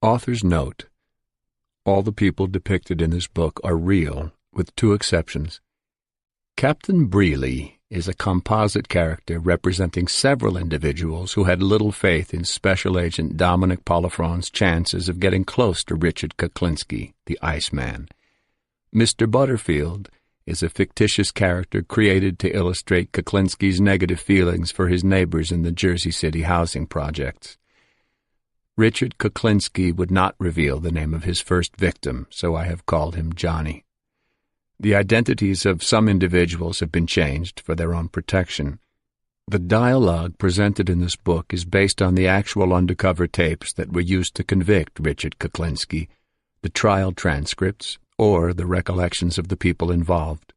Author's note: all the people depicted in this book are real, with two exceptions. Captain Breeley is a composite character representing several individuals who had little faith in Special Agent Dominic Polifrone's chances of getting close to Richard Kuklinski, the Iceman. Mr. Butterfield is a fictitious character created to illustrate Kuklinski's negative feelings for his neighbors in the Jersey City housing projects. Richard Kuklinski would not reveal the name of his first victim, so I have called him Johnny. The identities of some individuals have been changed for their own protection. The dialogue presented in this book is based on the actual undercover tapes that were used to convict Richard Kuklinski, the trial transcripts, or the recollections of the people involved.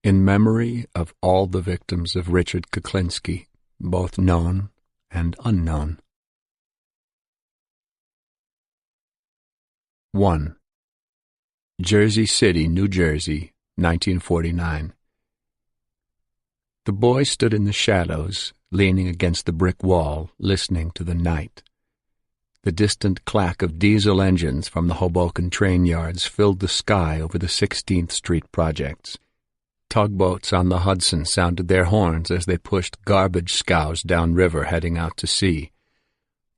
In memory of all the victims of Richard Kuklinski, both known and unknown. 1. Jersey City, New Jersey, 1949. The boy stood in the shadows, leaning against the brick wall, listening to the night. The distant clack of diesel engines from the Hoboken train yards filled the sky over the 16th Street projects. Tugboats on the Hudson sounded their horns as they pushed garbage scows downriver heading out to sea.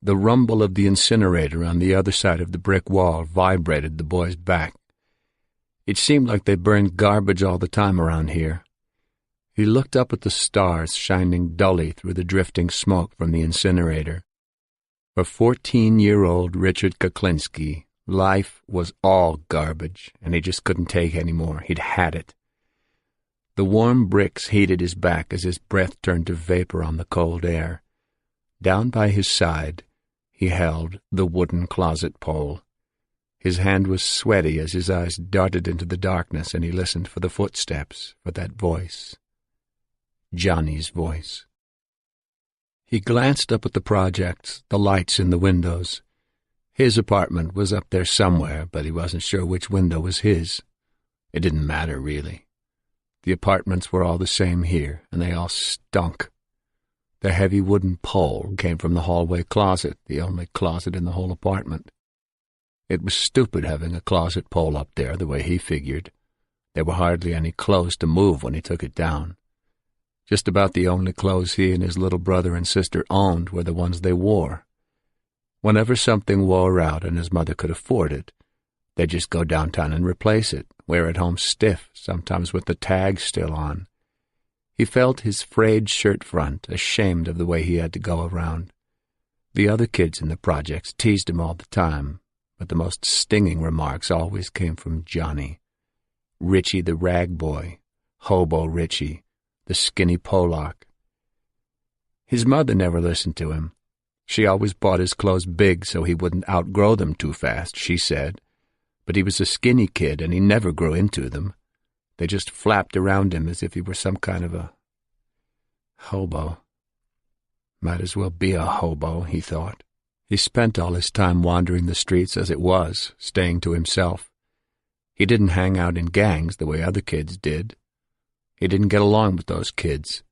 The rumble of the incinerator on the other side of the brick wall vibrated the boy's back. It seemed like they burned garbage all the time around here. He looked up at the stars shining dully through the drifting smoke from the incinerator. For 14-year-old Richard Kuklinski, life was all garbage, and he just couldn't take any more. He'd had it. The warm bricks heated his back as his breath turned to vapor on the cold air. Down by his side, he held the wooden closet pole. His hand was sweaty as his eyes darted into the darkness, and he listened for the footsteps, for that voice. Johnny's voice. He glanced up at the projects, the lights in the windows. His apartment was up there somewhere, but he wasn't sure which window was his. It didn't matter, really. The apartments were all the same here, and they all stunk. The heavy wooden pole came from the hallway closet, the only closet in the whole apartment. It was stupid having a closet pole up there, the way he figured. There were hardly any clothes to move when he took it down. Just about the only clothes he and his little brother and sister owned were the ones they wore. Whenever something wore out and his mother could afford it, they'd just go downtown and replace it, wear it home stiff, sometimes with the tag still on. He felt his frayed shirt front, ashamed of the way he had to go around. The other kids in the projects teased him all the time, but the most stinging remarks always came from Johnny. Richie the rag boy, Hobo Richie, the skinny Polak. His mother never listened to him. She always bought his clothes big so he wouldn't outgrow them too fast, she said. But he was a skinny kid, and he never grew into them. They just flapped around him as if he were some kind of a hobo. Might as well be a hobo, he thought. He spent all his time wandering the streets as it was, staying to himself. He didn't hang out in gangs the way other kids did. He didn't get along with those kids.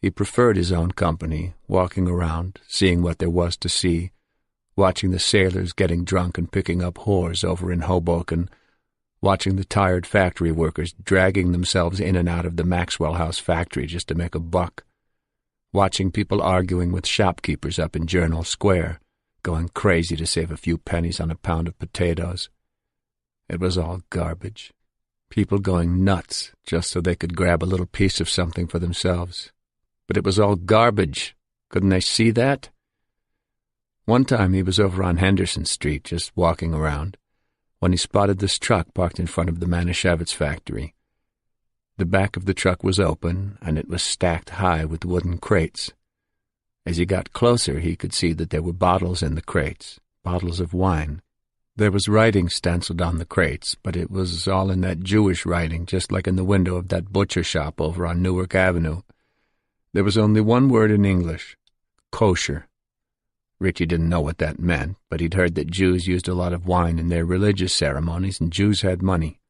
He preferred his own company, walking around, seeing what there was to see, watching the sailors getting drunk and picking up whores over in Hoboken, watching the tired factory workers dragging themselves in and out of the Maxwell House factory just to make a buck, watching people arguing with shopkeepers up in Journal Square, going crazy to save a few pennies on a pound of potatoes. It was all garbage. People going nuts just so they could grab a little piece of something for themselves. But it was all garbage. Couldn't they see that? One time he was over on Henderson Street, just walking around, when he spotted this truck parked in front of the Manischewitz factory. The back of the truck was open, and it was stacked high with wooden crates. As he got closer, he could see that there were bottles in the crates, bottles of wine. There was writing stenciled on the crates, but it was all in that Jewish writing, just like in the window of that butcher shop over on Newark Avenue. There was only one word in English, kosher. Richie didn't know what that meant, but he'd heard that Jews used a lot of wine in their religious ceremonies, and Jews had money.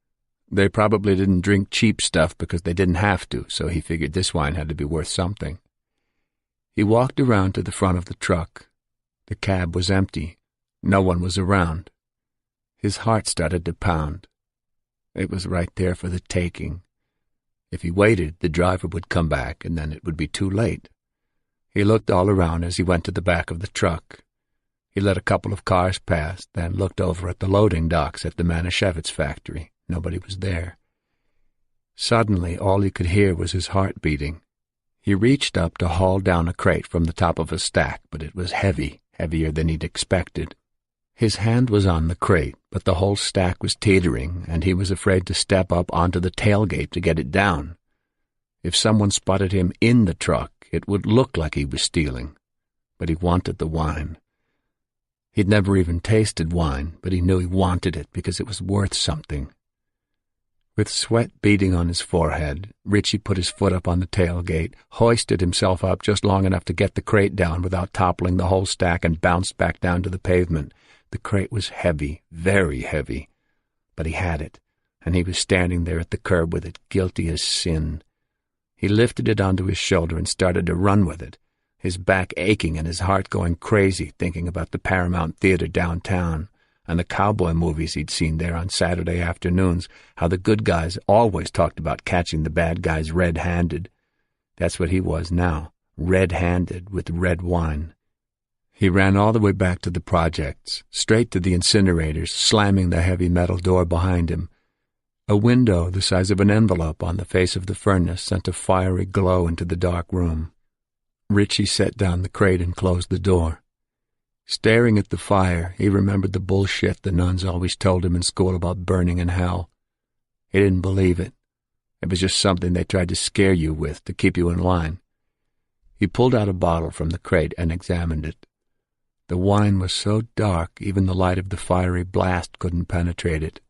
They probably didn't drink cheap stuff because they didn't have to, so he figured this wine had to be worth something. He walked around to the front of the truck. The cab was empty. No one was around. His heart started to pound. It was right there for the taking. If he waited, the driver would come back, and then it would be too late. He looked all around as he went to the back of the truck. He let a couple of cars pass, then looked over at the loading docks at the Manischewitz factory. Nobody was there. Suddenly, all he could hear was his heart beating. He reached up to haul down a crate from the top of a stack, but it was heavy, heavier than he'd expected. His hand was on the crate, but the whole stack was teetering, and he was afraid to step up onto the tailgate to get it down. If someone spotted him in the truck, it would look like he was stealing. But he wanted the wine. He'd never even tasted wine, but he knew he wanted it because it was worth something. With sweat beading on his forehead, Richie put his foot up on the tailgate, hoisted himself up just long enough to get the crate down without toppling the whole stack, and bounced back down to the pavement. The crate was heavy, very heavy, but he had it, and he was standing there at the curb with it, guilty as sin. He lifted it onto his shoulder and started to run with it, his back aching and his heart going crazy, thinking about the Paramount Theater downtown and the cowboy movies he'd seen there on Saturday afternoons, how the good guys always talked about catching the bad guys red-handed. That's what he was now, red-handed with red wine. He ran all the way back to the projects, straight to the incinerators, slamming the heavy metal door behind him. A window the size of an envelope on the face of the furnace sent a fiery glow into the dark room. Richie set down the crate and closed the door. Staring at the fire, he remembered the bullshit the nuns always told him in school about burning in hell. He didn't believe it. It was just something they tried to scare you with to keep you in line. He pulled out a bottle from the crate and examined it. The wine was so dark even the light of the fiery blast couldn't penetrate it.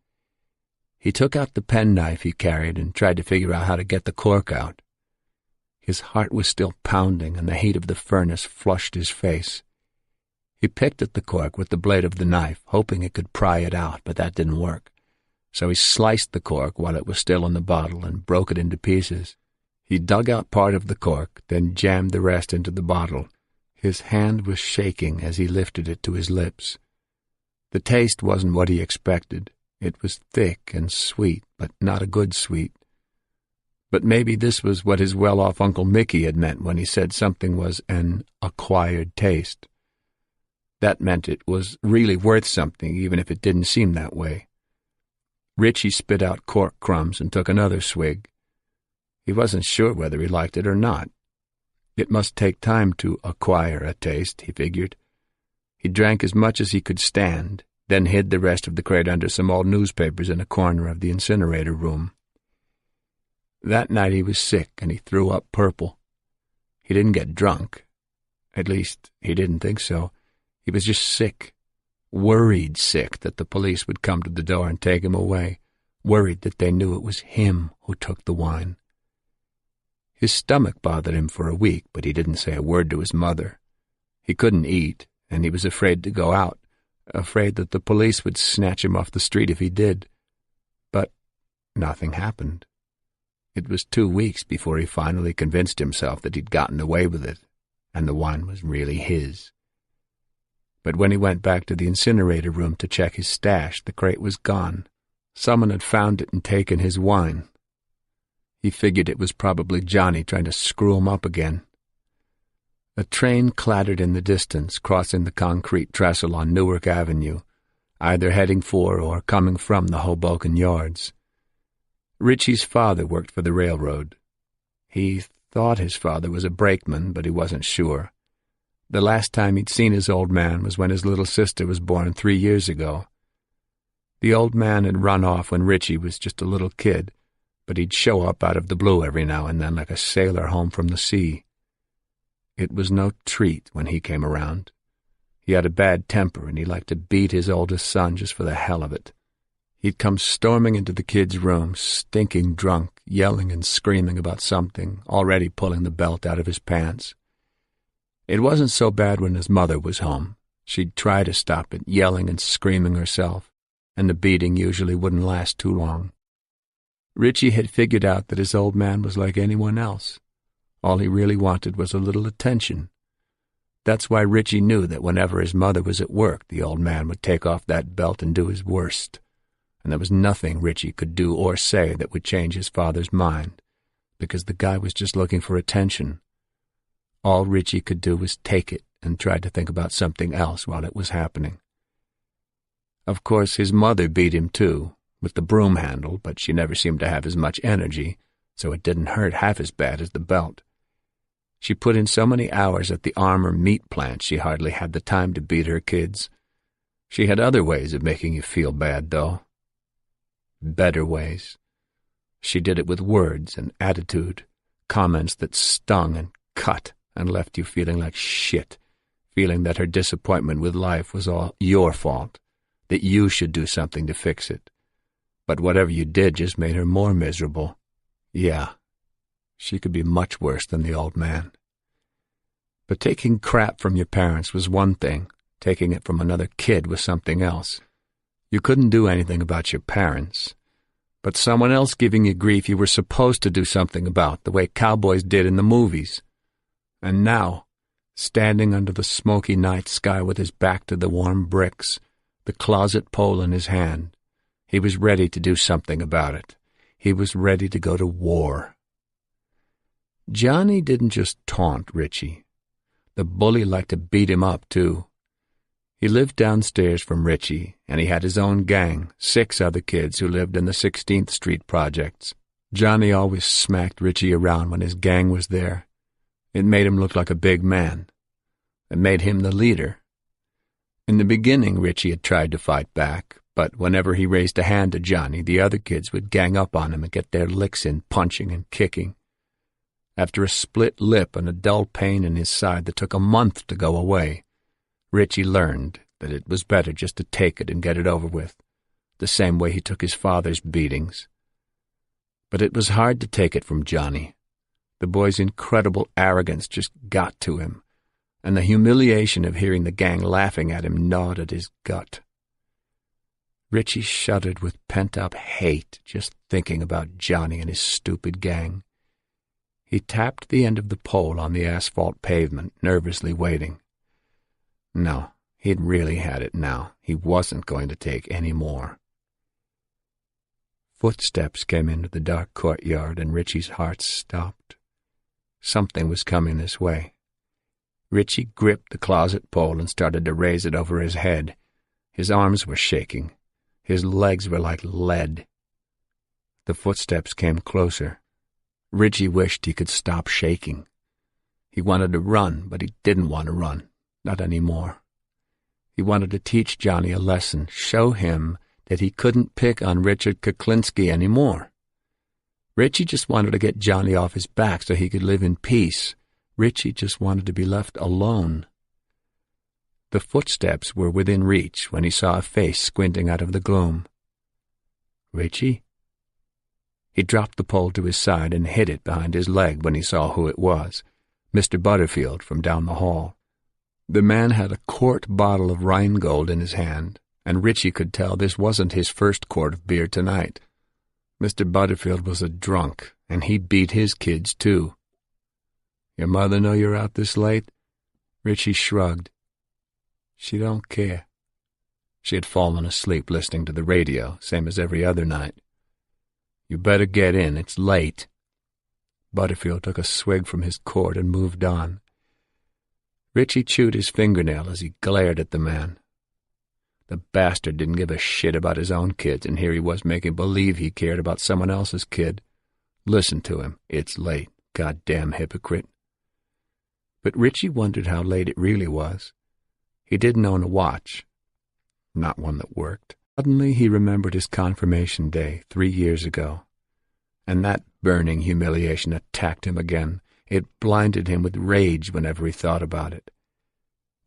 He took out the penknife he carried and tried to figure out how to get the cork out. His heart was still pounding, and the heat of the furnace flushed his face. He picked at the cork with the blade of the knife, hoping it could pry it out, but that didn't work. So he sliced the cork while it was still in the bottle and broke it into pieces. He dug out part of the cork, then jammed the rest into the bottle. His hand was shaking as he lifted it to his lips. The taste wasn't what he expected. It was thick and sweet, but not a good sweet. But maybe this was what his well-off Uncle Mickey had meant when he said something was an acquired taste. That meant it was really worth something, even if it didn't seem that way. Richie spit out cork crumbs and took another swig. He wasn't sure whether he liked it or not. It must take time to acquire a taste, he figured. He drank as much as he could stand, then hid the rest of the crate under some old newspapers in a corner of the incinerator room. That night he was sick, and he threw up purple. He didn't get drunk. At least, he didn't think so. He was just sick, worried sick that the police would come to the door and take him away, worried that they knew it was him who took the wine. His stomach bothered him for a week, but he didn't say a word to his mother. He couldn't eat, and he was afraid to go out, afraid that the police would snatch him off the street if he did. But nothing happened. It was 2 weeks before he finally convinced himself that he'd gotten away with it, and the wine was really his. But when he went back to the incinerator room to check his stash, the crate was gone. Someone had found it and taken his wine. He figured it was probably Johnny trying to screw him up again. A train clattered in the distance, crossing the concrete trestle on Newark Avenue, either heading for or coming from the Hoboken yards. Richie's father worked for the railroad. He thought his father was a brakeman, but he wasn't sure. The last time he'd seen his old man was when his little sister was born 3 years ago. The old man had run off when Richie was just a little kid, but he'd show up out of the blue every now and then like a sailor home from the sea. It was no treat when he came around. He had a bad temper, and he liked to beat his oldest son just for the hell of it. He'd come storming into the kid's room, stinking drunk, yelling and screaming about something, already pulling the belt out of his pants. It wasn't so bad when his mother was home. She'd try to stop it, yelling and screaming herself, and the beating usually wouldn't last too long. Richie had figured out that his old man was like anyone else. All he really wanted was a little attention. That's why Richie knew that whenever his mother was at work, the old man would take off that belt and do his worst. And there was nothing Richie could do or say that would change his father's mind, because the guy was just looking for attention. All Richie could do was take it and try to think about something else while it was happening. Of course, his mother beat him too, with the broom handle, but she never seemed to have as much energy, so it didn't hurt half as bad as the belt. She put in so many hours at the armor meat plant she hardly had the time to beat her kids. She had other ways of making you feel bad, though. Better ways. She did it with words and attitude, comments that stung and cut and left you feeling like shit, feeling that her disappointment with life was all your fault, that you should do something to fix it. But whatever you did just made her more miserable. Yeah, she could be much worse than the old man. But taking crap from your parents was one thing. Taking it from another kid was something else. You couldn't do anything about your parents, but someone else giving you grief you were supposed to do something about, the way cowboys did in the movies. And now, standing under the smoky night sky with his back to the warm bricks, the closet pole in his hand, he was ready to do something about it. He was ready to go to war. Johnny didn't just taunt Richie. The bully liked to beat him up, too. He lived downstairs from Richie, and he had his own gang, 6 other kids who lived in the 16th Street projects. Johnny always smacked Richie around when his gang was there. It made him look like a big man. It made him the leader. In the beginning, Richie had tried to fight back, but whenever he raised a hand to Johnny, the other kids would gang up on him and get their licks in, punching and kicking. After a split lip and a dull pain in his side that took a month to go away, Richie learned that it was better just to take it and get it over with, the same way he took his father's beatings. But it was hard to take it from Johnny. The boy's incredible arrogance just got to him, and the humiliation of hearing the gang laughing at him gnawed at his gut. Richie shuddered with pent-up hate just thinking about Johnny and his stupid gang. He tapped the end of the pole on the asphalt pavement, nervously waiting. No, he'd really had it now. He wasn't going to take any more. Footsteps came into the dark courtyard, and Richie's heart stopped. Something was coming this way. Richie gripped the closet pole and started to raise it over his head. His arms were shaking. His legs were like lead. The footsteps came closer. Richie wished he could stop shaking. He wanted to run, but he didn't want to run. Not anymore. He wanted to teach Johnny a lesson, show him that he couldn't pick on Richard Kuklinski anymore. Richie just wanted to get Johnny off his back so he could live in peace. Richie just wanted to be left alone. The footsteps were within reach when he saw a face squinting out of the gloom. Richie? He dropped the pole to his side and hid it behind his leg when he saw who it was, Mr. Butterfield from down the hall. The man had a quart bottle of Rheingold in his hand, and Richie could tell this wasn't his first quart of beer tonight. Mr. Butterfield was a drunk, and he beat his kids, too. "Your mother know you're out this late?" Richie shrugged. "She don't care." She had fallen asleep listening to the radio, same as every other night. "You better get in, it's late." Butterfield took a swig from his quart and moved on. Richie chewed his fingernail as he glared at the man. The bastard didn't give a shit about his own kids, and here he was making believe he cared about someone else's kid. Listen to him. It's late. Goddamn hypocrite. But Richie wondered how late it really was. He didn't own a watch. Not one that worked. Suddenly he remembered his confirmation day 3 years ago, and that burning humiliation attacked him again. It blinded him with rage whenever he thought about it.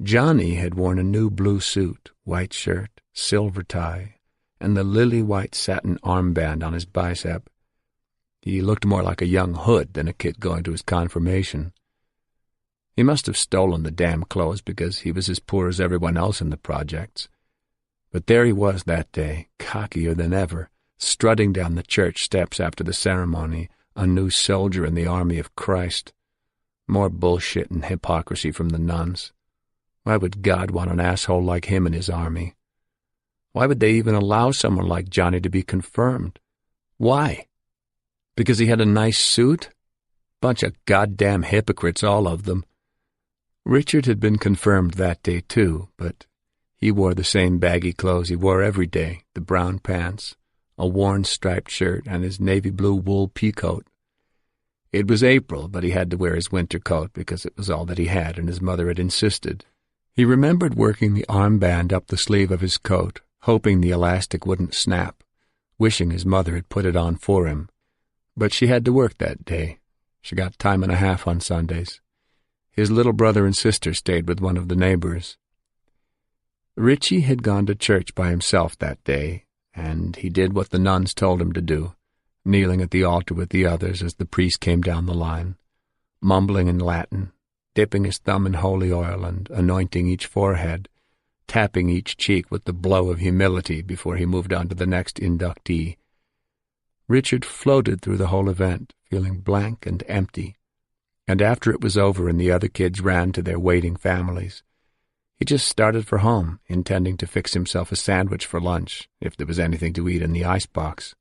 Johnny had worn a new blue suit, white shirt, silver tie, and the lily-white satin armband on his bicep. He looked more like a young hood than a kid going to his confirmation. He must have stolen the damn clothes because he was as poor as everyone else in the projects. But there he was that day, cockier than ever, strutting down the church steps after the ceremony, a new soldier in the army of Christ. More bullshit and hypocrisy from the nuns. Why would God want an asshole like him in his army? Why would they even allow someone like Johnny to be confirmed? Why? Because he had a nice suit? Bunch of goddamn hypocrites, all of them. Richard had been confirmed that day, too, but he wore the same baggy clothes he wore every day, the brown pants, a worn striped shirt, and his navy blue wool peacoat. It was April, but he had to wear his winter coat because it was all that he had, and his mother had insisted. He remembered working the armband up the sleeve of his coat, hoping the elastic wouldn't snap, wishing his mother had put it on for him. But she had to work that day. She got time and a half on Sundays. His little brother and sister stayed with one of the neighbors. Richie had gone to church by himself that day, and he did what the nuns told him to do, kneeling at the altar with the others as the priest came down the line, mumbling in Latin, dipping his thumb in holy oil and anointing each forehead, tapping each cheek with the blow of humility before he moved on to the next inductee. Richard floated through the whole event, feeling blank and empty, and after it was over and the other kids ran to their waiting families, he just started for home, intending to fix himself a sandwich for lunch, if there was anything to eat in the icebox.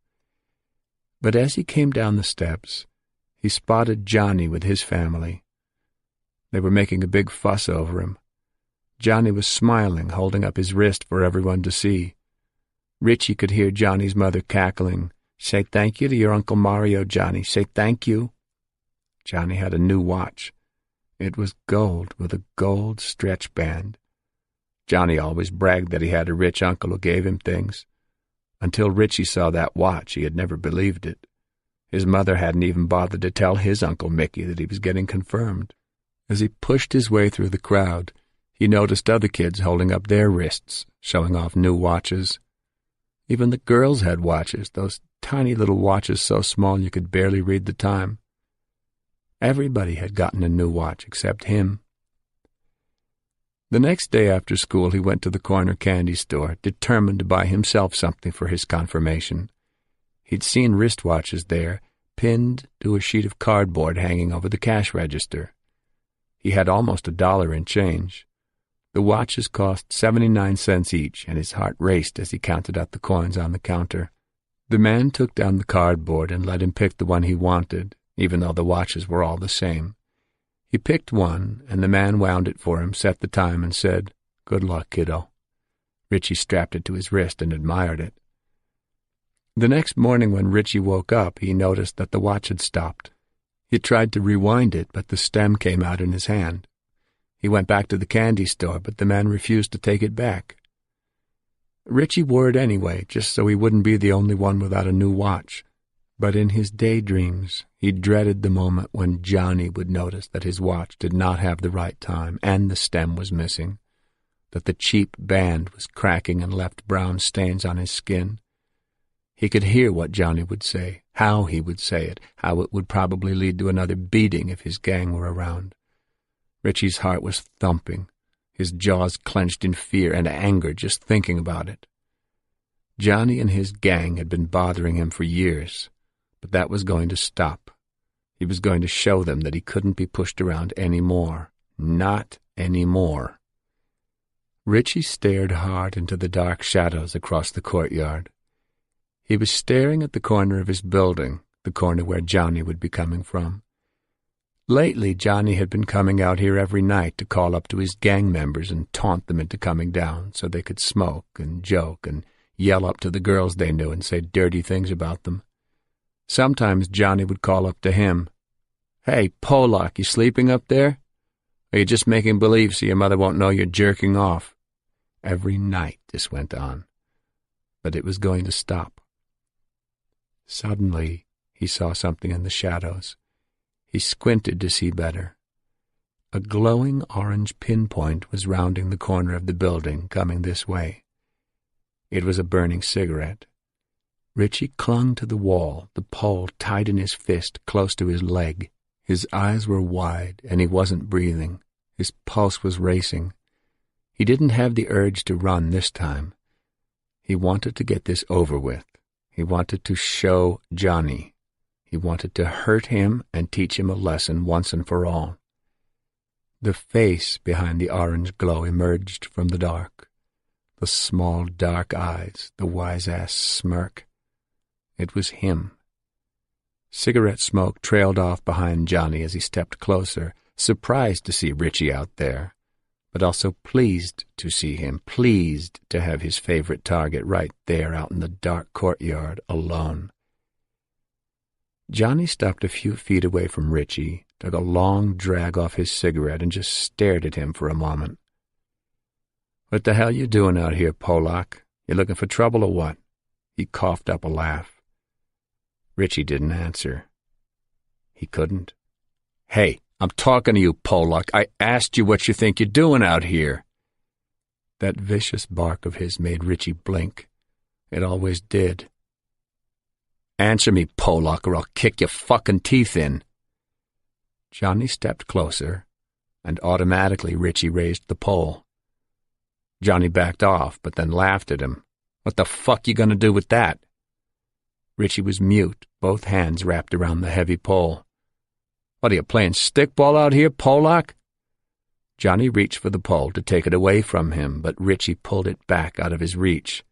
But as he came down the steps, he spotted Johnny with his family. They were making a big fuss over him. Johnny was smiling, holding up his wrist for everyone to see. Richie could hear Johnny's mother cackling, "Say thank you to your Uncle Mario, Johnny. Say thank you." Johnny had a new watch. It was gold with a gold stretch band. Johnny always bragged that he had a rich uncle who gave him things. Until Richie saw that watch, he had never believed it. His mother hadn't even bothered to tell his Uncle Mickey that he was getting confirmed. As he pushed his way through the crowd, he noticed other kids holding up their wrists, showing off new watches. Even the girls had watches, those tiny little watches so small you could barely read the time. Everybody had gotten a new watch except him. The next day after school he went to the corner candy store, determined to buy himself something for his confirmation. He'd seen wristwatches there, pinned to a sheet of cardboard hanging over the cash register. He had almost $1 in change. The watches cost 79 cents each, and his heart raced as he counted out the coins on the counter. The man took down the cardboard and let him pick the one he wanted, even though the watches were all the same. He picked one, and the man wound it for him, set the time, and said, "Good luck, kiddo." Richie strapped it to his wrist and admired it. The next morning when Richie woke up, he noticed that the watch had stopped. He tried to rewind it, but the stem came out in his hand. He went back to the candy store, but the man refused to take it back. Richie wore it anyway, just so he wouldn't be the only one without a new watch. But in his daydreams, he dreaded the moment when Johnny would notice that his watch did not have the right time and the stem was missing, that the cheap band was cracking and left brown stains on his skin. He could hear what Johnny would say, how he would say it, how it would probably lead to another beating if his gang were around. Richie's heart was thumping, his jaws clenched in fear and anger just thinking about it. Johnny and his gang had been bothering him for years, but that was going to stop. He was going to show them that he couldn't be pushed around anymore. Not anymore. Richie stared hard into the dark shadows across the courtyard. He was staring at the corner of his building, the corner where Johnny would be coming from. Lately, Johnny had been coming out here every night to call up to his gang members and taunt them into coming down so they could smoke and joke and yell up to the girls they knew and say dirty things about them. Sometimes Johnny would call up to him, "Hey, Polak, you sleeping up there? Or you just making believe so your mother won't know you're jerking off?" Every night this went on. But it was going to stop. Suddenly, he saw something in the shadows. He squinted to see better. A glowing orange pinpoint was rounding the corner of the building, coming this way. It was a burning cigarette. Richie clung to the wall, the pole tight in his fist, close to his leg. His eyes were wide, and he wasn't breathing. His pulse was racing. He didn't have the urge to run this time. He wanted to get this over with. He wanted to show Johnny. He wanted to hurt him and teach him a lesson once and for all. The face behind the orange glow emerged from the dark. The small, dark eyes, the wise-ass smirk. It was him. Cigarette smoke trailed off behind Johnny as he stepped closer, surprised to see Richie out there, but also pleased to see him, pleased to have his favorite target right there out in the dark courtyard, alone. Johnny stopped a few feet away from Richie, took a long drag off his cigarette, and just stared at him for a moment. "What the hell you doing out here, Polak? You looking for trouble or what?" He coughed up a laugh. Richie didn't answer. He couldn't. "Hey, I'm talking to you, Polak. I asked you what you think you're doing out here." That vicious bark of his made Richie blink. It always did. "Answer me, Polak, or I'll kick your fucking teeth in." Johnny stepped closer, and automatically Richie raised the pole. Johnny backed off, but then laughed at him. "What the fuck you gonna do with that?" Richie was mute, both hands wrapped around the heavy pole. "What, are you playing stickball out here, Polak?" Johnny reached for the pole to take it away from him, but Richie pulled it back out of his reach.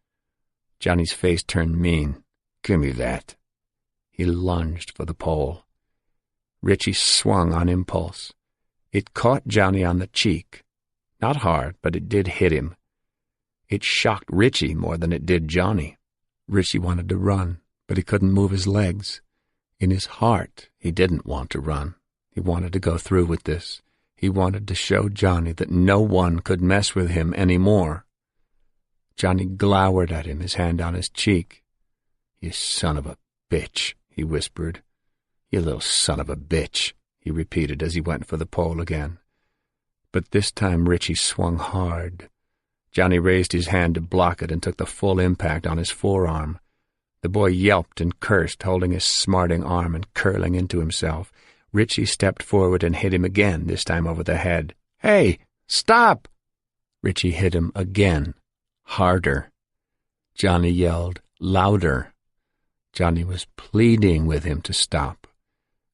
Johnny's face turned mean. "Give me that." He lunged for the pole. Richie swung on impulse. It caught Johnny on the cheek. Not hard, but it did hit him. It shocked Richie more than it did Johnny. Richie wanted to run, but he couldn't move his legs. In his heart, he didn't want to run. He wanted to go through with this. He wanted to show Johnny that no one could mess with him anymore. Johnny glowered at him, his hand on his cheek. "You son of a bitch," he whispered. "You little son of a bitch," he repeated as he went for the pole again. But this time Richie swung hard. Johnny raised his hand to block it and took the full impact on his forearm. The boy yelped and cursed, holding his smarting arm and curling into himself. Richie stepped forward and hit him again, this time over the head. "Hey, stop!" Richie hit him again, harder. Johnny yelled, louder. Johnny was pleading with him to stop.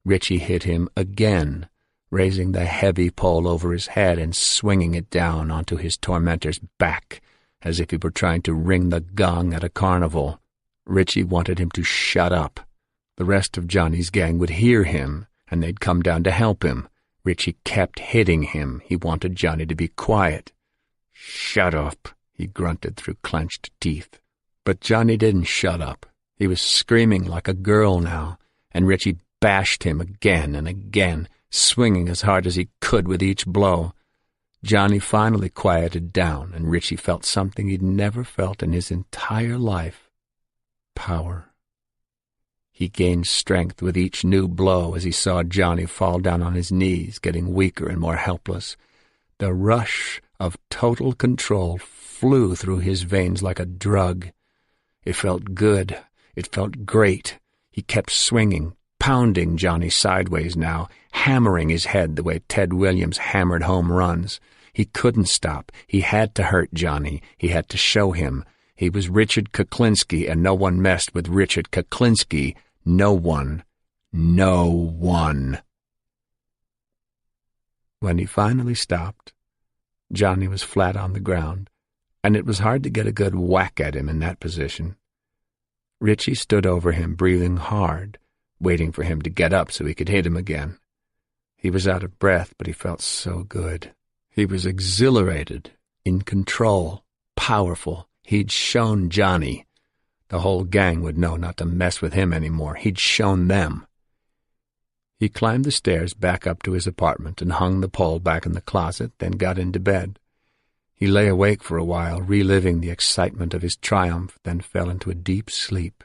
Richie hit him again, raising the heavy pole over his head and swinging it down onto his tormentor's back, as if he were trying to ring the gong at a carnival. Richie wanted him to shut up. The rest of Johnny's gang would hear him, and they'd come down to help him. Richie kept hitting him. He wanted Johnny to be quiet. "Shut up," he grunted through clenched teeth. But Johnny didn't shut up. He was screaming like a girl now, and Richie bashed him again and again, swinging as hard as he could with each blow. Johnny finally quieted down, and Richie felt something he'd never felt in his entire life. Power. He gained strength with each new blow as he saw Johnny fall down on his knees, getting weaker and more helpless. The rush of total control flew through his veins like a drug. It felt good. It felt great. He kept swinging, pounding Johnny sideways now, hammering his head the way Ted Williams hammered home runs. He couldn't stop. He had to hurt Johnny. He had to show him. He was Richard Kuklinski, and no one messed with Richard Kuklinski. No one. No one. When he finally stopped, Johnny was flat on the ground, and it was hard to get a good whack at him in that position. Richie stood over him, breathing hard, waiting for him to get up so he could hit him again. He was out of breath, but he felt so good. He was exhilarated, in control, powerful. He'd shown Johnny. The whole gang would know not to mess with him anymore. He'd shown them. He climbed the stairs back up to his apartment and hung the pole back in the closet, then got into bed. He lay awake for a while, reliving the excitement of his triumph, then fell into a deep sleep.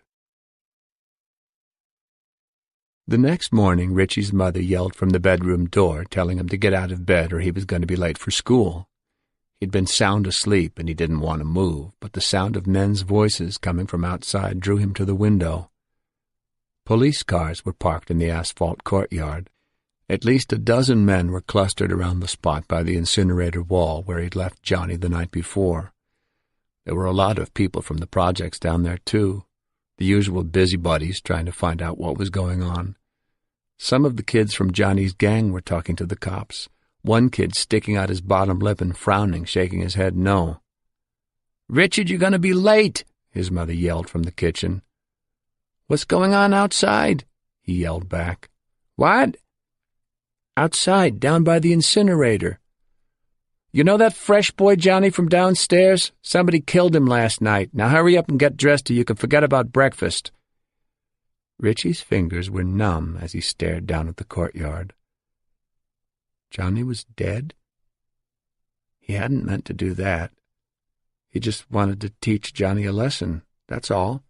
The next morning, Richie's mother yelled from the bedroom door, telling him to get out of bed or he was going to be late for school. He'd been sound asleep and he didn't want to move, but the sound of men's voices coming from outside drew him to the window. Police cars were parked in the asphalt courtyard. At least a dozen men were clustered around the spot by the incinerator wall where he'd left Johnny the night before. There were a lot of people from the projects down there, too, the usual busybodies trying to find out what was going on. Some of the kids from Johnny's gang were talking to the cops. one kid sticking out his bottom lip and frowning, shaking his head no. "Richard, you're going to be late," his mother yelled from the kitchen. "What's going on outside?" he yelled back. "What?" "Outside, down by the incinerator. You know that fresh boy Johnny from downstairs? Somebody killed him last night. Now hurry up and get dressed or you can forget about breakfast." Richie's fingers were numb as he stared down at the courtyard. Johnny was dead? He hadn't meant to do that. He just wanted to teach Johnny a lesson, that's all.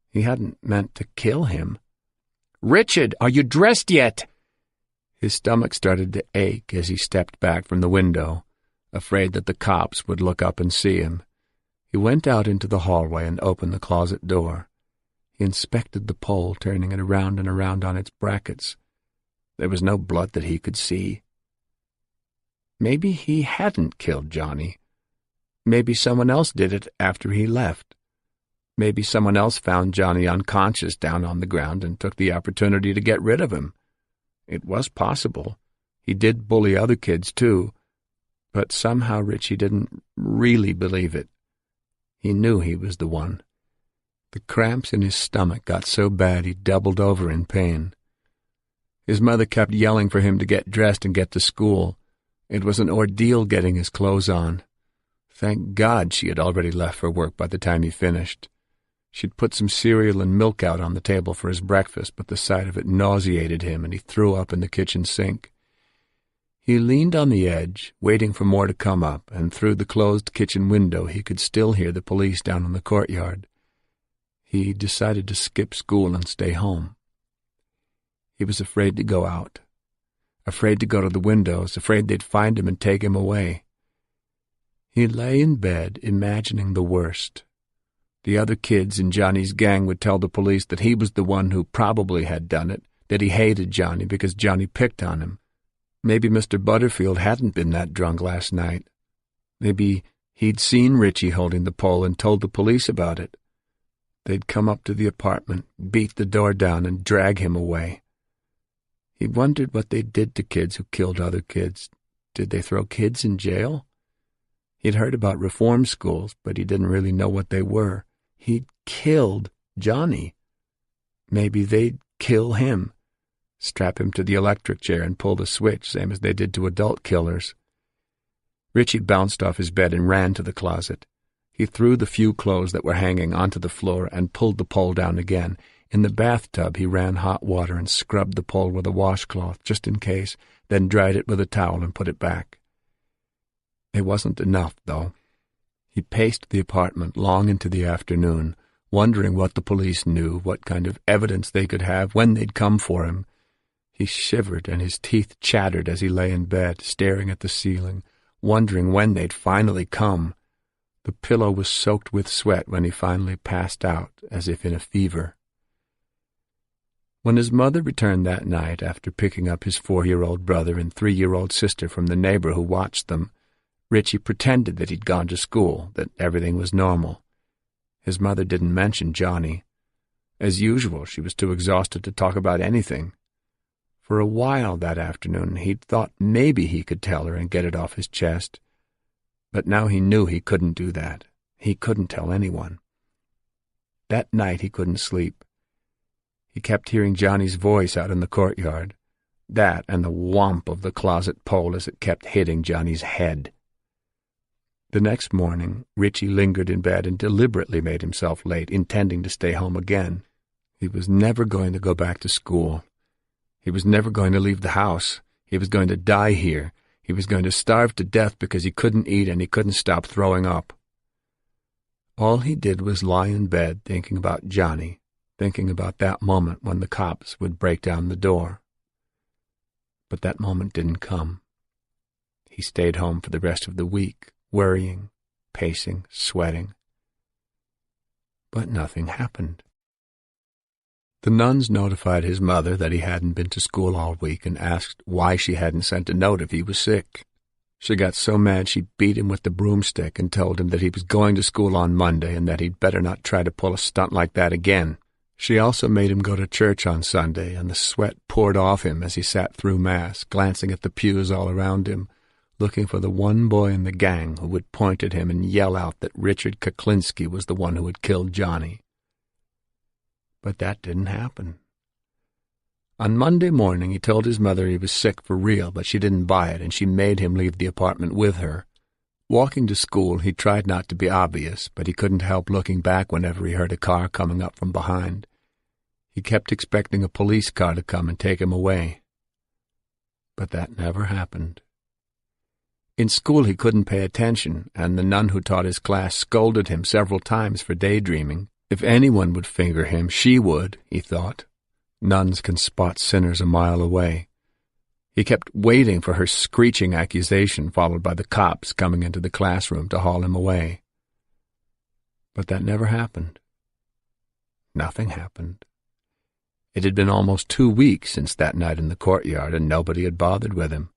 He hadn't meant to kill him. "Richard, are you dressed yet?" His stomach started to ache as he stepped back from the window, afraid that the cops would look up and see him. He went out into the hallway and opened the closet door. He inspected the pole, turning it around and around on its brackets. There was no blood that he could see. Maybe he hadn't killed Johnny. Maybe someone else did it after he left. Maybe someone else found Johnny unconscious down on the ground and took the opportunity to get rid of him. It was possible. He did bully other kids, too. But somehow Richie didn't really believe it. He knew he was the one. The cramps in his stomach got so bad he doubled over in pain. His mother kept yelling for him to get dressed and get to school. It was an ordeal getting his clothes on. Thank God she had already left for work by the time he finished. She'd put some cereal and milk out on the table for his breakfast, but the sight of it nauseated him, and he threw up in the kitchen sink. He leaned on the edge, waiting for more to come up, and through the closed kitchen window he could still hear the police down in the courtyard. He decided to skip school and stay home. He was afraid to go out, afraid to go to the windows, afraid they'd find him and take him away. He lay in bed, imagining the worst. The other kids in Johnny's gang would tell the police that he was the one who probably had done it, that he hated Johnny because Johnny picked on him. Maybe Mr. Butterfield hadn't been that drunk last night. Maybe he'd seen Richie holding the pole and told the police about it. They'd come up to the apartment, beat the door down, and drag him away. He wondered what they did to kids who killed other kids. Did they throw kids in jail? He'd heard about reform schools, but he didn't really know what they were. He'd killed Johnny. Maybe they'd kill him, strap him to the electric chair and pull the switch, same as they did to adult killers. Richie bounced off his bed and ran to the closet. He threw the few clothes that were hanging onto the floor and pulled the pole down again. In the bathtub, he ran hot water and scrubbed the pole with a washcloth, just in case, then dried it with a towel and put it back. It wasn't enough, though. He paced the apartment long into the afternoon, wondering what the police knew, what kind of evidence they could have, when they'd come for him. He shivered and his teeth chattered as he lay in bed, staring at the ceiling, wondering when they'd finally come. The pillow was soaked with sweat when he finally passed out, as if in a fever. When his mother returned that night after picking up his 4-year-old brother and 3-year-old sister from the neighbor who watched them, Richie pretended that he'd gone to school, that everything was normal. His mother didn't mention Johnny. As usual, she was too exhausted to talk about anything. For a while that afternoon, he'd thought maybe he could tell her and get it off his chest. But now he knew he couldn't do that. He couldn't tell anyone. That night he couldn't sleep. He kept hearing Johnny's voice out in the courtyard. That and the whomp of the closet pole as it kept hitting Johnny's head. The next morning, Richie lingered in bed and deliberately made himself late, intending to stay home again. He was never going to go back to school. He was never going to leave the house. He was going to die here. He was going to starve to death because he couldn't eat and he couldn't stop throwing up. All he did was lie in bed thinking about Johnny, thinking about that moment when the cops would break down the door. But that moment didn't come. He stayed home for the rest of the week, worrying, pacing, sweating. But nothing happened. The nuns notified his mother that he hadn't been to school all week and asked why she hadn't sent a note if he was sick. She got so mad she beat him with the broomstick and told him that he was going to school on Monday and that he'd better not try to pull a stunt like that again. She also made him go to church on Sunday, and the sweat poured off him as he sat through Mass, glancing at the pews all around him, looking for the one boy in the gang who would point at him and yell out that Richard Kuklinski was the one who had killed Johnny. But that didn't happen. On Monday morning, he told his mother he was sick for real, but she didn't buy it, and she made him leave the apartment with her. Walking to school, he tried not to be obvious, but he couldn't help looking back whenever he heard a car coming up from behind. He kept expecting a police car to come and take him away. But that never happened. In school, he couldn't pay attention, and the nun who taught his class scolded him several times for daydreaming. If anyone would finger him, she would, he thought. Nuns can spot sinners a mile away. He kept waiting for her screeching accusation, followed by the cops coming into the classroom to haul him away. But that never happened. Nothing happened. It had been almost 2 weeks since that night in the courtyard, and nobody had bothered with him.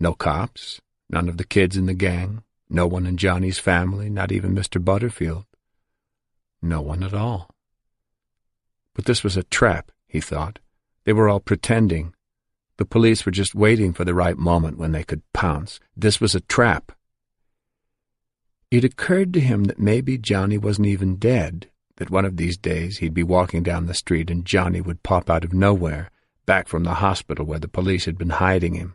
No cops, none of the kids in the gang, no one in Johnny's family, not even Mr. Butterfield. No one at all. But this was a trap, he thought. They were all pretending. The police were just waiting for the right moment when they could pounce. This was a trap. It occurred to him that maybe Johnny wasn't even dead, that one of these days he'd be walking down the street and Johnny would pop out of nowhere, back from the hospital where the police had been hiding him.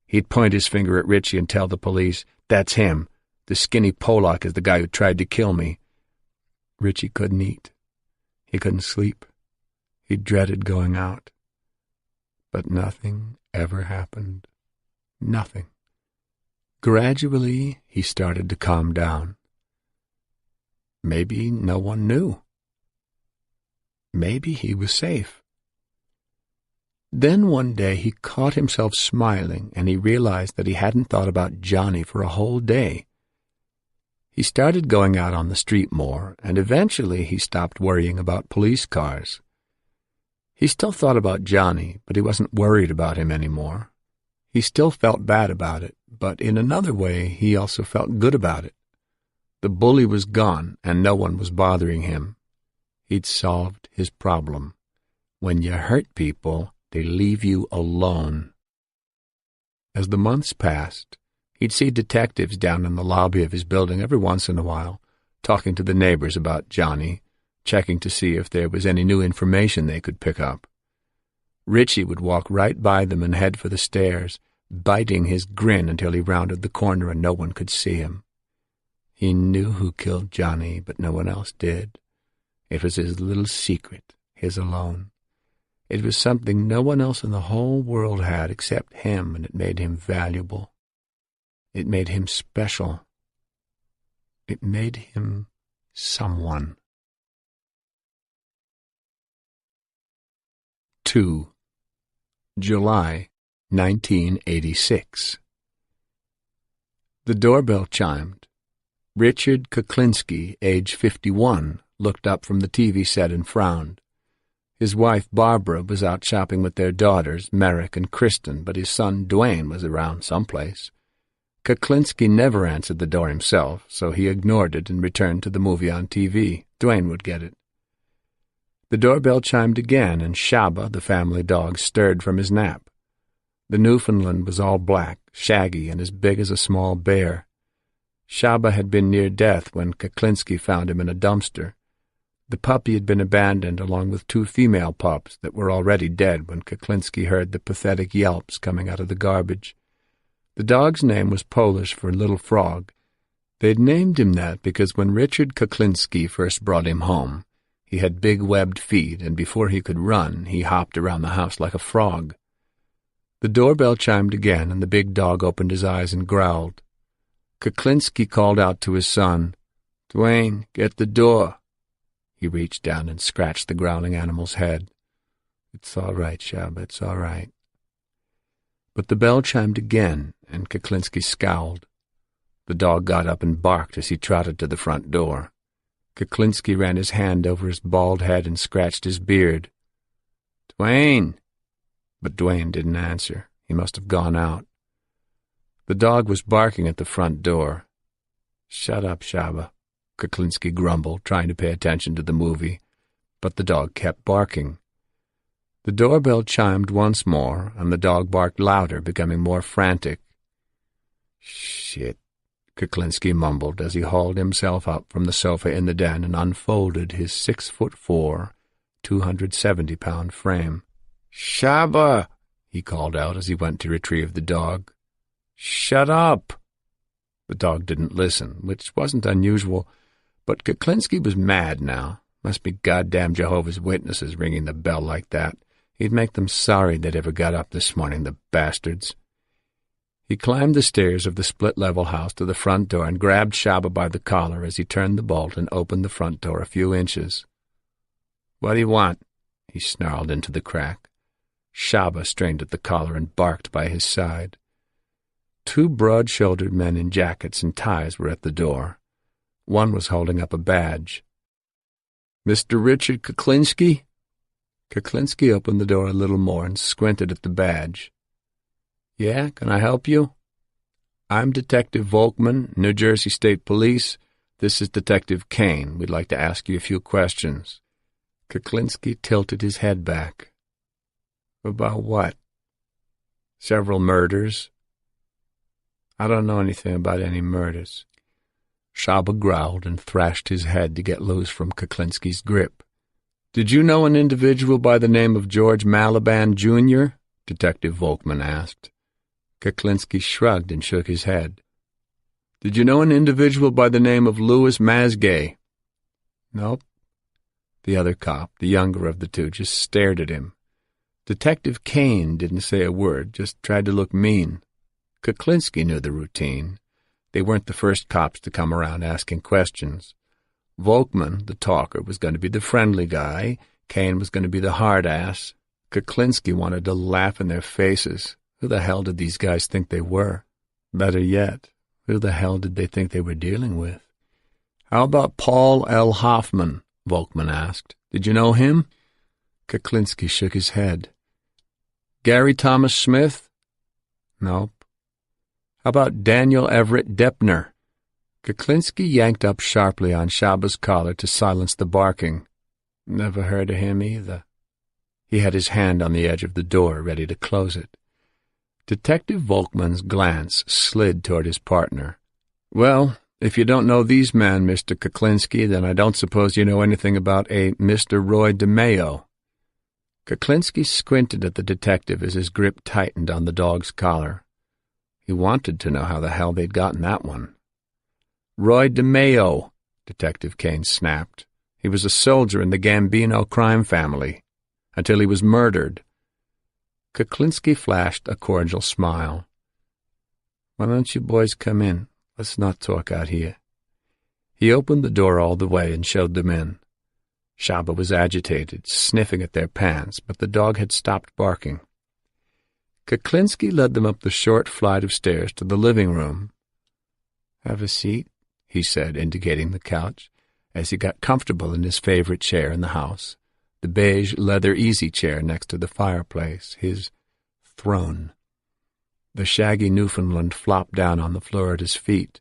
He'd point his finger at Richie and tell the police, "That's him. The skinny Polak is the guy who tried to kill me." Richie couldn't eat. He couldn't sleep. He dreaded going out. But nothing ever happened. Nothing. Gradually, he started to calm down. Maybe no one knew. Maybe he was safe. Then one day he caught himself smiling, and he realized that he hadn't thought about Johnny for a whole day. He started going out on the street more, and eventually he stopped worrying about police cars. He still thought about Johnny, but he wasn't worried about him anymore. He still felt bad about it, but in another way he also felt good about it. The bully was gone, and no one was bothering him. He'd solved his problem. When you hurt people, they leave you alone. As the months passed, he'd see detectives down in the lobby of his building every once in a while, talking to the neighbors about Johnny, checking to see if there was any new information they could pick up. Richie would walk right by them and head for the stairs, biting his grin until he rounded the corner and no one could see him. He knew who killed Johnny, but no one else did. It was his little secret, his alone. It was something no one else in the whole world had except him, and it made him valuable. It made him special. It made him someone. 2. July 1986. The doorbell chimed. Richard Kuklinski, age 51, looked up from the TV set and frowned. His wife, Barbara, was out shopping with their daughters, Merrick and Kristen, but his son, Dwayne, was around someplace. Kuklinski never answered the door himself, so he ignored it and returned to the movie on TV. Dwayne would get it. The doorbell chimed again, and Shaba, the family dog, stirred from his nap. The Newfoundland was all black, shaggy, and as big as a small bear. Shaba had been near death when Kuklinski found him in a dumpster. The puppy had been abandoned along with 2 female pups that were already dead when Kuklinski heard the pathetic yelps coming out of the garbage. The dog's name was Polish for Little Frog. They'd named him that because when Richard Kuklinski first brought him home, he had big webbed feet, and before he could run, he hopped around the house like a frog. The doorbell chimed again, and the big dog opened his eyes and growled. Kuklinski called out to his son, "Dwayne, get the door." He reached down and scratched the growling animal's head. "It's all right, Shab, it's all right." But the bell chimed again, and Kuklinski scowled. The dog got up and barked as he trotted to the front door. Kuklinski ran his hand over his bald head and scratched his beard. "Dwayne!" But Dwayne didn't answer. He must have gone out. The dog was barking at the front door. "Shut up, Shaba," Kuklinski grumbled, trying to pay attention to the movie. but the dog kept barking. The doorbell chimed once more, and the dog barked louder, becoming more frantic. "Shit," Kuklinski mumbled as he hauled himself up from the sofa in the den and unfolded his 6'4", 270-pound frame. "Shaba!" he called out as he went to retrieve the dog. "Shut up!" The dog didn't listen, which wasn't unusual, but Kuklinski was mad now. Must be goddamn Jehovah's Witnesses ringing the bell like that. He'd make them sorry they'd ever got up this morning, the bastards. He climbed the stairs of the split-level house to the front door and grabbed Shaba by the collar as he turned the bolt and opened the front door a few inches. "What do you want?" he snarled into the crack. Shaba strained at the collar and barked by his side. Two broad-shouldered men in jackets and ties were at the door. One was holding up a badge. "Mr. Richard Kuklinski?" Kuklinski opened the door a little more and squinted at the badge. "Yeah, can I help you?" "I'm Detective Volkman, New Jersey State Police. This is Detective Kane. We'd like to ask you a few questions." Kuklinski tilted his head back. "About what?" "Several murders." "I don't know anything about any murders." Shaba growled and thrashed his head to get loose from Kuklinski's grip. "Did you know an individual by the name of George Malaban, Jr.?" Detective Volkman asked. Kuklinski shrugged and shook his head. "Did you know an individual by the name of Louis Masgay?" "Nope." The other cop, the younger of the two, just stared at him. Detective Kane didn't say a word, just tried to look mean. Kuklinski knew the routine. They weren't the first cops to come around asking questions. Volkman, the talker, was going to be the friendly guy. Kane was going to be the hard-ass. Kuklinski wanted to laugh in their faces. Who the hell did these guys think they were? Better yet, who the hell did they think they were dealing with? "How about Paul L. Hoffman?" Volkman asked. "Did you know him?" Kuklinski shook his head. "Gary Thomas Smith?" "Nope." "How about Daniel Everett Deppner?" Kuklinski yanked up sharply on Shaba's collar to silence the barking. "Never heard of him either." He had his hand on the edge of the door, ready to close it. Detective Volkman's glance slid toward his partner. "Well, if you don't know these men, Mr. Kuklinski, then I don't suppose you know anything about a Mr. Roy DeMayo." Kuklinski squinted at the detective as his grip tightened on the dog's collar. He wanted to know how the hell they'd gotten that one. "Roy DeMayo," Detective Kane snapped. "He was a soldier in the Gambino crime family, until he was murdered." Kuklinski flashed a cordial smile. "Why don't you boys come in? Let's not talk out here." He opened the door all the way and showed them in. Shaba was agitated, sniffing at their pants, but the dog had stopped barking. Kuklinski led them up the short flight of stairs to the living room. "Have a seat," he said, indicating the couch, as he got comfortable in his favorite chair in the house, the beige leather easy chair next to the fireplace, his throne. The shaggy Newfoundland flopped down on the floor at his feet.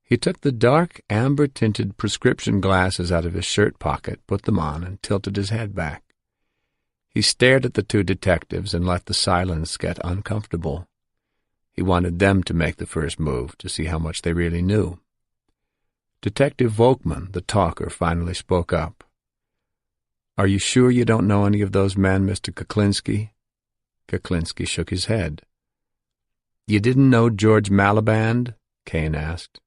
He took the dark, amber-tinted prescription glasses out of his shirt pocket, put them on, and tilted his head back. He stared at the two detectives and let the silence get uncomfortable. He wanted them to make the first move to see how much they really knew. Detective Volkman, the talker, finally spoke up. "Are you sure you don't know any of those men, Mr. Kuklinski?" Kuklinski shook his head. "You didn't know George Malaband?" Kane asked.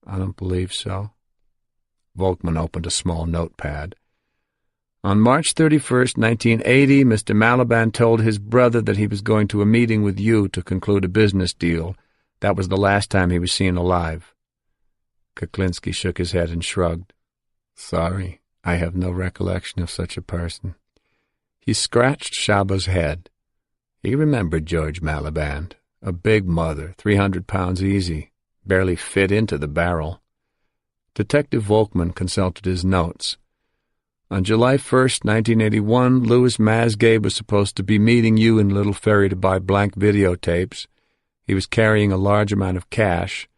"I don't believe so." Volkman opened a small notepad. "On March 31st, 1980, Mr. Malaband told his brother that he was going to a meeting with you to conclude a business deal. That was the last time he was seen alive." Kuklinski shook his head and shrugged. "Sorry, I have no recollection of such a person." He scratched Shaba's head. He remembered George Malaband, a big mother, 300 pounds easy, barely fit into the barrel. Detective Volkman consulted his notes. On July 1st, 1981, Louis Masgay was supposed to be meeting you in Little Ferry to buy blank videotapes. He was carrying a large amount of cash.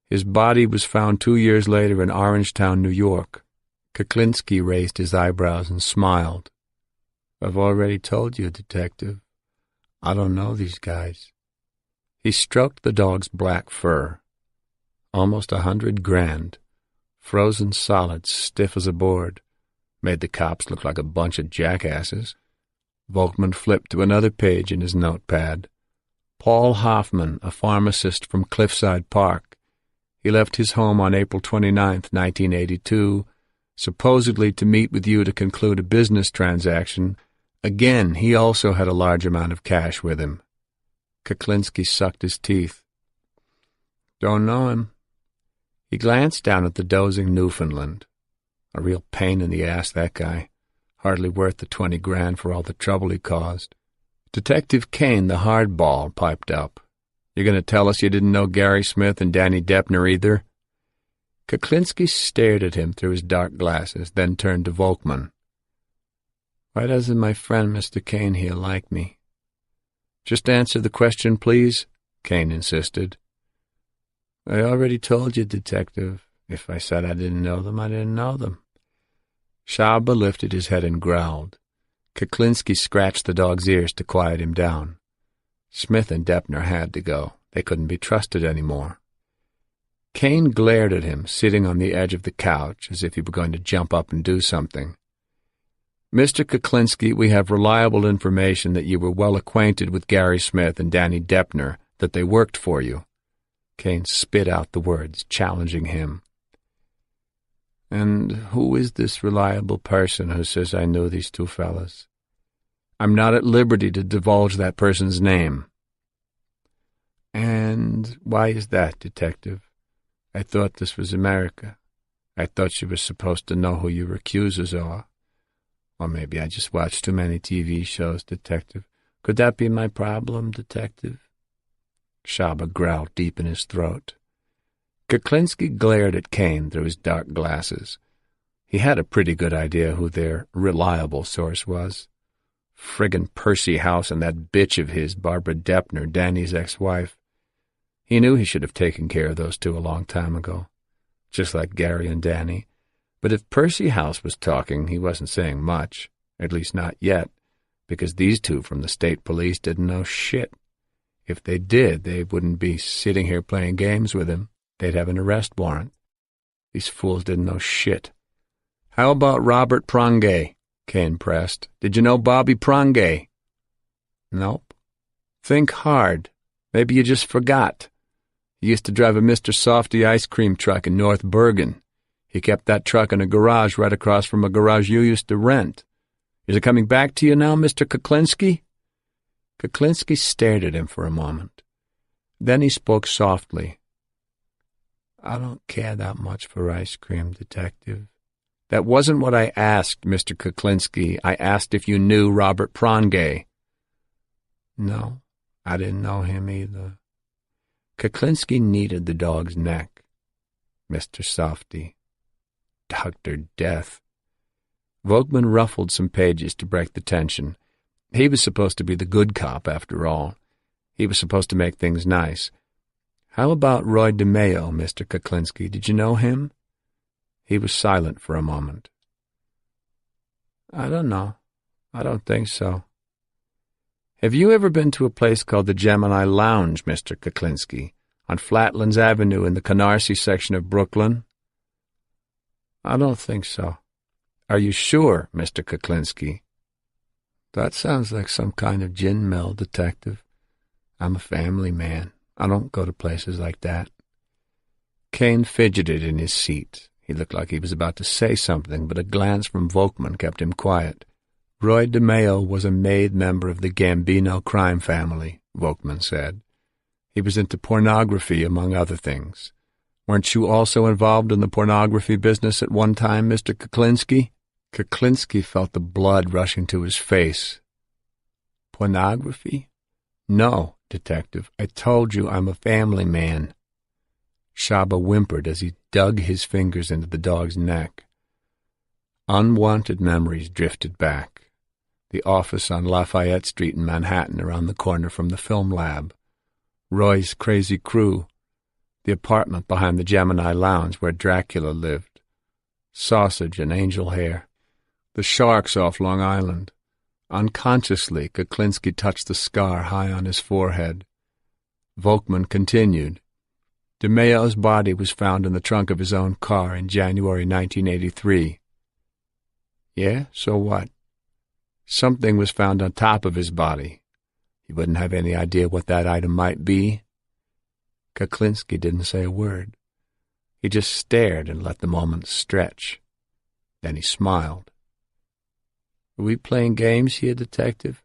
His body was found 2 years later in Orangetown, New York. Kuklinski raised his eyebrows and smiled. "I've already told you, Detective. I don't know these guys." He stroked the dog's black fur. Almost $100,000, frozen solid, stiff as a board, made the cops look like a bunch of jackasses. Volkman flipped to another page in his notepad. Paul Hoffman, a pharmacist from Cliffside Park. He left his home on April 29th, 1982, supposedly to meet with you to conclude a business transaction. Again, he also had a large amount of cash with him. Kuklinski sucked his teeth. "Don't know him." He glanced down at the dozing Newfoundland. A real pain in the ass, that guy. Hardly worth the $20,000 for all the trouble he caused. Detective Kane, the hardball, piped up. "You're going to tell us you didn't know Gary Smith and Danny Deppner either?" Kuklinski stared at him through his dark glasses, then turned to Volkman. "Why doesn't my friend Mr. Kane here like me?" "Just answer the question, please," Kane insisted. "I already told you, Detective. If I said I didn't know them, I didn't know them." Shaba lifted his head and growled. Kuklinski scratched the dog's ears to quiet him down. Smith and Deppner had to go. They couldn't be trusted any more. Kane glared at him, sitting on the edge of the couch, as if he were going to jump up and do something. "Mr. Kuklinski, we have reliable information that you were well acquainted with Gary Smith and Danny Deppner, that they worked for you." Kane spit out the words, challenging him. "And who is this reliable person who says I know these two fellas?" "I'm not at liberty to divulge that person's name." "And why is that, Detective? I thought this was America. I thought you were supposed to know who your accusers are. Or maybe I just watch too many TV shows, Detective. Could that be my problem, Detective?" Shaba growled deep in his throat. Kuklinski glared at Kane through his dark glasses. He had a pretty good idea who their reliable source was. Friggin' Percy House and that bitch of his, Barbara Deppner, Danny's ex-wife. He knew he should have taken care of those two a long time ago, just like Gary and Danny. But if Percy House was talking, he wasn't saying much, at least not yet, because these two from the state police didn't know shit. If they did, they wouldn't be sitting here playing games with him. They'd have an arrest warrant. These fools didn't know shit. "How about Robert Prangay?" Kane pressed. "Did you know Bobby Prangay?" "Nope." "Think hard. Maybe you just forgot. He used to drive a Mr. Softy ice cream truck in North Bergen. He kept that truck in a garage right across from a garage you used to rent. Is it coming back to you now, Mr. Kuklinski?" Kuklinski stared at him for a moment. Then he spoke softly. "I don't care that much for ice cream, Detective." "That wasn't what I asked, Mr. Kuklinski. I asked if you knew Robert Prangay." "No, I didn't know him either." Kuklinski kneaded the dog's neck. "Mr. Softy. Dr. Death." Volkman ruffled some pages to break the tension. He was supposed to be the good cop, after all. He was supposed to make things nice. "How about Roy DeMeo, Mr. Kuklinski? Did you know him?" He was silent for a moment. "I don't know. I don't think so." "Have you ever been to a place called the Gemini Lounge, Mr. Kuklinski, on Flatlands Avenue in the Canarsie section of Brooklyn?" "I don't think so." "Are you sure, Mr. Kuklinski?" "That sounds like some kind of gin mill, Detective. I'm a family man. I don't go to places like that." Kane fidgeted in his seat. He looked like he was about to say something, but a glance from Volkman kept him quiet. "Roy DeMeo was a made member of the Gambino crime family," Volkman said. "He was into pornography, among other things. Weren't you also involved in the pornography business at one time, Mr. Kuklinski?" Kuklinski felt the blood rushing to his face. "Pornography? No, Detective. I told you I'm a family man." Shaba whimpered as he dug his fingers into the dog's neck. Unwanted memories drifted back. The office on Lafayette Street in Manhattan around the corner from the film lab. Roy's crazy crew. The apartment behind the Gemini Lounge where Dracula lived. sausage and angel hair. The sharks off Long Island. Unconsciously, Kuklinski touched the scar high on his forehead. Volkman continued. DeMayo's body was found in the trunk of his own car in January 1983. Yeah, so what? Something was found on top of his body. He wouldn't have any idea what that item might be. Kuklinski didn't say a word. He just stared and let the moment stretch. Then he smiled. Are we playing games here, Detective?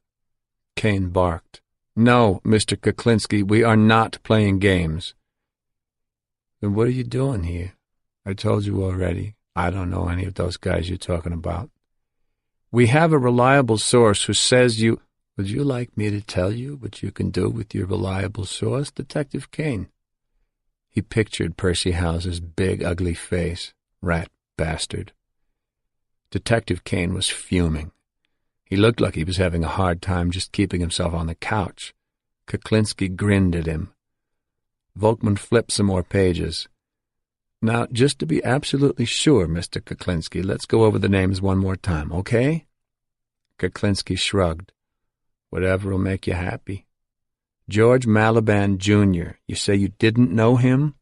Kane barked. No, Mr. Kuklinski, we are not playing games. Then what are you doing here? I told you already. I don't know any of those guys you're talking about. We have a reliable source who says you— Would you like me to tell you what you can do with your reliable source, Detective Kane? He pictured Percy House's big, ugly face. Rat bastard. Detective Kane was fuming. He looked like he was having a hard time just keeping himself on the couch. Kuklinski grinned at him. Volkman flipped some more pages. Now, just to be absolutely sure, Mr. Kuklinski, let's go over the names one more time, okay? Kuklinski shrugged. Whatever'll make you happy. George Malaban, Jr., you say you didn't know him?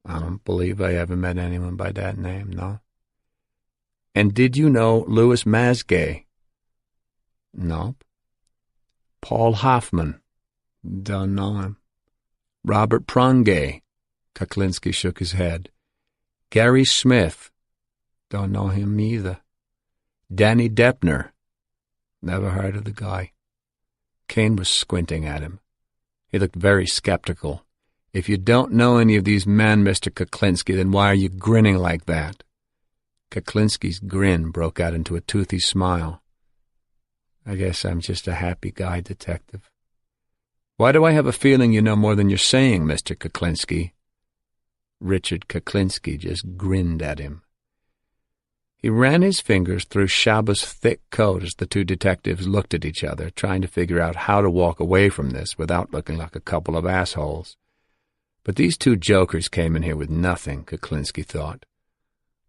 I don't believe I ever met anyone by that name, no. And did you know Louis Masgay? Nope. Paul Hoffman? Don't know him. Robert Prongay? Kuklinski shook his head. Gary Smith? Don't know him either. Danny Deppner? Never heard of the guy. Kane was squinting at him. He looked very skeptical. If you don't know any of these men, Mr. Kuklinski, then why are you grinning like that? Kuklinski's grin broke out into a toothy smile. I guess I'm just a happy guy, Detective. Why do I have a feeling you know more than you're saying, Mr. Kuklinski? Richard Kuklinski just grinned at him. He ran his fingers through Shaba's thick coat as the two detectives looked at each other, trying to figure out how to walk away from this without looking like a couple of assholes. But these two jokers came in here with nothing, Kuklinski thought.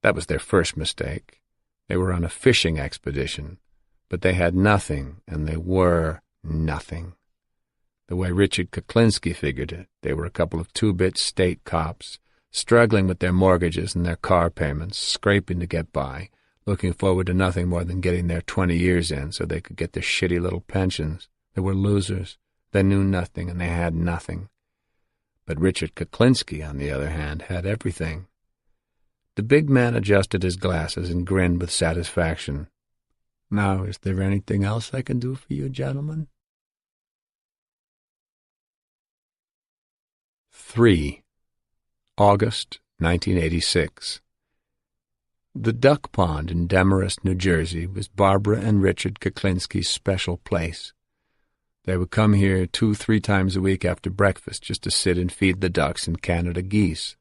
That was their first mistake. They were on a fishing expedition, but they had nothing, and they were nothing. The way Richard Kuklinski figured it, they were a couple of two-bit state cops, struggling with their mortgages and their car payments, scraping to get by, looking forward to nothing more than getting their 20 years in so they could get their shitty little pensions. They were losers. They knew nothing, and they had nothing. But Richard Kuklinski, on the other hand, had everything. The big man adjusted his glasses and grinned with satisfaction. Now, is there anything else I can do for you, gentlemen? 3. August 1986. The duck pond in Demarest, New Jersey, was Barbara and Richard Kuklinski's special place. They would come here 2-3 times a week after breakfast just to sit and feed the ducks and Canada geese.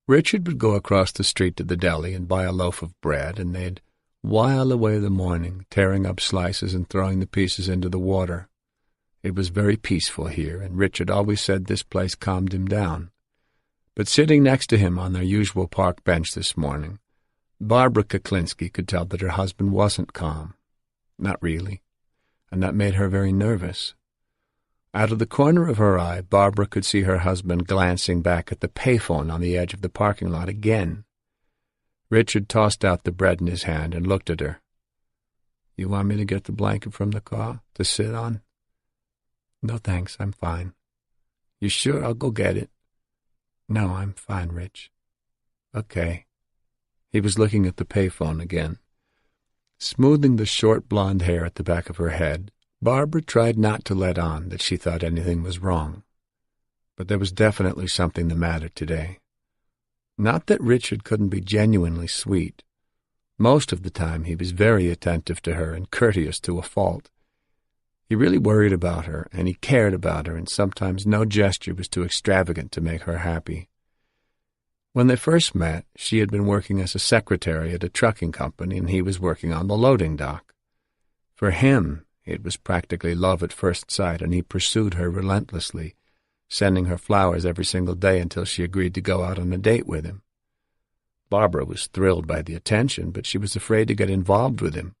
Richard would go across the street to the deli and buy a loaf of bread, and they'd while away the morning, tearing up slices and throwing the pieces into the water. It was very peaceful here, and Richard always said this place calmed him down. But sitting next to him on their usual park bench this morning, Barbara Kuklinski could tell that her husband wasn't calm. Not really. And that made her very nervous. Out of the corner of her eye, Barbara could see her husband glancing back at the payphone on the edge of the parking lot again. Richard tossed out the bread in his hand and looked at her. You want me to get the blanket from the car to sit on? No, thanks, I'm fine. You sure? I'll go get it. No, I'm fine, Rich. Okay. He was looking at the payphone again. Smoothing the short blonde hair at the back of her head, Barbara tried not to let on that she thought anything was wrong. But there was definitely something the matter today. Not that Richard couldn't be genuinely sweet. Most of the time he was very attentive to her and courteous to a fault. He really worried about her, and he cared about her, and sometimes no gesture was too extravagant to make her happy. When they first met, she had been working as a secretary at a trucking company, and he was working on the loading dock. For him, it was practically love at first sight, and he pursued her relentlessly, sending her flowers every single day until she agreed to go out on a date with him. Barbara was thrilled by the attention, but she was afraid to get involved with him.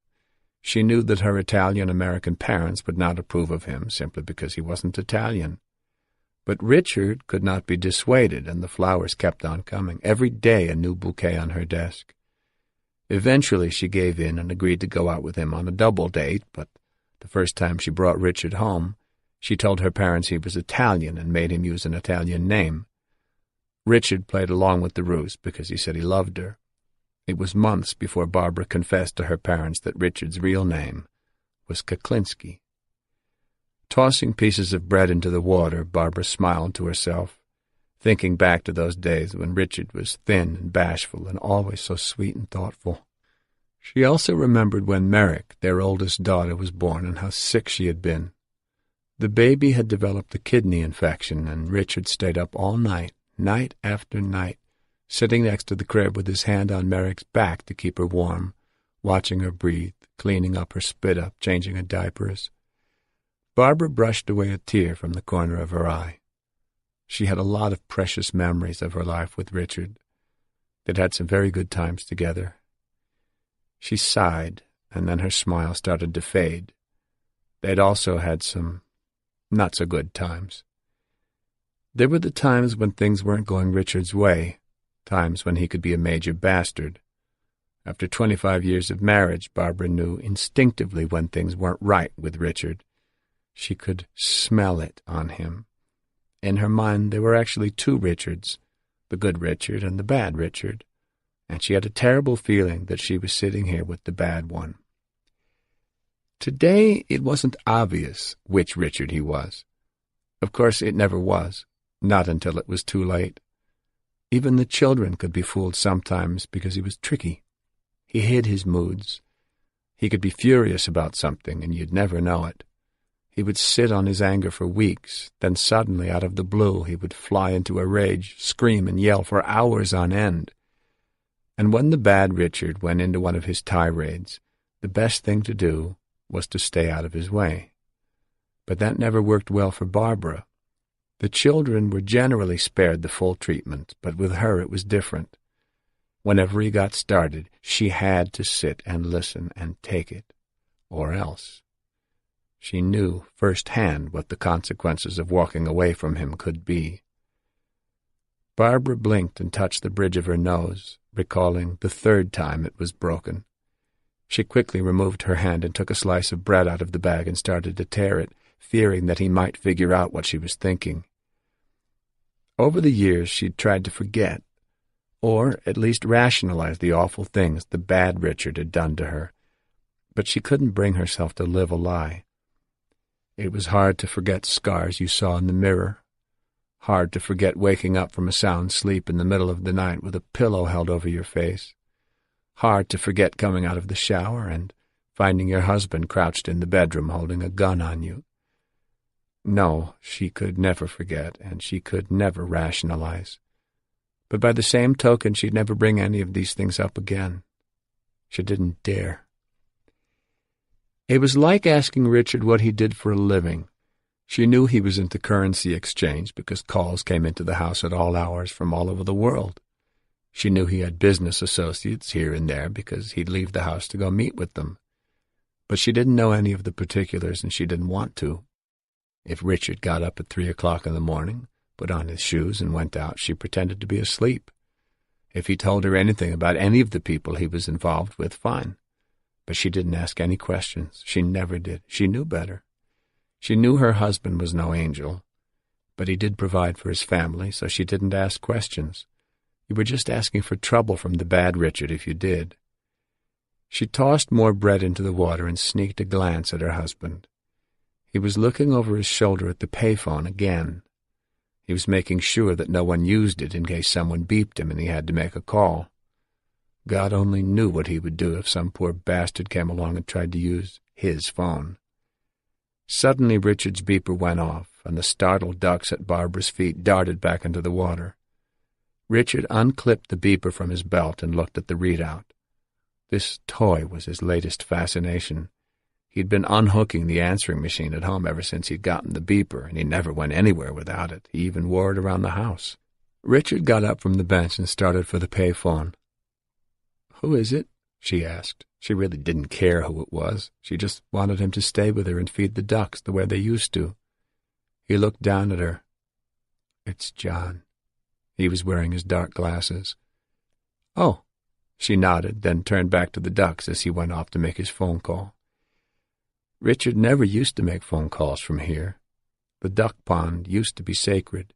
She knew that her Italian-American parents would not approve of him simply because he wasn't Italian. But Richard could not be dissuaded, and the flowers kept on coming, every day a new bouquet on her desk. Eventually she gave in and agreed to go out with him on a double date, but the first time she brought Richard home, she told her parents he was Italian and made him use an Italian name. Richard played along with the ruse because he said he loved her. It was months before Barbara confessed to her parents that Richard's real name was Kuklinski. Tossing pieces of bread into the water, Barbara smiled to herself, thinking back to those days when Richard was thin and bashful and always so sweet and thoughtful. She also remembered when Merrick, their oldest daughter, was born and how sick she had been. The baby had developed a kidney infection, and Richard stayed up all night, night after night, sitting next to the crib with his hand on Merrick's back to keep her warm, watching her breathe, cleaning up her spit-up, changing her diapers. Barbara brushed away a tear from the corner of her eye. She had a lot of precious memories of her life with Richard. They'd had some very good times together. She sighed, and then her smile started to fade. They'd also had some not-so-good times. There were the times when things weren't going Richard's way, times when he could be a major bastard. After 25 years of marriage, Barbara knew instinctively when things weren't right with Richard. She could smell it on him. In her mind, there were actually two Richards, the good Richard and the bad Richard, and she had a terrible feeling that she was sitting here with the bad one. Today, it wasn't obvious which Richard he was. Of course, it never was, not until it was too late. Even the children could be fooled sometimes because he was tricky. He hid his moods. He could be furious about something, and you'd never know it. He would sit on his anger for weeks, then suddenly, out of the blue, he would fly into a rage, scream and yell for hours on end. And when the bad Richard went into one of his tirades, the best thing to do was to stay out of his way. But that never worked well for Barbara. The children were generally spared the full treatment, but with her it was different. Whenever he got started, she had to sit and listen and take it, or else. She knew firsthand what the consequences of walking away from him could be. Barbara blinked and touched the bridge of her nose, recalling the third time it was broken. She quickly removed her hand and took a slice of bread out of the bag and started to tear it, fearing that he might figure out what she was thinking. Over the years, she'd tried to forget, or at least rationalize the awful things the bad Richard had done to her, but she couldn't bring herself to live a lie. It was hard to forget scars you saw in the mirror, hard to forget waking up from a sound sleep in the middle of the night with a pillow held over your face, hard to forget coming out of the shower and finding your husband crouched in the bedroom holding a gun on you. No, she could never forget, and she could never rationalize. But by the same token, she'd never bring any of these things up again. She didn't dare. It was like asking Richard what he did for a living. She knew he was into currency exchange because calls came into the house at all hours from all over the world. She knew he had business associates here and there because he'd leave the house to go meet with them. But she didn't know any of the particulars, and she didn't want to. If Richard got up at 3 o'clock in the morning, put on his shoes, and went out, she pretended to be asleep. If he told her anything about any of the people he was involved with, fine. But she didn't ask any questions. She never did. She knew better. She knew her husband was no angel, but he did provide for his family, so she didn't ask questions. You were just asking for trouble from the bad Richard if you did. She tossed more bread into the water and sneaked a glance at her husband. He was looking over his shoulder at the payphone again. He was making sure that no one used it in case someone beeped him and he had to make a call. God only knew what he would do if some poor bastard came along and tried to use his phone. Suddenly Richard's beeper went off, and the startled ducks at Barbara's feet darted back into the water. Richard unclipped the beeper from his belt and looked at the readout. This toy was his latest fascination. He'd been unhooking the answering machine at home ever since he'd gotten the beeper, and he never went anywhere without it. He even wore it around the house. Richard got up from the bench and started for the payphone. "Who is it?" she asked. She really didn't care who it was. She just wanted him to stay with her and feed the ducks the way they used to. He looked down at her. "It's John." He was wearing his dark glasses. "Oh." She nodded, then turned back to the ducks as he went off to make his phone call. Richard never used to make phone calls from here. The duck pond used to be sacred.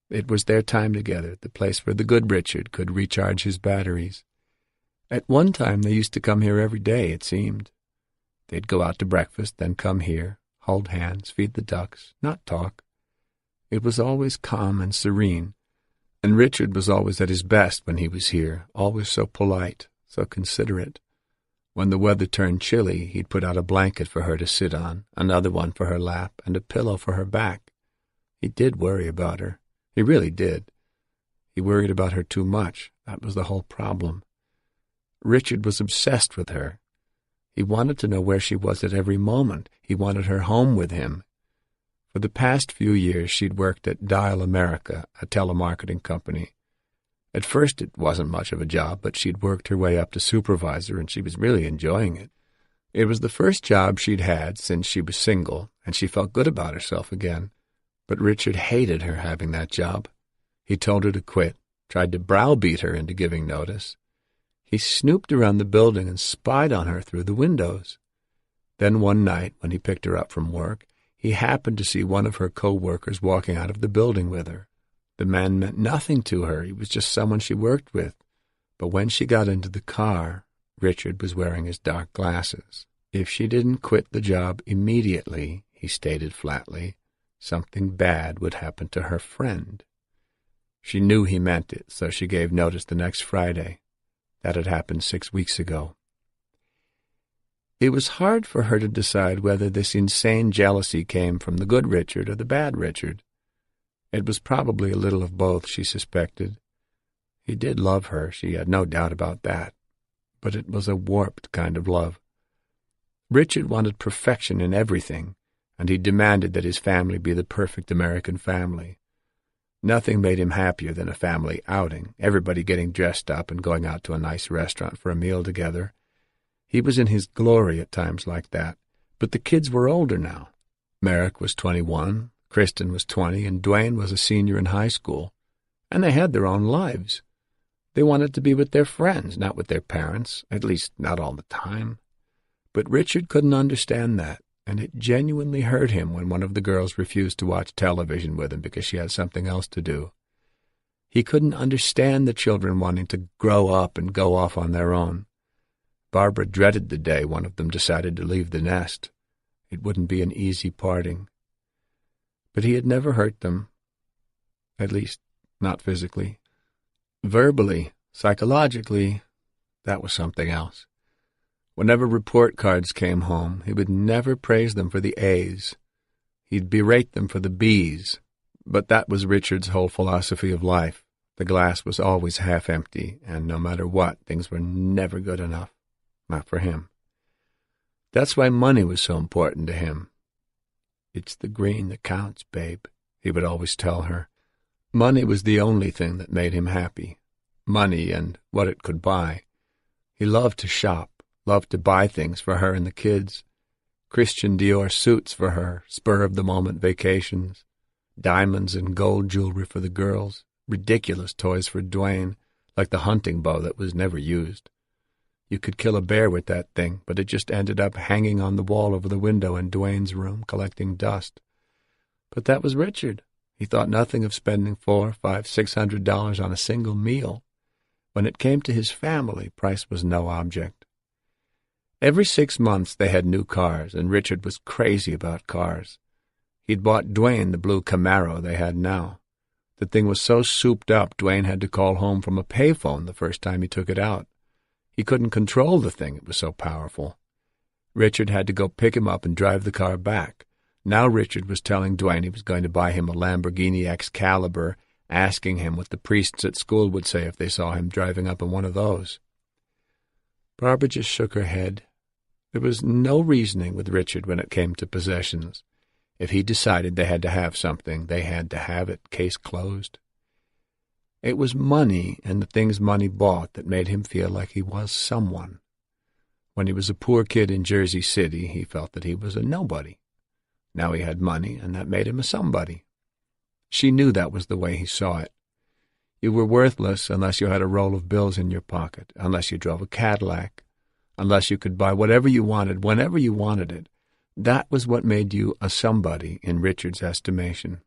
It was their time together, the place where the good Richard could recharge his batteries. At one time they used to come here every day, it seemed. They'd go out to breakfast, then come here, hold hands, feed the ducks, not talk. It was always calm and serene, and Richard was always at his best when he was here, always so polite, so considerate. When the weather turned chilly, he'd put out a blanket for her to sit on, another one for her lap, and a pillow for her back. He did worry about her. He really did. He worried about her too much. That was the whole problem. Richard was obsessed with her. He wanted to know where she was at every moment. He wanted her home with him. For the past few years, she'd worked at Dial America, a telemarketing company. At first it wasn't much of a job, but she'd worked her way up to supervisor, and she was really enjoying it. It was the first job she'd had since she was single, and she felt good about herself again. But Richard hated her having that job. He told her to quit, tried to browbeat her into giving notice. He snooped around the building and spied on her through the windows. Then one night, when he picked her up from work, he happened to see one of her co-workers walking out of the building with her. The man meant nothing to her. He was just someone she worked with. But when she got into the car, Richard was wearing his dark glasses. If she didn't quit the job immediately, he stated flatly, something bad would happen to her friend. She knew he meant it, so she gave notice the next Friday. That had happened 6 weeks ago. It was hard for her to decide whether this insane jealousy came from the good Richard or the bad Richard. It was probably a little of both, she suspected. He did love her, she had no doubt about that, but it was a warped kind of love. Richard wanted perfection in everything, and he demanded that his family be the perfect American family. Nothing made him happier than a family outing, everybody getting dressed up and going out to a nice restaurant for a meal together. He was in his glory at times like that, but the kids were older now. Merrick was 21, Kristen was 20, and Dwayne was a senior in high school, and they had their own lives. They wanted to be with their friends, not with their parents, at least not all the time. But Richard couldn't understand that, and it genuinely hurt him when one of the girls refused to watch television with him because she had something else to do. He couldn't understand the children wanting to grow up and go off on their own. Barbara dreaded the day one of them decided to leave the nest. It wouldn't be an easy parting. But he had never hurt them, at least not physically. Verbally, psychologically, that was something else. Whenever report cards came home, he would never praise them for the A's. He'd berate them for the B's. But that was Richard's whole philosophy of life. The glass was always half empty, and no matter what, things were never good enough. Not for him. That's why money was so important to him. "It's the green that counts, babe," he would always tell her. Money was the only thing that made him happy. Money and what it could buy. He loved to shop, loved to buy things for her and the kids. Christian Dior suits for her, spur-of-the-moment vacations, diamonds and gold jewelry for the girls, ridiculous toys for Dwayne, like the hunting bow that was never used. You could kill a bear with that thing, but it just ended up hanging on the wall over the window in Dwayne's room, collecting dust. But that was Richard. He thought nothing of spending $400, $500, $600 on a single meal. When it came to his family, price was no object. Every 6 months they had new cars, and Richard was crazy about cars. He'd bought Dwayne the blue Camaro they had now. The thing was so souped up, Dwayne had to call home from a payphone the first time he took it out. He couldn't control the thing, it was so powerful. Richard had to go pick him up and drive the car back. Now Richard was telling Dwayne he was going to buy him a Lamborghini Excalibur, asking him what the priests at school would say if they saw him driving up in one of those. Barbara just shook her head. There was no reasoning with Richard when it came to possessions. If he decided they had to have something, they had to have it, case closed. It was money and the things money bought that made him feel like he was someone. When he was a poor kid in Jersey City, he felt that he was a nobody. Now he had money, and that made him a somebody. She knew that was the way he saw it. You were worthless unless you had a roll of bills in your pocket, unless you drove a Cadillac, unless you could buy whatever you wanted, whenever you wanted it. That was what made you a somebody in Richard's estimation.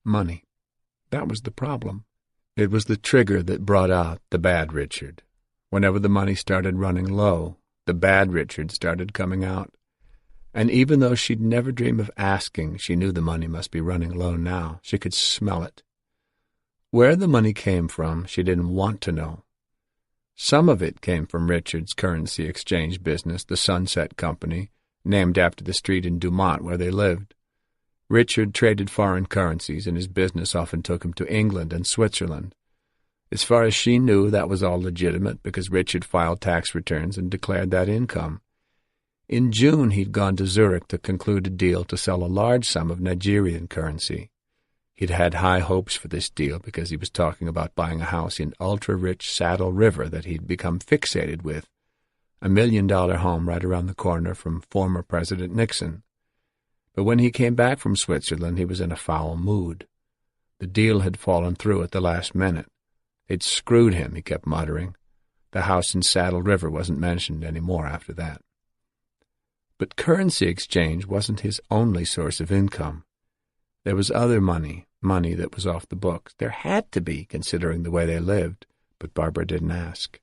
Money. That was the problem. It was the trigger that brought out the bad Richard. Whenever the money started running low, the bad Richard started coming out. And even though she'd never dream of asking, she knew the money must be running low now. She could smell it. Where the money came from, she didn't want to know. Some of it came from Richard's currency exchange business, the Sunset Company, named after the street in Dumont where they lived. Richard traded foreign currencies, and his business often took him to England and Switzerland. As far as she knew, that was all legitimate because Richard filed tax returns and declared that income. In June, he'd gone to Zurich to conclude a deal to sell a large sum of Nigerian currency. He'd had high hopes for this deal because he was talking about buying a house in ultra-rich Saddle River that he'd become fixated with, $1 million home right around the corner from former President Nixon. But when he came back from Switzerland, he was in a foul mood. The deal had fallen through at the last minute. They'd screwed him, he kept muttering. The house in Saddle River wasn't mentioned any more after that. But currency exchange wasn't his only source of income. There was other money that was off the books. There had to be, considering the way they lived, but Barbara didn't ask.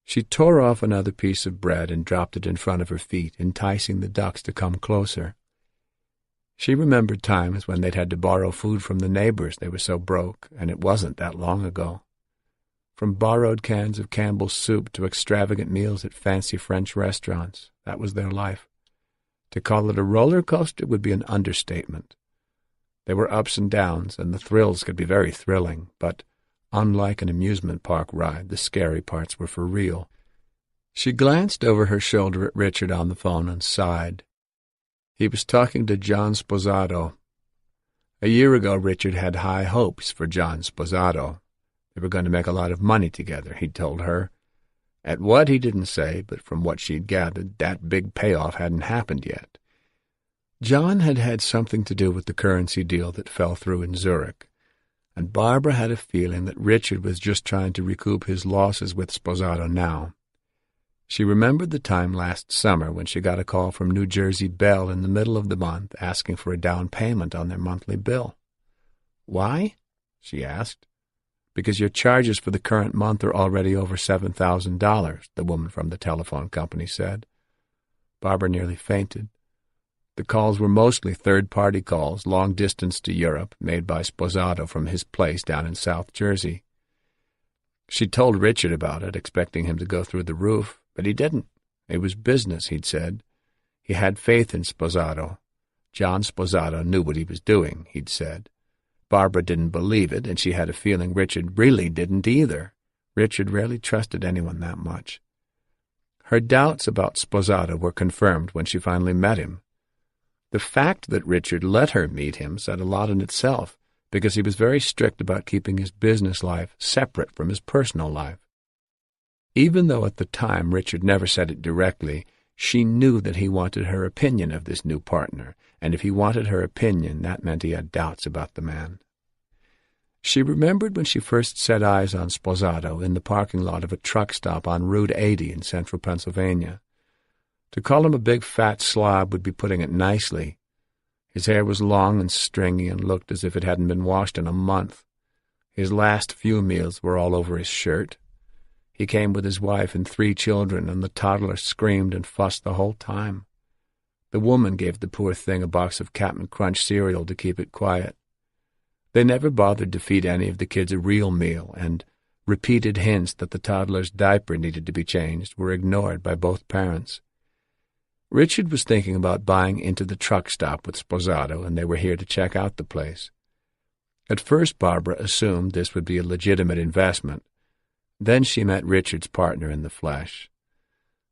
She tore off another piece of bread and dropped it in front of her feet, enticing the ducks to come closer. She remembered times when they'd had to borrow food from the neighbors, they were so broke, and it wasn't that long ago. From borrowed cans of Campbell's soup to extravagant meals at fancy French restaurants, that was their life. To call it a roller coaster would be an understatement. There were ups and downs, and the thrills could be very thrilling, but unlike an amusement park ride, the scary parts were for real. She glanced over her shoulder at Richard on the phone and sighed. He was talking to John Sposato. A year ago, Richard had high hopes for John Sposato. They were going to make a lot of money together, he'd told her. At what, he didn't say, but from what she'd gathered, that big payoff hadn't happened yet. John had had something to do with the currency deal that fell through in Zurich, and Barbara had a feeling that Richard was just trying to recoup his losses with Sposato now. She remembered the time last summer when she got a call from New Jersey Bell in the middle of the month asking for a down payment on their monthly bill. "Why?" she asked. "Because your charges for the current month are already over $7,000, the woman from the telephone company said. Barbara nearly fainted. The calls were mostly third-party calls, long distance to Europe, made by Sposato from his place down in South Jersey. She told Richard about it, expecting him to go through the roof, but he didn't. It was business, he'd said. He had faith in Sposato. John Sposato knew what he was doing, he'd said. Barbara didn't believe it, and she had a feeling Richard really didn't either. Richard rarely trusted anyone that much. Her doubts about Sposato were confirmed when she finally met him. The fact that Richard let her meet him said a lot in itself, because he was very strict about keeping his business life separate from his personal life. Even though at the time Richard never said it directly, she knew that he wanted her opinion of this new partner, and if he wanted her opinion, that meant he had doubts about the man. She remembered when she first set eyes on Sposato in the parking lot of a truck stop on Route 80 in central Pennsylvania. To call him a big fat slob would be putting it nicely. His hair was long and stringy and looked as if it hadn't been washed in a month. His last few meals were all over his shirt. He came with his wife and 3 children, and the toddler screamed and fussed the whole time. The woman gave the poor thing a box of Cap'n Crunch cereal to keep it quiet. They never bothered to feed any of the kids a real meal, and repeated hints that the toddler's diaper needed to be changed were ignored by both parents. Richard was thinking about buying into the truck stop with Sposato, and they were here to check out the place. At first Barbara assumed this would be a legitimate investment. Then she met Richard's partner in the flesh.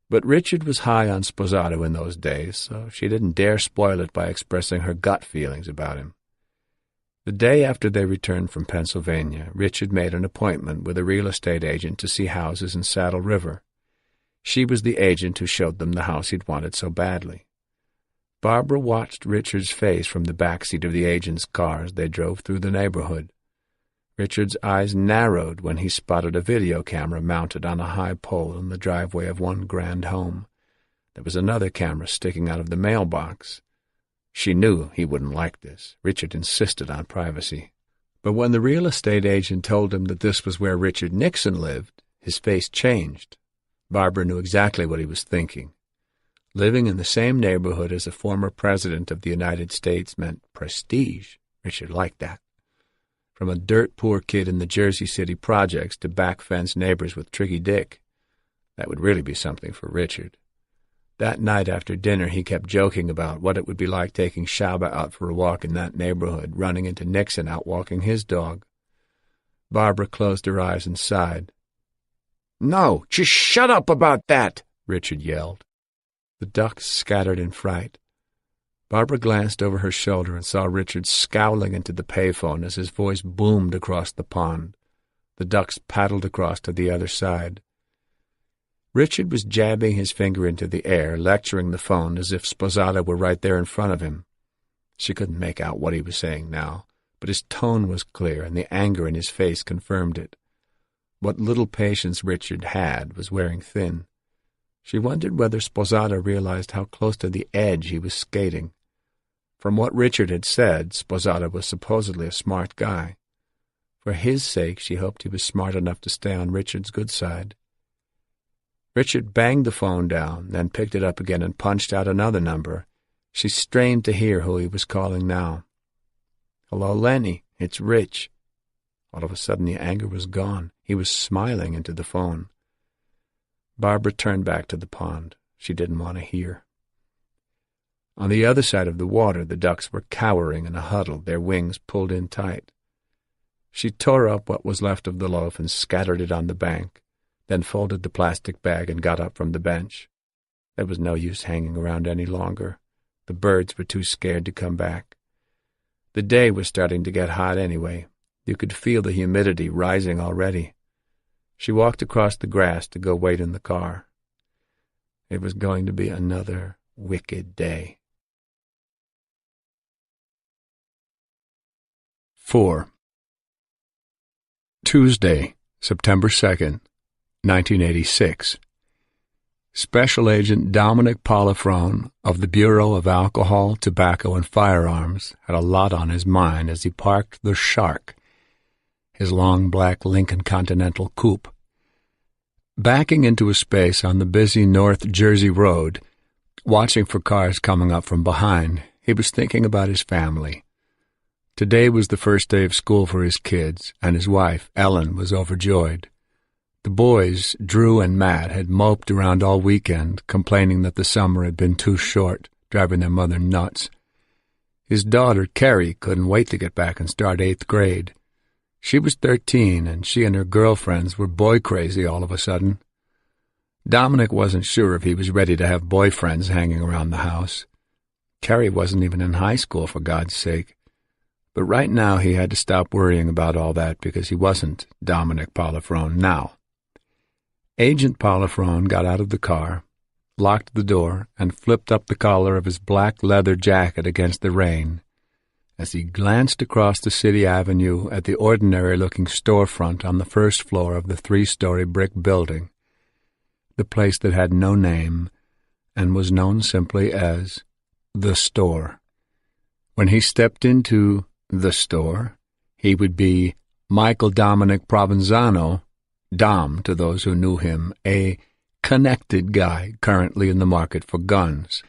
But Richard was high on Sposato in those days, so she didn't dare spoil it by expressing her gut feelings about him. The day after they returned from Pennsylvania, Richard made an appointment with a real estate agent to see houses in Saddle River. She was the agent who showed them the house he'd wanted so badly. Barbara watched Richard's face from the back seat of the agent's car as they drove through the neighborhood. Richard's eyes narrowed when he spotted a video camera mounted on a high pole in the driveway of one grand home. There was another camera sticking out of the mailbox. She knew he wouldn't like this. Richard insisted on privacy. But when the real estate agent told him that this was where Richard Nixon lived, his face changed. Barbara knew exactly what he was thinking. Living in the same neighborhood as a former president of the United States meant prestige. Richard liked that. From a dirt-poor kid in the Jersey City projects to back-fence neighbors with Tricky Dick. That would really be something for Richard. That night after dinner he kept joking about what it would be like taking Shaba out for a walk in that neighborhood, running into Nixon out walking his dog. Barbara closed her eyes and sighed. "No, just shut up about that!" Richard yelled. The ducks scattered in fright. Barbara glanced over her shoulder and saw Richard scowling into the payphone as his voice boomed across the pond. The ducks paddled across to the other side. Richard was jabbing his finger into the air, lecturing the phone as if Sposata were right there in front of him. She couldn't make out what he was saying now, but his tone was clear, and the anger in his face confirmed it. What little patience Richard had was wearing thin. She wondered whether Sposata realized how close to the edge he was skating. From what Richard had said, Sposata was supposedly a smart guy. For his sake, she hoped he was smart enough to stay on Richard's good side. Richard banged the phone down, then picked it up again and punched out another number. She strained to hear who he was calling now. "Hello, Lenny. It's Rich." All of a sudden the anger was gone. He was smiling into the phone. Barbara turned back to the pond. She didn't want to hear. On the other side of the water, the ducks were cowering in a huddle, their wings pulled in tight. She tore up what was left of the loaf and scattered it on the bank, then folded the plastic bag and got up from the bench. There was no use hanging around any longer. The birds were too scared to come back. The day was starting to get hot anyway. You could feel the humidity rising already. She walked across the grass to go wait in the car. It was going to be another wicked day. 4. Tuesday, September 2nd, 1986. Special Agent Dominic Polifrone of the Bureau of Alcohol, Tobacco, and Firearms had a lot on his mind as he parked the Shark, his long black Lincoln Continental coupe. Backing into a space on the busy North Jersey Road, watching for cars coming up from behind, he was thinking about his family. Today was the first day of school for his kids, and his wife, Ellen, was overjoyed. The boys, Drew and Matt, had moped around all weekend, complaining that the summer had been too short, driving their mother nuts. His daughter, Carrie, couldn't wait to get back and start 8th grade. She was 13, and she and her girlfriends were boy-crazy all of a sudden. Dominic wasn't sure if he was ready to have boyfriends hanging around the house. Carrie wasn't even in high school, for God's sake. But right now he had to stop worrying about all that because he wasn't Dominic Polifrone now. Agent Polifrone got out of the car, locked the door, and flipped up the collar of his black leather jacket against the rain. As he glanced across the city avenue at the ordinary-looking storefront on the first floor of the 3-story brick building, the place that had no name and was known simply as the store. When he stepped into the store, he would be Michael Dominic Provenzano, Dom to those who knew him, a connected guy currently in the market for guns.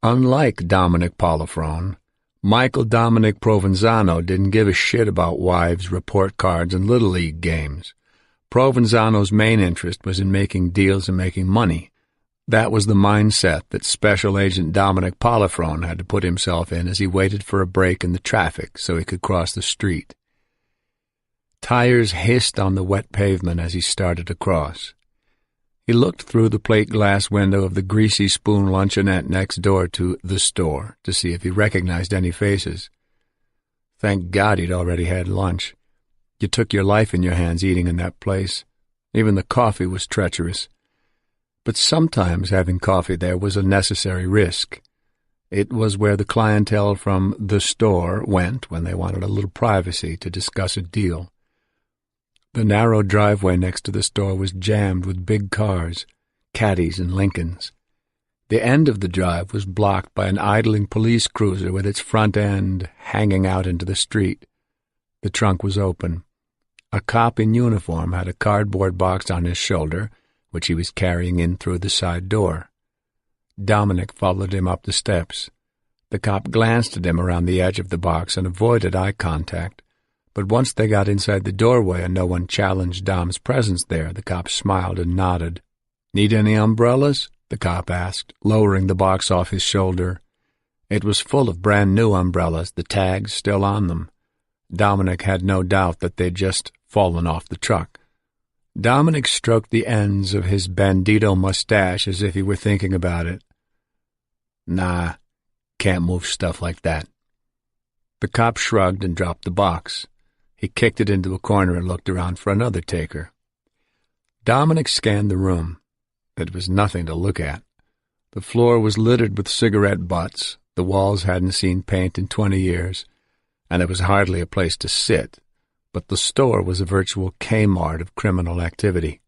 Unlike Dominic Polifrone, Michael Dominic Provenzano didn't give a shit about wives, report cards, and Little League games. Provenzano's main interest was in making deals and making money. That was the mindset that Special Agent Dominic Polifrone had to put himself in as he waited for a break in the traffic so he could cross the street. Tires hissed on the wet pavement as he started across. He looked through the plate glass window of the Greasy Spoon luncheonette next door to the store to see if he recognized any faces. Thank God he'd already had lunch. You took your life in your hands eating in that place. Even the coffee was treacherous. But sometimes having coffee there was a necessary risk. It was where the clientele from the store went when they wanted a little privacy to discuss a deal. The narrow driveway next to the store was jammed with big cars, Caddies and Lincolns. The end of the drive was blocked by an idling police cruiser with its front end hanging out into the street. The trunk was open. A cop in uniform had a cardboard box on his shoulder, which he was carrying in through the side door. Dominic followed him up the steps. The cop glanced at him around the edge of the box and avoided eye contact, but once they got inside the doorway and no one challenged Dom's presence there, the cop smiled and nodded. "Need any umbrellas?" the cop asked, lowering the box off his shoulder. It was full of brand-new umbrellas, the tags still on them. Dominic had no doubt that they'd just fallen off the truck. Dominic stroked the ends of his bandito mustache as if he were thinking about it. "Nah, can't move stuff like that." The cop shrugged and dropped the box. He kicked it into a corner and looked around for another taker. Dominic scanned the room. It was nothing to look at. The floor was littered with cigarette butts, the walls hadn't seen paint in 20 years, and there was hardly a place to sit, but the store was a virtual Kmart of criminal activity.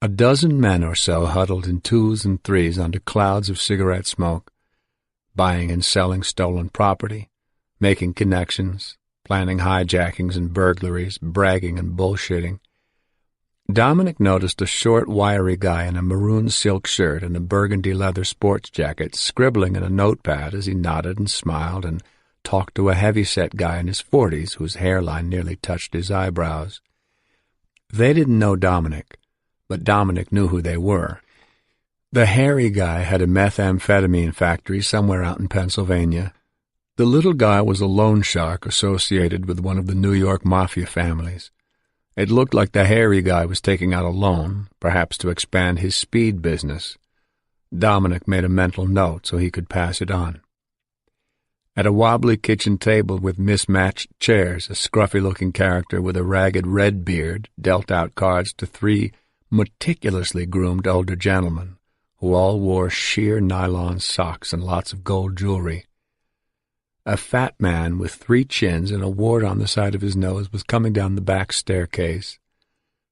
A dozen men or so huddled in twos and threes under clouds of cigarette smoke, buying and selling stolen property, making connections, planning hijackings and burglaries, bragging and bullshitting. Dominic noticed a short, wiry guy in a maroon silk shirt and a burgundy leather sports jacket scribbling in a notepad as he nodded and smiled and talked to a heavy-set guy in his 40s whose hairline nearly touched his eyebrows. They didn't know Dominic, but Dominic knew who they were. The hairy guy had a methamphetamine factory somewhere out in Pennsylvania. The little guy was a loan shark associated with one of the New York mafia families. It looked like the hairy guy was taking out a loan, perhaps to expand his speed business. Dominic made a mental note so he could pass it on. At a wobbly kitchen table with mismatched chairs, a scruffy-looking character with a ragged red beard dealt out cards to 3 meticulously groomed older gentlemen, who all wore sheer nylon socks and lots of gold jewelry. A fat man with 3 chins and a wart on the side of his nose was coming down the back staircase,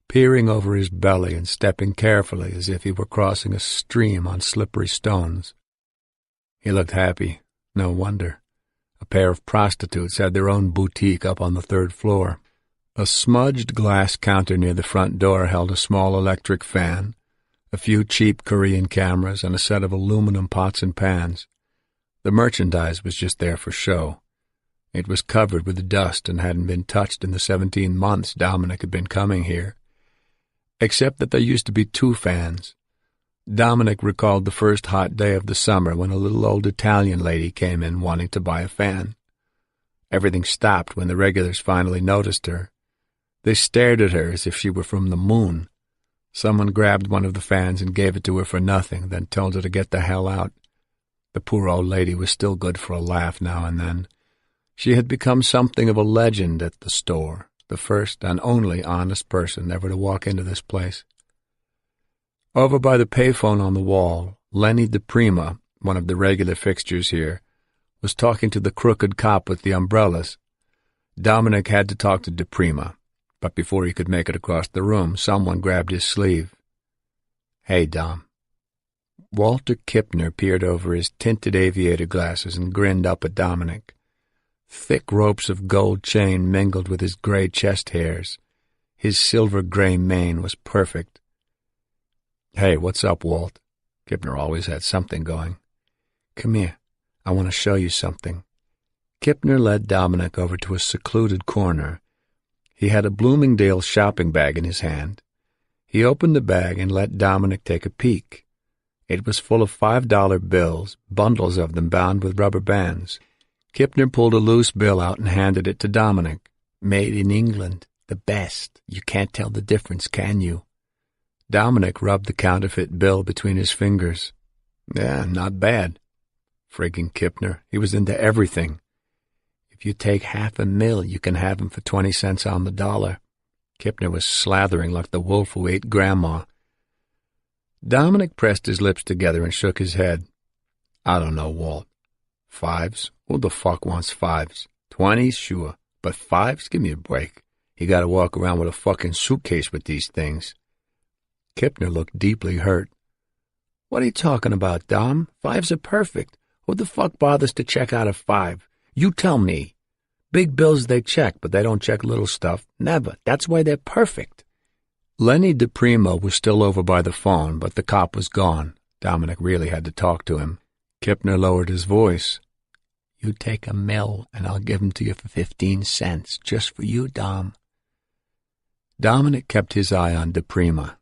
peering over his belly and stepping carefully as if he were crossing a stream on slippery stones. He looked happy. No wonder. A pair of prostitutes had their own boutique up on the 3rd floor. A smudged glass counter near the front door held a small electric fan, a few cheap Korean cameras, and a set of aluminum pots and pans. The merchandise was just there for show. It was covered with dust and hadn't been touched in the 17 months Dominic had been coming here, except that there used to be 2 fans. Dominic recalled the first hot day of the summer when a little old Italian lady came in wanting to buy a fan. Everything stopped when the regulars finally noticed her. They stared at her as if she were from the moon. Someone grabbed one of the fans and gave it to her for nothing, then told her to get the hell out. The poor old lady was still good for a laugh now and then. She had become something of a legend at the store, the first and only honest person ever to walk into this place. Over by the payphone on the wall, Lenny DePrima, one of the regular fixtures here, was talking to the crooked cop with the umbrellas. Dominic had to talk to DePrima, but before he could make it across the room, someone grabbed his sleeve. "Hey, Dom." Walter Kipner peered over his tinted aviator glasses and grinned up at Dominic. Thick ropes of gold chain mingled with his gray chest hairs. His silver-gray mane was perfect. "Hey, what's up, Walt?" Kipner always had something going. "Come here. I want to show you something." Kipner led Dominic over to a secluded corner. He had a Bloomingdale's shopping bag in his hand. He opened the bag and let Dominic take a peek. It was full of $5 bills, bundles of them bound with rubber bands. Kipner pulled a loose bill out and handed it to Dominic. "Made in England. The best. You can't tell the difference, can you?" Dominic rubbed the counterfeit bill between his fingers. "Yeah, not bad." Friggin' Kipner. He was into everything. If If you take $500,000, you can have 'em for 20 cents on the dollar." Kipner was slathering like the wolf who ate Grandma. Dominic pressed his lips together and shook his head. "I don't know, Walt. Fives? Who the fuck wants fives? 20s, sure. But fives? Give me a break. You gotta walk around with a fucking suitcase with these things." Kipner looked deeply hurt. "What are you talking about, Dom? Fives are perfect. Who the fuck bothers to check out a five? You tell me. Big bills they check, but they don't check little stuff. Never. That's why they're perfect." Lenny DePrimo was still over by the phone, but the cop was gone. Dominic really had to talk to him. Kipner lowered his voice. "You take $1 million, and I'll give 'em to you for 15 cents, just for you, Dom." Dominic kept his eye on DePrima.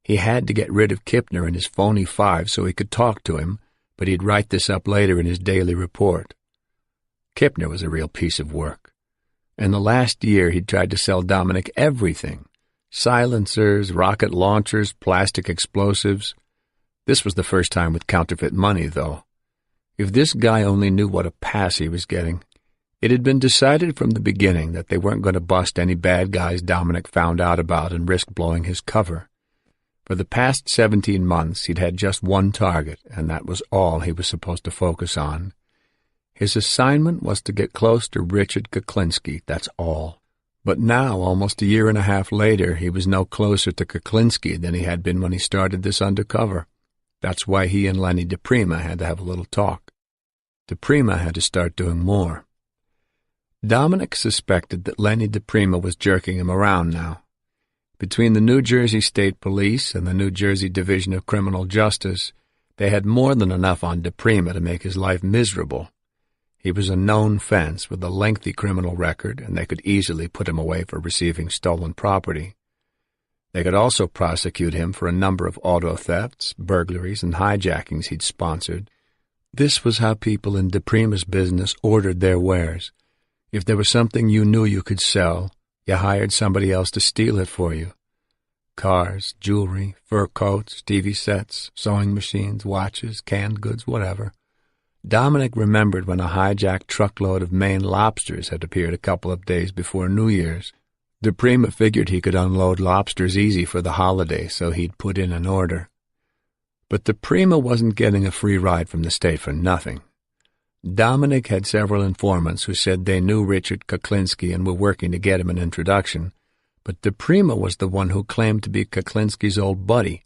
He had to get rid of Kipner and his phony five so he could talk to him, but he'd write this up later in his daily report. Kipner was a real piece of work. In the last year, he'd tried to sell Dominic everything: silencers, rocket launchers, plastic explosives. This was the first time with counterfeit money, though. If this guy only knew what a pass he was getting. It had been decided from the beginning that they weren't going to bust any bad guys Dominic found out about and risk blowing his cover. For the past 17 months, he'd had just one target, and that was all he was supposed to focus on. His assignment was to get close to Richard Kuklinski, that's all. But now, almost a year and a half later, he was no closer to Kuklinski than he had been when he started this undercover. That's why he and Lenny DePrima had to have a little talk. DePrima had to start doing more. Dominic suspected that Lenny DePrima was jerking him around now. Between the New Jersey State Police and the New Jersey Division of Criminal Justice, they had more than enough on DePrima to make his life miserable. He was a known fence with a lengthy criminal record, and they could easily put him away for receiving stolen property. They could also prosecute him for a number of auto thefts, burglaries, and hijackings he'd sponsored. This was how people in DePrima's business ordered their wares. If there was something you knew you could sell, you hired somebody else to steal it for you. Cars, jewelry, fur coats, TV sets, sewing machines, watches, canned goods, whatever. Dominic remembered when a hijacked truckload of Maine lobsters had appeared a couple of days before New Year's. DePrima figured he could unload lobsters easy for the holiday, so he'd put in an order. But DePrima wasn't getting a free ride from the state for nothing. Dominic had several informants who said they knew Richard Kuklinski and were working to get him an introduction, but DePrima was the one who claimed to be Kuklinski's old buddy.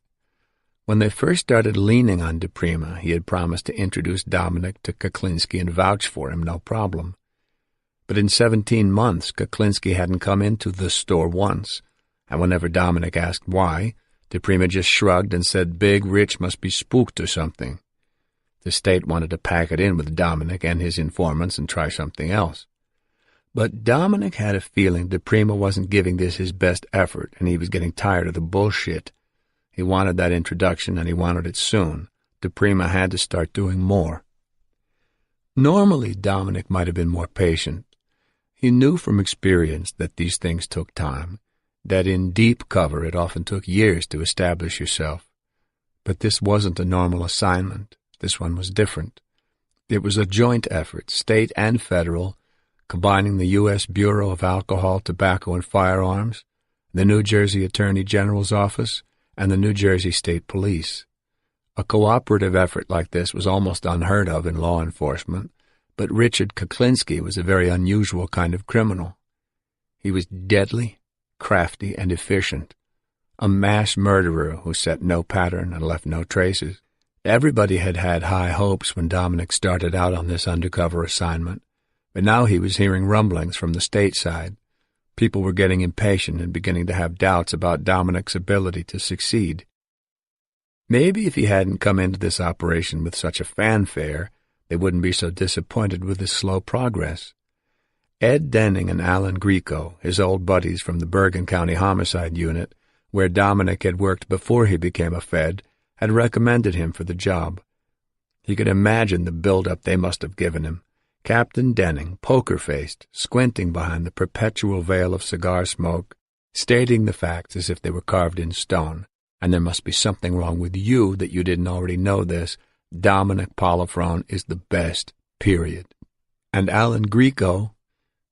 When they first started leaning on DePrima, he had promised to introduce Dominic to Kuklinski and vouch for him, no problem. But in 17 months, Kuklinski hadn't come into the store once, and whenever Dominic asked why, DePrima just shrugged and said Big Rich must be spooked or something. The state wanted to pack it in with Dominic and his informants and try something else. But Dominic had a feeling DePrima wasn't giving this his best effort, and he was getting tired of the bullshit. He wanted that introduction, and he wanted it soon. DePrima had to start doing more. Normally, Dominic might have been more patient. He knew from experience that these things took time, that in deep cover it often took years to establish yourself. But this wasn't a normal assignment. This one was different. It was a joint effort, state and federal, combining the U.S. Bureau of Alcohol, Tobacco, and Firearms, the New Jersey Attorney General's Office, and the New Jersey State Police. A cooperative effort like this was almost unheard of in law enforcement, but Richard Kuklinski was a very unusual kind of criminal. He was deadly, crafty, and efficient, a mass murderer who set no pattern and left no traces. Everybody had had high hopes when Dominic started out on this undercover assignment, but now he was hearing rumblings from the state side. People were getting impatient and beginning to have doubts about Dominic's ability to succeed. Maybe if he hadn't come into this operation with such a fanfare, they wouldn't be so disappointed with his slow progress. Ed Denning and Alan Greco, his old buddies from the Bergen County Homicide Unit, where Dominic had worked before he became a Fed, had recommended him for the job. He could imagine the build-up they must have given him. Captain Denning, poker-faced, squinting behind the perpetual veil of cigar smoke, stating the facts as if they were carved in stone. And there must be something wrong with you that you didn't already know this. Dominic Polifrone is the best, period. And Alan Greco,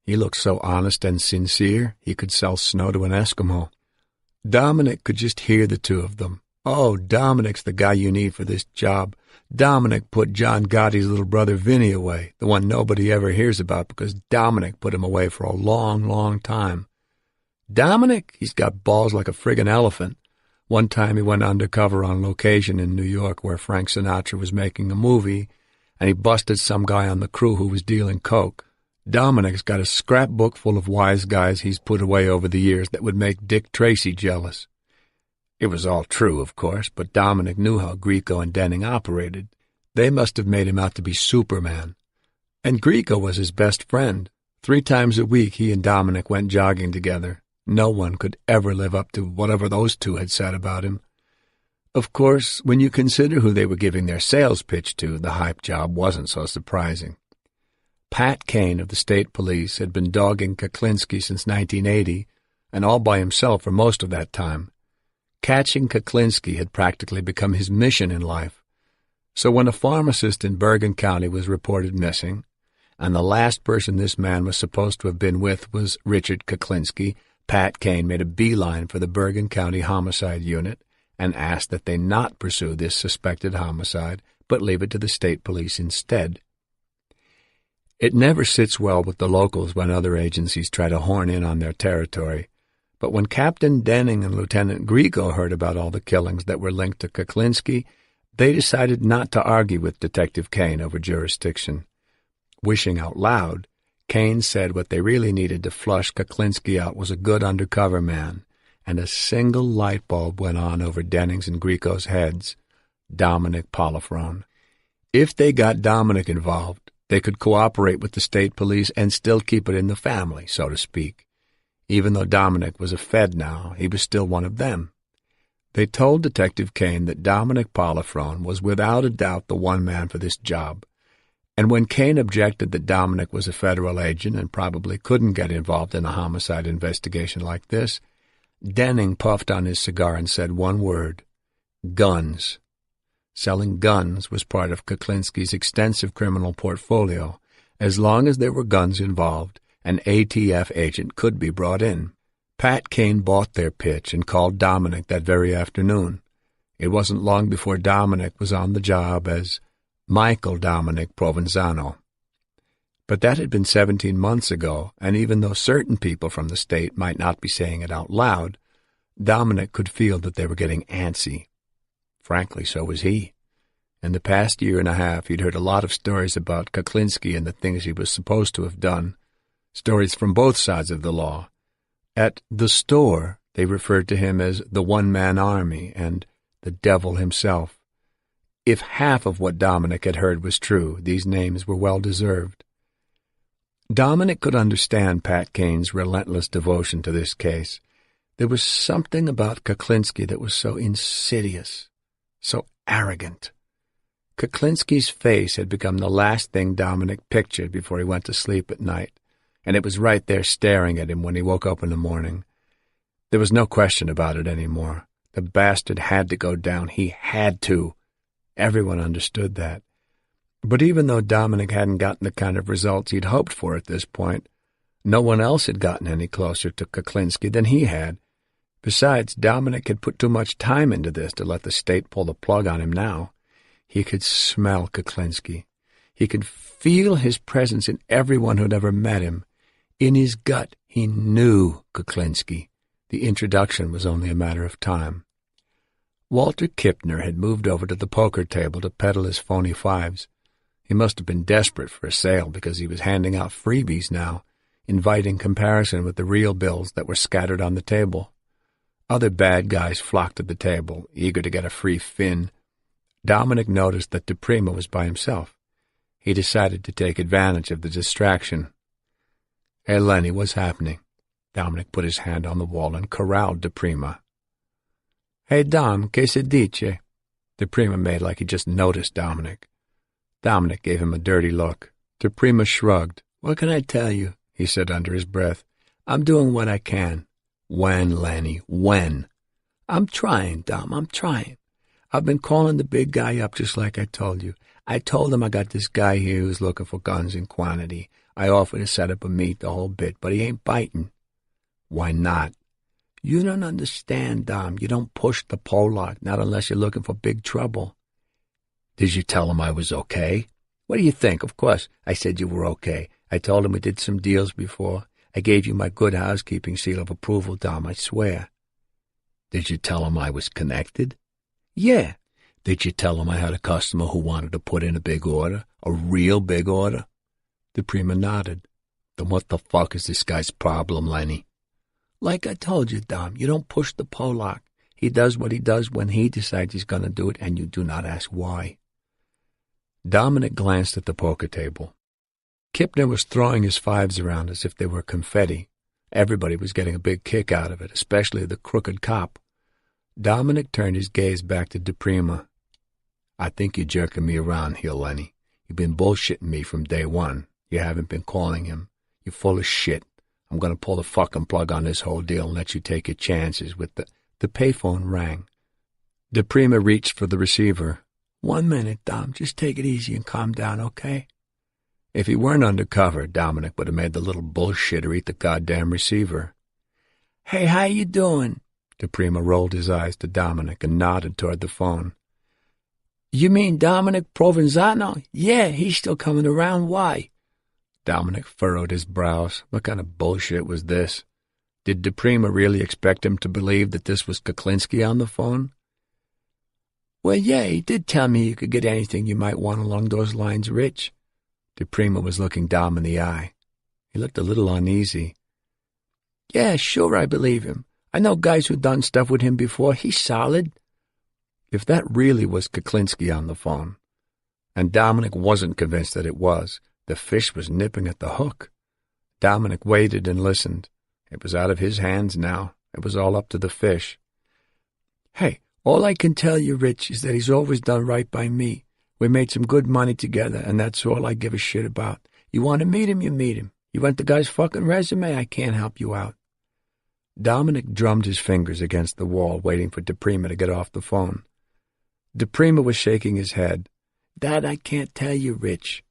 He looked so honest and sincere, he could sell snow to an Eskimo. Dominic could just hear the two of them. "Oh, Dominic's the guy you need for this job. Dominic put John Gotti's little brother Vinny away, the one nobody ever hears about because Dominic put him away for a long, long time. Dominic, he's got balls like a friggin' elephant. One time he went undercover on location in New York where Frank Sinatra was making a movie, and he busted some guy on the crew who was dealing coke. Dominic's got a scrapbook full of wise guys he's put away over the years that would make Dick Tracy jealous." It was all true, of course, but Dominic knew how Grieco and Denning operated. They must have made him out to be Superman. And Grieco was his best friend. 3 times a week he and Dominic went jogging together. No one could ever live up to whatever those two had said about him. Of course, when you consider who they were giving their sales pitch to, the hype job wasn't so surprising. Pat Kane of the state police had been dogging Kuklinski since 1980, and all by himself for most of that time. Catching Kuklinski had practically become his mission in life. So when a pharmacist in Bergen County was reported missing, and the last person this man was supposed to have been with was Richard Kuklinski, Pat Kane made a beeline for the Bergen County Homicide Unit and asked that they not pursue this suspected homicide, but leave it to the state police instead. It never sits well with the locals when other agencies try to horn in on their territory, but when Captain Denning and Lieutenant Grieco heard about all the killings that were linked to Kuklinski, they decided not to argue with Detective Kane over jurisdiction. Wishing out loud, Kane said what they really needed to flush Kuklinski out was a good undercover man, and a single light bulb went on over Denning's and Grieco's heads: Dominic Polifrone. If they got Dominic involved, they could cooperate with the state police and still keep it in the family, so to speak. Even though Dominic was a Fed now, he was still one of them. They told Detective Kane that Dominic Polifrone was without a doubt the one man for this job, and when Kane objected that Dominic was a federal agent and probably couldn't get involved in a homicide investigation like this, Denning puffed on his cigar and said one word: guns. Selling guns was part of Kuklinski's extensive criminal portfolio. As long as there were guns involved, an ATF agent could be brought in. Pat Kane bought their pitch and called Dominic that very afternoon. It wasn't long before Dominic was on the job as Michael Dominic Provenzano. But that had been 17 months ago, and even though certain people from the state might not be saying it out loud, Dominic could feel that they were getting antsy. Frankly, so was he. In the past year and a half, he'd heard a lot of stories about Kuklinski and the things he was supposed to have done, stories from both sides of the law. At the store, they referred to him as the one-man army and the devil himself. If half of what Dominic had heard was true, these names were well-deserved. Dominic could understand Pat Kane's relentless devotion to this case. There was something about Kuklinski that was so insidious, so arrogant. Kuklinski's face had become the last thing Dominic pictured before he went to sleep at night, and it was right there staring at him when he woke up in the morning. There was no question about it anymore. The bastard had to go down. He had to. Everyone understood that. But even though Dominic hadn't gotten the kind of results he'd hoped for at this point, no one else had gotten any closer to Kuklinski than he had. Besides, Dominic had put too much time into this to let the state pull the plug on him now. He could smell Kuklinski. He could feel his presence in everyone who'd ever met him. In his gut, he knew Kuklinski. The introduction was only a matter of time. Walter Kipner had moved over to the poker table to peddle his phony fives. He must have been desperate for a sale because he was handing out freebies now, inviting comparison with the real bills that were scattered on the table. Other bad guys flocked to the table, eager to get a free fin. Dominic noticed that DePrima was by himself. He decided to take advantage of the distraction. "Hey, Lenny, what's happening?" Dominic put his hand on the wall and corralled DePrima. "Hey, Dom, che se dice?" DePrima made like he just noticed Dominic. Dominic gave him a dirty look. DePrima shrugged. "What can I tell you?" he said under his breath. "I'm doing what I can." "When, Lenny, when?" "I'm trying, Dom, I'm trying. I've been calling the big guy up just like I told you. I told him I got this guy here who's looking for guns in quantity. I offered to set up a meet, the whole bit, but he ain't biting. Why not? You don't understand, Dom. You don't push the Pollock, not unless you're looking for big trouble. Did you tell him I was okay? What do you think? Of course, I said you were okay. I told him we did some deals before. I gave you my good housekeeping seal of approval, Dom, I swear. Did you tell him I was connected? Yeah. Did you tell him I had a customer who wanted to put in a big order? A real big order? DePrima nodded. Then what the fuck is this guy's problem, Lenny? Like I told you, Dom, you don't push the Pollock. He does what he does when he decides he's going to do it, and you do not ask why. Dominic glanced at the poker table. Kipner was throwing his fives around as if they were confetti. Everybody was getting a big kick out of it, especially the crooked cop. Dominic turned his gaze back to DePrima. I think you're jerking me around here, Lenny. You've been bullshitting me from day one. You haven't been calling him. You're full of shit. I'm going to pull the fucking plug on this whole deal and let you take your chances with the payphone rang. DePrima reached for the receiver. 1 minute, Dom. Just take it easy and calm down, okay? If he weren't undercover, Dominic would have made the little bullshitter eat the goddamn receiver. Hey, how you doing? DePrima rolled his eyes to Dominic and nodded toward the phone. You mean Dominic Provenzano? Yeah, he's still coming around. Why? Dominic furrowed his brows. What kind of bullshit was this? Did DePrima really expect him to believe that this was Kuklinski on the phone? Well, yeah, he did tell me you could get anything you might want along those lines, Rich. DePrima was looking Dom in the eye. He looked a little uneasy. Yeah, sure, I believe him. I know guys who've done stuff with him before. He's solid. If that really was Kuklinski on the phone, and Dominic wasn't convinced that it was, the fish was nipping at the hook. Dominic waited and listened. It was out of his hands now. It was all up to the fish. Hey, all I can tell you, Rich, is that he's always done right by me. We made some good money together, and that's all I give a shit about. You want to meet him, you meet him. You want the guy's fucking resume, I can't help you out. Dominic drummed his fingers against the wall, waiting for DePrima to get off the phone. DePrima was shaking his head. That I can't tell you, Rich.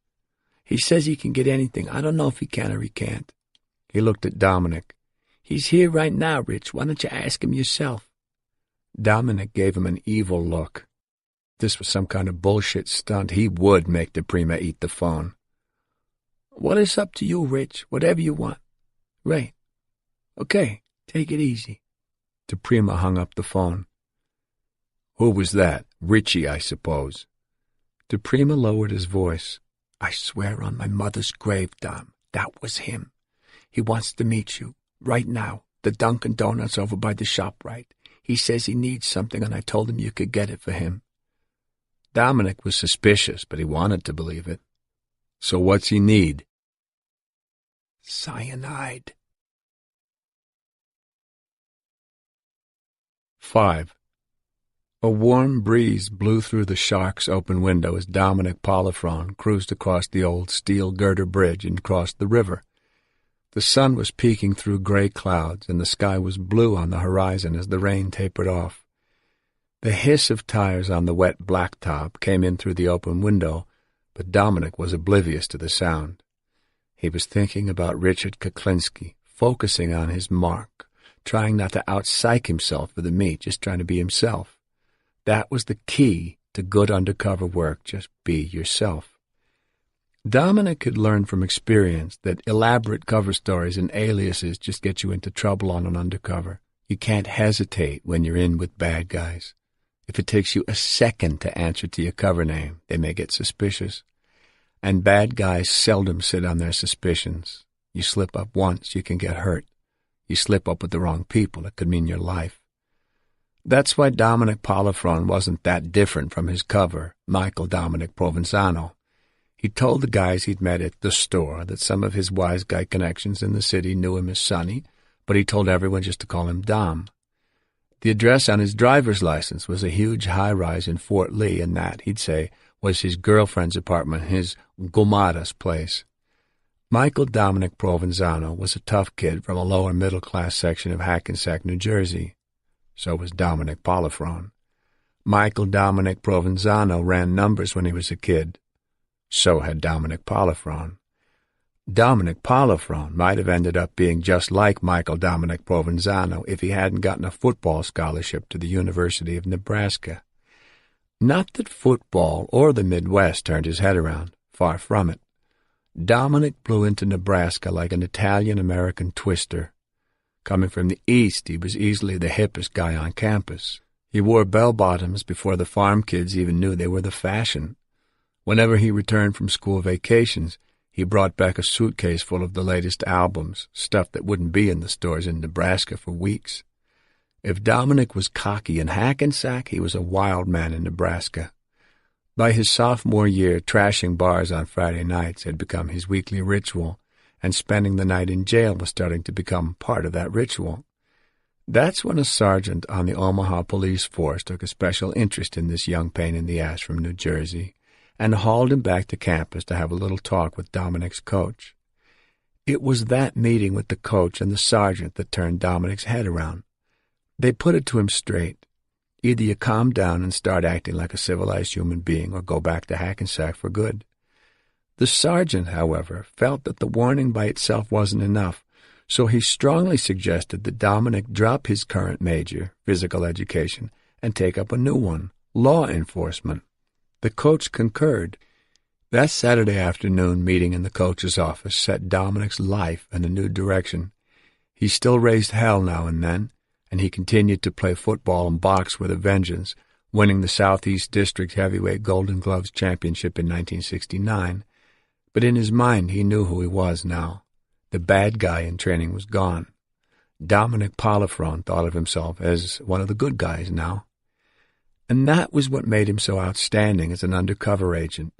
He says he can get anything. I don't know if he can or he can't. He looked at Dominic. He's here right now, Rich. Why don't you ask him yourself? Dominic gave him an evil look. This was some kind of bullshit stunt. He would make DePrima eat the phone. Well, it's up to you, Rich. Whatever you want. Right. Okay, take it easy. DePrima hung up the phone. Who was that? Richie, I suppose. DePrima lowered his voice. I swear on my mother's grave, Dom, that was him. He wants to meet you, right now, the Dunkin' Donuts over by the ShopRite. He says he needs something, and I told him you could get it for him. Dominic was suspicious, but he wanted to believe it. So what's he need? Cyanide. 5. A warm breeze blew through the Shark's open window as Dominic Polifrone cruised across the old steel girder bridge and crossed the river. The sun was peeking through gray clouds, and the sky was blue on the horizon as the rain tapered off. The hiss of tires on the wet blacktop came in through the open window, but Dominic was oblivious to the sound. He was thinking about Richard Kuklinski, focusing on his mark, trying not to out-psych himself for the meet, just trying to be himself. That was the key to good undercover work, just be yourself. Dominic had learned from experience that elaborate cover stories and aliases just get you into trouble on an undercover. You can't hesitate when you're in with bad guys. If it takes you a second to answer to your cover name, they may get suspicious. And bad guys seldom sit on their suspicions. You slip up once, you can get hurt. You slip up with the wrong people, it could mean your life. That's why Dominic Polifrone wasn't that different from his cover, Michael Dominic Provenzano. He told the guys he'd met at the store that some of his wise guy connections in the city knew him as Sonny, but he told everyone just to call him Dom. The address on his driver's license was a huge high-rise in Fort Lee, and that, he'd say, was his girlfriend's apartment, his Gomada's place. Michael Dominic Provenzano was a tough kid from a lower-middle-class section of Hackensack, New Jersey. So was Dominic Polifrone. Michael Dominic Provenzano ran numbers when he was a kid. So had Dominic Polifrone. Dominic Polifrone might have ended up being just like Michael Dominic Provenzano if he hadn't gotten a football scholarship to the University of Nebraska. Not that football or the Midwest turned his head around, far from it. Dominic blew into Nebraska like an Italian-American twister. Coming from the East, he was easily the hippest guy on campus. He wore bell-bottoms before the farm kids even knew they were the fashion. Whenever he returned from school vacations, he brought back a suitcase full of the latest albums, stuff that wouldn't be in the stores in Nebraska for weeks. If Dominic was cocky in Hackensack, he was a wild man in Nebraska. By his sophomore year, trashing bars on Friday nights had become his weekly ritual, and spending the night in jail was starting to become part of that ritual. That's when a sergeant on the Omaha police force took a special interest in this young pain in the ass from New Jersey and hauled him back to campus to have a little talk with Dominic's coach. It was that meeting with the coach and the sergeant that turned Dominic's head around. They put it to him straight. Either you calm down and start acting like a civilized human being or go back to Hackensack for good. The sergeant, however, felt that the warning by itself wasn't enough, so he strongly suggested that Dominic drop his current major, physical education, and take up a new one, law enforcement. The coach concurred. That Saturday afternoon meeting in the coach's office set Dominic's life in a new direction. He still raised hell now and then, and he continued to play football and box with a vengeance, winning the Southeast District Heavyweight Golden Gloves Championship in 1969. But in his mind he knew who he was now. The bad guy in training was gone. Dominic Polifrone thought of himself as one of the good guys now. And that was what made him so outstanding as an undercover agent.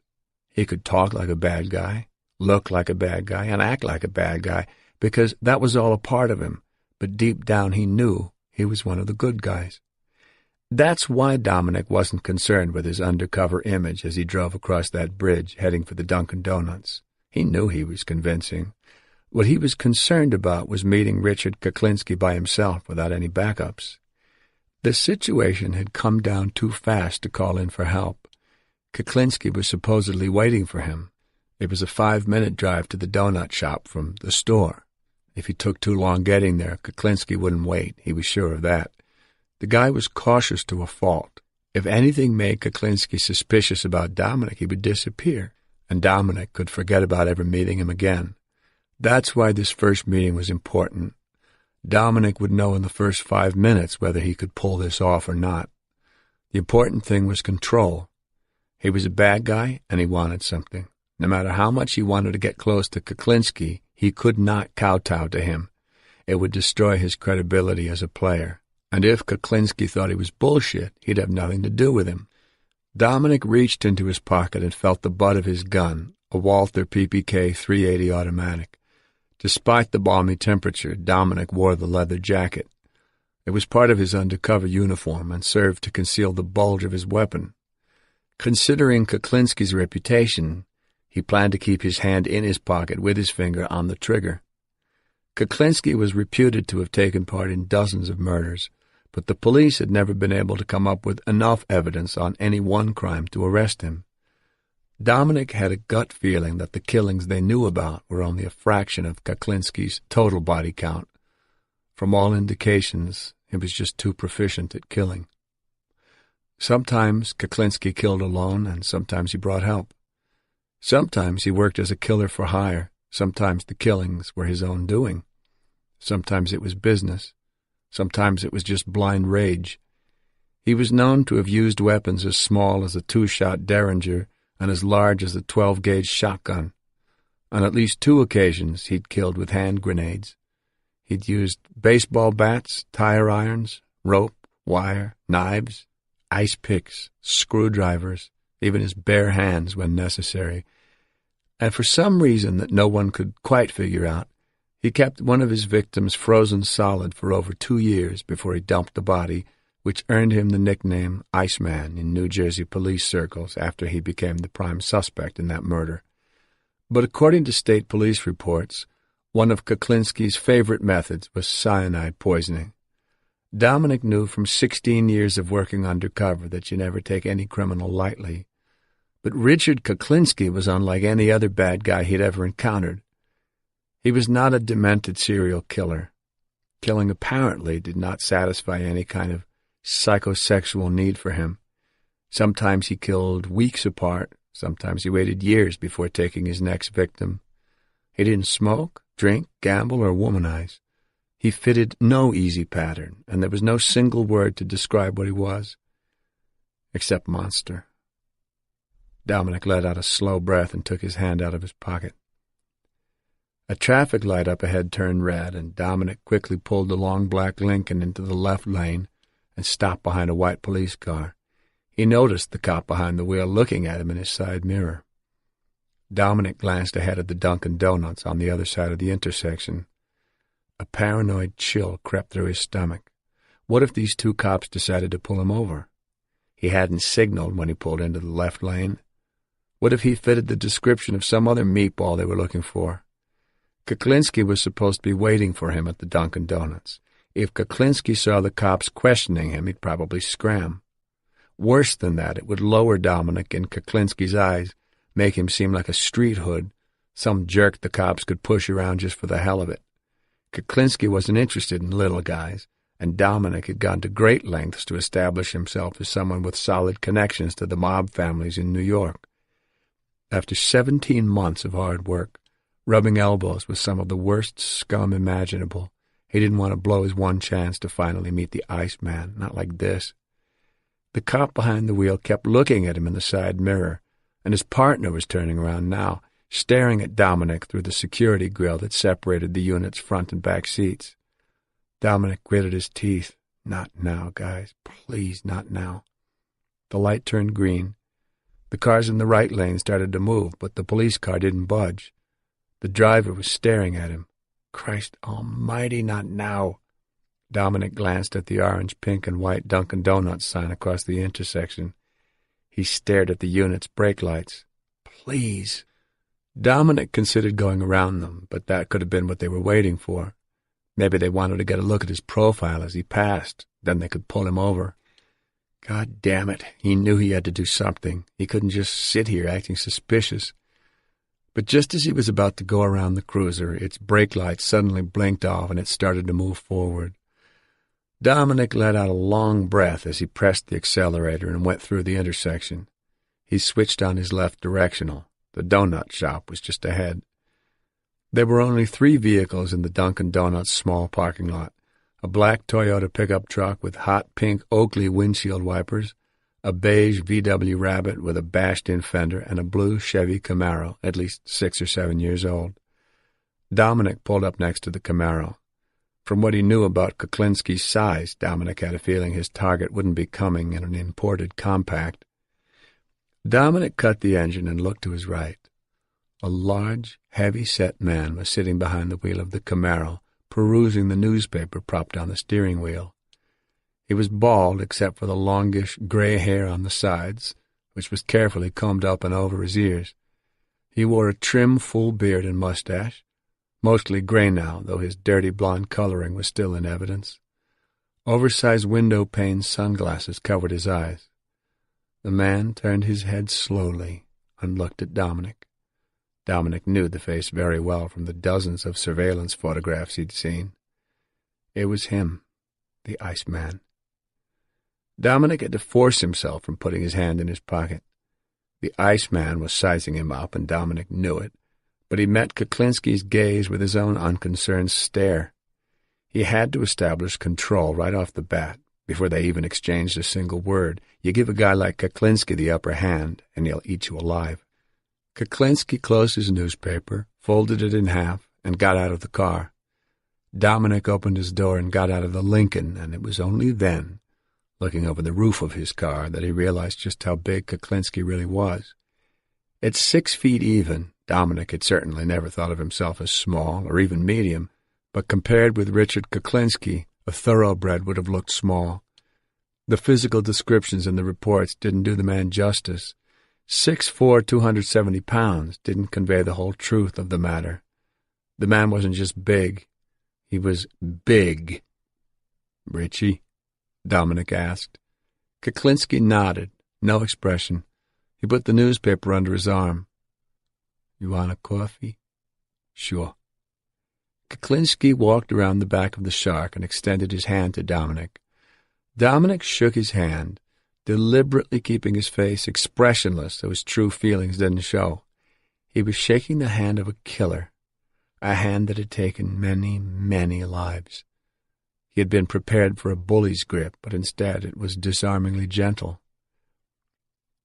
He could talk like a bad guy, look like a bad guy, and act like a bad guy, because that was all a part of him, but deep down he knew he was one of the good guys. That's why Dominic wasn't concerned with his undercover image as he drove across that bridge heading for the Dunkin' Donuts. He knew he was convincing. What he was concerned about was meeting Richard Kuklinski by himself without any backups. The situation had come down too fast to call in for help. Kuklinski was supposedly waiting for him. It was a 5-minute drive to the donut shop from the store. If he took too long getting there, Kuklinski wouldn't wait. He was sure of that. The guy was cautious to a fault. If anything made Kuklinski suspicious about Dominic, he would disappear, and Dominic could forget about ever meeting him again. That's why this first meeting was important. Dominic would know in the first 5 minutes whether he could pull this off or not. The important thing was control. He was a bad guy, and he wanted something. No matter how much he wanted to get close to Kuklinski, he could not kowtow to him. It would destroy his credibility as a player. And if Kuklinski thought he was bullshit, he'd have nothing to do with him. Dominic reached into his pocket and felt the butt of his gun, a Walther PPK .380 automatic. Despite the balmy temperature, Dominic wore the leather jacket. It was part of his undercover uniform and served to conceal the bulge of his weapon. Considering Kuklinski's reputation, he planned to keep his hand in his pocket with his finger on the trigger. Kuklinski was reputed to have taken part in dozens of murders, but the police had never been able to come up with enough evidence on any one crime to arrest him. Dominic had a gut feeling that the killings they knew about were only a fraction of Kuklinski's total body count. From all indications, he was just too proficient at killing. Sometimes Kuklinski killed alone, and sometimes he brought help. Sometimes he worked as a killer for hire. Sometimes the killings were his own doing. Sometimes it was business. Sometimes it was just blind rage. He was known to have used weapons as small as a 2-shot Derringer and as large as a 12-gauge shotgun. On at least 2 occasions, he'd killed with hand grenades. He'd used baseball bats, tire irons, rope, wire, knives, ice picks, screwdrivers, even his bare hands when necessary. And for some reason that no one could quite figure out, he kept one of his victims frozen solid for over 2 years before he dumped the body, which earned him the nickname Iceman in New Jersey police circles after he became the prime suspect in that murder. But according to state police reports, one of Kuklinski's favorite methods was cyanide poisoning. Dominic knew from 16 years of working undercover that you never take any criminal lightly. But Richard Kuklinski was unlike any other bad guy he'd ever encountered. He was not a demented serial killer. Killing apparently did not satisfy any kind of psychosexual need for him. Sometimes he killed weeks apart. Sometimes he waited years before taking his next victim. He didn't smoke, drink, gamble, or womanize. He fitted no easy pattern, and there was no single word to describe what he was, except monster. Dominic let out a slow breath and took his hand out of his pocket. A traffic light up ahead turned red, and Dominic quickly pulled the long black Lincoln into the left lane and stopped behind a white police car. He noticed the cop behind the wheel looking at him in his side mirror. Dominic glanced ahead at the Dunkin' Donuts on the other side of the intersection. A paranoid chill crept through his stomach. What if these two cops decided to pull him over? He hadn't signaled when he pulled into the left lane. What if he fitted the description of some other meatball they were looking for? Kuklinski was supposed to be waiting for him at the Dunkin' Donuts. If Kuklinski saw the cops questioning him, he'd probably scram. Worse than that, it would lower Dominic in Kuklinski's eyes, make him seem like a street hood, some jerk the cops could push around just for the hell of it. Kuklinski wasn't interested in little guys, and Dominic had gone to great lengths to establish himself as someone with solid connections to the mob families in New York. After 17 months of hard work, rubbing elbows with some of the worst scum imaginable, he didn't want to blow his one chance to finally meet the Iceman, not like this. The cop behind the wheel kept looking at him in the side mirror, and his partner was turning around now, staring at Dominic through the security grill that separated the unit's front and back seats. Dominic gritted his teeth. Not now, guys. Please, not now. The light turned green. The cars in the right lane started to move, but the police car didn't budge. The driver was staring at him. Christ almighty, not now. Dominic glanced at the orange, pink, and white Dunkin' Donuts sign across the intersection. He stared at the unit's brake lights. Please. Dominic considered going around them, but that could have been what they were waiting for. Maybe they wanted to get a look at his profile as he passed. Then they could pull him over. God damn it. He knew he had to do something. He couldn't just sit here acting suspicious. But just as he was about to go around the cruiser, its brake lights suddenly blinked off and it started to move forward. Dominic let out a long breath as he pressed the accelerator and went through the intersection. He switched on his left directional. The donut shop was just ahead. There were only 3 vehicles in the Dunkin' Donuts small parking lot: a black Toyota pickup truck with hot pink Oakley windshield wipers, a beige VW Rabbit with a bashed-in fender, and a blue Chevy Camaro, at least 6 or 7 years old. Dominic pulled up next to the Camaro. From what he knew about Kuklinski's size, Dominic had a feeling his target wouldn't be coming in an imported compact. Dominic cut the engine and looked to his right. A large, heavy-set man was sitting behind the wheel of the Camaro, perusing the newspaper propped on the steering wheel. He was bald except for the longish gray hair on the sides, which was carefully combed up and over his ears. He wore a trim, full beard and mustache, mostly gray now, though his dirty blonde coloring was still in evidence. Oversized window-pane sunglasses covered his eyes. The man turned his head slowly and looked at Dominic. Dominic knew the face very well from the dozens of surveillance photographs he'd seen. It was him, the Iceman. Dominic had to force himself from putting his hand in his pocket. The Iceman was sizing him up, and Dominic knew it, but he met Kuklinski's gaze with his own unconcerned stare. He had to establish control right off the bat, before they even exchanged a single word. You give a guy like Kuklinski the upper hand, and he'll eat you alive. Kuklinski closed his newspaper, folded it in half, and got out of the car. Dominic opened his door and got out of the Lincoln, and it was only then, looking over the roof of his car, that he realized just how big Kuklinski really was. At 6 feet even, Dominic had certainly never thought of himself as small or even medium, but compared with Richard Kuklinski, a thoroughbred would have looked small. The physical descriptions in the reports didn't do the man justice. 6'4", 270 pounds didn't convey the whole truth of the matter. The man wasn't just big. He was big. "Richie?" Dominic asked. Kuklinski nodded, no expression. He put the newspaper under his arm. "You want a coffee?" "Sure." Kuklinski walked around the back of the shark and extended his hand to Dominic. Dominic shook his hand, deliberately keeping his face expressionless so his true feelings didn't show. He was shaking the hand of a killer, a hand that had taken many, many lives. He had been prepared for a bully's grip, but instead it was disarmingly gentle.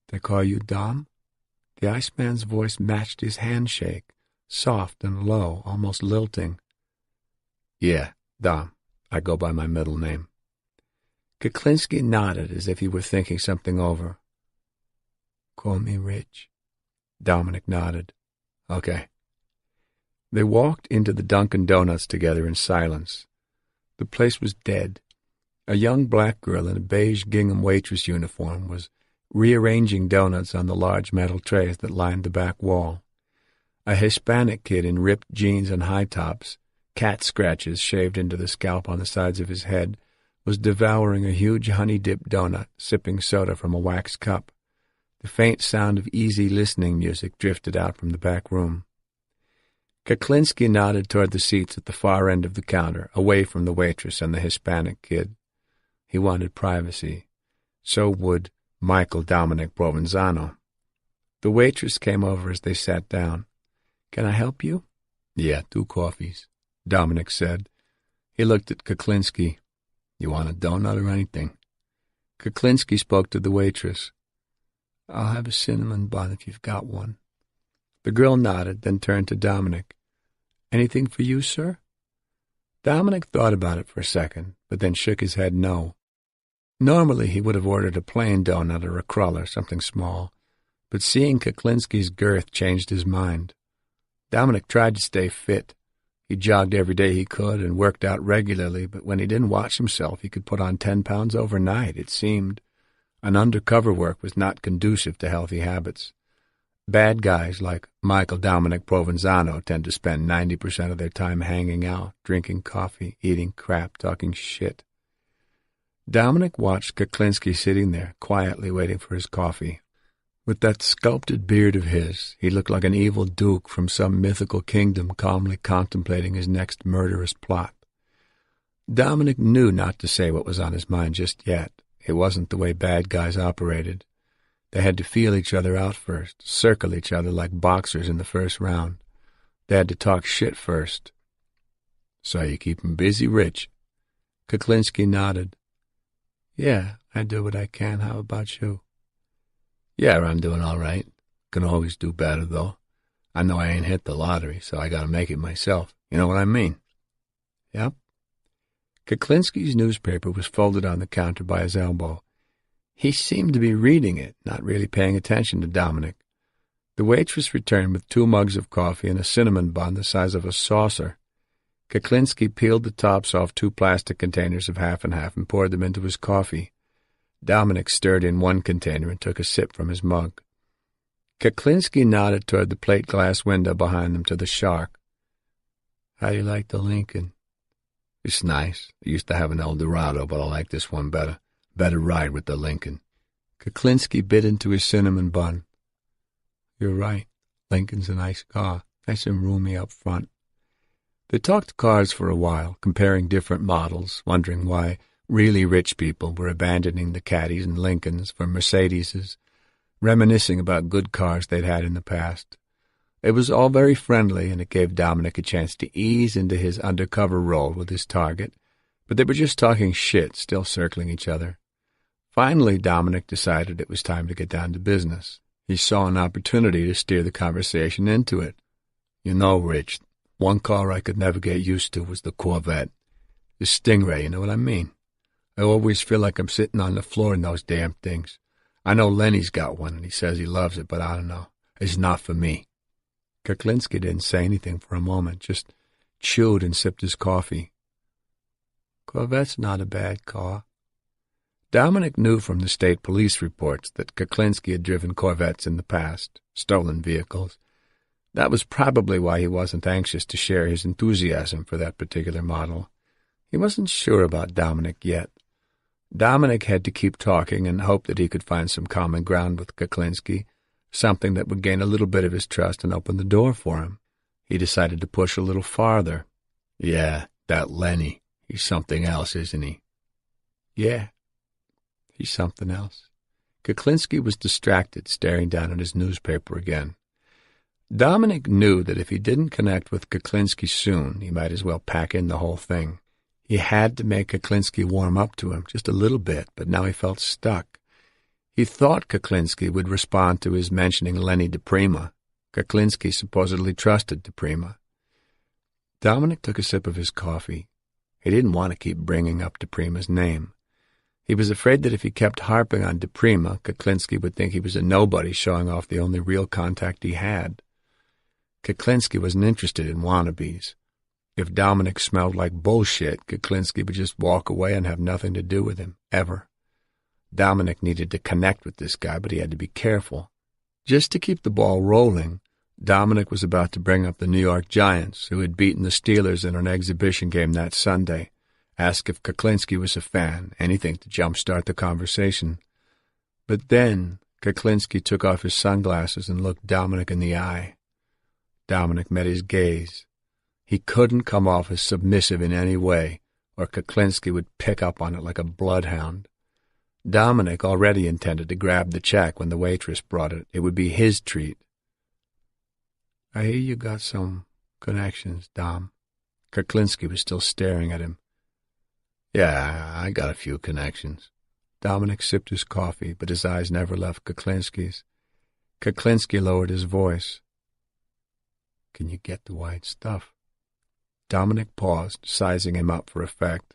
"They call you Dom?" The Iceman's voice matched his handshake, soft and low, almost lilting. "Yeah, Dom. I go by my middle name." Kuklinski nodded as if he were thinking something over. "Call me Rich." Dominic nodded. "Okay." They walked into the Dunkin' Donuts together in silence. The place was dead. A young black girl in a beige gingham waitress uniform was rearranging donuts on the large metal trays that lined the back wall. A Hispanic kid in ripped jeans and high tops, cat scratches shaved into the scalp on the sides of his head, was devouring a huge honey-dipped donut, sipping soda from a wax cup. The faint sound of easy listening music drifted out from the back room. Kuklinski nodded toward the seats at the far end of the counter, away from the waitress and the Hispanic kid. He wanted privacy. So would Michael Dominic Provenzano. The waitress came over as they sat down. "Can I help you?" "Yeah, 2 coffees," Dominic said. He looked at Kuklinski. "You want a donut or anything?" Kuklinski spoke to the waitress. "I'll have a cinnamon bun if you've got one." The girl nodded, then turned to Dominic. "Anything for you, sir?" Dominic thought about it for a second, but then shook his head no. Normally he would have ordered a plain donut or a cruller, something small, but seeing Kuklinski's girth changed his mind. Dominic tried to stay fit. He jogged every day he could and worked out regularly, but when he didn't watch himself, he could put on 10 pounds overnight, it seemed. And undercover work was not conducive to healthy habits. Bad guys like Michael Dominic Provenzano tend to spend 90% of their time hanging out, drinking coffee, eating crap, talking shit. Dominic watched Kuklinski sitting there, quietly waiting for his coffee. With that sculpted beard of his, he looked like an evil duke from some mythical kingdom calmly contemplating his next murderous plot. Dominic knew not to say what was on his mind just yet. It wasn't the way bad guys operated. They had to feel each other out first, circle each other like boxers in the first round. They had to talk shit first. "So you keep 'em busy, Rich?" Kuklinski nodded. "Yeah, I do what I can. How about you?" "Yeah, I'm doing all right. Can always do better, though. I know I ain't hit the lottery, so I gotta make it myself. You know what I mean?" "Yep." Kuklinski's newspaper was folded on the counter by his elbow. He seemed to be reading it, not really paying attention to Dominic. The waitress returned with 2 mugs of coffee and a cinnamon bun the size of a saucer. Kuklinski peeled the tops off 2 plastic containers of half and half and poured them into his coffee. Dominic stirred in 1 container and took a sip from his mug. Kuklinski nodded toward the plate glass window behind them to the shark. "How do you like the Lincoln?" "It's nice. I used to have an Eldorado, but I like this one better. Better ride with the Lincoln." Kuklinski bit into his cinnamon bun. "You're right. Lincoln's a nice car. Nice and roomy up front." They talked cars for a while, comparing different models, wondering why really rich people were abandoning the Caddies and Lincolns for Mercedeses, reminiscing about good cars they'd had in the past. It was all very friendly, and it gave Dominic a chance to ease into his undercover role with his target, but they were just talking shit, still circling each other. Finally, Dominic decided it was time to get down to business. He saw an opportunity to steer the conversation into it. "You know, Rich, one car I could never get used to was the Corvette. The Stingray, you know what I mean? I always feel like I'm sitting on the floor in those damn things. I know Lenny's got one, and he says he loves it, but I don't know. It's not for me." Kuklinski didn't say anything for a moment, just chewed and sipped his coffee. "Corvette's not a bad car." Dominic knew from the state police reports that Kuklinski had driven Corvettes in the past, stolen vehicles. That was probably why he wasn't anxious to share his enthusiasm for that particular model. He wasn't sure about Dominic yet. Dominic had to keep talking and hope that he could find some common ground with Kuklinski, something that would gain a little bit of his trust and open the door for him. He decided to push a little farther. Yeah, that Lenny. He's something else, isn't he? Yeah, he's something else. Kuklinski was distracted, staring down at his newspaper again. Dominic knew that if he didn't connect with Kuklinski soon, he might as well pack in the whole thing. He had to make Kuklinski warm up to him, just a little bit, but now he felt stuck. He thought Kuklinski would respond to his mentioning Lenny DePrima. Kuklinski supposedly trusted DePrima. Dominic took a sip of his coffee. He didn't want to keep bringing up DePrima's name. He was afraid that if he kept harping on DePrima, Kuklinski would think he was a nobody showing off the only real contact he had. Kuklinski wasn't interested in wannabes. If Dominic smelled like bullshit, Kuklinski would just walk away and have nothing to do with him, ever. Dominic needed to connect with this guy, but he had to be careful. Just to keep the ball rolling, Dominic was about to bring up the New York Giants, who had beaten the Steelers in an exhibition game that Sunday, ask if Kuklinski was a fan, anything to jumpstart the conversation. But then Kuklinski took off his sunglasses and looked Dominic in the eye. Dominic met his gaze. He couldn't come off as submissive in any way, or Kuklinski would pick up on it like a bloodhound. Dominic already intended to grab the check when the waitress brought it. It would be his treat. I hear you got some connections, Dom. Kuklinski was still staring at him. Yeah, I got a few connections. Dominic sipped his coffee, but his eyes never left Kuklinski's. Kuklinski lowered his voice. Can you get the white stuff? Dominic paused, sizing him up for effect.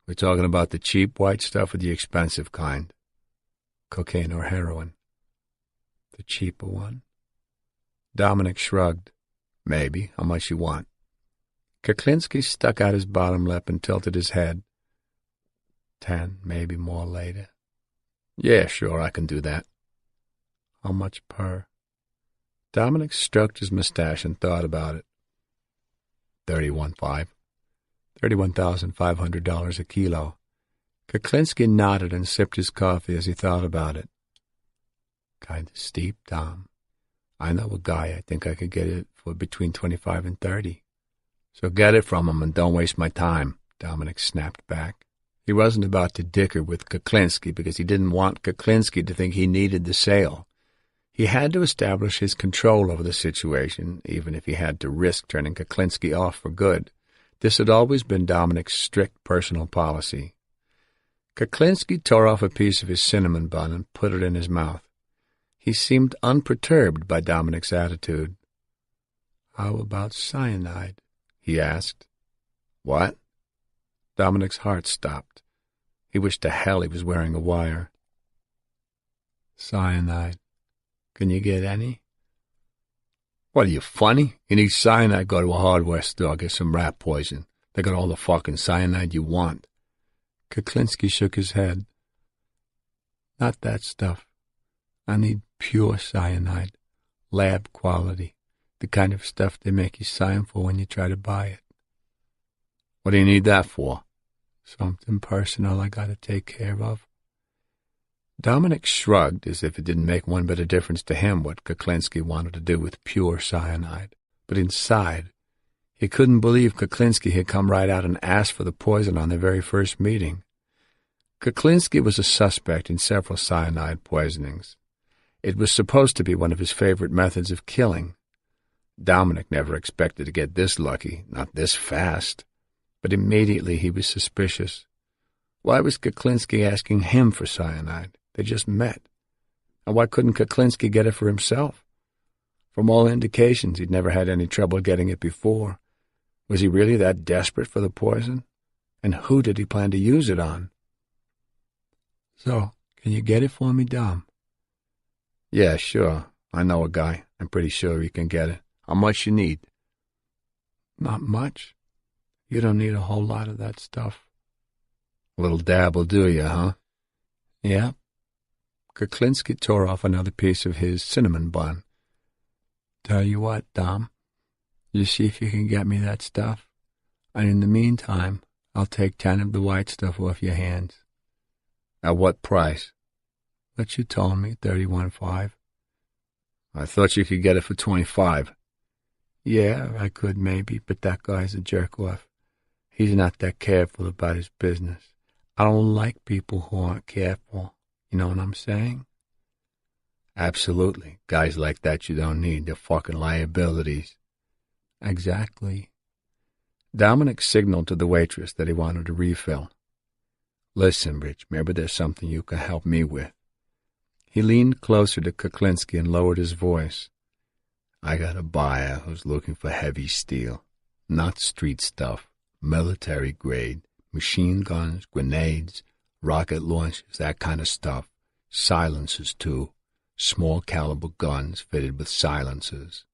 We're talking about the cheap white stuff or the expensive kind? Cocaine or heroin? The cheaper one. Dominic shrugged. Maybe. How much you want? Kuklinski stuck out his bottom lip and tilted his head. 10, maybe more later. Yeah, sure, I can do that. How much per? Dominic stroked his mustache and thought about it. 31.5. $31,500 a kilo. Kuklinski nodded and sipped his coffee as he thought about it. Kind of steep, Dom. I know a guy I think I could get it for between 25 and 30. So get it from him and don't waste my time, Dominic snapped back. He wasn't about to dicker with Kuklinski because he didn't want Kuklinski to think he needed the sale. He had to establish his control over the situation, even if he had to risk turning Kuklinski off for good. This had always been Dominic's strict personal policy. Kuklinski tore off a piece of his cinnamon bun and put it in his mouth. He seemed unperturbed by Dominic's attitude. How about cyanide? He asked. What? Dominic's heart stopped. He wished to hell he was wearing a wire. Cyanide. Can you get any? What, are you funny? You need cyanide, go to a hardware store, get some rat poison. They got all the fucking cyanide you want. Kuklinski shook his head. Not that stuff. I need pure cyanide, lab quality, the kind of stuff they make you sign for when you try to buy it. What do you need that for? Something personal I gotta take care of. Dominic shrugged as if it didn't make one bit of difference to him what Kuklinski wanted to do with pure cyanide. But inside, he couldn't believe Kuklinski had come right out and asked for the poison on their very first meeting. Kuklinski was a suspect in several cyanide poisonings. It was supposed to be one of his favorite methods of killing. Dominic never expected to get this lucky, not this fast. But immediately he was suspicious. Why was Kuklinski asking him for cyanide? They just met. And why couldn't Kuklinski get it for himself? From all indications, he'd never had any trouble getting it before. Was he really that desperate for the poison? And who did he plan to use it on? So, can you get it for me, Dom? Yeah, sure. I know a guy. I'm pretty sure he can get it. How much you need? Not much. You don't need a whole lot of that stuff. A little dab will do you, huh? Yeah. Kuklinski tore off another piece of his cinnamon bun. Tell you what, Dom, you see if you can get me that stuff, and in the meantime, I'll take 10 of the white stuff off your hands. At what price? What you told me, 31.5. I thought you could get it for 25. Yeah, I could maybe, but that guy's a jerk-off. He's not that careful about his business. I don't like people who aren't careful. You know what I'm saying? Absolutely. Guys like that you don't need. They're fucking liabilities. Exactly. Dominic signaled to the waitress that he wanted a refill. Listen, Rich, maybe there's something you can help me with. He leaned closer to Kuklinski and lowered his voice. I got a buyer who's looking for heavy steel. Not street stuff. Military grade. Machine guns, grenades, rocket launchers, that kind of stuff. Silencers, too. Small caliber guns fitted with silencers.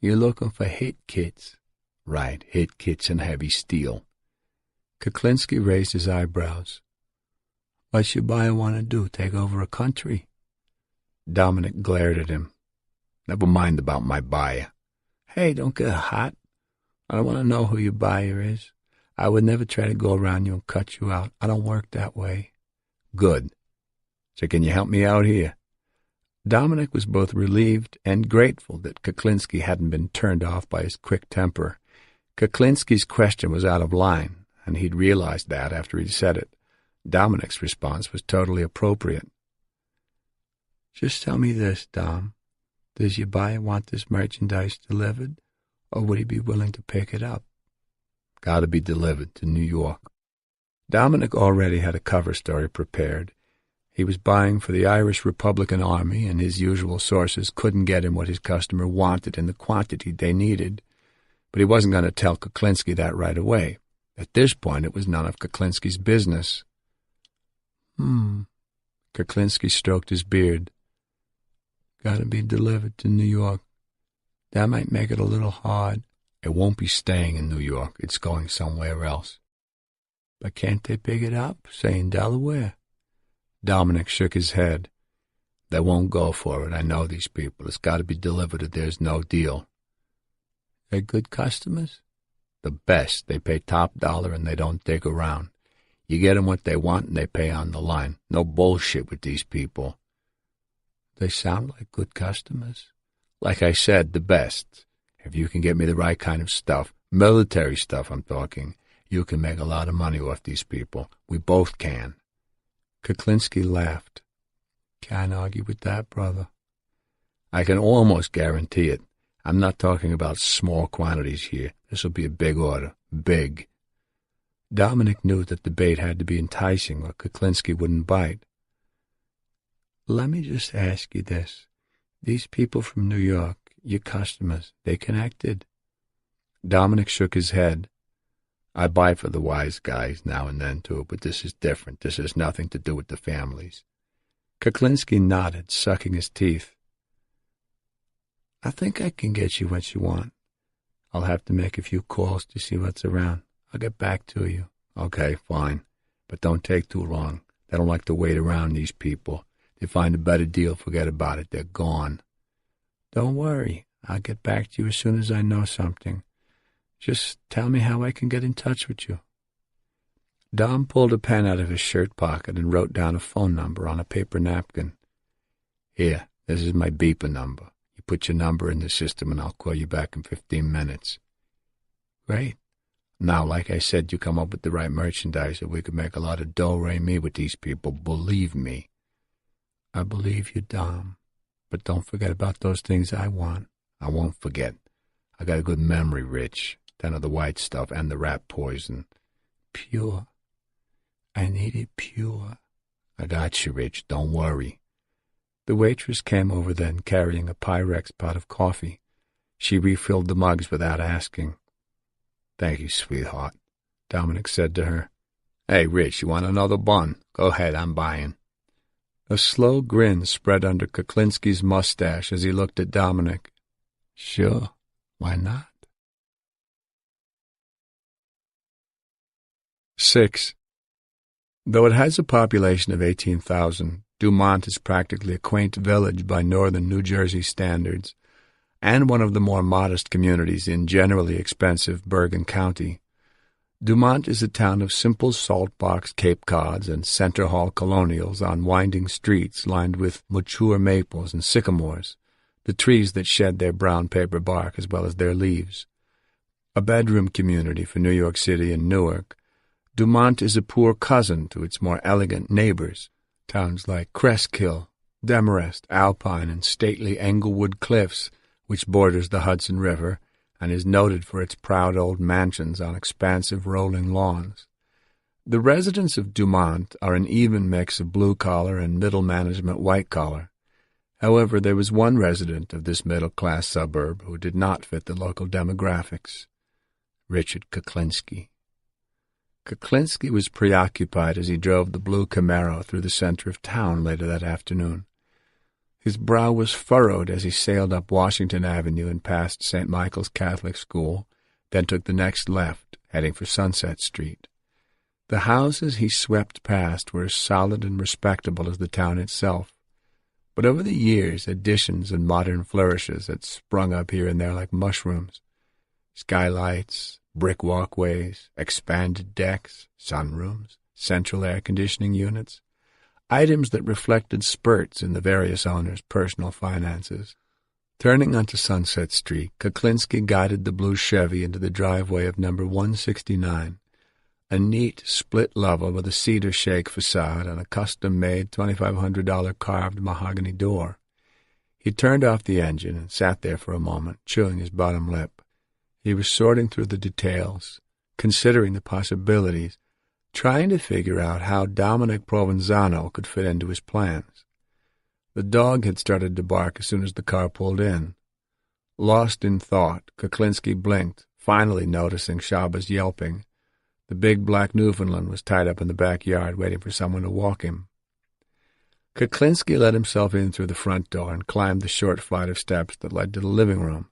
You're looking for hit kits. Right, hit kits and heavy steel. Kuklinski raised his eyebrows. What's your buyer want to do, take over a country? Dominic glared at him. Never mind about my buyer. Hey, don't get hot. I don't want to know who your buyer is. I would never try to go around you and cut you out. I don't work that way. Good. So can you help me out here? Dominic was both relieved and grateful that Kuklinski hadn't been turned off by his quick temper. Kuklinski's question was out of line, and he'd realized that after he'd said it. Dominic's response was totally appropriate. Just tell me this, Dom. Does your buyer want this merchandise delivered, or would he be willing to pick it up? Gotta be delivered to New York. Dominic already had a cover story prepared. He was buying for the Irish Republican Army, and his usual sources couldn't get him what his customer wanted in the quantity they needed. But he wasn't going to tell Kuklinski that right away. At this point, it was none of Kuklinski's business. Kuklinski stroked his beard. Gotta be delivered to New York. That might make it a little hard. It won't be staying in New York. It's going somewhere else. But can't they pick it up, say in Delaware? Dominic shook his head. They won't go for it. I know these people. It's got to be delivered or there's no deal. They're good customers? The best. They pay top dollar and they don't dig around. You get them what they want and they pay on the line. No bullshit with these people. They sound like good customers. Like I said, the best. If you can get me the right kind of stuff, military stuff I'm talking, you can make a lot of money off these people. We both can. Kuklinski laughed. Can't argue with that, brother. I can almost guarantee it. I'm not talking about small quantities here. This will be a big order. Big. Dominic knew that the bait had to be enticing or Kuklinski wouldn't bite. Let me just ask you this. These people from New York, your customers, they connected? Dominic shook his head. I buy for the wise guys now and then, too, but this is different. This has nothing to do with the families. Kuklinski nodded, sucking his teeth. I think I can get you what you want. I'll have to make a few calls to see what's around. I'll get back to you. Okay, fine. But don't take too long. They don't like to wait around, these people. They find a better deal, forget about it. They're gone. Don't worry. I'll get back to you as soon as I know something. Just tell me how I can get in touch with you. Dom pulled a pen out of his shirt pocket and wrote down a phone number on a paper napkin. Here, this is my beeper number. You put your number in the system and I'll call you back in 15 minutes. Great. Now, like I said, you come up with the right merchandise and we could make a lot of do-re-mi with these people. Believe me. I believe you, Dom. But don't forget about those things I want. I won't forget. I got a good memory, Rich. Then of the white stuff and the rat poison. Pure. I need it pure. I got you, Rich. Don't worry. The waitress came over then, carrying a Pyrex pot of coffee. She refilled the mugs without asking. Thank you, sweetheart, Dominic said to her. Hey, Rich, you want another bun? Go ahead, I'm buying. A slow grin spread under Kuklinski's mustache as he looked at Dominic. Sure, why not? 6. Though it has a population of 18,000, Dumont is practically a quaint village by northern New Jersey standards, and one of the more modest communities in generally expensive Bergen County. Dumont is a town of simple salt-box Cape Cods and Center Hall colonials on winding streets lined with mature maples and sycamores, the trees that shed their brown paper bark as well as their leaves. A bedroom community for New York City and Newark, Dumont is a poor cousin to its more elegant neighbors, towns like Cresskill, Demarest, Alpine, and stately Englewood Cliffs, which borders the Hudson River and is noted for its proud old mansions on expansive rolling lawns. The residents of Dumont are an even mix of blue-collar and middle-management white-collar. However, there was one resident of this middle-class suburb who did not fit the local demographics: Richard Kuklinski. Kuklinski was preoccupied as he drove the blue Camaro through the center of town later that afternoon. His brow was furrowed as he sailed up Washington Avenue and passed St. Michael's Catholic School, then took the next left, heading for Sunset Street. The houses he swept past were as solid and respectable as the town itself, but over the years additions and modern flourishes had sprung up here and there like mushrooms. Skylights, brick walkways, expanded decks, sunrooms, central air conditioning units, items that reflected spurts in the various owners' personal finances. Turning onto Sunset Street, Kuklinski guided the blue Chevy into the driveway of number 169, a neat split level with a cedar shake facade and a custom-made $2,500 carved mahogany door. He turned off the engine and sat there for a moment, chewing his bottom lip. He was sorting through the details, considering the possibilities, trying to figure out how Dominic Provenzano could fit into his plans. The dog had started to bark as soon as the car pulled in. Lost in thought, Kuklinski blinked, finally noticing Shaba's yelping. The big black Newfoundland was tied up in the backyard, waiting for someone to walk him. Kuklinski let himself in through the front door and climbed the short flight of steps that led to the living room.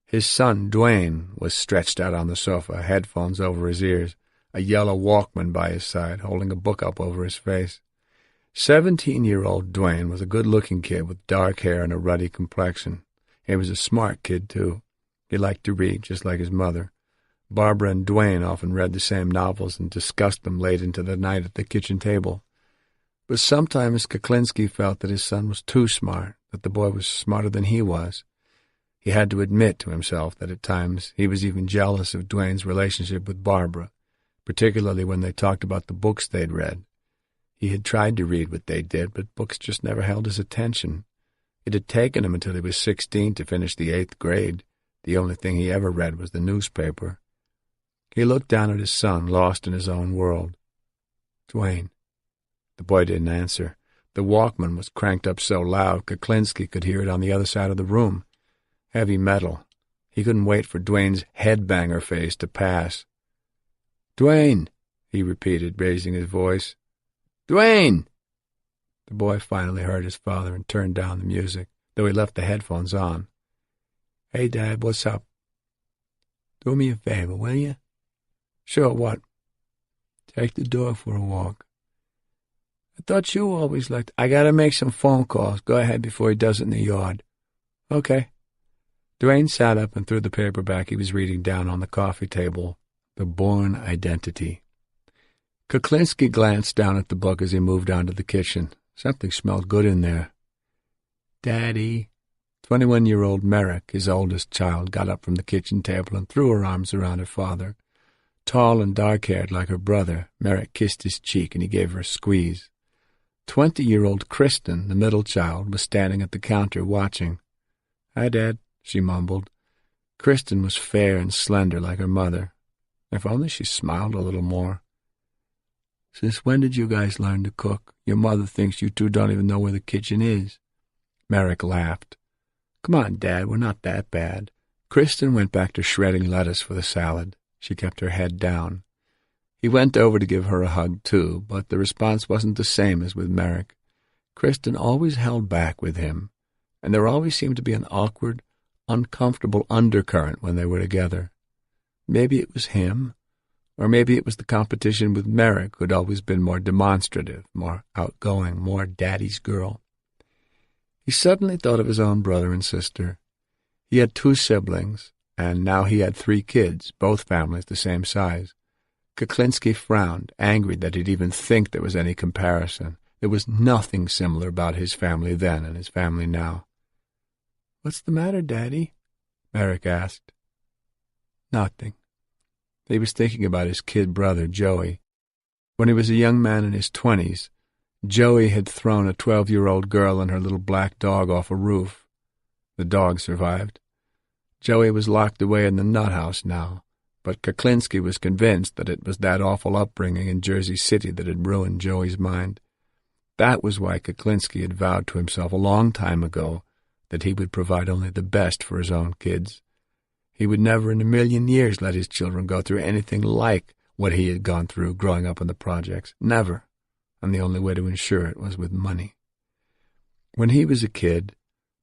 His son, Dwayne, was stretched out on the sofa, headphones over his ears, a yellow Walkman by his side, holding a book up over his face. 17-year-old Dwayne was a good-looking kid with dark hair and a ruddy complexion. He was a smart kid, too. He liked to read, just like his mother. Barbara and Dwayne often read the same novels and discussed them late into the night at the kitchen table. But sometimes Kuklinski felt that his son was too smart, that the boy was smarter than he was. He had to admit to himself that at times he was even jealous of Dwayne's relationship with Barbara, particularly when they talked about the books they'd read. He had tried to read what they did, but books just never held his attention. It had taken him until he was 16 to finish the 8th grade. The only thing he ever read was the newspaper. He looked down at his son, lost in his own world. "Dwayne." The boy didn't answer. The Walkman was cranked up so loud Kuklinski could hear it on the other side of the room. Heavy metal. He couldn't wait for Dwayne's headbanger phase to pass. "Dwayne," he repeated, raising his voice. "Dwayne!" The boy finally heard his father and turned down the music, though he left the headphones on. "Hey, Dad, what's up?" "Do me a favor, will you?" "Sure, what?" "Take the dog for a walk." "I thought you always liked—" "I gotta make some phone calls. Go ahead before he does it in the yard." "Okay." Dwayne sat up and threw the paperback he was reading down on the coffee table. The Bourne Identity. Kuklinski glanced down at the book as he moved on to the kitchen. Something smelled good in there. "Daddy." 21-year-old Merrick, his oldest child, got up from the kitchen table and threw her arms around her father. Tall and dark-haired like her brother, Merrick kissed his cheek and he gave her a squeeze. 20-year-old Kristen, the middle child, was standing at the counter watching. "Hi, Dad," she mumbled. Kristen was fair and slender like her mother. If only she smiled a little more. "Since when did you guys learn to cook? Your mother thinks you two don't even know where the kitchen is." Merrick laughed. "Come on, Dad, we're not that bad." Kristen went back to shredding lettuce for the salad. She kept her head down. He went over to give her a hug, too, but the response wasn't the same as with Merrick. Kristen always held back with him, and there always seemed to be an awkward, uncomfortable undercurrent when they were together. Maybe it was him, or maybe it was the competition with Merrick, who'd always been more demonstrative, more outgoing, more daddy's girl. He suddenly thought of his own brother and sister. He had 2 siblings, and now he had 3 kids, both families the same size. Kuklinski frowned, angry that he'd even think there was any comparison. There was nothing similar about his family then and his family now. "What's the matter, Daddy?" Merrick asked. Nothing. He was thinking about his kid brother, Joey. When he was a young man in his 20s, Joey had thrown a 12-year-old girl and her little black dog off a roof. The dog survived. Joey was locked away in the nut house now, but Kuklinski was convinced that it was that awful upbringing in Jersey City that had ruined Joey's mind. That was why Kuklinski had vowed to himself a long time ago that he would provide only the best for his own kids. He would never in a million years let his children go through anything like what he had gone through growing up in the projects. Never. And the only way to ensure it was with money. When he was a kid,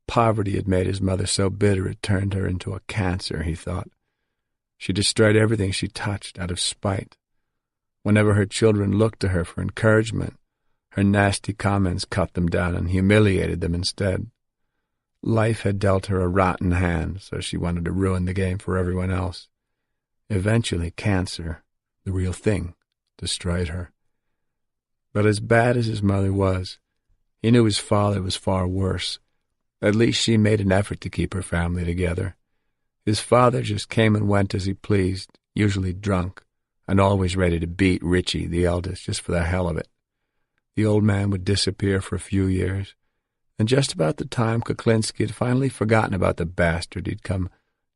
poverty had made his mother so bitter it turned her into a cancer, he thought. She destroyed everything she touched out of spite. Whenever her children looked to her for encouragement, her nasty comments cut them down and humiliated them instead. Life had dealt her a rotten hand, so she wanted to ruin the game for everyone else. Eventually, cancer, the real thing, destroyed her. But as bad as his mother was, he knew his father was far worse. At least she made an effort to keep her family together. His father just came and went as he pleased, usually drunk, and always ready to beat Richie, the eldest, just for the hell of it. The old man would disappear for a few years, and just about the time Kuklinski had finally forgotten about the bastard, he'd come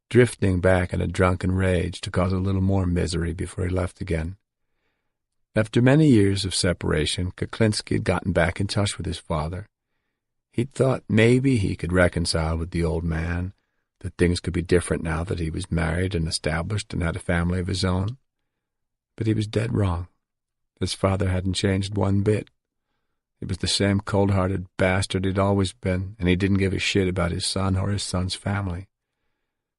drifting back in a drunken rage to cause a little more misery before he left again. After many years of separation, Kuklinski had gotten back in touch with his father. He'd thought maybe he could reconcile with the old man, that things could be different now that he was married and established and had a family of his own. But he was dead wrong. His father hadn't changed one bit. He was the same cold-hearted bastard he'd always been, and he didn't give a shit about his son or his son's family.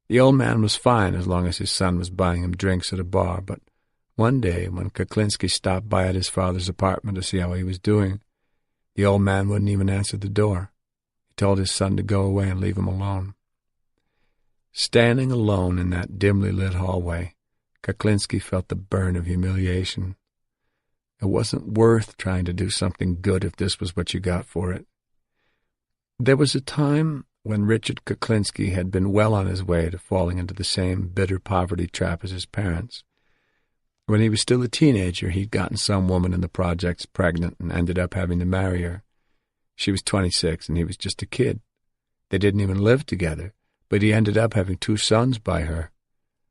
The old man was fine as long as his son was buying him drinks at a bar, but one day, when Kuklinski stopped by at his father's apartment to see how he was doing, the old man wouldn't even answer the door. He told his son to go away and leave him alone. Standing alone in that dimly lit hallway, Kuklinski felt the burn of humiliation. It wasn't worth trying to do something good if this was what you got for it. There was a time when Richard Kuklinski had been well on his way to falling into the same bitter poverty trap as his parents. When he was still a teenager, he'd gotten some woman in the projects pregnant and ended up having to marry her. She was 26 and he was just a kid. They didn't even live together, but he ended up having 2 sons by her.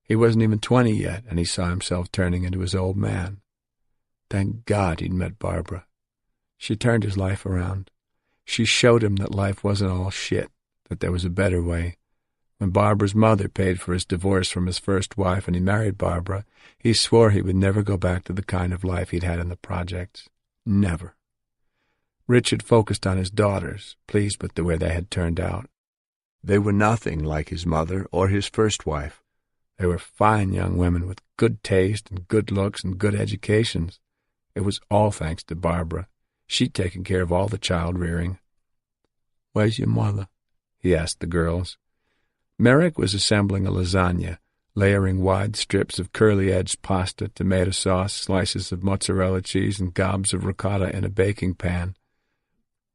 He wasn't even 20 yet, and he saw himself turning into his old man. Thank God he'd met Barbara. She turned his life around. She showed him that life wasn't all shit, that there was a better way. When Barbara's mother paid for his divorce from his first wife and he married Barbara, he swore he would never go back to the kind of life he'd had in the projects. Never. Richard focused on his daughters, pleased with the way they had turned out. They were nothing like his mother or his first wife. They were fine young women with good taste and good looks and good educations. It was all thanks to Barbara. She'd taken care of all the child-rearing. "Where's your mother?" he asked the girls. Merrick was assembling a lasagna, layering wide strips of curly-edged pasta, tomato sauce, slices of mozzarella cheese, and gobs of ricotta in a baking pan.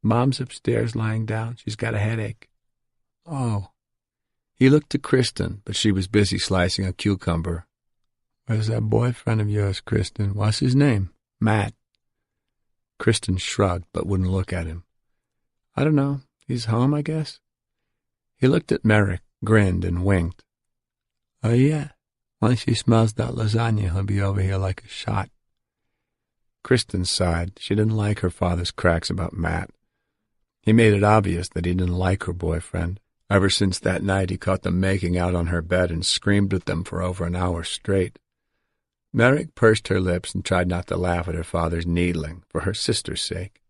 "Mom's upstairs lying down. She's got a headache." "Oh." He looked to Kristen, but she was busy slicing a cucumber. "Where's that boyfriend of yours, Kristen? What's his name?" "Matt." Kristen shrugged, but wouldn't look at him. "I don't know. He's home, I guess." He looked at Merrick, grinned, and winked. "Oh, yeah. Once he smells that lasagna, he'll be over here like a shot." Kristen sighed. She didn't like her father's cracks about Matt. He made it obvious that he didn't like her boyfriend. Ever since that night he caught them making out on her bed and screamed at them for over an hour straight. Merrick pursed her lips and tried not to laugh at her father's needling, for her sister's sake.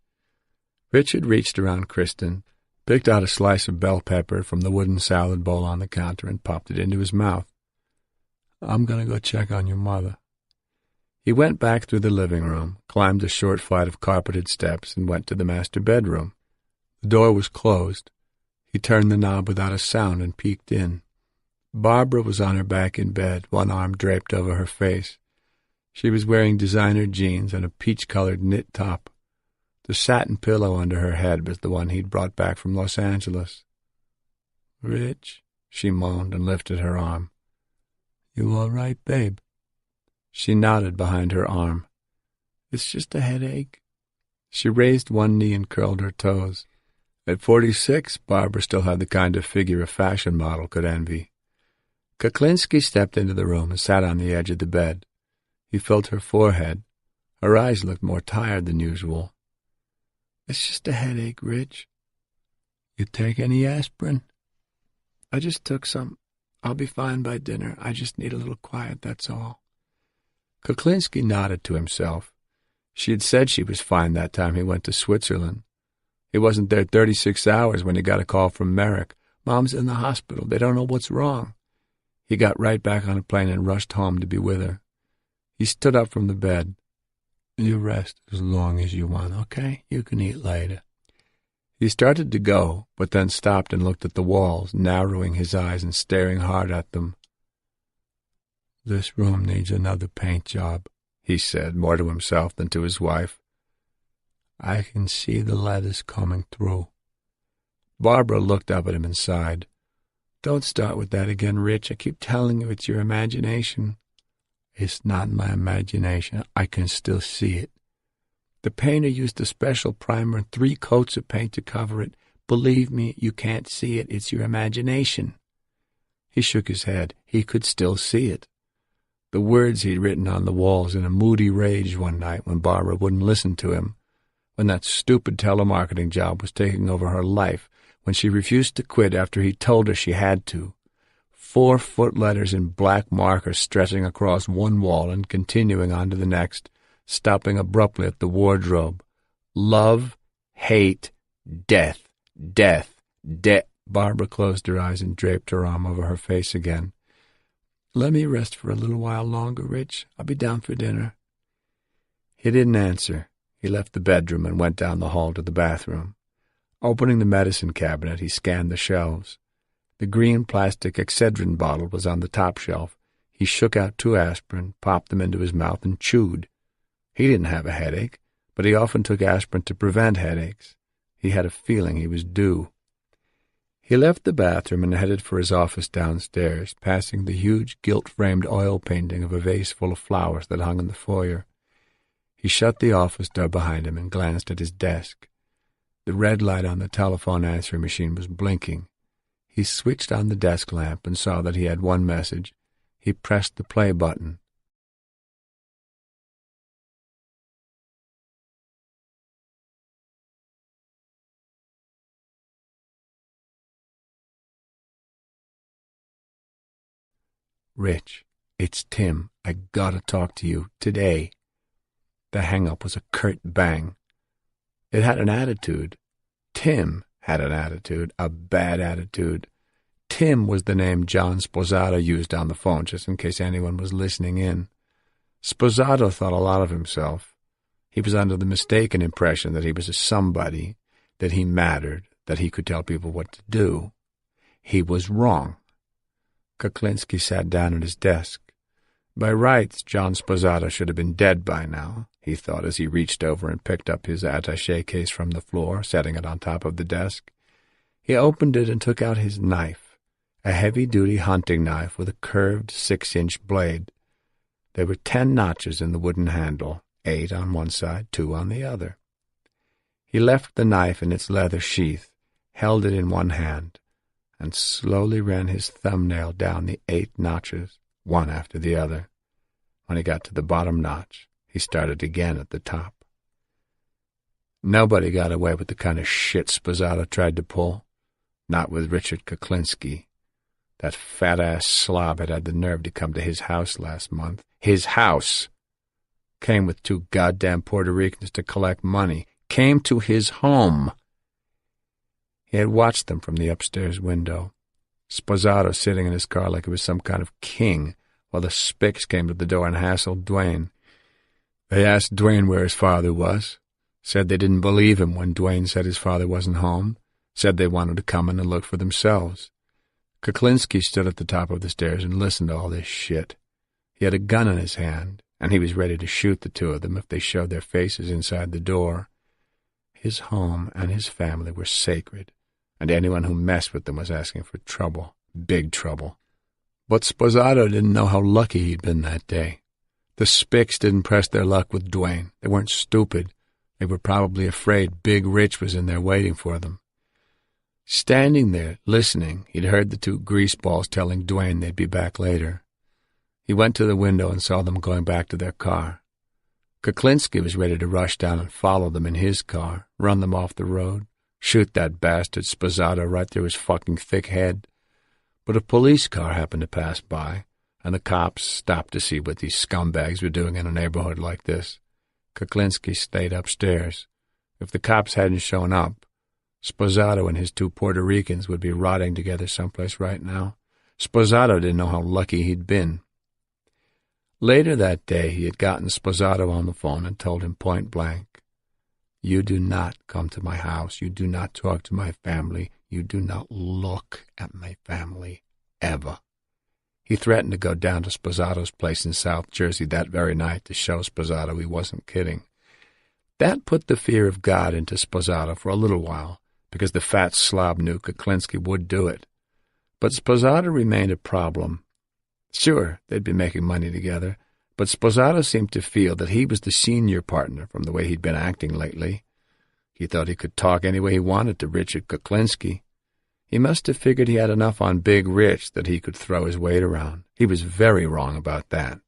Richard reached around Kristen, picked out a slice of bell pepper from the wooden salad bowl on the counter, and popped it into his mouth. "I'm going to go check on your mother." He went back through the living room, climbed a short flight of carpeted steps, and went to the master bedroom. The door was closed. He turned the knob without a sound and peeked in. Barbara was on her back in bed, one arm draped over her face. She was wearing designer jeans and a peach-colored knit top. The satin pillow under her head was the one he'd brought back from Los Angeles. "Rich," she moaned and lifted her arm. "You all right, babe?" She nodded behind her arm. "It's just a headache." She raised one knee and curled her toes. At 46, Barbara still had the kind of figure a fashion model could envy. Kuklinski stepped into the room and sat on the edge of the bed. He felt her forehead. Her eyes looked more tired than usual. "It's just a headache, Rich." "You take any aspirin?" "I just took some. I'll be fine by dinner. I just need a little quiet, that's all." Kuklinski nodded to himself. She had said she was fine that time he went to Switzerland. He wasn't there 36 hours when he got a call from Merrick. "Mom's in the hospital. They don't know what's wrong." He got right back on a plane and rushed home to be with her. He stood up from the bed. "You rest as long as you want, okay? You can eat later." He started to go, but then stopped and looked at the walls, narrowing his eyes and staring hard at them. "This room needs another paint job," he said, more to himself than to his wife. "I can see the letters coming through." Barbara looked up at him and sighed. "Don't start with that again, Rich. I keep telling you it's your imagination." "It's not my imagination. I can still see it." "The painter used a special primer and 3 coats of paint to cover it. Believe me, you can't see it. It's your imagination." He shook his head. He could still see it. The words he'd written on the walls in a moody rage one night when Barbara wouldn't listen to him, when that stupid telemarketing job was taking over her life, when she refused to quit after he told her she had to. 4-foot letters in black marker stretching across one wall and continuing on to the next, stopping abruptly at the wardrobe. "Love, hate, death, death, death." Barbara closed her eyes and draped her arm over her face again. "Let me rest for a little while longer, Rich. I'll be down for dinner." He didn't answer. He left the bedroom and went down the hall to the bathroom. Opening the medicine cabinet, he scanned the shelves. The green plastic Excedrin bottle was on the top shelf. He shook out 2 aspirin, popped them into his mouth, and chewed. He didn't have a headache, but he often took aspirin to prevent headaches. He had a feeling he was due. He left the bathroom and headed for his office downstairs, passing the huge gilt-framed oil painting of a vase full of flowers that hung in the foyer. He shut the office door behind him and glanced at his desk. The red light on the telephone answering machine was blinking. He switched on the desk lamp and saw that he had one message. He pressed the play button. "Rich, it's Tim. I gotta talk to you today." The hang-up was a curt bang. It had an attitude. Tim had an attitude, a bad attitude. Tim was the name John Sposato used on the phone, just in case anyone was listening in. Sposato thought a lot of himself. He was under the mistaken impression that he was a somebody, that he mattered, that he could tell people what to do. He was wrong. Kuklinski sat down at his desk. By rights, John Sposato should have been dead by now, he thought as he reached over and picked up his attaché case from the floor, setting it on top of the desk. He opened it and took out his knife, a heavy-duty hunting knife with a curved 6-inch blade. There were 10 notches in the wooden handle, 8 on one side, 2 on the other. He left the knife in its leather sheath, held it in one hand, and slowly ran his thumbnail down the 8 notches, one after the other. When he got to the bottom notch, he started again at the top. Nobody got away with the kind of shit Sposato tried to pull. Not with Richard Kuklinski. That fat-ass slob had the nerve to come to his house last month. His house! Came with 2 goddamn Puerto Ricans to collect money. Came to his home. He had watched them from the upstairs window. Sposato sitting in his car like it was some kind of king, while the Spicks came to the door and hassled Duane. They asked Duane where his father was, said they didn't believe him when Duane said his father wasn't home, said they wanted to come in and look for themselves. Kuklinski stood at the top of the stairs and listened to all this shit. He had a gun in his hand, and he was ready to shoot the 2 of them if they showed their faces inside the door. His home and his family were sacred, and anyone who messed with them was asking for trouble, big trouble. But Sposato didn't know how lucky he'd been that day. The Spics didn't press their luck with Duane. They weren't stupid. They were probably afraid Big Rich was in there waiting for them. Standing there, listening, he'd heard the two greaseballs telling Duane they'd be back later. He went to the window and saw them going back to their car. Kuklinski was ready to rush down and follow them in his car, run them off the road, shoot that bastard Sposato right through his fucking thick head. But a police car happened to pass by, and the cops stopped to see what these scumbags were doing in a neighborhood like this. Kuklinski stayed upstairs. If the cops hadn't shown up, Sposato and his two Puerto Ricans would be rotting together someplace right now. Sposato didn't know how lucky he'd been. Later that day, he had gotten Sposato on the phone and told him point blank, "You do not come to my house. You do not talk to my family. You do not look at my family, ever." He threatened to go down to Sposato's place in South Jersey that very night to show Sposato he wasn't kidding. That put the fear of God into Sposato for a little while, because the fat slob knew Kuklinski would do it. But Sposato remained a problem. Sure, they'd been making money together, but Sposato seemed to feel that he was the senior partner from the way he'd been acting lately. He thought he could talk any way he wanted to Richard Kuklinski. He must have figured he had enough on Big Rich that he could throw his weight around. He was very wrong about that.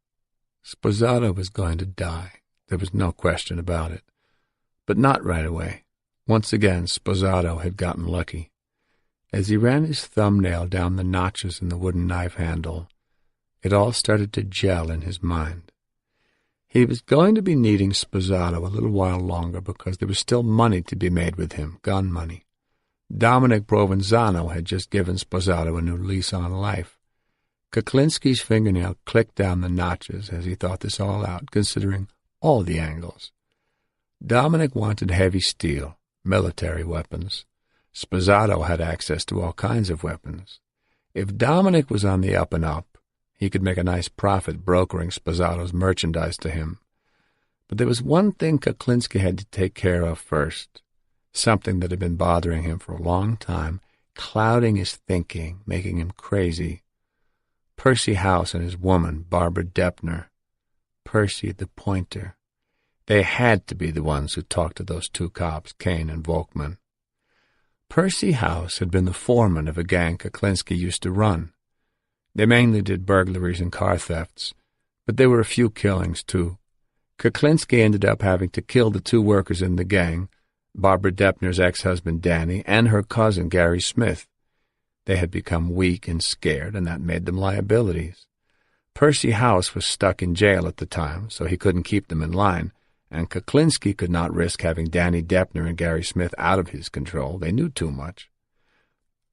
Sposato was going to die. There was no question about it. But not right away. Once again, Sposato had gotten lucky. As he ran his thumbnail down the notches in the wooden knife handle, it all started to gel in his mind. He was going to be needing Sposato a little while longer because there was still money to be made with him, gun money. Dominic Provenzano had just given Sposato a new lease on life. Kuklinski's fingernail clicked down the notches as he thought this all out, considering all the angles. Dominic wanted heavy steel, military weapons. Sposato had access to all kinds of weapons. If Dominic was on the up and up, he could make a nice profit brokering Sposato's merchandise to him. But there was one thing Kuklinski had to take care of first, something that had been bothering him for a long time, clouding his thinking, making him crazy. Percy House and his woman, Barbara Deppner. Percy the Pointer. They had to be the ones who talked to those two cops, Kane and Volkman. Percy House had been the foreman of a gang Kuklinski used to run. They mainly did burglaries and car thefts, but there were a few killings, too. Kuklinski ended up having to kill the two workers in the gang, Barbara Deppner's ex-husband Danny and her cousin Gary Smith. They had become weak and scared, and that made them liabilities. Percy House was stuck in jail at the time, so he couldn't keep them in line, and Kuklinski could not risk having Danny Deppner and Gary Smith out of his control. They knew too much.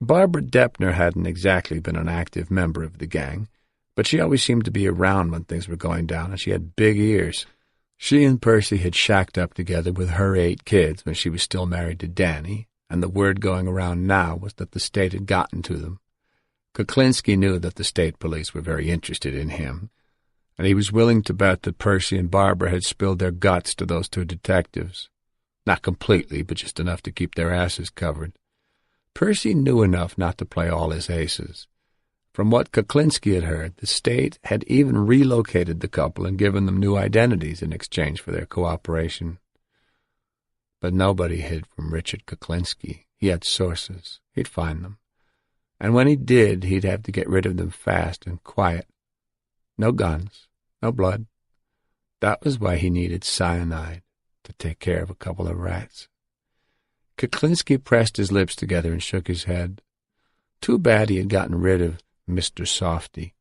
Barbara Deppner hadn't exactly been an active member of the gang, but she always seemed to be around when things were going down, and she had big ears. She and Percy had shacked up together with her 8 kids when she was still married to Danny, and the word going around now was that the state had gotten to them. Kuklinski knew that the state police were very interested in him, and he was willing to bet that Percy and Barbara had spilled their guts to those 2 detectives. Not completely, but just enough to keep their asses covered. Percy knew enough not to play all his aces. From what Kuklinski had heard, the state had even relocated the couple and given them new identities in exchange for their cooperation. But nobody hid from Richard Kuklinski. He had sources. He'd find them. And when he did, he'd have to get rid of them fast and quiet. No guns, no blood. That was why he needed cyanide, to take care of a couple of rats. Kuklinski pressed his lips together and shook his head. Too bad he had gotten rid of Mr. Softy.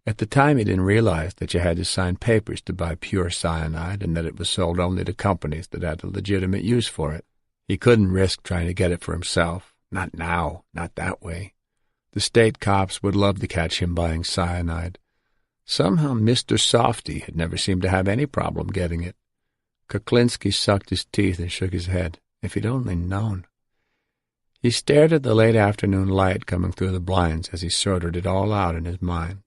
At the time he didn't realize that you had to sign papers to buy pure cyanide and that it was sold only to companies that had a legitimate use for it. He couldn't risk trying to get it for himself. Not now, not that way. The state cops would love to catch him buying cyanide. Somehow Mr. Softy had never seemed to have any problem getting it. Kuklinski sucked his teeth and shook his head. If he'd only known. He stared at the late afternoon light coming through the blinds as he sorted it all out in his mind.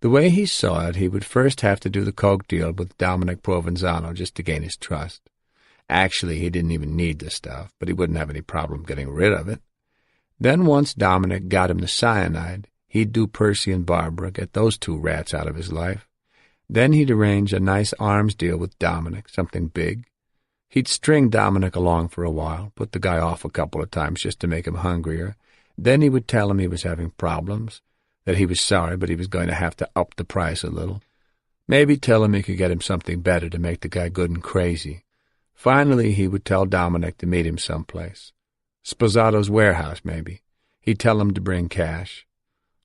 The way he saw it, he would first have to do the coke deal with Dominic Provenzano just to gain his trust. Actually, he didn't even need the stuff, but he wouldn't have any problem getting rid of it. Then once Dominic got him the cyanide, he'd do Percy and Barbara, get those two rats out of his life. Then he'd arrange a nice arms deal with Dominic, something big. He'd string Dominic along for a while, put the guy off a couple of times just to make him hungrier. Then he would tell him he was having problems, that he was sorry but he was going to have to up the price a little. Maybe tell him he could get him something better to make the guy good and crazy. Finally, he would tell Dominic to meet him someplace. Sposato's warehouse, maybe. He'd tell him to bring cash.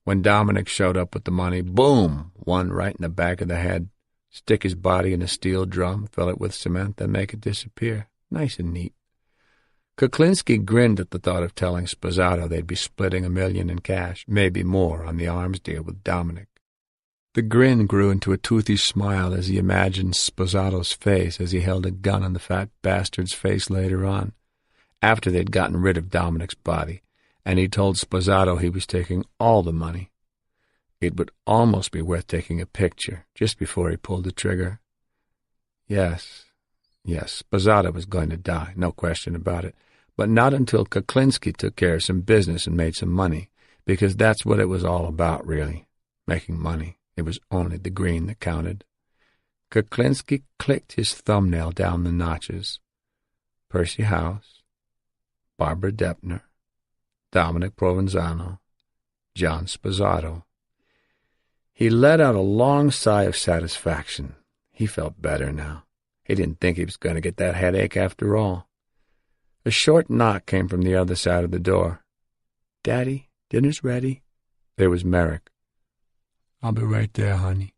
When Dominic showed up with the money, boom, one right in the back of the head. Stick his body in a steel drum, fill it with cement, then make it disappear. Nice and neat. Kuklinski grinned at the thought of telling Sposato they'd be splitting $1 million in cash, maybe more, on the arms deal with Dominic. The grin grew into a toothy smile as he imagined Sposato's face as he held a gun in the fat bastard's face later on, after they'd gotten rid of Dominic's body, and he told Sposato he was taking all the money. It would almost be worth taking a picture, just before he pulled the trigger. Yes, Sposato was going to die, no question about it, but not until Kuklinski took care of some business and made some money, because that's what it was all about, really, making money. It was only the green that counted. Kuklinski clicked his thumbnail down the notches. Percy House, Barbara Depner, Dominic Provenzano, John Sposato. He let out a long sigh of satisfaction. He felt better now. He didn't think he was going to get that headache after all. A short knock came from the other side of the door. "Daddy, dinner's ready." There was Merrick. "I'll be right there, honey."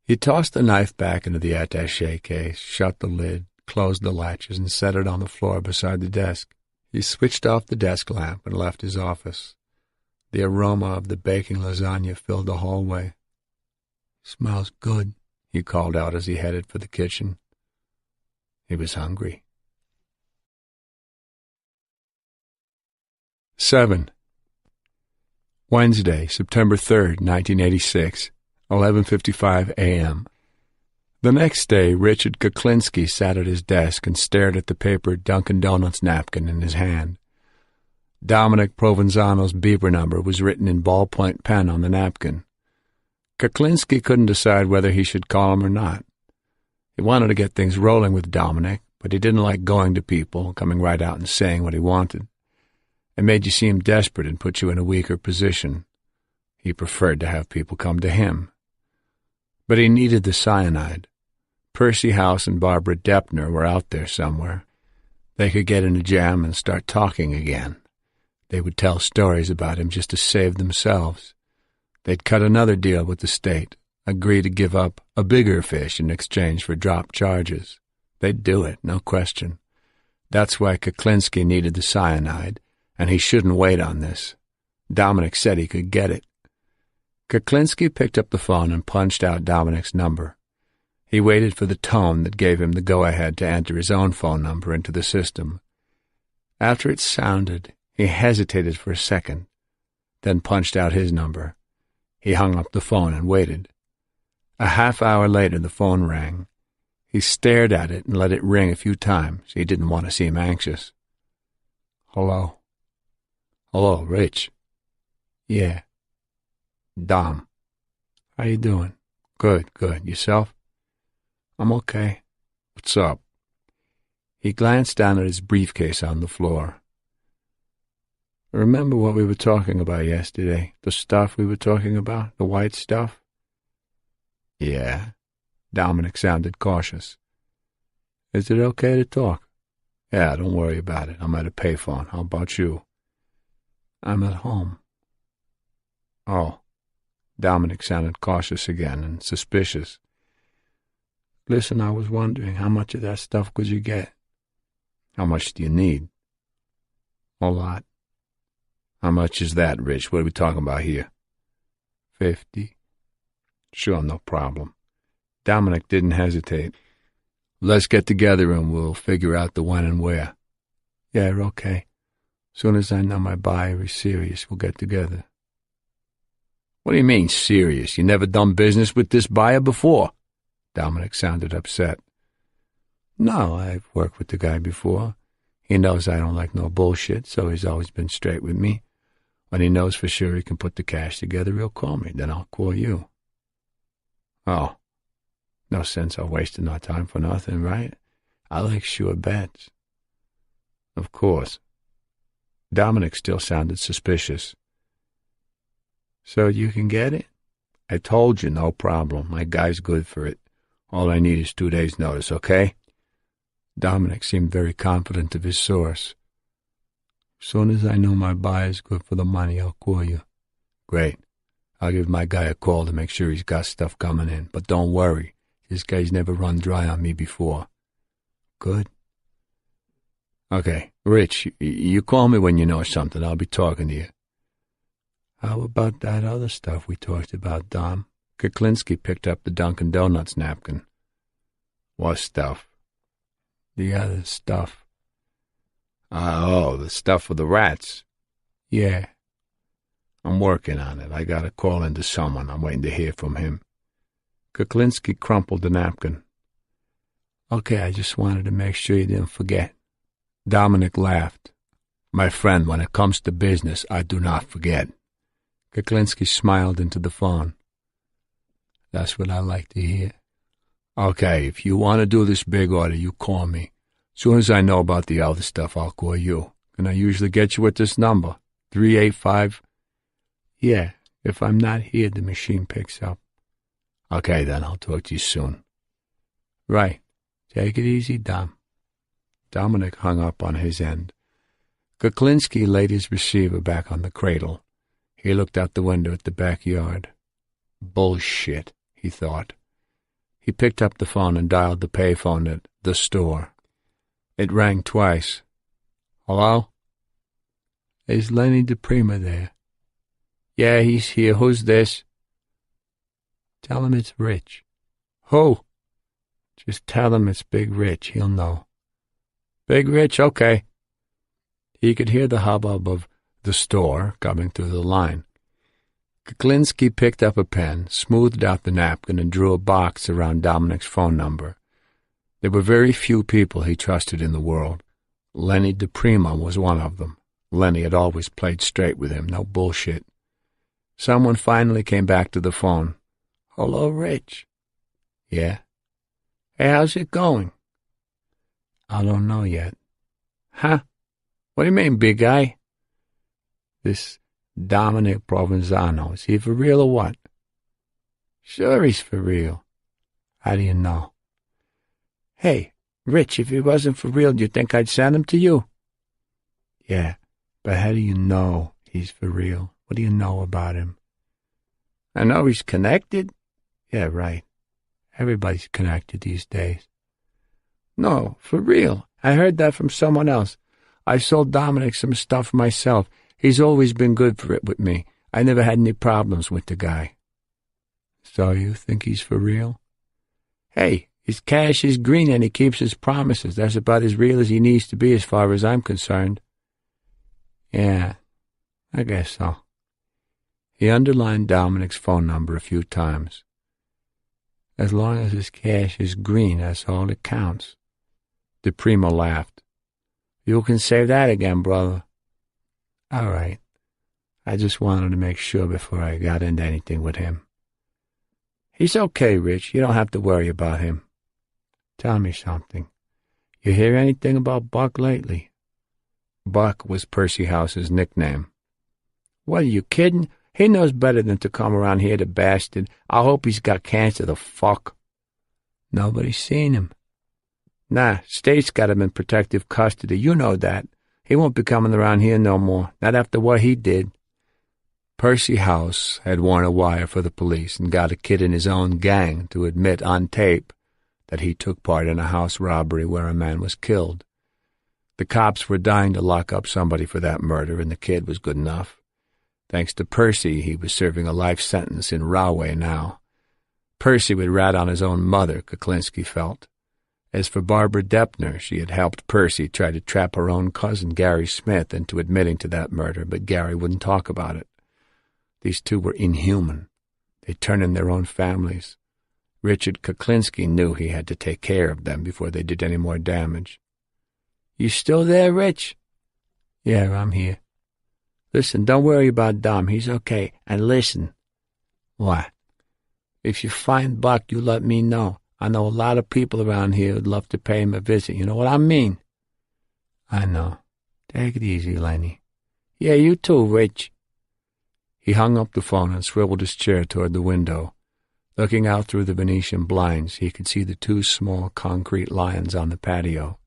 He tossed the knife back into the attaché case, shut the lid, closed the latches, and set it on the floor beside the desk. He switched off the desk lamp and left his office. The aroma of the baking lasagna filled the hallway. "Smells good," he called out as he headed for the kitchen. He was hungry. 7. Wednesday, September 3rd, 1986, 11:55 a.m. The next day, Richard Kuklinski sat at his desk and stared at the papered Dunkin' Donuts napkin in his hand. Dominic Provenzano's beeper number was written in ballpoint pen on the napkin. Kuklinski couldn't decide whether he should call him or not. He wanted to get things rolling with Dominic, but he didn't like going to people, coming right out and saying what he wanted. It made you seem desperate and put you in a weaker position. He preferred to have people come to him. But he needed the cyanide. Percy House and Barbara Depner were out there somewhere. They could get in a jam and start talking again. They would tell stories about him just to save themselves. They'd cut another deal with the state, agree to give up a bigger fish in exchange for dropped charges. They'd do it, no question. That's why Kuklinski needed the cyanide, and he shouldn't wait on this. Dominic said he could get it. Kuklinski picked up the phone and punched out Dominic's number. He waited for the tone that gave him the go-ahead to enter his own phone number into the system. After it sounded, he hesitated for a second, then punched out his number. He hung up the phone and waited. A half-hour later, the phone rang. He stared at it and let it ring a few times. He didn't want to seem anxious. "Hello?" "Hello, Rich." "Yeah." "Dom." "How you doing?" "Good. Yourself?" "I'm okay." "What's up?" He glanced down at his briefcase on the floor. "Remember what we were talking about yesterday? The stuff we were talking about? The white stuff?" "Yeah." Dominic sounded cautious. "Is it okay to talk?" "Yeah, don't worry about it. I'm at a payphone. How about you?" "I'm at home." "Oh." Dominic sounded cautious again and suspicious. "Listen, I was wondering, how much of that stuff could you get?" "How much do you need?" "A lot." "How much is that, Rich? What are we talking about here?" 50. "Sure, no problem." Dominic didn't hesitate. "Let's get together and we'll figure out the when and where." "Yeah, okay. Soon as I know my buyer is serious, we'll get together." "What do you mean, serious? You never done business with this buyer before?" Dominic sounded upset. "No, I've worked with the guy before. He knows I don't like no bullshit, so he's always been straight with me. When he knows for sure he can put the cash together, he'll call me. Then I'll call you. Oh, no sense of wasting our time for nothing, right? I like sure bets. Of course. Dominic still sounded suspicious. So you can get it? I told you, no problem. My guy's good for it. All I need is 2 days' notice, okay? Dominic seemed very confident of his source. Soon as I know my buyer's good for the money, I'll call you. Great. I'll give my guy a call to make sure he's got stuff coming in. But don't worry. This guy's never run dry on me before. Good. Okay, Rich, you call me when you know something. I'll be talking to you. How about that other stuff we talked about, Dom? Kuklinski picked up the Dunkin' Donuts napkin. What stuff? The other stuff. Oh, the stuff for the rats. Yeah. I'm working on it. I gotta call into someone. I'm waiting to hear from him. Kuklinski crumpled the napkin. Okay, I just wanted to make sure you didn't forget. Dominic laughed. My friend, when it comes to business, I do not forget. Kuklinski smiled into the phone. That's what I like to hear. Okay, if you want to do this big order, you call me. Soon as I know about the other stuff, I'll call you. Can I usually get you at this number? 385? Yeah, if I'm not here, the machine picks up. Okay, then I'll talk to you soon. Right. Take it easy, Dom. Dominic hung up on his end. Kuklinski laid his receiver back on the cradle. He looked out the window at the backyard. Bullshit, he thought. He picked up the phone and dialed the payphone at the store. It rang twice. Hello? Is Lenny DePrima there? Yeah, he's here. Who's this? Tell him it's Rich. Who? Just tell him it's Big Rich. He'll know. Big Rich, okay. He could hear the hubbub of the store coming through the line. Kuklinski picked up a pen, smoothed out the napkin, and drew a box around Dominic's phone number. There were very few people he trusted in the world. Lenny DePrima was one of them. Lenny had always played straight with him, no bullshit. Someone finally came back to the phone. Hello, Rich. Yeah? Hey, how's it going? I don't know yet. Huh? What do you mean, big guy? This Dominic Provenzano, is he for real or what? Sure he's for real. How do you know? Hey, Rich, if he wasn't for real, do you think I'd send him to you? Yeah, but how do you know he's for real? What do you know about him? I know he's connected. Yeah, right. Everybody's connected these days. No, for real. I heard that from someone else. I sold Dominic some stuff myself. He's always been good for it with me. I never had any problems with the guy. So you think he's for real? Hey, his cash is green and he keeps his promises. That's about as real as he needs to be as far as I'm concerned. Yeah, I guess so. He underlined Dominic's phone number a few times. As long as his cash is green, that's all that counts. DePrima laughed. You can say that again, brother. All right. I just wanted to make sure before I got into anything with him. He's okay, Rich. You don't have to worry about him. Tell me something. You hear anything about Buck lately? Buck was Percy House's nickname. What, are you kidding? He knows better than to come around here, the bastard. I hope he's got cancer, the fuck. Nobody's seen him. Nah, State's got him in protective custody. You know that. He won't be coming around here no more, not after what he did. Percy House had worn a wire for the police and got a kid in his own gang to admit on tape that he took part in a house robbery where a man was killed. The cops were dying to lock up somebody for that murder, and the kid was good enough. Thanks to Percy, he was serving a life sentence in Rahway now. Percy would rat on his own mother, Kuklinski felt. As for Barbara Deppner, she had helped Percy try to trap her own cousin, Gary Smith, into admitting to that murder, but Gary wouldn't talk about it. These two were inhuman. They turned in their own families. Richard Kuklinski knew he had to take care of them before they did any more damage. You still there, Rich? Yeah, I'm here. Listen, don't worry about Dom. He's okay. And listen. What? If you find Buck, you let me know. I know a lot of people around here who'd love to pay him a visit. You know what I mean? I know. Take it easy, Lenny. Yeah, you too, Rich. He hung up the phone and swiveled his chair toward the window. Looking out through the Venetian blinds, he could see the two small concrete lions on the patio.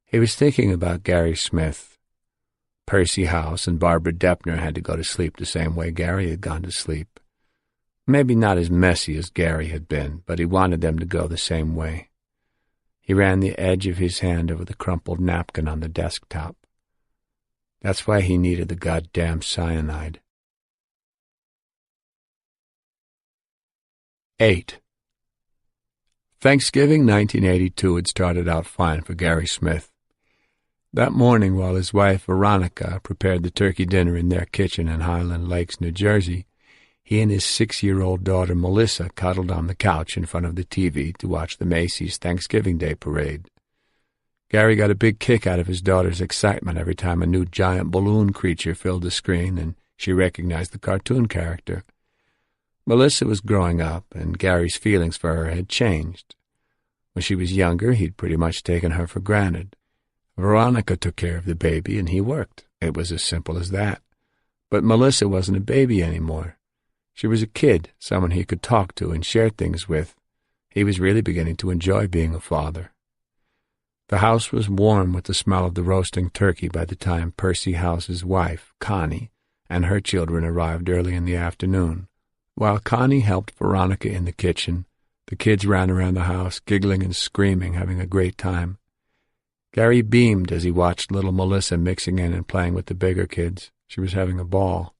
He was thinking about Gary Smith. Percy House and Barbara Deppner had to go to sleep the same way Gary had gone to sleep. Maybe not as messy as Gary had been, but he wanted them to go the same way. He ran the edge of his hand over the crumpled napkin on the desktop. That's why he needed the goddamn cyanide. 8. Thanksgiving 1982 had started out fine for Gary Smith. That morning, while his wife Veronica prepared the turkey dinner in their kitchen in Highland Lakes, New Jersey, he and his 6-year-old daughter Melissa cuddled on the couch in front of the TV to watch the Macy's Thanksgiving Day Parade. Gary got a big kick out of his daughter's excitement every time a new giant balloon creature filled the screen and she recognized the cartoon character. Melissa was growing up, and Gary's feelings for her had changed. When she was younger, he'd pretty much taken her for granted. Veronica took care of the baby, and he worked. It was as simple as that. But Melissa wasn't a baby anymore. She was a kid, someone he could talk to and share things with. He was really beginning to enjoy being a father. The house was warm with the smell of the roasting turkey by the time Percy House's wife, Connie, and her children arrived early in the afternoon. While Connie helped Veronica in the kitchen, the kids ran around the house, giggling and screaming, having a great time. Gary beamed as he watched little Melissa mixing in and playing with the bigger kids. She was having a ball.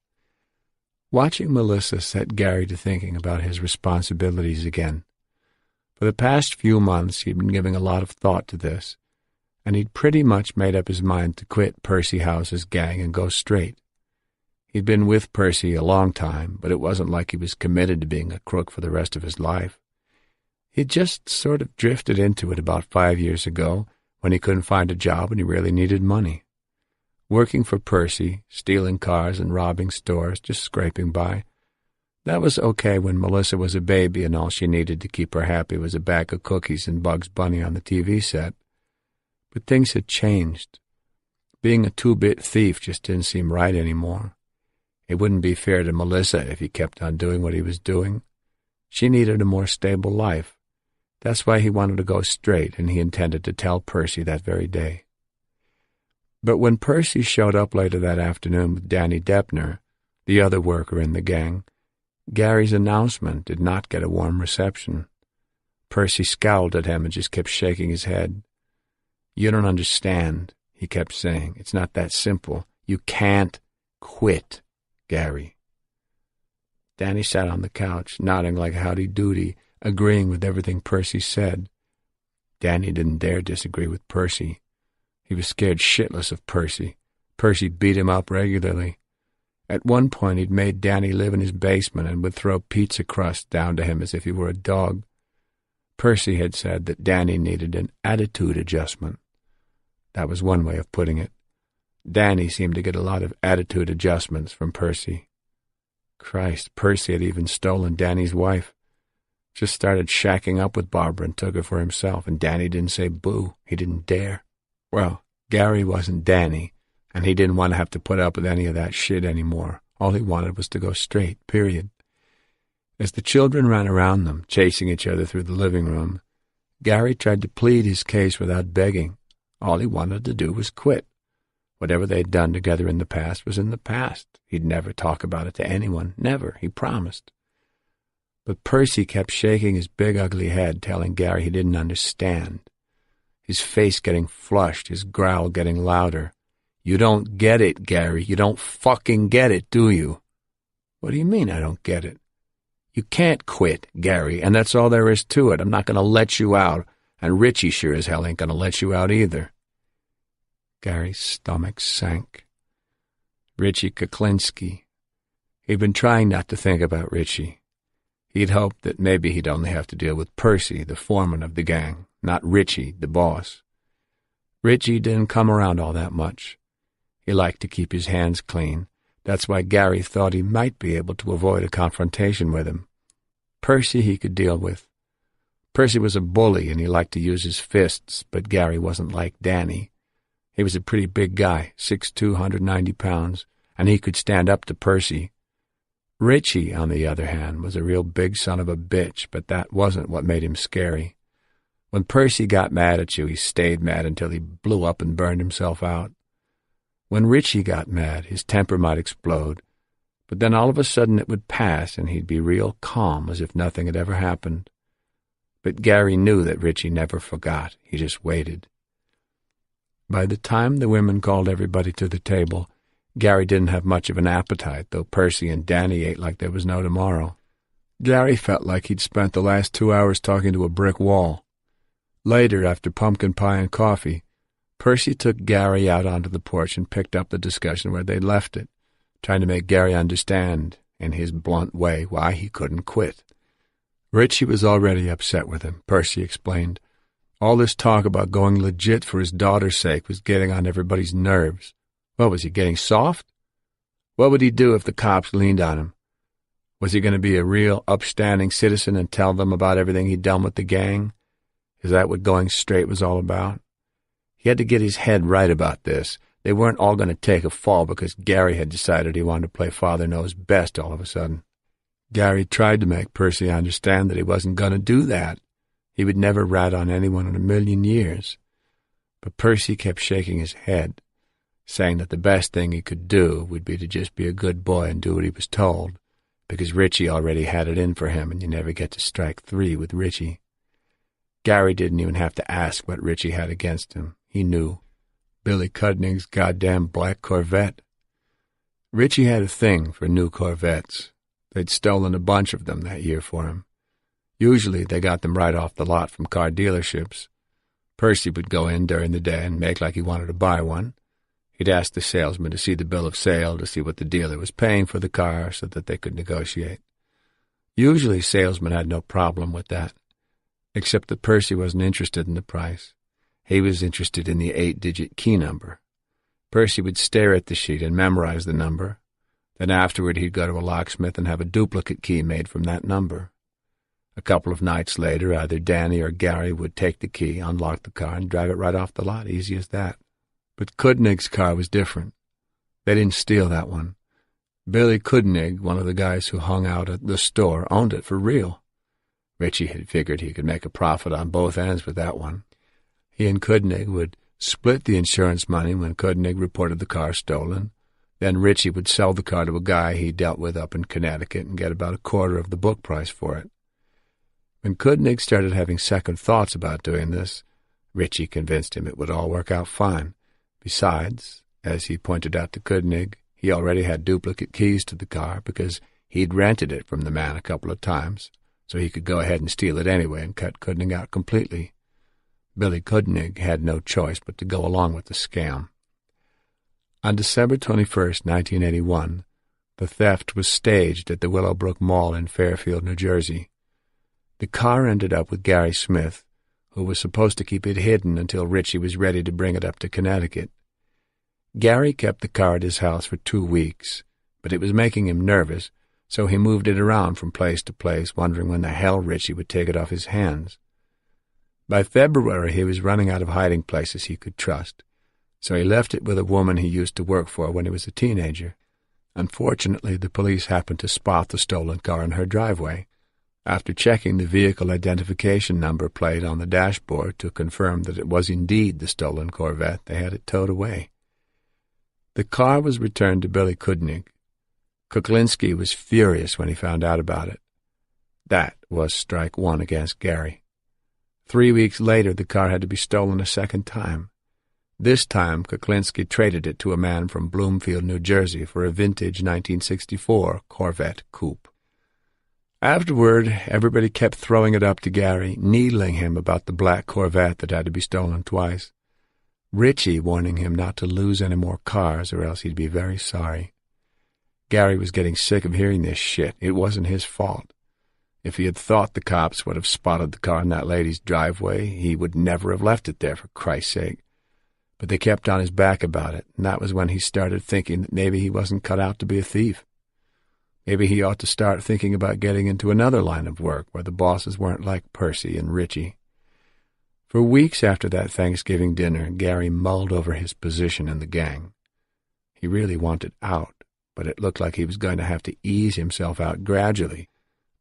Watching Melissa set Gary to thinking about his responsibilities again. For the past few months, he'd been giving a lot of thought to this, and he'd pretty much made up his mind to quit Percy House's gang and go straight. He'd been with Percy a long time, but it wasn't like he was committed to being a crook for the rest of his life. He'd just sort of drifted into it about 5 years ago, when he couldn't find a job and he really needed money. Working for Percy, stealing cars and robbing stores, just scraping by. That was okay when Melissa was a baby and all she needed to keep her happy was a bag of cookies and Bugs Bunny on the TV set. But things had changed. Being a two-bit thief just didn't seem right anymore. It wouldn't be fair to Melissa if he kept on doing what he was doing. She needed a more stable life. That's why he wanted to go straight, and he intended to tell Percy that very day. But when Percy showed up later that afternoon with Danny Deppner, the other worker in the gang, Gary's announcement did not get a warm reception. Percy scowled at him and just kept shaking his head. "You don't understand," he kept saying. "It's not that simple. You can't quit, Gary." Danny sat on the couch, nodding like howdy-doody, agreeing with everything Percy said. Danny didn't dare disagree with Percy. He was scared shitless of Percy. Percy beat him up regularly. At one point he'd made Danny live in his basement and would throw pizza crust down to him as if he were a dog. Percy had said that Danny needed an attitude adjustment. That was one way of putting it. Danny seemed to get a lot of attitude adjustments from Percy. Christ, Percy had even stolen Danny's wife. Just started shacking up with Barbara and took her for himself, and Danny didn't say boo. He didn't dare. Well, Gary wasn't Danny, and he didn't want to have to put up with any of that shit anymore. All he wanted was to go straight, period. As the children ran around them, chasing each other through the living room, Gary tried to plead his case without begging. All he wanted to do was quit. Whatever they'd done together in the past was in the past. He'd never talk about it to anyone. Never, he promised. But Percy kept shaking his big ugly head, telling Gary he didn't understand. His face getting flushed, his growl getting louder. "You don't get it, Gary. You don't fucking get it, do you?" "What do you mean I don't get it?" "You can't quit, Gary, and that's all there is to it. I'm not going to let you out, and Richie sure as hell ain't going to let you out either." Gary's stomach sank. Richie Kuklinski. He'd been trying not to think about Richie. He'd hoped that maybe he'd only have to deal with Percy, the foreman of the gang, not Richie, the boss. Richie didn't come around all that much. He liked to keep his hands clean. That's why Gary thought he might be able to avoid a confrontation with him. Percy he could deal with. Percy was a bully and he liked to use his fists, but Gary wasn't like Danny. He was a pretty big guy, 6'2", 190 pounds, and he could stand up to Percy. Richie, on the other hand, was a real big son of a bitch, but that wasn't what made him scary. When Percy got mad at you, he stayed mad until he blew up and burned himself out. When Richie got mad, his temper might explode, but then all of a sudden it would pass and he'd be real calm as if nothing had ever happened. But Gary knew that Richie never forgot. He just waited. By the time the women called everybody to the table, Gary didn't have much of an appetite, though Percy and Danny ate like there was no tomorrow. Gary felt like he'd spent the last 2 hours talking to a brick wall. Later, after pumpkin pie and coffee, Percy took Gary out onto the porch and picked up the discussion where they'd left it, trying to make Gary understand, in his blunt way, why he couldn't quit. Richie was already upset with him, Percy explained. All this talk about going legit for his daughter's sake was getting on everybody's nerves. What, was he getting soft? What would he do if the cops leaned on him? Was he going to be a real upstanding citizen and tell them about everything he'd done with the gang? Is that what going straight was all about? He had to get his head right about this. They weren't all going to take a fall because Gary had decided he wanted to play Father Knows Best all of a sudden. Gary tried to make Percy understand that he wasn't going to do that. He would never rat on anyone in a million years. But Percy kept shaking his head, saying that the best thing he could do would be to just be a good boy and do what he was told, because Richie already had it in for him and you never get to strike three with Richie. Gary didn't even have to ask what Richie had against him. He knew. Billy Cudnig's goddamn black Corvette. Richie had a thing for new Corvettes. They'd stolen a bunch of them that year for him. Usually they got them right off the lot from car dealerships. Percy would go in during the day and make like he wanted to buy one. He'd ask the salesman to see the bill of sale to see what the dealer was paying for the car so that they could negotiate. Usually salesmen had no problem with that, except that Percy wasn't interested in the price. He was interested in the 8-digit key number. Percy would stare at the sheet and memorize the number. Then afterward he'd go to a locksmith and have a duplicate key made from that number. A couple of nights later, either Danny or Gary would take the key, unlock the car, and drive it right off the lot, easy as that. But Cudnig's car was different. They didn't steal that one. Billy Cudnig, one of the guys who hung out at the store, owned it for real. Richie had figured he could make a profit on both ends with that one. He and Cudnig would split the insurance money when Cudnig reported the car stolen. Then Richie would sell the car to a guy he dealt with up in Connecticut and get about a quarter of the book price for it. When Cudnig started having second thoughts about doing this, Richie convinced him it would all work out fine. Besides, as he pointed out to Cudnig, he already had duplicate keys to the car because he'd rented it from the man a couple of times, so he could go ahead and steal it anyway and cut Cudnig out completely. Billy Cudnig had no choice but to go along with the scam. On December 21st, 1981, the theft was staged at the Willowbrook Mall in Fairfield, New Jersey. The car ended up with Gary Smith, who was supposed to keep it hidden until Richie was ready to bring it up to Connecticut. Gary kept the car at his house for 2 weeks, but it was making him nervous, so he moved it around from place to place, wondering when the hell Richie would take it off his hands. By February, he was running out of hiding places he could trust, so he left it with a woman he used to work for when he was a teenager. Unfortunately, the police happened to spot the stolen car in her driveway. After checking the vehicle identification number plate on the dashboard to confirm that it was indeed the stolen Corvette, they had it towed away. The car was returned to Billy Cudnig. Kuklinski was furious when he found out about it. That was strike one against Gary. 3 weeks later, the car had to be stolen a second time. This time, Kuklinski traded it to a man from Bloomfield, New Jersey, for a vintage 1964 Corvette coupe. Afterward, everybody kept throwing it up to Gary, needling him about the black Corvette that had to be stolen twice. Richie warning him not to lose any more cars or else he'd be very sorry. Gary was getting sick of hearing this shit. It wasn't his fault. If he had thought the cops would have spotted the car in that lady's driveway, he would never have left it there, for Christ's sake. But they kept on his back about it, and that was when he started thinking that maybe he wasn't cut out to be a thief. Maybe he ought to start thinking about getting into another line of work where the bosses weren't like Percy and Richie. For weeks after that Thanksgiving dinner, Gary mulled over his position in the gang. He really wanted out, but it looked like he was going to have to ease himself out gradually.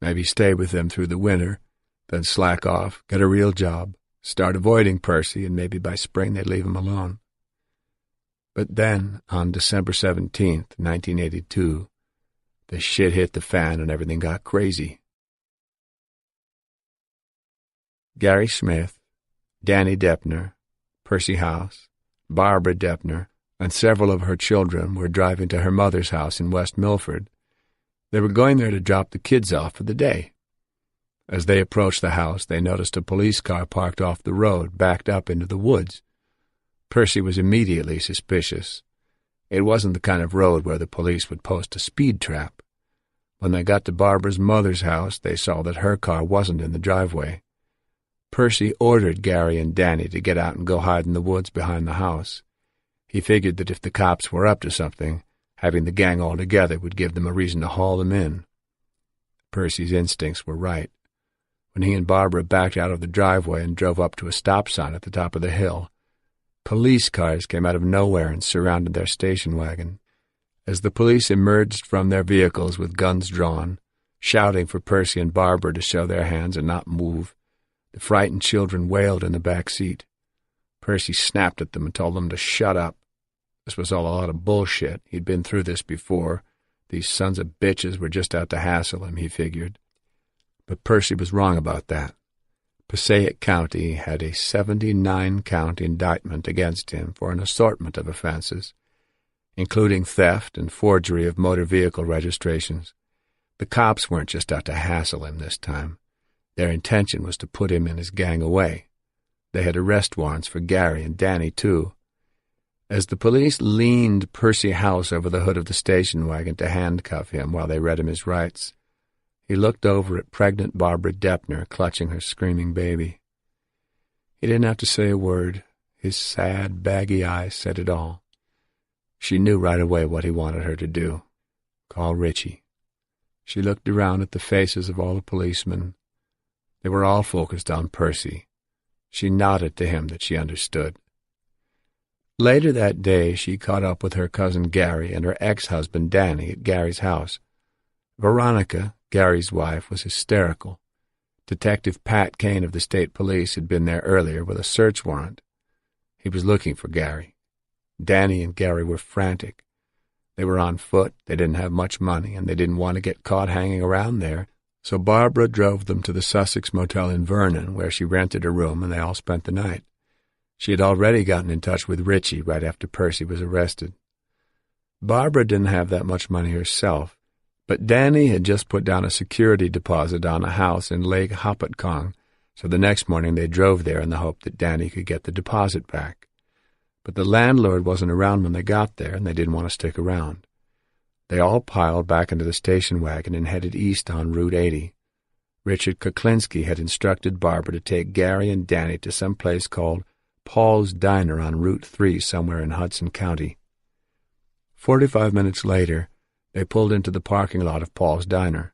Maybe stay with them through the winter, then slack off, get a real job, start avoiding Percy, and maybe by spring they'd leave him alone. But then, on December 17th, 1982, the shit hit the fan and everything got crazy. Gary Smith, Danny Deppner, Percy House, Barbara Deppner, and several of her children were driving to her mother's house in West Milford. They were going there to drop the kids off for the day. As they approached the house, they noticed a police car parked off the road, backed up into the woods. Percy was immediately suspicious. It wasn't the kind of road where the police would post a speed trap. When they got to Barbara's mother's house, they saw that her car wasn't in the driveway. Percy ordered Gary and Danny to get out and go hide in the woods behind the house. He figured that if the cops were up to something, having the gang all together would give them a reason to haul them in. Percy's instincts were right. When he and Barbara backed out of the driveway and drove up to a stop sign at the top of the hill, police cars came out of nowhere and surrounded their station wagon. As the police emerged from their vehicles with guns drawn, shouting for Percy and Barbara to show their hands and not move, the frightened children wailed in the back seat. Percy snapped at them and told them to shut up. This was all a lot of bullshit. He'd been through this before. These sons of bitches were just out to hassle him, he figured. But Percy was wrong about that. Passaic County had a 79-count indictment against him for an assortment of offenses, including theft and forgery of motor vehicle registrations. The cops weren't just out to hassle him this time. Their intention was to put him and his gang away. They had arrest warrants for Gary and Danny, too. As the police leaned Percy House over the hood of the station wagon to handcuff him while they read him his rights, he looked over at pregnant Barbara Deppner clutching her screaming baby. He didn't have to say a word. His sad, baggy eyes said it all. She knew right away what he wanted her to do. Call Richie. She looked around at the faces of all the policemen. They were all focused on Percy. She nodded to him that she understood. Later that day, she caught up with her cousin Gary and her ex-husband Danny at Gary's house. Veronica, Gary's wife, was hysterical. Detective Pat Kane of the state police had been there earlier with a search warrant. He was looking for Gary. Danny and Gary were frantic. They were on foot, they didn't have much money, and they didn't want to get caught hanging around there, so Barbara drove them to the Sussex Motel in Vernon, where she rented a room, and they all spent the night. She had already gotten in touch with Richie right after Percy was arrested. Barbara didn't have that much money herself, but Danny had just put down a security deposit on a house in Lake Hopatcong, so the next morning they drove there in the hope that Danny could get the deposit back. But the landlord wasn't around when they got there, and they didn't want to stick around. They all piled back into the station wagon and headed east on Route 80. Richard Kuklinski had instructed Barbara to take Gary and Danny to some place called Paul's Diner on Route 3 somewhere in Hudson County. 45 minutes later, they pulled into the parking lot of Paul's Diner.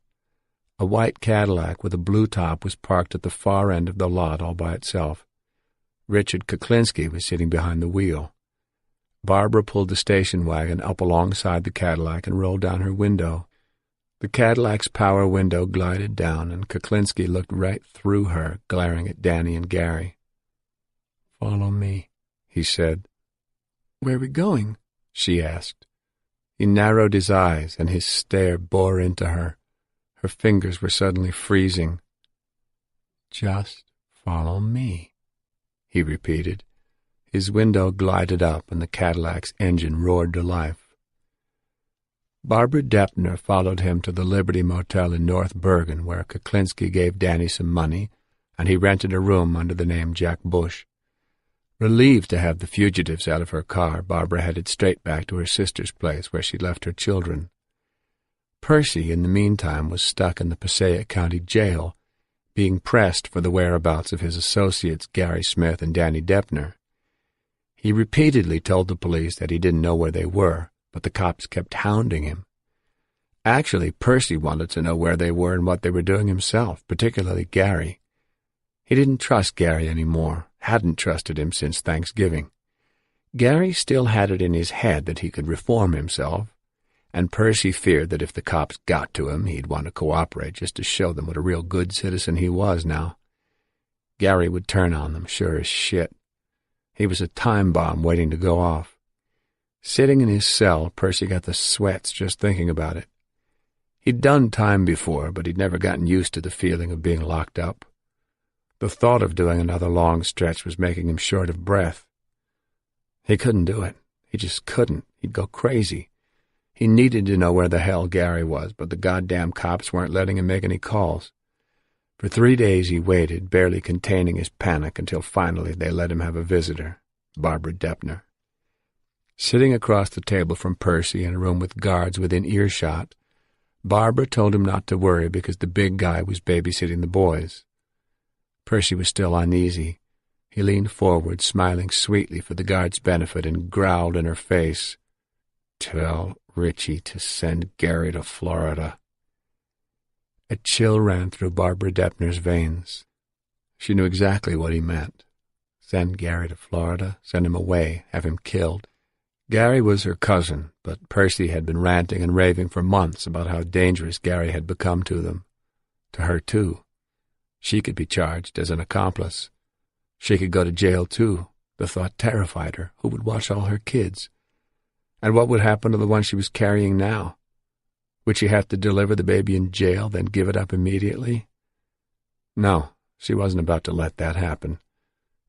A white Cadillac with a blue top was parked at the far end of the lot all by itself. Richard Kuklinski was sitting behind the wheel. Barbara pulled the station wagon up alongside the Cadillac and rolled down her window. The Cadillac's power window glided down, and Kuklinski looked right through her, glaring at Danny and Gary. "Follow me," he said. "Where are we going?" she asked. He narrowed his eyes, and his stare bore into her. Her fingers were suddenly freezing. "Just follow me," he repeated. His window glided up, and the Cadillac's engine roared to life. Barbara Deppner followed him to the Liberty Motel in North Bergen, where Kuklinski gave Danny some money, and he rented a room under the name Jack Bush. Relieved to have the fugitives out of her car, Barbara headed straight back to her sister's place, where she left her children. Percy, in the meantime, was stuck in the Passaic County Jail, being pressed for the whereabouts of his associates Gary Smith and Danny Deppner. He repeatedly told the police that he didn't know where they were, but the cops kept hounding him. Actually, Percy wanted to know where they were and what they were doing himself, particularly Gary. He didn't trust Gary anymore, hadn't trusted him since Thanksgiving. Gary still had it in his head that he could reform himself, and Percy feared that if the cops got to him, he'd want to cooperate just to show them what a real good citizen he was now. Gary would turn on them, sure as shit. He was a time bomb waiting to go off. Sitting in his cell, Percy got the sweats just thinking about it. He'd done time before, but he'd never gotten used to the feeling of being locked up. The thought of doing another long stretch was making him short of breath. He couldn't do it. He just couldn't. He'd go crazy. He needed to know where the hell Gary was, but the goddamn cops weren't letting him make any calls. For 3 days he waited, barely containing his panic, until finally they let him have a visitor, Barbara Deppner. Sitting across the table from Percy in a room with guards within earshot, Barbara told him not to worry because the big guy was babysitting the boys. Percy was still uneasy. He leaned forward, smiling sweetly for the guard's benefit, and growled in her face, "Tell Richie to send Gary to Florida." A chill ran through Barbara Deppner's veins. She knew exactly what he meant. Send Gary to Florida, send him away, have him killed. Gary was her cousin, but Percy had been ranting and raving for months about how dangerous Gary had become to them. To her, too. She could be charged as an accomplice. She could go to jail, too. The thought terrified her. Who would watch all her kids? And what would happen to the one she was carrying now? Would she have to deliver the baby in jail, then give it up immediately? No, she wasn't about to let that happen.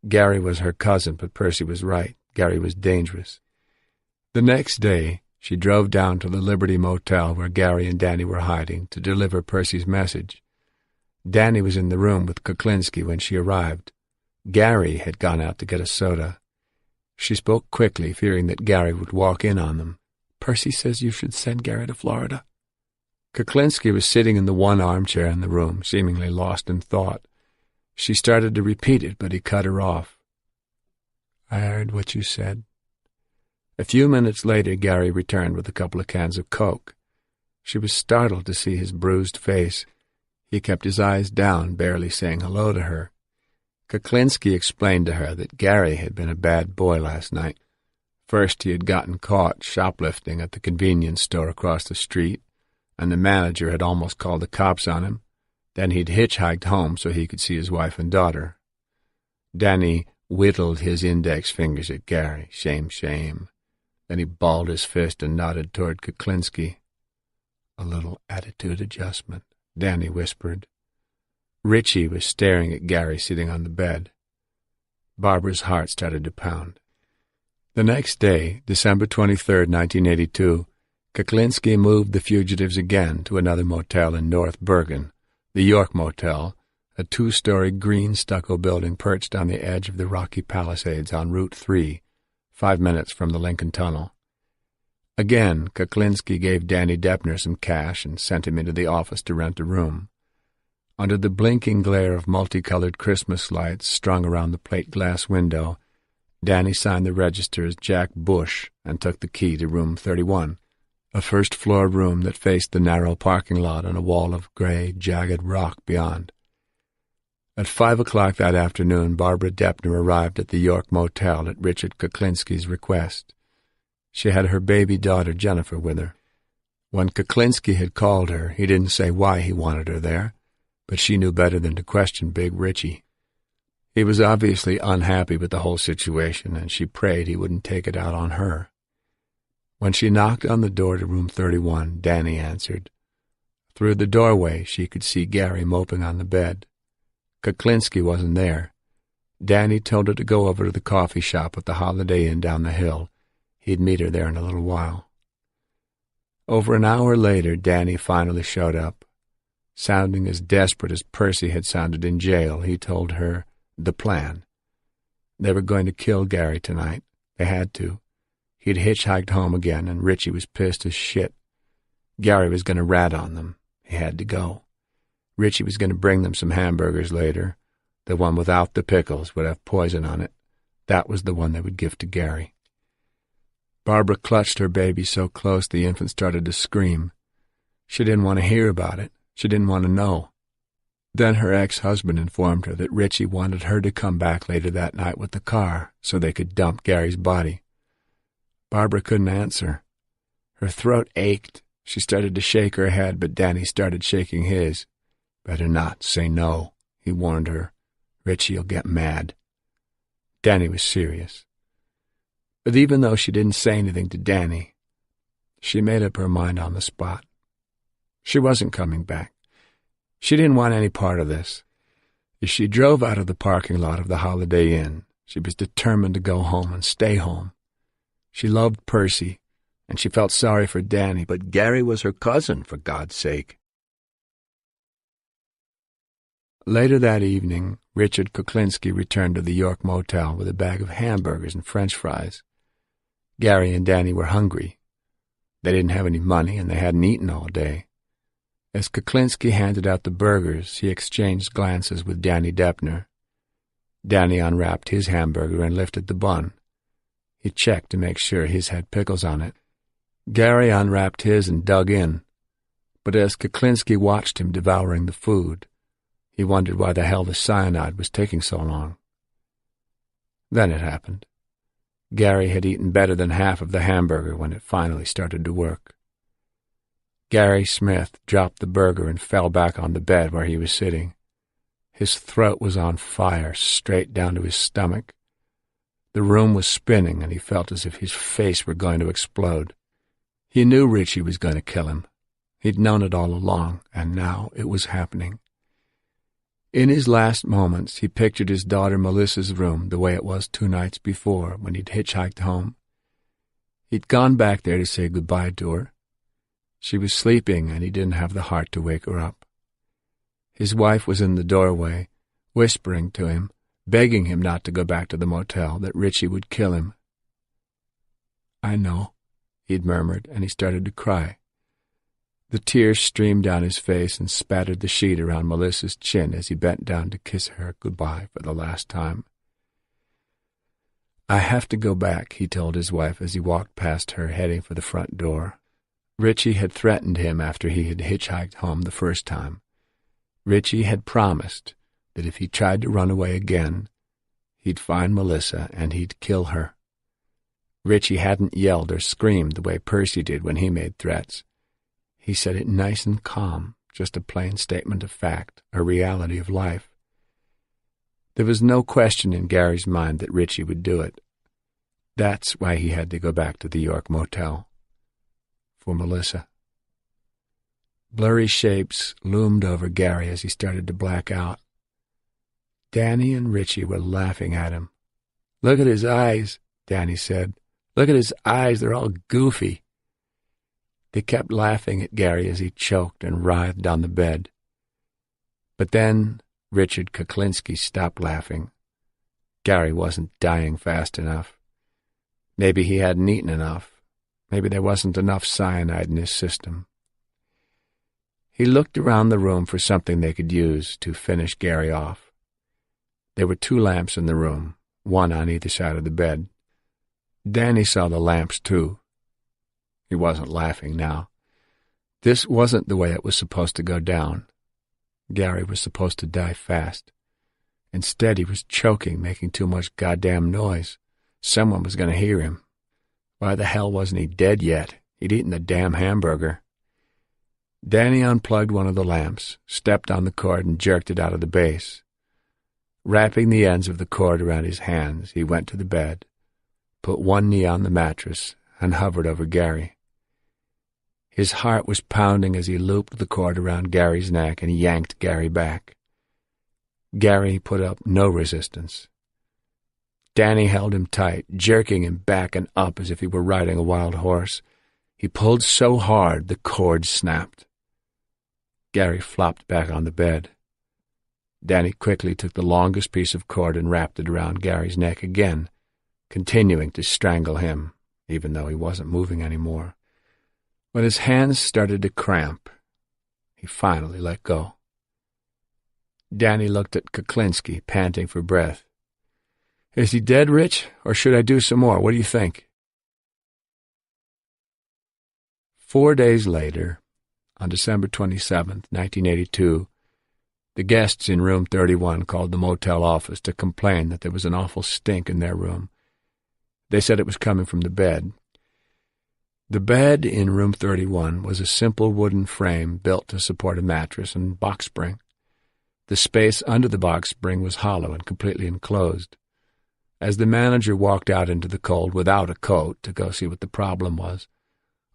Gary was her cousin, but Percy was right. Gary was dangerous. The next day, she drove down to the Liberty Motel where Gary and Danny were hiding to deliver Percy's message. Danny was in the room with Kuklinski when she arrived. Gary had gone out to get a soda. She spoke quickly, fearing that Gary would walk in on them. "Percy says you should send Gary to Florida." Kuklinski was sitting in the one armchair in the room, seemingly lost in thought. She started to repeat it, but he cut her off. "I heard what you said." A few minutes later, Gary returned with a couple of cans of Coke. She was startled to see his bruised face. He kept his eyes down, barely saying hello to her. Kuklinski explained to her that Gary had been a bad boy last night. First, he had gotten caught shoplifting at the convenience store across the street, and the manager had almost called the cops on him. Then he'd hitchhiked home so he could see his wife and daughter. Danny whittled his index fingers at Gary. "Shame, shame." Then he balled his fist and nodded toward Kuklinski. "A little attitude adjustment," Danny whispered. Richie was staring at Gary sitting on the bed. Barbara's heart started to pound. The next day, December 23rd, 1982, Kuklinski moved the fugitives again to another motel in North Bergen, the York Motel, a 2-story green stucco building perched on the edge of the Rocky Palisades on Route 3, 5 minutes from the Lincoln Tunnel. Again, Kuklinski gave Danny Deppner some cash and sent him into the office to rent a room. Under the blinking glare of multicolored Christmas lights strung around the plate glass window, Danny signed the register as Jack Bush and took the key to room 31, a first-floor room that faced the narrow parking lot and a wall of gray, jagged rock beyond. At 5 o'clock that afternoon, Barbara Deppner arrived at the York Motel at Richard Kuklinski's request. She had her baby daughter Jennifer with her. When Kuklinski had called her, he didn't say why he wanted her there, but she knew better than to question Big Richie. He was obviously unhappy with the whole situation, and she prayed he wouldn't take it out on her. When she knocked on the door to room 31, Danny answered. Through the doorway, she could see Gary moping on the bed. Kuklinski wasn't there. Danny told her to go over to the coffee shop at the Holiday Inn down the hill. He'd meet her there in a little while. Over an hour later, Danny finally showed up. Sounding as desperate as Percy had sounded in jail, he told her the plan. They were going to kill Gary tonight. They had to. He'd hitchhiked home again, and Richie was pissed as shit. Gary was going to rat on them. He had to go. Richie was going to bring them some hamburgers later. The one without the pickles would have poison on it. That was the one they would give to Gary. Barbara clutched her baby so close the infant started to scream. She didn't want to hear about it. She didn't want to know. Then her ex-husband informed her that Richie wanted her to come back later that night with the car so they could dump Gary's body. Barbara couldn't answer. Her throat ached. She started to shake her head, but Danny started shaking his. "Better not say no," he warned her. "Richie'll get mad." Danny was serious. But even though she didn't say anything to Danny, she made up her mind on the spot. She wasn't coming back. She didn't want any part of this. As she drove out of the parking lot of the Holiday Inn, she was determined to go home and stay home. She loved Percy, and she felt sorry for Danny, but Gary was her cousin, for God's sake. Later that evening, Richard Kuklinski returned to the York Motel with a bag of hamburgers and French fries. Gary and Danny were hungry. They didn't have any money, and they hadn't eaten all day. As Kuklinski handed out the burgers, he exchanged glances with Danny Deppner. Danny unwrapped his hamburger and lifted the bun. He checked to make sure his had pickles on it. Gary unwrapped his and dug in, but as Kuklinski watched him devouring the food, he wondered why the hell the cyanide was taking so long. Then it happened. Gary had eaten better than half of the hamburger when it finally started to work. Gary Smith dropped the burger and fell back on the bed where he was sitting. His throat was on fire, straight down to his stomach. The room was spinning, and he felt as if his face were going to explode. He knew Richie was going to kill him. He'd known it all along, and now it was happening. In his last moments, he pictured his daughter Melissa's room the way it was 2 nights before when he'd hitchhiked home. He'd gone back there to say goodbye to her. She was sleeping, and he didn't have the heart to wake her up. His wife was in the doorway, whispering to him, begging him not to go back to the motel, that Richie would kill him. "I know," he'd murmured, and he started to cry. The tears streamed down his face and spattered the sheet around Melissa's chin as he bent down to kiss her goodbye for the last time. "I have to go back," he told his wife as he walked past her, heading for the front door. Richie had threatened him after he had hitchhiked home the first time. Richie had promised that if he tried to run away again, he'd find Melissa and he'd kill her. Richie hadn't yelled or screamed the way Percy did when he made threats. He said it nice and calm, just a plain statement of fact, a reality of life. There was no question in Gary's mind that Richie would do it. That's why he had to go back to the York Motel. For Melissa. Blurry shapes loomed over Gary as he started to black out. Danny and Richie were laughing at him. "Look at his eyes," Danny said. "Look at his eyes, they're all goofy." They kept laughing at Gary as he choked and writhed on the bed. But then Richard Kuklinski stopped laughing. Gary wasn't dying fast enough. Maybe he hadn't eaten enough. Maybe there wasn't enough cyanide in his system. He looked around the room for something they could use to finish Gary off. There were 2 lamps in the room, one on either side of the bed. Danny saw the lamps, too. He wasn't laughing now. This wasn't the way it was supposed to go down. Gary was supposed to die fast. Instead, he was choking, making too much goddamn noise. Someone was going to hear him. Why the hell wasn't he dead yet? He'd eaten the damn hamburger. Danny unplugged one of the lamps, stepped on the cord, and jerked it out of the base. Wrapping the ends of the cord around his hands, he went to the bed, put one knee on the mattress, and hovered over Gary. His heart was pounding as he looped the cord around Gary's neck and yanked Gary back. Gary put up no resistance. Danny held him tight, jerking him back and up as if he were riding a wild horse. He pulled so hard the cord snapped. Gary flopped back on the bed. Danny quickly took the longest piece of cord and wrapped it around Gary's neck again, continuing to strangle him, even though he wasn't moving anymore. When his hands started to cramp, he finally let go. Danny looked at Kuklinski, panting for breath. Is he dead, Rich, or should I do some more? What do you think? 4 days later, on December 27th, 1982, the guests in room 31 called the motel office to complain that there was an awful stink in their room. They said it was coming from the bed. The bed in room 31 was a simple wooden frame built to support a mattress and box spring. The space under the box spring was hollow and completely enclosed. As the manager walked out into the cold without a coat to go see what the problem was,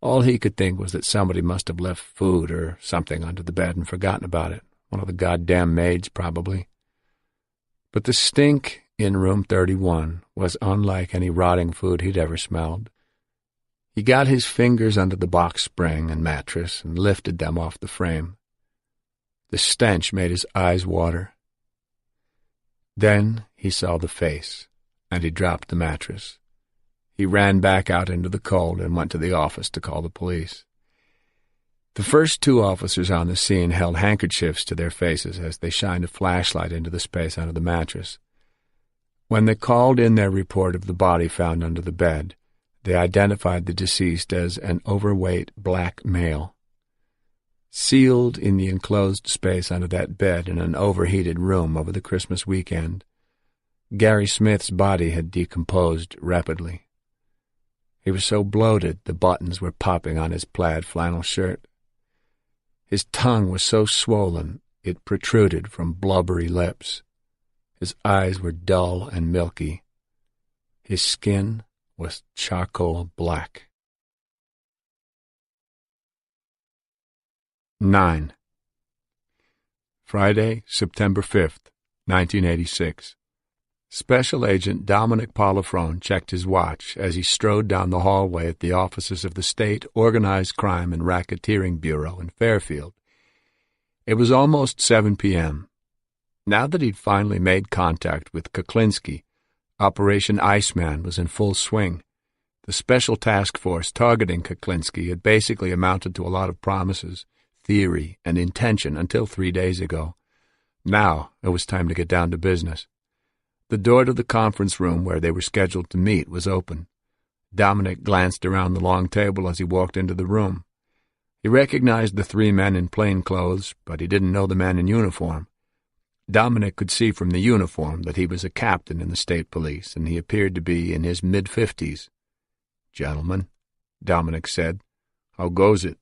all he could think was that somebody must have left food or something under the bed and forgotten about it. One of the goddamn maids, probably. But the stink in room 31 was unlike any rotting food he'd ever smelled. He got his fingers under the box spring and mattress and lifted them off the frame. The stench made his eyes water. Then he saw the face, and he dropped the mattress. He ran back out into the cold and went to the office to call the police. The first 2 officers on the scene held handkerchiefs to their faces as they shined a flashlight into the space under the mattress. When they called in their report of the body found under the bed, they identified the deceased as an overweight black male. Sealed in the enclosed space under that bed in an overheated room over the Christmas weekend, Gary Smith's body had decomposed rapidly. He was so bloated the buttons were popping on his plaid flannel shirt. His tongue was so swollen it protruded from blubbery lips. His eyes were dull and milky. His skin was charcoal black. 9. Friday, September 5th, 1986. Special Agent Dominic Polifrone checked his watch as he strode down the hallway at the offices of the State Organized Crime and Racketeering Bureau in Fairfield. It was almost 7 p.m. Now that he'd finally made contact with Kuklinski, Operation Iceman was in full swing. The special task force targeting Kuklinski had basically amounted to a lot of promises, theory, and intention until 3 days ago. Now it was time to get down to business. The door to the conference room where they were scheduled to meet was open. Dominic glanced around the long table as he walked into the room. He recognized the 3 men in plain clothes, but he didn't know the man in uniform. Dominic could see from the uniform that he was a captain in the state police, and he appeared to be in his mid-50s. "Gentlemen," Dominic said, "how goes it?"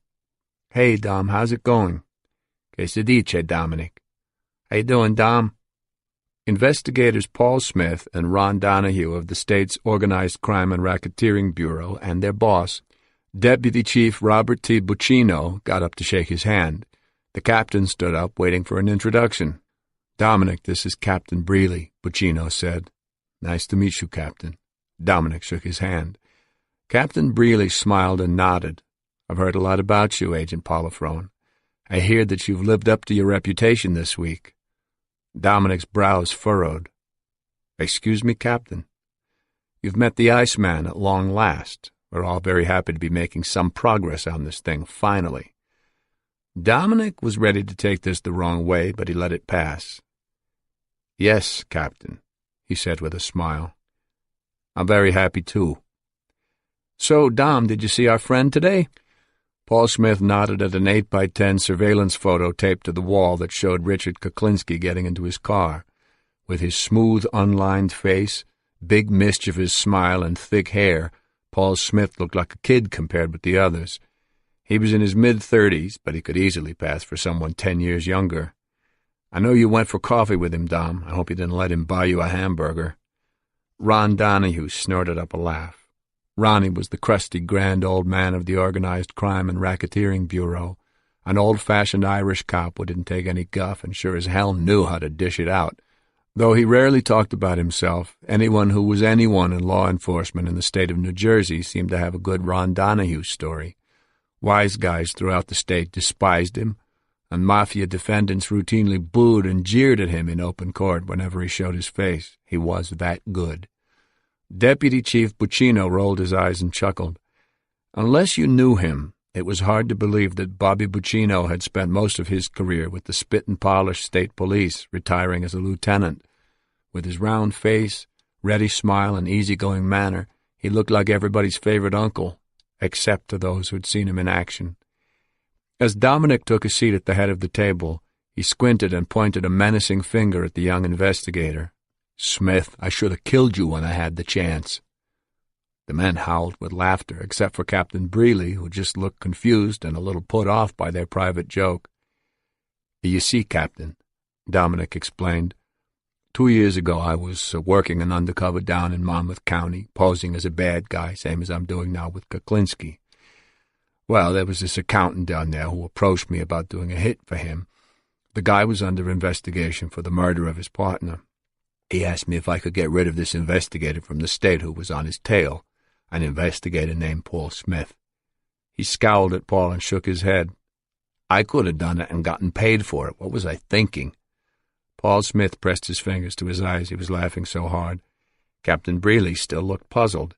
"Hey, Dom, how's it going?" "Que se dice, Dominic?" "How you doing, Dom?" Investigators Paul Smith and Ron Donahue of the state's Organized Crime and Racketeering Bureau and their boss, Deputy Chief Robert T. Buccino, got up to shake his hand. The captain stood up, waiting for an introduction. "Dominic, this is Captain Brealey," Buccino said. "Nice to meet you, Captain." Dominic shook his hand. Captain Brealey smiled and nodded. "I've heard a lot about you, Agent Polifrone. I hear that you've lived up to your reputation this week." Dominic's brows furrowed. "Excuse me, Captain?" "You've met the Iceman at long last. We're all very happy to be making some progress on this thing, finally." Dominic was ready to take this the wrong way, but he let it pass. "Yes, Captain," he said with a smile. "I'm very happy, too." "So, Dom, did you see our friend today?" Paul Smith nodded at an 8x10 surveillance photo taped to the wall that showed Richard Kuklinski getting into his car. With his smooth, unlined face, big mischievous smile, and thick hair, Paul Smith looked like a kid compared with the others. He was in his mid-30s, but he could easily pass for someone 10 years younger. "I know you went for coffee with him, Dom. I hope you didn't let him buy you a hamburger." Ron Donahue snorted up a laugh. Ronnie was the crusty, grand old man of the Organized Crime and Racketeering Bureau, an old-fashioned Irish cop who didn't take any guff and sure as hell knew how to dish it out. Though he rarely talked about himself, anyone who was anyone in law enforcement in the state of New Jersey seemed to have a good Ron Donahue story. Wise guys throughout the state despised him, and mafia defendants routinely booed and jeered at him in open court whenever he showed his face. He was that good. Deputy Chief Buccino rolled his eyes and chuckled. Unless you knew him, it was hard to believe that Bobby Buccino had spent most of his career with the spit-and-polish state police, retiring as a lieutenant. With his round face, ready smile and easygoing manner, he looked like everybody's favorite uncle, except to those who'd seen him in action. As Dominic took a seat at the head of the table, he squinted and pointed a menacing finger at the young investigator. "Smith, I should have killed you when I had the chance." The men howled with laughter, except for Captain Breeley, who just looked confused and a little put off by their private joke. "You see, Captain," Dominic explained, 2 years ago I was working an undercover down in Monmouth County, posing as a bad guy, same as I'm doing now with Kuklinski. Well, there was this accountant down there who approached me about doing a hit for him. The guy was under investigation for the murder of his partner. He asked me if I could get rid of this investigator from the state who was on his tail, an investigator named Paul Smith. He scowled at Paul and shook his head. I could have done it and gotten paid for it. What was I thinking? Paul Smith pressed his fingers to his eyes. He was laughing so hard. Captain Breeley still looked puzzled.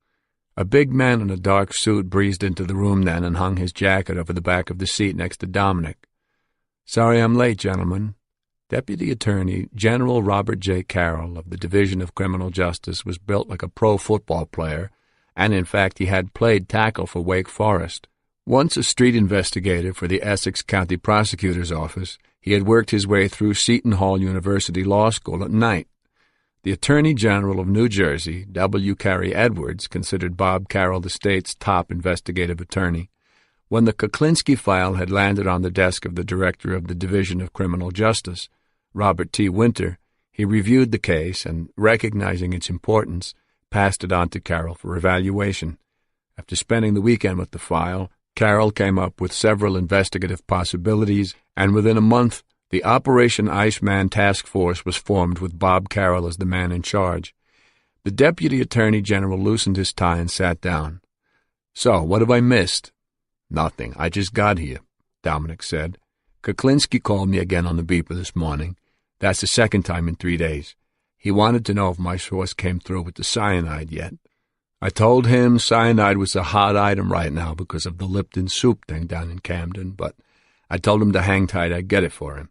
A big man in a dark suit breezed into the room then and hung his jacket over the back of the seat next to Dominic. "Sorry I'm late, gentlemen." Deputy Attorney General Robert J. Carroll of the Division of Criminal Justice was built like a pro football player, and in fact he had played tackle for Wake Forest. Once a street investigator for the Essex County Prosecutor's Office, he had worked his way through Seton Hall University Law School at night. The Attorney General of New Jersey, W. Cary Edwards, considered Bob Carroll the state's top investigative attorney. When the Kuklinski file had landed on the desk of the Director of the Division of Criminal Justice, Robert T. Winter, he reviewed the case and, recognizing its importance, passed it on to Carroll for evaluation. After spending the weekend with the file, Carroll came up with several investigative possibilities, and within a month, the Operation Iceman Task Force was formed with Bob Carroll as the man in charge. The Deputy Attorney General loosened his tie and sat down. "So, what have I missed?" "Nothing. I just got here," Dominic said. "Kuklinski called me again on the beeper this morning. That's the second time in 3 days. He wanted to know if my source came through with the cyanide yet. I told him cyanide was a hot item right now because of the Lipton soup thing down in Camden, but I told him to hang tight. I'd get it for him."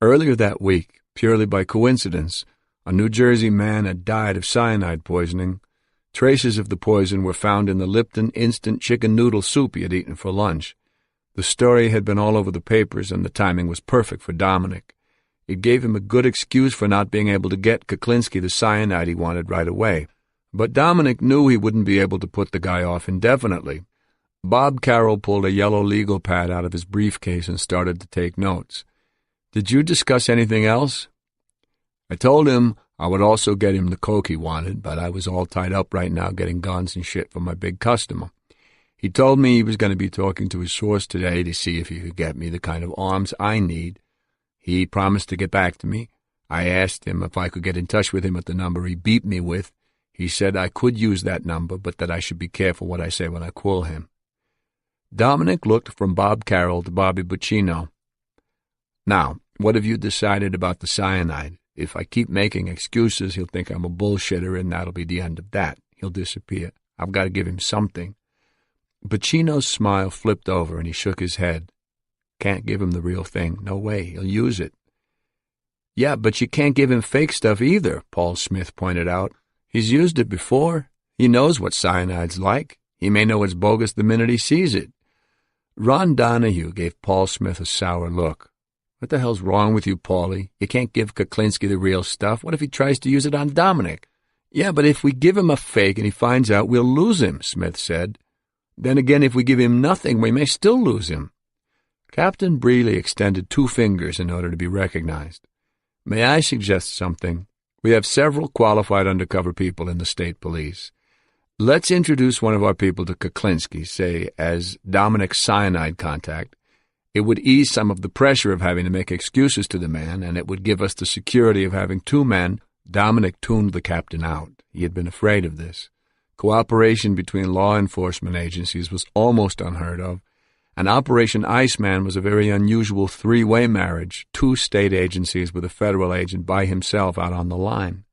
Earlier that week, purely by coincidence, a New Jersey man had died of cyanide poisoning. Traces of the poison were found in the Lipton instant chicken noodle soup he had eaten for lunch. The story had been all over the papers, and the timing was perfect for Dominic. It gave him a good excuse for not being able to get Kuklinski the cyanide he wanted right away. But Dominic knew he wouldn't be able to put the guy off indefinitely. Bob Carroll pulled a yellow legal pad out of his briefcase and started to take notes. "Did you discuss anything else?" "I told him I would also get him the coke he wanted, but I was all tied up right now getting guns and shit for my big customer. He told me he was going to be talking to his source today to see if he could get me the kind of arms I need. He promised to get back to me. I asked him if I could get in touch with him at the number he beat me with. He said I could use that number, but that I should be careful what I say when I call him." Dominic looked from Bob Carroll to Bobby Buccino. "Now, what have you decided about the cyanide? If I keep making excuses, he'll think I'm a bullshitter, and that'll be the end of that. He'll disappear. I've got to give him something." Buccino's smile flipped over, and he shook his head. "Can't give him the real thing. No way. He'll use it." "Yeah, but you can't give him fake stuff either," Paul Smith pointed out. "He's used it before. He knows what cyanide's like. He may know it's bogus the minute he sees it." Ron Donahue gave Paul Smith a sour look. "What the hell's wrong with you, Paulie? You can't give Kuklinski the real stuff. What if he tries to use it on Dominic?" "Yeah, but if we give him a fake and he finds out, we'll lose him," Smith said. "Then again, if we give him nothing, we may still lose him." Captain Breeley extended 2 fingers in order to be recognized. "May I suggest something? We have several qualified undercover people in the state police. Let's introduce one of our people to Kuklinski, say, as Dominic's cyanide contact. It would ease some of the pressure of having to make excuses to the man, and it would give us the security of having 2 men. Dominic tuned the captain out. He had been afraid of this. Cooperation between law enforcement agencies was almost unheard of, and Operation Iceman was a very unusual 3-way marriage, 2 state agencies with a federal agent by himself out on the line.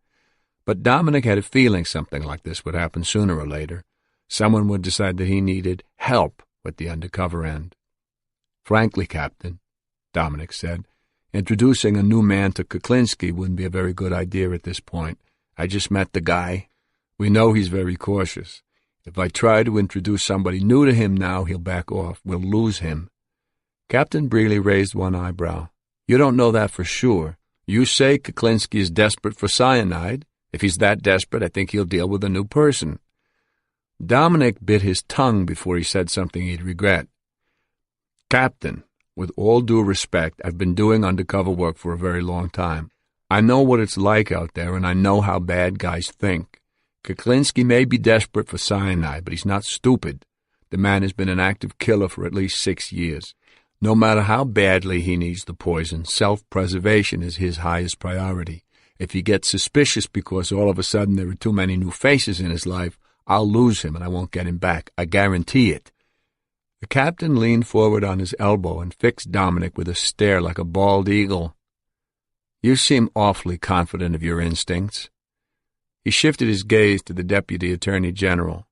But Dominic had a feeling something like this would happen sooner or later. Someone would decide that he needed help with the undercover end. "Frankly, Captain," Dominic said, "introducing a new man to Kuklinski wouldn't be a very good idea at this point. I just met the guy. We know he's very cautious. If I try to introduce somebody new to him now, he'll back off. We'll lose him." Captain Breeley raised one eyebrow. "You don't know that for sure. You say Kuklinski is desperate for cyanide. If he's that desperate, I think he'll deal with a new person." Dominic bit his tongue before he said something he'd regret. "Captain, with all due respect, I've been doing undercover work for a very long time. I know what it's like out there, and I know how bad guys think. Kuklinski may be desperate for cyanide, but he's not stupid. The man has been an active killer for at least 6 years. No matter how badly he needs the poison, self-preservation is his highest priority. If he gets suspicious because all of a sudden there are too many new faces in his life, I'll lose him and I won't get him back. I guarantee it." The captain leaned forward on his elbow and fixed Dominic with a stare like a bald eagle. "You seem awfully confident of your instincts." He shifted his gaze to the Deputy Attorney General.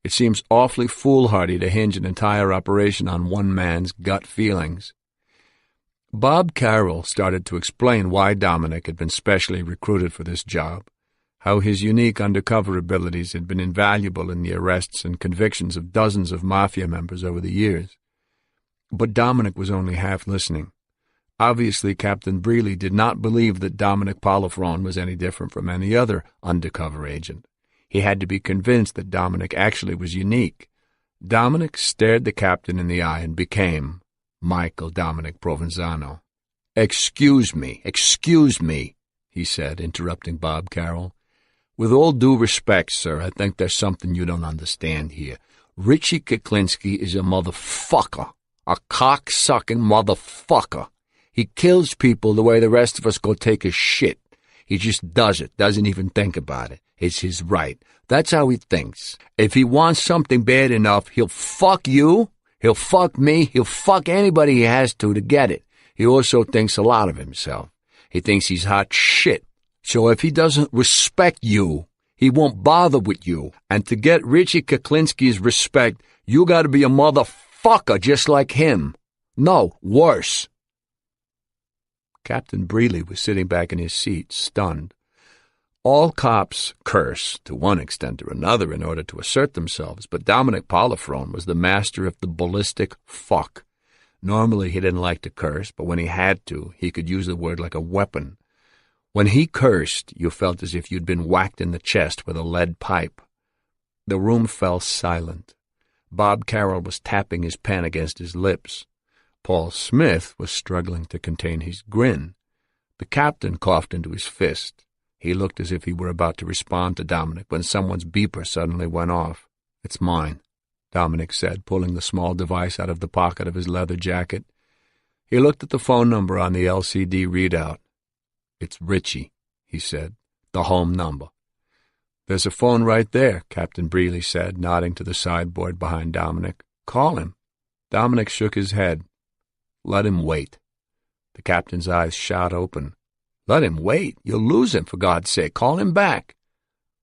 "It seems awfully foolhardy to hinge an entire operation on one man's gut feelings." Bob Carroll started to explain why Dominic had been specially recruited for this job, how his unique undercover abilities had been invaluable in the arrests and convictions of dozens of mafia members over the years. But Dominic was only half listening. Obviously, Captain Breeley did not believe that Dominic Polifrone was any different from any other undercover agent. He had to be convinced that Dominic actually was unique. Dominic stared the captain in the eye and became Michael Dominic Provenzano. Excuse me," he said, interrupting Bob Carroll. "With all due respect, sir, I think there's something you don't understand here. Richie Kuklinski is a motherfucker, a cock-sucking motherfucker. He kills people the way the rest of us go take a shit. He just does it, doesn't even think about it. It's his right. That's how he thinks. If he wants something bad enough, he'll fuck you, he'll fuck me, he'll fuck anybody he has to get it. He also thinks a lot of himself. He thinks he's hot shit. So if he doesn't respect you, he won't bother with you. And to get Richie Kuklinski's respect, you gotta be a motherfucker just like him. No, worse." Captain Breeley was sitting back in his seat, stunned. All cops curse, to one extent or another, in order to assert themselves, but Dominic Polifrone was the master of the ballistic fuck. Normally he didn't like to curse, but when he had to, he could use the word like a weapon. When he cursed, you felt as if you'd been whacked in the chest with a lead pipe. The room fell silent. Bob Carroll was tapping his pen against his lips. Paul Smith was struggling to contain his grin. The captain coughed into his fist. He looked as if he were about to respond to Dominic when someone's beeper suddenly went off. "It's mine," Dominic said, pulling the small device out of the pocket of his leather jacket. He looked at the phone number on the LCD readout. "It's Richie," he said, "the home number." "There's a phone right there," Captain Breeley said, nodding to the sideboard behind Dominic. "Call him." Dominic shook his head. "Let him wait." The captain's eyes shot open. "Let him wait? You'll lose him, for God's sake. Call him back."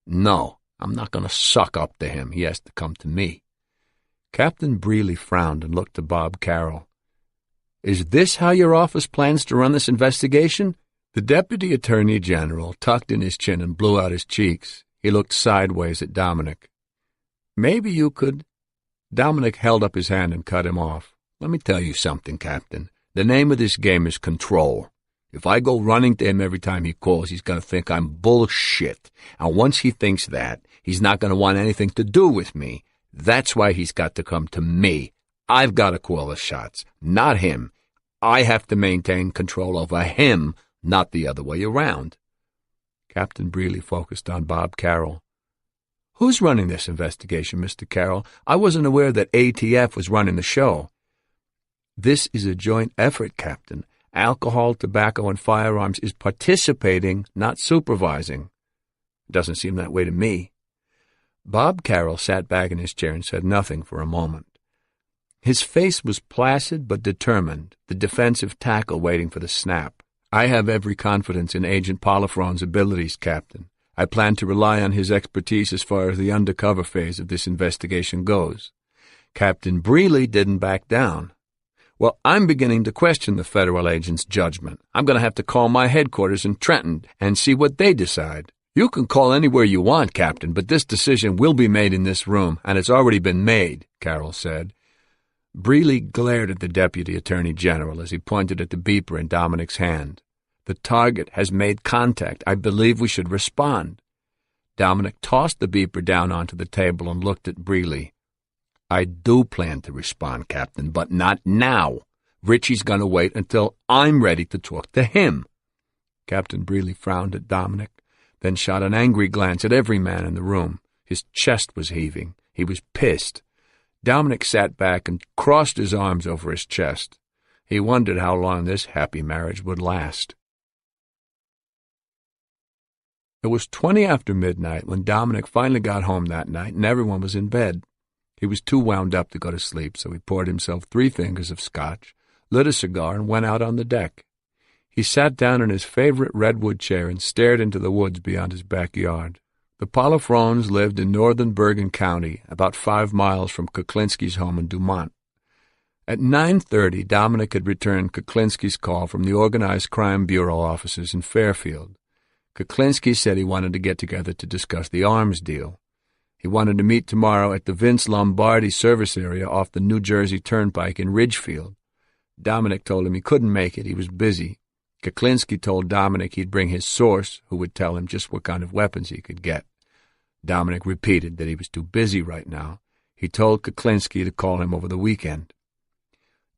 "No, I'm not going to suck up to him. He has to come to me." Captain Breeley frowned and looked to Bob Carroll. "Is this how your office plans to run this investigation?" The Deputy Attorney General tucked in his chin and blew out his cheeks. He looked sideways at Dominic. "Maybe you could—" Dominic held up his hand and cut him off. "Let me tell you something, Captain. The name of this game is control. If I go running to him every time he calls, he's going to think I'm bullshit. And once he thinks that, he's not going to want anything to do with me. That's why he's got to come to me. I've got to call the shots, not him. I have to maintain control over him, not the other way around." Captain Breeley focused on Bob Carroll. "Who's running this investigation, Mr. Carroll? I wasn't aware that ATF was running the show." "This is a joint effort, Captain. Alcohol, tobacco, and firearms is participating, not supervising." "Doesn't seem that way to me." Bob Carroll sat back in his chair and said nothing for a moment. His face was placid but determined, the defensive tackle waiting for the snap. "I have every confidence in Agent Polifrone's abilities, Captain. I plan to rely on his expertise as far as the undercover phase of this investigation goes." Captain Breeley didn't back down. "Well, I'm beginning to question the federal agent's judgment. I'm going to have to call my headquarters in Trenton and see what they decide. "You can call anywhere you want, Captain, but this decision will be made in this room, and it's already been made," Carroll said. Breely glared at the Deputy Attorney General as he pointed at the beeper in Dominic's hand. "The target has made contact. I believe we should respond." Dominic tossed the beeper down onto the table and looked at Breely. "I do plan to respond, Captain, but not now. Richie's going to wait until I'm ready to talk to him." Captain Breely frowned at Dominic, then shot an angry glance at every man in the room. His chest was heaving. He was pissed. Dominic sat back and crossed his arms over his chest. He wondered how long this happy marriage would last. It was 20 after midnight when Dominic finally got home that night, and everyone was in bed. He was too wound up to go to sleep, so he poured himself 3 fingers of scotch, lit a cigar, and went out on the deck. He sat down in his favorite redwood chair and stared into the woods beyond his backyard. The Polifrones lived in northern Bergen County, about 5 miles from Kuklinski's home in Dumont. At 9:30, Dominic had returned Kuklinski's call from the Organized Crime Bureau offices in Fairfield. Kuklinski said he wanted to get together to discuss the arms deal. He wanted to meet tomorrow at the Vince Lombardi service area off the New Jersey Turnpike in Ridgefield. Dominic told him he couldn't make it. He was busy. Kuklinski told Dominic he'd bring his source, who would tell him just what kind of weapons he could get. Dominic repeated that he was too busy right now. He told Kuklinski to call him over the weekend.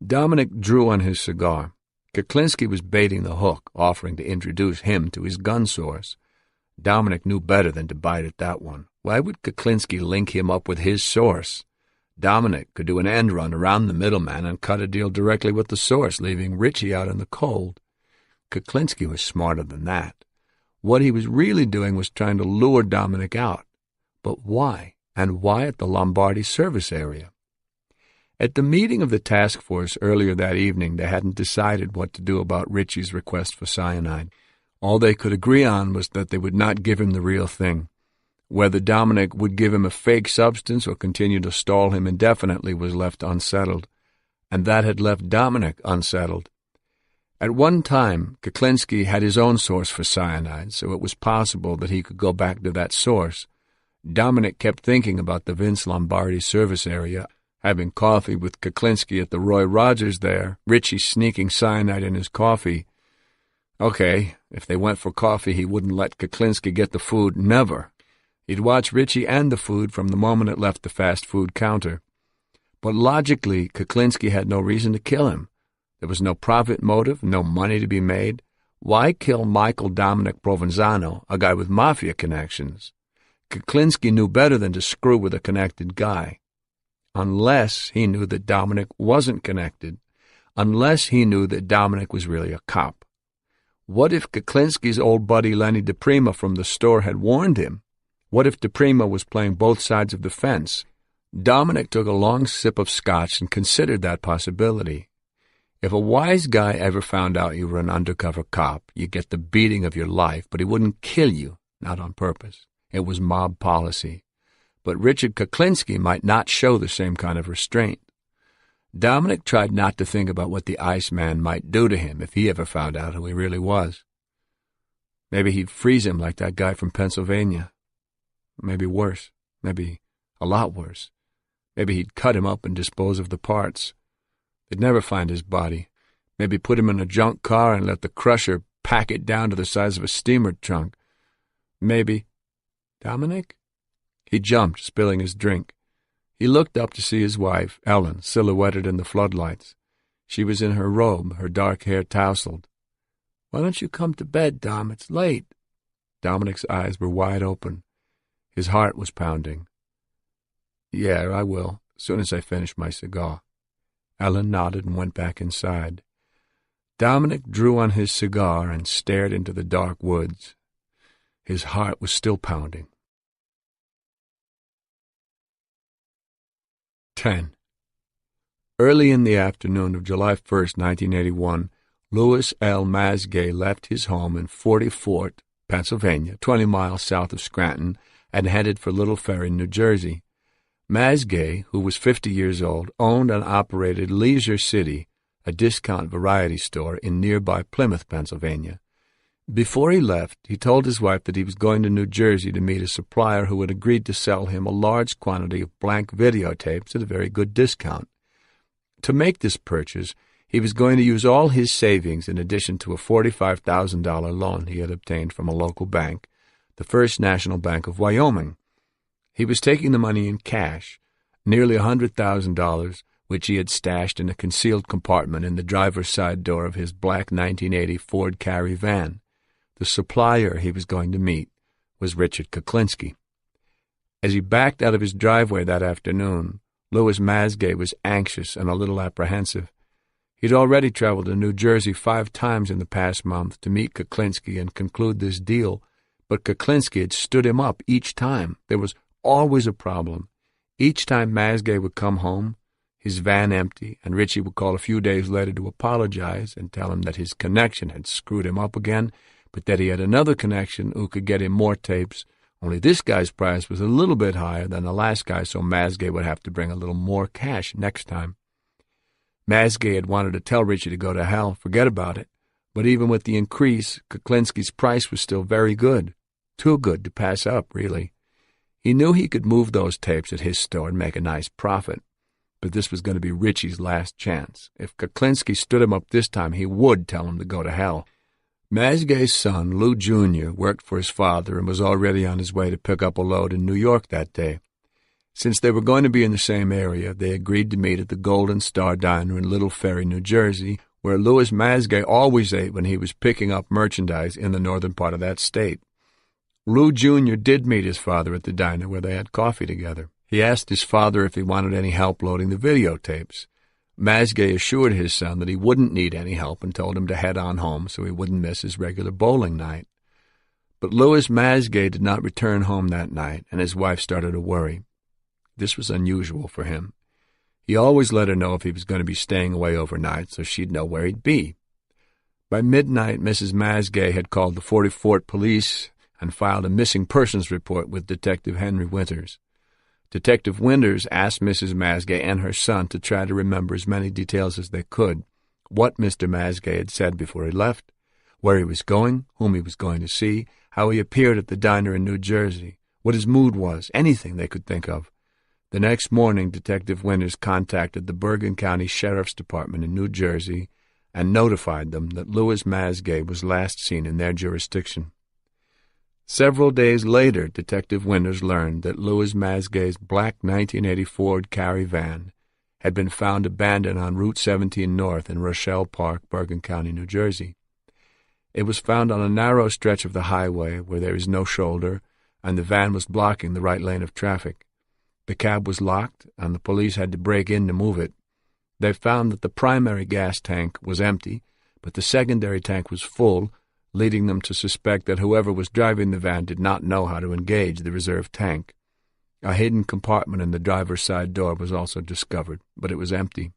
Dominic drew on his cigar. Kuklinski was baiting the hook, offering to introduce him to his gun source. Dominic knew better than to bite at that one. Why would Kuklinski link him up with his source? Dominic could do an end run around the middleman and cut a deal directly with the source, leaving Richie out in the cold. Kuklinski was smarter than that. What he was really doing was trying to lure Dominic out. But why? And why at the Lombardi service area? At the meeting of the task force earlier that evening, they hadn't decided what to do about Richie's request for cyanide. All they could agree on was that they would not give him the real thing. Whether Dominic would give him a fake substance or continue to stall him indefinitely was left unsettled, and that had left Dominic unsettled. At one time, Kuklinski had his own source for cyanide, so it was possible that he could go back to that source. Dominic kept thinking about the Vince Lombardi service area, having coffee with Kuklinski at the Roy Rogers there, Richie sneaking cyanide in his coffee. Okay, if they went for coffee, he wouldn't let Kuklinski get the food, never. He'd watch Richie and the food from the moment it left the fast food counter. But logically, Kuklinski had no reason to kill him. There was no profit motive, no money to be made. Why kill Michael Dominic Provenzano, a guy with mafia connections? Kuklinski knew better than to screw with a connected guy. Unless he knew that Dominic wasn't connected. Unless he knew that Dominic was really a cop. What if Kuklinski's old buddy Lenny DePrima from the store had warned him? What if DePrima was playing both sides of the fence? Dominic took a long sip of scotch and considered that possibility. If a wise guy ever found out you were an undercover cop, you'd get the beating of your life, but he wouldn't kill you, not on purpose. It was mob policy. But Richard Kuklinski might not show the same kind of restraint. Dominic tried not to think about what the Iceman might do to him if he ever found out who he really was. Maybe he'd freeze him like that guy from Pennsylvania. Maybe worse. Maybe a lot worse. Maybe he'd cut him up and dispose of the parts. They'd never find his body. Maybe put him in a junk car and let the crusher pack it down to the size of a steamer trunk. Maybe... Dominic? He jumped, spilling his drink. He looked up to see his wife, Ellen, silhouetted in the floodlights. She was in her robe, her dark hair tousled. "Why don't you come to bed, Dom? It's late." Dominic's eyes were wide open. His heart was pounding. "Yeah, I will, as soon as I finish my cigar." Ellen nodded and went back inside. Dominic drew on his cigar and stared into the dark woods. His heart was still pounding. 10. Early in the afternoon of July 1st, 1981, Louis L. Masgay left his home in 40 Fort, Pennsylvania, 20 miles south of Scranton, and headed for Little Ferry, New Jersey. Masgay, who was 50 years old, owned and operated Leisure City, a discount variety store in nearby Plymouth, Pennsylvania. Before he left, he told his wife that he was going to New Jersey to meet a supplier who had agreed to sell him a large quantity of blank videotapes at a very good discount. To make this purchase, he was going to use all his savings in addition to a $45,000 loan he had obtained from a local bank, the First National Bank of Wyoming. He was taking the money in cash, nearly $100,000, which he had stashed in a concealed compartment in the driver's side door of his black 1980 Ford Carry van. The supplier he was going to meet was Richard Kuklinski. As he backed out of his driveway that afternoon, Louis Masgay was anxious and a little apprehensive. He'd already traveled to New Jersey 5 times in the past month to meet Kuklinski and conclude this deal, but Kuklinski had stood him up each time. There was always a problem. Each time Masgay would come home, his van empty, and Richie would call a few days later to apologize and tell him that his connection had screwed him up again, but that he had another connection who could get him more tapes, only this guy's price was a little bit higher than the last guy, so Masgay would have to bring a little more cash next time. Masgay had wanted to tell Richie to go to hell, forget about it, but even with the increase, Kuklinski's price was still very good, too good to pass up, really. He knew he could move those tapes at his store and make a nice profit, but this was going to be Richie's last chance. If Kuklinski stood him up this time, he would tell him to go to hell. Masgay's son, Lou Jr., worked for his father and was already on his way to pick up a load in New York that day. Since they were going to be in the same area, they agreed to meet at the Golden Star Diner in Little Ferry, New Jersey, where Louis Masgay always ate when he was picking up merchandise in the northern part of that state. Lou Jr. did meet his father at the diner where they had coffee together. He asked his father if he wanted any help loading the videotapes. Masgay assured his son that he wouldn't need any help and told him to head on home so he wouldn't miss his regular bowling night. But Louis Masgay did not return home that night, and his wife started to worry. This was unusual for him. He always let her know if he was going to be staying away overnight so she'd know where he'd be. By midnight, Mrs. Masgay had called the 44th Police and filed a missing persons report with Detective Henry Winters. Detective Winters asked Mrs. Masgay and her son to try to remember as many details as they could, what Mr. Masgay had said before he left, where he was going, whom he was going to see, how he appeared at the diner in New Jersey, what his mood was, anything they could think of. The next morning, Detective Winters contacted the Bergen County Sheriff's Department in New Jersey and notified them that Louis Masgay was last seen in their jurisdiction. Several days later, Detective Winters learned that Louis Masgay's black 1980 Ford Carry van had been found abandoned on Route 17 North in Rochelle Park, Bergen County, New Jersey. It was found on a narrow stretch of the highway where there is no shoulder, and the van was blocking the right lane of traffic. The cab was locked, and the police had to break in to move it. They found that the primary gas tank was empty, but the secondary tank was full, leading them to suspect that whoever was driving the van did not know how to engage the reserve tank. A hidden compartment in the driver's side door was also discovered, but it was empty.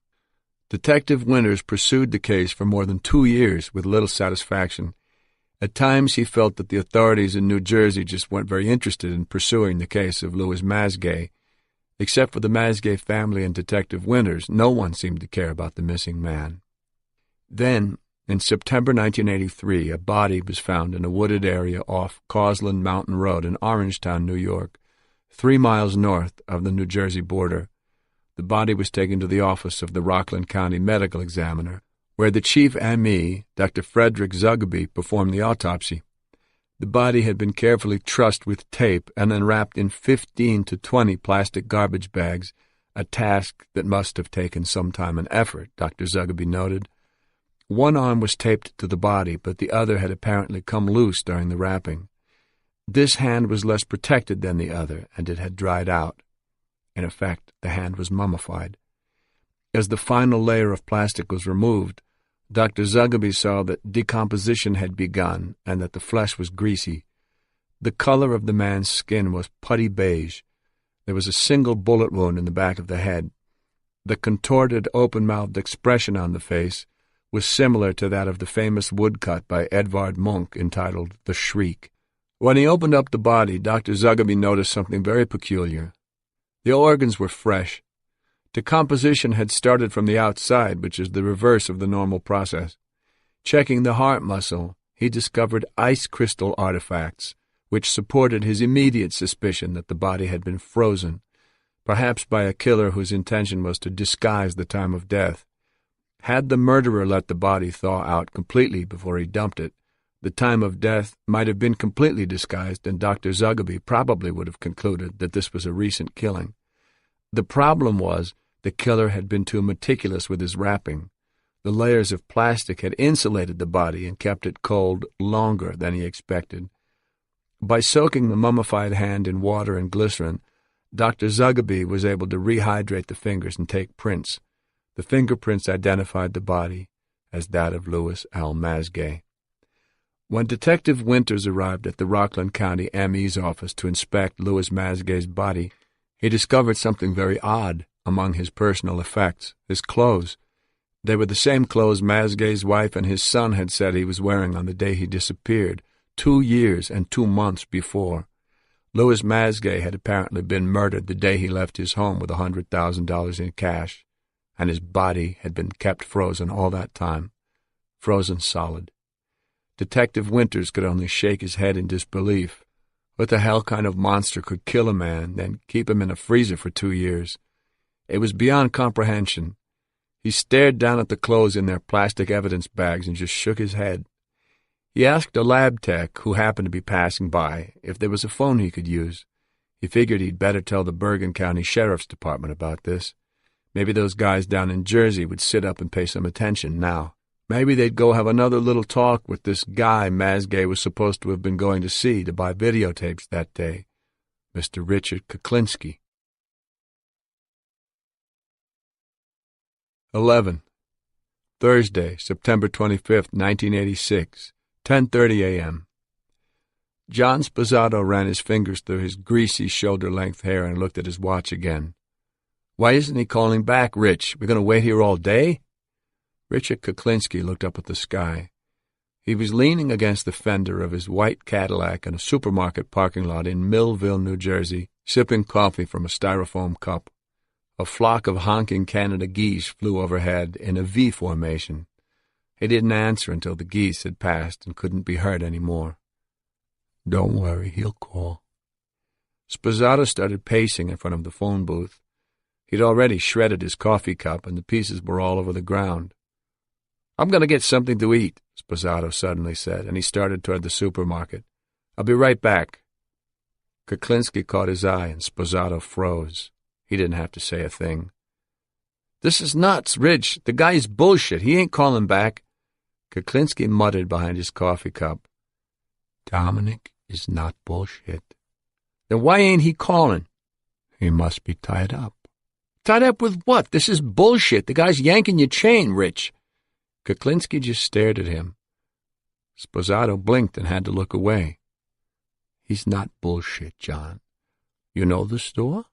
Detective Winters pursued the case for more than 2 years with little satisfaction. At times he felt that the authorities in New Jersey just weren't very interested in pursuing the case of Louis Masgay. Except for the Masgay family and Detective Winters, no one seemed to care about the missing man. Then, in September 1983, a body was found in a wooded area off Causland Mountain Road in Orangetown, New York, 3 miles north of the New Jersey border. The body was taken to the office of the Rockland County Medical Examiner, where the chief M.E., Dr. Frederick Zugaby, performed the autopsy. The body had been carefully trussed with tape and then wrapped in 15 to 20 plastic garbage bags, a task that must have taken some time and effort, Dr. Zugaby noted. One arm was taped to the body, but the other had apparently come loose during the wrapping. This hand was less protected than the other, and it had dried out. In effect, the hand was mummified. As the final layer of plastic was removed, Dr. Zugaby saw that decomposition had begun and that the flesh was greasy. The color of the man's skin was putty beige. There was a single bullet wound in the back of the head. The contorted, open-mouthed expression on the face was similar to that of the famous woodcut by Edvard Munch entitled The Shriek. When he opened up the body, Dr. Zugaby noticed something very peculiar. The organs were fresh. Decomposition had started from the outside, which is the reverse of the normal process. Checking the heart muscle, he discovered ice crystal artifacts, which supported his immediate suspicion that the body had been frozen, perhaps by a killer whose intention was to disguise the time of death. Had the murderer let the body thaw out completely before he dumped it, the time of death might have been completely disguised, and Dr. Zugaby probably would have concluded that this was a recent killing. The problem was the killer had been too meticulous with his wrapping. The layers of plastic had insulated the body and kept it cold longer than he expected. By soaking the mummified hand in water and glycerin, Dr. Zugaby was able to rehydrate the fingers and take prints. The fingerprints identified the body as that of Louis L. Masgay. When Detective Winters arrived at the Rockland County ME's office to inspect Louis Masgay's body, he discovered something very odd among his personal effects, his clothes. They were the same clothes Masgay's wife and his son had said he was wearing on the day he disappeared, 2 years and 2 months before. Louis Masgay had apparently been murdered the day he left his home with $100,000 in cash, and his body had been kept frozen all that time, frozen solid. Detective Winters could only shake his head in disbelief. What the hell kind of monster could kill a man, then keep him in a freezer for 2 years? It was beyond comprehension. He stared down at the clothes in their plastic evidence bags and just shook his head. He asked a lab tech who happened to be passing by if there was a phone he could use. He figured he'd better tell the Bergen County Sheriff's Department about this. Maybe those guys down in Jersey would sit up and pay some attention now. Maybe they'd go have another little talk with this guy Masgay was supposed to have been going to see to buy videotapes that day, Mr. Richard Kuklinski. 11. Thursday, September 25th, 1986, 10:30 a.m. John Sposato ran his fingers through his greasy shoulder-length hair and looked at his watch again. "Why isn't he calling back, Rich? We're going to wait here all day?" Richard Kuklinski looked up at the sky. He was leaning against the fender of his white Cadillac in a supermarket parking lot in Millville, New Jersey, sipping coffee from a styrofoam cup. A flock of honking Canada geese flew overhead in a V formation. He didn't answer until the geese had passed and couldn't be heard any more. "Don't worry, he'll call." Sposato started pacing in front of the phone booth. He'd already shredded his coffee cup, and the pieces were all over the ground. "I'm going to get something to eat," Sposato suddenly said, and he started toward the supermarket. "I'll be right back." Kuklinski caught his eye, and Sposato froze. He didn't have to say a thing. "This is nuts, Rich. The guy's bullshit. He ain't calling back." Kuklinski muttered behind his coffee cup. "Dominic is not bullshit." "Then why ain't he calling?" "He must be tied up." "Tied up with what? This is bullshit. The guy's yanking your chain, Rich." Kuklinski just stared at him. Sposato blinked and had to look away. "He's not bullshit, John. You know the store?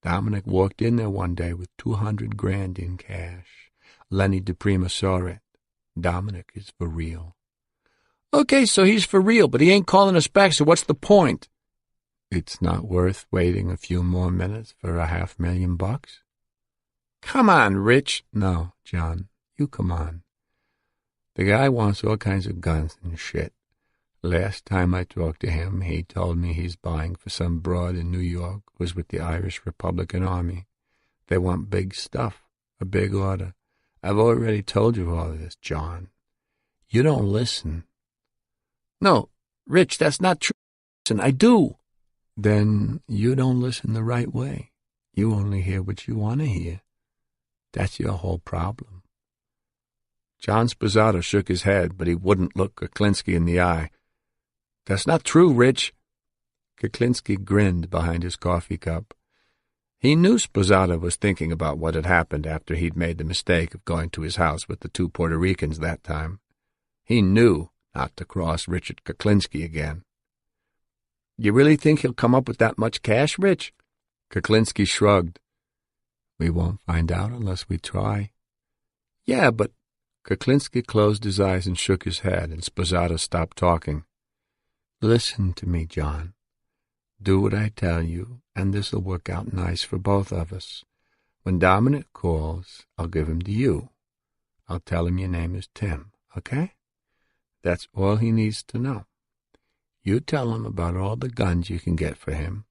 Dominic walked in there one day with $200,000 in cash. Lenny DePrima saw it. Dominic is for real." "Okay, so he's for real, but he ain't calling us back, so what's the point?" "It's not worth waiting a few more minutes for $500,000. "Come on, Rich." "No, John, you come on. The guy wants all kinds of guns and shit. Last time I talked to him, he told me he's buying for some broad in New York who's with the Irish Republican Army. They want big stuff, a big order. I've already told you all this, John. You don't listen." "No, Rich, that's not true. Listen, I do." "Then you don't listen the right way. You only hear what you want to hear. That's your whole problem." John Sposato shook his head, but he wouldn't look Kuklinski in the eye. "That's not true, Rich." Kuklinski grinned behind his coffee cup. He knew Sposato was thinking about what had happened after he'd made the mistake of going to his house with the 2 Puerto Ricans that time. He knew not to cross Richard Kuklinski again. "You really think he'll come up with that much cash, Rich?" Kuklinski shrugged. "We won't find out unless we try." "Yeah, but—" Kuklinski closed his eyes and shook his head, and Sposato stopped talking. "Listen to me, John. Do what I tell you, and this'll work out nice for both of us. When Dominic calls, I'll give him to you. I'll tell him your name is Tim, okay? That's all he needs to know. You tell him about all the guns you can get for him.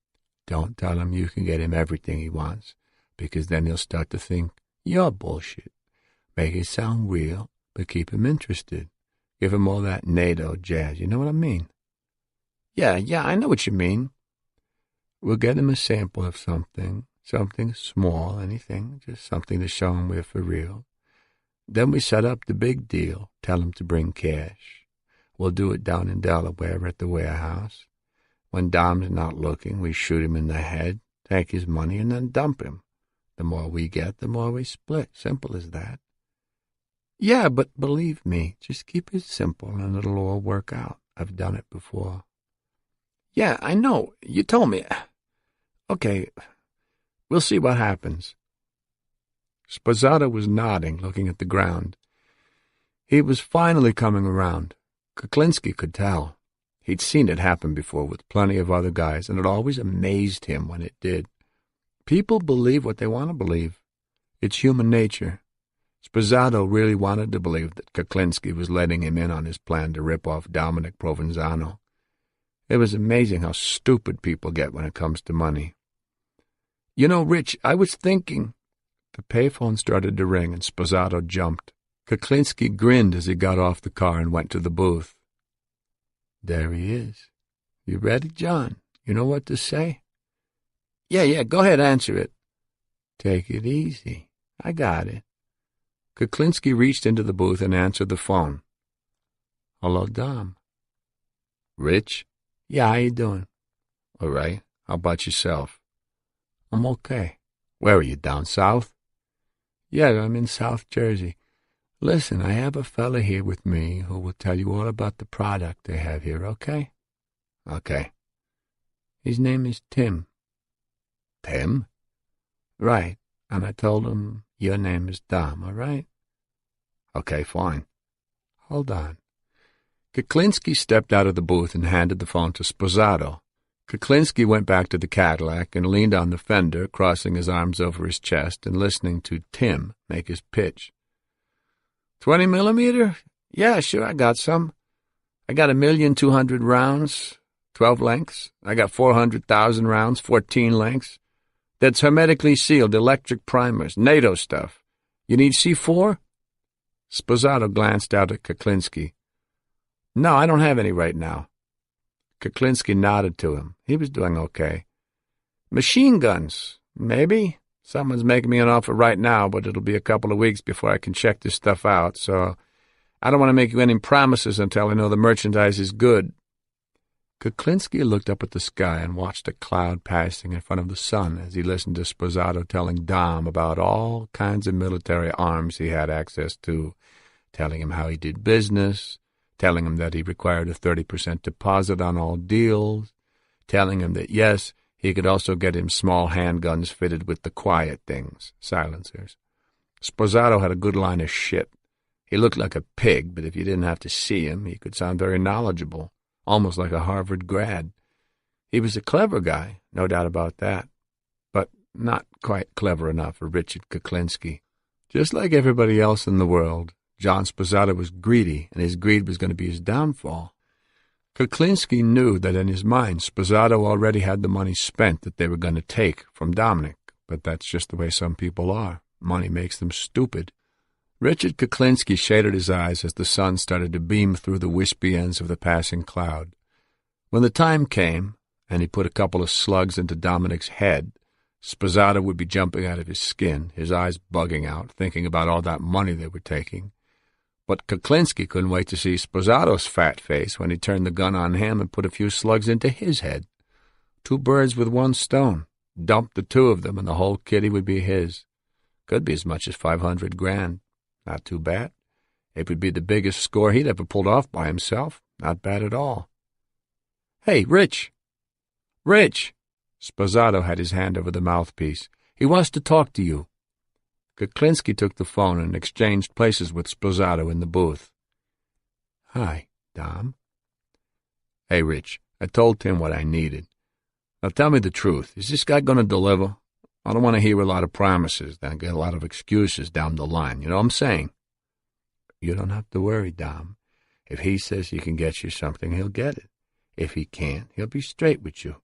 Don't tell him you can get him everything he wants, because then he'll start to think you're bullshit. Make it sound real, but keep him interested. Give him all that NATO jazz, you know what I mean? Yeah, I know what you mean. We'll get him a sample of something small, anything, just something to show him we're for real. Then we set up the big deal, tell him to bring cash. We'll do it down in Delaware at the warehouse. When Dom's not looking, we shoot him in the head, take his money, and then dump him. The more we get, the more we split. Simple as that. Yeah, but believe me, just keep it simple and it'll all work out. I've done it before. Yeah, I know. You told me. Okay, we'll see what happens. Sposato was nodding, looking at the ground. He was finally coming around. Kuklinski could tell. He'd seen it happen before with plenty of other guys, and it always amazed him when it did. People believe what they want to believe. It's human nature. Sposato really wanted to believe that Kuklinski was letting him in on his plan to rip off Dominic Provenzano. It was amazing how stupid people get when it comes to money. You know, Rich, I was thinking... The payphone started to ring, and Sposato jumped. Kuklinski grinned as he got off the car and went to the booth. There he is. You ready, John? You know what to say? Yeah, go ahead, answer it. Take it easy. I got it. Kuklinski reached into the booth and answered the phone. Hello, Dom. Rich? Yeah, how you doing? All right. How about yourself? I'm okay. Where are you, down south? Yeah, I'm in South Jersey. Listen, I have a fella here with me who will tell you all about the product they have here, okay? Okay. His name is Tim. Tim? Right, and I told him your name is Dom, all right? Okay, fine. Hold on. Kuklinski stepped out of the booth and handed the phone to Sposato. Kuklinski went back to the Cadillac and leaned on the fender, crossing his arms over his chest and listening to Tim make his pitch. 20 millimeter? Yeah, sure, I got some. I got 1,200,000 rounds, 12 lengths. I got 400,000 rounds, 14 lengths. That's hermetically sealed, electric primers, NATO stuff. You need C4? Sposato glanced out at Kuklinski. No, I don't have any right now. Kuklinski nodded to him. He was doing okay. Machine guns, maybe? Someone's making me an offer right now, but it'll be a couple of weeks before I can check this stuff out, so I don't want to make you any promises until I know the merchandise is good. Kuklinski looked up at the sky and watched a cloud passing in front of the sun as he listened to Sposato telling Dom about all kinds of military arms he had access to, telling him how he did business, telling him that he required a 30% deposit on all deals, telling him that, yes, he could also get him small handguns fitted with the quiet things, silencers. Sposato had a good line of shit. He looked like a pig, but if you didn't have to see him, he could sound very knowledgeable, almost like a Harvard grad. He was a clever guy, no doubt about that, but not quite clever enough for Richard Kuklinski. Just like everybody else in the world, John Sposato was greedy, and his greed was going to be his downfall. Kuklinski knew that in his mind Sposato already had the money spent that they were going to take from Dominic, but that's just the way some people are. Money makes them stupid. Richard Kuklinski shaded his eyes as the sun started to beam through the wispy ends of the passing cloud. When the time came, and he put a couple of slugs into Dominic's head, Sposato would be jumping out of his skin, his eyes bugging out, thinking about all that money they were taking. But Kuklinski couldn't wait to see Sposato's fat face when he turned the gun on him and put a few slugs into his head. 2 birds with 1 stone. Dump the 2 of them and the whole kitty would be his. Could be as much as 500 grand. Not too bad. It would be the biggest score he'd ever pulled off by himself. Not bad at all. Hey, Rich! Rich! Sposato had his hand over the mouthpiece. He wants to talk to you. Kuklinski took the phone and exchanged places with Sposato in the booth. Hi, Dom. Hey, Rich, I told Tim what I needed. Now tell me the truth. Is this guy going to deliver? I don't want to hear a lot of promises, then get a lot of excuses down the line. You know what I'm saying? You don't have to worry, Dom. If he says he can get you something, he'll get it. If he can't, he'll be straight with you.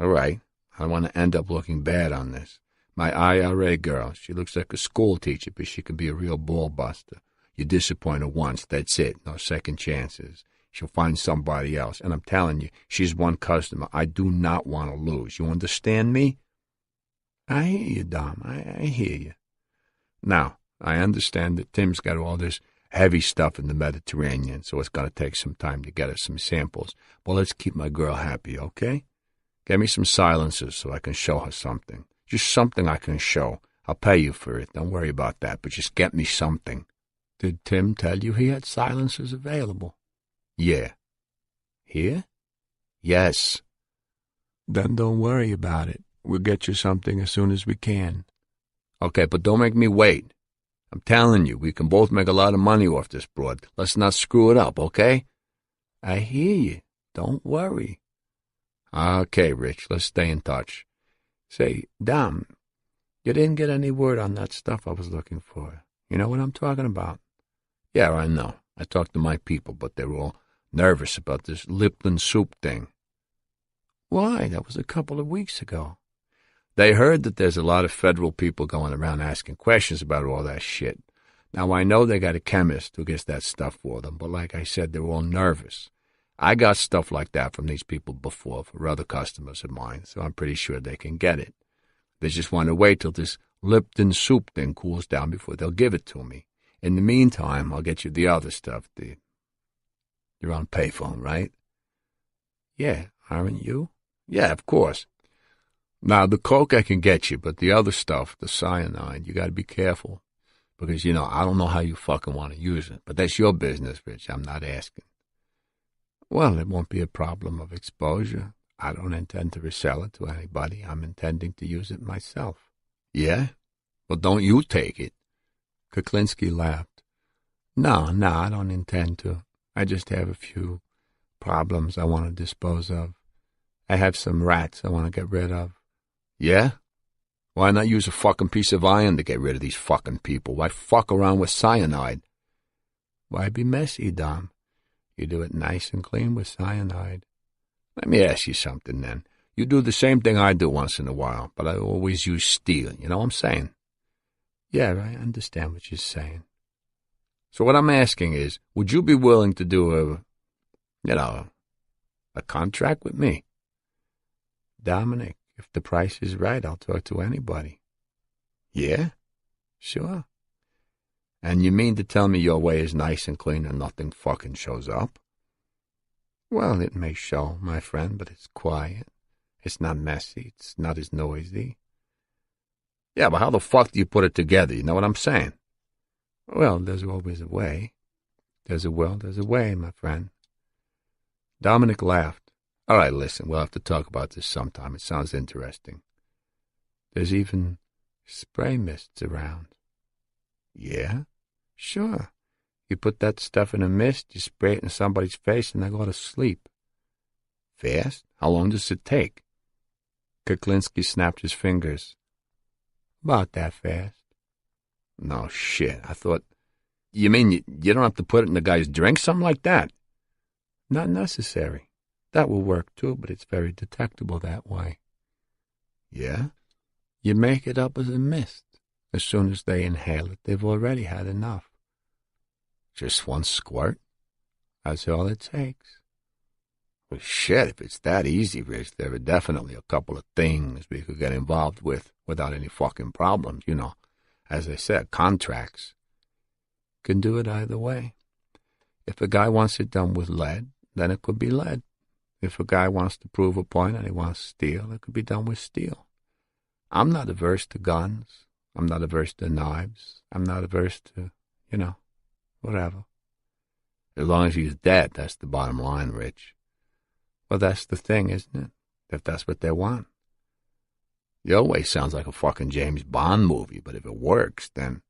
All right, I don't want to end up looking bad on this. My IRA girl, she looks like a school teacher, but she can be a real ball buster. You disappoint her once, that's it, no second chances. She'll find somebody else, and I'm telling you, she's one customer I do not want to lose. You understand me? I hear you, Dom, I hear you. Now, I understand that Tim's got all this heavy stuff in the Mediterranean, so it's going to take some time to get us some samples. But let's keep my girl happy, okay? Get me some silencers so I can show her something. Just something I can show. I'll pay you for it. Don't worry about that, but just get me something. Did Tim tell you he had silencers available? Yeah. Here? Yes. Then don't worry about it. We'll get you something as soon as we can. Okay, but don't make me wait. I'm telling you, we can both make a lot of money off this broad. Let's not screw it up, okay? I hear you. Don't worry. Okay, Rich, let's stay in touch. Say, Dom, you didn't get any word on that stuff I was looking for. You know what I'm talking about? Yeah, I know. I talked to my people, but they were all nervous about this Lipton soup thing. Why? That was a couple of weeks ago. They heard that there's a lot of federal people going around asking questions about all that shit. Now, I know they got a chemist who gets that stuff for them, but like I said, they're all nervous. I got stuff like that from these people before for other customers of mine, so I'm pretty sure they can get it. They just want to wait till this Lipton soup thing cools down before they'll give it to me. In the meantime, I'll get you the other stuff. You're on payphone, right? Yeah, aren't you? Yeah, of course. Now, the coke I can get you, but the other stuff, the cyanide, you got to be careful. Because, I don't know how you fucking want to use it. But that's your business, Rich. I'm not asking. Well, it won't be a problem of exposure. I don't intend to resell it to anybody. I'm intending to use it myself. Yeah? Well, don't you take it. Kuklinski laughed. No, I don't intend to. I just have a few problems I want to dispose of. I have some rats I want to get rid of. Yeah? Why not use a fucking piece of iron to get rid of these fucking people? Why fuck around with cyanide? Why be messy, Dom? You do it nice and clean with cyanide. Let me ask you something, then. You do the same thing I do once in a while, but I always use steel, you know what I'm saying? Yeah, I understand what you're saying. So what I'm asking is, would you be willing to do a contract with me? Dominic, if the price is right, I'll talk to anybody. Yeah? Sure. And you mean to tell me your way is nice and clean and nothing fucking shows up? Well, it may show, my friend, but it's quiet. It's not messy. It's not as noisy. Yeah, but how the fuck do you put it together? You know what I'm saying? Well, there's always a way. There's a will, there's a way, my friend. Dominic laughed. All right, listen, we'll have to talk about this sometime. It sounds interesting. There's even spray mists around. Yeah? Sure. You put that stuff in a mist, you spray it in somebody's face, and they go to sleep. Fast? How long does it take? Kuklinski snapped his fingers. About that fast. No shit, I thought... You mean you don't have to put it in the guy's drink, something like that? Not necessary. That will work too, but it's very detectable that way. Yeah? You make it up as a mist. As soon as they inhale it, they've already had enough. Just one squirt? That's all it takes. Well, shit, if it's that easy, Rich, there are definitely a couple of things we could get involved with without any fucking problems, As I said, contracts. Can do it either way. If a guy wants it done with lead, then it could be lead. If a guy wants to prove a point and he wants steel, it could be done with steel. I'm not averse to guns. I'm not averse to knives. I'm not averse to, whatever. As long as he's dead, that's the bottom line, Rich. Well, that's the thing, isn't it? If that's what they want. Your way sounds like a fucking James Bond movie, but if it works, then...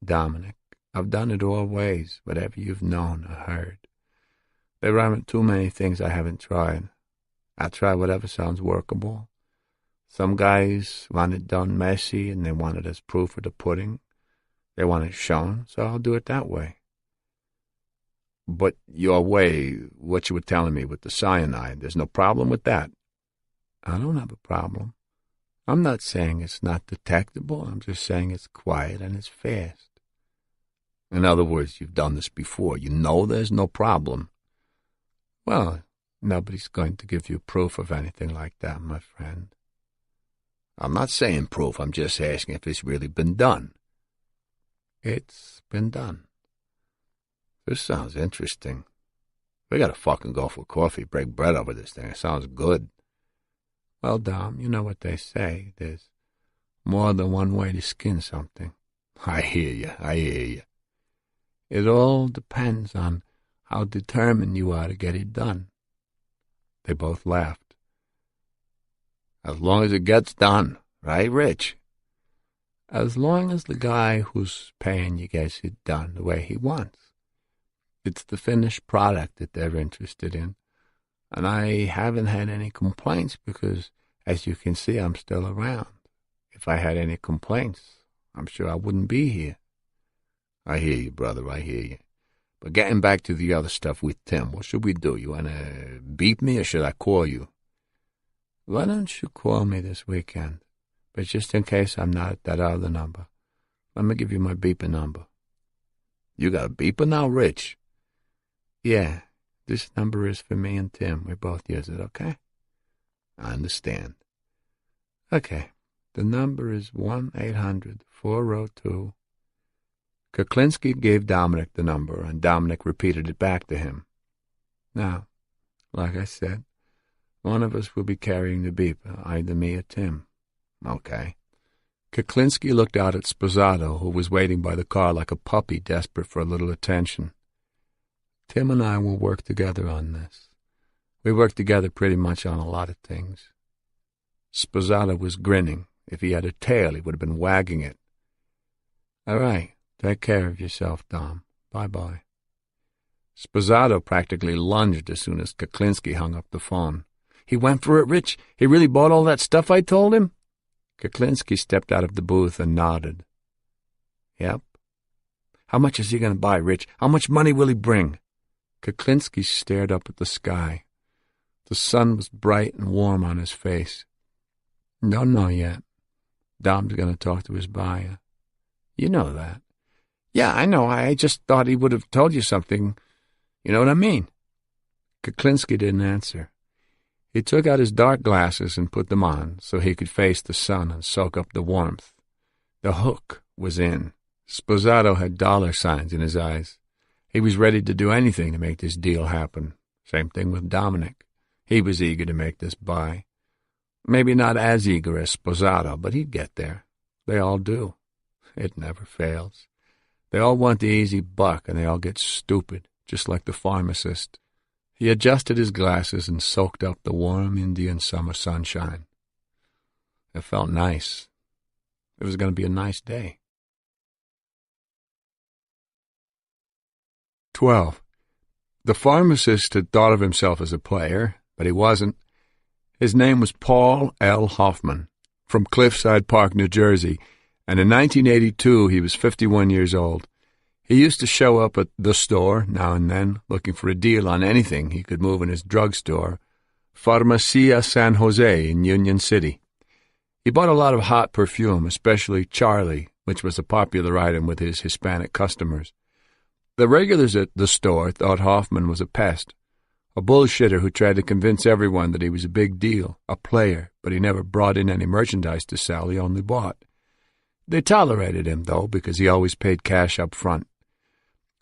Dominic, I've done it all ways, whatever you've known or heard. There aren't too many things I haven't tried. I try whatever sounds workable. Some guys want it done messy and they want it as proof of the pudding. They want it shown, so I'll do it that way. But your way, what you were telling me with the cyanide, there's no problem with that. I don't have a problem. I'm not saying it's not detectable. I'm just saying it's quiet and it's fast. In other words, you've done this before. You know there's no problem. Well, nobody's going to give you proof of anything like that, my friend. I'm not saying proof. I'm just asking if it's really been done. It's been done. This sounds interesting. We gotta fucking go for coffee, break bread over this thing. It sounds good. Well, Dom, you know what they say. There's more than one way to skin something. I hear you. It all depends on how determined you are to get it done. They both laughed. As long as it gets done, right, Rich? As long as the guy who's paying you gets it done the way he wants. It's the finished product that they're interested in. And I haven't had any complaints because, as you can see, I'm still around. If I had any complaints, I'm sure I wouldn't be here. I hear you, brother, I hear you. But getting back to the other stuff with Tim, what should we do? You want to beep me or should I call you? Why don't you call me this weekend? But just in case I'm not at that other number, let me give you my beeper number. You got a beeper now, Rich? Yeah, this number is for me and Tim. We both use it, okay? I understand. Okay, the number is 1-800-402. Kuklinski gave Dominic the number, and Dominic repeated it back to him. Now, like I said, one of us will be carrying the beeper, either me or Tim. Okay. Kuklinski looked out at Sposato, who was waiting by the car like a puppy desperate for a little attention. Tim and I will work together on this. We work together pretty much on a lot of things. Sposato was grinning. If he had a tail, he would have been wagging it. All right. Take care of yourself, Dom. Bye-bye. Sposato practically lunged as soon as Kuklinski hung up the phone. He went for it, Rich? He really bought all that stuff I told him? Kuklinski stepped out of the booth and nodded. Yep. How much is he going to buy, Rich? How much money will he bring? Kuklinski stared up at the sky. The sun was bright and warm on his face. Don't know yet. Dom's going to talk to his buyer. You know that. Yeah, I know. I just thought he would have told you something. You know what I mean? Kuklinski didn't answer. He took out his dark glasses and put them on so he could face the sun and soak up the warmth. The hook was in. Sposato had dollar signs in his eyes. He was ready to do anything to make this deal happen. Same thing with Dominic. He was eager to make this buy. Maybe not as eager as Sposato, but he'd get there. They all do. It never fails. They all want the easy buck, and they all get stupid, just like the pharmacist. He adjusted his glasses and soaked up the warm Indian summer sunshine. It felt nice. It was going to be a nice day. 12. The pharmacist had thought of himself as a player, but he wasn't. His name was Paul L. Hoffman, from Cliffside Park, New Jersey, and in 1982 he was 51 years old. He used to show up at the store now and then, looking for a deal on anything he could move in his drugstore, Farmacia San Jose in Union City. He bought a lot of hot perfume, especially Charlie, which was a popular item with his Hispanic customers. The regulars at the store thought Hoffman was a pest, a bullshitter who tried to convince everyone that he was a big deal, a player, but he never brought in any merchandise to sell, he only bought. They tolerated him, though, because he always paid cash up front.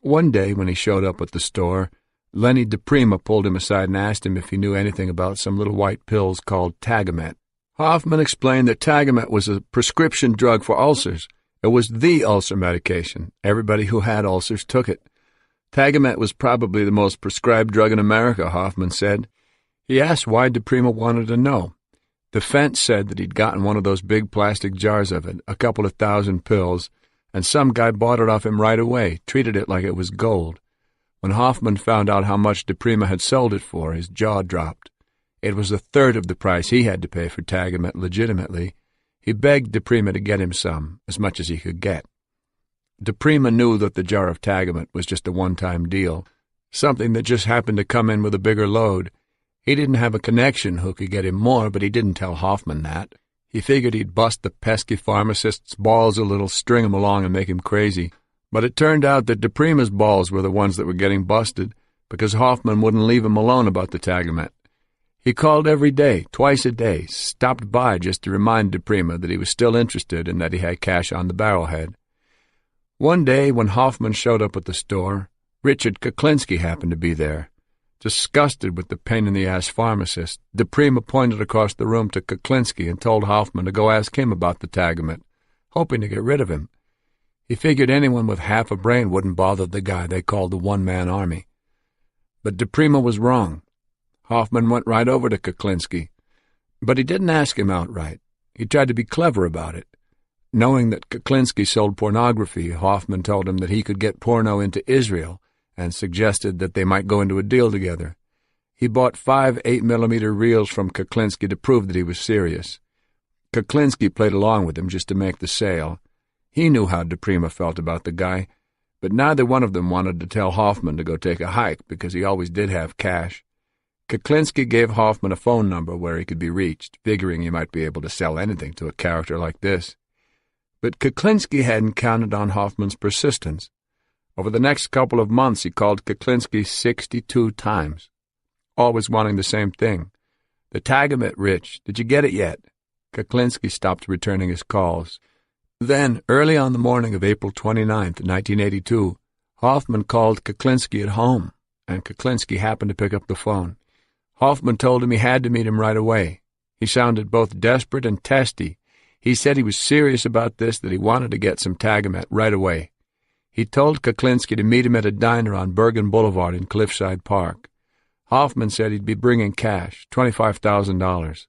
One day, when he showed up at the store, Lenny DePrima pulled him aside and asked him if he knew anything about some little white pills called Tagamet. Hoffman explained that Tagamet was a prescription drug for ulcers. It was the ulcer medication. Everybody who had ulcers took it. Tagamet was probably the most prescribed drug in America, Hoffman said. He asked why DePrima wanted to know. The fence said that he'd gotten one of those big plastic jars of it, a couple of thousand pills, and some guy bought it off him right away, treated it like it was gold. When Hoffman found out how much DePrima had sold it for, his jaw dropped. It was a third of the price he had to pay for Tagamet legitimately. He begged DePrima to get him some, as much as he could get. DePrima knew that the jar of Tagamet was just a one-time deal, something that just happened to come in with a bigger load. He didn't have a connection who could get him more, but he didn't tell Hoffman that. He figured he'd bust the pesky pharmacist's balls a little, string him along and make him crazy. But it turned out that DePrima's balls were the ones that were getting busted, because Hoffman wouldn't leave him alone about the Tagamet. He called every day, twice a day, stopped by just to remind DePrima that he was still interested and that he had cash on the barrelhead. One day, when Hoffman showed up at the store, Richard Kuklinski happened to be there. Disgusted with the pain-in-the-ass pharmacist, DePrima pointed across the room to Kuklinski and told Hoffman to go ask him about the Tagamet, hoping to get rid of him. He figured anyone with half a brain wouldn't bother the guy they called the one-man army. But DePrima was wrong. Hoffman went right over to Kuklinski. But he didn't ask him outright. He tried to be clever about it. Knowing that Kuklinski sold pornography, Hoffman told him that he could get porno into Israel and suggested that they might go into a deal together. He bought 5 8mm reels from Kuklinski to prove that he was serious. Kuklinski played along with him just to make the sale. He knew how DePrima felt about the guy, but neither one of them wanted to tell Hoffman to go take a hike because he always did have cash. Kuklinski gave Hoffman a phone number where he could be reached, figuring he might be able to sell anything to a character like this. But Kuklinski hadn't counted on Hoffman's persistence. Over the next couple of months, he called Kuklinski 62 times, always wanting the same thing. "The Tagamet, Rich. Did you get it yet?" Kuklinski stopped returning his calls. Then, early on the morning of April 29th, 1982, Hoffman called Kuklinski at home, and Kuklinski happened to pick up the phone. Hoffman told him he had to meet him right away. He sounded both desperate and testy. He said he was serious about this, that he wanted to get some Tagamet right away. He told Kuklinski to meet him at a diner on Bergen Boulevard in Cliffside Park. Hoffman said he'd be bringing cash, $25,000.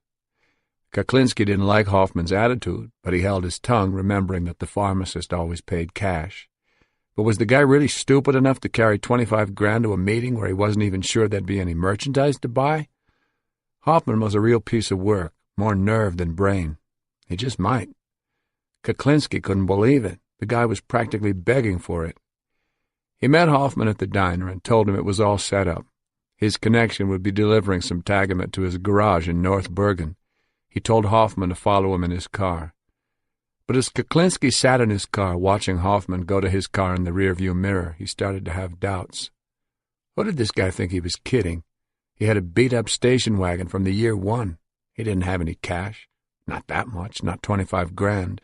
Kuklinski didn't like Hoffman's attitude, but he held his tongue, remembering that the pharmacist always paid cash. But was the guy really stupid enough to carry $25,000 to a meeting where he wasn't even sure there'd be any merchandise to buy? Hoffman was a real piece of work, more nerve than brain. He just might. Kuklinski couldn't believe it. The guy was practically begging for it. He met Hoffman at the diner and told him it was all set up. His connection would be delivering some Tagamet to his garage in North Bergen. He told Hoffman to follow him in his car. But as Kuklinski sat in his car watching Hoffman go to his car in the rearview mirror, he started to have doubts. What did this guy think he was kidding? He had a beat-up station wagon from the year 1. He didn't have any cash. Not that much, not $25,000.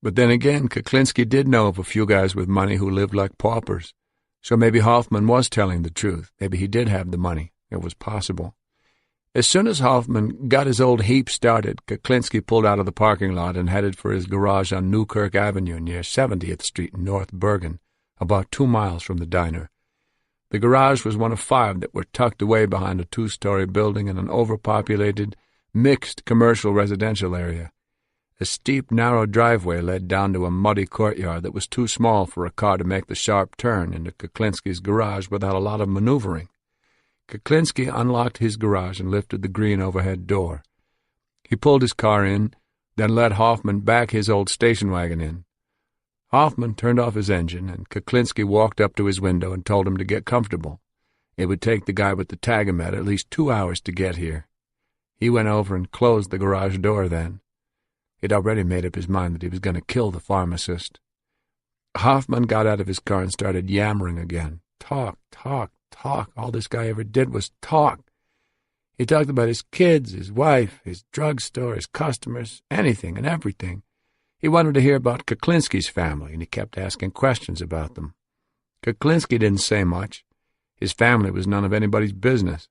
But then again, Kuklinski did know of a few guys with money who lived like paupers. So maybe Hoffman was telling the truth. Maybe he did have the money. It was possible. As soon as Hoffman got his old heap started, Kuklinski pulled out of the parking lot and headed for his garage on Newkirk Avenue near 70th Street in North Bergen, about 2 miles from the diner. The garage was one of 5 that were tucked away behind a 2-story building in an overpopulated, mixed commercial residential area. A steep, narrow driveway led down to a muddy courtyard that was too small for a car to make the sharp turn into Kuklinski's garage without a lot of maneuvering. Kuklinski unlocked his garage and lifted the green overhead door. He pulled his car in, then let Hoffman back his old station wagon in. Hoffman turned off his engine, and Kuklinski walked up to his window and told him to get comfortable. It would take the guy with the Tagamet at least 2 hours to get here. He went over and closed the garage door then. He'd already made up his mind that he was going to kill the pharmacist. Hoffman got out of his car and started yammering again. Talk, talk, talk. All this guy ever did was talk. He talked about his kids, his wife, his drugstore, his customers, anything and everything. He wanted to hear about Kuklinski's family, and he kept asking questions about them. Kuklinski didn't say much. His family was none of anybody's business.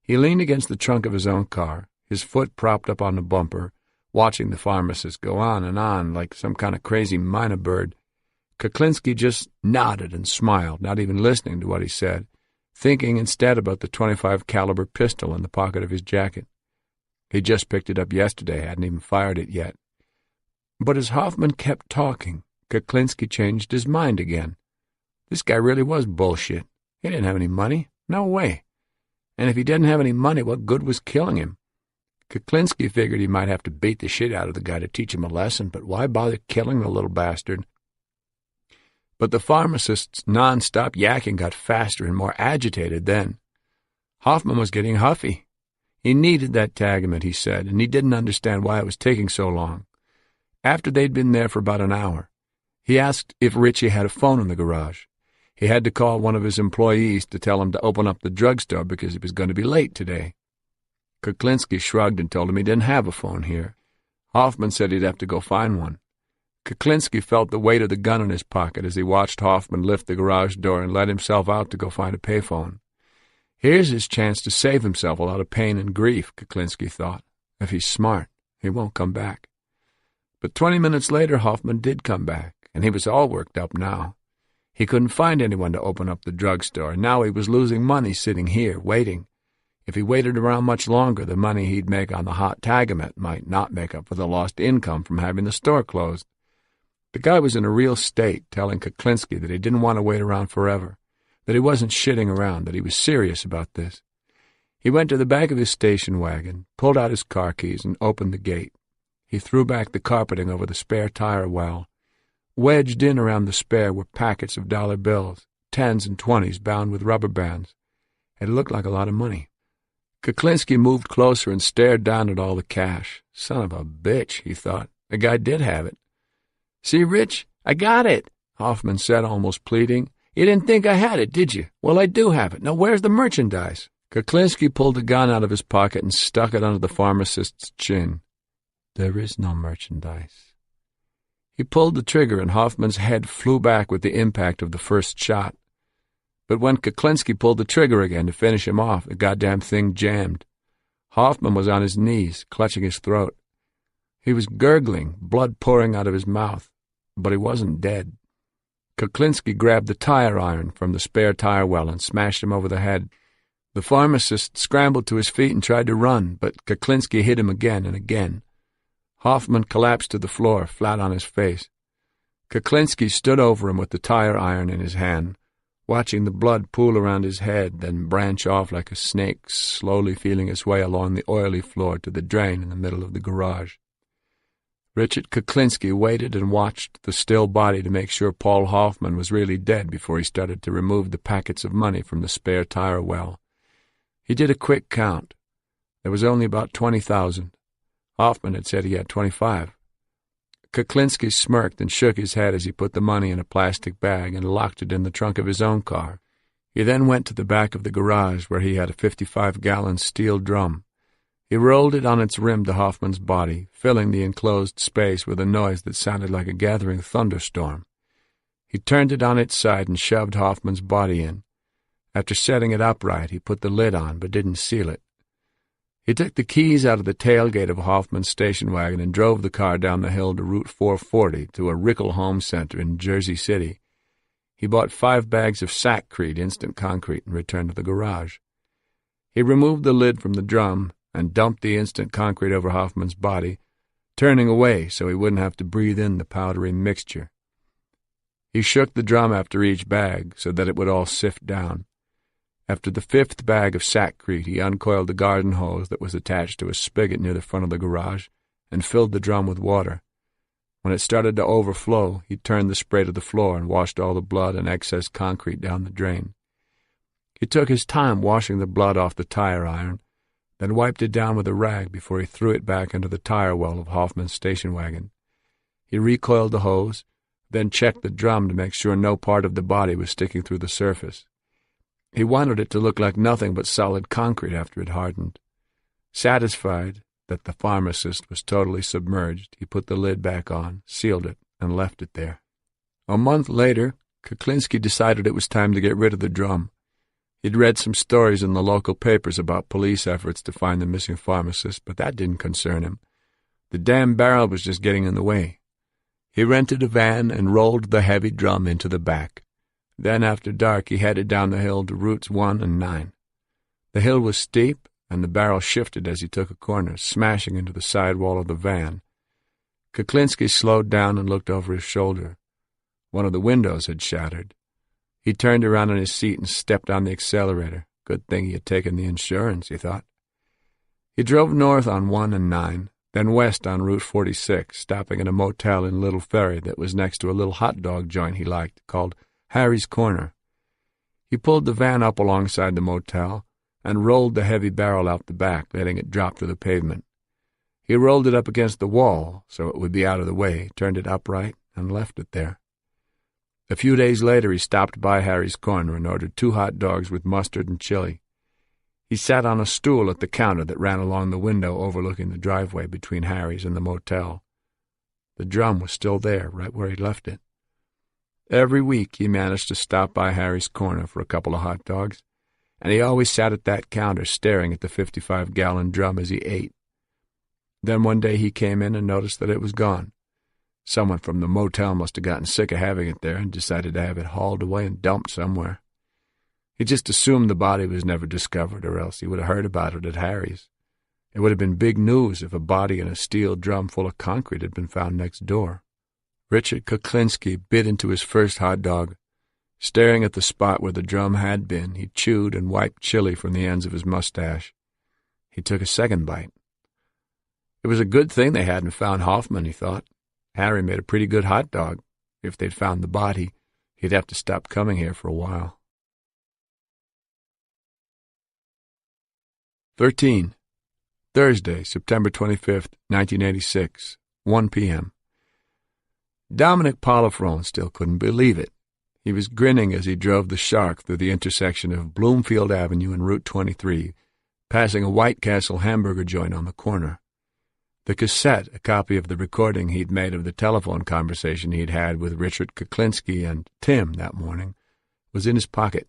He leaned against the trunk of his own car, his foot propped up on the bumper, watching the pharmacist go on and on like some kind of crazy mynah bird. Kuklinski just nodded and smiled, not even listening to what he said, thinking instead about the .25 caliber pistol in the pocket of his jacket. He'd just picked it up yesterday, hadn't even fired it yet. But as Hoffman kept talking, Kuklinski changed his mind again. This guy really was bullshit. He didn't have any money. No way. And if he didn't have any money, what good was killing him? Kuklinski figured he might have to beat the shit out of the guy to teach him a lesson, but why bother killing the little bastard? But the pharmacist's non-stop yakking got faster and more agitated then. Hoffman was getting huffy. He needed that Tagamet, he said, and he didn't understand why it was taking so long. After they'd been there for about an hour, he asked if Richie had a phone in the garage. He had to call one of his employees to tell him to open up the drugstore because he was going to be late today. Kuklinski shrugged and told him he didn't have a phone here. Hoffman said he'd have to go find one. Kuklinski felt the weight of the gun in his pocket as he watched Hoffman lift the garage door and let himself out to go find a payphone. Here's his chance to save himself a lot of pain and grief, Kuklinski thought. If he's smart, he won't come back. But 20 minutes later, Hoffman did come back, and he was all worked up now. He couldn't find anyone to open up the drugstore, and now he was losing money sitting here, waiting. If he waited around much longer, the money he'd make on the hot Tagamet might not make up for the lost income from having the store closed. The guy was in a real state, telling Kuklinski that he didn't want to wait around forever, that he wasn't shitting around, that he was serious about this. He went to the back of his station wagon, pulled out his car keys, and opened the gate. He threw back the carpeting over the spare tire well. Wedged in around the spare were packets of dollar bills, 10s and 20s bound with rubber bands. It looked like a lot of money. Kuklinski moved closer and stared down at all the cash. Son of a bitch, he thought. The guy did have it. See, Rich, I got it, Hoffman said, almost pleading. You didn't think I had it, did you? Well, I do have it. Now, where's the merchandise? Kuklinski pulled the gun out of his pocket and stuck it under the pharmacist's chin. There is no merchandise. He pulled the trigger, and Hoffman's head flew back with the impact of the first shot. But when Kuklinski pulled the trigger again to finish him off, the goddamn thing jammed. Hoffman was on his knees, clutching his throat. He was gurgling, blood pouring out of his mouth, but he wasn't dead. Kuklinski grabbed the tire iron from the spare tire well and smashed him over the head. The pharmacist scrambled to his feet and tried to run, but Kuklinski hit him again and again. Hoffman collapsed to the floor, flat on his face. Kuklinski stood over him with the tire iron in his hand, watching the blood pool around his head, then branch off like a snake, slowly feeling its way along the oily floor to the drain in the middle of the garage. Richard Kuklinski waited and watched the still body to make sure Paul Hoffman was really dead before he started to remove the packets of money from the spare tire well. He did a quick count. There was only about 20,000. Hoffman had said he had 25. Kuklinski smirked and shook his head as he put the money in a plastic bag and locked it in the trunk of his own car. He then went to the back of the garage where he had a 55-gallon steel drum. He rolled it on its rim to Hoffman's body, filling the enclosed space with a noise that sounded like a gathering thunderstorm. He turned it on its side and shoved Hoffman's body in. After setting it upright, he put the lid on but didn't seal it. He took the keys out of the tailgate of Hoffman's station wagon and drove the car down the hill to Route 440 to a Rickle Home Center in Jersey City. He bought 5 bags of Sackcrete instant concrete and returned to the garage. He removed the lid from the drum and dumped the instant concrete over Hoffman's body, turning away so he wouldn't have to breathe in the powdery mixture. He shook the drum after each bag so that it would all sift down. After the 5th bag of Sackcrete, he uncoiled the garden hose that was attached to a spigot near the front of the garage and filled the drum with water. When it started to overflow, he turned the spray to the floor and washed all the blood and excess concrete down the drain. He took his time washing the blood off the tire iron, then wiped it down with a rag before he threw it back into the tire well of Hoffman's station wagon. He recoiled the hose, then checked the drum to make sure no part of the body was sticking through the surface. He wanted it to look like nothing but solid concrete after it hardened. Satisfied that the pharmacist was totally submerged, he put the lid back on, sealed it, and left it there. A month later, Kuklinski decided it was time to get rid of the drum. He'd read some stories in the local papers about police efforts to find the missing pharmacist, but that didn't concern him. The damn barrel was just getting in the way. He rented a van and rolled the heavy drum into the back. Then, after dark, he headed down the hill to Routes 1 and 9. The hill was steep, and the barrel shifted as he took a corner, smashing into the side wall of the van. Kuklinski slowed down and looked over his shoulder. One of the windows had shattered. He turned around in his seat and stepped on the accelerator. Good thing he had taken the insurance, he thought. He drove north on 1 and 9, then west on Route 46, stopping at a motel in Little Ferry that was next to a little hot dog joint he liked, called Harry's Corner. He pulled the van up alongside the motel and rolled the heavy barrel out the back, letting it drop to the pavement. He rolled it up against the wall so it would be out of the way, turned it upright, and left it there. A few days later he stopped by Harry's Corner and ordered 2 hot dogs with mustard and chili. He sat on a stool at the counter that ran along the window overlooking the driveway between Harry's and the motel. The drum was still there, right where he'd left it. Every week he managed to stop by Harry's Corner for a couple of hot dogs, and he always sat at that counter staring at the 55-gallon drum as he ate. Then one day he came in and noticed that it was gone. Someone from the motel must have gotten sick of having it there and decided to have it hauled away and dumped somewhere. He just assumed the body was never discovered, or else he would have heard about it at Harry's. It would have been big news if a body in a steel drum full of concrete had been found next door. Richard Kuklinski bit into his first hot dog. Staring at the spot where the drum had been, he chewed and wiped chili from the ends of his mustache. He took a second bite. It was a good thing they hadn't found Hoffman, he thought. Harry made a pretty good hot dog. If they'd found the body, he'd have to stop coming here for a while. 13. Thursday, September 25th, 1986, 1 p.m. Dominic Polifrone still couldn't believe it. He was grinning as he drove the Shark through the intersection of Bloomfield Avenue and Route 23, passing a White Castle hamburger joint on the corner. The cassette, a copy of the recording he'd made of the telephone conversation he'd had with Richard Kuklinski and Tim that morning, was in his pocket.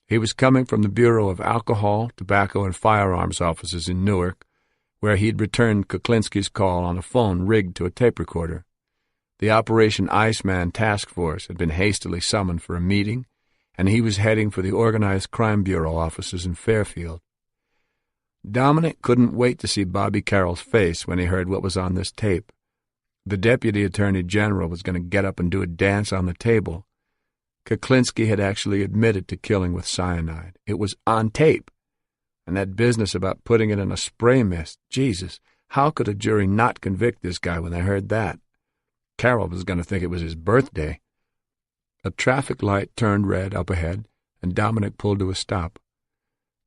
He was coming from the Bureau of Alcohol, Tobacco, and Firearms offices in Newark, where he'd returned Kuklinski's call on a phone rigged to a tape recorder. The Operation Iceman task force had been hastily summoned for a meeting, and he was heading for the Organized Crime Bureau offices in Fairfield. Dominic couldn't wait to see Bobby Carroll's face when he heard what was on this tape. The Deputy Attorney General was going to get up and do a dance on the table. Kuklinski had actually admitted to killing with cyanide. It was on tape. And that business about putting it in a spray mist, Jesus, how could a jury not convict this guy when they heard that? Carroll was going to think it was his birthday. A traffic light turned red up ahead, and Dominic pulled to a stop.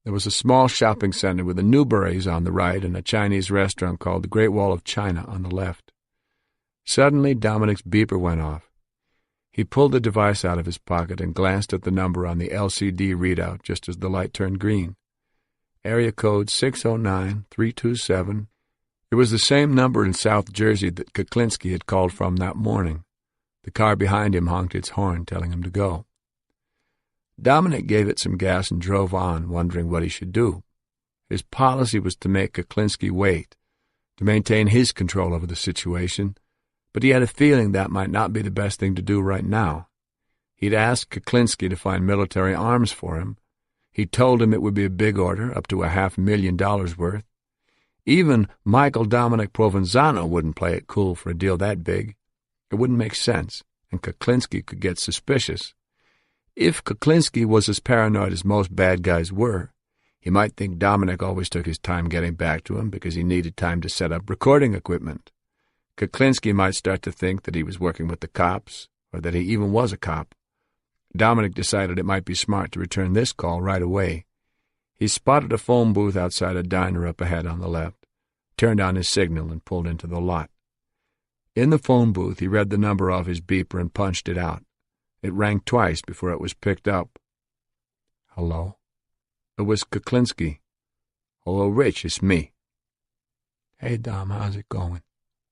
There was a small shopping center with a Newberry's on the right and a Chinese restaurant called the Great Wall of China on the left. Suddenly, Dominic's beeper went off. He pulled the device out of his pocket and glanced at the number on the LCD readout just as the light turned green. Area code 609-327. It was the same number in South Jersey that Kuklinski had called from that morning. The car behind him honked its horn, telling him to go. Dominic gave it some gas and drove on, wondering what he should do. His policy was to make Kuklinski wait, to maintain his control over the situation, but he had a feeling that might not be the best thing to do right now. He'd asked Kuklinski to find military arms for him. He told him it would be a big order, up to $500,000 worth. Even Michael Dominic Provenzano wouldn't play it cool for a deal that big. It wouldn't make sense, and Kuklinski could get suspicious. If Kuklinski was as paranoid as most bad guys were, he might think Dominic always took his time getting back to him because he needed time to set up recording equipment. Kuklinski might start to think that he was working with the cops, or that he even was a cop. Dominic decided it might be smart to return this call right away. He spotted a phone booth outside a diner up ahead on the left, turned on his signal, and pulled into the lot. In the phone booth, he read the number off his beeper and punched it out. It rang twice before it was picked up. Hello? It was Kuklinski. Hello, Rich, it's me. Hey, Dom, how's it going?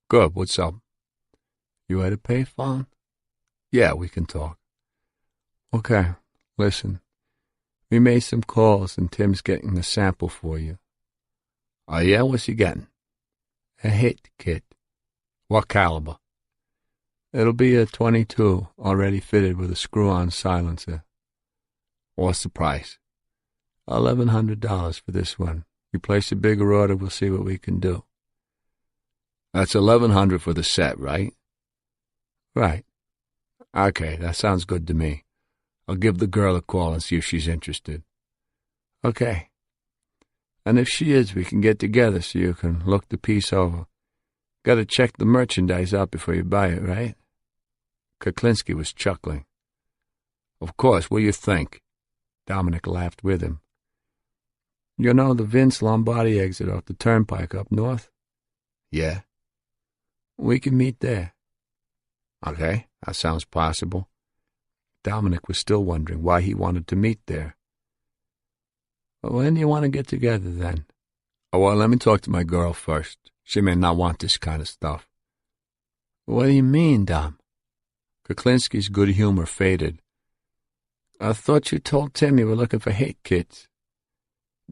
Good, what's up? You at a payphone? Yeah, we can talk. Okay, listen. We made some calls and Tim's getting the sample for you. Oh, yeah? What's he getting? A hit kit. What caliber? It'll be a .22, already fitted with a screw-on silencer. What's the price? $1,100 for this one. You place a bigger order, we'll see what we can do. That's $1,100 for the set, right? Right. Okay, that sounds good to me. I'll give the girl a call and see if she's interested. Okay. And if she is, we can get together so you can look the piece over. Gotta check the merchandise out before you buy it, right? Kuklinski was chuckling. Of course, what do you think? Dominic laughed with him. You know the Vince Lombardi exit off the turnpike up north? Yeah. We can meet there. Okay, that sounds possible. Dominic was still wondering why he wanted to meet there. Well, when do you want to get together, then? Oh, well, let me talk to my girl first. She may not want this kind of stuff. What do you mean, Dom? Kuklinski's good humor faded. I thought you told Tim you were looking for hate kits.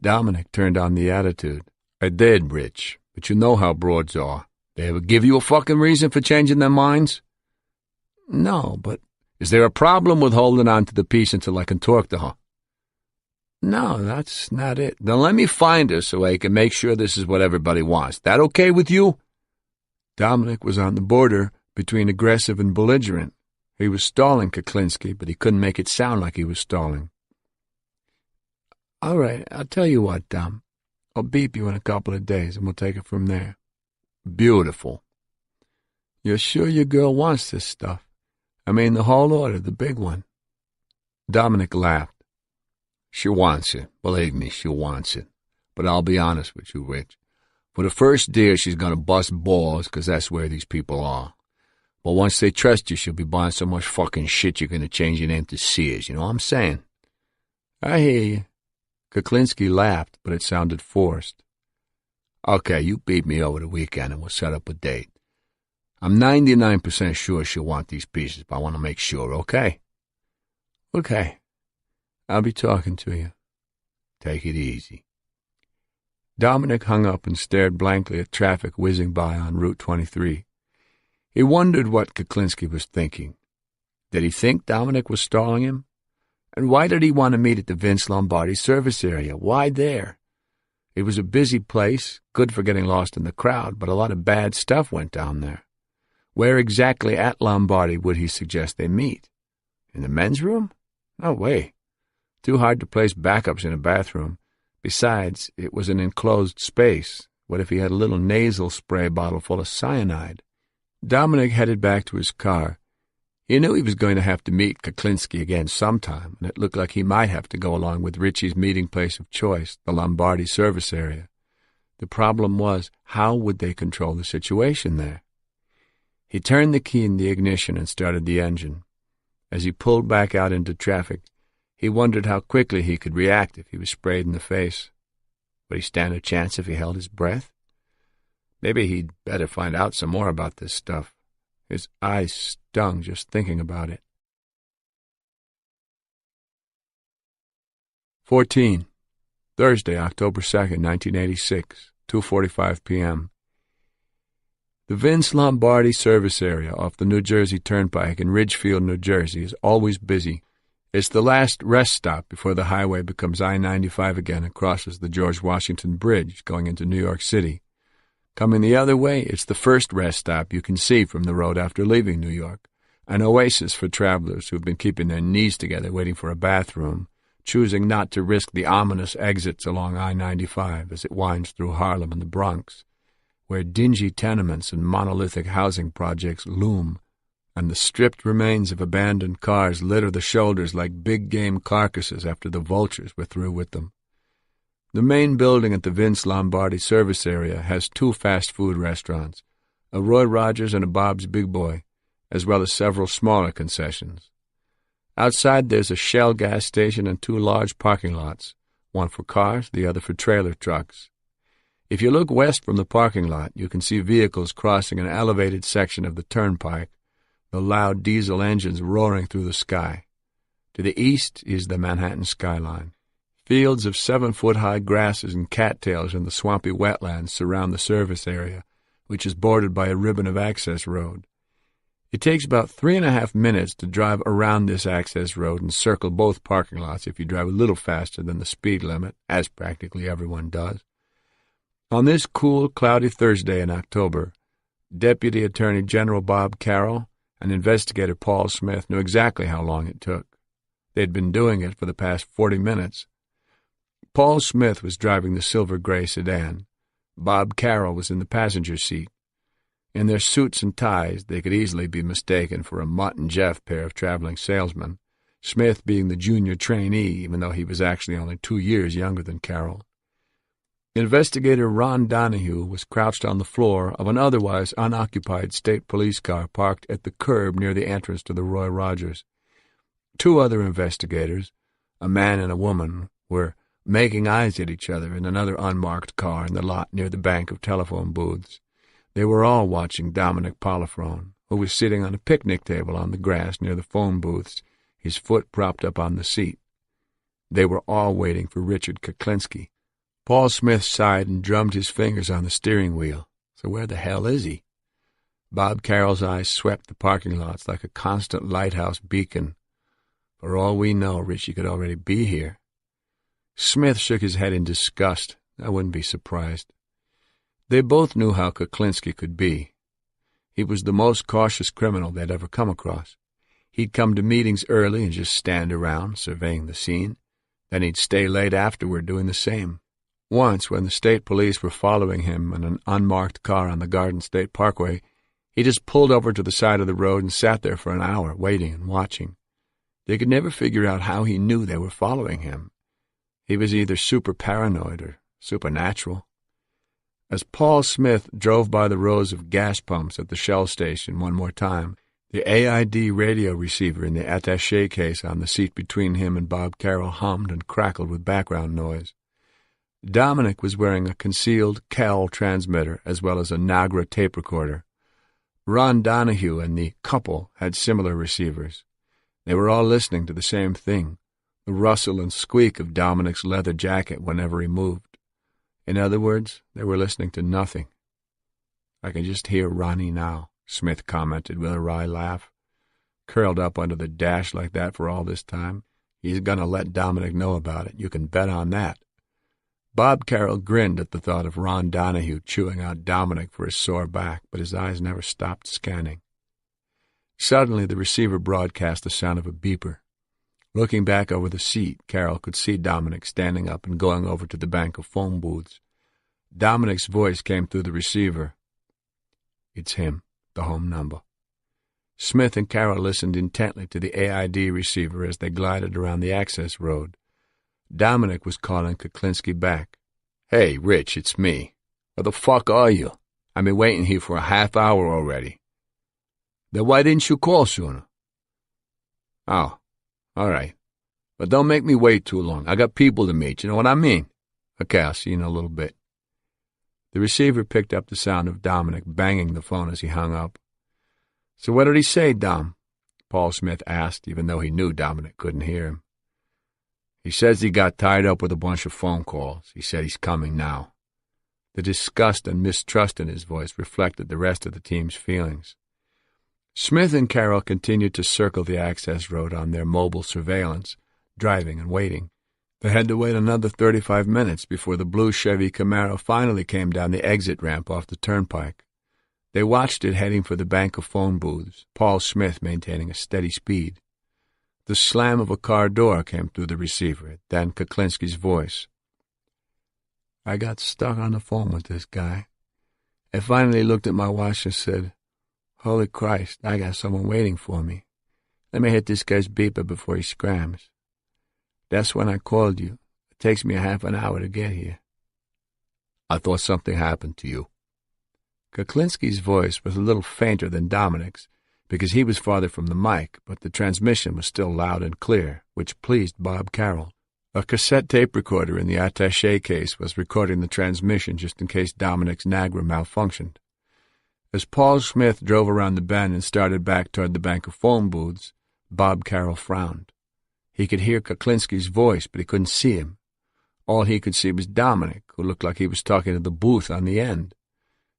Dominic turned on the attitude. I did, Rich, but you know how broads are. They ever give you a fucking reason for changing their minds? No, but... Is there a problem with holding on to the piece until I can talk to her? No, that's not it. Then let me find her so I can make sure this is what everybody wants. That okay with you? Dominic was on the border between aggressive and belligerent. He was stalling Kuklinski, but he couldn't make it sound like he was stalling. All right, I'll tell you what, Dom. I'll beep you in a couple of days, and we'll take it from there. Beautiful. You're sure your girl wants this stuff? I mean, the whole order, the big one. Dominic laughed. She wants it. Believe me, she wants it. But I'll be honest with you, Rich. For the first deal, she's going to bust balls, because that's where these people are. But once they trust you, she'll be buying so much fucking shit you're going to change your name to Sears. You know what I'm saying? I hear you. Kuklinski laughed, but it sounded forced. Okay, you beat me over the weekend, and we'll set up a date. I'm 99% sure she'll want these pieces, but I want to make sure, okay? Okay. I'll be talking to you. Take it easy. Dominic hung up and stared blankly at traffic whizzing by on Route 23. He wondered what Kuklinski was thinking. Did he think Dominic was stalling him? And why did he want to meet at the Vince Lombardi service area? Why there? It was a busy place, good for getting lost in the crowd, but a lot of bad stuff went down there. Where exactly at Lombardi would he suggest they meet? In the men's room? No way. Too hard to place backups in a bathroom. Besides, it was an enclosed space. What if he had a little nasal spray bottle full of cyanide? Dominic headed back to his car. He knew he was going to have to meet Kuklinski again sometime, and it looked like he might have to go along with Richie's meeting place of choice, the Lombardi service area. The problem was, how would they control the situation there? He turned the key in the ignition and started the engine. As he pulled back out into traffic, he wondered how quickly he could react if he was sprayed in the face. Would he stand a chance if he held his breath? Maybe he'd better find out some more about this stuff. His eyes stung just thinking about it. 14. Thursday, October 2nd, 1986, 2:45 p.m. The Vince Lombardi service area off the New Jersey Turnpike in Ridgefield, New Jersey, is always busy. It's the last rest stop before the highway becomes I-95 again and crosses the George Washington Bridge going into New York City. Coming the other way, it's the first rest stop you can see from the road after leaving New York, an oasis for travelers who've been keeping their knees together waiting for a bathroom, choosing not to risk the ominous exits along I-95 as it winds through Harlem and the Bronx, where dingy tenements and monolithic housing projects loom, and the stripped remains of abandoned cars litter the shoulders like big-game carcasses after the vultures were through with them. The main building at the Vince Lombardi service area has 2 fast food restaurants, a Roy Rogers and a Bob's Big Boy, as well as several smaller concessions. Outside there's a Shell gas station and 2 large parking lots, one for cars, the other for trailer trucks. If you look west from the parking lot, you can see vehicles crossing an elevated section of the turnpike, the loud diesel engines roaring through the sky. To the east is the Manhattan skyline. Fields of 7-foot-high grasses and cattails in the swampy wetlands surround the service area, which is bordered by a ribbon of access road. It takes about 3.5 minutes to drive around this access road and circle both parking lots if you drive a little faster than the speed limit, as practically everyone does. On this cool, cloudy Thursday in October, Deputy Attorney General Bob Carroll and Investigator Paul Smith knew exactly how long it took. They'd been doing it for the past 40 minutes. Paul Smith was driving the silver-gray sedan. Bob Carroll was in the passenger seat. In their suits and ties, they could easily be mistaken for a Mutt and Jeff pair of traveling salesmen, Smith being the junior trainee, even though he was actually only 2 years younger than Carroll. Investigator Ron Donahue was crouched on the floor of an otherwise unoccupied state police car parked at the curb near the entrance to the Roy Rogers. 2 other investigators, a man and a woman, were making eyes at each other in another unmarked car in the lot near the bank of telephone booths. They were all watching Dominic Polifrone, who was sitting on a picnic table on the grass near the phone booths, his foot propped up on the seat. They were all waiting for Richard Kuklinski. Paul Smith sighed and drummed his fingers on the steering wheel. So where the hell is he? Bob Carroll's eyes swept the parking lots like a constant lighthouse beacon. For all we know, Richie could already be here. Smith shook his head in disgust. I wouldn't be surprised. They both knew how Kuklinski could be. He was the most cautious criminal they'd ever come across. He'd come to meetings early and just stand around, surveying the scene. Then he'd stay late afterward doing the same. Once, when the state police were following him in an unmarked car on the Garden State Parkway, he just pulled over to the side of the road and sat there for an hour, waiting and watching. They could never figure out how he knew they were following him. He was either super paranoid or supernatural. As Paul Smith drove by the rows of gas pumps at the Shell station one more time, the AID radio receiver in the attaché case on the seat between him and Bob Carroll hummed and crackled with background noise. Dominic was wearing a concealed Cal transmitter as well as a Nagra tape recorder. Ron Donahue and the couple had similar receivers. They were all listening to the same thing, the rustle and squeak of Dominic's leather jacket whenever he moved. In other words, they were listening to nothing. "I can just hear Ronnie now," Smith commented with a wry laugh. "Curled up under the dash like that for all this time. He's going to let Dominic know about it. You can bet on that." Bob Carroll grinned at the thought of Ron Donahue chewing out Dominic for his sore back, but his eyes never stopped scanning. Suddenly, the receiver broadcast the sound of a beeper. Looking back over the seat, Carroll could see Dominic standing up and going over to the bank of phone booths. Dominic's voice came through the receiver. "It's him, the home number." Smith and Carroll listened intently to the AID receiver as they glided around the access road. Dominic was calling Kuklinski back. "Hey, Rich, it's me. Where the fuck are you? I've been waiting here for a half hour already." "Then why didn't you call sooner?" "Oh, all right. But don't make me wait too long. I got people to meet, you know what I mean? Okay, I'll see you in a little bit." The receiver picked up the sound of Dominic banging the phone as he hung up. "So what did he say, Dom?" Paul Smith asked, even though he knew Dominic couldn't hear him. "He says he got tied up with a bunch of phone calls. He said he's coming now." The disgust and mistrust in his voice reflected the rest of the team's feelings. Smith and Carroll continued to circle the access road on their mobile surveillance, driving and waiting. They had to wait another 35 minutes before the blue Chevy Camaro finally came down the exit ramp off the turnpike. They watched it heading for the bank of phone booths, Paul Smith maintaining a steady speed. The slam of a car door came through the receiver, then Kuklinski's voice. "I got stuck on the phone with this guy. I finally looked at my watch and said, 'Holy Christ, I got someone waiting for me. Let me hit this guy's beeper before he scrams.' That's when I called you. It takes me a half an hour to get here." "I thought something happened to you." Kuklinski's voice was a little fainter than Dominic's, because he was farther from the mic, but the transmission was still loud and clear, which pleased Bob Carroll. A cassette tape recorder in the attaché case was recording the transmission just in case Dominic's Nagra malfunctioned. As Paul Smith drove around the bend and started back toward the bank of phone booths, Bob Carroll frowned. He could hear Kuklinski's voice, but he couldn't see him. All he could see was Dominic, who looked like he was talking to the booth on the end.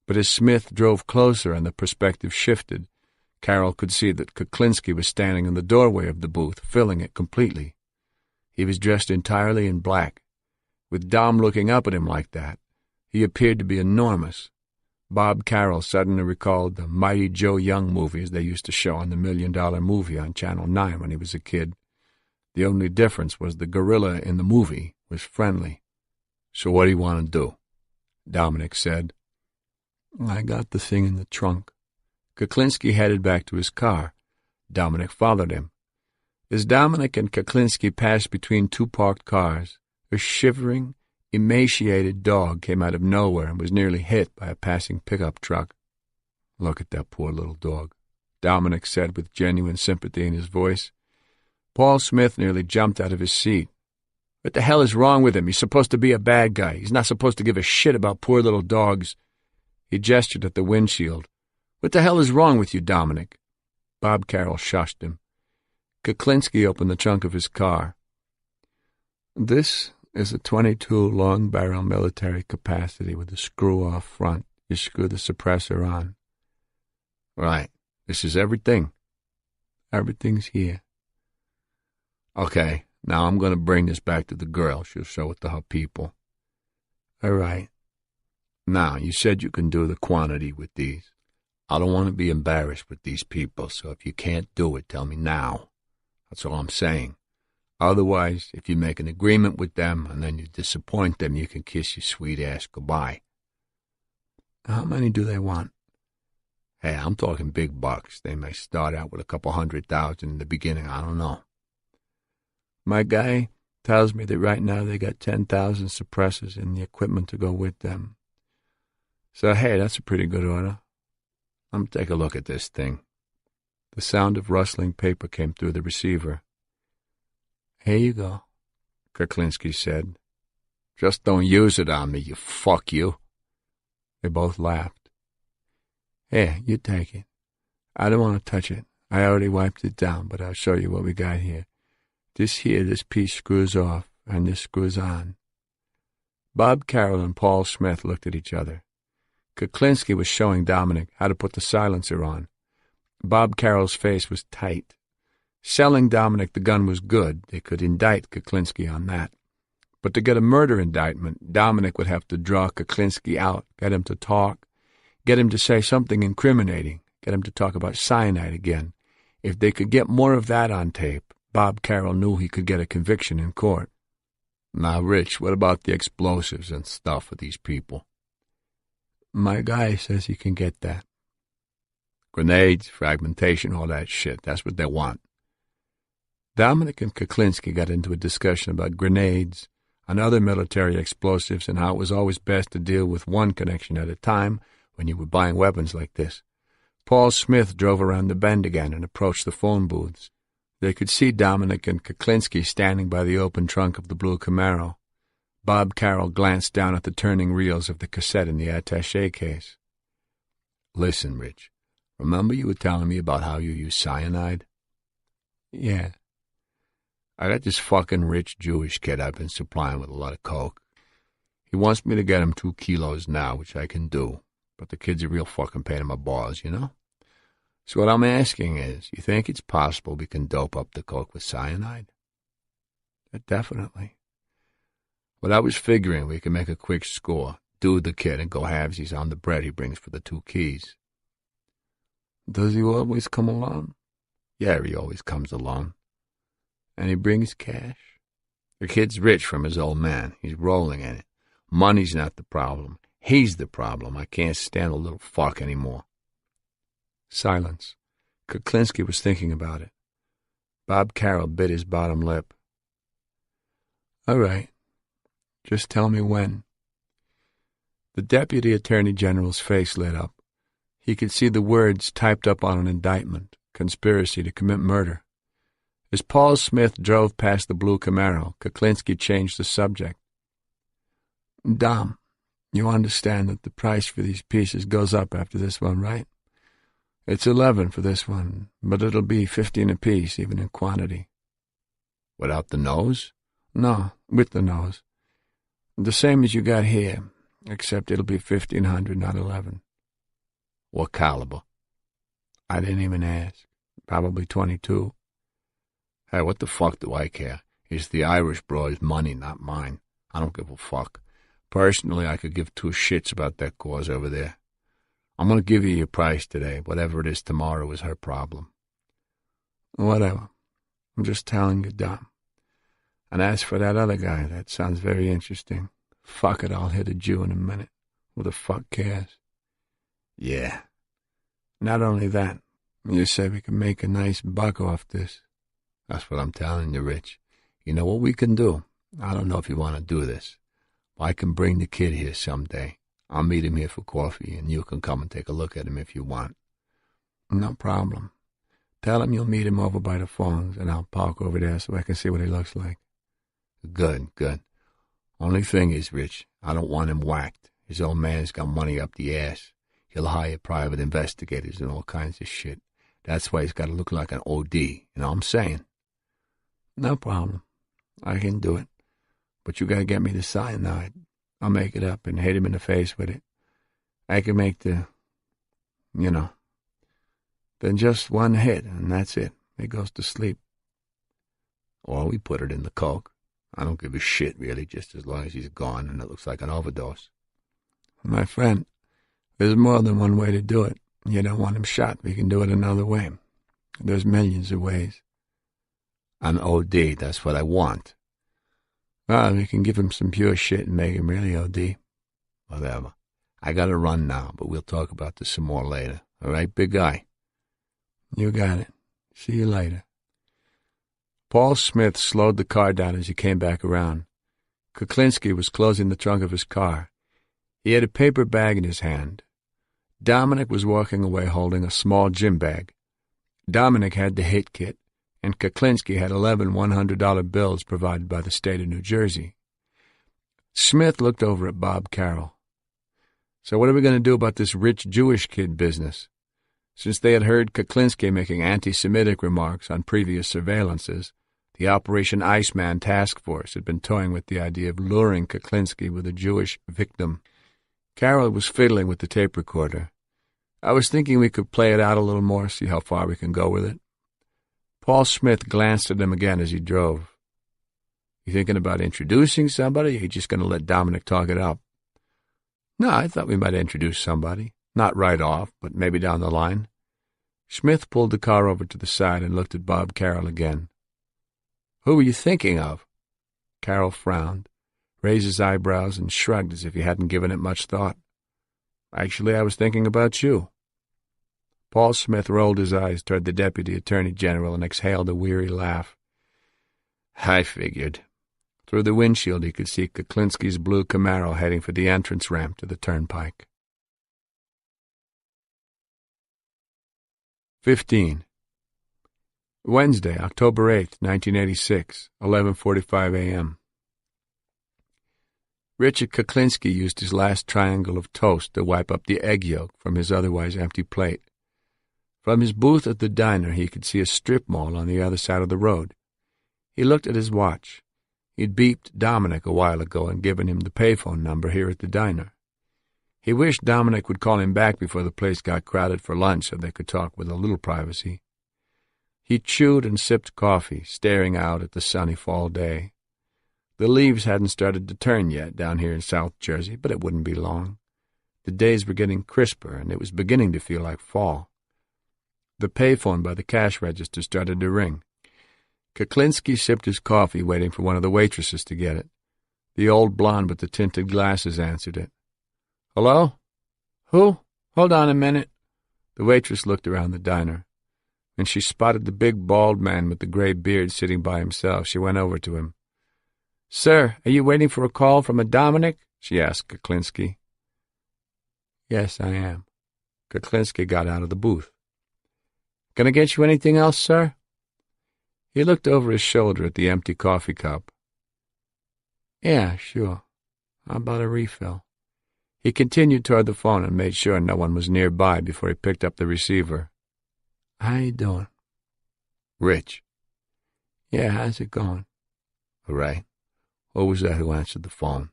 But as Smith drove closer and the perspective shifted, Carroll could see that Kuklinski was standing in the doorway of the booth, filling it completely. He was dressed entirely in black. With Dom looking up at him like that, he appeared to be enormous. Bob Carroll suddenly recalled the Mighty Joe Young movies they used to show on the $1 Million Movie on Channel 9 when he was a kid. The only difference was the gorilla in the movie was friendly. "So what do you want to do?" Dominic said. I got the thing in the trunk. Kuklinski headed back to his car. Dominic followed him. As Dominic and Kuklinski passed between two parked cars, a shivering, emaciated dog came out of nowhere and was nearly hit by a passing pickup truck. "Look at that poor little dog," Dominic said with genuine sympathy in his voice. Paul Smith nearly jumped out of his seat. "What the hell is wrong with him? He's supposed to be a bad guy. He's not supposed to give a shit about poor little dogs." He gestured at the windshield. "What the hell is wrong with you, Dominic?" Bob Carroll shushed him. Kuklinski opened the trunk of his car. "This is a .22 long-barrel military capacity with a screw-off front. You screw the suppressor on." "Right. This is everything?" "Everything's here." "Okay, now I'm going to bring this back to the girl. She'll show it to her people." "All right." "Now, you said you can do the quantity with these. I don't want to be embarrassed with these people, so if you can't do it, tell me now. That's all I'm saying. Otherwise, if you make an agreement with them and then you disappoint them, you can kiss your sweet ass goodbye." "How many do they want?" "Hey, I'm talking big bucks. They may start out with a couple 100,000 in the beginning. I don't know." "My guy tells me that right now they got 10,000 suppressors and the equipment to go with them. So, hey, that's a pretty good order. Let me take a look at this thing." The sound of rustling paper came through the receiver. "Here you go," Kuklinski said. "Just don't use it on me, you fuck you." They both laughed. "Here, you take it. I don't want to touch it. I already wiped it down, but I'll show you what we got here. This piece screws off, and this screws on." Bob Carroll and Paul Smith looked at each other. Kuklinski was showing Dominic how to put the silencer on. Bob Carroll's face was tight. Selling Dominic the gun was good. They could indict Kuklinski on that. But to get a murder indictment, Dominic would have to draw Kuklinski out, get him to talk, get him to say something incriminating, get him to talk about cyanide again. If they could get more of that on tape, Bob Carroll knew he could get a conviction in court. "Now, Rich, what about the explosives and stuff for these people?" "My guy says he can get that." "Grenades, fragmentation, all that shit. That's what they want." Dominic and Kuklinski got into a discussion about grenades and other military explosives and how it was always best to deal with one connection at a time when you were buying weapons like this. Paul Smith drove around the bend again and approached the phone booths. They could see Dominic and Kuklinski standing by the open trunk of the blue Camaro. Bob Carroll glanced down at the turning reels of the cassette in the attaché case. "Listen, Rich, remember you were telling me about how you use cyanide?" "Yeah." "I got this fucking rich Jewish kid I've been supplying with a lot of coke. He wants me to get him 2 kilos now, which I can do, but the kid's a real fucking pain in my balls, you know? So what I'm asking is, you think it's possible we can dope up the coke with cyanide?" Definitely. Well, I was figuring we could make a quick score, do the kid, and go halvesies on the bread he brings for the 2 keys. "Does he always come along?" "Yeah, he always comes along." "And he brings cash?" "The kid's rich from his old man. He's rolling in it. Money's not the problem. He's the problem. I can't stand a little fuck anymore." Silence. Kuklinski was thinking about it. Bob Carroll bit his bottom lip. "All right. Just tell me when." The Deputy Attorney General's face lit up. He could see the words typed up on an indictment, conspiracy to commit murder. As Paul Smith drove past the blue Camaro, Kuklinski changed the subject. "Dom, you understand that the price for these pieces goes up after this one, right? It's 11 for this one, but it'll be 15 apiece, even in quantity." "Without the nose?" "No, with the nose. The same as you got here, except it'll be 1,500, not 11. "What caliber?" "I didn't even ask. Probably 22. "Hey, what the fuck do I care? It's the Irish broad's money, not mine. I don't give a fuck. Personally, I could give 2 shits about that cause over there. I'm going to give you your price today. Whatever it is tomorrow is her problem." "Whatever. I'm just telling you, Dom. And as for that other guy, that sounds very interesting. Fuck it, I'll hit a Jew in a minute. Who the fuck cares?" Yeah. Not only that, you said we can make a nice buck off this. That's what I'm telling you, Rich. You know what we can do? I don't know if you want to do this. I can bring the kid here someday. I'll meet him here for coffee, and you can come and take a look at him if you want. No problem. Tell him you'll meet him over by the Falls, and I'll park over there so I can see what he looks like. Good, good. Only thing is, Rich, I don't want him whacked. His old man's got money up the ass. He'll hire private investigators and all kinds of shit. That's why he's got to look like an OD, you know what I'm saying? No problem. I can do it. But you got to get me the cyanide. I'll make it up and hit him in the face with it. I can make then just one hit, and that's it. He goes to sleep. Or we put it in the coke. I don't give a shit, really, just as long as he's gone and it looks like an overdose. My friend, there's more than one way to do it. You don't want him shot. We can do it another way. There's millions of ways. An OD, that's what I want. Well, we can give him some pure shit and make him really OD. Whatever. I gotta run now, but we'll talk about this some more later. All right, big guy? You got it. See you later. Paul Smith slowed the car down as he came back around. Kuklinski was closing the trunk of his car. He had a paper bag in his hand. Dominic was walking away holding a small gym bag. Dominic had the hit kit, and Kuklinski had 11 $100 bills provided by the state of New Jersey. Smith looked over at Bob Carroll. So what are we going to do about this rich Jewish kid business? Since they had heard Kuklinski making anti-Semitic remarks on previous surveillances, the Operation Iceman task force had been toying with the idea of luring Kuklinski with a Jewish victim. Carroll was fiddling with the tape recorder. I was thinking we could play it out a little more, see how far we can go with it. Paul Smith glanced at him again as he drove. You thinking about introducing somebody, or are you just going to let Dominic talk it up? No, I thought we might introduce somebody. Not right off, but maybe down the line. Smith pulled the car over to the side and looked at Bob Carroll again. Who were you thinking of? Carroll frowned, raised his eyebrows, and shrugged as if he hadn't given it much thought. Actually, I was thinking about you. Paul Smith rolled his eyes toward the Deputy Attorney General and exhaled a weary laugh. I figured. Through the windshield he could see Kuklinski's blue Camaro heading for the entrance ramp to the turnpike. 15. Wednesday, October 8th, 1986, 11:45 a.m. Richard Kuklinski used his last triangle of toast to wipe up the egg yolk from his otherwise empty plate. From his booth at the diner, he could see a strip mall on the other side of the road. He looked at his watch. He'd beeped Dominic a while ago and given him the payphone number here at the diner. He wished Dominic would call him back before the place got crowded for lunch so they could talk with a little privacy. He chewed and sipped coffee, staring out at the sunny fall day. The leaves hadn't started to turn yet down here in South Jersey, but it wouldn't be long. The days were getting crisper, and it was beginning to feel like fall. The payphone by the cash register started to ring. Kuklinski sipped his coffee, waiting for one of the waitresses to get it. The old blonde with the tinted glasses answered it. Hello? Who? Hold on a minute. The waitress looked around the diner. When she spotted the big bald man with the gray beard sitting by himself, she went over to him. Sir, are you waiting for a call from a Dominic? She asked Kuklinski. Yes, I am. Kuklinski got out of the booth. Can I get you anything else, sir? He looked over his shoulder at the empty coffee cup. Yeah, sure. How about a refill? He continued toward the phone and made sure no one was nearby before he picked up the receiver. How you doing? Rich. Yeah, how's it going? All right. Who was that who answered the phone?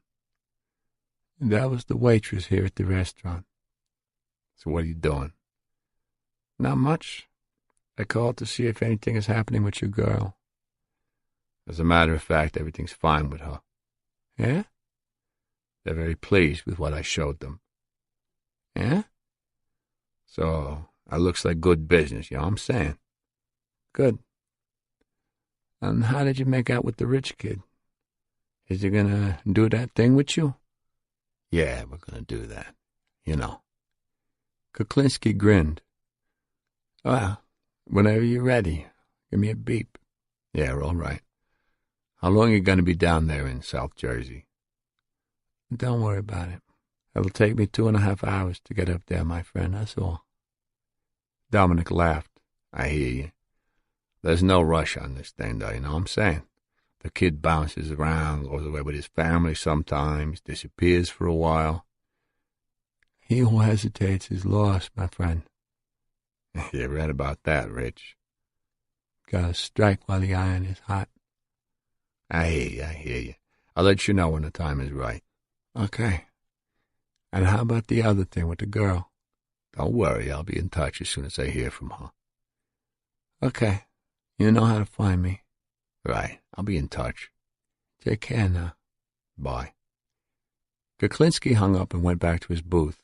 That was the waitress here at the restaurant. So what are you doing? Not much. I called to see if anything is happening with your girl. As a matter of fact, everything's fine with her. Yeah? They're very pleased with what I showed them. Yeah? So, that looks like good business, you know what I'm saying? Good. And how did you make out with the rich kid? Is he gonna do that thing with you? Yeah, we're gonna do that. You know. Kuklinski grinned. Well, whenever you're ready, give me a beep. Yeah, all right. How long are you going to be down there in South Jersey? Don't worry about it. It'll take me 2.5 hours to get up there, my friend, that's all. Dominic laughed. I hear you. There's no rush on this thing, though, you know what I'm saying? The kid bounces around, goes away with his family sometimes, disappears for a while. He who hesitates is lost, my friend. You're right about that, Rich. Gotta strike while the iron is hot. I hear you. I'll let you know when the time is right. Okay. And how about the other thing with the girl? Don't worry, I'll be in touch as soon as I hear from her. Okay. You know how to find me. Right. I'll be in touch. Take care now. Bye. Kuklinski hung up and went back to his booth.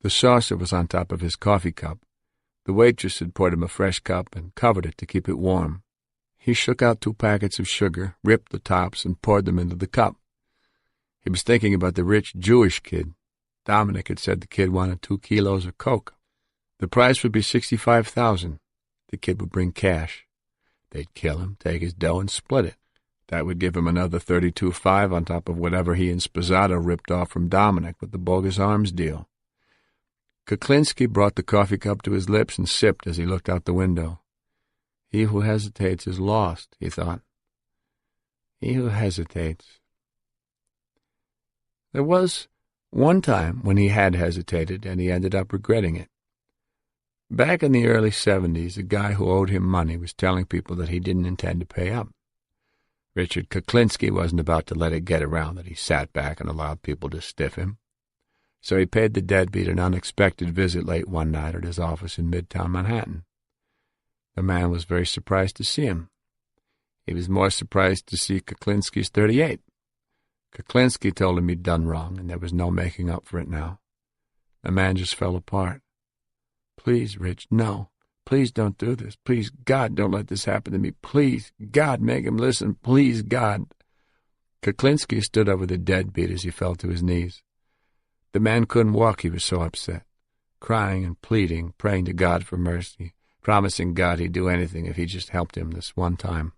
The saucer was on top of his coffee cup. The waitress had poured him a fresh cup and covered it to keep it warm. He shook out 2 packets of sugar, ripped the tops, and poured them into the cup. He was thinking about the rich Jewish kid. Dominic had said the kid wanted 2 kilos of coke. The price would be $65,000. The kid would bring cash. They'd kill him, take his dough, and split it. That would give him another $32,500 on top of whatever he and Spazzato ripped off from Dominic with the bogus arms deal. Kuklinski brought the coffee cup to his lips and sipped as he looked out the window. He who hesitates is lost, he thought. He who hesitates. There was one time when he had hesitated, and he ended up regretting it. Back in the early 70s, a guy who owed him money was telling people that he didn't intend to pay up. Richard Kuklinski wasn't about to let it get around that he sat back and allowed people to stiff him. So he paid the deadbeat an unexpected visit late one night at his office in Midtown Manhattan. The man was very surprised to see him. He was more surprised to see Kuklinski's 38. Kuklinski told him he'd done wrong, and there was no making up for it now. The man just fell apart. Please, Rich, no. Please don't do this. Please, God, don't let this happen to me. Please, God, make him listen. Please, God. Kuklinski stood over the deadbeat as he fell to his knees. The man couldn't walk, he was so upset, crying and pleading, praying to God for mercy, promising God he'd do anything if he just helped him this one time.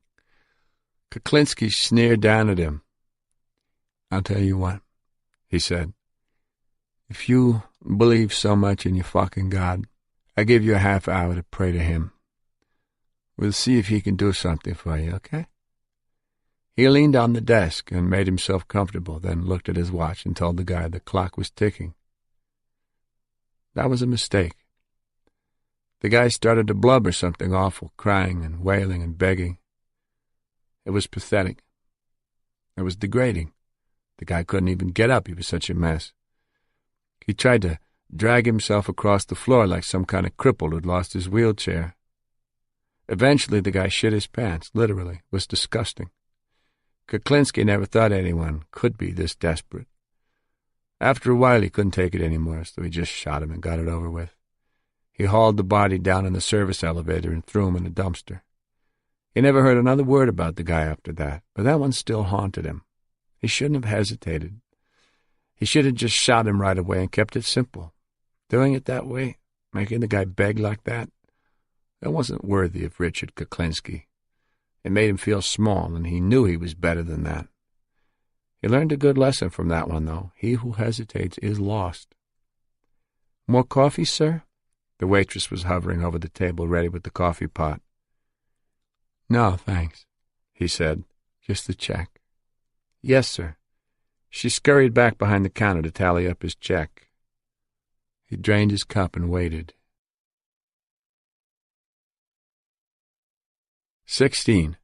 Kuklinski sneered down at him. I'll tell you what, he said. If you believe so much in your fucking God, I give you a half hour to pray to him. We'll see if he can do something for you, okay? He leaned on the desk and made himself comfortable, then looked at his watch and told the guy the clock was ticking. That was a mistake. The guy started to blubber something awful, crying and wailing and begging. It was pathetic. It was degrading. The guy couldn't even get up. He was such a mess. He tried to drag himself across the floor like some kind of cripple who'd lost his wheelchair. Eventually, the guy shit his pants, literally. It was disgusting. Kuklinski never thought anyone could be this desperate. After a while, he couldn't take it anymore, so he just shot him and got it over with. He hauled the body down in the service elevator and threw him in a dumpster. He never heard another word about the guy after that, but that one still haunted him. He shouldn't have hesitated. He should have just shot him right away and kept it simple. Doing it that way, making the guy beg like that wasn't worthy of Richard Kuklinski. It made him feel small, and he knew he was better than that. He learned a good lesson from that one, though. He who hesitates is lost. More coffee, sir? The waitress was hovering over the table, ready with the coffee pot. No, thanks, he said. Just the check. Yes, sir. She scurried back behind the counter to tally up his check. He drained his cup and waited. 16.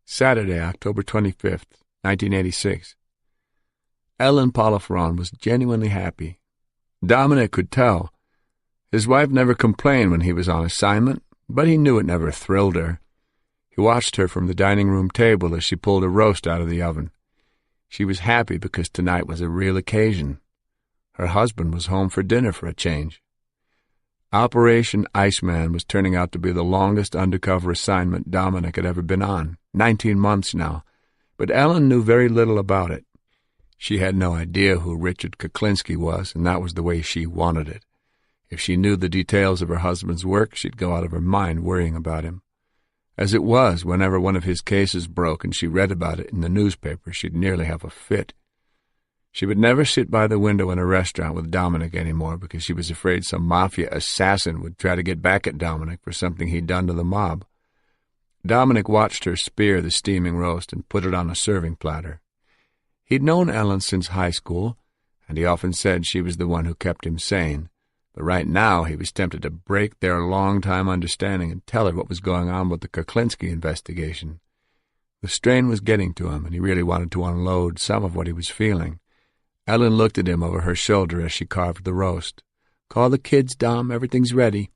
Saturday, October 25th, 1986. Ellen Polifrone was genuinely happy. Dominic could tell. His wife never complained when he was on assignment, but he knew it never thrilled her. He watched her from the dining room table as she pulled a roast out of the oven. She was happy because tonight was a real occasion. Her husband was home for dinner for a change. Operation Iceman was turning out to be the longest undercover assignment Dominic had ever been on, 19 months now, but Ellen knew very little about it. She had no idea who Richard Kuklinski was, and that was the way she wanted it. If she knew the details of her husband's work, she'd go out of her mind worrying about him. As it was, whenever one of his cases broke and she read about it in the newspaper, she'd nearly have a fit. She would never sit by the window in a restaurant with Dominic anymore because she was afraid some mafia assassin would try to get back at Dominic for something he'd done to the mob. Dominic watched her spear the steaming roast and put it on a serving platter. He'd known Ellen since high school, and he often said she was the one who kept him sane. But right now he was tempted to break their long-time understanding and tell her what was going on with the Kuklinski investigation. The strain was getting to him, and he really wanted to unload some of what he was feeling. Ellen looked at him over her shoulder as she carved the roast. "Call the kids, Dom. Everything's ready."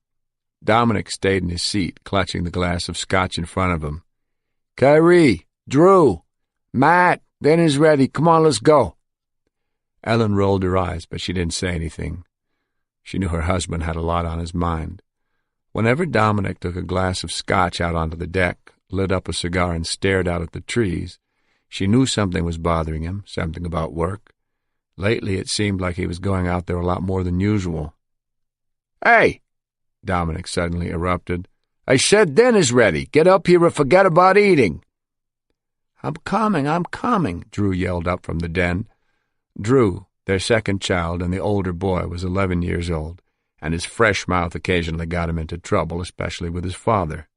Dominic stayed in his seat, clutching the glass of scotch in front of him. "Kyrie, Drew, Matt, dinner's ready. Come on, let's go." Ellen rolled her eyes, but she didn't say anything. She knew her husband had a lot on his mind. Whenever Dominic took a glass of scotch out onto the deck, lit up a cigar and stared out at the trees, she knew something was bothering him, something about work. Lately it seemed like he was going out there a lot more than usual. "Hey!" Dominic suddenly erupted. "I said dinner's ready. Get up here and forget about eating." I'm coming," Drew yelled up from the den. Drew, their second child and the older boy, was 11 years old, and his fresh mouth occasionally got him into trouble, especially with his father.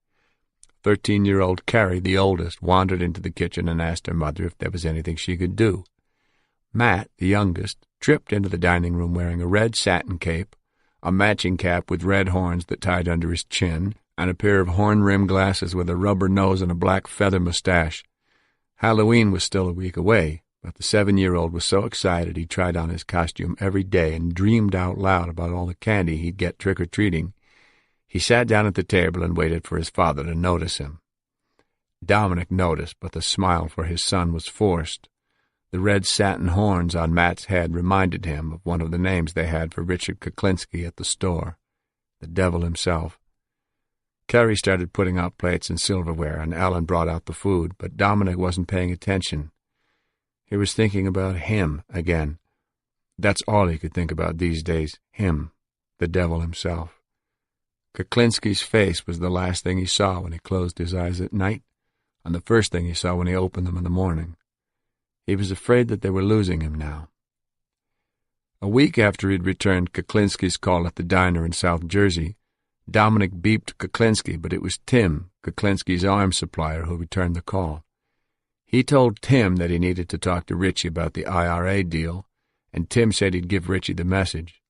13-year-old Carrie, the oldest, wandered into the kitchen and asked her mother if there was anything she could do. Matt, the youngest, tripped into the dining room wearing a red satin cape, a matching cap with red horns that tied under his chin, and a pair of horn-rimmed glasses with a rubber nose and a black feather mustache. Halloween was still a week away, but the 7-year-old was so excited he tried on his costume every day and dreamed out loud about all the candy he'd get trick-or-treating. He sat down at the table and waited for his father to notice him. Dominic noticed, but the smile for his son was forced. The red satin horns on Matt's head reminded him of one of the names they had for Richard Kuklinski at the store, the devil himself. Carrie started putting out plates and silverware, and Ellen brought out the food, but Dominic wasn't paying attention. He was thinking about him again. That's all he could think about these days, him, the devil himself. Kuklinski's face was the last thing he saw when he closed his eyes at night, and the first thing he saw when he opened them in the morning. He was afraid that they were losing him now. A week after he'd returned Kuklinski's call at the diner in South Jersey, Dominic beeped Kuklinski, but it was Tim, Kuklinski's arms supplier, who returned the call. He told Tim that he needed to talk to Richie about the IRA deal, and Tim said he'd give Richie the message.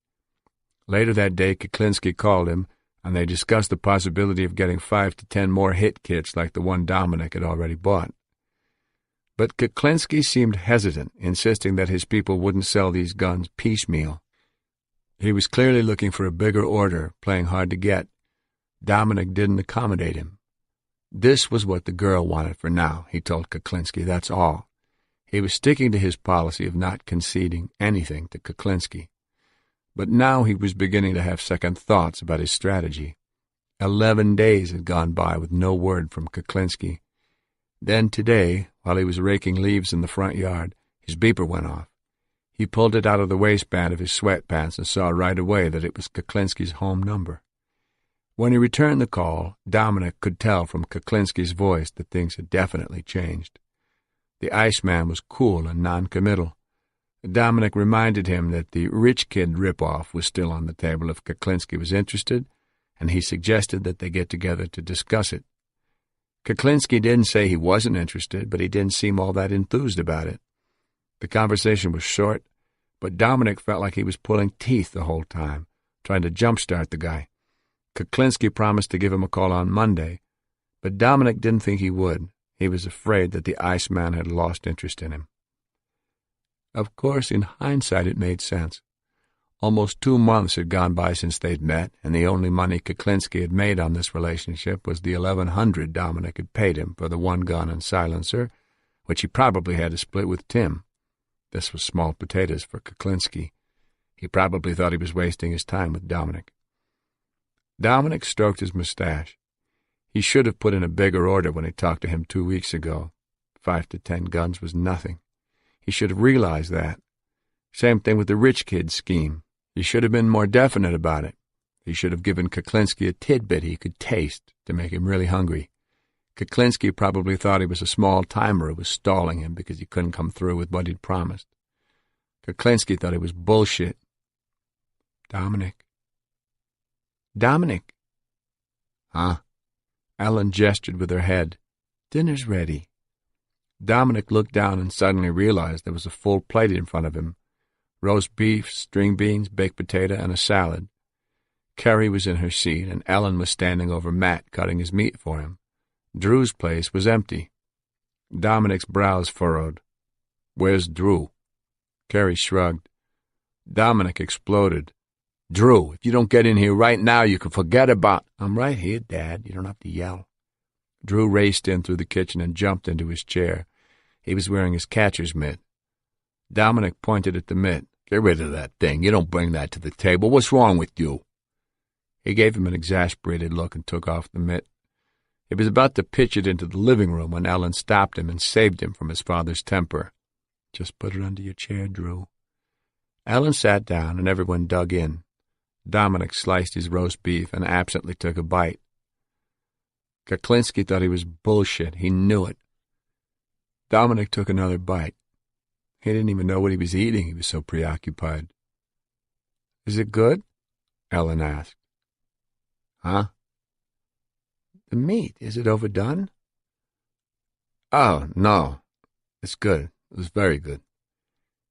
Later that day, Kuklinski called him, and they discussed the possibility of getting 5 to 10 more hit kits like the one Dominic had already bought. But Kuklinski seemed hesitant, insisting that his people wouldn't sell these guns piecemeal. He was clearly looking for a bigger order, playing hard to get. Dominic didn't accommodate him. This was what the girl wanted for now, he told Kuklinski, that's all. He was sticking to his policy of not conceding anything to Kuklinski. But now he was beginning to have second thoughts about his strategy. 11 days had gone by with no word from Kuklinski. Then today, while he was raking leaves in the front yard, his beeper went off. He pulled it out of the waistband of his sweatpants and saw right away that it was Kuklinski's home number. When he returned the call, Dominic could tell from Kuklinski's voice that things had definitely changed. The Iceman was cool and noncommittal. Dominic reminded him that the rich kid ripoff was still on the table if Kuklinski was interested, and he suggested that they get together to discuss it. Kuklinski didn't say he wasn't interested, but he didn't seem all that enthused about it. The conversation was short, but Dominic felt like he was pulling teeth the whole time, trying to jumpstart the guy. Kuklinski promised to give him a call on Monday, but Dominic didn't think he would. He was afraid that the Iceman had lost interest in him. Of course, in hindsight, it made sense. Almost 2 months had gone by since they'd met, and the only money Kuklinski had made on this relationship was the $1,100 Dominic had paid him for the one gun and silencer, which he probably had to split with Tim. This was small potatoes for Kuklinski. He probably thought he was wasting his time with Dominic. Dominic stroked his mustache. He should have put in a bigger order when he talked to him 2 weeks ago. 5 to 10 guns was nothing. He should have realized that. Same thing with the rich kid scheme. He should have been more definite about it. He should have given Kuklinski a tidbit he could taste to make him really hungry. Kuklinski probably thought he was a small-timer who was stalling him because he couldn't come through with what he'd promised. Kuklinski thought it was bullshit. Dominic. Dominic. Huh? Ellen gestured with her head. Dinner's ready. Dominic looked down and suddenly realized there was a full plate in front of him. Roast beef, string beans, baked potato, and a salad. Carrie was in her seat, and Ellen was standing over Matt, cutting his meat for him. Drew's place was empty. Dominic's brows furrowed. Where's Drew? Carrie shrugged. Dominic exploded. Drew, if you don't get in here right now, you can forget about— I'm right here, Dad. You don't have to yell. Drew raced in through the kitchen and jumped into his chair. He was wearing his catcher's mitt. Dominic pointed at the mitt. Get rid of that thing. You don't bring that to the table. What's wrong with you? He gave him an exasperated look and took off the mitt. He was about to pitch it into the living room when Ellen stopped him and saved him from his father's temper. Just put it under your chair, Drew. Ellen sat down and everyone dug in. Dominic sliced his roast beef and absently took a bite. Kuklinski thought he was bullshit. He knew it. Dominic took another bite. He didn't even know what he was eating. He was so preoccupied. Is it good? Ellen asked. Huh? The meat, is it overdone? Oh, no. It's good. It was very good.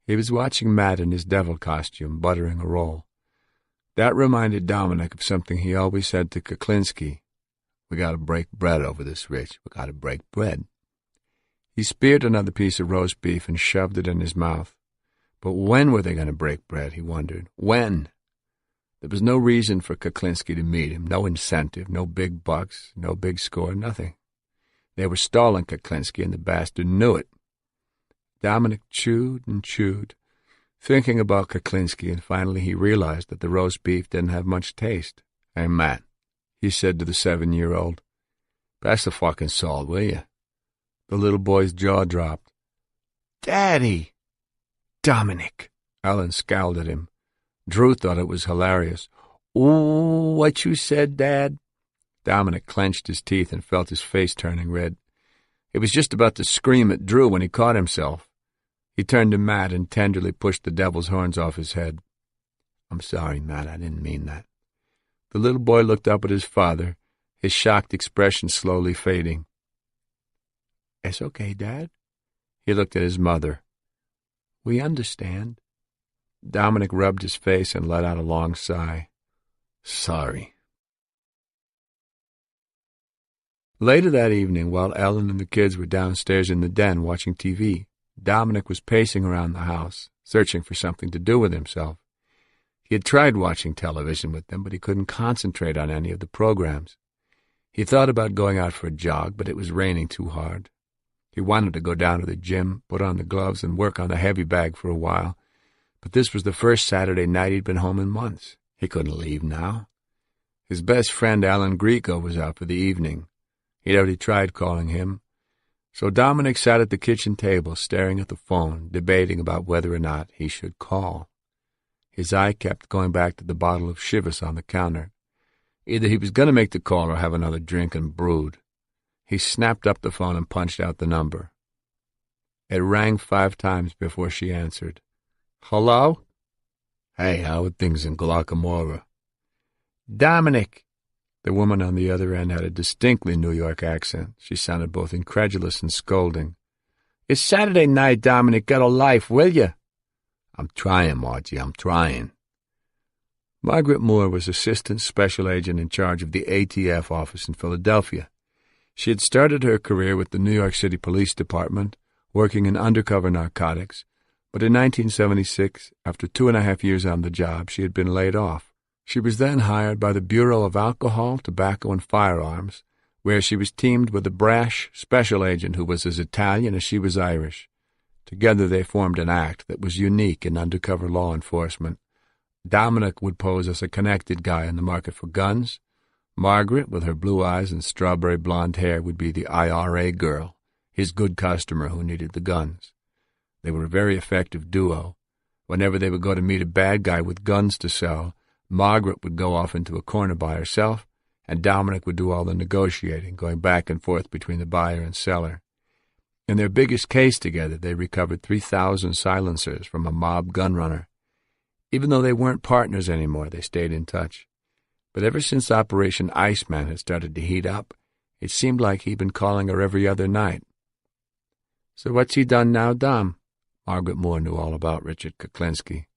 He was watching Matt in his devil costume, buttering a roll. That reminded Dominic of something he always said to Kuklinski. We gotta break bread over this, Rich. We gotta break bread. He speared another piece of roast beef and shoved it in his mouth. But when were they going to break bread, he wondered. When? There was no reason for Kuklinski to meet him, no incentive, no big bucks, no big score, nothing. They were stalling Kuklinski, and the bastard knew it. Dominic chewed and chewed, thinking about Kuklinski, and finally he realized that the roast beef didn't have much taste. Hey, Matt, he said to the 7-year-old, pass the fucking salt, will you? The little boy's jaw dropped. Daddy! Dominic! Ellen scowled at him. Drew thought it was hilarious. Ooh, what you said, Dad? Dominic clenched his teeth and felt his face turning red. He was just about to scream at Drew when he caught himself. He turned to Matt and tenderly pushed the devil's horns off his head. I'm sorry, Matt, I didn't mean that. The little boy looked up at his father, his shocked expression slowly fading. It's okay, Dad. He looked at his mother. We understand. Dominic rubbed his face and let out a long sigh. Sorry. Later that evening, while Ellen and the kids were downstairs in the den watching TV, Dominic was pacing around the house, searching for something to do with himself. He had tried watching television with them, but he couldn't concentrate on any of the programs. He thought about going out for a jog, but it was raining too hard. He wanted to go down to the gym, put on the gloves, and work on the heavy bag for a while, but this was the first Saturday night he'd been home in months. He couldn't leave now. His best friend, Alan Greco, was out for the evening. He'd already tried calling him. So Dominic sat at the kitchen table, staring at the phone, debating about whether or not he should call. His eye kept going back to the bottle of Chivas on the counter. Either he was going to make the call or have another drink and brood. He snapped up the phone and punched out the number. It rang 5 times before she answered. Hello? Hey, how are things in Glockamora? Dominic! The woman on the other end had a distinctly New York accent. She sounded both incredulous and scolding. It's Saturday night, Dominic. Get a life, will you? I'm trying, Margie, I'm trying. Margaret Moore was Assistant Special Agent in charge of the ATF office in Philadelphia. She had started her career with the New York City Police Department, working in undercover narcotics, but in 1976, after 2.5 years on the job, she had been laid off. She was then hired by the Bureau of Alcohol, Tobacco, and Firearms, where she was teamed with a brash special agent who was as Italian as she was Irish. Together they formed an act that was unique in undercover law enforcement. Dominic would pose as a connected guy in the market for guns. Margaret, with her blue eyes and strawberry blonde hair, would be the IRA girl, his good customer who needed the guns. They were a very effective duo. Whenever they would go to meet a bad guy with guns to sell, Margaret would go off into a corner by herself, and Dominic would do all the negotiating, going back and forth between the buyer and seller. In their biggest case together, they recovered 3,000 silencers from a mob gunrunner. Even though they weren't partners anymore, they stayed in touch. But ever since Operation Iceman had started to heat up, it seemed like he'd been calling her every other night. "So what's he done now, Dom?" Margaret Moore knew all about Richard Kuklinski.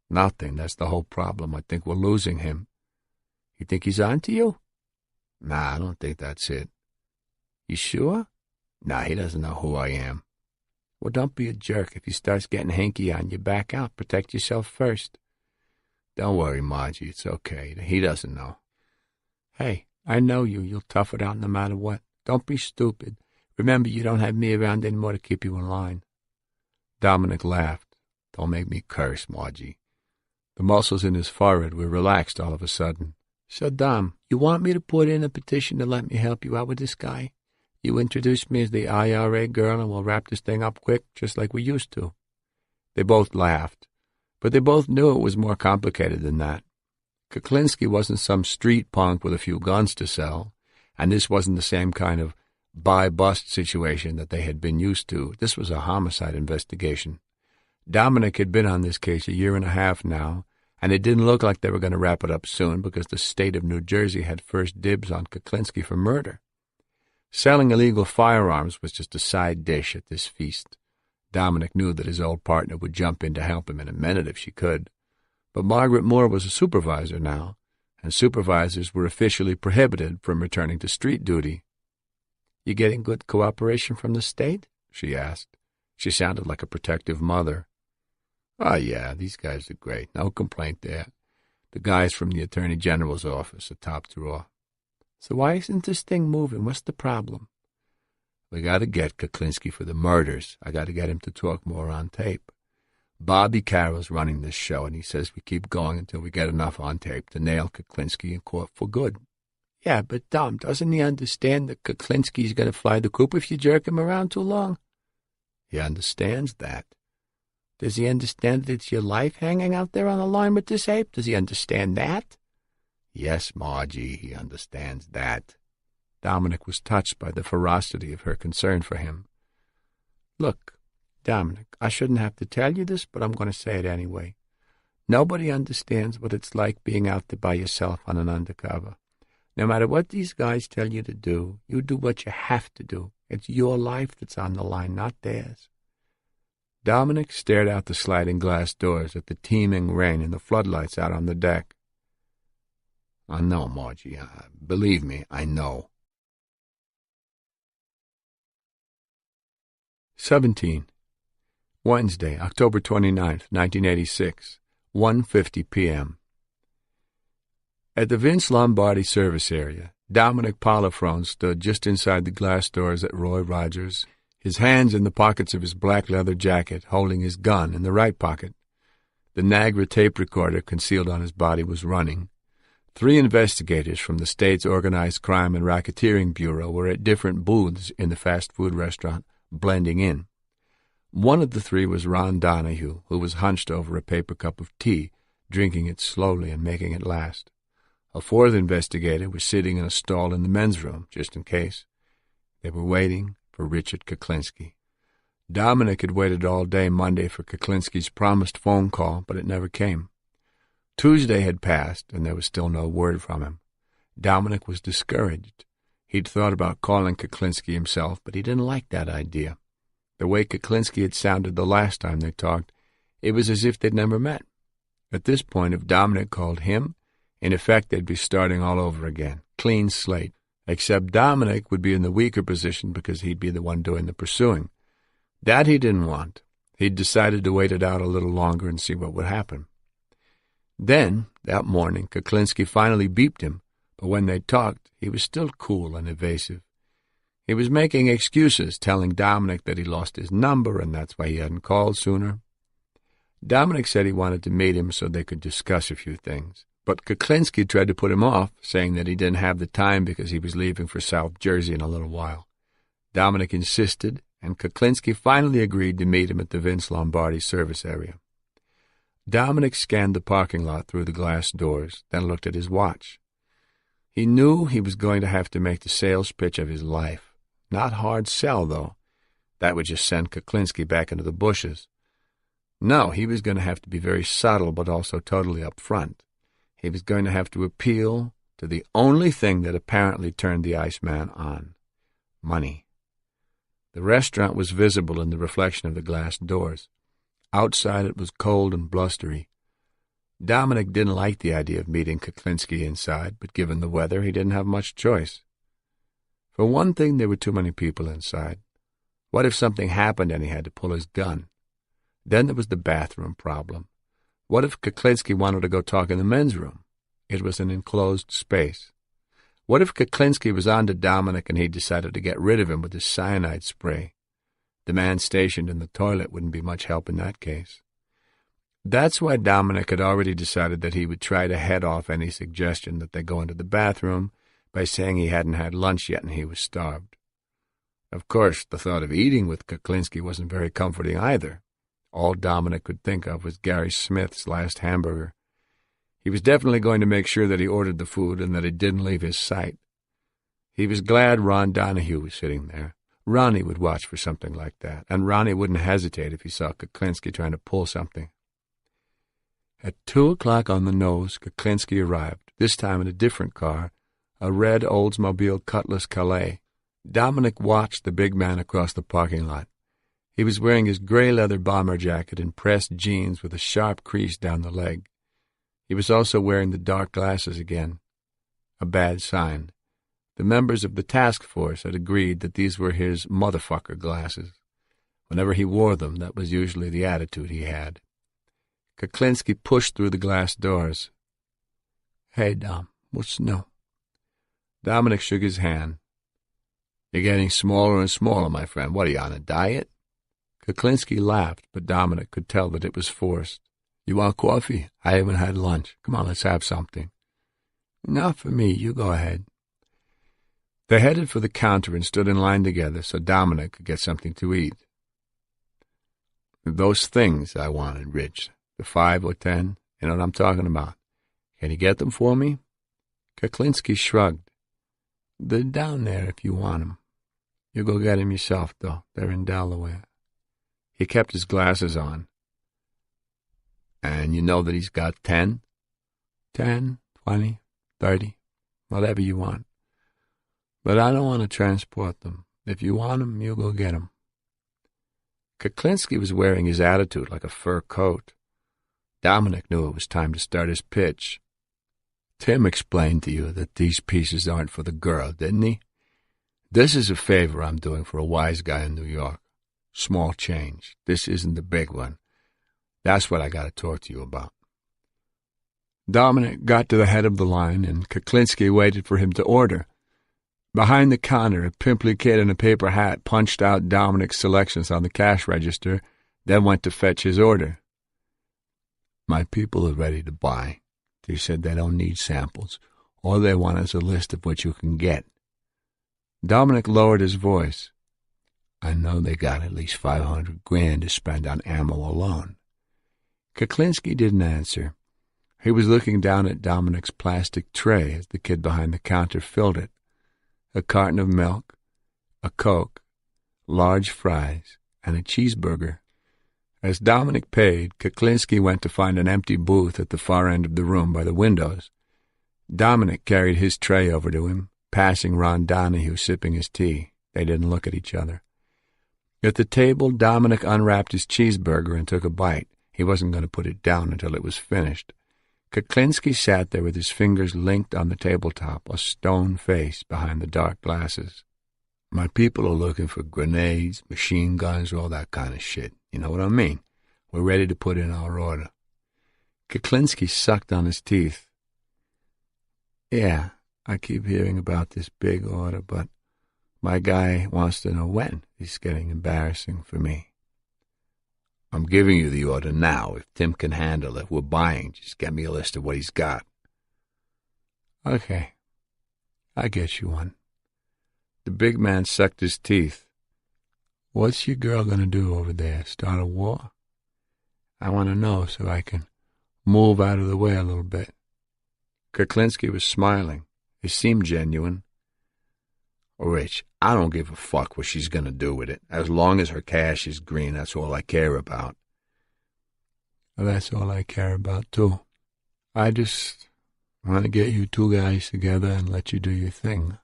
"Nothing. That's the whole problem. I think we're losing him." "You think he's on to you?" "Nah, I don't think that's it." "You sure?" "Nah, he doesn't know who I am." "Well, don't be a jerk. If he starts getting hanky on you, back out. Protect yourself first." "Don't worry, Margie. It's okay. He doesn't know." "Hey, I know you. You'll tough it out no matter what. Don't be stupid. Remember, you don't have me around anymore to keep you in line." Dominic laughed. "Don't make me curse, Margie." The muscles in his forehead were relaxed all of a sudden. "So, Dom, you want me to put in a petition to let me help you out with this guy? You introduce me as the IRA girl and we'll wrap this thing up quick, just like we used to." They both laughed, but they both knew it was more complicated than that. Kuklinski wasn't some street punk with a few guns to sell, and this wasn't the same kind of buy-bust situation that they had been used to. This was a homicide investigation. Dominic had been on this case 1.5 years now, and it didn't look like they were going to wrap it up soon because the state of New Jersey had first dibs on Kuklinski for murder. Selling illegal firearms was just a side dish at this feast. Dominic knew that his old partner would jump in to help him in a minute if she could. But Margaret Moore was a supervisor now, and supervisors were officially prohibited from returning to street duty. "You getting good cooperation from the state?" she asked. She sounded like a protective mother. "Oh, yeah, these guys are great. No complaint there. The guys from the Attorney General's office are top drawer." "So why isn't this thing moving? What's the problem?" "We got to get Kuklinski for the murders. I got to get him to talk more on tape. Bobby Carroll's running this show, and he says we keep going until we get enough on tape to nail Kuklinski in court for good." "Yeah, but Dom, doesn't he understand that Kuklinski's going to fly the coop if you jerk him around too long?" "He understands that." "Does he understand that it's your life hanging out there on the line with this ape? Does he understand that?" "Yes, Margie, he understands that." Dominic was touched by the ferocity of her concern for him. "Look, Dominic, I shouldn't have to tell you this, but I'm going to say it anyway. Nobody understands what it's like being out there by yourself on an undercover. No matter what these guys tell you to do, you do what you have to do. It's your life that's on the line, not theirs." Dominic stared out the sliding glass doors at the teeming rain and the floodlights out on the deck. "I know, Margie. Believe me, I know." 17. Wednesday, October 29th, 1986, 1:50 p.m. At the Vince Lombardi service area, Dominic Polifrone stood just inside the glass doors at Roy Rogers, his hands in the pockets of his black leather jacket, holding his gun in the right pocket. The Niagara tape recorder concealed on his body was running. 3 investigators from the state's Organized Crime and Racketeering Bureau were at different booths in the fast food restaurant, blending in. One of the 3 was Ron Donahue, who was hunched over a paper cup of tea, drinking it slowly and making it last. A 4th investigator was sitting in a stall in the men's room, just in case. They were waiting for Richard Kuklinski. Dominic had waited all day Monday for Kuklinski's promised phone call, but it never came. Tuesday had passed, and there was still no word from him. Dominic was discouraged. He'd thought about calling Kuklinski himself, but he didn't like that idea. The way Kuklinski had sounded the last time they talked, it was as if they'd never met. At this point, if Dominic called him, in effect they'd be starting all over again, clean slate, except Dominic would be in the weaker position because he'd be the one doing the pursuing. That he didn't want. He'd decided to wait it out a little longer and see what would happen. Then, that morning, Kuklinski finally beeped him, but when they talked, he was still cool and evasive. He was making excuses, telling Dominic that he lost his number and that's why he hadn't called sooner. Dominic said he wanted to meet him so they could discuss a few things, but Kuklinski tried to put him off, saying that he didn't have the time because he was leaving for South Jersey in a little while. Dominic insisted, and Kuklinski finally agreed to meet him at the Vince Lombardi service area. Dominic scanned the parking lot through the glass doors, then looked at his watch. He knew he was going to have to make the sales pitch of his life. Not hard sell, though. That would just send Kuklinski back into the bushes. No, he was going to have to be very subtle, but also totally upfront. He was going to have to appeal to the only thing that apparently turned the Iceman on: money. The restaurant was visible in the reflection of the glass doors. Outside it was cold and blustery. Dominic didn't like the idea of meeting Kuklinski inside, but given the weather, he didn't have much choice. For one thing, there were too many people inside. What if something happened and he had to pull his gun? Then there was the bathroom problem. What if Kuklinski wanted to go talk in the men's room? It was an enclosed space. What if Kuklinski was on to Dominic and he decided to get rid of him with his cyanide spray? The man stationed in the toilet wouldn't be much help in that case. That's why Dominic had already decided that he would try to head off any suggestion that they go into the bathroom by saying he hadn't had lunch yet and he was starved. Of course, the thought of eating with Kuklinski wasn't very comforting either. All Dominic could think of was Gary Smith's last hamburger. He was definitely going to make sure that he ordered the food and that it didn't leave his sight. He was glad Ron Donahue was sitting there. Ronnie would watch for something like that, and Ronnie wouldn't hesitate if he saw Kuklinski trying to pull something. At 2:00 on the nose, Kuklinski arrived, this time in a different car, a red Oldsmobile Cutlass Calais. Dominic watched the big man across the parking lot. He was wearing his gray leather bomber jacket and pressed jeans with a sharp crease down the leg. He was also wearing the dark glasses again. A bad sign. The members of the task force had agreed that these were his motherfucker glasses. Whenever he wore them, that was usually the attitude he had. Kuklinski pushed through the glass doors. "Hey, Dom, what's new?" Dominic shook his hand. "You're getting smaller and smaller, my friend. What, are you on a diet?" Kuklinski laughed, but Dominic could tell that it was forced. "You want coffee? I haven't had lunch. Come on, let's have something." "Not for me. You go ahead." They headed for the counter and stood in line together so Dominic could get something to eat. "Those things I wanted, Rich, the 5 or 10, you know what I'm talking about. Can you get them for me?" Kuklinski shrugged. "They're down there if you want them. You go get them yourself, though. They're in Delaware." He kept his glasses on. "And you know that he's got 10? 10, 20, 30, whatever you want. But I don't want to transport them. If you want them, you go get them." Kuklinski was wearing his attitude like a fur coat. Dominic knew it was time to start his pitch. "Tim explained to you that these pieces aren't for the girl, didn't he? This is a favor I'm doing for a wise guy in New York. Small change. This isn't the big one. That's what I got to talk to you about." Dominic got to the head of the line, and Kuklinski waited for him to order. Behind the counter, a pimply kid in a paper hat punched out Dominic's selections on the cash register, then went to fetch his order. "My people are ready to buy. They said they don't need samples. All they want is a list of what you can get." Dominic lowered his voice. "I know they got at least $500,000 to spend on ammo alone." Kuklinski didn't answer. He was looking down at Dominic's plastic tray as the kid behind the counter filled it. A carton of milk, a Coke, large fries, and a cheeseburger. As Dominic paid, Kuklinski went to find an empty booth at the far end of the room by the windows. Dominic carried his tray over to him, passing Ron Donahue sipping his tea. They didn't look at each other. At the table, Dominic unwrapped his cheeseburger and took a bite. He wasn't going to put it down until it was finished. Kuklinski sat there with his fingers linked on the tabletop, a stone face behind the dark glasses. "My people are looking for grenades, machine guns, all that kind of shit. You know what I mean? We're ready to put in our order." Kuklinski sucked on his teeth. "Yeah, I keep hearing about this big order, but my guy wants to know when. It's getting embarrassing for me." "I'm giving you the order now. If Tim can handle it, we're buying. Just get me a list of what he's got." "Okay, I get you one." The big man sucked his teeth. "What's your girl going to do over there? Start a war?" "I want to know so I can Move out of the way a little bit." Kuklinski was smiling. It seemed genuine. "Rich, I don't give a fuck what she's gonna do with it. As long as her cash is green, that's all I care about." Well, that's all I care about, too. I just want to get you two guys together and let you do your thing.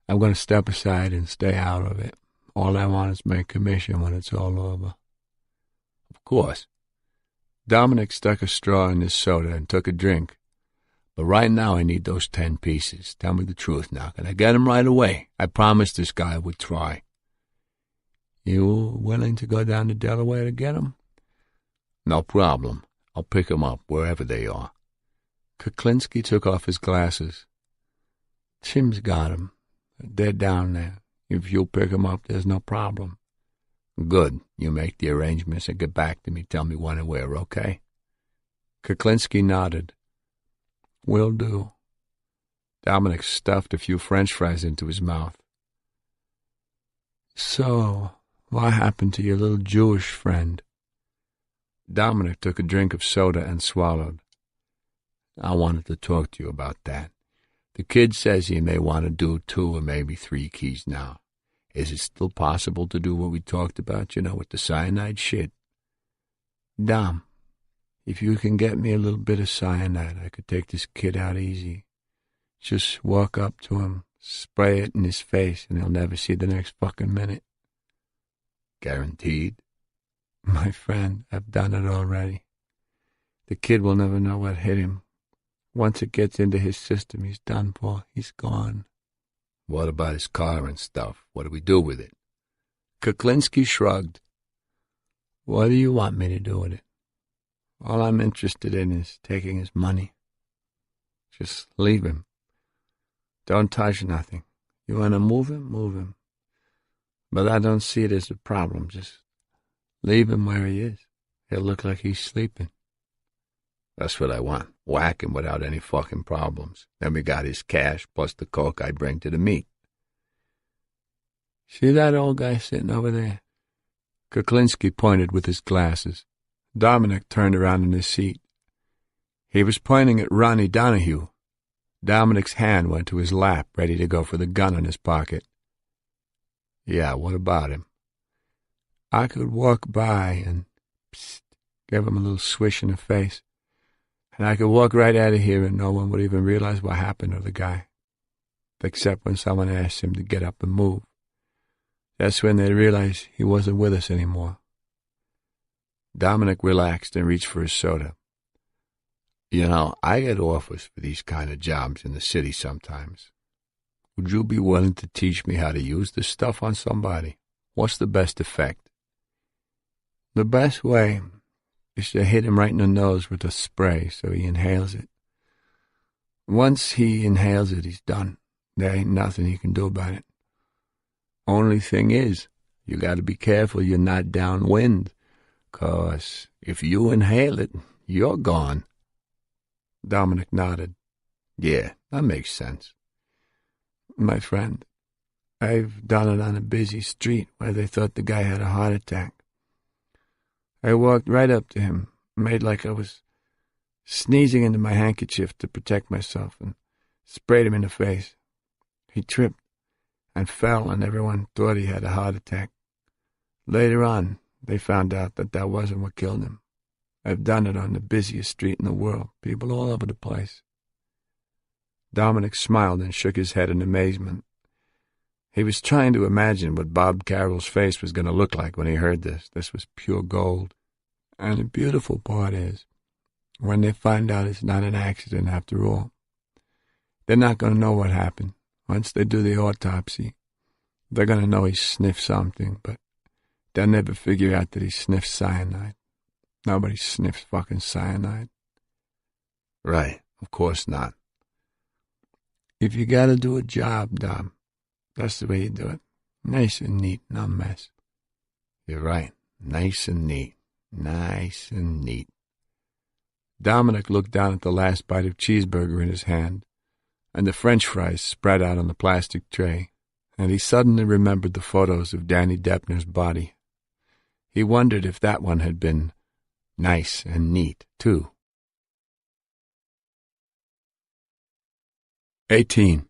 I'm going to step aside and stay out of it. All I want is my commission when it's all over." "Of course." Dominic stuck a straw in his soda and took a drink. "But right now I need those 10 pieces. Tell me the truth now. Can I get 'em right away? I promised this guy I would try." "You willing to go down to Delaware to get 'em?" "No problem. I'll pick 'em up wherever they are." Kuklinski took off his glasses. "Tim's got 'em. They're down there. If you'll pick 'em up, there's no problem." "Good. You make the arrangements and get back to me. Tell me when and where, okay?" Kuklinski nodded. "Will do." Dominic stuffed a few French fries into his mouth. "So, what happened to your little Jewish friend?" Dominic took a drink of soda and swallowed. "I wanted to talk to you about that. The kid says he may want to do 2 or maybe 3 keys now. Is it still possible to do what we talked about, with the cyanide shit?" "Dom, if you can get me a little bit of cyanide, I could take this kid out easy. Just walk up to him, spray it in his face, and he'll never see the next fucking minute." "Guaranteed?" "My friend, I've done it already. The kid will never know what hit him. Once it gets into his system, he's done for. He's gone." "What about his car and stuff? What do we do with it?" Kuklinski shrugged. "What do you want me to do with it? All I'm interested in is taking his money. Just leave him. Don't touch nothing. You want to move him? Move him. But I don't see it as a problem. Just leave him where he is. He'll look like he's sleeping." "That's what I want. Whack him without any fucking problems. Then we got his cash plus the coke I bring to the meet." "See that old guy sitting over there?" Kuklinski pointed with his glasses. Dominic turned around in his seat. He was pointing at Ronnie Donahue. Dominic's hand went to his lap, ready to go for the gun in his pocket. "Yeah, what about him?" "I could walk by and give him a little swish in the face. And I could walk right out of here and no one would even realize what happened to the guy. Except when someone asked him to get up and move. That's when they'd realize he wasn't with us anymore." Dominic relaxed and reached for his soda. I get offers for these kind of jobs in the city sometimes. Would you be willing to teach me how to use this stuff on somebody? What's the best effect?" "The best way is to hit him right in the nose with a spray so he inhales it. Once he inhales it, he's done. There ain't nothing he can do about it. Only thing is, you got to be careful you're not downwind, 'cause if you inhale it, you're gone." Dominic nodded. "Yeah, that makes sense." "My friend, I've done it on a busy street where they thought the guy had a heart attack. I walked right up to him, made like I was sneezing into my handkerchief to protect myself, and sprayed him in the face. He tripped and fell, and everyone thought he had a heart attack. Later on, they found out that that wasn't what killed him. I've done it on the busiest street in the world, people all over the place." Dominic smiled and shook his head in amazement. He was trying to imagine what Bob Carroll's face was going to look like when he heard this. This was pure gold. "And the beautiful part is, when they find out it's not an accident after all, they're not going to know what happened. Once they do the autopsy, they're going to know he sniffed something, but they'll never figure out that he sniffed cyanide. Nobody sniffs fucking cyanide." "Right, of course not." "If you got to do a job, Dom, that's the way you do it. Nice and neat, no mess." "You're right. Nice and neat. Nice and neat." Dominic looked down at the last bite of cheeseburger in his hand, and the French fries spread out on the plastic tray, and he suddenly remembered the photos of Danny Deppner's body. He wondered if that one had been nice and neat, too. 18.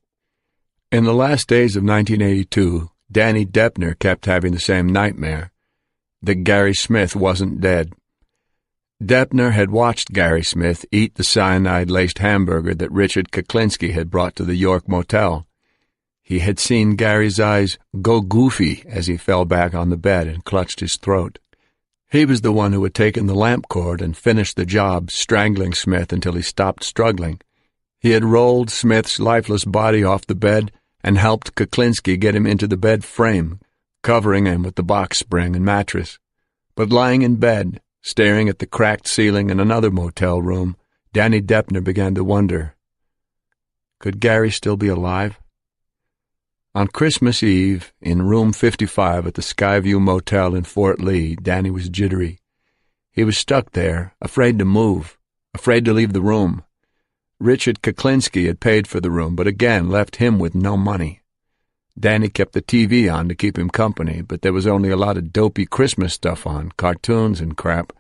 In the last days of 1982, Danny Deppner kept having the same nightmare, that Gary Smith wasn't dead. Deppner had watched Gary Smith eat the cyanide-laced hamburger that Richard Kuklinski had brought to the York Motel. He had seen Gary's eyes go goofy as he fell back on the bed and clutched his throat. He was the one who had taken the lamp cord and finished the job, strangling Smith until he stopped struggling. He had rolled Smith's lifeless body off the bed and helped Kuklinski get him into the bed frame, covering him with the box spring and mattress. But lying in bed, staring at the cracked ceiling in another motel room, Danny Deppner began to wonder, could Gary still be alive? On Christmas Eve, in room 55 at the Skyview Motel in Fort Lee, Danny was jittery. He was stuck there, afraid to move, afraid to leave the room. Richard Kuklinski had paid for the room, but again left him with no money. Danny kept the TV on to keep him company, but there was only a lot of dopey Christmas stuff on, cartoons and crap.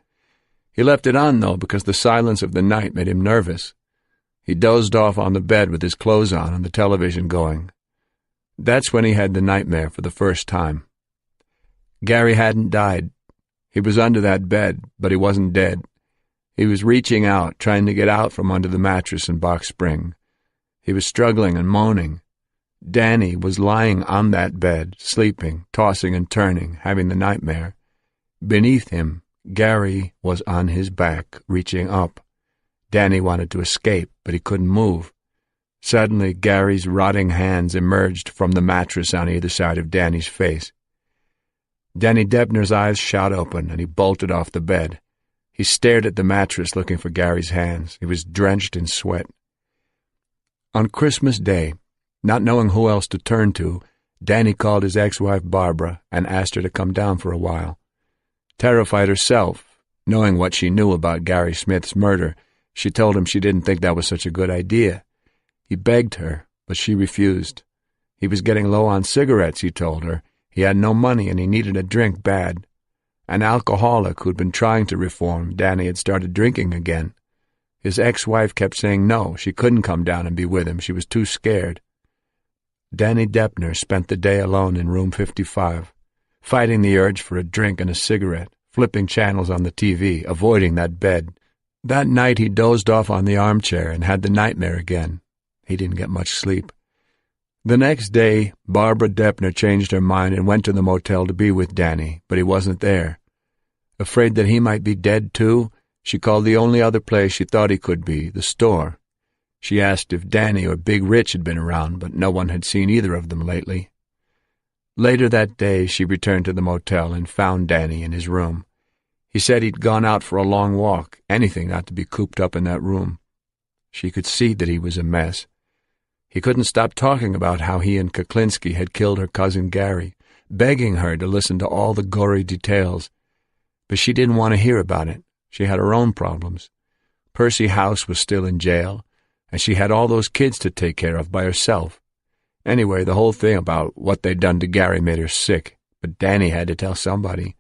He left it on, though, because the silence of the night made him nervous. He dozed off on the bed with his clothes on and the television going. That's when he had the nightmare for the first time. Gary hadn't died. He was under that bed, but he wasn't dead. He was reaching out, trying to get out from under the mattress and box spring. He was struggling and moaning. Danny was lying on that bed, sleeping, tossing and turning, having the nightmare. Beneath him, Gary was on his back, reaching up. Danny wanted to escape, but he couldn't move. Suddenly, Gary's rotting hands emerged from the mattress on either side of Danny's face. Danny Deppner's eyes shot open, and he bolted off the bed. He stared at the mattress looking for Gary's hands. He was drenched in sweat. On Christmas Day, not knowing who else to turn to, Danny called his ex-wife Barbara and asked her to come down for a while. Terrified herself, knowing what she knew about Gary Smith's murder, she told him she didn't think that was such a good idea. He begged her, but she refused. He was getting low on cigarettes, he told her. He had no money and he needed a drink bad. An alcoholic who'd been trying to reform, Danny had started drinking again. His ex-wife kept saying no, she couldn't come down and be with him. She was too scared. Danny Deppner spent the day alone in room 55, fighting the urge for a drink and a cigarette, flipping channels on the TV, avoiding that bed. That night he dozed off on the armchair and had the nightmare again. He didn't get much sleep. The next day, Barbara Deppner changed her mind and went to the motel to be with Danny, but he wasn't there. Afraid that he might be dead too, she called the only other place she thought he could be, the store. She asked if Danny or Big Rich had been around, but no one had seen either of them lately. Later that day, she returned to the motel and found Danny in his room. He said he'd gone out for a long walk, anything not to be cooped up in that room. She could see that he was a mess. He couldn't stop talking about how he and Kuklinski had killed her cousin Gary, begging her to listen to all the gory details. But she didn't want to hear about it. She had her own problems. Percy House was still in jail, and she had all those kids to take care of by herself. Anyway, the whole thing about what they'd done to Gary made her sick, but Danny had to tell somebody.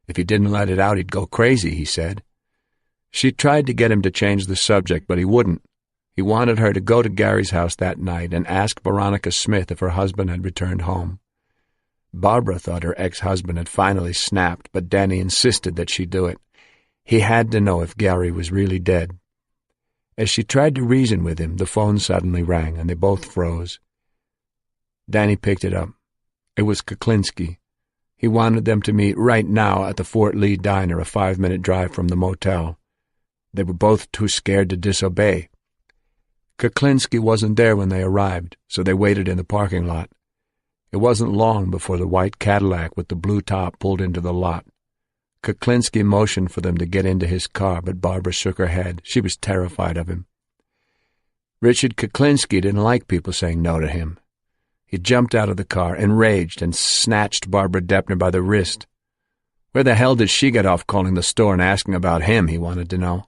If he didn't let it out, he'd go crazy, he said. She tried to get him to change the subject, but he wouldn't. He wanted her to go to Gary's house that night and ask Veronica Smith if her husband had returned home. Barbara thought her ex-husband had finally snapped, but Danny insisted that she do it. He had to know if Gary was really dead. As she tried to reason with him, the phone suddenly rang, and they both froze. Danny picked it up. It was Kuklinski. He wanted them to meet right now at the Fort Lee Diner, a 5-minute drive from the motel. They were both too scared to disobey. Kuklinski wasn't there when they arrived, so they waited in the parking lot. It wasn't long before the white Cadillac with the blue top pulled into the lot. Kuklinski motioned for them to get into his car, but Barbara shook her head. She was terrified of him. Richard Kuklinski didn't like people saying no to him. He jumped out of the car, enraged, and snatched Barbara Deppner by the wrist. Where the hell did she get off calling the store and asking about him, he wanted to know.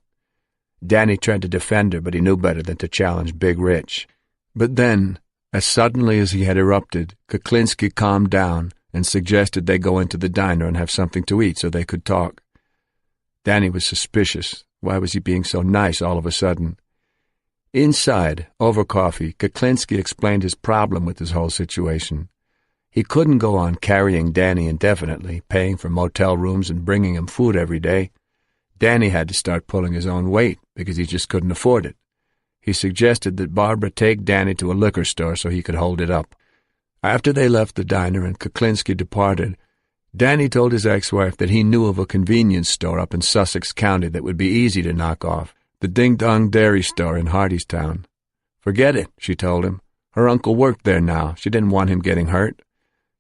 Danny tried to defend her, but he knew better than to challenge Big Rich. But then, as suddenly as he had erupted, Kuklinski calmed down and suggested they go into the diner and have something to eat so they could talk. Danny was suspicious. Why was he being so nice all of a sudden? Inside, over coffee, Kuklinski explained his problem with his whole situation. He couldn't go on carrying Danny indefinitely, paying for motel rooms and bringing him food every day. Danny had to start pulling his own weight because he just couldn't afford it. He suggested that Barbara take Danny to a liquor store so he could hold it up. After they left the diner and Kuklinski departed, Danny told his ex-wife that he knew of a convenience store up in Sussex County that would be easy to knock off, the Ding Dong Dairy Store in Hardystown. Forget it, she told him. Her uncle worked there now. She didn't want him getting hurt.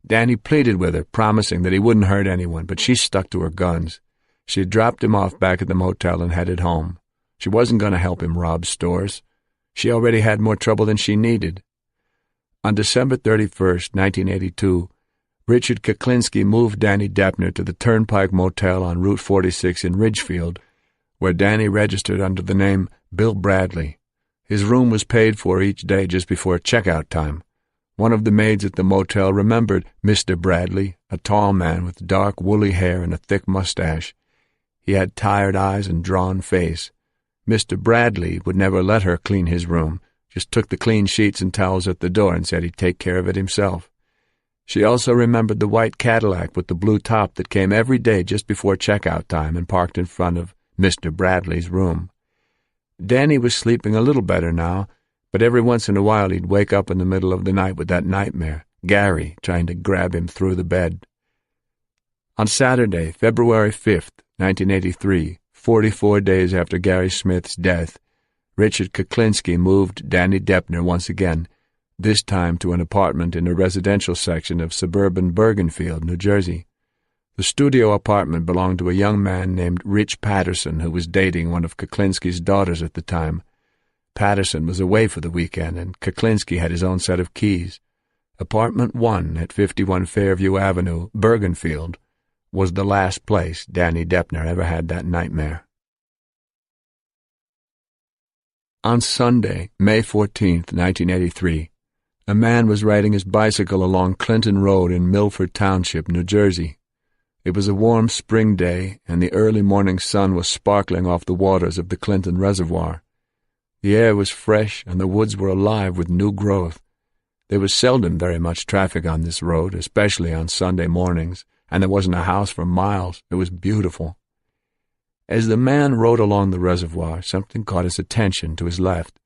Danny pleaded with her, promising that he wouldn't hurt anyone, but she stuck to her guns. She had dropped him off back at the motel and headed home. She wasn't going to help him rob stores. She already had more trouble than she needed. On December 31st, 1982, Richard Kuklinski moved Danny Deppner to the Turnpike Motel on Route 46 in Ridgefield, where Danny registered under the name Bill Bradley. His room was paid for each day just before checkout time. One of the maids at the motel remembered Mr. Bradley, a tall man with dark, woolly hair and a thick mustache. He had tired eyes and drawn face. Mr. Bradley would never let her clean his room, just took the clean sheets and towels at the door and said he'd take care of it himself. She also remembered the white Cadillac with the blue top that came every day just before checkout time and parked in front of Mr. Bradley's room. Danny was sleeping a little better now, but every once in a while he'd wake up in the middle of the night with that nightmare, Gary trying to grab him through the bed. On Saturday, February 5th, 1983, 44 days after Gary Smith's death, Richard Kuklinski moved Danny Deppner once again, this time to an apartment in a residential section of suburban Bergenfield, New Jersey. The studio apartment belonged to a young man named Rich Patterson, who was dating one of Kuklinski's daughters at the time. Patterson was away for the weekend, and Kuklinski had his own set of keys. Apartment 1 at 51 Fairview Avenue, Bergenfield, was the last place Danny Deppner ever had that nightmare. On Sunday, May 14th, 1983, a man was riding his bicycle along Clinton Road in Milford Township, New Jersey. It was a warm spring day, and the early morning sun was sparkling off the waters of the Clinton Reservoir. The air was fresh, and the woods were alive with new growth. There was seldom very much traffic on this road, especially on Sunday mornings, and there wasn't a house for miles. It was beautiful. As the man rode along the reservoir, something caught his attention to his left.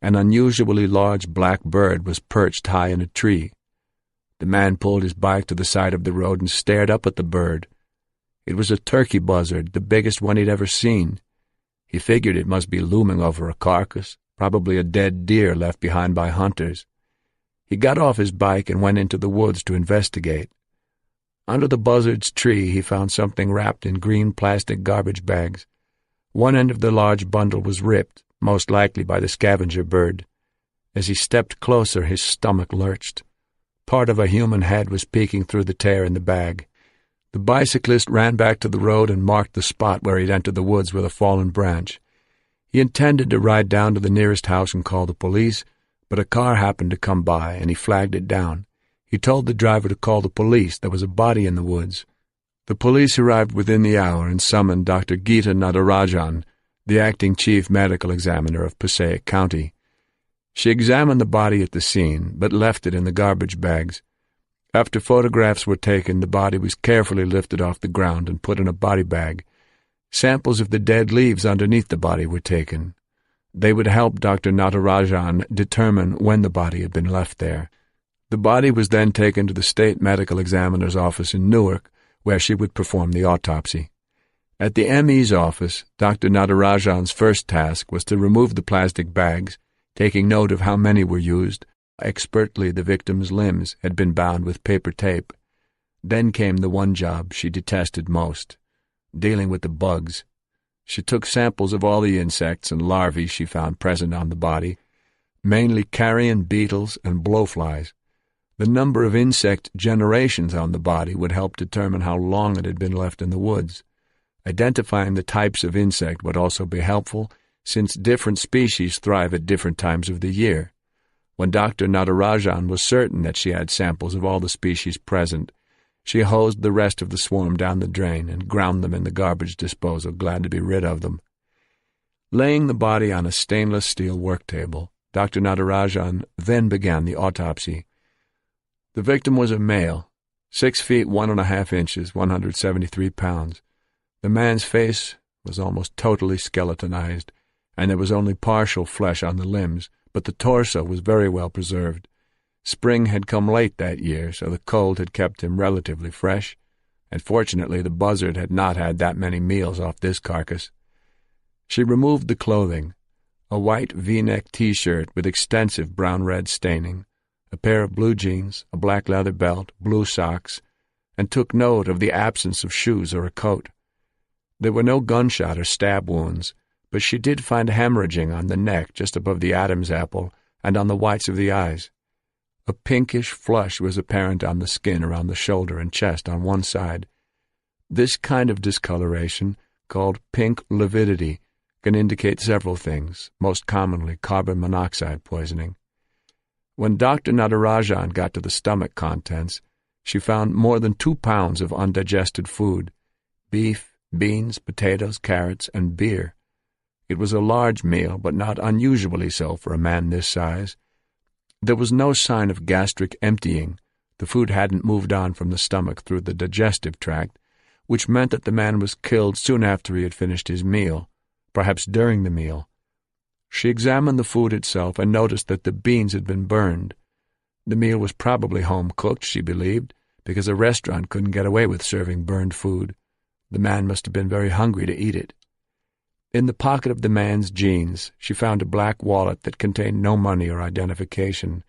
An unusually large black bird was perched high in a tree. The man pulled his bike to the side of the road and stared up at the bird. It was a turkey buzzard, the biggest one he'd ever seen. He figured it must be looming over a carcass, probably a dead deer left behind by hunters. He got off his bike and went into the woods to investigate. Under the buzzard's tree he found something wrapped in green plastic garbage bags. One end of the large bundle was ripped, most likely by the scavenger bird. As he stepped closer, his stomach lurched. Part of a human head was peeking through the tear in the bag. The bicyclist ran back to the road and marked the spot where he'd entered the woods with a fallen branch. He intended to ride down to the nearest house and call the police, but a car happened to come by, and he flagged it down. He told the driver to call the police. There was a body in the woods. The police arrived within the hour and summoned Dr. Geeta Natarajan, the acting chief medical examiner of Passaic County. She examined the body at the scene, but left it in the garbage bags. After photographs were taken, the body was carefully lifted off the ground and put in a body bag. Samples of the dead leaves underneath the body were taken. They would help Dr. Natarajan determine when the body had been left there. The body was then taken to the state medical examiner's office in Newark, where she would perform the autopsy. At the ME's office, Dr. Natarajan's first task was to remove the plastic bags, taking note of how many were used. Expertly, the victim's limbs had been bound with paper tape. Then came the one job she detested most, dealing with the bugs. She took samples of all the insects and larvae she found present on the body, mainly carrion beetles and blowflies. The number of insect generations on the body would help determine how long it had been left in the woods. Identifying the types of insect would also be helpful, since different species thrive at different times of the year. When Dr. Natarajan was certain that she had samples of all the species present, she hosed the rest of the swarm down the drain and ground them in the garbage disposal, glad to be rid of them. Laying the body on a stainless steel work table, Dr. Natarajan then began the autopsy. The victim was a male, 6 feet 1½ inches, 173 pounds. The man's face was almost totally skeletonized, and there was only partial flesh on the limbs, but the torso was very well preserved. Spring had come late that year, so the cold had kept him relatively fresh, and fortunately the buzzard had not had that many meals off this carcass. She removed the clothing, a white V-neck T-shirt with extensive brown-red staining, a pair of blue jeans, a black leather belt, blue socks, and took note of the absence of shoes or a coat. There were no gunshot or stab wounds, but she did find hemorrhaging on the neck just above the Adam's apple and on the whites of the eyes. A pinkish flush was apparent on the skin around the shoulder and chest on one side. This kind of discoloration, called pink lividity, can indicate several things, most commonly carbon monoxide poisoning. When Dr. Natarajan got to the stomach contents, she found more than 2 pounds of undigested food, beef, beans, potatoes, carrots, and beer. It was a large meal, but not unusually so for a man this size. There was no sign of gastric emptying. The food hadn't moved on from the stomach through the digestive tract, which meant that the man was killed soon after he had finished his meal, perhaps during the meal. She examined the food itself and noticed that the beans had been burned. The meal was probably home-cooked, she believed, because a restaurant couldn't get away with serving burned food. The man must have been very hungry to eat it. In the pocket of the man's jeans, she found a black wallet that contained no money or identification.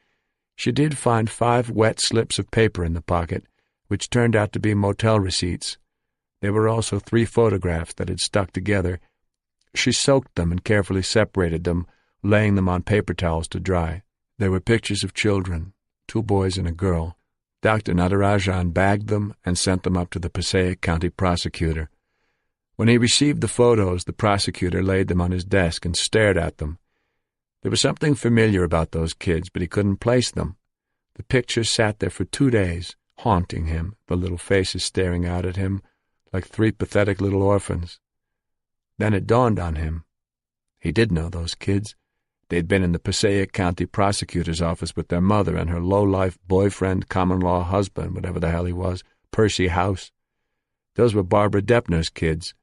She did find 5 wet slips of paper in the pocket, which turned out to be motel receipts. There were also 3 photographs that had stuck together. She soaked them and carefully separated them, laying them on paper towels to dry. There were pictures of children, 2 boys and a girl. Dr. Natarajan bagged them and sent them up to the Passaic County prosecutor. When he received the photos, the prosecutor laid them on his desk and stared at them. There was something familiar about those kids, but he couldn't place them. The pictures sat there for 2 days, haunting him, the little faces staring out at him like 3 pathetic little orphans. Then it dawned on him. He did know those kids. They'd been in the Passaic County prosecutor's office with their mother and her low-life boyfriend, common-law husband, whatever the hell he was, Percy House. Those were Barbara Deppner's kids.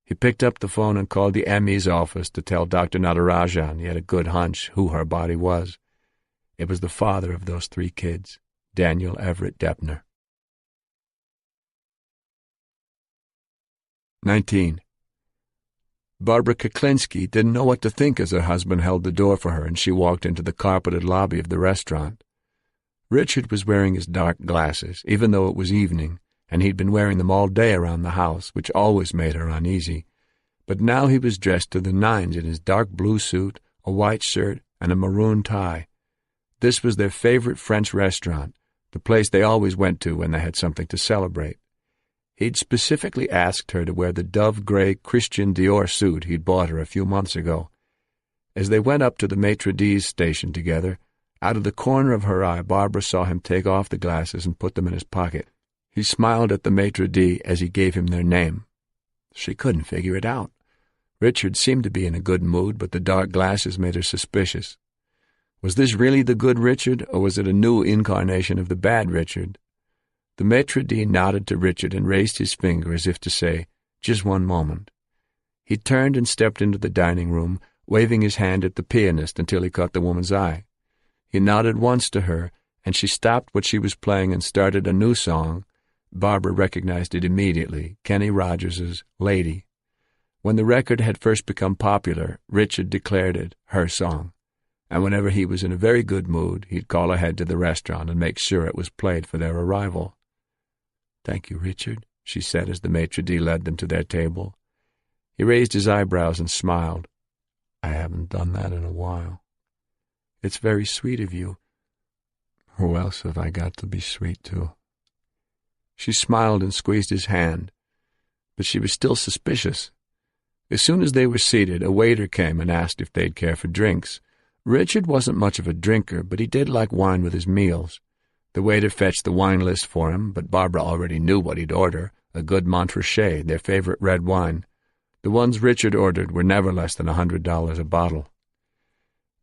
He picked up the phone and called the ME's office to tell Dr. Natarajan he had a good hunch who her body was. It was the father of those 3 kids, Daniel Everett Deppner. 19. Barbara Kuklinski didn't know what to think as her husband held the door for her and she walked into the carpeted lobby of the restaurant. Richard was wearing his dark glasses, even though it was evening, and he'd been wearing them all day around the house, which always made her uneasy. But now he was dressed to the nines in his dark blue suit, a white shirt, and a maroon tie. This was their favorite French restaurant, the place they always went to when they had something to celebrate. He'd specifically asked her to wear the dove-gray Christian Dior suit he'd bought her a few months ago. As they went up to the maitre d's station together, out of the corner of her eye Barbara saw him take off the glasses and put them in his pocket. He smiled at the maitre d' as he gave him their name. She couldn't figure it out. Richard seemed to be in a good mood, but the dark glasses made her suspicious. Was this really the good Richard, or was it a new incarnation of the bad Richard? The maitre d' nodded to Richard and raised his finger as if to say, "Just one moment." He turned and stepped into the dining room, waving his hand at the pianist until he caught the woman's eye. He nodded once to her, and she stopped what she was playing and started a new song. Barbara recognized it immediately, Kenny Rogers's Lady. When the record had first become popular, Richard declared it her song, and whenever he was in a very good mood, he'd call ahead to the restaurant and make sure it was played for their arrival. "Thank you, Richard," she said as the maitre d' led them to their table. He raised his eyebrows and smiled. "I haven't done that in a while." "It's very sweet of you." "Who else have I got to be sweet to?" She smiled and squeezed his hand, but she was still suspicious. As soon as they were seated, a waiter came and asked if they'd care for drinks. Richard wasn't much of a drinker, but he did like wine with his meals. The waiter fetched the wine list for him, but Barbara already knew what he'd order, a good Montrachet, their favorite red wine. The ones Richard ordered were never less than $100 a bottle.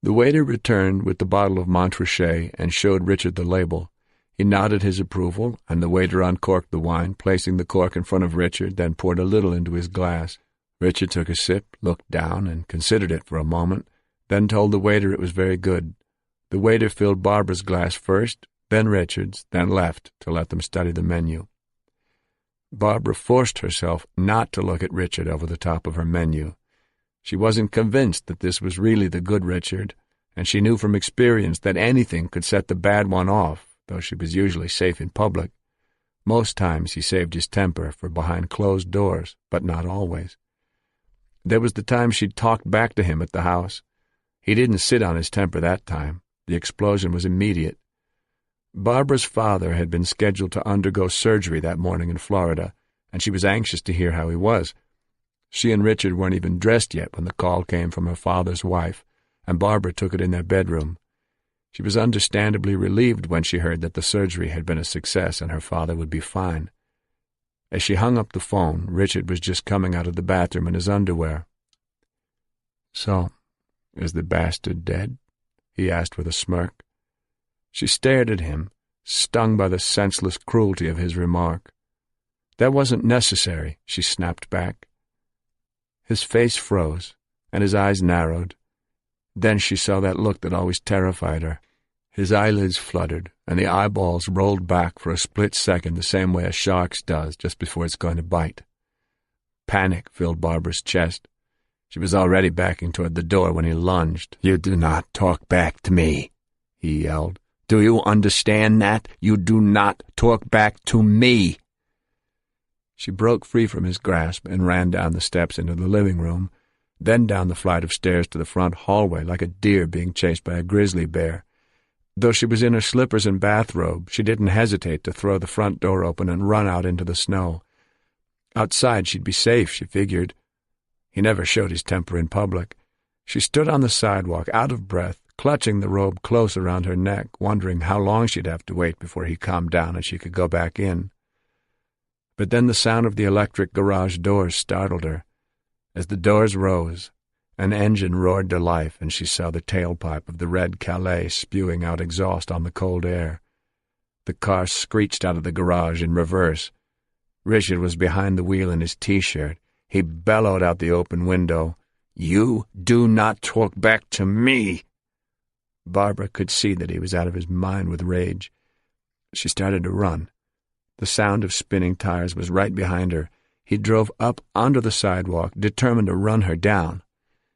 The waiter returned with the bottle of Montrachet and showed Richard the label. He nodded his approval, and the waiter uncorked the wine, placing the cork in front of Richard, then poured a little into his glass. Richard took a sip, looked down, and considered it for a moment, then told the waiter it was very good. The waiter filled Barbara's glass first, then Richard's, then left to let them study the menu. Barbara forced herself not to look at Richard over the top of her menu. She wasn't convinced that this was really the good Richard, and she knew from experience that anything could set the bad one off, though she was usually safe in public. Most times he saved his temper for behind closed doors, but not always. There was the time she'd talked back to him at the house. He didn't sit on his temper that time. The explosion was immediate. Barbara's father had been scheduled to undergo surgery that morning in Florida, and she was anxious to hear how he was. She and Richard weren't even dressed yet when the call came from her father's wife, and Barbara took it in their bedroom. She was understandably relieved when she heard that the surgery had been a success and her father would be fine. As she hung up the phone, Richard was just coming out of the bathroom in his underwear. "So, is the bastard dead?" he asked with a smirk. She stared at him, stung by the senseless cruelty of his remark. "That wasn't necessary," she snapped back. His face froze, and his eyes narrowed. Then she saw that look that always terrified her. His eyelids fluttered, and the eyeballs rolled back for a split second the same way a shark's does just before it's going to bite. Panic filled Barbara's chest. She was already backing toward the door when he lunged. "You do not talk back to me," he yelled. "Do you understand that? You do not talk back to me." She broke free from his grasp and ran down the steps into the living room, then down the flight of stairs to the front hallway like a deer being chased by a grizzly bear. Though she was in her slippers and bathrobe, she didn't hesitate to throw the front door open and run out into the snow. Outside she'd be safe, she figured. He never showed his temper in public. She stood on the sidewalk, out of breath, clutching the robe close around her neck, wondering how long she'd have to wait before he calmed down and she could go back in. But then the sound of the electric garage doors startled her. As the doors rose, an engine roared to life, and she saw the tailpipe of the red Calais spewing out exhaust on the cold air. The car screeched out of the garage in reverse. Richard was behind the wheel in his T-shirt. He bellowed out the open window, "You do not talk back to me!" Barbara could see that he was out of his mind with rage. She started to run. The sound of spinning tires was right behind her. He drove up onto the sidewalk, determined to run her down.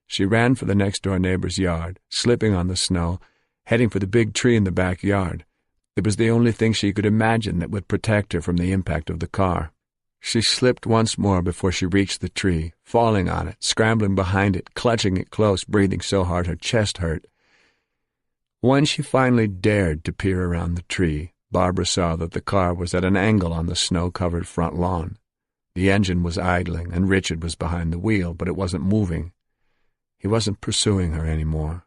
She ran for the next-door neighbor's yard, slipping on the snow, heading for the big tree in the backyard. It was the only thing she could imagine that would protect her from the impact of the car. She slipped once more before she reached the tree, falling on it, scrambling behind it, clutching it close, breathing so hard her chest hurt. When she finally dared to peer around the tree, Barbara saw that the car was at an angle on the snow-covered front lawn. The engine was idling, and Richard was behind the wheel, but it wasn't moving. He wasn't pursuing her anymore.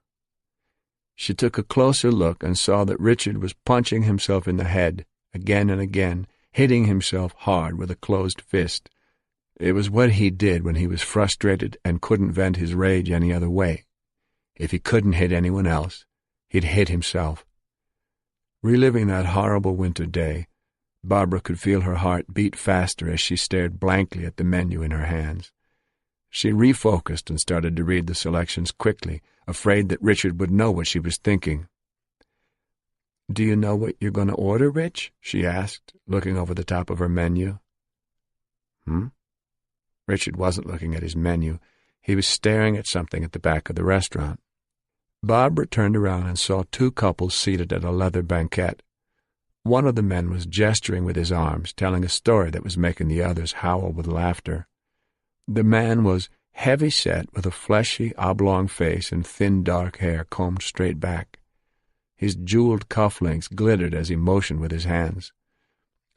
She took a closer look and saw that Richard was punching himself in the head, again and again, hitting himself hard with a closed fist. It was what he did when he was frustrated and couldn't vent his rage any other way. If he couldn't hit anyone else, he'd hit himself. Reliving that horrible winter day, Barbara could feel her heart beat faster as she stared blankly at the menu in her hands. She refocused and started to read the selections quickly, afraid that Richard would know what she was thinking. "Do you know what you're going to order, Rich?" she asked, looking over the top of her menu. Richard wasn't looking at his menu. He was staring at something at the back of the restaurant. Barbara turned around and saw two couples seated at a leather banquette. One of the men was gesturing with his arms, telling a story that was making the others howl with laughter. The man was heavy-set with a fleshy, oblong face and thin, dark hair combed straight back. His jeweled cufflinks glittered as he motioned with his hands.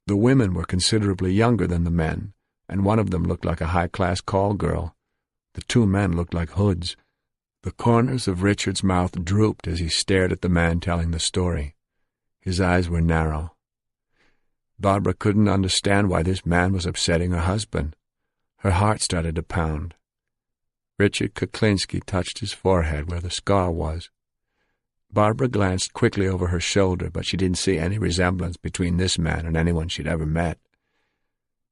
The women were considerably younger than the men, and one of them looked like a high-class call girl. The two men looked like hoods. The corners of Richard's mouth drooped as he stared at the man telling the story. His eyes were narrow. Barbara couldn't understand why this man was upsetting her husband. Her heart started to pound. Richard Kuklinski touched his forehead where the scar was. Barbara glanced quickly over her shoulder, but she didn't see any resemblance between this man and anyone she'd ever met.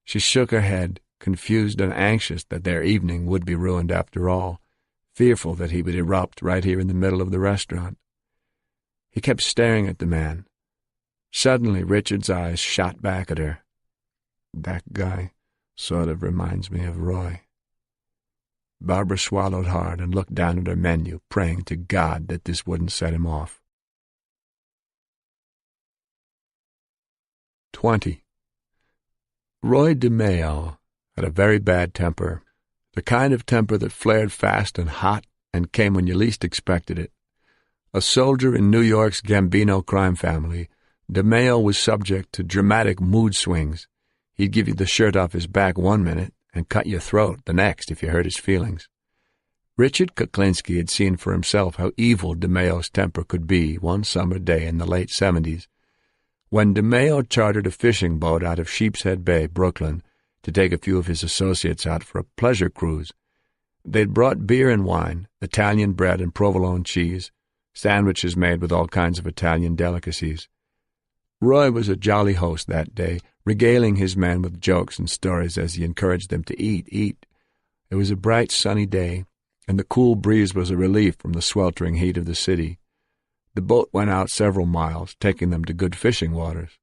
She shook her head, confused and anxious that their evening would be ruined after all, fearful that he would erupt right here in the middle of the restaurant. He kept staring at the man. Suddenly, Richard's eyes shot back at her. "That guy sort of reminds me of Roy." Barbara swallowed hard and looked down at her menu, praying to God that this wouldn't set him off. 20. Roy DeMeo had a very bad temper, the kind of temper that flared fast and hot and came when you least expected it. A soldier in New York's Gambino crime family, DeMeo was subject to dramatic mood swings. He'd give you the shirt off his back one minute and cut your throat the next if you hurt his feelings. Richard Kuklinski had seen for himself how evil DeMeo's temper could be one summer day in the late 70s, when DeMeo chartered a fishing boat out of Sheepshead Bay, Brooklyn, to take a few of his associates out for a pleasure cruise. They'd brought beer and wine, Italian bread and provolone cheese, sandwiches made with all kinds of Italian delicacies. Roy was a jolly host that day, regaling his men with jokes and stories as he encouraged them to eat. It was a bright, sunny day, and the cool breeze was a relief from the sweltering heat of the city. The boat went out several miles, taking them to good fishing waters.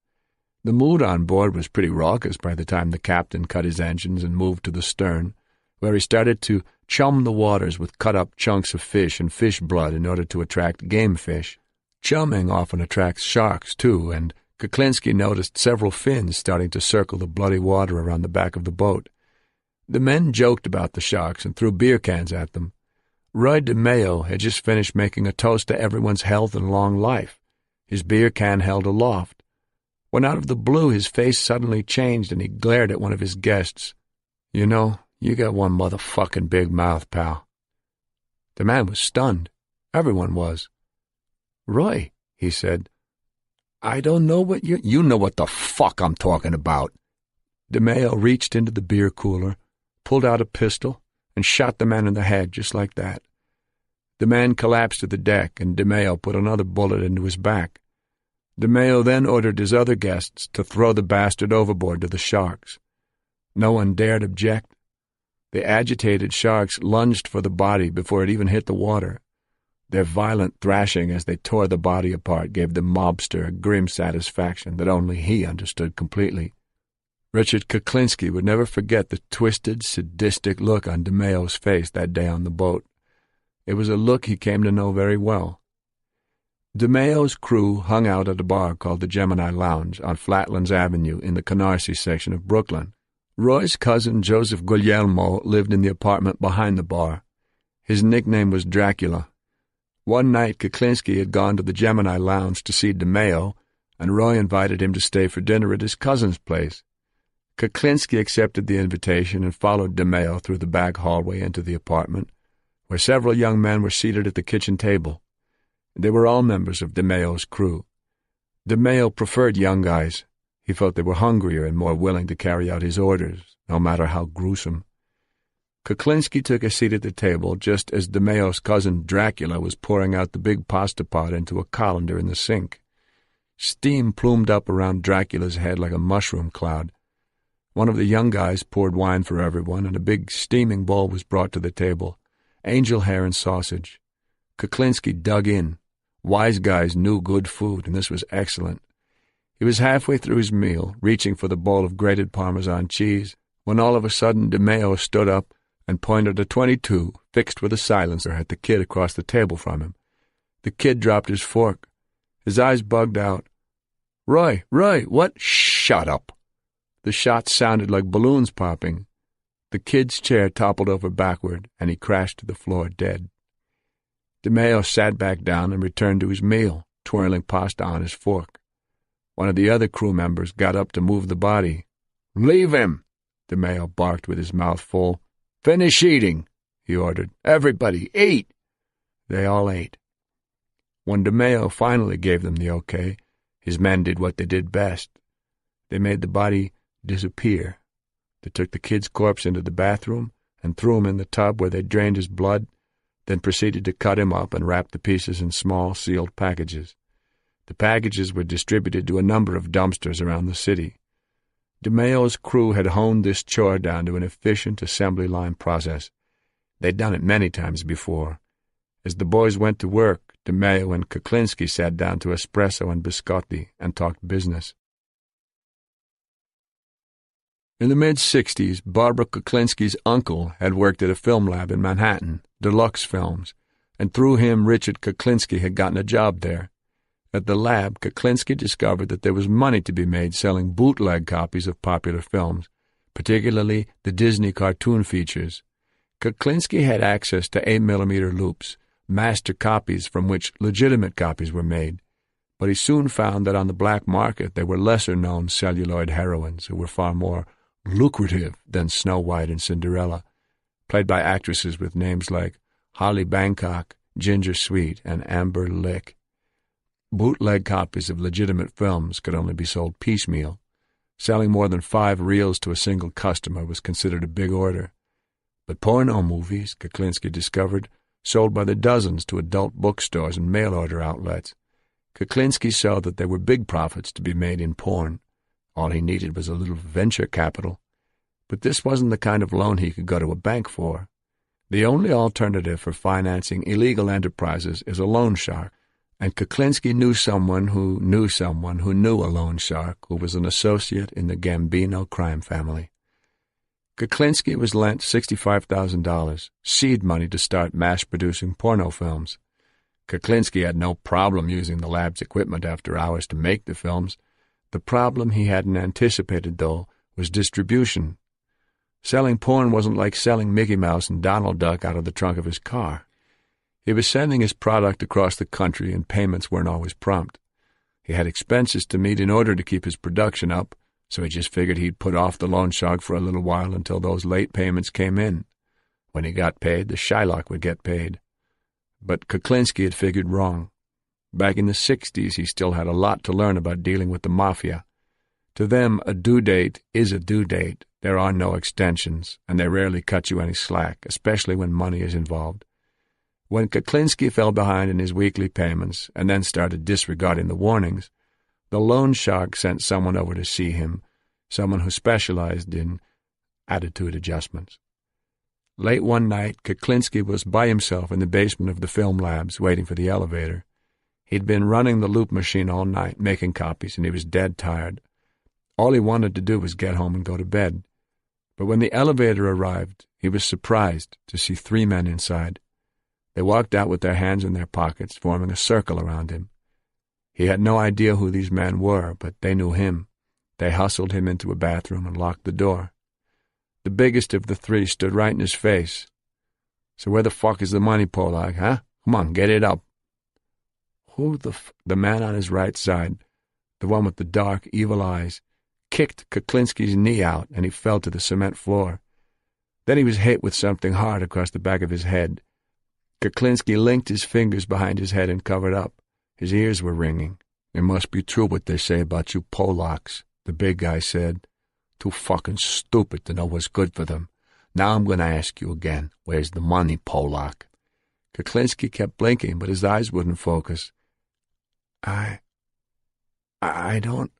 The mood on board was pretty raucous by the time the captain cut his engines and moved to the stern, where he started to chum the waters with cut-up chunks of fish and fish blood in order to attract game fish. Chumming often attracts sharks, too, and Kuklinski noticed several fins starting to circle the bloody water around the back of the boat. The men joked about the sharks and threw beer cans at them. Roy DeMeo had just finished making a toast to everyone's health and long life, his beer can held aloft, when out of the blue his face suddenly changed and he glared at one of his guests. "You know, you got one motherfucking big mouth, pal." The man was stunned. Everyone was. "Roy," he said, "I don't know what you know what the fuck I'm talking about." DeMeo reached into the beer cooler, pulled out a pistol, and shot the man in the head just like that. The man collapsed to the deck, and DeMeo put another bullet into his back. DeMeo then ordered his other guests to throw the bastard overboard to the sharks. No one dared object. The agitated sharks lunged for the body before it even hit the water. Their violent thrashing as they tore the body apart gave the mobster a grim satisfaction that only he understood completely. Richard Kuklinski would never forget the twisted, sadistic look on DeMeo's face that day on the boat. It was a look he came to know very well. DeMeo's crew hung out at a bar called the Gemini Lounge on Flatlands Avenue in the Canarsie section of Brooklyn. Roy's cousin Joseph Guglielmo lived in the apartment behind the bar. His nickname was Dracula. One night Kuklinski had gone to the Gemini Lounge to see DeMeo, and Roy invited him to stay for dinner at his cousin's place. Kuklinski accepted the invitation and followed DeMeo through the back hallway into the apartment, where several young men were seated at the kitchen table. They were all members of DeMeo's crew. DeMeo preferred young guys. He felt they were hungrier and more willing to carry out his orders, no matter how gruesome. Kuklinski took a seat at the table just as DeMeo's cousin Dracula was pouring out the big pasta pot into a colander in the sink. Steam plumed up around Dracula's head like a mushroom cloud. One of the young guys poured wine for everyone, and a big steaming bowl was brought to the table, angel hair and sausage. Kuklinski dug in. Wise guys knew good food, and this was excellent. He was halfway through his meal, reaching for the bowl of grated Parmesan cheese, when all of a sudden DeMeo stood up and pointed a .22 fixed with a silencer at the kid across the table from him. The kid dropped his fork. His eyes bugged out. Roy, what?" "Shut up." The shots sounded like balloons popping. The kid's chair toppled over backward, and he crashed to the floor dead. DeMeo sat back down and returned to his meal, twirling pasta on his fork. One of the other crew members got up to move the body. "Leave him," DeMeo barked with his mouth full. "Finish eating," he ordered. "Everybody, eat." They all ate. When DeMeo finally gave them the okay, his men did what they did best. They made the body disappear. They took the kid's corpse into the bathroom and threw him in the tub where they drained his blood, then proceeded to cut him up and wrap the pieces in small, sealed packages. The packages were distributed to a number of dumpsters around the city. DeMayo's crew had honed this chore down to an efficient assembly line process. They'd done it many times before. As the boys went to work, DeMayo and Kuklinski sat down to espresso and biscotti and talked business. In the mid-'60s, Barbara Kuklinski's uncle had worked at a film lab in Manhattan, Deluxe Films, and through him Richard Kuklinski had gotten a job there. At the lab, Kuklinski discovered that there was money to be made selling bootleg copies of popular films, particularly the Disney cartoon features. Kuklinski had access to 8mm loops, master copies from which legitimate copies were made, but he soon found that on the black market there were lesser-known celluloid heroines who were far more lucrative than Snow White and Cinderella, played by actresses with names like Holly Bangkok, Ginger Sweet, and Amber Lick. Bootleg copies of legitimate films could only be sold piecemeal. Selling more than 5 reels to a single customer was considered a big order. But porno movies, Kuklinski discovered, sold by the dozens to adult bookstores and mail-order outlets. Kuklinski saw that there were big profits to be made in porn. All he needed was a little venture capital. But this wasn't the kind of loan he could go to a bank for. The only alternative for financing illegal enterprises is a loan shark, and Kuklinski knew someone who knew someone who knew a loan shark who was an associate in the Gambino crime family. Kuklinski was lent $65,000, seed money to start mass-producing porno films. Kuklinski had no problem using the lab's equipment after hours to make the films. The problem he hadn't anticipated, though, was distribution. Selling porn wasn't like selling Mickey Mouse and Donald Duck out of the trunk of his car. He was sending his product across the country, and payments weren't always prompt. He had expenses to meet in order to keep his production up, so he just figured he'd put off the loan shark for a little while until those late payments came in. When he got paid, the Shylock would get paid. But Kuklinski had figured wrong. Back in the 60s, he still had a lot to learn about dealing with the mafia. To them, a due date is a due date. There are no extensions, and they rarely cut you any slack, especially when money is involved. When Kuklinski fell behind in his weekly payments and then started disregarding the warnings, the loan shark sent someone over to see him, someone who specialized in attitude adjustments. Late one night, Kuklinski was by himself in the basement of the film labs waiting for the elevator. He'd been running the loop machine all night, making copies, and he was dead tired. All he wanted to do was get home and go to bed. But when the elevator arrived, he was surprised to see 3 men inside. They walked out with their hands in their pockets, forming a circle around him. He had no idea who these men were, but they knew him. They hustled him into a bathroom and locked the door. The biggest of the 3 stood right in his face. "So where the fuck is the money, Polak, huh? Come on, get it up." Who the man on his right side, the one with the dark, evil eyes, kicked Kuklinski's knee out, and he fell to the cement floor. Then he was hit with something hard across the back of his head. Kuklinski linked his fingers behind his head and covered up. His ears were ringing. "It must be true what they say about you Polacks," the big guy said. "Too fucking stupid to know what's good for them. Now I'm going to ask you again, where's the money, Polak?" Kuklinski kept blinking, but his eyes wouldn't focus. I don't...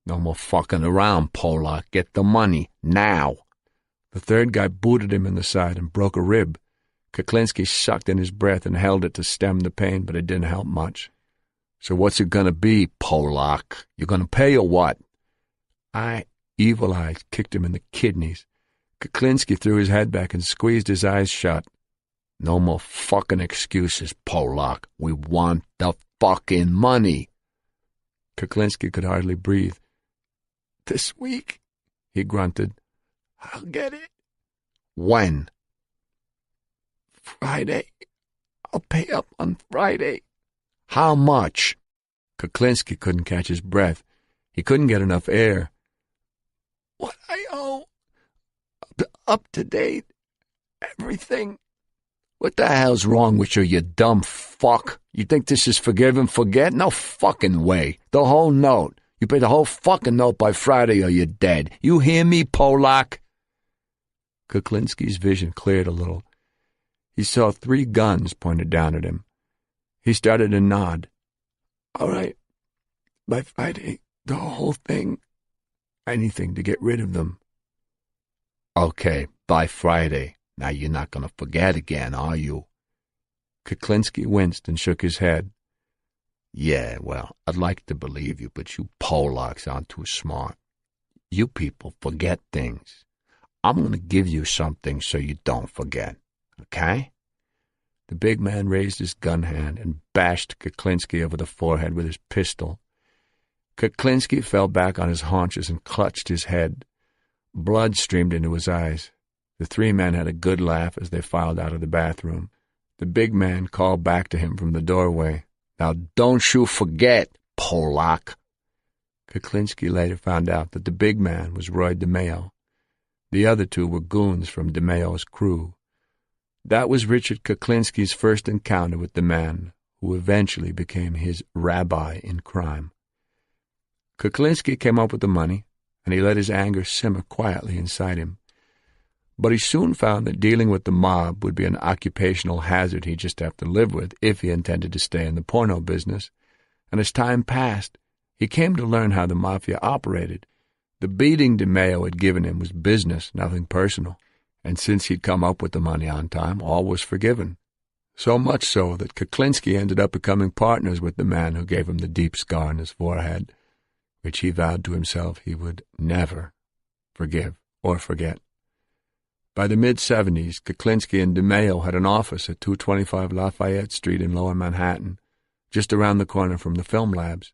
"No more fucking around, Polak. Get the money, now." The third guy booted him in the side and broke a rib. Kuklinski sucked in his breath and held it to stem the pain, but it didn't help much. "So what's it gonna be, Polak? You gonna pay or what?" Evil Eyes kicked him in the kidneys. Kuklinski threw his head back and squeezed his eyes shut. "No more fucking excuses, Polak. We want the fucking money." Kuklinski could hardly breathe. "This week," he grunted. "I'll get it." "When?" "Friday. I'll pay up on Friday." "How much?" Kuklinski couldn't catch his breath. He couldn't get enough air. "What I owe. Up to date. Everything." "What the hell's wrong with you, you dumb fuck? You think this is forgive and forget? No fucking way. The whole note. You pay the whole fucking note by Friday or you're dead. You hear me, Polak?" Kuklinski's vision cleared a little. He saw 3 guns pointed down at him. He started to nod. "All right. By Friday, the whole thing. Anything to get rid of them." "Okay, by Friday. Now you're not going to forget again, are you?" Kuklinski winced and shook his head. "Yeah, well, I'd like to believe you, but you Polacks aren't too smart. You people forget things. I'm going to give you something so you don't forget, okay?" The big man raised his gun hand and bashed Kuklinski over the forehead with his pistol. Kuklinski fell back on his haunches and clutched his head. Blood streamed into his eyes. The 3 men had a good laugh as they filed out of the bathroom. The big man called back to him from the doorway. "Now don't you forget, Polak." Kuklinski later found out that the big man was Roy DeMeo. The other 2 were goons from DeMeo's crew. That was Richard Kuklinski's first encounter with the man who eventually became his rabbi in crime. Kuklinski came up with the money, and he let his anger simmer quietly inside him. But he soon found that dealing with the mob would be an occupational hazard he'd just have to live with if he intended to stay in the porno business, and as time passed, he came to learn how the mafia operated. The beating DeMeo had given him was business, nothing personal, and since he'd come up with the money on time, all was forgiven. So much so that Kuklinski ended up becoming partners with the man who gave him the deep scar on his forehead, which he vowed to himself he would never forgive or forget. By the mid-'70s, Kuklinski and DeMeo had an office at 225 Lafayette Street in Lower Manhattan, just around the corner from the film labs.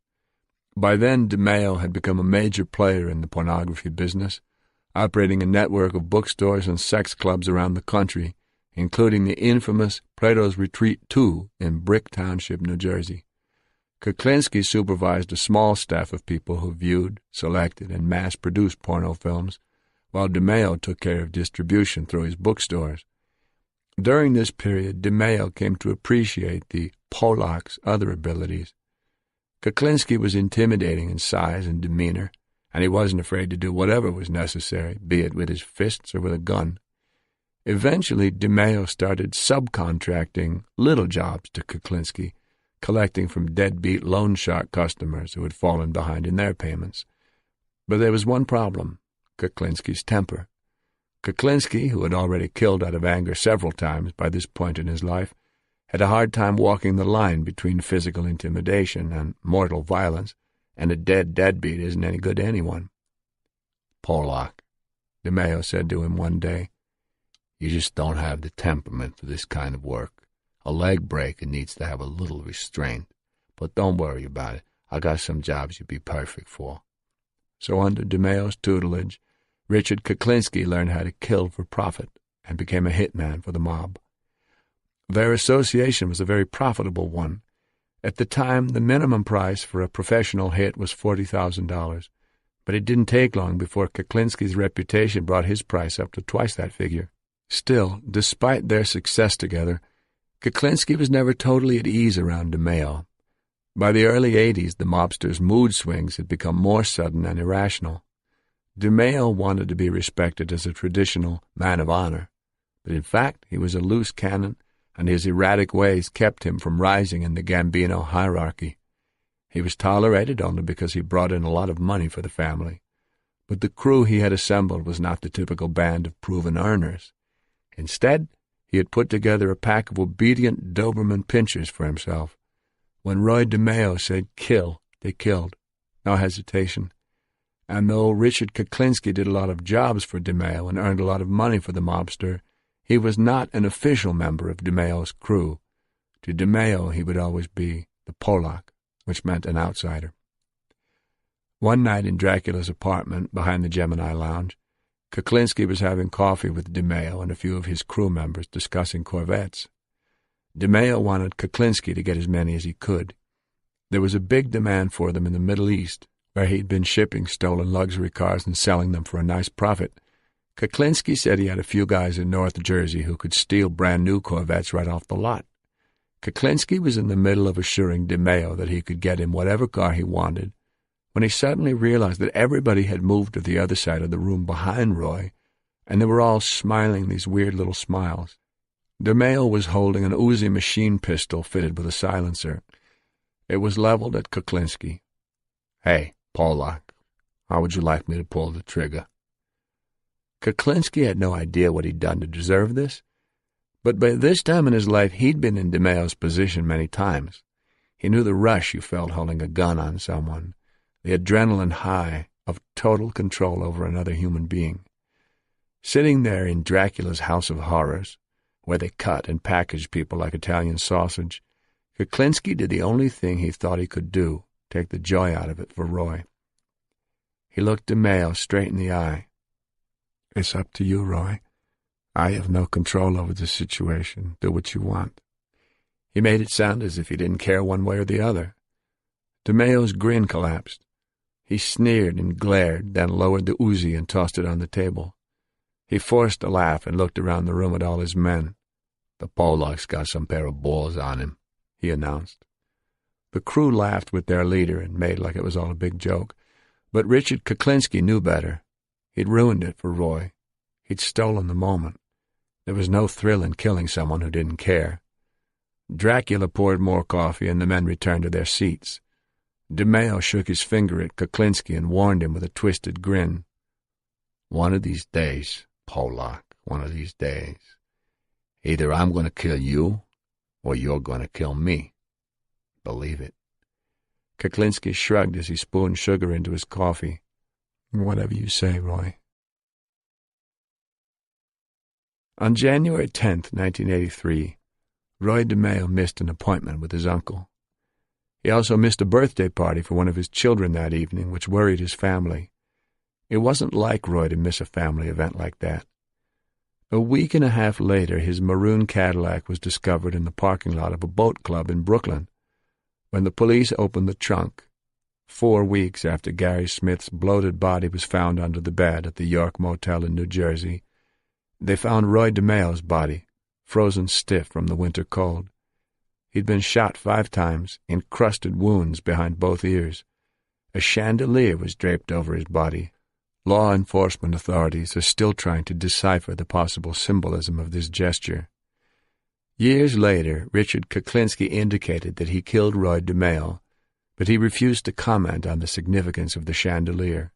By then, DeMeo had become a major player in the pornography business, operating a network of bookstores and sex clubs around the country, including the infamous Plato's Retreat 2 in Brick Township, New Jersey. Kuklinski supervised a small staff of people who viewed, selected, and mass-produced porno films, while DeMeo took care of distribution through his bookstores. During this period, DeMeo came to appreciate the Polak's other abilities. Kuklinski was intimidating in size and demeanor, and he wasn't afraid to do whatever was necessary, be it with his fists or with a gun. Eventually, DeMeo started subcontracting little jobs to Kuklinski, collecting from deadbeat loan shark customers who had fallen behind in their payments. But there was one problem: Kuklinski's temper. Kuklinski, who had already killed out of anger several times by this point in his life, had a hard time walking the line between physical intimidation and mortal violence, and a deadbeat isn't any good to anyone. "Polak," DeMeo said to him one day, "you just don't have the temperament for this kind of work. A leg breaker needs to have a little restraint. But don't worry about it. I got some jobs you'd be perfect for." So under DeMeo's tutelage, Richard Kuklinski learned how to kill for profit and became a hitman for the mob. Their association was a very profitable one. At the time, the minimum price for a professional hit was $40,000, but it didn't take long before Kuklinski's reputation brought his price up to twice that figure. Still, despite their success together, Kuklinski was never totally at ease around DeMeo. By the early '80s, the mobster's mood swings had become more sudden and irrational. DeMeo wanted to be respected as a traditional man of honor, but in fact he was a loose cannon, and his erratic ways kept him from rising in the Gambino hierarchy. He was tolerated only because he brought in a lot of money for the family, but the crew he had assembled was not the typical band of proven earners. Instead, he had put together a pack of obedient Doberman pinchers for himself. When Roy DeMeo said kill, they killed, no hesitation. And though Richard Kuklinski did a lot of jobs for DeMeo and earned a lot of money for the mobster, he was not an official member of DeMeo's crew. To DeMeo, he would always be the Polak, which meant an outsider. One night in Dracula's apartment behind the Gemini Lounge, Kuklinski was having coffee with DeMeo and a few of his crew members discussing Corvettes. DeMeo wanted Kuklinski to get as many as he could. There was a big demand for them in the Middle East, where he'd been shipping stolen luxury cars and selling them for a nice profit. Kuklinski said he had a few guys in North Jersey who could steal brand-new Corvettes right off the lot. Kuklinski was in the middle of assuring DeMeo that he could get him whatever car he wanted, when he suddenly realized that everybody had moved to the other side of the room behind Roy, and they were all smiling these weird little smiles. DeMeo was holding an Uzi machine pistol fitted with a silencer. It was leveled at Kuklinski. "Hey, Polak, how would you like me to pull the trigger?" Kuklinski had no idea what he'd done to deserve this, but by this time in his life he'd been in DeMeo's position many times. He knew the rush you felt holding a gun on someone, the adrenaline high of total control over another human being. Sitting there in Dracula's House of Horrors, where they cut and packaged people like Italian sausage, Kuklinski did the only thing he thought he could do, take the joy out of it for Roy. He looked DeMeo straight in the eye. "It's up to you, Roy. I have no control over the situation. Do what you want." He made it sound as if he didn't care one way or the other. DeMeo's grin collapsed. He sneered and glared, then lowered the Uzi and tossed it on the table. He forced a laugh and looked around the room at all his men. "The Polak's got some pair of balls on him," he announced. The crew laughed with their leader and made like it was all a big joke. But Richard Kuklinski knew better. He'd ruined it for Roy. He'd stolen the moment. There was no thrill in killing someone who didn't care. Dracula poured more coffee, and the men returned to their seats. DeMeo shook his finger at Kuklinski and warned him with a twisted grin. "One of these days, Polak, one of these days. Either I'm going to kill you, or you're going to kill me. Believe it." Kuklinski shrugged as he spooned sugar into his coffee. "Whatever you say, Roy." On January 10th, 1983, Roy DeMeo missed an appointment with his uncle. He also missed a birthday party for one of his children that evening, which worried his family. It wasn't like Roy to miss a family event like that. A week and a half later, his maroon Cadillac was discovered in the parking lot of a boat club in Brooklyn. When the police opened the trunk, 4 weeks after Gary Smith's bloated body was found under the bed at the York Motel in New Jersey, they found Roy DeMeo's body, frozen stiff from the winter cold. He'd been shot 5 times, encrusted wounds behind both ears. A chandelier was draped over his body. Law enforcement authorities are still trying to decipher the possible symbolism of this gesture. Years later, Richard Kuklinski indicated that he killed Roy DeMeo, but he refused to comment on the significance of the chandelier.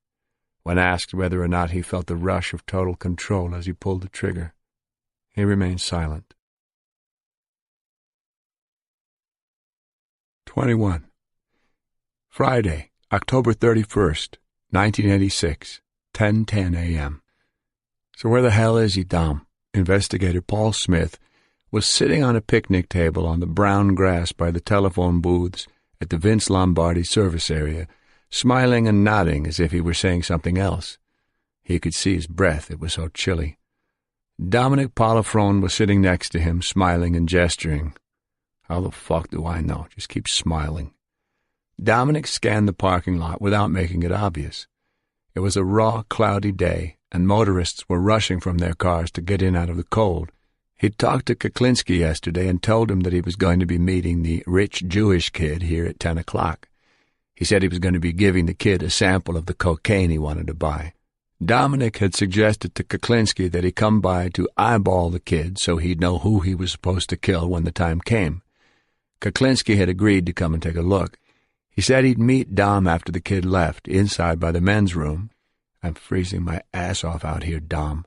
When asked whether or not he felt the rush of total control as he pulled the trigger, he remained silent. 21. Friday, October 31st, 1986, 10:10 a.m. "So where the hell is he, Dom?" Investigator Paul Smith was sitting on a picnic table on the brown grass by the telephone booths at the Vince Lombardi service area, smiling and nodding as if he were saying something else. He could see his breath, it was so chilly. Dominic Polifrone was sitting next to him, smiling and gesturing. "How the fuck do I know? Just keep smiling." Dominic scanned the parking lot without making it obvious. It was a raw, cloudy day, and motorists were rushing from their cars to get in out of the cold. He'd talked to Kuklinski yesterday and told him that he was going to be meeting the rich Jewish kid here at 10 o'clock. He said he was going to be giving the kid a sample of the cocaine he wanted to buy. Dominic had suggested to Kuklinski that he come by to eyeball the kid so he'd know who he was supposed to kill when the time came. Kuklinski had agreed to come and take a look. He said he'd meet Dom after the kid left, inside by the men's room. "I'm freezing my ass off out here, Dom."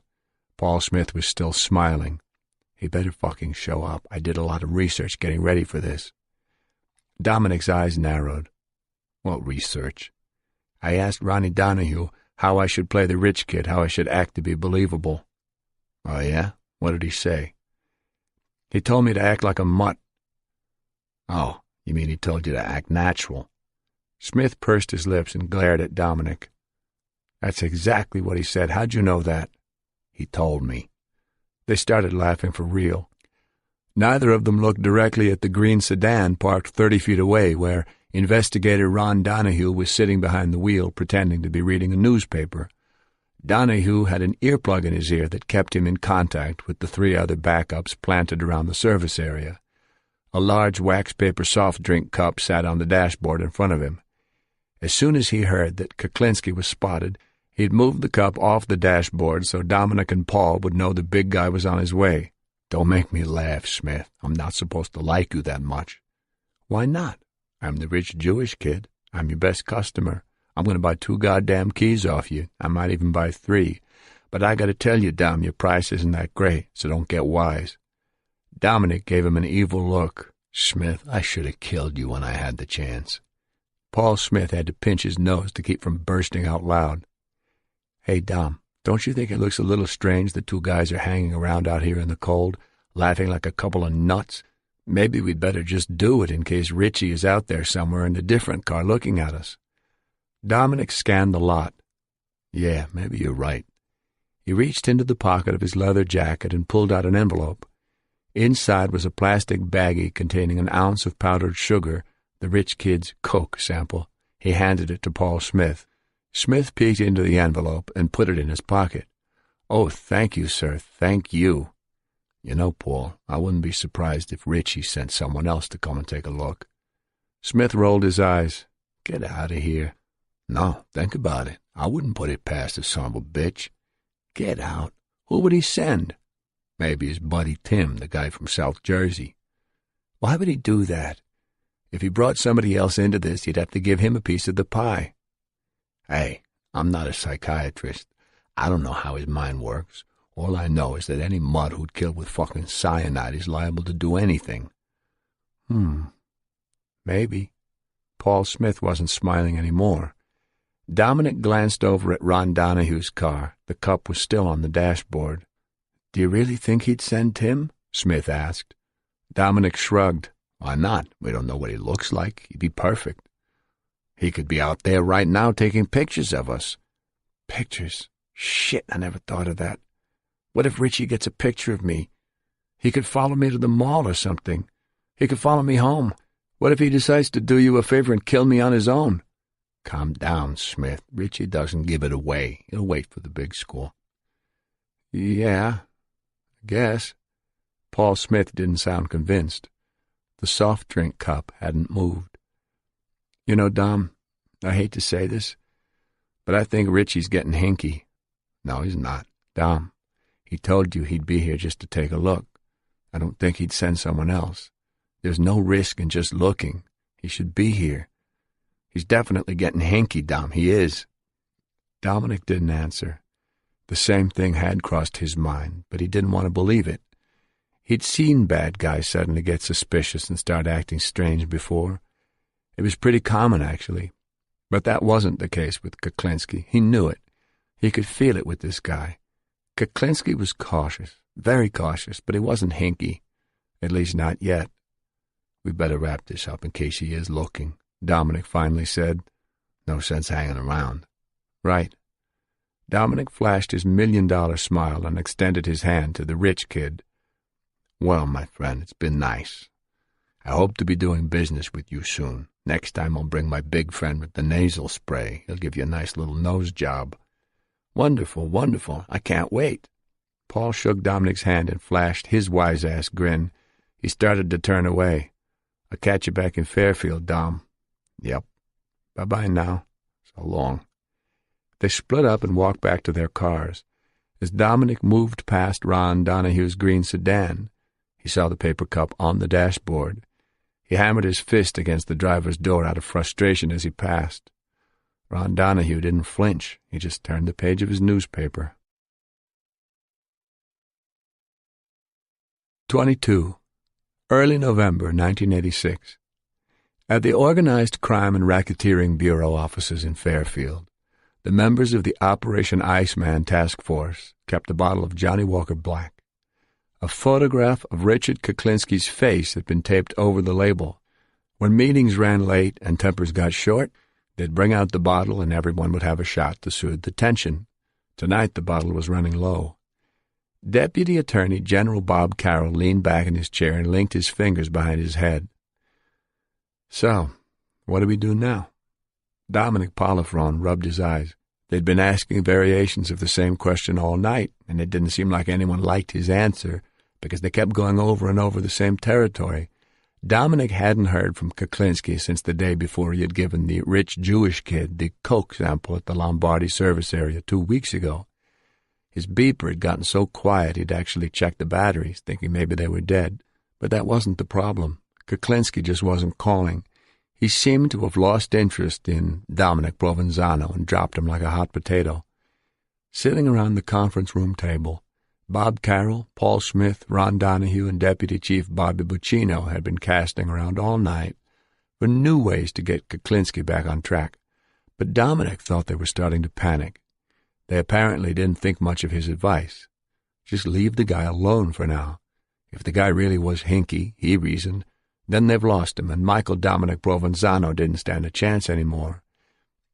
Paul Smith was still smiling. "He better fucking show up. I did a lot of research getting ready for this." Dominic's eyes narrowed. "What research?" "I asked Ronnie Donahue how I should play the rich kid, how I should act to be believable." "Oh, yeah? What did he say?" "He told me to act like a mutt." "Oh, you mean he told you to act natural?" Smith pursed his lips and glared at Dominic. "That's exactly what he said. How'd you know that?" "He told me." They started laughing for real. Neither of them looked directly at the green sedan parked 30 feet away, where investigator Ron Donahue was sitting behind the wheel pretending to be reading a newspaper. Donahue had an earplug in his ear that kept him in contact with the 3 other backups planted around the service area. A large wax paper soft drink cup sat on the dashboard in front of him. As soon as he heard that Kuklinski was spotted, He'd moved the cup off the dashboard so Dominic and Paul would know the big guy was on his way. Don't make me laugh, Smith. I'm not supposed to like you that much. Why not? I'm the rich Jewish kid. I'm your best customer. I'm going to buy 2 goddamn keys off you. I might even buy 3. But I got to tell you, Dom, your price isn't that great, so don't get wise. Dominic gave him an evil look. Smith, I should have killed you when I had the chance. Paul Smith had to pinch his nose to keep from bursting out loud. Hey, Dom, don't you think it looks a little strange that 2 guys are hanging around out here in the cold, laughing like a couple of nuts? Maybe we'd better just do it in case Richie is out there somewhere in a different car looking at us. Dominic scanned the lot. Yeah, maybe you're right. He reached into the pocket of his leather jacket and pulled out an envelope. Inside was a plastic baggie containing an ounce of powdered sugar, the rich kid's Coke sample. He handed it to Paul Smith. Smith peeked into the envelope and put it in his pocket. Oh, thank you, sir, thank you. You know, Paul, I wouldn't be surprised if Richie sent someone else to come and take a look. Smith rolled his eyes. Get out of here. No, think about it. I wouldn't put it past the son of a bitch. Get out. Who would he send? Maybe his buddy Tim, the guy from South Jersey. Why would he do that? If he brought somebody else into this, he'd have to give him a piece of the pie. Hey, I'm not a psychiatrist. I don't know how his mind works. All I know is that any mutt who'd kill with fucking cyanide is liable to do anything. Maybe. Paul Smith wasn't smiling anymore. Dominic glanced over at Ron Donahue's car. The cup was still on the dashboard. Do you really think he'd send Tim? Smith asked. Dominic shrugged. Why not? We don't know what he looks like. He'd be perfect. He could be out there right now taking pictures of us. Pictures? Shit, I never thought of that. What if Richie gets a picture of me? He could follow me to the mall or something. He could follow me home. What if he decides to do you a favor and kill me on his own? Calm down, Smith. Richie doesn't give it away. He'll wait for the big score. Yeah, I guess. Paul Smith didn't sound convinced. The soft drink cup hadn't moved. You know, Dom, I hate to say this, but I think Richie's getting hinky. No, he's not. Dom, he told you he'd be here just to take a look. I don't think he'd send someone else. There's no risk in just looking. He should be here. He's definitely getting hinky, Dom. He is. Dominic didn't answer. The same thing had crossed his mind, but he didn't want to believe it. He'd seen bad guys suddenly get suspicious and start acting strange before. It was pretty common, actually. But that wasn't the case with Kuklinski. He knew it. He could feel it with this guy. Kuklinski was cautious, very cautious, but he wasn't hinky. At least not yet. We'd better wrap this up in case he is looking, Dominic finally said. No sense hanging around. Right. Dominic flashed his $1,000,000 smile and extended his hand to the rich kid. Well, my friend, it's been nice. I hope to be doing business with you soon. Next time I'll bring my big friend with the nasal spray. He'll give you a nice little nose job. Wonderful, wonderful. I can't wait. Paul shook Dominic's hand and flashed his wise-ass grin. He started to turn away. I'll catch you back in Fairfield, Dom. Yep. Bye-bye now. So long. They split up and walked back to their cars. As Dominic moved past Ron Donahue's green sedan, he saw the paper cup on the dashboard. He hammered his fist against the driver's door out of frustration as he passed. Ron Donahue didn't flinch. He just turned the page of his newspaper. 22. Early November 1986. At the Organized Crime and Racketeering Bureau offices in Fairfield, the members of the Operation Iceman task force kept a bottle of Johnny Walker Black. A photograph of Richard Kuklinski's face had been taped over the label. When meetings ran late and tempers got short, they'd bring out the bottle and everyone would have a shot to soothe the tension. Tonight the bottle was running low. Deputy Attorney General Bob Carroll leaned back in his chair and linked his fingers behind his head. So, what do we do now? Dominic Polifrone rubbed his eyes. They'd been asking variations of the same question all night, and it didn't seem like anyone liked his answer because they kept going over and over the same territory. Dominic hadn't heard from Kuklinski since the day before he had given the rich Jewish kid the coke sample at the Lombardi service area 2 weeks ago. His beeper had gotten so quiet he'd actually checked the batteries, thinking maybe they were dead. But that wasn't the problem. Kuklinski just wasn't calling. He seemed to have lost interest in Dominic Provenzano and dropped him like a hot potato. Sitting around the conference room table, Bob Carroll, Paul Smith, Ron Donahue, and Deputy Chief Bobby Buccino had been casting around all night for new ways to get Kuklinski back on track. But Dominic thought they were starting to panic. They apparently didn't think much of his advice. Just leave the guy alone for now. If the guy really was hinky, he reasoned, then they've lost him, and Michael Dominic Provenzano didn't stand a chance anymore.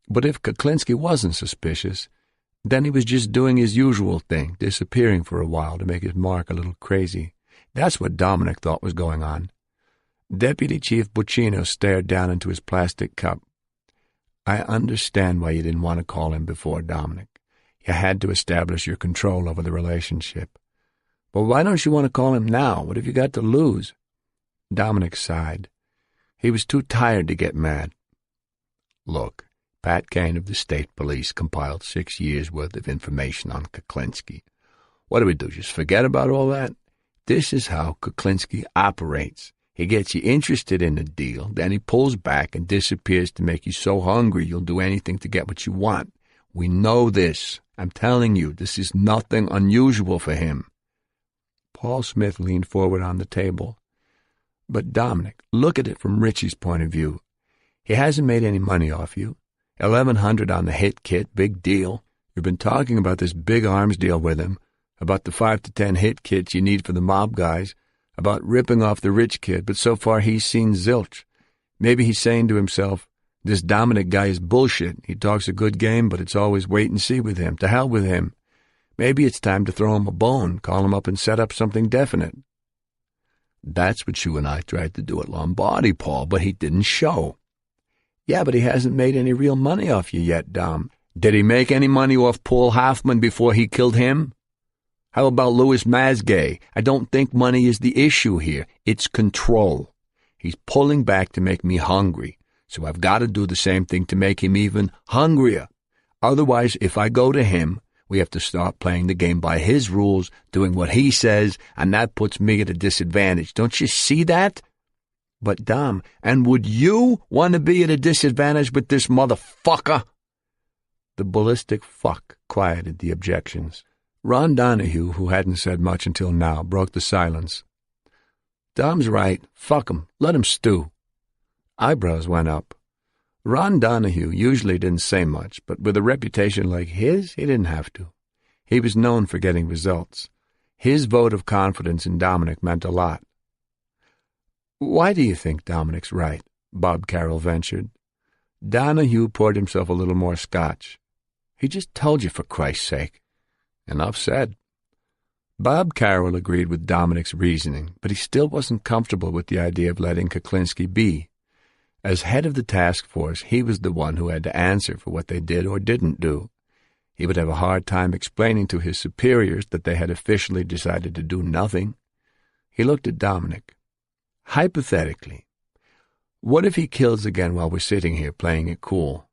But if Kuklinski wasn't suspicious, then he was just doing his usual thing, disappearing for a while to make his mark a little crazy. That's what Dominic thought was going on. Deputy Chief Buccino stared down into his plastic cup. I understand why you didn't want to call him before, Dominic. You had to establish your control over the relationship. But why don't you want to call him now? What have you got to lose? Dominic sighed. He was too tired to get mad. Look, Pat Kane of the State Police compiled 6 years' worth of information on Kuklinski. What do we do, just forget about all that? This is how Kuklinski operates. He gets you interested in the deal, then he pulls back and disappears to make you so hungry you'll do anything to get what you want. We know this. I'm telling you, this is nothing unusual for him. Paul Smith leaned forward on the table. But Dominic, look at it from Richie's point of view. He hasn't made any money off you. 1,100 on the hit kit, big deal. You've been talking about this big arms deal with him, about the 5 to 10 hit kits you need for the mob guys, about ripping off the rich kid, but so far he's seen zilch. Maybe he's saying to himself, this Dominic guy is bullshit. He talks a good game, but it's always wait and see with him. To hell with him. Maybe it's time to throw him a bone, call him up and set up something definite. That's what you and I tried to do at Lombardi, Paul, but he didn't show. Yeah, but he hasn't made any real money off you yet, Dom. Did he make any money off Paul Hoffman before he killed him? How about Louis Mazgay? I don't think money is the issue here. It's control. He's pulling back to make me hungry, so I've got to do the same thing to make him even hungrier. Otherwise, if I go to him, we have to start playing the game by his rules, doing what he says, and that puts me at a disadvantage. Don't you see that? But, Dom, and would you want to be at a disadvantage with this motherfucker? The ballistic fuck quieted the objections. Ron Donahue, who hadn't said much until now, broke the silence. Dom's right. Fuck him. Let him stew. Eyebrows went up. Ron Donahue usually didn't say much, but with a reputation like his, he didn't have to. He was known for getting results. His vote of confidence in Dominic meant a lot. Why do you think Dominic's right? Bob Carroll ventured. Donahue poured himself a little more scotch. He just told you, for Christ's sake. Enough said. Bob Carroll agreed with Dominic's reasoning, but he still wasn't comfortable with the idea of letting Kuklinski be. As head of the task force, he was the one who had to answer for what they did or didn't do. He would have a hard time explaining to his superiors that they had officially decided to do nothing. He looked at Dominic. Hypothetically, what if he kills again while we're sitting here playing it cool?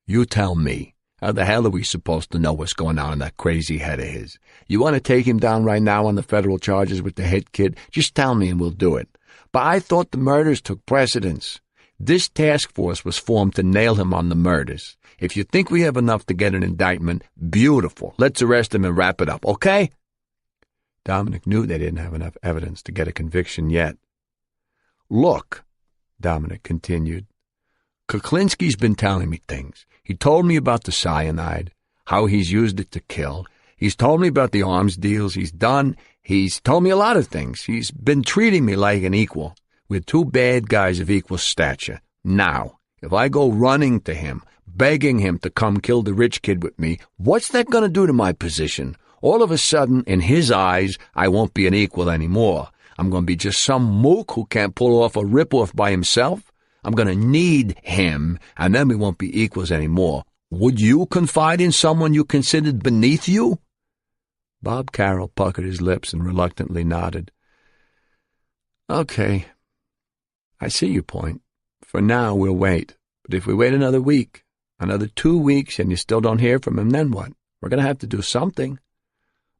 You tell me. How the hell are we supposed to know what's going on in that crazy head of his? You want to take him down right now on the federal charges with the hit kid? Just tell me and we'll do it. But I thought the murders took precedence. This task force was formed to nail him on the murders. If you think we have enough to get an indictment, beautiful. Let's arrest him and wrap it up, okay? Dominic knew they didn't have enough evidence to get a conviction yet. Look, Dominic continued, Kuklinski's been telling me things. He told me about the cyanide, how he's used it to kill. He's told me about the arms deals he's done. He's told me a lot of things. He's been treating me like an equal. We're two bad guys of equal stature. Now, if I go running to him, begging him to come kill the rich kid with me, what's that going to do to my position? All of a sudden, in his eyes, I won't be an equal anymore. I'm going to be just some mook who can't pull off a rip-off by himself. I'm going to need him, and then we won't be equals anymore. Would you confide in someone you considered beneath you? Bob Carroll puckered his lips and reluctantly nodded. Okay, I see your point. For now, we'll wait. But if we wait another week, another 2 weeks, and you still don't hear from him, then what? We're going to have to do something."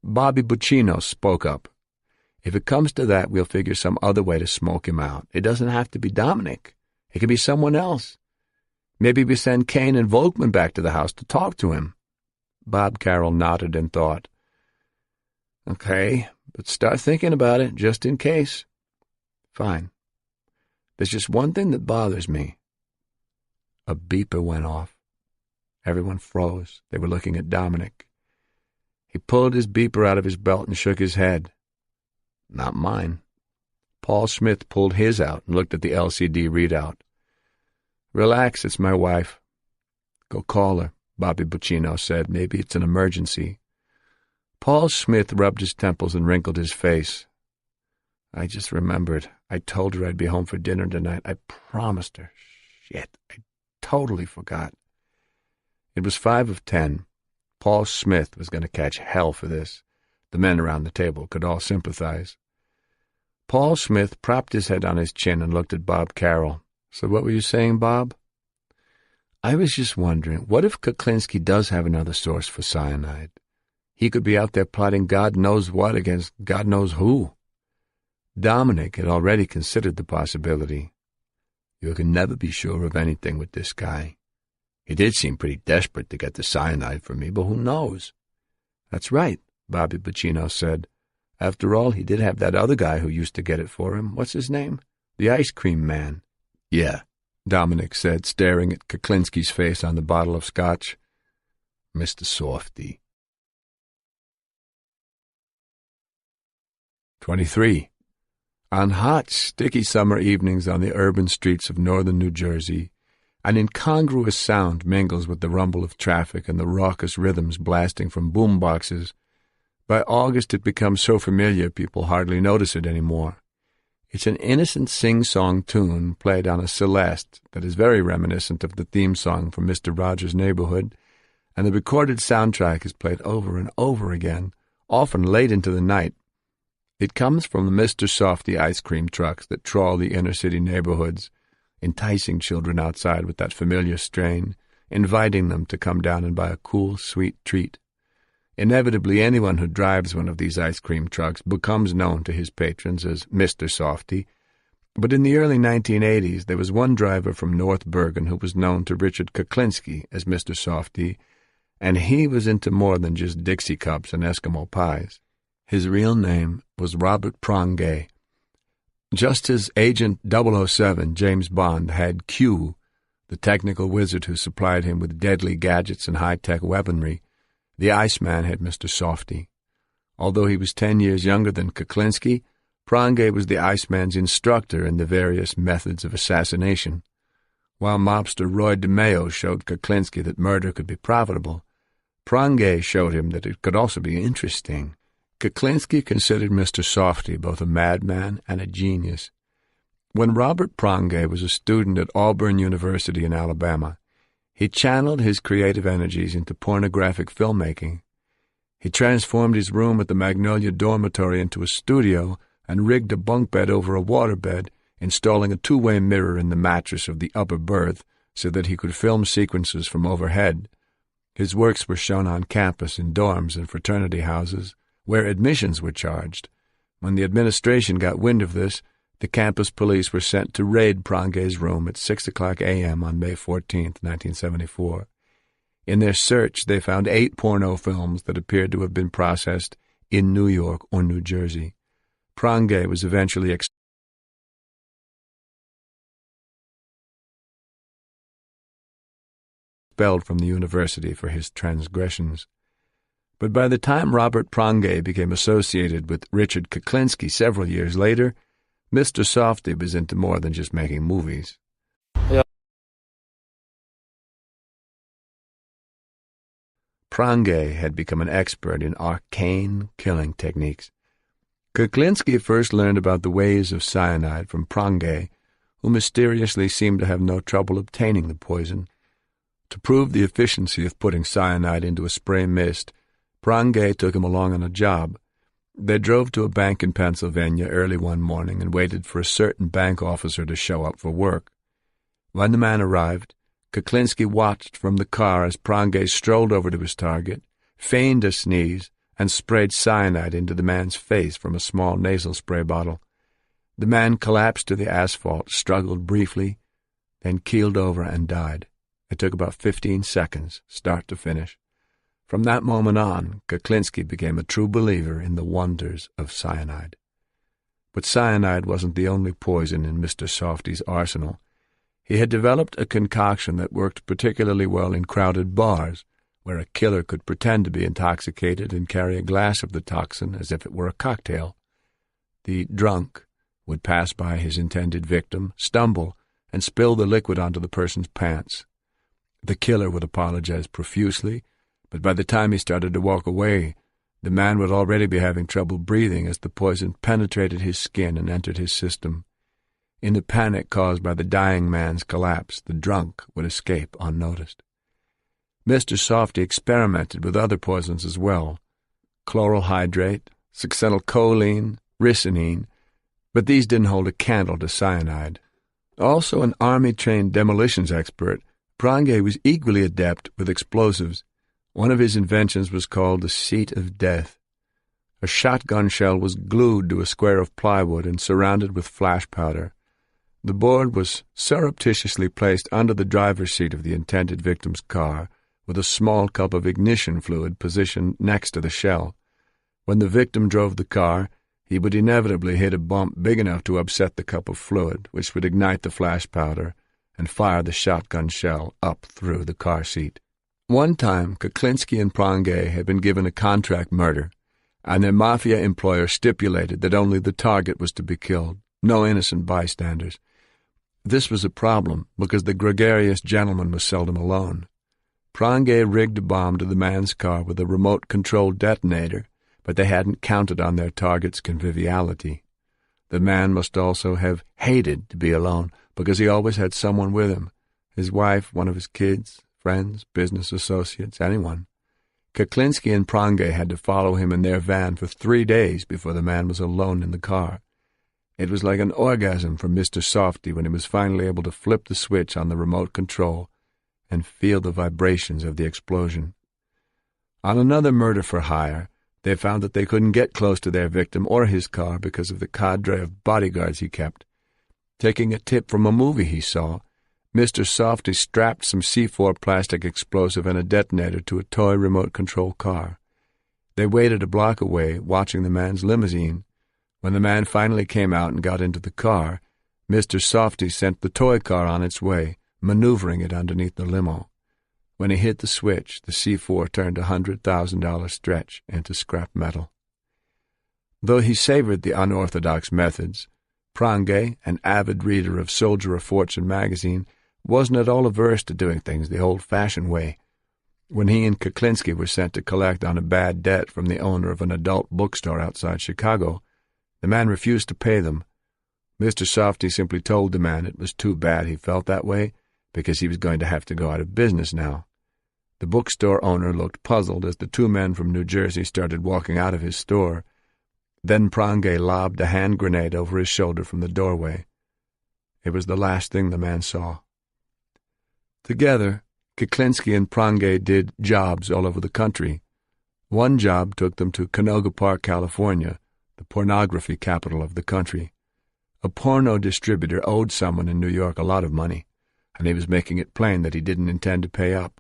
Bobby Buccino spoke up. "If it comes to that, we'll figure some other way to smoke him out. It doesn't have to be Dominic. It can be someone else. Maybe we send Kane and Volkman back to the house to talk to him." Bob Carroll nodded in thought. "Okay, but start thinking about it, just in case." "Fine. There's just one thing that bothers me." A beeper went off. Everyone froze. They were looking at Dominic. He pulled his beeper out of his belt and shook his head. "Not mine." Paul Smith pulled his out and looked at the LCD readout. "Relax, it's my wife." "Go call her," Bobby Buccino said. "Maybe it's an emergency." Paul Smith rubbed his temples and wrinkled his face. "I just remembered. I told her I'd be home for dinner tonight. I promised her. Shit, I totally forgot." It was 5 of 10. Paul Smith was going to catch hell for this. The men around the table could all sympathize. Paul Smith propped his head on his chin and looked at Bob Carroll. "So what were you saying, Bob?" "I was just wondering, what if Kuklinski does have another source for cyanide? He could be out there plotting God knows what against God knows who." Dominic had already considered the possibility. "You can never be sure of anything with this guy. He did seem pretty desperate to get the cyanide from me, but who knows?" "That's right," Bobby Buccino said. "After all, he did have that other guy who used to get it for him. What's his name? The ice cream man." "Yeah," Dominic said, staring at Kuklinski's face on the bottle of scotch. "Mr. Softy." 23. On hot, sticky summer evenings on the urban streets of northern New Jersey, an incongruous sound mingles with the rumble of traffic and the raucous rhythms blasting from boom boxes. By August it becomes so familiar people hardly notice it anymore. It's an innocent sing-song tune played on a celeste that is very reminiscent of the theme song from Mr. Rogers' Neighborhood, and the recorded soundtrack is played over and over again, often late into the night. It comes from the Mr. Softy ice cream trucks that trawl the inner-city neighborhoods, enticing children outside with that familiar strain, inviting them to come down and buy a cool, sweet treat. Inevitably, anyone who drives one of these ice cream trucks becomes known to his patrons as Mr. Softy, but in the early 1980s there was one driver from North Bergen who was known to Richard Kuklinski as Mr. Softy, and he was into more than just Dixie cups and Eskimo pies. His real name was Robert Prongay. Just as Agent 007 James Bond had Q, the technical wizard who supplied him with deadly gadgets and high-tech weaponry, the Iceman had Mr. Softy. Although he was 10 years younger than Kuklinski, Prongay was the Iceman's instructor in the various methods of assassination. While mobster Roy DeMeo showed Kuklinski that murder could be profitable, Prongay showed him that it could also be interesting. Kuklinski considered Mr. Softy both a madman and a genius. When Robert Prongay was a student at Auburn University in Alabama, he channeled his creative energies into pornographic filmmaking. He transformed his room at the Magnolia Dormitory into a studio and rigged a bunk bed over a waterbed, installing a two-way mirror in the mattress of the upper berth so that he could film sequences from overhead. His works were shown on campus in dorms and fraternity houses, where admissions were charged. When the administration got wind of this, the campus police were sent to raid Prongay's room at 6:00 a.m. on May 14, 1974. In their search, they found 8 porno films that appeared to have been processed in New York or New Jersey. Prongay was eventually expelled from the university for his transgressions. But by the time Robert Prongay became associated with Richard Kuklinski several years later, Mr. Softy was into more than just making movies. Yeah. Prongay had become an expert in arcane killing techniques. Kuklinski first learned about the ways of cyanide from Prongay, who mysteriously seemed to have no trouble obtaining the poison. To prove the efficiency of putting cyanide into a spray mist, Prongay took him along on a job. They drove to a bank in Pennsylvania early one morning and waited for a certain bank officer to show up for work. When the man arrived, Kuklinski watched from the car as Prange strolled over to his target, feigned a sneeze, and sprayed cyanide into the man's face from a small nasal spray bottle. The man collapsed to the asphalt, struggled briefly, then keeled over and died. It took about 15 seconds, start to finish. From that moment on, Kuklinski became a true believer in the wonders of cyanide. But cyanide wasn't the only poison in Mr. Softy's arsenal. He had developed a concoction that worked particularly well in crowded bars, where a killer could pretend to be intoxicated and carry a glass of the toxin as if it were a cocktail. The drunk would pass by his intended victim, stumble, and spill the liquid onto the person's pants. The killer would apologize profusely, but by the time he started to walk away, the man would already be having trouble breathing as the poison penetrated his skin and entered his system. In the panic caused by the dying man's collapse, the drunk would escape unnoticed. Mr. Softy experimented with other poisons as well: chloral hydrate, succinylcholine, ricinin, but these didn't hold a candle to cyanide. Also an Army-trained demolitions expert, Prange was equally adept with explosives. One of his inventions was called the Seat of Death. A shotgun shell was glued to a square of plywood and surrounded with flash powder. The board was surreptitiously placed under the driver's seat of the intended victim's car, with a small cup of ignition fluid positioned next to the shell. When the victim drove the car, he would inevitably hit a bump big enough to upset the cup of fluid, which would ignite the flash powder and fire the shotgun shell up through the car seat. One time, Kuklinski and Prange had been given a contract murder, and their mafia employer stipulated that only the target was to be killed, no innocent bystanders. This was a problem because the gregarious gentleman was seldom alone. Prange rigged a bomb to the man's car with a remote-controlled detonator, but they hadn't counted on their target's conviviality. The man must also have hated to be alone because he always had someone with him: his wife, one of his kids, friends, business associates, anyone. Kuklinski and Prange had to follow him in their van for 3 days before the man was alone in the car. It was like an orgasm for Mr. Softy when he was finally able to flip the switch on the remote control and feel the vibrations of the explosion. On another murder for hire, they found that they couldn't get close to their victim or his car because of the cadre of bodyguards he kept. Taking a tip from a movie he saw, Mr. Softy strapped some C4 plastic explosive and a detonator to a toy remote-control car. They waited a block away, watching the man's limousine. When the man finally came out and got into the car, Mr. Softy sent the toy car on its way, maneuvering it underneath the limo. When he hit the switch, the C4 turned a $100,000 stretch into scrap metal. Though he savored the unorthodox methods, Prange, an avid reader of Soldier of Fortune magazine, wasn't at all averse to doing things the old-fashioned way. When he and Kuklinski were sent to collect on a bad debt from the owner of an adult bookstore outside Chicago, the man refused to pay them. Mr. Softy simply told the man it was too bad he felt that way, because he was going to have to go out of business now. The bookstore owner looked puzzled as the 2 men from New Jersey started walking out of his store. Then Prange lobbed a hand grenade over his shoulder from the doorway. It was the last thing the man saw. Together, Kuklinski and Prange did jobs all over the country. One job took them to Canoga Park, California, the pornography capital of the country. A porno distributor owed someone in New York a lot of money, and he was making it plain that he didn't intend to pay up.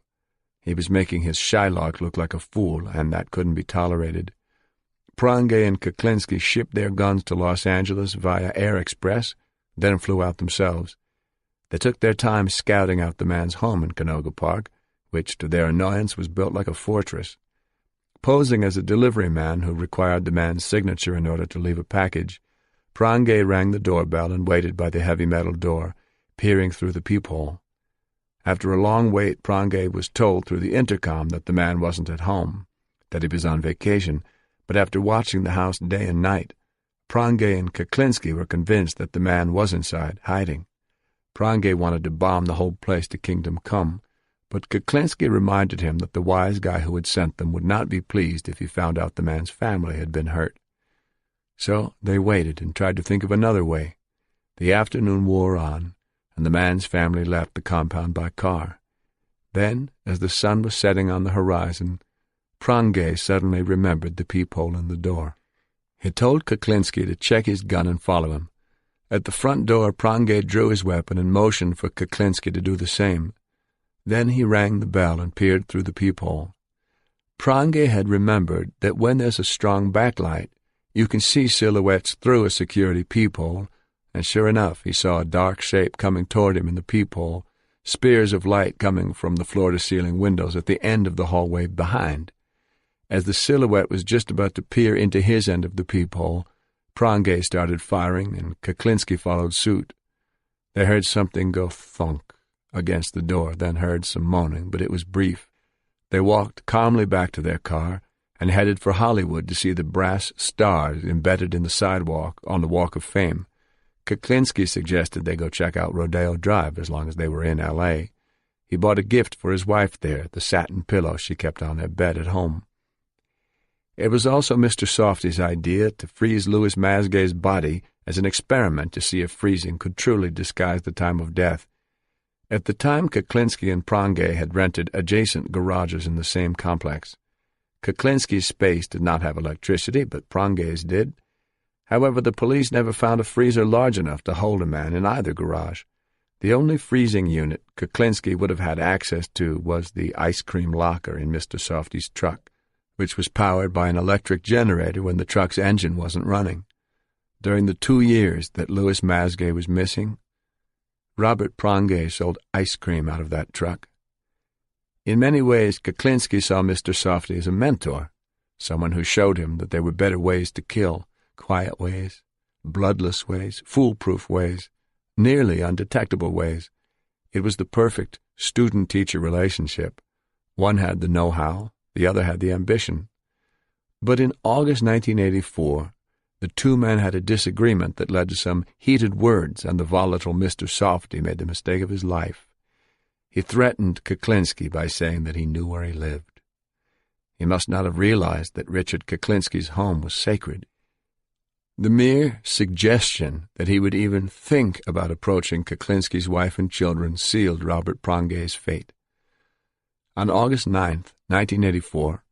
He was making his Shylock look like a fool, and that couldn't be tolerated. Prange and Kuklinski shipped their guns to Los Angeles via Air Express, then flew out themselves. They took their time scouting out the man's home in Canoga Park, which, to their annoyance, was built like a fortress. Posing as a delivery man who required the man's signature in order to leave a package, Prange rang the doorbell and waited by the heavy metal door, peering through the peephole. After a long wait, Prange was told through the intercom that the man wasn't at home, that he was on vacation, but after watching the house day and night, Prange and Kuklinski were convinced that the man was inside, hiding. Prange wanted to bomb the whole place to kingdom come, but Kuklinski reminded him that the wise guy who had sent them would not be pleased if he found out the man's family had been hurt. So they waited and tried to think of another way. The afternoon wore on, and the man's family left the compound by car. Then, as the sun was setting on the horizon, Prangay suddenly remembered the peephole in the door. He told Kuklinski to check his gun and follow him. At the front door, Prangay drew his weapon and motioned for Kuklinski to do the same. Then he rang the bell and peered through the peephole. Prangay had remembered that when there's a strong backlight, you can see silhouettes through a security peephole, and sure enough, he saw a dark shape coming toward him in the peephole, spears of light coming from the floor-to-ceiling windows at the end of the hallway behind. As the silhouette was just about to peer into his end of the peephole, Prangay started firing, and Kuklinski followed suit. They heard something go thunk against the door, then heard some moaning, but it was brief. They walked calmly back to their car and headed for Hollywood to see the brass stars embedded in the sidewalk on the Walk of Fame. Kuklinski suggested they go check out Rodeo Drive as long as they were in L.A. He bought a gift for his wife there, the satin pillow she kept on their bed at home. It was also Mr. Softy's idea to freeze Louis Masgay's body as an experiment to see if freezing could truly disguise the time of death. At the time, Kuklinski and Prangay had rented adjacent garages in the same complex. Kuklinski's space did not have electricity, but Prangay's did. However, the police never found a freezer large enough to hold a man in either garage. The only freezing unit Kuklinski would have had access to was the ice cream locker in Mr. Softy's truck, which was powered by an electric generator when the truck's engine wasn't running. During the 2 years that Louis Masgay was missing, Robert Prangay sold ice cream out of that truck. In many ways, Kuklinski saw Mr. Softy as a mentor, someone who showed him that there were better ways to kill, quiet ways, bloodless ways, foolproof ways, nearly undetectable ways. It was the perfect student-teacher relationship. One had the know-how, the other had the ambition. But in August 1984, the two men had a disagreement that led to some heated words, and the volatile Mr. Softy made the mistake of his life. He threatened Kuklinski by saying that he knew where he lived. He must not have realized that Richard Kuklinski's home was sacred. The mere suggestion that he would even think about approaching Kuklinski's wife and children sealed Robert Prangay's fate. On August 9th, 1984,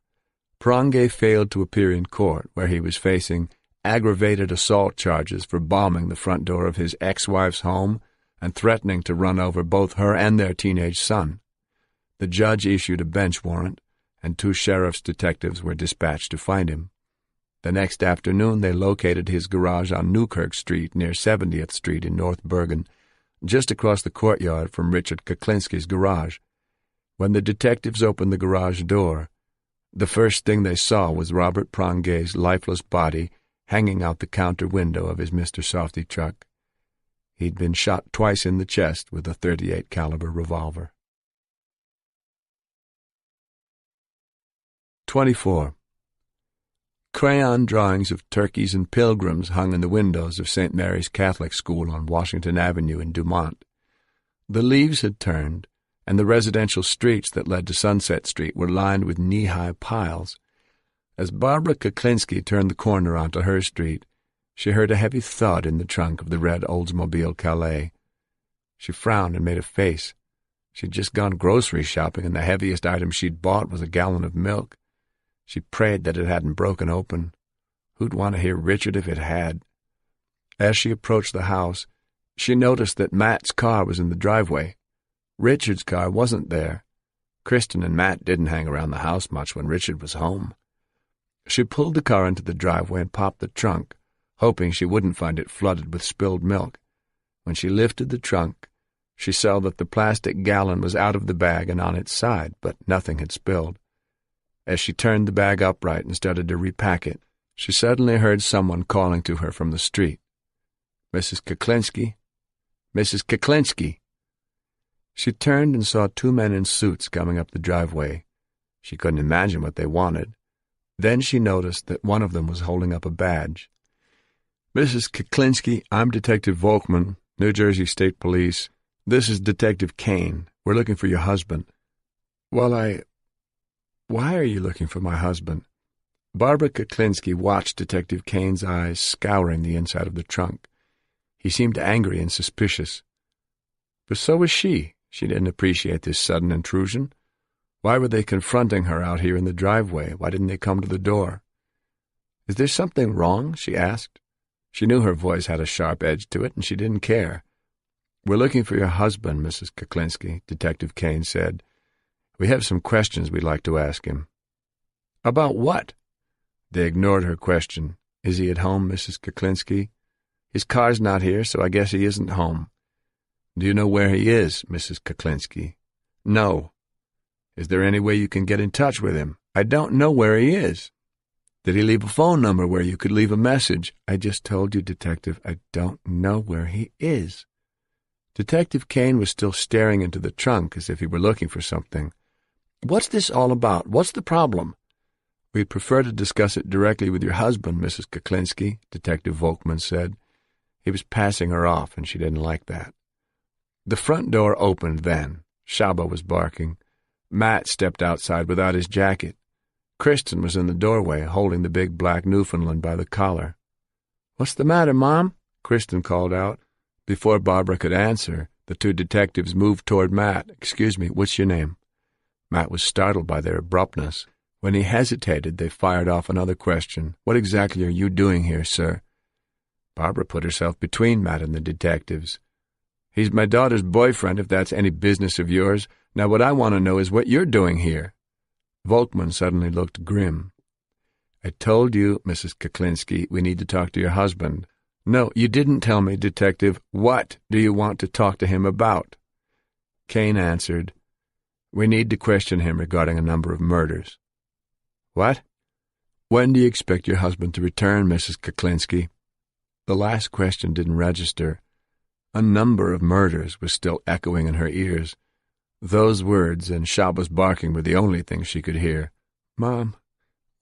Prangay failed to appear in court, where he was facing aggravated assault charges for bombing the front door of his ex-wife's home and threatening to run over both her and their teenage son. The judge issued a bench warrant, and 2 sheriff's detectives were dispatched to find him. The next afternoon, they located his garage on Newkirk Street near 70th Street in North Bergen, just across the courtyard from Richard Kuklinski's garage. When the detectives opened the garage door, the first thing they saw was Robert Prangay's lifeless body hanging out the counter window of his Mr. Softy truck. He'd been shot twice in the chest with a .38 caliber revolver. 24. Crayon drawings of turkeys and pilgrims hung in the windows of St. Mary's Catholic School on Washington Avenue in Dumont. The leaves had turned, and the residential streets that led to Sunset Street were lined with knee-high piles. As Barbara Kuklinski turned the corner onto her street, she heard a heavy thud in the trunk of the red Oldsmobile Calais. She frowned and made a face. She'd just gone grocery shopping, and the heaviest item she'd bought was a gallon of milk. She prayed that it hadn't broken open. Who'd want to hear Richard if it had? As she approached the house, she noticed that Matt's car was in the driveway. Richard's car wasn't there. Kristen and Matt didn't hang around the house much when Richard was home. She pulled the car into the driveway and popped the trunk, hoping she wouldn't find it flooded with spilled milk. When she lifted the trunk, she saw that the plastic gallon was out of the bag and on its side, but nothing had spilled. As she turned the bag upright and started to repack it, she suddenly heard someone calling to her from the street. "Mrs. Kuklinski? Mrs. Kuklinski!" She turned and saw 2 men in suits coming up the driveway. She couldn't imagine what they wanted. Then she noticed that one of them was holding up a badge. "Mrs. Kuklinski, I'm Detective Volkman, New Jersey State Police. This is Detective Kane. We're looking for your husband." "Well, Why are you looking for my husband?" Barbara Kuklinski watched Detective Kane's eyes scouring the inside of the trunk. He seemed angry and suspicious. But so was she. She didn't appreciate this sudden intrusion. Why were they confronting her out here in the driveway? Why didn't they come to the door? "Is there something wrong?" she asked. She knew her voice had a sharp edge to it, and she didn't care. "We're looking for your husband, Mrs. Kuklinski," Detective Kane said. "We have some questions we'd like to ask him." "About what?" They ignored her question. "Is he at home, Mrs. Kuklinski?" "His car's not here, so I guess he isn't home." "Do you know where he is, Mrs. Kuklinski?" "No." "Is there any way you can get in touch with him?" "I don't know where he is." "Did he leave a phone number where you could leave a message?" "I just told you, Detective, I don't know where he is." Detective Kane was still staring into the trunk as if he were looking for something. "What's this all about? What's the problem?" "We'd prefer to discuss it directly with your husband, Mrs. Kuklinski," Detective Volkman said. He was passing her off, and she didn't like that. The front door opened then. Shaba was barking. Matt stepped outside without his jacket. Kristen was in the doorway, holding the big black Newfoundland by the collar. "What's the matter, Mom?" Kristen called out. Before Barbara could answer, the two detectives moved toward Matt. "Excuse me, what's your name?" Matt was startled by their abruptness. When he hesitated, they fired off another question. "What exactly are you doing here, sir?" Barbara put herself between Matt and the detectives. "He's my daughter's boyfriend, if that's any business of yours. Now what I want to know is what you're doing here." Volkman suddenly looked grim. "I told you, Mrs. Kuklinski, we need to talk to your husband." "No, you didn't tell me, Detective. What do you want to talk to him about?" Kane answered, "We need to question him regarding a number of murders." "What?" "When do you expect your husband to return, Mrs. Kuklinski?" The last question didn't register. A number of murders was still echoing in her ears. Those words and Shaba's barking were the only things she could hear. "Mom,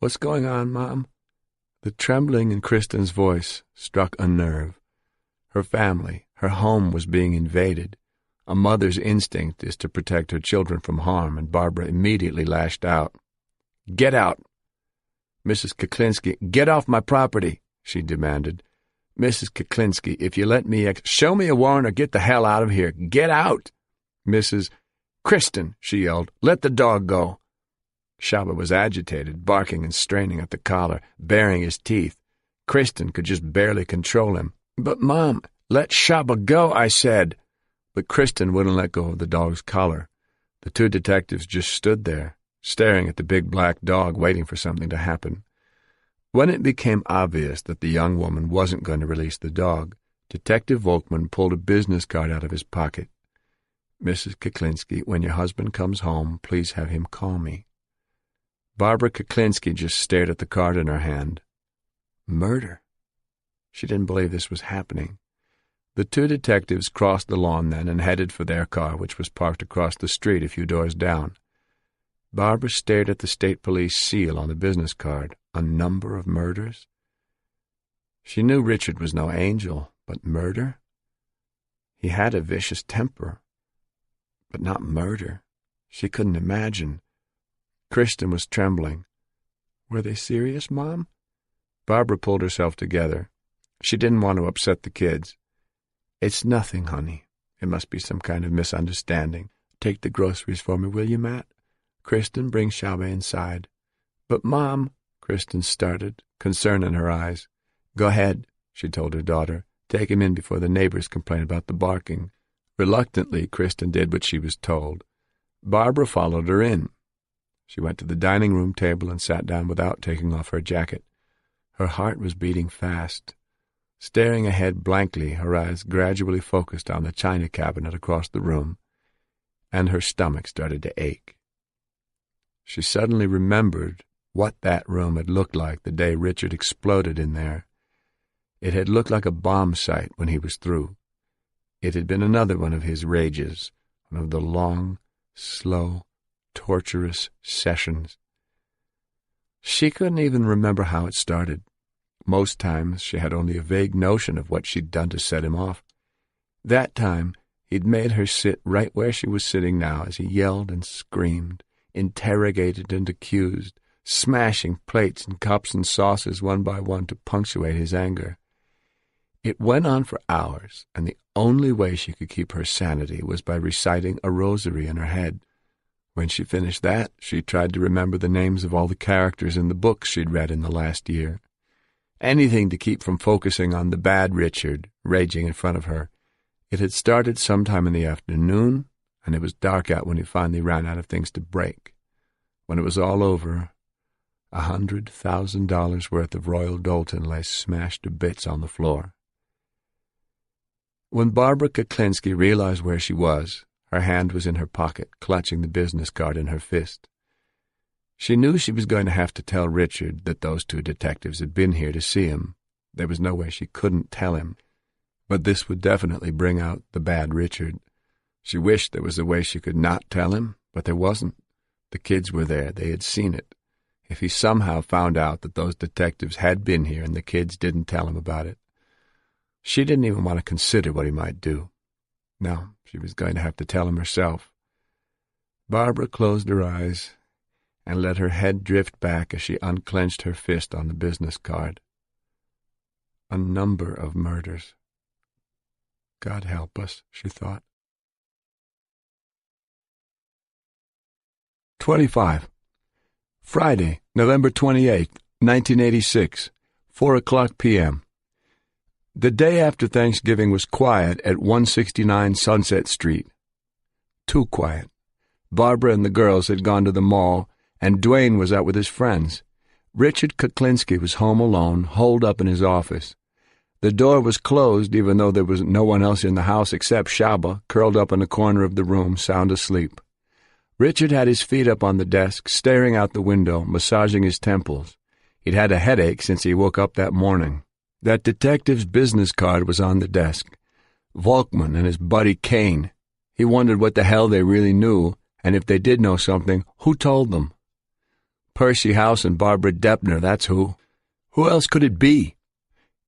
what's going on, Mom?" The trembling in Kristen's voice struck a nerve. Her family, her home was being invaded. A mother's instinct is to protect her children from harm, and Barbara immediately lashed out. "Get out!" "Mrs. Kuklinski, get off my property," she demanded. "Mrs. Kuklinski, if you let me show me a warrant or get the hell out of here. Get out!" "Mrs. Kristen," she yelled, "let the dog go." Shaba was agitated, barking and straining at the collar, baring his teeth. Kristen could just barely control him. "But, Mom, let Shaba go, I said." But Kristen wouldn't let go of the dog's collar. The two detectives just stood there, staring at the big black dog, waiting for something to happen. When it became obvious that the young woman wasn't going to release the dog, Detective Volkman pulled a business card out of his pocket. "Mrs. Kuklinski, when your husband comes home, please have him call me." Barbara Kuklinski just stared at the card in her hand. Murder. She didn't believe this was happening. The two detectives crossed the lawn then and headed for their car, which was parked across the street a few doors down. Barbara stared at the state police seal on the business card. A number of murders? She knew Richard was no angel, but murder? He had a vicious temper, but not murder. She couldn't imagine. Kristen was trembling. "Were they serious, Mom?" Barbara pulled herself together. She didn't want to upset the kids. "It's nothing, honey. It must be some kind of misunderstanding. Take the groceries for me, will you, Matt? Kristen, bring Shaba inside." "But, Mom," Kristen started, concern in her eyes. "Go ahead," she told her daughter. "Take him in before the neighbors complain about the barking." Reluctantly, Kristen did what she was told. Barbara followed her in. She went to the dining room table and sat down without taking off her jacket. Her heart was beating fast. Staring ahead blankly, her eyes gradually focused on the china cabinet across the room, and her stomach started to ache. She suddenly remembered what that room had looked like the day Richard exploded in there. It had looked like a bomb site when he was through. It had been another one of his rages, one of the long, slow, torturous sessions. She couldn't even remember how it started. Most times she had only a vague notion of what she'd done to set him off. That time he'd made her sit right where she was sitting now as he yelled and screamed, interrogated and accused, smashing plates and cups and saucers one by one to punctuate his anger. It went on for hours, and the only way she could keep her sanity was by reciting a rosary in her head. When she finished that, she tried to remember the names of all the characters in the books she'd read in the last year. Anything to keep from focusing on the bad Richard raging in front of her. It had started sometime in the afternoon, and it was dark out when he finally ran out of things to break. When it was all over, $100,000 worth of Royal Doulton lay smashed to bits on the floor. When Barbara Kuklinski realized where she was, her hand was in her pocket, clutching the business card in her fist. She knew she was going to have to tell Richard that those two detectives had been here to see him. There was no way she couldn't tell him. But this would definitely bring out the bad Richard. She wished there was a way she could not tell him, but there wasn't. The kids were there. They had seen it. If he somehow found out that those detectives had been here and the kids didn't tell him about it, she didn't even want to consider what he might do. No, she was going to have to tell him herself. Barbara closed her eyes and let her head drift back as she unclenched her fist on the business card. A number of murders. God help us, she thought. 25. Friday, November 28, 1986, 4:00 p.m. The day after Thanksgiving was quiet at 169 Sunset Street. Too quiet. Barbara and the girls had gone to the mall, and Dwayne was out with his friends. Richard Kuklinski was home alone, holed up in his office. The door was closed, even though there was no one else in the house except Shaba, curled up in the corner of the room, sound asleep. Richard had his feet up on the desk, staring out the window, massaging his temples. He'd had a headache since he woke up that morning. That detective's business card was on the desk. Volkman and his buddy Kane. He wondered what the hell they really knew, and if they did know something, who told them? Percy House and Barbara Deppner, that's who. Who else could it be?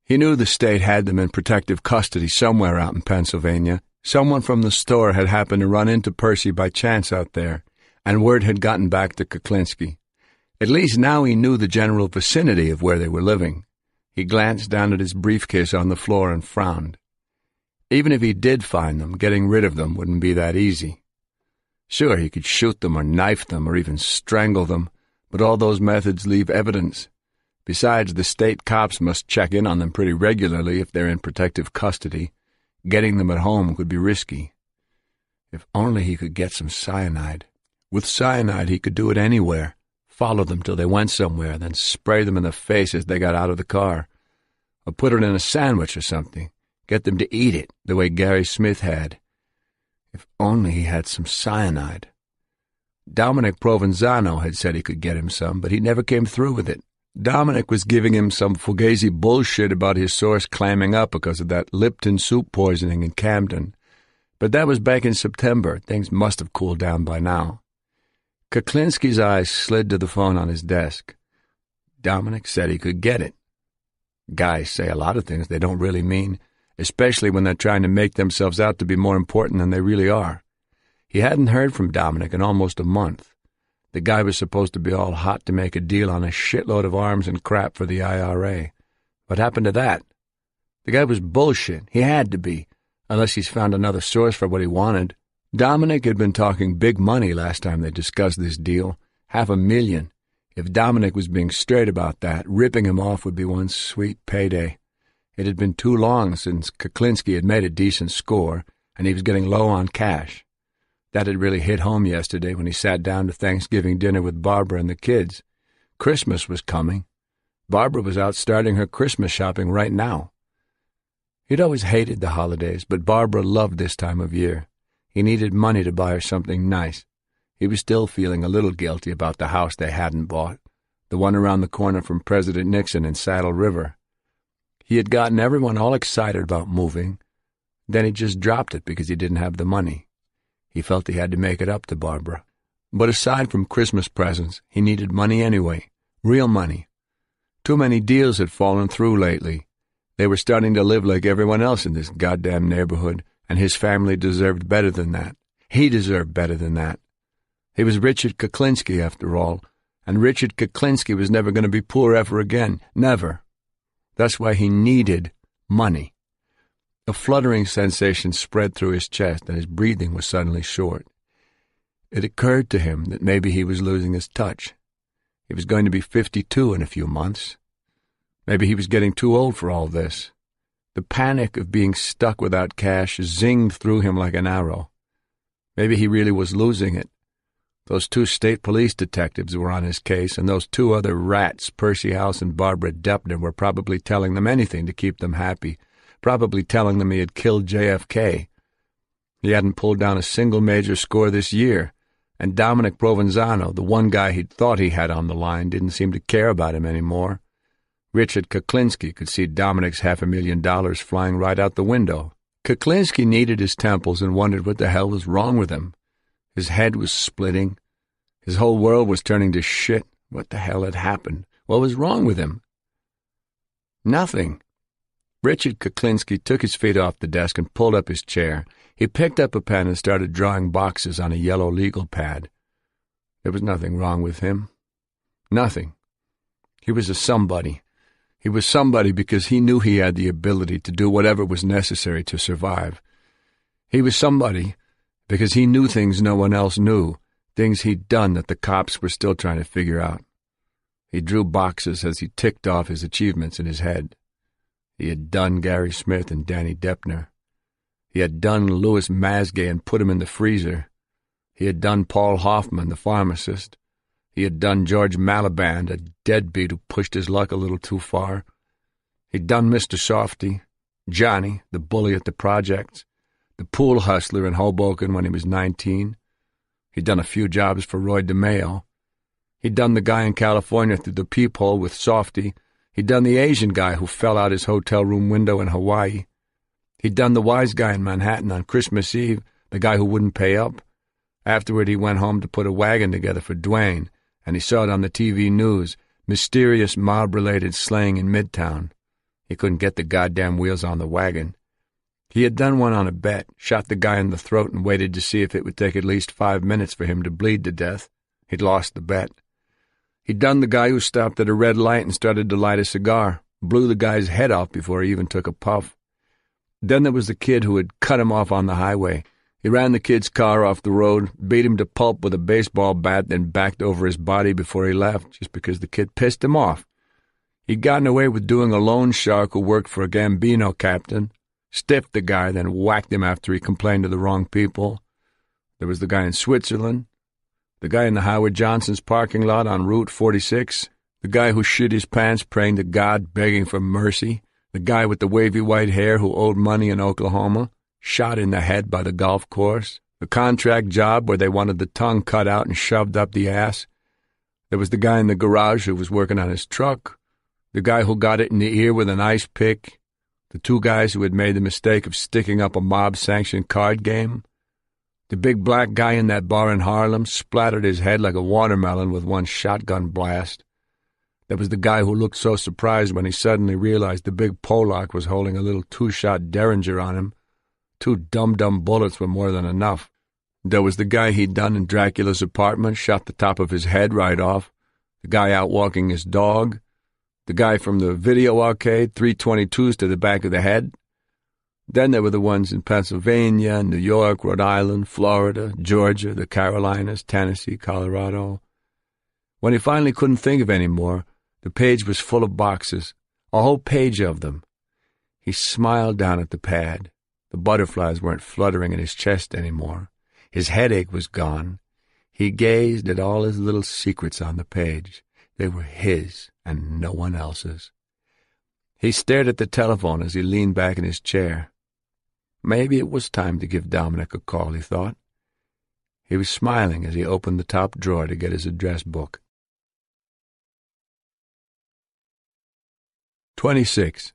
He knew the state had them in protective custody somewhere out in Pennsylvania. Someone from the store had happened to run into Percy by chance out there, and word had gotten back to Kuklinski. At least now he knew the general vicinity of where they were living. He glanced down at his briefcase on the floor and frowned. Even if he did find them, getting rid of them wouldn't be that easy. Sure, he could shoot them or knife them or even strangle them, but all those methods leave evidence. Besides, the state cops must check in on them pretty regularly if they're in protective custody. Getting them at home could be risky. If only he could get some cyanide. With cyanide, he could do it anywhere. Follow them till they went somewhere, then spray them in the face as they got out of the car. Or put it in a sandwich or something. Get them to eat it, the way Gary Smith had. If only he had some cyanide. Dominic Provenzano had said he could get him some, but he never came through with it. Dominic was giving him some fugazi bullshit about his source clamming up because of that Lipton soup poisoning in Camden. But that was back in September. Things must have cooled down by now. Kuklinski's eyes slid to the phone on his desk. Dominic said he could get it. Guys say a lot of things they don't really mean, especially when they're trying to make themselves out to be more important than they really are. He hadn't heard from Dominic in almost a month. The guy was supposed to be all hot to make a deal on a shitload of arms and crap for the IRA. What happened to that? The guy was bullshit. He had to be, unless he's found another source for what he wanted. Dominic had been talking big money last time they discussed this deal, $500,000. If Dominic was being straight about that, ripping him off would be one sweet payday. It had been too long since Kuklinski had made a decent score, and he was getting low on cash. That had really hit home yesterday when he sat down to Thanksgiving dinner with Barbara and the kids. Christmas was coming. Barbara was out starting her Christmas shopping right now. He'd always hated the holidays, but Barbara loved this time of year. He needed money to buy her something nice. He was still feeling a little guilty about the house they hadn't bought, the one around the corner from President Nixon in Saddle River. He had gotten everyone all excited about moving. Then he just dropped it because he didn't have the money. He felt he had to make it up to Barbara. But aside from Christmas presents, he needed money anyway, real money. Too many deals had fallen through lately. They were starting to live like everyone else in this goddamn neighborhood, and his family deserved better than that. He deserved better than that. He was Richard Kuklinski, after all, And Richard Kuklinski was never going to be poor ever again. Never. That's why he needed money. A fluttering sensation spread through his chest, and his breathing was suddenly short. It occurred to him that maybe he was losing his touch. He was going to be 52 in a few months. Maybe he was getting too old for all this. The panic of being stuck without cash zinged through him like an arrow. Maybe he really was losing it. Those 2 state police detectives were on his case, and those 2 other rats, Percy House and Barbara Depner, were probably telling them anything to keep them happy, probably telling them he had killed JFK. He hadn't pulled down a single major score this year, and Dominic Provenzano, the one guy he'd thought he had on the line, didn't seem to care about him anymore. Richard Kuklinski could see Dominic's $500,000 flying right out the window. Kuklinski kneaded his temples and wondered what the hell was wrong with him. His head was splitting. His whole world was turning to shit. What the hell had happened? What was wrong with him? Nothing. Richard Kuklinski took his feet off the desk and pulled up his chair. He picked up a pen and started drawing boxes on a yellow legal pad. There was nothing wrong with him. Nothing. He was a somebody. He was somebody because he knew he had the ability to do whatever was necessary to survive. He was somebody because he knew things no one else knew, things he'd done that the cops were still trying to figure out. He drew boxes as he ticked off his achievements in his head. He had done Gary Smith and Danny Deppner. He had done Louis Masgay and put him in the freezer. He had done Paul Hoffman, the pharmacist. He had done George Maliband, a deadbeat who pushed his luck a little too far. He'd done Mr. Softy, Johnny, the bully at the projects, the pool hustler in Hoboken when he was 19. He'd done a few jobs for Roy DeMeo. He'd done the guy in California through the peephole with Softy. He'd done the Asian guy who fell out his hotel room window in Hawaii. He'd done the wise guy in Manhattan on Christmas Eve, the guy who wouldn't pay up. Afterward, he went home to put a wagon together for Dwayne, and he saw it on the TV news, mysterious mob-related slaying in Midtown. He couldn't get the goddamn wheels on the wagon. He had done one on a bet, shot the guy in the throat and waited to see if it would take at least 5 minutes for him to bleed to death. He'd lost the bet. He'd done the guy who stopped at a red light and started to light a cigar, blew the guy's head off before he even took a puff. Then there was the kid who had cut him off on the highway. He ran the kid's car off the road, beat him to pulp with a baseball bat, then backed over his body before he left, just because the kid pissed him off. He'd gotten away with doing a loan shark who worked for a Gambino captain, stiffed the guy, then whacked him after he complained to the wrong people. There was the guy in Switzerland, the guy in the Howard Johnson's parking lot on Route 46, the guy who shit his pants praying to God, begging for mercy, the guy with the wavy white hair who owed money in Oklahoma, shot in the head by the golf course, the contract job where they wanted the tongue cut out and shoved up the ass. There was the guy in the garage who was working on his truck, the guy who got it in the ear with an ice pick, the 2 guys who had made the mistake of sticking up a mob-sanctioned card game. The big black guy in that bar in Harlem splattered his head like a watermelon with one shotgun blast. There was the guy who looked so surprised when he suddenly realized the big Polak was holding a little 2-shot Derringer on him. 2 dum-dum bullets were more than enough. There was the guy he'd done in Dracula's apartment, shot the top of his head right off. The guy out walking his dog. The guy from the video arcade, 322s to the back of the head. Then there were the ones in Pennsylvania, New York, Rhode Island, Florida, Georgia, the Carolinas, Tennessee, Colorado. When he finally couldn't think of any more, the page was full of boxes, a whole page of them. He smiled down at the pad. The butterflies weren't fluttering in his chest anymore. His headache was gone. He gazed at all his little secrets on the page. They were his and no one else's. He stared at the telephone as he leaned back in his chair. Maybe it was time to give Dominic a call, he thought. He was smiling as he opened the top drawer to get his address book. 26.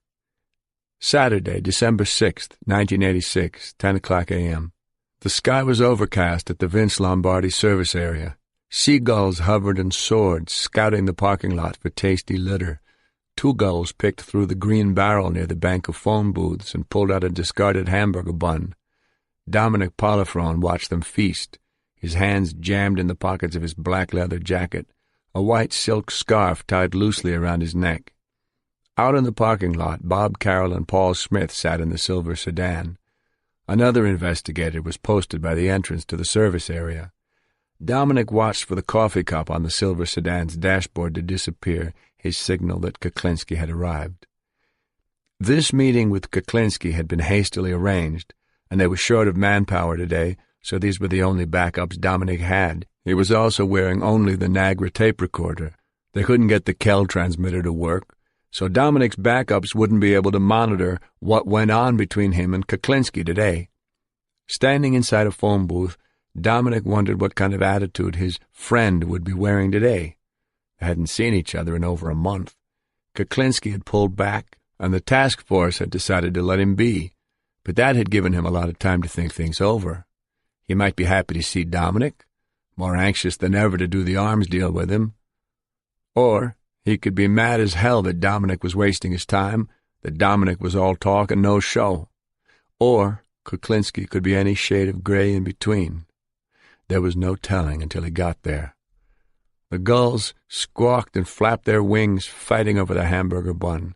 Saturday, December 6th, 1986, 10 o'clock a.m. The sky was overcast at the Vince Lombardi service area. Seagulls hovered and soared, scouting the parking lot for tasty litter. 2 gulls picked through the green barrel near the bank of phone booths and pulled out a discarded hamburger bun. Dominic Polifrone watched them feast, his hands jammed in the pockets of his black leather jacket, a white silk scarf tied loosely around his neck. Out in the parking lot, Bob Carroll and Paul Smith sat in the silver sedan. Another investigator was posted by the entrance to the service area. Dominic watched for the coffee cup on the silver sedan's dashboard to disappear, his signal that Kuklinski had arrived. This meeting with Kuklinski had been hastily arranged, and they were short of manpower today, so these were the only backups Dominic had. He was also wearing only the Nagra tape recorder. They couldn't get the Kel transmitter to work, so Dominic's backups wouldn't be able to monitor what went on between him and Kuklinski today. Standing inside a phone booth, Dominic wondered what kind of attitude his friend would be wearing today. They hadn't seen each other in over a month. Kuklinski had pulled back, and the task force had decided to let him be, but that had given him a lot of time to think things over. He might be happy to see Dominic, more anxious than ever to do the arms deal with him. Or he could be mad as hell that Dominic was wasting his time, that Dominic was all talk and no show. Or Kuklinski could be any shade of gray in between. There was no telling until he got there. The gulls squawked and flapped their wings, fighting over the hamburger bun.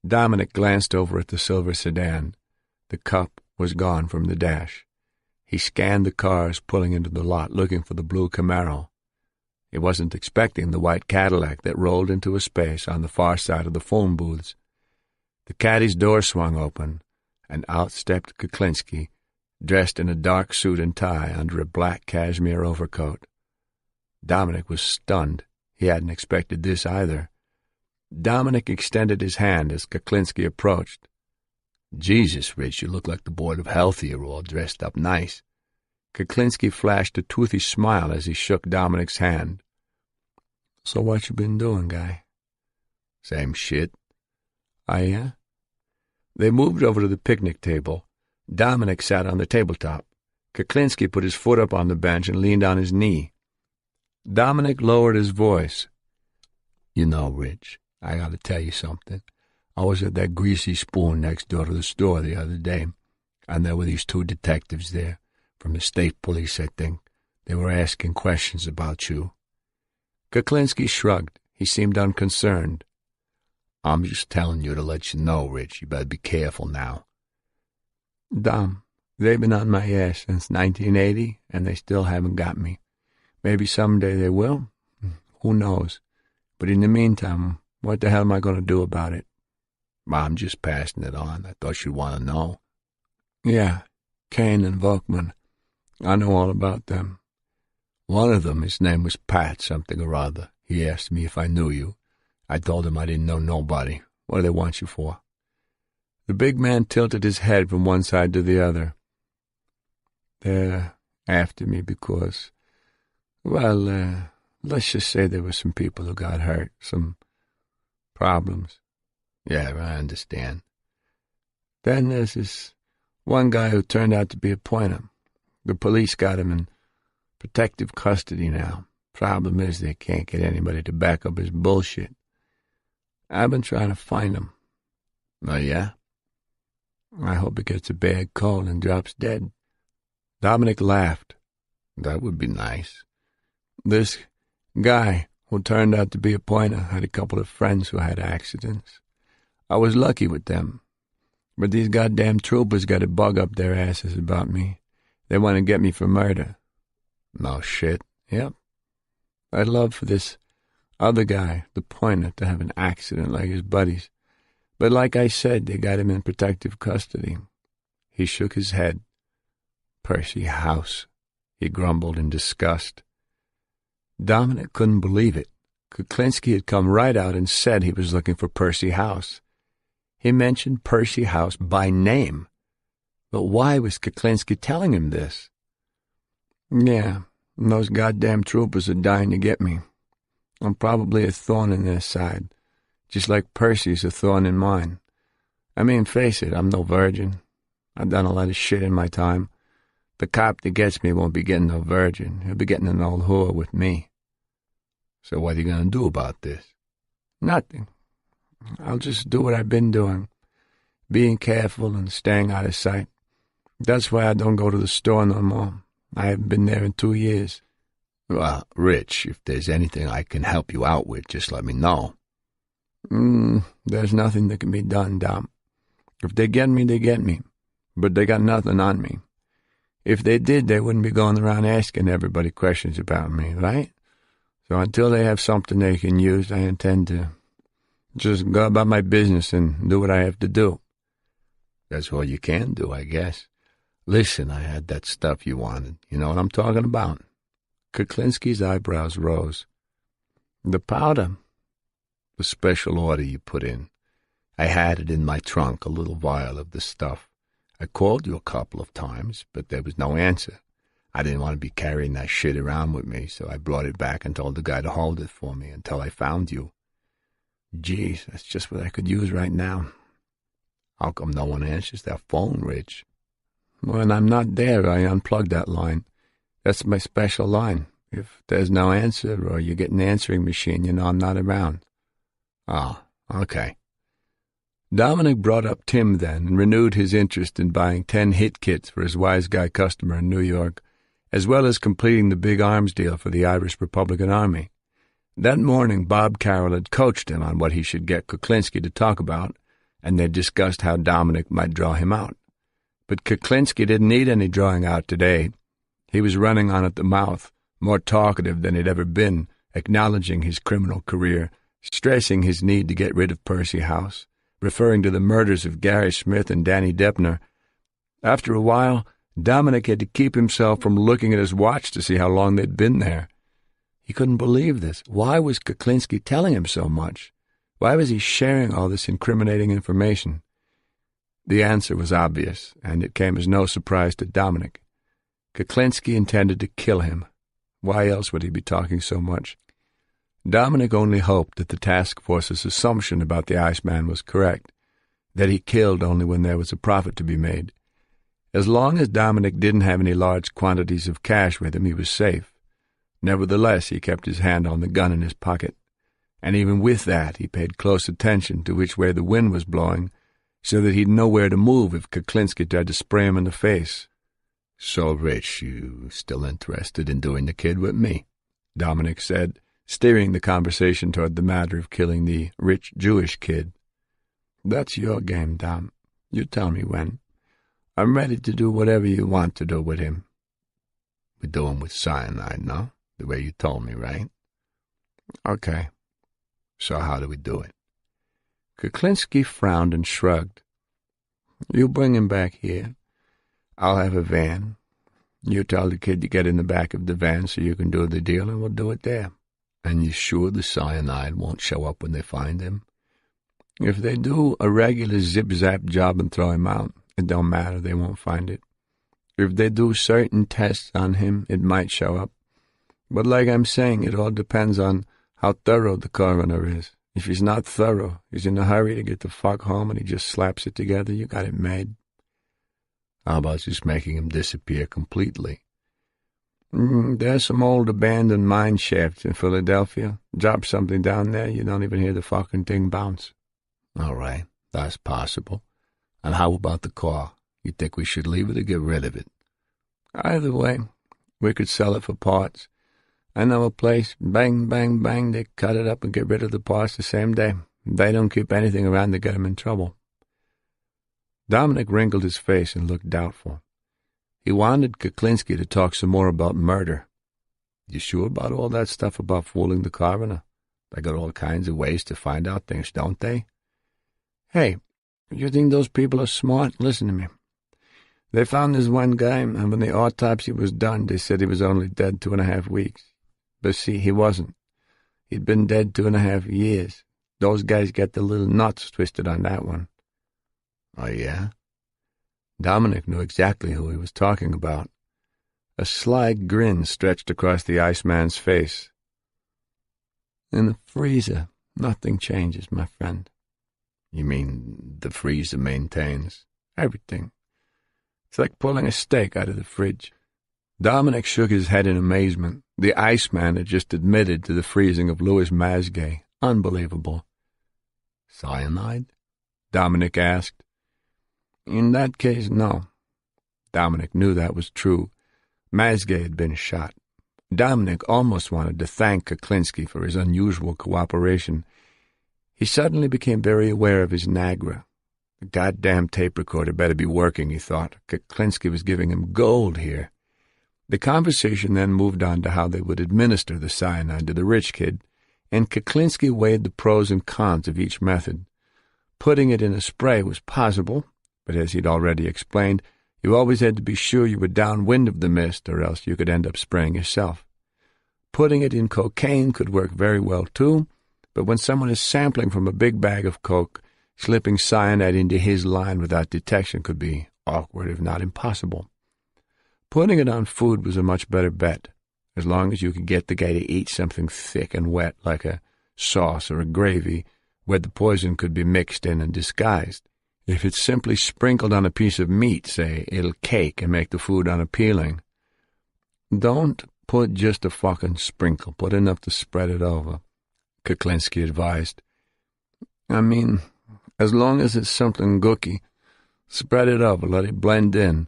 Dominic glanced over at the silver sedan. The cup was gone from the dash. He scanned the cars pulling into the lot, looking for the blue Camaro. He wasn't expecting the white Cadillac that rolled into a space on the far side of the phone booths. The caddy's door swung open, and out stepped Kuklinski, dressed in a dark suit and tie under a black cashmere overcoat. Dominic was stunned. He hadn't expected this either. Dominic extended his hand as Kuklinski approached. "Jesus, Rich, you look like the Board of Health here, all dressed up nice." Kuklinski flashed a toothy smile as he shook Dominic's hand. "So what you been doing, guy?" "Same shit." "Oh, yeah?" They moved over to the picnic table. Dominic sat on the tabletop. Kuklinski put his foot up on the bench and leaned on his knee. Dominic lowered his voice. "You know, Rich, I gotta tell you something. I was at that Greasy Spoon next door to the store the other day, and there were these two detectives there, from the state police, I think. They were asking questions about you." Kuklinski shrugged. He seemed unconcerned. "I'm just telling you to let you know, Rich. You better be careful now." "Dom, they've been on my ass since 1980, and they still haven't got me. Maybe someday they will. Who knows? But in the meantime, what the hell am I going to do about it?" "I'm just passing it on. I thought you'd want to know." "Yeah, Kane and Volkman. I know all about them." "One of them, his name was Pat something or other. He asked me if I knew you. I told him I didn't know nobody. What do they want you for?" The big man tilted his head from one side to the other. "They're after me because, well, let's just say there were some people who got hurt, some problems." "Yeah, I understand." "Then there's this one guy who turned out to be a pointer. The police got him in protective custody now. Problem is they can't get anybody to back up his bullshit. I've been trying to find him." "Oh, yeah?" "I hope he gets a bad cold and drops dead." Dominic laughed. "That would be nice." "This guy who turned out to be a pointer had a couple of friends who had accidents. I was lucky with them. But these goddamn troopers got a bug up their asses about me. They want to get me for murder." "No shit." "Yep. I'd love for this other guy, the pointer, to have an accident like his buddies. But like I said, they got him in protective custody." He shook his head. "Percy House," he grumbled in disgust. Dominic couldn't believe it. Kuklinski had come right out and said he was looking for Percy House. He mentioned Percy House by name. But why was Kuklinski telling him this? "Yeah, and those goddamn troopers are dying to get me. I'm probably a thorn in their side, just like Percy's a thorn in mine. I mean, face it, I'm no virgin. I've done a lot of shit in my time. The cop that gets me won't be getting no virgin. He'll be getting an old whore with me." "So what are you going to do about this?" "Nothing. I'll just do what I've been doing, being careful and staying out of sight. That's why I don't go to the store no more. I haven't been there in 2 years. Well, Rich, if there's anything I can help you out with, just let me know. There's nothing that can be done, Dom. If they get me, they get me. But they got nothing on me. If they did, they wouldn't be going around asking everybody questions about me, right? So until they have something they can use, I intend to just go about my business and do what I have to do. That's all you can do, I guess. Listen, I had that stuff you wanted. You know what I'm talking about? Kuklinski's eyebrows rose. The powder? The special order you put in. I had it in my trunk, a little vial of the stuff. I called you a couple of times, but there was no answer. I didn't want to be carrying that shit around with me, so I brought it back and told the guy to hold it for me until I found you. Geez, that's just what I could use right now. How come no one answers that phone, Rich? When I'm not there, I unplug that line. That's my special line. If there's no answer or you get an answering machine, you know I'm not around. Oh, okay. Dominic brought up Tim then and renewed his interest in buying 10 hit kits for his wise guy customer in New York, as well as completing the big arms deal for the Irish Republican Army. That morning, Bob Carroll had coached him on what he should get Kuklinski to talk about, and they discussed how Dominic might draw him out. But Kuklinski didn't need any drawing out today. He was running on at the mouth, more talkative than he'd ever been, acknowledging his criminal career, stressing his need to get rid of Percy House, referring to the murders of Gary Smith and Danny Deppner. After a while, Dominic had to keep himself from looking at his watch to see how long they'd been there. He couldn't believe this. Why was Kuklinski telling him so much? Why was he sharing all this incriminating information? The answer was obvious, and it came as no surprise to Dominic. Kuklinski intended to kill him. Why else would he be talking so much? Dominic only hoped that the task force's assumption about the Iceman was correct, that he killed only when there was a profit to be made. As long as Dominic didn't have any large quantities of cash with him, he was safe. Nevertheless, he kept his hand on the gun in his pocket, and even with that he paid close attention to which way the wind was blowing, so that he'd know where to move if Kuklinski tried to spray him in the face. So, Rich, you still interested in doing the kid with me? Dominic said, steering the conversation toward the matter of killing the rich Jewish kid. That's your game, Dom. You tell me when. I'm ready to do whatever you want to do with him. We do him with cyanide, no? The way you told me, right? Okay. So how do we do it? Kuklinski frowned and shrugged. You bring him back here. I'll have a van. You tell the kid to get in the back of the van so you can do the deal, and we'll do it there. And you sure the cyanide won't show up when they find him? If they do a regular zip-zap job and throw him out, it don't matter, they won't find it. If they do certain tests on him, it might show up. But like I'm saying, it all depends on how thorough the coroner is. If he's not thorough, he's in a hurry to get the fuck home and he just slaps it together, you got it made. How about just making him disappear completely? There's some old abandoned mine shafts in Philadelphia. Drop something down there, you don't even hear the fucking thing bounce. All right, that's possible. And how about the car? You think we should leave it or get rid of it? Either way, we could sell it for parts. I know a place, bang, bang, bang, they cut it up and get rid of the parts the same day. They don't keep anything around to get them in trouble. Dominic wrinkled his face and looked doubtful. He wanted Kuklinski to talk some more about murder. You sure about all that stuff about fooling the coroner? They got all kinds of ways to find out things, don't they? Hey, you think those people are smart? Listen to me. They found this one guy, and when the autopsy was done, they said he was only dead 2.5 weeks. But see, he wasn't. He'd been dead 2.5 years. Those guys got the little nuts twisted on that one. Oh, yeah? Dominic knew exactly who he was talking about. A sly grin stretched across the Iceman's face. In the freezer, nothing changes, my friend. You mean the freezer maintains? Everything. It's like pulling a steak out of the fridge. Dominic shook his head in amazement. The Iceman had just admitted to the freezing of Louis Masgay. Unbelievable. Cyanide? Dominic asked. In that case, no. Dominic knew that was true. Masgay had been shot. Dominic almost wanted to thank Kuklinski for his unusual cooperation. He suddenly became very aware of his Nagra. The goddamn tape recorder better be working, he thought. Kuklinski was giving him gold here. The conversation then moved on to how they would administer the cyanide to the rich kid, and Kuklinski weighed the pros and cons of each method. Putting it in a spray was possible, but as he'd already explained, you always had to be sure you were downwind of the mist, or else you could end up spraying yourself. Putting it in cocaine could work very well, too, but when someone is sampling from a big bag of coke, slipping cyanide into his line without detection could be awkward, if not impossible. Putting it on food was a much better bet, as long as you could get the guy to eat something thick and wet, like a sauce or a gravy, where the poison could be mixed in and disguised. If it's simply sprinkled on a piece of meat, say, it'll cake and make the food unappealing. Don't put just a fucking sprinkle. Put enough to spread it over, Kuklinski advised. I mean, as long as it's something gooky, spread it over, let it blend in.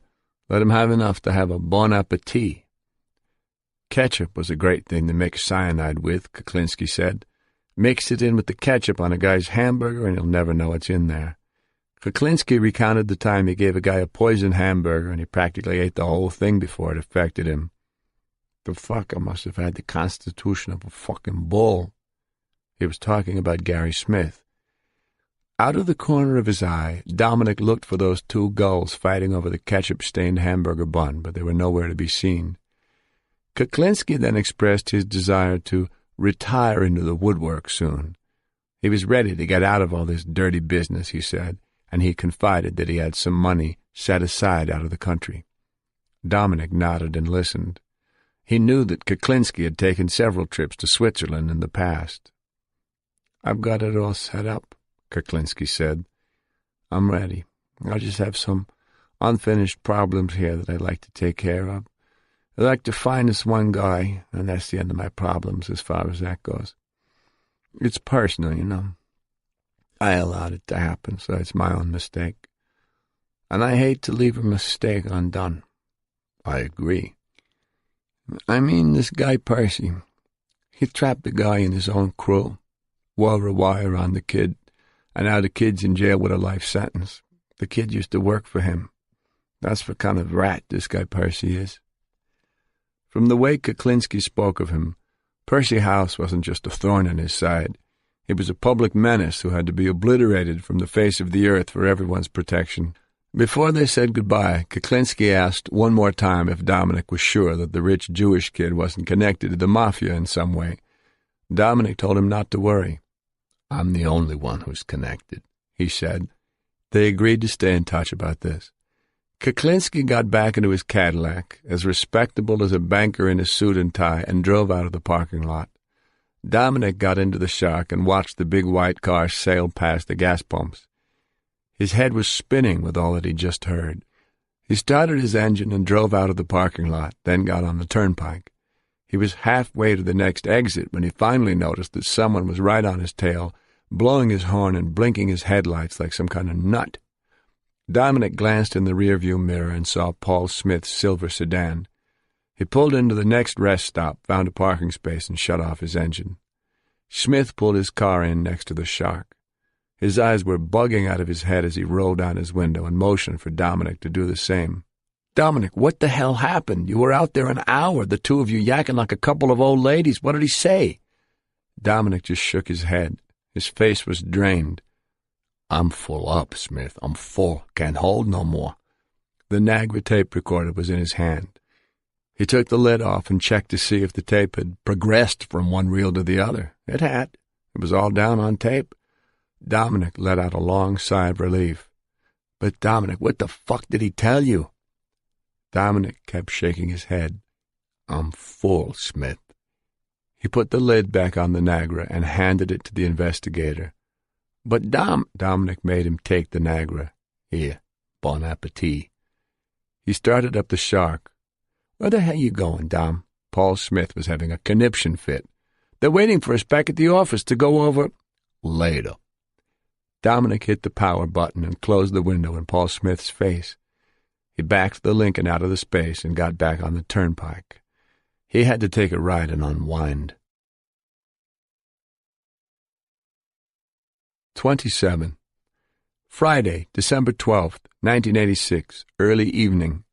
Let him have enough to have a bon appetit. Ketchup was a great thing to mix cyanide with, Kuklinski said. Mix it in with the ketchup on a guy's hamburger and he'll never know it's in there. Kuklinski recounted the time he gave a guy a poisoned hamburger and he practically ate the whole thing before it affected him. The fucker must have had the constitution of a fucking bull. He was talking about Gary Smith. Out of the corner of his eye, Dominic looked for those two gulls fighting over the ketchup-stained hamburger bun, but they were nowhere to be seen. Kuklinski then expressed his desire to retire into the woodwork soon. He was ready to get out of all this dirty business, he said, and he confided that he had some money set aside out of the country. Dominic nodded and listened. He knew that Kuklinski had taken several trips to Switzerland in the past. "I've got it all set up," Kuklinski said. "I'm ready. I just have some unfinished problems here that I'd like to take care of. I'd like to find this one guy, and that's the end of my problems as far as that goes. It's personal, you know. I allowed it to happen, so it's my own mistake. And I hate to leave a mistake undone." "I agree." "I mean, this guy Percy, he trapped the guy in his own crew, wore a wire on the kid, and now the kid's in jail with a life sentence. The kid used to work for him. That's the kind of rat this guy Percy is." From the way Kuklinski spoke of him, Percy House wasn't just a thorn in his side. He was a public menace who had to be obliterated from the face of the earth for everyone's protection. Before they said goodbye, Kuklinski asked one more time if Dominic was sure that the rich Jewish kid wasn't connected to the mafia in some way. Dominic told him not to worry. "I'm the only one who's connected," he said. They agreed to stay in touch about this. Kuklinski got back into his Cadillac, as respectable as a banker in a suit and tie, and drove out of the parking lot. Dominic got into the Shark and watched the big white car sail past the gas pumps. His head was spinning with all that he'd just heard. He started his engine and drove out of the parking lot, then got on the turnpike. He was halfway to the next exit when he finally noticed that someone was right on his tail, blowing his horn and blinking his headlights like some kind of nut. Dominic glanced in the rearview mirror and saw Paul Smith's silver sedan. He pulled into the next rest stop, found a parking space, and shut off his engine. Smith pulled his car in next to the Shark. His eyes were bugging out of his head as he rolled down his window and motioned for Dominic to do the same. "Dominic, what the hell happened? You were out there an hour, the two of you yakking like a couple of old ladies. What did he say?" Dominic just shook his head. His face was drained. "I'm full up, Smith. I'm full. Can't hold no more." The Nagra tape recorder was in his hand. He took the lid off and checked to see if the tape had progressed from one reel to the other. It had. It was all down on tape. Dominic let out a long sigh of relief. "But, Dominic, what the fuck did he tell you?" Dominic kept shaking his head. "I'm full, Smith." He put the lid back on the Nagra and handed it to the investigator. "But, Dominic made him take the Nagra. "Here, bon appetit." He started up the Shark. "Where the hell you going, Dom?" Paul Smith was having a conniption fit. "They're waiting for us back at the office to go over—" "Later." Dominic hit the power button and closed the window in Paul Smith's face. He backed the Lincoln out of the space and got back on the turnpike. He had to take a ride and unwind. 27. Friday, December 12th, 1986, early evening.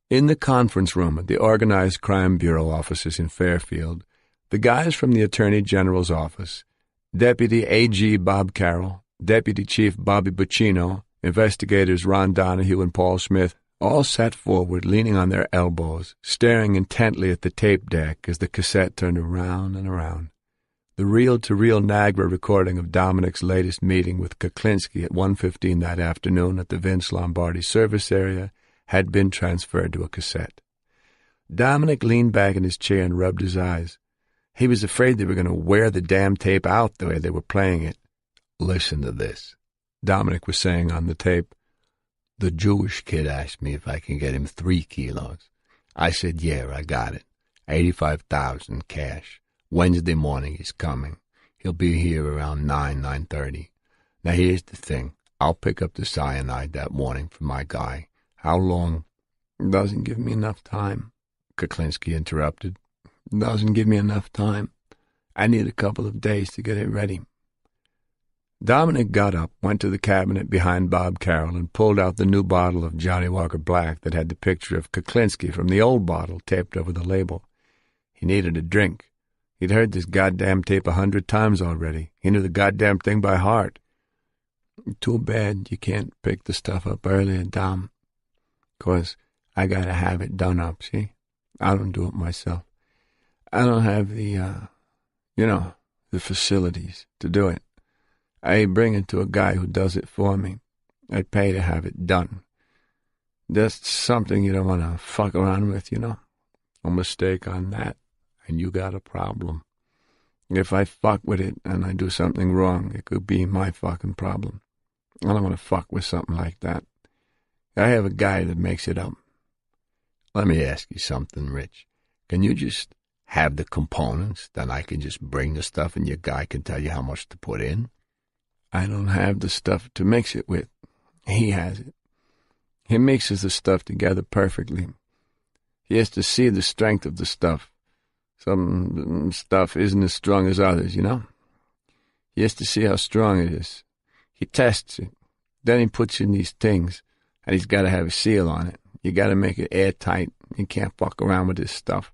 In the conference room at the Organized Crime Bureau offices in Fairfield, the guys from the Attorney General's office, Deputy A.G. Bob Carroll, Deputy Chief Bobby Buccino, investigators Ron Donahue and Paul Smith, all sat forward, leaning on their elbows, staring intently at the tape deck as the cassette turned around and around. The reel-to-reel NAGRA recording of Dominic's latest meeting with Kuklinski at 1:15 that afternoon at the Vince Lombardi service area had been transferred to a cassette. Dominic leaned back in his chair and rubbed his eyes. He was afraid they were going to wear the damn tape out the way they were playing it. "Listen to this," Dominic was saying on the tape. "The Jewish kid asked me if I can get him 3 kilos. I said, yeah, I got it. 85,000 cash. Wednesday morning he's coming. He'll be here around 9:30. Now here's the thing. I'll pick up the cyanide that morning for my guy. How long?" "Doesn't give me enough time," Kuklinski interrupted. "Doesn't give me enough time. I need a couple of days to get it ready." Dominic got up, went to the cabinet behind Bob Carroll, and pulled out the new bottle of Johnny Walker Black that had the picture of Kuklinski from the old bottle taped over the label. He needed a drink. He'd heard this goddamn tape 100 times already. He knew the goddamn thing by heart. "Too bad you can't pick the stuff up earlier, Dom. 'Cause I gotta have it done up, see? I don't do it myself. I don't have the facilities to do it. I bring it to a guy who does it for me. I pay to have it done. That's something you don't want to fuck around with, No mistake on that, and you got a problem. If I fuck with it and I do something wrong, it could be my fucking problem. I don't want to fuck with something like that. I have a guy that makes it up." "Let me ask you something, Rich. Can you just have the components? Then I can just bring the stuff and your guy can tell you how much to put in?" "I don't have the stuff to mix it with. He has it. He mixes the stuff together perfectly. He has to see the strength of the stuff. Some stuff isn't as strong as others, He has to see how strong it is. He tests it. Then he puts in these things, and he's got to have a seal on it. You got to make it airtight. You can't fuck around with this stuff.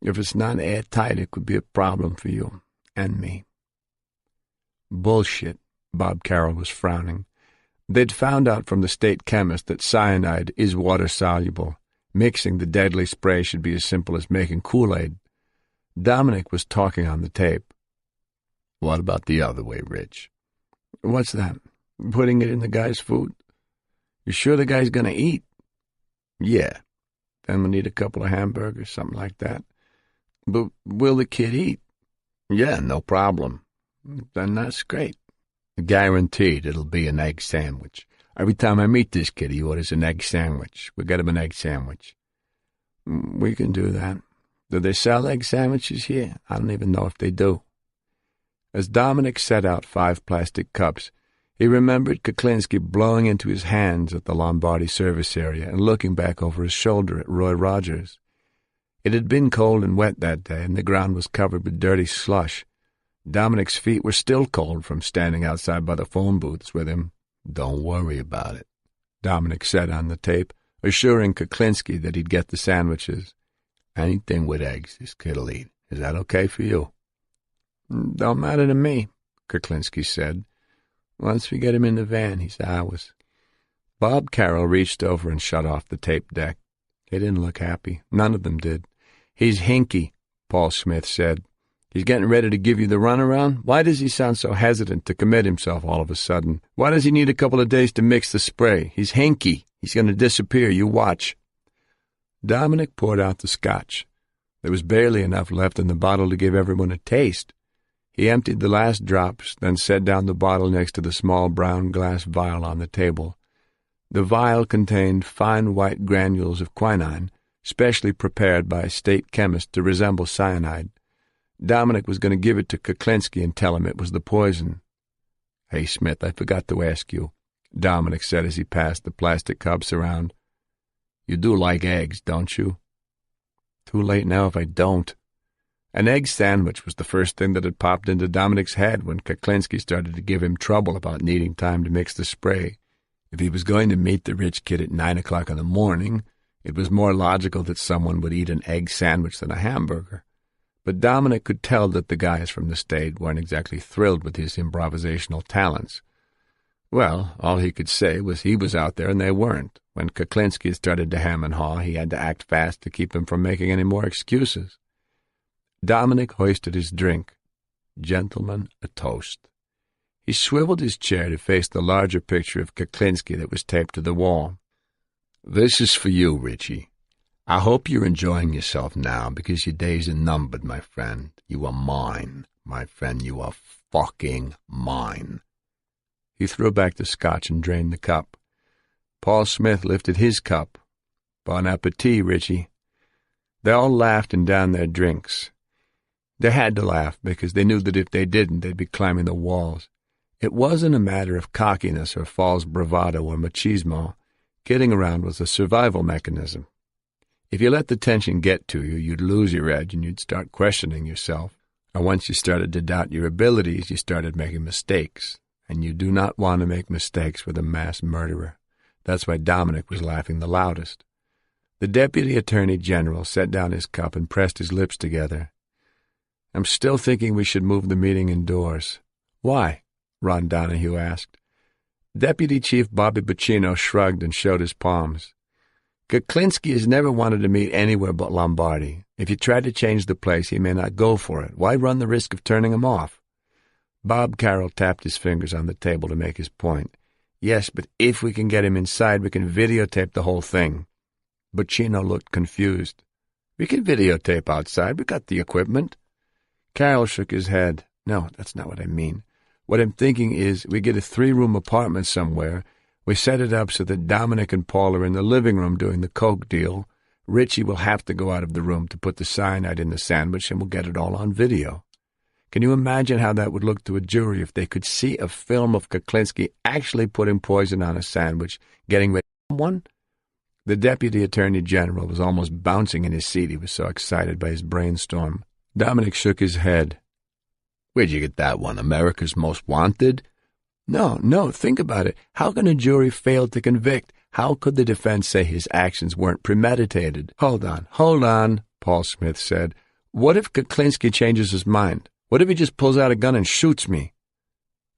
If it's not airtight, it could be a problem for you and me." "Bullshit," Bob Carroll was frowning. They'd found out from the state chemist that cyanide is water-soluble. Mixing the deadly spray should be as simple as making Kool-Aid. Dominic was talking on the tape. "What about the other way, Rich?" "What's that? Putting it in the guy's food? You sure the guy's going to eat?" "Yeah." "Then we'll need a couple of hamburgers, something like that." "But will the kid eat?" "Yeah, no problem." "Then that's great." "Guaranteed it'll be an egg sandwich. Every time I meet this kid, he orders an egg sandwich. We get him an egg sandwich." "We can do that. Do they sell egg sandwiches here? I don't even know if they do." As Dominic set out 5 plastic cups, he remembered Kuklinski blowing into his hands at the Lombardi service area and looking back over his shoulder at Roy Rogers. It had been cold and wet that day, and the ground was covered with dirty slush. Dominic's feet were still cold from standing outside by the phone booths with him. "Don't worry about it," Dominic said on the tape, assuring Kuklinski that he'd get the sandwiches. "Anything with eggs this kid'll eat. Is that okay for you?" "Don't matter to me," Kuklinski said. "Once we get him in the van, he's ours." Bob Carroll reached over and shut off the tape deck. He didn't look happy. None of them did. "He's hinky," Paul Smith said. "He's getting ready to give you the runaround? Why does he sound so hesitant to commit himself all of a sudden? Why does he need a couple of days to mix the spray? He's hinky. He's going to disappear. You watch." Dominic poured out the scotch. There was barely enough left in the bottle to give everyone a taste. He emptied the last drops, then set down the bottle next to the small brown glass vial on the table. The vial contained fine white granules of quinine, specially prepared by a state chemist to resemble cyanide. Dominic was going to give it to Kuklinski and tell him it was the poison. "Hey, Smith, I forgot to ask you," Dominic said as he passed the plastic cups around. "You do like eggs, don't you?" Too late now if I don't. An egg sandwich was the first thing that had popped into Dominic's head when Kuklinski started to give him trouble about needing time to mix the spray. If he was going to meet the rich kid at 9 o'clock in the morning, it was more logical that someone would eat an egg sandwich than a hamburger. But Dominic could tell that the guys from the state weren't exactly thrilled with his improvisational talents. Well, all he could say was he was out there and they weren't. When Kuklinski started to ham and haw, he had to act fast to keep him from making any more excuses. Dominic hoisted his drink. Gentlemen, a toast. He swiveled his chair to face the larger picture of Kuklinski that was taped to the wall. This is for you, Richie. I hope you're enjoying yourself now because your days are numbered, my friend. You are mine, my friend. You are fucking mine. He threw back the scotch and drained the cup. Paul Smith lifted his cup. Bon appetit, Richie. They all laughed and downed their drinks. They had to laugh because they knew that if they didn't, they'd be climbing the walls. It wasn't a matter of cockiness or false bravado or machismo. Kidding around was a survival mechanism. If you let the tension get to you, you'd lose your edge and you'd start questioning yourself. And once you started to doubt your abilities, you started making mistakes. And you do not want to make mistakes with a mass murderer. That's why Dominic was laughing the loudest. The Deputy Attorney General set down his cup and pressed his lips together. I'm still thinking we should move the meeting indoors. Why? Ron Donahue asked. Deputy Chief Bobby Bacino shrugged and showed his palms. Kuklinski has never wanted to meet anywhere but Lombardi. If you try to change the place, he may not go for it. Why run the risk of turning him off? Bob Carroll tapped his fingers on the table to make his point. Yes, but if we can get him inside, we can videotape the whole thing. Bacino looked confused. We can videotape outside. We got the equipment. Carroll shook his head. No, that's not what I mean. What I'm thinking is we get a 3-room apartment somewhere. We set it up so that Dominic and Paul are in the living room doing the coke deal. Richie will have to go out of the room to put the cyanide in the sandwich, and we'll get it all on video. Can you imagine how that would look to a jury if they could see a film of Kuklinski actually putting poison on a sandwich, getting rid of one? The Deputy Attorney General was almost bouncing in his seat. He was so excited by his brainstorm. Dominic shook his head. Where'd you get that one? America's Most Wanted? No, think about it. How can a jury fail to convict? How could the defense say his actions weren't premeditated? Hold on, Paul Smith said. What if Kuklinski changes his mind? What if he just pulls out a gun and shoots me?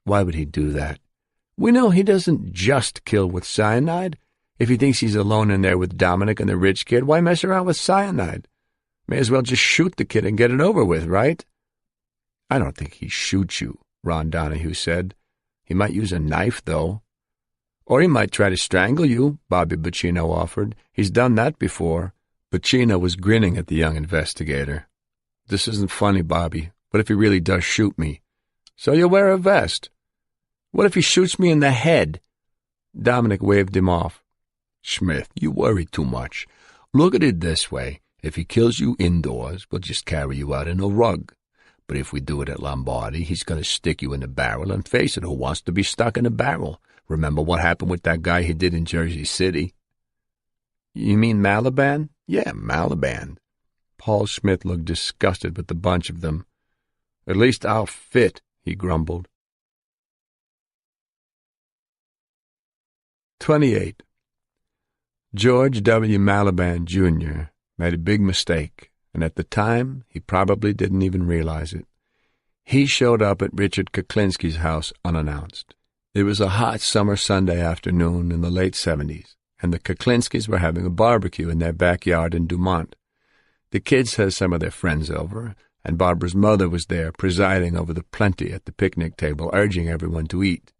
Why would he do that? We know he doesn't just kill with cyanide. If he thinks he's alone in there with Dominic and the rich kid, why mess around with cyanide? May as well just shoot the kid and get it over with, right? I don't think he'd shoot you, Ron Donahue said. He might use a knife, though. Or he might try to strangle you, Bobby Bacino offered. He's done that before. Bacino was grinning at the young investigator. This isn't funny, Bobby. What if he really does shoot me? So you'll wear a vest. What if he shoots me in the head? Dominic waved him off. Smith, you worry too much. Look at it this way. If he kills you indoors, we'll just carry you out in a rug. But if we do it at Lombardi, he's going to stick you in a barrel, and face it, who wants to be stuck in a barrel? Remember what happened with that guy he did in Jersey City? You mean Malaban? Yeah, Malaban. Paul Smith looked disgusted with the bunch of them. At least I'll fit, he grumbled. 28. George W. Malaban, Jr. made a big mistake, and at the time he probably didn't even realize it. He showed up at Richard Kuklinski's house unannounced. It was a hot summer Sunday afternoon in the late 70s, and the Kuklinskis were having a barbecue in their backyard in Dumont. The kids had some of their friends over, and Barbara's mother was there presiding over the plenty at the picnic table, urging everyone to eat.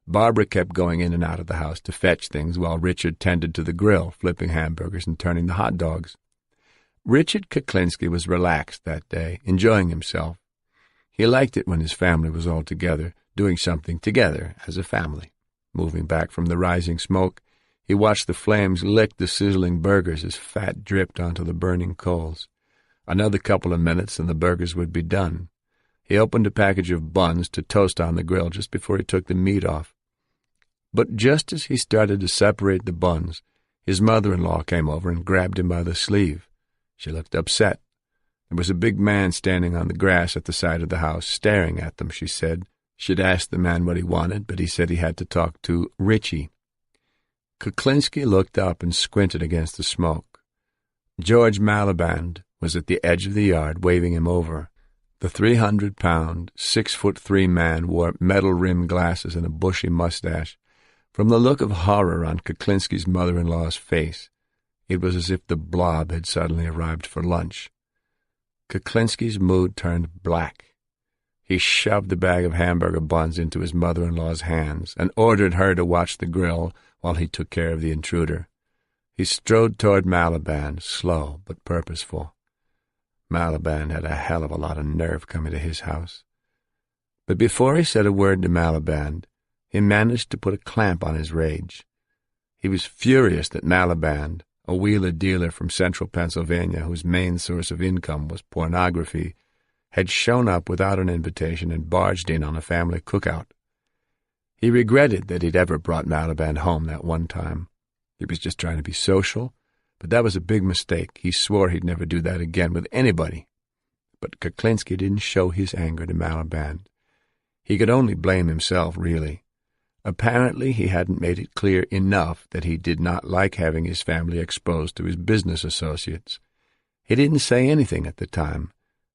Barbara kept going in and out of the house to fetch things while Richard tended to the grill, flipping hamburgers and turning the hot dogs. Richard Kuklinski was relaxed that day, enjoying himself. He liked it when his family was all together, doing something together as a family. Moving back from the rising smoke, he watched the flames lick the sizzling burgers as fat dripped onto the burning coals. Another couple of minutes and the burgers would be done. He opened a package of buns to toast on the grill just before he took the meat off. But just as he started to separate the buns, his mother-in-law came over and grabbed him by the sleeve. She looked upset. There was a big man standing on the grass at the side of the house, staring at them, she said. She'd asked the man what he wanted, but he said he had to talk to Richie. Kuklinski looked up and squinted against the smoke. George Maliband was at the edge of the yard, waving him over. The 300-pound, 6'3" man wore metal-rimmed glasses and a bushy mustache. From the look of horror on Kuklinski's mother-in-law's face, it was as if the blob had suddenly arrived for lunch. Kuklinski's mood turned black. He shoved the bag of hamburger buns into his mother-in-law's hands and ordered her to watch the grill while he took care of the intruder. He strode toward Maliband, slow but purposeful. Maliband had a hell of a lot of nerve coming to his house. But before he said a word to Maliband, he managed to put a clamp on his rage. He was furious that Maliband, a wheeler-dealer from central Pennsylvania whose main source of income was pornography, had shown up without an invitation and barged in on a family cookout. He regretted that he'd ever brought Maliband home that one time. He was just trying to be social, but that was a big mistake. He swore he'd never do that again with anybody. But Kuklinski didn't show his anger to Maliband. He could only blame himself, really. Apparently he hadn't made it clear enough that he did not like having his family exposed to his business associates. He didn't say anything at the time,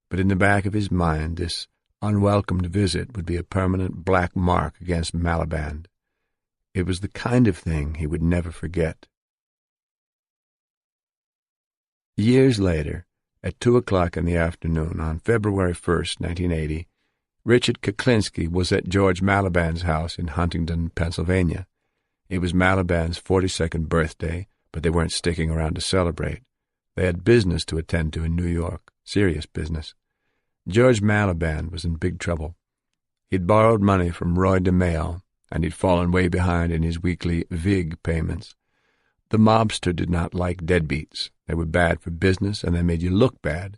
but in the back of his mind this unwelcomed visit would be a permanent black mark against Maliband. It was the kind of thing he would never forget. Years later, at 2 o'clock in the afternoon on February 1st, 1980, Richard Kuklinski was at George Maliband's house in Huntington, Pennsylvania. It was Maliband's 42nd birthday, but they weren't sticking around to celebrate. They had business to attend to in New York, serious business. George Maliband was in big trouble. He'd borrowed money from Roy DeMeo, and he'd fallen way behind in his weekly VIG payments. The mobster did not like deadbeats. They were bad for business, and they made you look bad.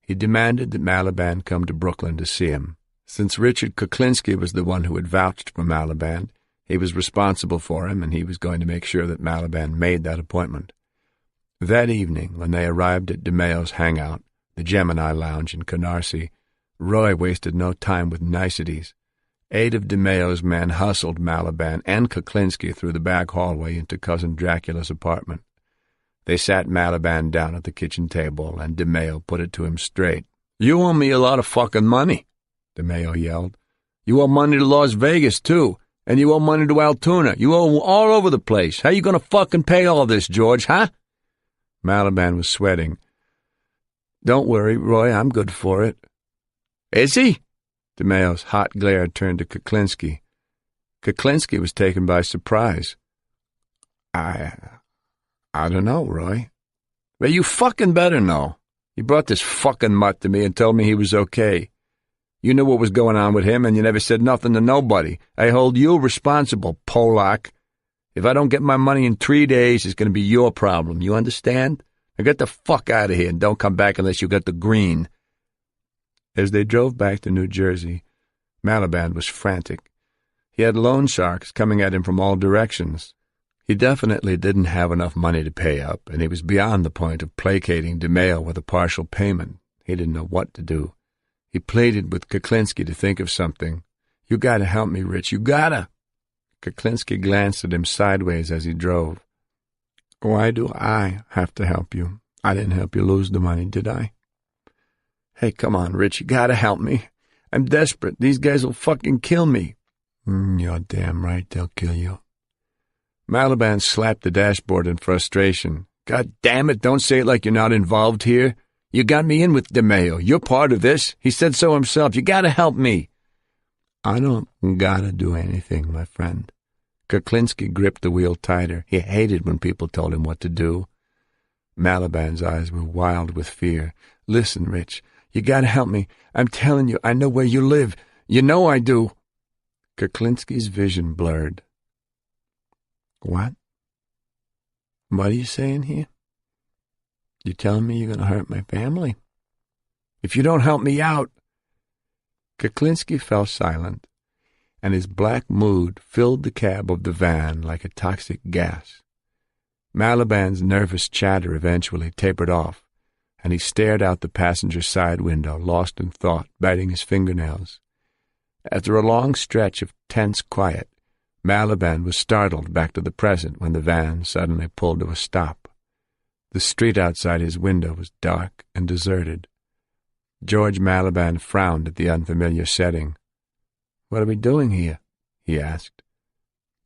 He demanded that Maliband come to Brooklyn to see him. Since Richard Kuklinski was the one who had vouched for Maliband, he was responsible for him, and he was going to make sure that Maliband made that appointment. That evening, when they arrived at DeMeo's hangout, the Gemini Lounge in Canarsie, Roy wasted no time with niceties. 8 of DeMeo's men hustled Maliband and Kuklinski through the back hallway into Cousin Dracula's apartment. They sat Maliband down at the kitchen table, and DeMeo put it to him straight. "You owe me a lot of fucking money," DeMeo yelled. "You owe money to Las Vegas, too, and you owe money to Altoona. You owe all over the place. How you gonna fucking pay all this, George, huh?" Maliband was sweating. "Don't worry, Roy, I'm good for it." "Is he?" DeMeo's hot glare turned to Kuklinski. Kuklinski was taken by surprise. I don't know, Roy." "Well, you fucking better know. He brought this fucking mutt to me and told me he was okay. You knew what was going on with him, and you never said nothing to nobody. I hold you responsible, Polak. If I don't get my money in 3 days, it's going to be your problem. You understand? Now get the fuck out of here and don't come back unless you got the green." As they drove back to New Jersey, Maliband was frantic. He had loan sharks coming at him from all directions. He definitely didn't have enough money to pay up, and he was beyond the point of placating DeMeo with a partial payment. He didn't know what to do. He pleaded with Kuklinski to think of something. "You gotta help me, Rich, you gotta." Kuklinski glanced at him sideways as he drove. "Why do I have to help you? I didn't help you lose the money, did I?" "Hey, come on, Rich, you gotta help me. I'm desperate. These guys will fucking kill me." "You're damn right they'll kill you." Maliband slapped the dashboard in frustration. "God damn it, don't say it like you're not involved here. You got me in with DeMeo. You're part of this. He said so himself. You gotta help me." "I don't gotta do anything, my friend." Kuklinski gripped the wheel tighter. He hated when people told him what to do. Maliband's eyes were wild with fear. "Listen, Rich, you gotta help me. I'm telling you, I know where you live. You know I do." Kuklinski's vision blurred. "What? What are you saying here? You telling me you're going to hurt my family? If you don't help me out—" Kuklinski fell silent, and his black mood filled the cab of the van like a toxic gas. Maliband's nervous chatter eventually tapered off. and he stared out the passenger side window, lost in thought, biting his fingernails. After a long stretch of tense quiet, Malaban was startled back to the present when the van suddenly pulled to a stop. The street outside his window was dark and deserted. George Malaban frowned at the unfamiliar setting. "What are we doing here?" he asked.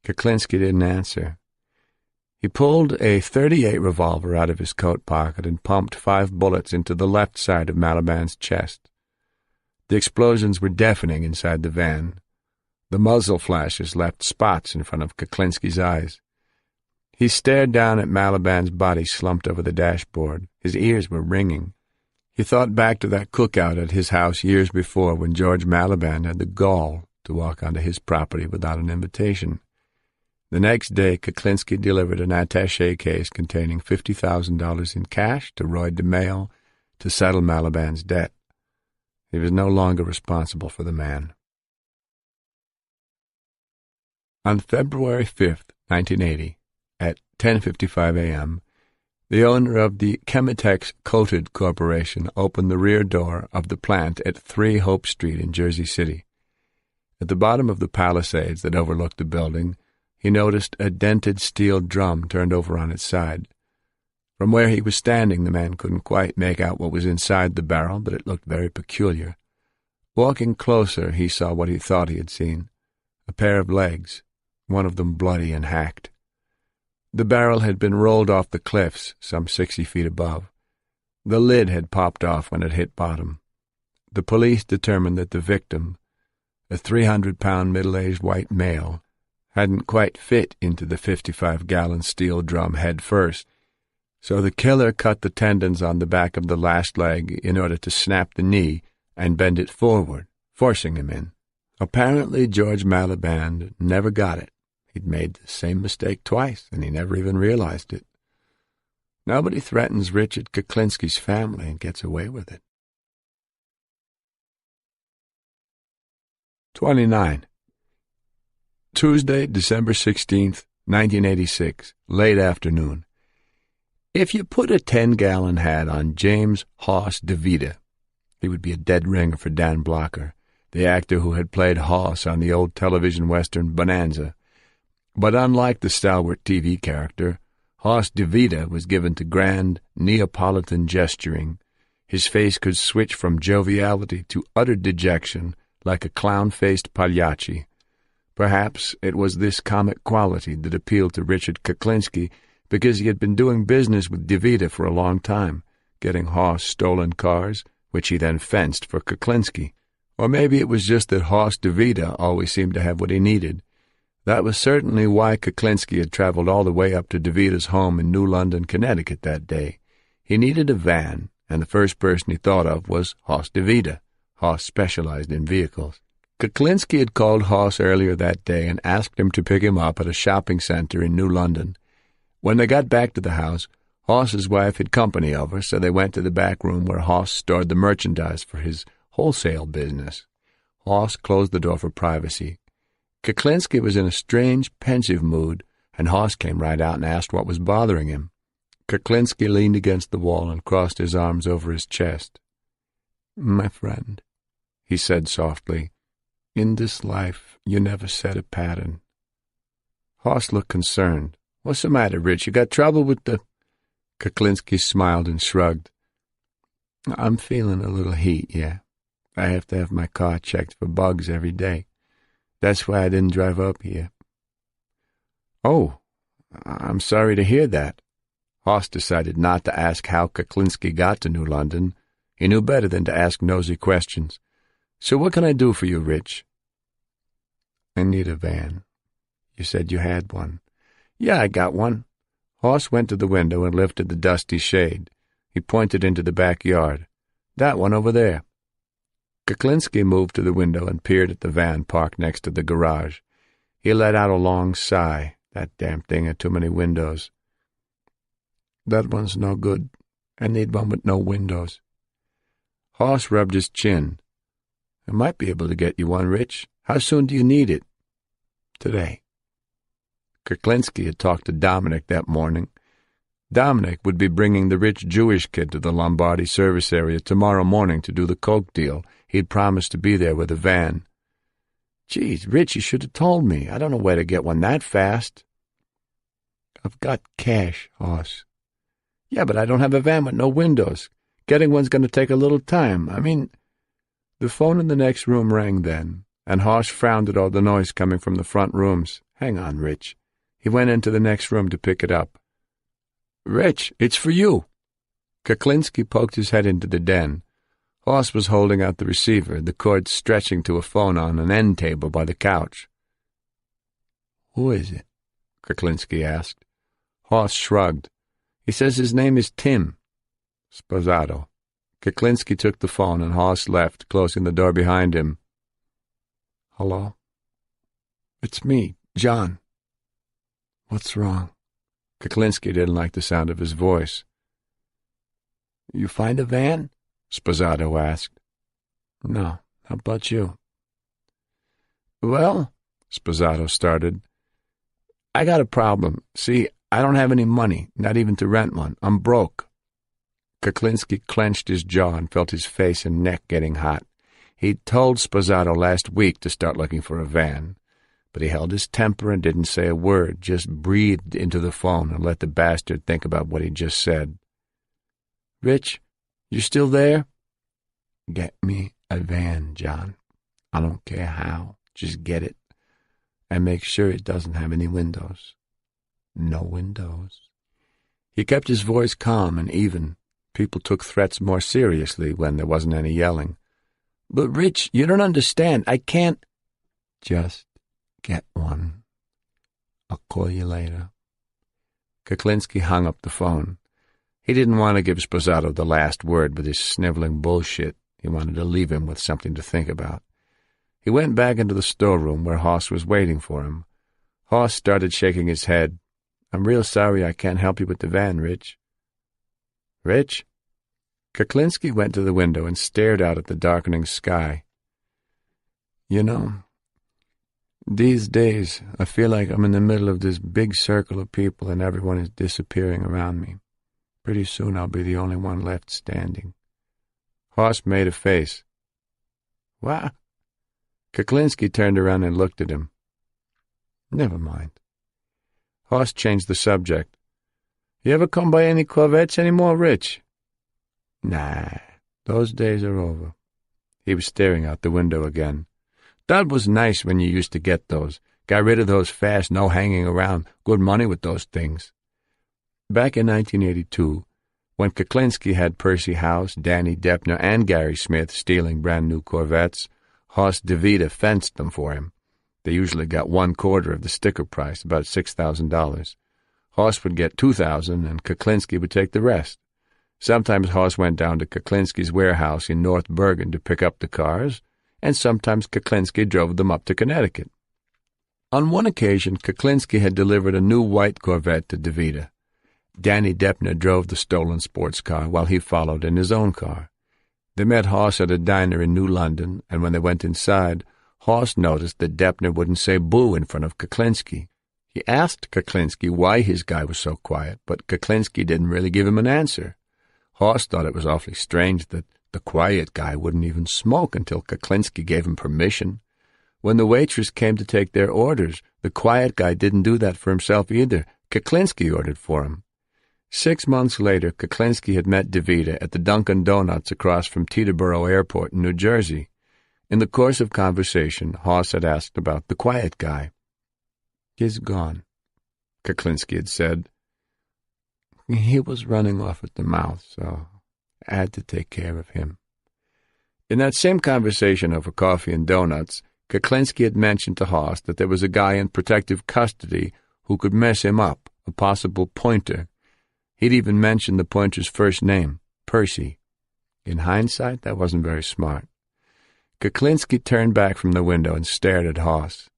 Kuklinski didn't answer. He pulled a .38 revolver out of his coat pocket and pumped 5 bullets into the left side of Malaban's chest. The explosions were deafening inside the van. The muzzle flashes left spots in front of Kuklinski's eyes. He stared down at Malaban's body slumped over the dashboard. His ears were ringing. He thought back to that cookout at his house years before when George Malaban had the gall to walk onto his property without an invitation. The next day, Kuklinski delivered an attaché case containing $50,000 in cash to Roy DeMayo to settle Malaban's debt. He was no longer responsible for the man. On February 5th, 1980, at 10:55 a.m., the owner of the Chemetex Coated Corporation opened the rear door of the plant at 3 Hope Street in Jersey City. At the bottom of the palisades that overlooked the building, he noticed a dented steel drum turned over on its side. From where he was standing, the man couldn't quite make out what was inside the barrel, but it looked very peculiar. Walking closer, he saw what he thought he had seen: a pair of legs, one of them bloody and hacked. The barrel had been rolled off the cliffs some 60 feet above. The lid had popped off when it hit bottom. The police determined that the victim, a 300-pound middle-aged white male, hadn't quite fit into the 55-gallon steel drum head first, so the killer cut the tendons on the back of the last leg in order to snap the knee and bend it forward, forcing him in. Apparently, George Malaban never got it. He'd made the same mistake twice, and he never even realized it. Nobody threatens Richard Kuklinski's family and gets away with it. 29. Tuesday, December 16th, 1986, late afternoon. If you put a 10-gallon hat on James Hoss DeVita, he would be a dead ringer for Dan Blocker, the actor who had played Hoss on the old television western Bonanza. But unlike the stalwart TV character, Hoss DeVita was given to grand Neapolitan gesturing. His face could switch from joviality to utter dejection like a clown-faced Pagliacci. Perhaps it was this comic quality that appealed to Richard Kuklinski because he had been doing business with DeVita for a long time, getting Hoss stolen cars, which he then fenced for Kuklinski. Or maybe it was just that Hoss DeVita always seemed to have what he needed. That was certainly why Kuklinski had traveled all the way up to DeVita's home in New London, Connecticut that day. He needed a van, and the first person he thought of was Hoss DeVita. Hoss specialized in vehicles. Kuklinski had called Hoss earlier that day and asked him to pick him up at a shopping center in New London. When they got back to the house, Hoss's wife had company over, so they went to the back room where Hoss stored the merchandise for his wholesale business. Hoss closed the door for privacy. Kuklinski was in a strange, pensive mood, and Hoss came right out and asked what was bothering him. Kuklinski leaned against the wall and crossed his arms over his chest. "My friend," he said softly, "in this life you never set a pattern." Hoss looked concerned. "What's the matter, Rich? You got trouble with the—" Kuklinski smiled and shrugged. "I'm feeling a little heat, yeah. I have to have my car checked for bugs every day. That's why I didn't drive up here." "Oh, I'm sorry to hear that." Hoss decided not to ask how Kuklinski got to New London. He knew better than to ask nosy questions. "So what can I do for you, Rich?" "I need a van. You said you had one." "Yeah, I got one." Hoss went to the window and lifted the dusty shade. He pointed into the backyard. "That one over there." Kuklinski moved to the window and peered at the van parked next to the garage. He let out a long sigh. That damn thing had too many windows. "That one's no good. I need one with no windows." Hoss rubbed his chin. "I might be able to get you one, Rich. How soon do you need it?" "Today." Kuklinski had talked to Dominic that morning. Dominic would be bringing the rich Jewish kid to the Lombardi service area tomorrow morning to do the coke deal. He'd promised to be there with a van. Geez, Rich, you should have told me. I don't know where to get one that fast. I've got cash, Hoss. Yeah, but I don't have a van with no windows. Getting one's going to take a little time. The phone in the next room rang then, and Hoss frowned at all the noise coming from the front rooms. Hang on, Rich. He went into the next room to pick it up. Rich, it's for you. Kuklinski poked his head into the den. Hoss was holding out the receiver, the cord stretching to a phone on an end table by the couch. Who is it? Kuklinski asked. Hoss shrugged. He says his name is Tim. Sposato. Kuklinski took the phone and Hoss left, closing the door behind him. Hello? It's me, John. What's wrong? Kuklinski didn't like the sound of his voice. You find a van? Sposato asked. No. How about you? Well, Sposato started, I got a problem. See, I don't have any money, not even to rent one. I'm broke. Kuklinski clenched his jaw and felt his face and neck getting hot. He'd told Sposato last week to start looking for a van, but he held his temper and didn't say a word, just breathed into the phone and let the bastard think about what he'd just said. Rich, you still there? Get me a van, John. I don't care how. Just get it. And make sure it doesn't have any windows. No windows. He kept his voice calm and even. People took threats more seriously when there wasn't any yelling. But, Rich, you don't understand. I can't. Just get one. I'll call you later. Kuklinski hung up the phone. He didn't want to give Sposato the last word with his sniveling bullshit. He wanted to leave him with something to think about. He went back into the storeroom where Hoss was waiting for him. Hoss started shaking his head. I'm real sorry I can't help you with the van, Rich. Rich? Kuklinski went to the window and stared out at the darkening sky. You know, these days I feel like I'm in the middle of this big circle of people and everyone is disappearing around me. Pretty soon I'll be the only one left standing. Hoss made a face. What? Kuklinski turned around and looked at him. Never mind. Hoss changed the subject. You ever come by any Corvettes anymore, Rich? Nah, those days are over. He was staring out the window again. That was nice when you used to get those. Got rid of those fast, no hanging around. Good money with those things. Back in 1982, when Kuklinski had Percy House, Danny Deppner, and Gary Smith stealing brand-new Corvettes, Horst DeVita fenced them for him. They usually got 1/4 of the sticker price, about $6,000. Horst would get $2,000, and Kuklinski would take the rest. Sometimes Horst went down to Kuklinski's warehouse in North Bergen to pick up the cars, and sometimes Kuklinski drove them up to Connecticut. On one occasion, Kuklinski had delivered a new white Corvette to DeVita. Danny Deppner drove the stolen sports car while he followed in his own car. They met Horst at a diner in New London, and when they went inside, Horst noticed that Deppner wouldn't say boo in front of Kuklinski. He asked Kuklinski why his guy was so quiet, but Kuklinski didn't really give him an answer. Horst thought it was awfully strange that the quiet guy wouldn't even smoke until Kuklinski gave him permission. When the waitress came to take their orders, the quiet guy didn't do that for himself either. Kuklinski ordered for him. 6 months later, Kuklinski had met DeVita at the Dunkin' Donuts across from Teterboro Airport in New Jersey. In the course of conversation, Horst had asked about the quiet guy. He's gone, Kuklinski had said. He was running off at the mouth, so I had to take care of him. In that same conversation over coffee and donuts, Kuklinski had mentioned to Horst that there was a guy in protective custody who could mess him up, a possible pointer. He'd even mentioned the pointer's first name, Percy. In hindsight, that wasn't very smart. Kuklinski turned back from the window and stared at Horst.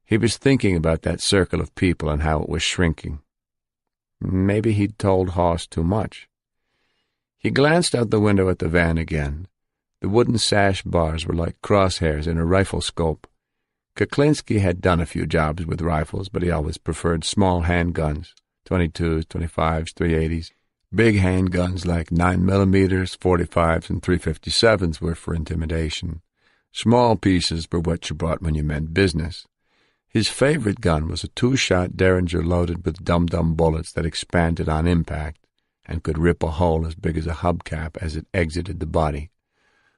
He was thinking about that circle of people and how it was shrinking. Maybe he'd told Horst too much. He glanced out the window at the van again. The wooden sash bars were like crosshairs in a rifle scope. Kuklinski had done a few jobs with rifles, but he always preferred small handguns. .22s, .25s, .380s. Big handguns like 9mm, .45s, and .357s were for intimidation. Small pieces were what you brought when you meant business. His favorite gun was a 2-shot Derringer loaded with dum-dum bullets that expanded on impact and could rip a hole as big as a hubcap as it exited the body.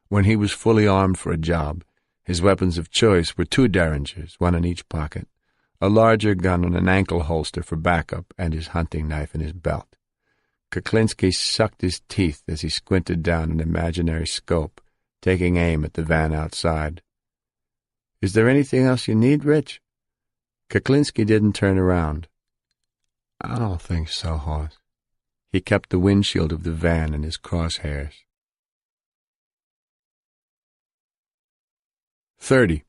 When he was fully armed for a job, his weapons of choice were 2 Derringers, one in each pocket, a larger gun on an ankle holster for backup, and his hunting knife in his belt. Kuklinski sucked his teeth as he squinted down an imaginary scope, taking aim at the van outside. "Is there anything else you need, Rich?" Kuklinski didn't turn around. "I don't think so, Hoss." He kept the windshield of the van in his crosshairs. 30.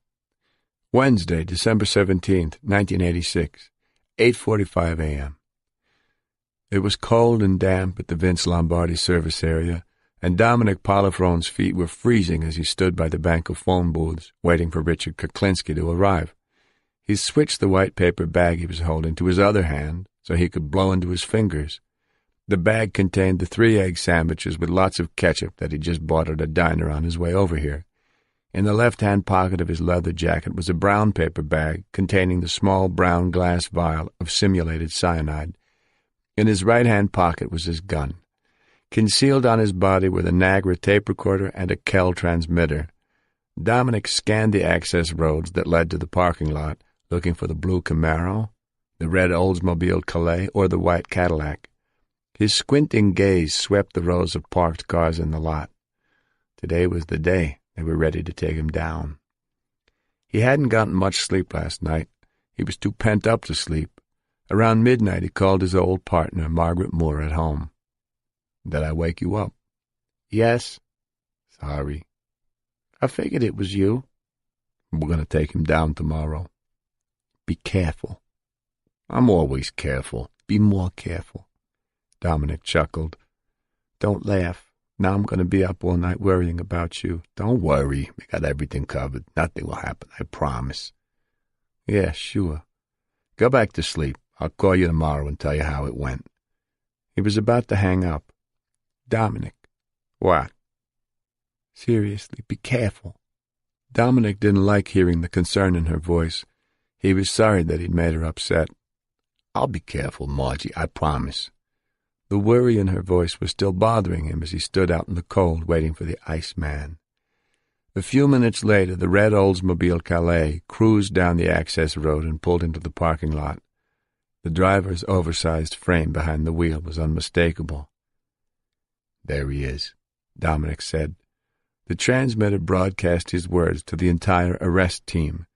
Wednesday, December 17th, 1986, 8:45 a.m. It was cold and damp at the Vince Lombardi service area, and Dominic Polifrone's feet were freezing as he stood by the bank of phone booths, waiting for Richard Kuklinski to arrive. He switched the white paper bag he was holding to his other hand so he could blow into his fingers. The bag contained the 3 egg sandwiches with lots of ketchup that he just bought at a diner on his way over here. In the left-hand pocket of his leather jacket was a brown paper bag containing the small brown glass vial of simulated cyanide. In his right-hand pocket was his gun. Concealed on his body were the Niagara tape recorder and a Kell transmitter. Dominic scanned the access roads that led to the parking lot, looking for the blue Camaro, the red Oldsmobile Calais, or the white Cadillac. His squinting gaze swept the rows of parked cars in the lot. Today was the day. They were ready to take him down. He hadn't gotten much sleep last night. He was too pent up to sleep. Around midnight he called his old partner, Margaret Moore, at home. "Did I wake you up?" "Yes." "Sorry." "I figured it was you." "We're going to take him down tomorrow." "Be careful." "I'm always careful." "Be more careful." Dominic chuckled. "Don't laugh. Now I'm going to be up all night worrying about you." "Don't worry. We got everything covered. Nothing will happen, I promise." "Yeah, sure. Go back to sleep. I'll call you tomorrow and tell you how it went." He was about to hang up. "Dominic." "What?" "Seriously, be careful." Dominic didn't like hearing the concern in her voice. He was sorry that he'd made her upset. "I'll be careful, Margie, I promise." The worry in her voice was still bothering him as he stood out in the cold waiting for the Iceman. A few minutes later, the red Oldsmobile Calais cruised down the access road and pulled into the parking lot. The driver's oversized frame behind the wheel was unmistakable. "There he is," Dominic said. The transmitter broadcast his words to the entire arrest team.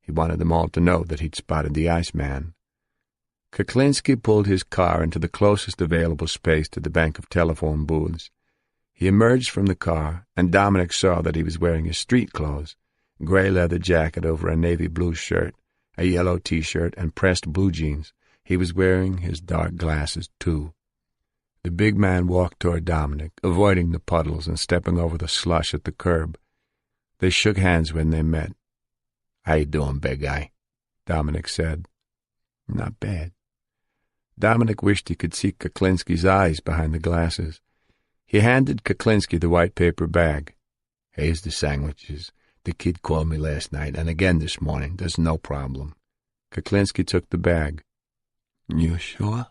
He wanted them all to know that he'd spotted the Iceman. Kuklinski pulled his car into the closest available space to the bank of telephone booths. He emerged from the car, and Dominic saw that he was wearing his street clothes, gray leather jacket over a navy blue shirt, a yellow T-shirt, and pressed blue jeans. He was wearing his dark glasses, too. The big man walked toward Dominic, avoiding the puddles and stepping over the slush at the curb. They shook hands when they met. "How you doing, big guy?" Dominic said. "Not bad." Dominic wished he could see Kuklinski's eyes behind the glasses. He handed Kuklinski the white paper bag. "Here's the sandwiches. The kid called me last night and again this morning. There's no problem." Kuklinski took the bag. "You sure?"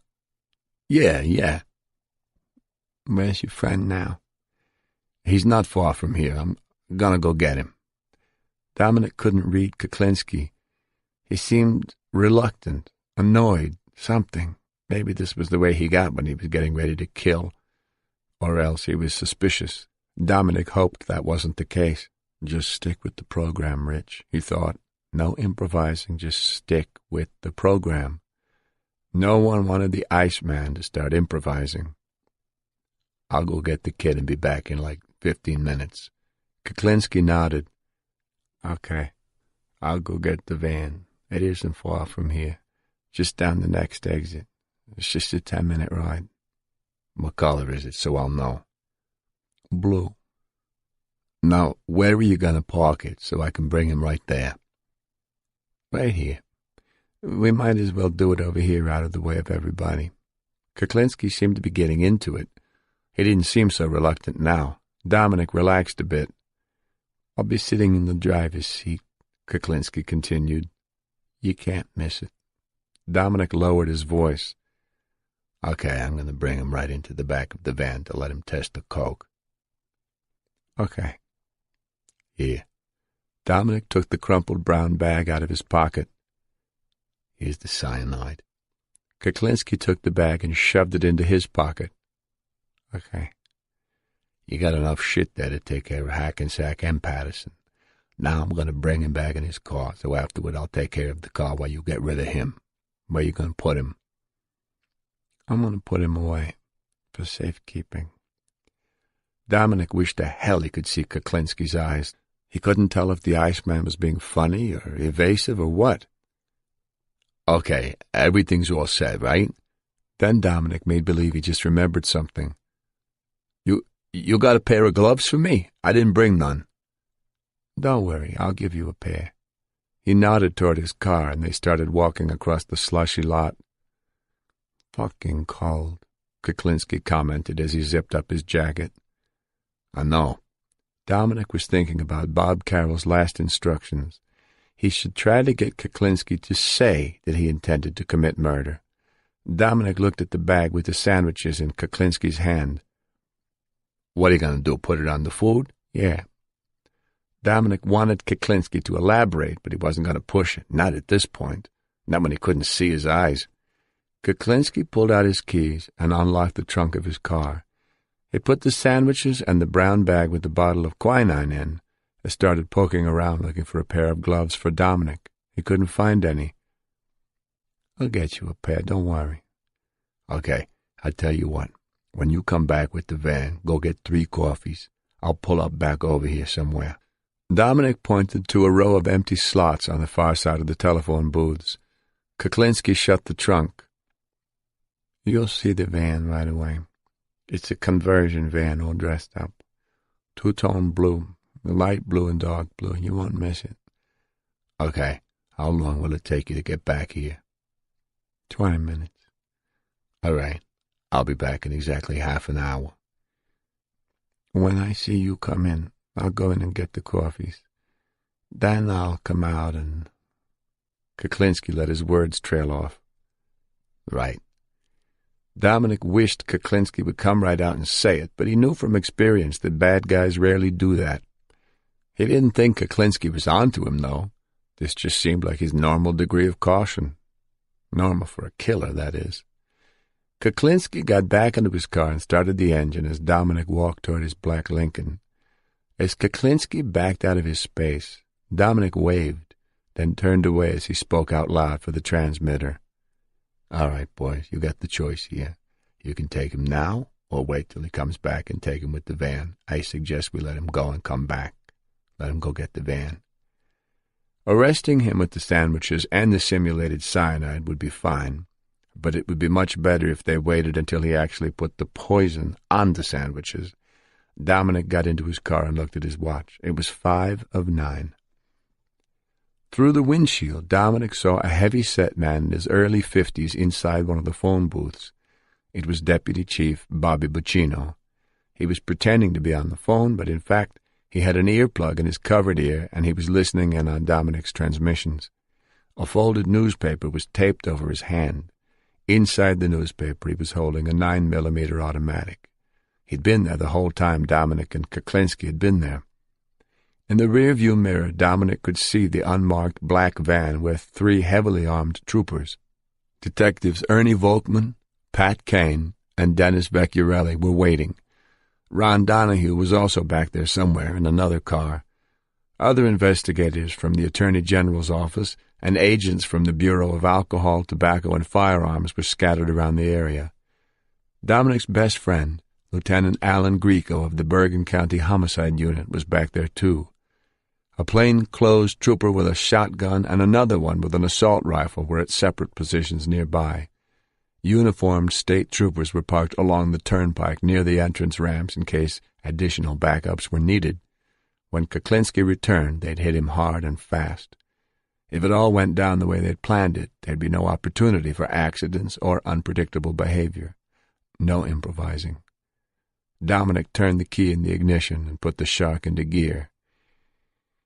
Yeah. "Where's your friend now?" "He's not far from here. I'm gonna go get him." Dominic couldn't read Kuklinski. He seemed reluctant, annoyed, something. Maybe this was the way he got when he was getting ready to kill. Or else he was suspicious. Dominic hoped that wasn't the case. "Just stick with the program, Rich," he thought. "No improvising, just stick with the program." No one wanted the Iceman to start improvising. "I'll go get the kid and be back in like 15 minutes. Kuklinski nodded. "Okay, I'll go get the van. It isn't far from here. Just down the next exit. It's just a 10-minute ride." "What color is it, so I'll know?" "Blue." "Now, where are you going to park it so I can bring him right there?" "Right here. We might as well do it over here out of the way of everybody. Kuklinski seemed to be getting into it. He didn't seem so reluctant now. Dominic relaxed a bit. "I'll be sitting in the driver's seat," Kuklinski continued. "You can't miss it." Dominic lowered his voice. "Okay, I'm going to bring him right into the back of the van to let him test the coke." "Okay." "Here." Dominic took the crumpled brown bag out of his pocket. "Here's the cyanide." Kuklinski took the bag and shoved it into his pocket. "Okay." "You got enough shit there to take care of Hackensack and Patterson. Now I'm going to bring him back in his car, so afterward I'll take care of the car while you get rid of him. Where you going to put him?" "I'm going to put him away for safekeeping." Dominic wished to hell he could see Kuklinski's eyes. He couldn't tell if the Iceman was being funny or evasive or what. "Okay, everything's all set, right?" Then Dominic made believe he just remembered something. You got a pair of gloves for me? I didn't bring none." "Don't worry, I'll give you a pair." He nodded toward his car, and they started walking across the slushy lot. "Fucking cold," Kuklinski commented as he zipped up his jacket. "I know." Dominic was thinking about Bob Carroll's last instructions. He should try to get Kuklinski to say that he intended to commit murder. Dominic looked at the bag with the sandwiches in Kuklinski's hand. "What are you going to do, put it on the food?" "Yeah." Dominic wanted Kuklinski to elaborate, but he wasn't going to push it, not at this point, not when he couldn't see his eyes. Kuklinski pulled out his keys and unlocked the trunk of his car. He put the sandwiches and the brown bag with the bottle of quinine in and started poking around looking for a pair of gloves for Dominic. He couldn't find any. "I'll get you a pair, don't worry." "Okay, I'll tell you what. When you come back with the van, go get 3 coffees. I'll pull up back over here somewhere." Dominic pointed to a row of empty slots on the far side of the telephone booths. Kuklinski shut the trunk. "You'll see the van right away. It's a conversion van all dressed up. 2-tone blue, light blue and dark blue. You won't miss it." "Okay. How long will it take you to get back here?" 20 minutes. "All right. I'll be back in exactly half an hour." "When I see you come in, I'll go in and get the coffees. Then I'll come out and—" Kuklinski let his words trail off. "Right." Dominic wished Kuklinski would come right out and say it, but he knew from experience that bad guys rarely do that. He didn't think Kuklinski was onto him, though. This just seemed like his normal degree of caution. Normal for a killer, that is. Kuklinski got back into his car and started the engine as Dominic walked toward his black Lincoln. As Kuklinski backed out of his space, Dominic waved, then turned away as he spoke out loud for the transmitter. "All right, boys, you got the choice here. You can take him now or wait till he comes back and take him with the van. I suggest we let him go and come back. Let him go get the van." Arresting him with the sandwiches and the simulated cyanide would be fine, but it would be much better if they waited until he actually put the poison on the sandwiches. Dominic got into his car and looked at his watch. It was 5 of 9. Through the windshield, Dominic saw a heavy-set man in his early 50s inside one of the phone booths. It was Deputy Chief Bobby Buccino. He was pretending to be on the phone, but in fact he had an earplug in his covered ear, and he was listening in on Dominic's transmissions. A folded newspaper was taped over his hand. Inside the newspaper he was holding a 9mm automatic. He'd been there the whole time Dominic and Kuklinski had been there. In the rear-view mirror, Dominic could see the unmarked black van with 3 heavily armed troopers. Detectives Ernie Volkman, Pat Kane, and Dennis Vecchiarelli were waiting. Ron Donahue was also back there somewhere in another car. Other investigators from the Attorney General's office and agents from the Bureau of Alcohol, Tobacco, and Firearms were scattered around the area. Dominic's best friend, Lieutenant Alan Grieco of the Bergen County Homicide Unit, was back there too. A plain-clothes trooper with a shotgun and another one with an assault rifle were at separate positions nearby. Uniformed state troopers were parked along the turnpike near the entrance ramps in case additional backups were needed. When Kuklinski returned, they'd hit him hard and fast. If it all went down the way they'd planned it, there'd be no opportunity for accidents or unpredictable behavior. No improvising. Dominic turned the key in the ignition and put the Shark into gear.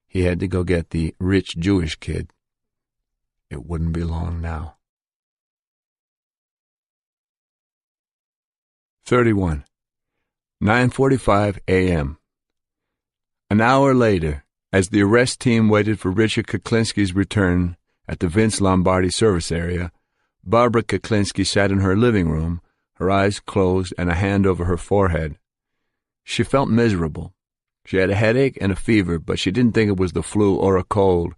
He had to go get the rich Jewish kid. It wouldn't be long now. 31. 9:45 a.m. An hour later, as the arrest team waited for Richard Kuklinski's return at the Vince Lombardi service area, Barbara Kuklinski sat in her living room, her eyes closed and a hand over her forehead. She felt miserable. She had a headache and a fever, but she didn't think it was the flu or a cold.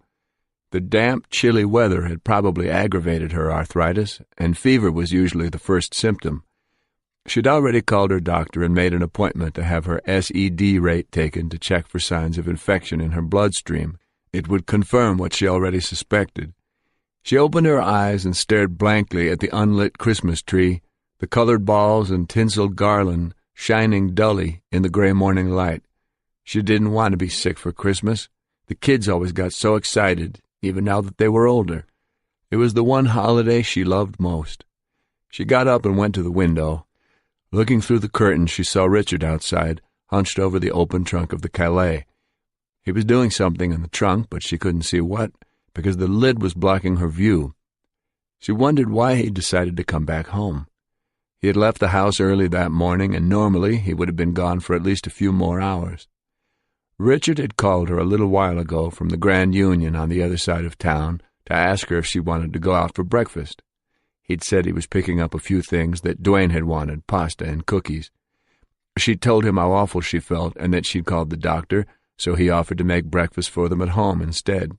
The damp, chilly weather had probably aggravated her arthritis, and fever was usually the first symptom. She'd already called her doctor and made an appointment to have her SED rate taken to check for signs of infection in her bloodstream. It would confirm what she already suspected. She opened her eyes and stared blankly at the unlit Christmas tree, the colored balls and tinseled garland shining dully in the gray morning light. She didn't want to be sick for Christmas. The kids always got so excited, even now that they were older. It was the one holiday she loved most. She got up and went to the window. Looking through the curtain, she saw Richard outside, hunched over the open trunk of the Calais. He was doing something in the trunk, but she couldn't see what, because the lid was blocking her view. She wondered why he decided to come back home. He had left the house early that morning, and normally he would have been gone for at least a few more hours. Richard had called her a little while ago from the Grand Union on the other side of town to ask her if she wanted to go out for breakfast. He'd said he was picking up a few things that Dwayne had wanted, pasta and cookies. She'd told him how awful she felt and that she'd called the doctor, so he offered to make breakfast for them at home instead.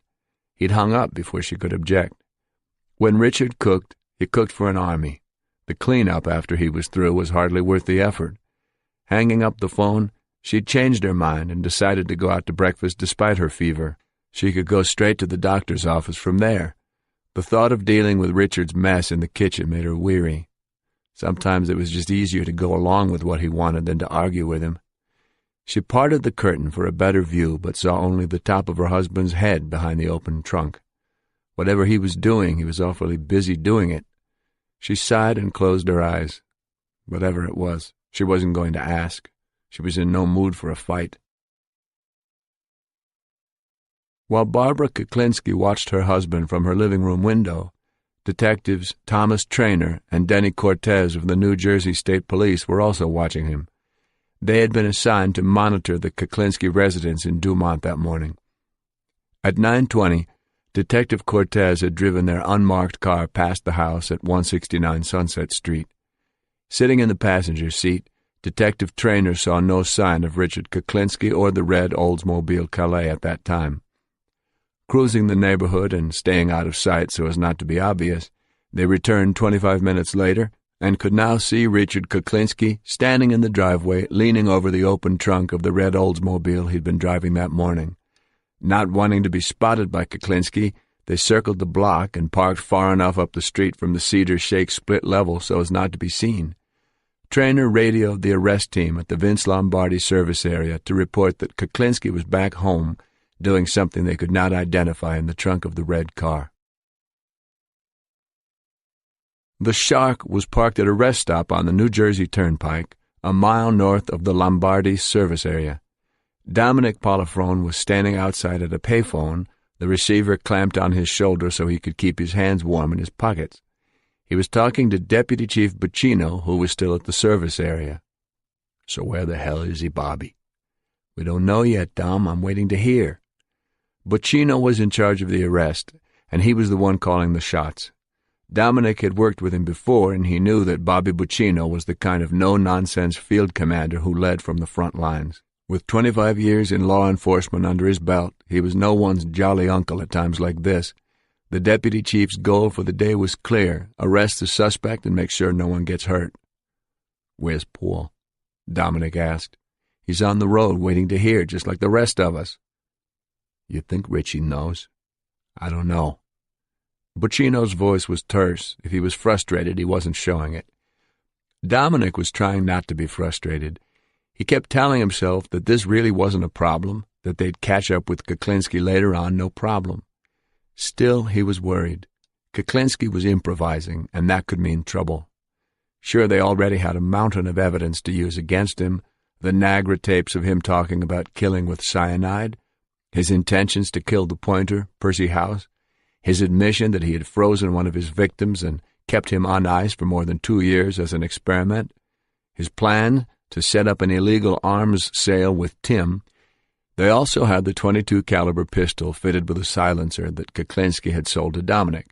He'd hung up before she could object. When Richard cooked, he cooked for an army. The cleanup after he was through was hardly worth the effort. Hanging up the phone, she'd changed her mind and decided to go out to breakfast despite her fever. She could go straight to the doctor's office from there. The thought of dealing with Richard's mess in the kitchen made her weary. Sometimes it was just easier to go along with what he wanted than to argue with him. She parted the curtain for a better view, but saw only the top of her husband's head behind the open trunk. Whatever he was doing, he was awfully busy doing it. She sighed and closed her eyes. Whatever it was, she wasn't going to ask. She was in no mood for a fight. While Barbara Kuklinski watched her husband from her living room window, detectives Thomas Traynor and Denny Cortez of the New Jersey State Police were also watching him. They had been assigned to monitor the Kuklinski residence in Dumont that morning. At 9:20, Detective Cortez had driven their unmarked car past the house at 169 Sunset Street. Sitting in the passenger seat, Detective Traynor saw no sign of Richard Kuklinski or the red Oldsmobile Calais at that time. Cruising the neighborhood and staying out of sight so as not to be obvious, they returned 25 minutes later and could now see Richard Kuklinski standing in the driveway, leaning over the open trunk of the red Oldsmobile he'd been driving that morning. Not wanting to be spotted by Kuklinski, they circled the block and parked far enough up the street from the Cedar Shake split level so as not to be seen. Traynor radioed the arrest team at the Vince Lombardi service area to report that Kuklinski was back home doing something they could not identify in the trunk of the red car. The Shark was parked at a rest stop on the New Jersey Turnpike, a mile north of the Lombardi service area. Dominic Polifrone was standing outside at a payphone, the receiver clamped on his shoulder so he could keep his hands warm in his pockets. He was talking to Deputy Chief Buccino, who was still at the service area. "So where the hell is he, Bobby?" "We don't know yet, Dom. I'm waiting to hear." Buccino was in charge of the arrest, and he was the one calling the shots. Dominic had worked with him before, and he knew that Bobby Buccino was the kind of no-nonsense field commander who led from the front lines. With 25 years in law enforcement under his belt, he was no one's jolly uncle at times like this. The deputy chief's goal for the day was clear: arrest the suspect and make sure no one gets hurt. "Where's Paul?" Dominic asked. "He's on the road waiting to hear, just like the rest of us." "You think Richie knows?" "I don't know." Buccino's voice was terse. If he was frustrated, he wasn't showing it. Dominic was trying not to be frustrated. He kept telling himself that this really wasn't a problem, that they'd catch up with Kuklinski later on, no problem. Still, he was worried. Kuklinski was improvising, and that could mean trouble. Sure, they already had a mountain of evidence to use against him, the Nagra tapes of him talking about killing with cyanide, his intentions to kill the pointer, Percy House, his admission that he had frozen one of his victims and kept him on ice for more than 2 years as an experiment, his plan to set up an illegal arms sale with Tim. They also had the .22 caliber pistol fitted with a silencer that Kuklinski had sold to Dominic.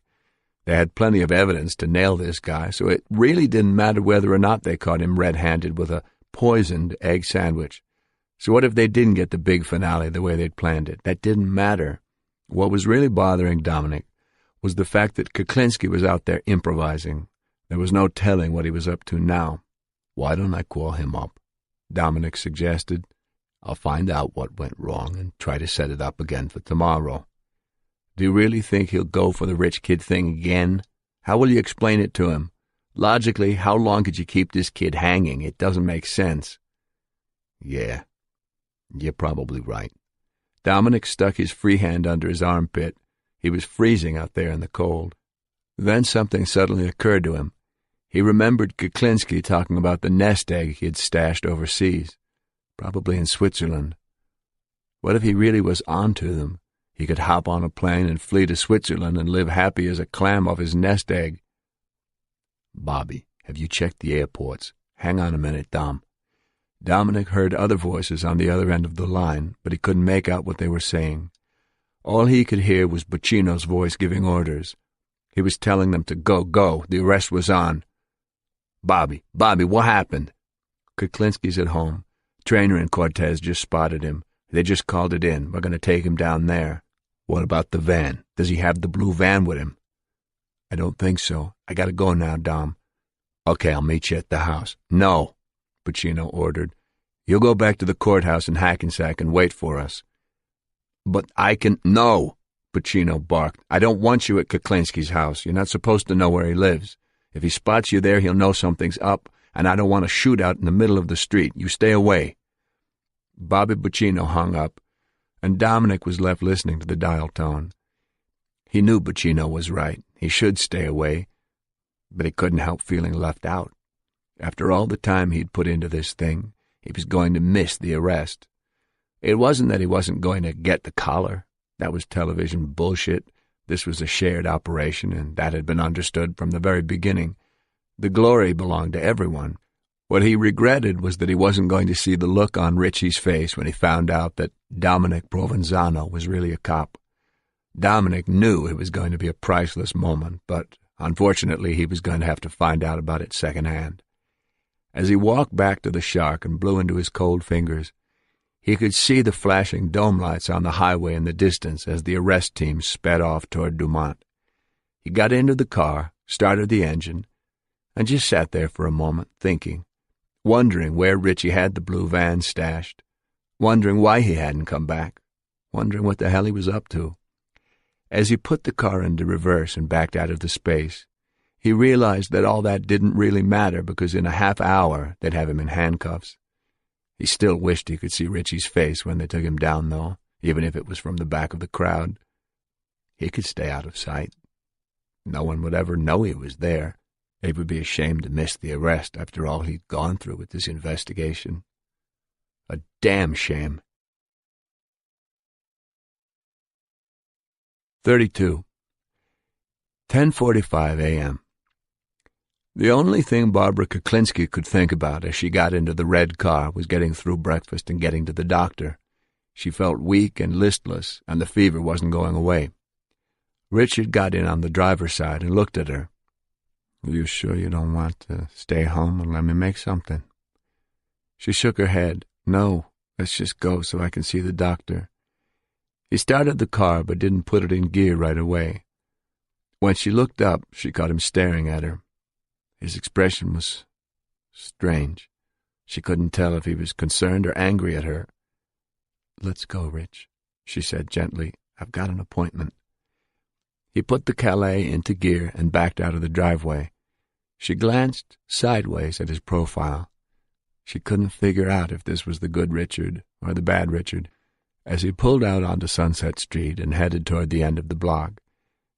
They had plenty of evidence to nail this guy, so it really didn't matter whether or not they caught him red-handed with a poisoned egg sandwich. So what if they didn't get the big finale the way they'd planned it? That didn't matter. What was really bothering Dominic was the fact that Kuklinski was out there improvising. There was no telling what he was up to now. "Why don't I call him up?" Dominic suggested. "I'll find out what went wrong and try to set it up again for tomorrow." "Do you really think he'll go for the rich kid thing again? How will you explain it to him? Logically, how long could you keep this kid hanging? It doesn't make sense." "Yeah, you're probably right." Dominic stuck his free hand under his armpit. He was freezing out there in the cold. Then something suddenly occurred to him. He remembered Kuklinski talking about the nest egg he had stashed overseas, probably in Switzerland. What if he really was onto them? He could hop on a plane and flee to Switzerland and live happy as a clam off his nest egg. "Bobby, have you checked the airports? Hang on a minute, Dom." Dominic heard other voices on the other end of the line, but he couldn't make out what they were saying. All he could hear was Buccino's voice giving orders. He was telling them to go. The arrest was on. Bobby, what happened?" "Kuklinski's at home. Traynor and Cortez just spotted him. They just called it in. We're going to take him down there." "What about the van? Does he have the blue van with him?" "I don't think so. I got to go now, Dom." "Okay, I'll meet you at the house." "No," Buccino ordered. "You'll go back to the courthouse in Hackensack and wait for us." "But I can—" "No," Buccino barked. "I don't want you at Kuklinski's house. You're not supposed to know where he lives. If he spots you there, he'll know something's up, and I don't want a shootout in the middle of the street. You stay away." Bobby Buccino hung up, and Dominic was left listening to the dial tone. He knew Buccino was right. He should stay away, but he couldn't help feeling left out. After all the time he'd put into this thing, he was going to miss the arrest. It wasn't that he wasn't going to get the collar. That was television bullshit. This was a shared operation, and that had been understood from the very beginning. The glory belonged to everyone. What he regretted was that he wasn't going to see the look on Richie's face when he found out that Dominic Provenzano was really a cop. Dominic knew it was going to be a priceless moment, but unfortunately he was going to have to find out about it secondhand. As he walked back to the Shark and blew into his cold fingers, he could see the flashing dome lights on the highway in the distance as the arrest team sped off toward Dumont. He got into the car, started the engine, and just sat there for a moment, thinking, wondering where Richie had the blue van stashed, wondering why he hadn't come back, wondering what the hell he was up to. As he put the car into reverse and backed out of the space, he realized that all that didn't really matter because in a half hour they'd have him in handcuffs. He still wished he could see Richie's face when they took him down, though, even if it was from the back of the crowd. He could stay out of sight. No one would ever know he was there. They would be ashamed to miss the arrest after all he'd gone through with this investigation. A damn shame. 32. 10:45 a.m. The only thing Barbara Kuklinski could think about as she got into the red car was getting through breakfast and getting to the doctor. She felt weak and listless, and the fever wasn't going away. Richard got in on the driver's side and looked at her. "Are you sure you don't want to stay home and let me make something?" She shook her head. "No, let's just go so I can see the doctor." He started the car but didn't put it in gear right away. When she looked up, she caught him staring at her. His expression was strange. She couldn't tell if he was concerned or angry at her. "Let's go, Rich," she said gently. "I've got an appointment." He put the Calais into gear and backed out of the driveway. She glanced sideways at his profile. She couldn't figure out if this was the good Richard or the bad Richard. As he pulled out onto Sunset Street and headed toward the end of the block,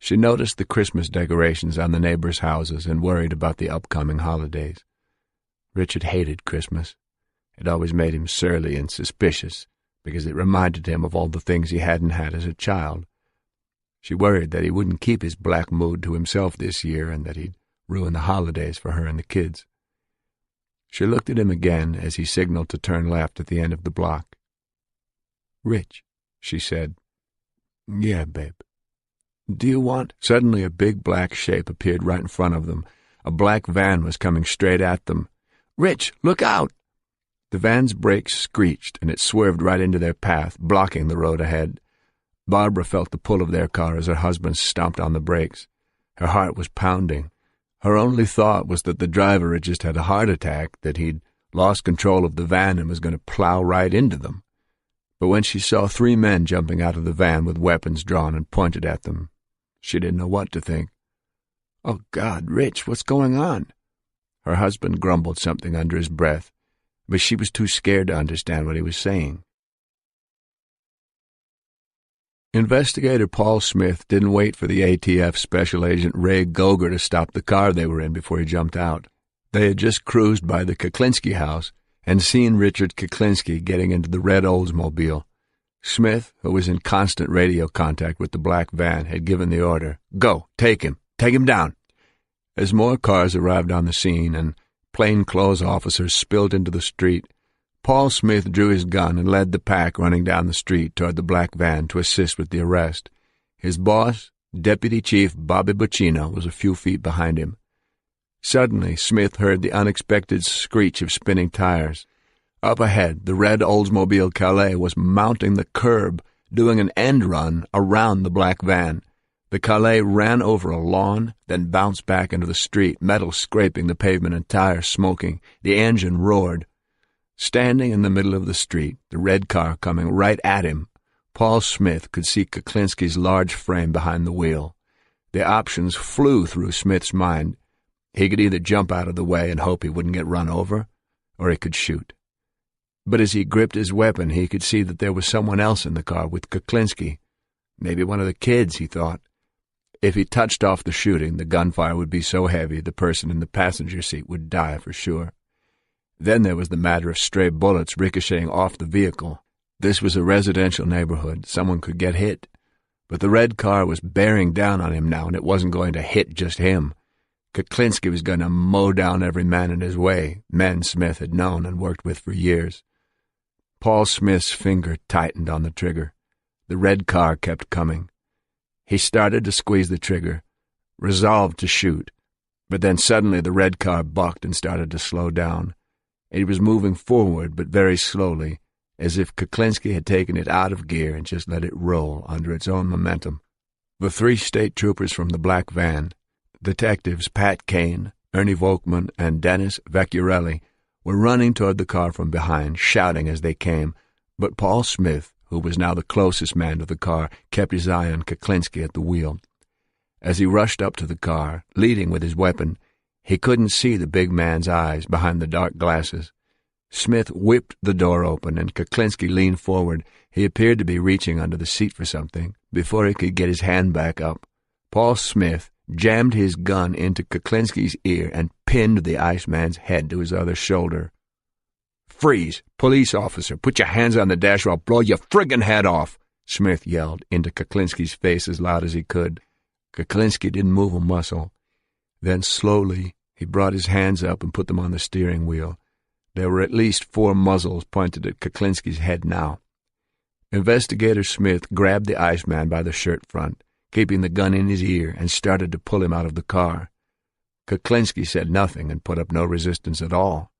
She noticed the Christmas decorations on the neighbors' houses and worried about the upcoming holidays. Richard hated Christmas. It always made him surly and suspicious because it reminded him of all the things he hadn't had as a child. She worried that he wouldn't keep his black mood to himself this year and that he'd ruin the holidays for her and the kids. She looked at him again as he signaled to turn left at the end of the block. "Rich," she said. "Yeah, babe. Do you want—" Suddenly a big black shape appeared right in front of them. A black van was coming straight at them. "Rich, look out!" The van's brakes screeched, and it swerved right into their path, blocking the road ahead. Barbara felt the pull of their car as her husband stomped on the brakes. Her heart was pounding. Her only thought was that the driver had just had a heart attack, that he'd lost control of the van and was going to plow right into them. But when she saw 3 men jumping out of the van with weapons drawn and pointed at them, she didn't know what to think. "Oh, God, Rich, what's going on?" Her husband grumbled something under his breath, but she was too scared to understand what he was saying. Investigator Paul Smith didn't wait for the ATF Special Agent Ray Goger to stop the car they were in before he jumped out. They had just cruised by the Kuklinski house and seen Richard Kuklinski getting into the red Oldsmobile. Smith, who was in constant radio contact with the black van, had given the order, "Go, take him down." As more cars arrived on the scene and plainclothes officers spilled into the street, Paul Smith drew his gun and led the pack running down the street toward the black van to assist with the arrest. His boss, Deputy Chief Bobby Buccino, was a few feet behind him. Suddenly, Smith heard the unexpected screech of spinning tires. Up ahead, the red Oldsmobile Calais was mounting the curb, doing an end run around the black van. The Calais ran over a lawn, then bounced back into the street, metal scraping the pavement and tires smoking. The engine roared. Standing in the middle of the street, the red car coming right at him, Paul Smith could see Kuklinski's large frame behind the wheel. The options flew through Smith's mind. He could either jump out of the way and hope he wouldn't get run over, or he could shoot. But as he gripped his weapon, he could see that there was someone else in the car with Kuklinski. Maybe one of the kids, he thought. If he touched off the shooting, the gunfire would be so heavy the person in the passenger seat would die for sure. Then there was the matter of stray bullets ricocheting off the vehicle. This was a residential neighborhood. Someone could get hit. But the red car was bearing down on him now, and it wasn't going to hit just him. Kuklinski was going to mow down every man in his way, men Smith had known and worked with for years. Paul Smith's finger tightened on the trigger. The red car kept coming. He started to squeeze the trigger, resolved to shoot, but then suddenly the red car bucked and started to slow down. It was moving forward, but very slowly, as if Kuklinski had taken it out of gear and just let it roll under its own momentum. The 3 state troopers from the black van, Detectives Pat Kane, Ernie Volkman, and Dennis Vecchiarelli, were running toward the car from behind, shouting as they came, but Paul Smith, who was now the closest man to the car, kept his eye on Kuklinski at the wheel. As he rushed up to the car, leading with his weapon, he couldn't see the big man's eyes behind the dark glasses. Smith whipped the door open, and Kuklinski leaned forward. He appeared to be reaching under the seat for something. Before he could get his hand back up, Paul Smith jammed his gun into Kuklinski's ear and pinned the Iceman's head to his other shoulder. "Freeze! Police officer! Put your hands on the dash or I'll blow your friggin' head off!" Smith yelled into Kuklinski's face as loud as he could. Kuklinski didn't move a muscle. Then slowly he brought his hands up and put them on the steering wheel. There were at least 4 muzzles pointed at Kuklinski's head now. Investigator Smith grabbed the Iceman by the shirt front, keeping the gun in his ear, and started to pull him out of the car. Kuklinski said nothing and put up no resistance at all.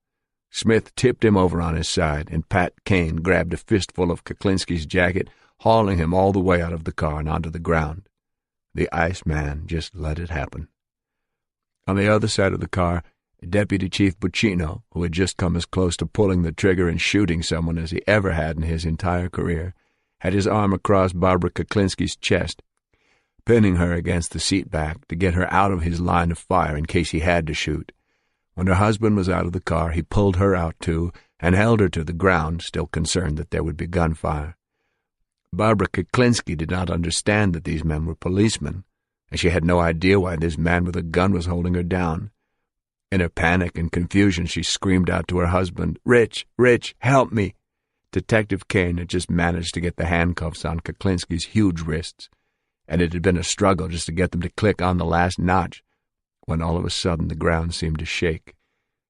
Smith tipped him over on his side, and Pat Kane grabbed a fistful of Kuklinski's jacket, hauling him all the way out of the car and onto the ground. The Iceman just let it happen. On the other side of the car, Deputy Chief Buccino, who had just come as close to pulling the trigger and shooting someone as he ever had in his entire career, had his arm across Barbara Kuklinski's chest, pinning her against the seat back to get her out of his line of fire in case he had to shoot. When her husband was out of the car, he pulled her out too and held her to the ground, still concerned that there would be gunfire. Barbara Kuklinski did not understand that these men were policemen, and she had no idea why this man with a gun was holding her down. In her panic and confusion, she screamed out to her husband, "Rich, Rich, help me!" Detective Kane had just managed to get the handcuffs on Kuklinski's huge wrists, and it had been a struggle just to get them to click on the last notch, when all of a sudden the ground seemed to shake.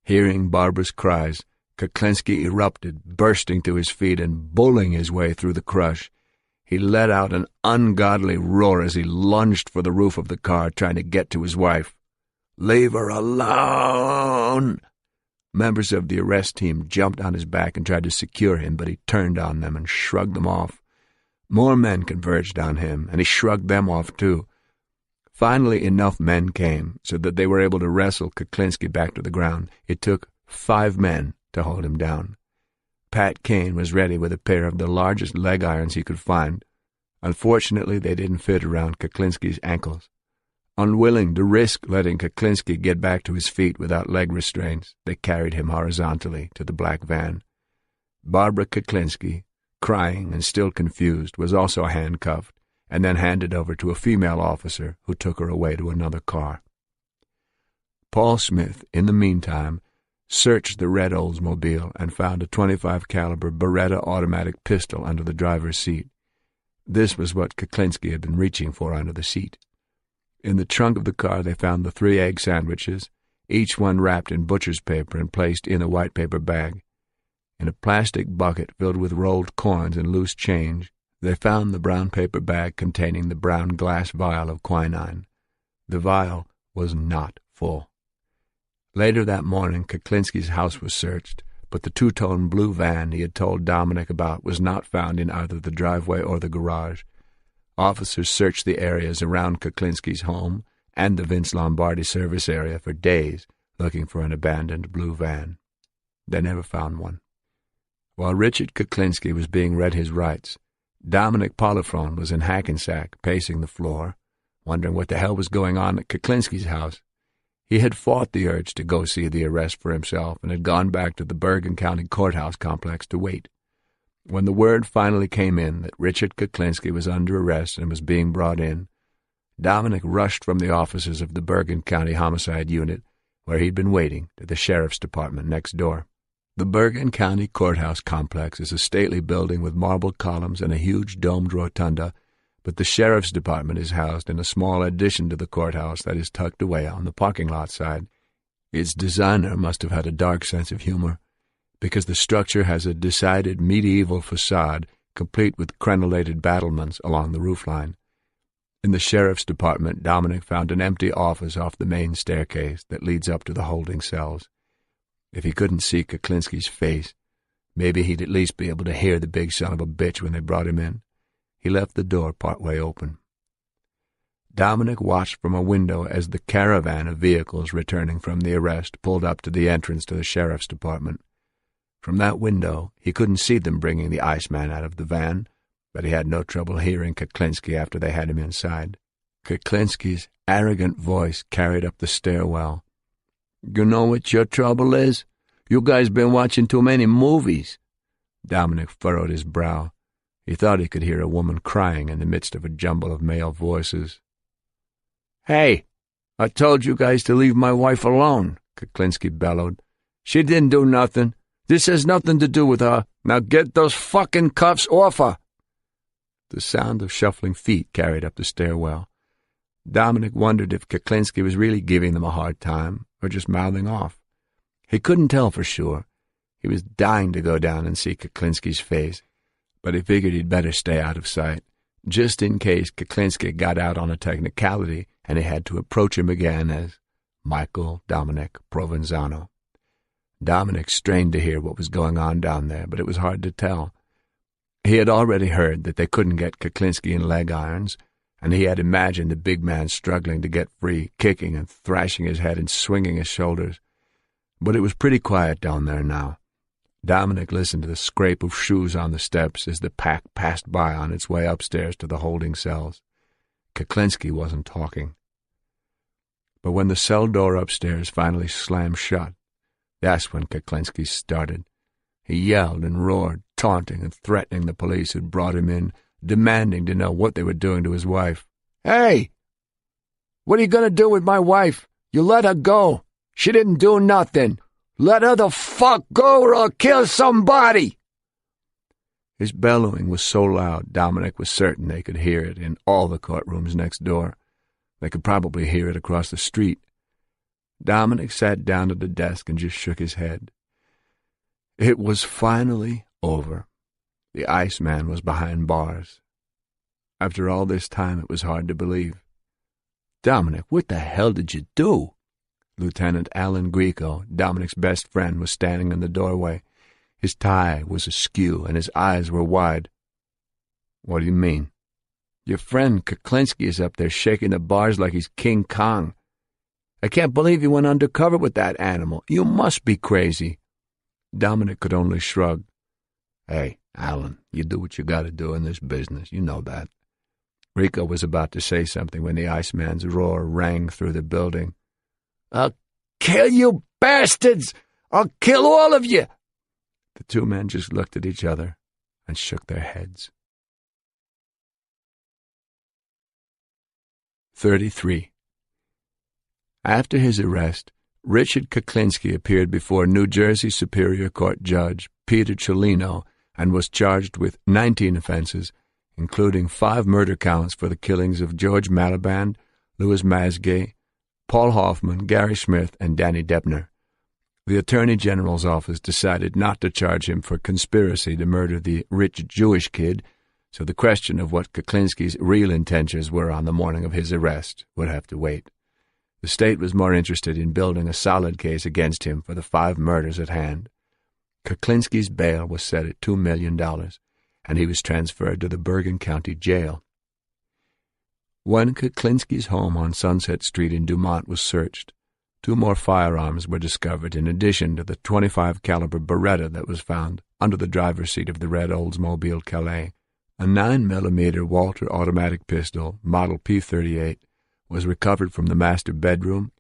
Hearing Barbara's cries, Kuklinski erupted, bursting to his feet and bullying his way through the crush. He let out an ungodly roar as he lunged for the roof of the car, trying to get to his wife. "Leave her alone!" Members of the arrest team jumped on his back and tried to secure him, but he turned on them and shrugged them off. More men converged on him, and he shrugged them off too. Finally, enough men came so that they were able to wrestle Kuklinski back to the ground. It took 5 men to hold him down. Pat Kane was ready with a pair of the largest leg irons he could find. Unfortunately, they didn't fit around Kuklinski's ankles. Unwilling to risk letting Kuklinski get back to his feet without leg restraints, they carried him horizontally to the black van. Barbara Kuklinski, crying and still confused, was also handcuffed and then handed over to a female officer who took her away to another car. Paul Smith, in the meantime, searched the red Oldsmobile and found a .25 caliber Beretta automatic pistol under the driver's seat. This was what Kuklinski had been reaching for under the seat. In the trunk of the car they found the 3 egg sandwiches, each one wrapped in butcher's paper and placed in a white paper bag. In a plastic bucket filled with rolled coins and loose change, they found the brown paper bag containing the brown glass vial of quinine. The vial was not full. Later that morning, Kuklinski's house was searched, but the 2-tone blue van he had told Dominic about was not found in either the driveway or the garage. Officers searched the areas around Kuklinski's home and the Vince Lombardi service area for days, looking for an abandoned blue van. They never found one. While Richard Kuklinski was being read his rights, Dominic Polifrone was in Hackensack, pacing the floor, wondering what the hell was going on at Kuklinski's house. He had fought the urge to go see the arrest for himself and had gone back to the Bergen County Courthouse complex to wait. When the word finally came in that Richard Kuklinski was under arrest and was being brought in, Dominic rushed from the offices of the Bergen County Homicide Unit, where he'd been waiting, to the sheriff's department next door. The Bergen County Courthouse complex is a stately building with marble columns and a huge domed rotunda, but the sheriff's department is housed in a small addition to the courthouse that is tucked away on the parking lot side. Its designer must have had a dark sense of humor, because the structure has a decided medieval facade complete with crenellated battlements along the roofline. In the sheriff's department, Dominic found an empty office off the main staircase that leads up to the holding cells. If he couldn't see Kuklinski's face, maybe he'd at least be able to hear the big son of a bitch when they brought him in. He left the door partway open. Dominic watched from a window as the caravan of vehicles returning from the arrest pulled up to the entrance to the sheriff's department. From that window, he couldn't see them bringing the Iceman out of the van, but he had no trouble hearing Kuklinski after they had him inside. Kuklinski's arrogant voice carried up the stairwell. "You know what your trouble is? You guys been watching too many movies." Dominic furrowed his brow. He thought he could hear a woman crying in the midst of a jumble of male voices. "Hey, I told you guys to leave my wife alone," Kuklinski bellowed. "She didn't do nothing. This has nothing to do with her. Now get those fucking cuffs off her." The sound of shuffling feet carried up the stairwell. Dominic wondered if Kuklinski was really giving them a hard time or just mouthing off. He couldn't tell for sure. He was dying to go down and see Kuklinski's face, but he figured he'd better stay out of sight, just in case Kuklinski got out on a technicality and he had to approach him again as Michael Dominic Provenzano. Dominic strained to hear what was going on down there, but it was hard to tell. He had already heard that they couldn't get Kuklinski in leg irons, and he had imagined the big man struggling to get free, kicking and thrashing his head and swinging his shoulders. But it was pretty quiet down there now. Dominic listened to the scrape of shoes on the steps as the pack passed by on its way upstairs to the holding cells. Kuklinski wasn't talking. But when the cell door upstairs finally slammed shut, that's when Kuklinski started. He yelled and roared, taunting and threatening the police who'd brought him in, demanding to know what they were doing to his wife. "Hey! What are you going to do with my wife? You let her go. She didn't do nothing. Let her the fuck go or I'll kill somebody." His bellowing was so loud, Dominic was certain they could hear it in all the courtrooms next door. They could probably hear it across the street. Dominic sat down at the desk and just shook his head. It was finally over. The Iceman was behind bars. After all this time, it was hard to believe. "Dominic, what the hell did you do?" Lieutenant Alan Greco, Dominic's best friend, was standing in the doorway. His tie was askew, and his eyes were wide. "What do you mean?" "Your friend Kuklinski is up there shaking the bars like he's King Kong. I can't believe you went undercover with that animal. You must be crazy." Dominic could only shrug. "Hey, Alan, you do what you gotta do in this business. You know that." Rico was about to say something when the Iceman's roar rang through the building. "I'll kill you bastards! I'll kill all of you!" The two men just looked at each other and shook their heads. 33. After his arrest, Richard Kuklinski appeared before New Jersey Superior Court Judge Peter Cellino and was charged with 19 offenses, including 5 murder counts for the killings of George Maliband, Louis Masgay, Paul Hoffman, Gary Smith, and Danny Deppner. The Attorney General's office decided not to charge him for conspiracy to murder the rich Jewish kid, so the question of what Kuklinski's real intentions were on the morning of his arrest would have to wait. The state was more interested in building a solid case against him for the 5 murders at hand. Kuklinski's bail was set at $2 million, and he was transferred to the Bergen County Jail. When Kuklinski's home on Sunset Street in Dumont was searched, 2 more firearms were discovered in addition to the .25 caliber Beretta that was found under the driver's seat of the red Oldsmobile Calais. A 9mm Walter automatic pistol, model P38, was recovered from the master bedroom,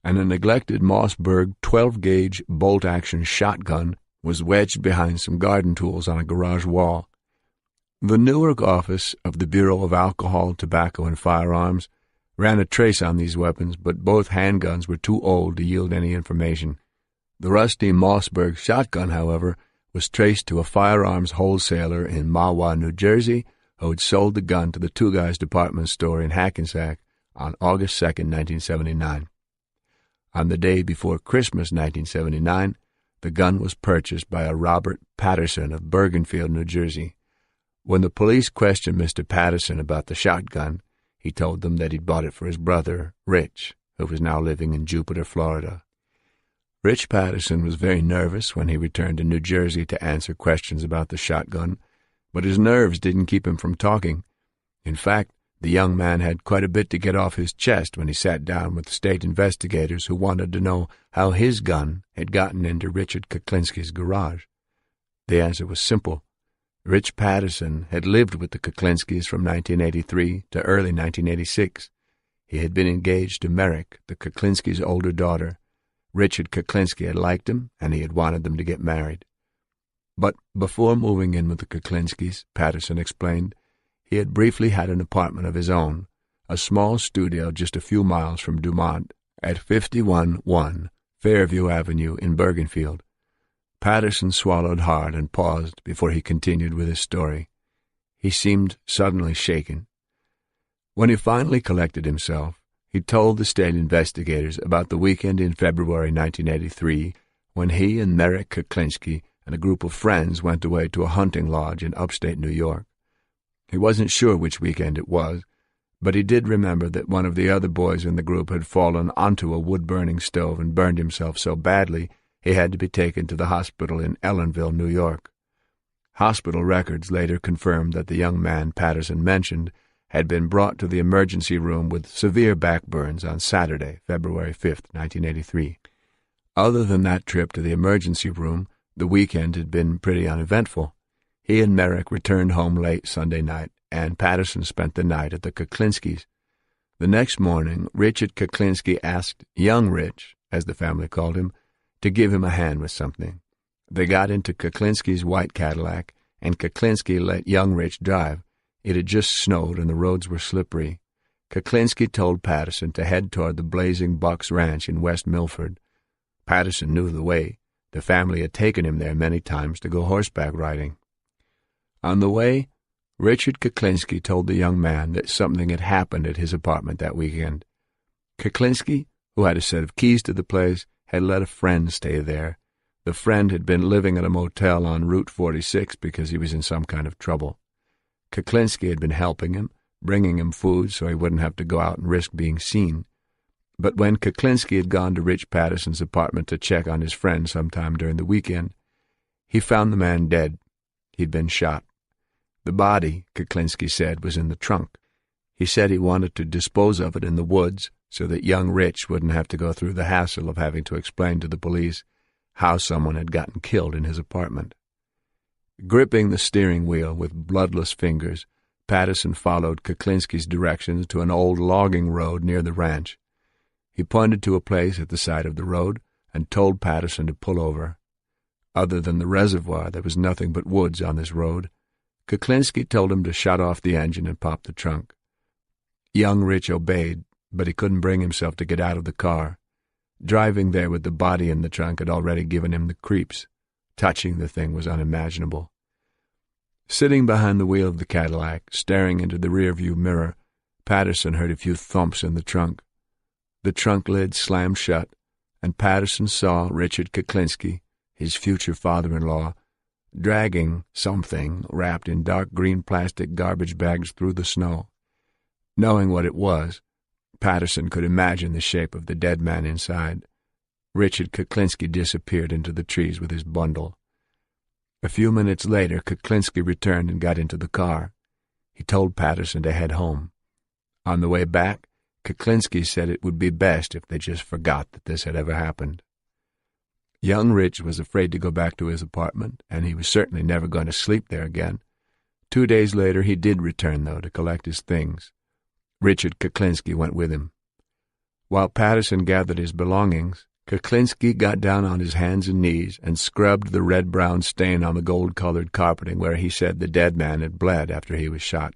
and a neglected Mossberg 12-gauge bolt-action shotgun was wedged behind some garden tools on a garage wall. The Newark office of the Bureau of Alcohol, Tobacco, and Firearms ran a trace on these weapons, but both handguns were too old to yield any information. The rusty Mossberg shotgun, however, was traced to a firearms wholesaler in Mahwah, New Jersey, who had sold the gun to the Two Guys department store in Hackensack on August 2, 1979. On the day before Christmas 1979, the gun was purchased by a Robert Patterson of Bergenfield, New Jersey. When the police questioned Mr. Patterson about the shotgun, he told them that he'd bought it for his brother, Rich, who was now living in Jupiter, Florida. Rich Patterson was very nervous when he returned to New Jersey to answer questions about the shotgun, but his nerves didn't keep him from talking. In fact, the young man had quite a bit to get off his chest when he sat down with state investigators who wanted to know how his gun had gotten into Richard Kuklinski's garage. The answer was simple. Rich Patterson had lived with the Kuklinskis from 1983 to early 1986. He had been engaged to Merrick, the Kuklinskis' older daughter. Richard Kuklinski had liked him, and he had wanted them to get married. But before moving in with the Kuklinskis, Patterson explained, he had briefly had an apartment of his own, a small studio just a few miles from Dumont, at 51-1 Fairview Avenue in Bergenfield. Patterson swallowed hard and paused before he continued with his story. He seemed suddenly shaken. When he finally collected himself, he told the state investigators about the weekend in February 1983 when he and Merrick Kuklinski and a group of friends went away to a hunting lodge in upstate New York. He wasn't sure which weekend it was, but he did remember that one of the other boys in the group had fallen onto a wood-burning stove and burned himself so badly he had to be taken to the hospital in Ellenville, New York. Hospital records later confirmed that the young man Patterson mentioned had been brought to the emergency room with severe back burns on Saturday, February 5, 1983. Other than that trip to the emergency room, the weekend had been pretty uneventful. He and Merrick returned home late Sunday night, and Patterson spent the night at the Kuklinskis. The next morning, Richard Kuklinski asked young Rich, as the family called him, to give him a hand with something. They got into Kuklinski's white Cadillac, and Kuklinski let young Rich drive. It had just snowed and the roads were slippery. Kuklinski told Patterson to head toward the Blazing Bucks Ranch in West Milford. Patterson knew the way. The family had taken him there many times to go horseback riding. On the way, Richard Kuklinski told the young man that something had happened at his apartment that weekend. Kuklinski, who had a set of keys to the place, had let a friend stay there. The friend had been living at a motel on Route 46 because he was in some kind of trouble. Kuklinski had been helping him, bringing him food so he wouldn't have to go out and risk being seen. But when Kuklinski had gone to Rich Patterson's apartment to check on his friend sometime during the weekend, he found the man dead. He'd been shot. The body, Kuklinski said, was in the trunk. He said he wanted to dispose of it in the woods so that young Rich wouldn't have to go through the hassle of having to explain to the police how someone had gotten killed in his apartment. Gripping the steering wheel with bloodless fingers, Patterson followed Kuklinski's directions to an old logging road near the ranch. He pointed to a place at the side of the road and told Patterson to pull over. Other than the reservoir, there was nothing but woods on this road. Kuklinski told him to shut off the engine and pop the trunk. Young Rich obeyed, but he couldn't bring himself to get out of the car. Driving there with the body in the trunk had already given him the creeps. Touching the thing was unimaginable. Sitting behind the wheel of the Cadillac, staring into the rearview mirror, Patterson heard a few thumps in the trunk. The trunk lid slammed shut, and Patterson saw Richard Kuklinski, his future father-in-law, dragging something wrapped in dark green plastic garbage bags through the snow. Knowing what it was, Patterson could imagine the shape of the dead man inside. Richard Kuklinski disappeared into the trees with his bundle. A few minutes later, Kuklinski returned and got into the car. He told Patterson to head home. On the way back, Kuklinski said it would be best if they just forgot that this had ever happened. Young Rich was afraid to go back to his apartment, and he was certainly never going to sleep there again. 2 days later, he did return, though, to collect his things. Richard Kuklinski went with him. While Patterson gathered his belongings, Kuklinski got down on his hands and knees and scrubbed the red-brown stain on the gold-colored carpeting where he said the dead man had bled after he was shot.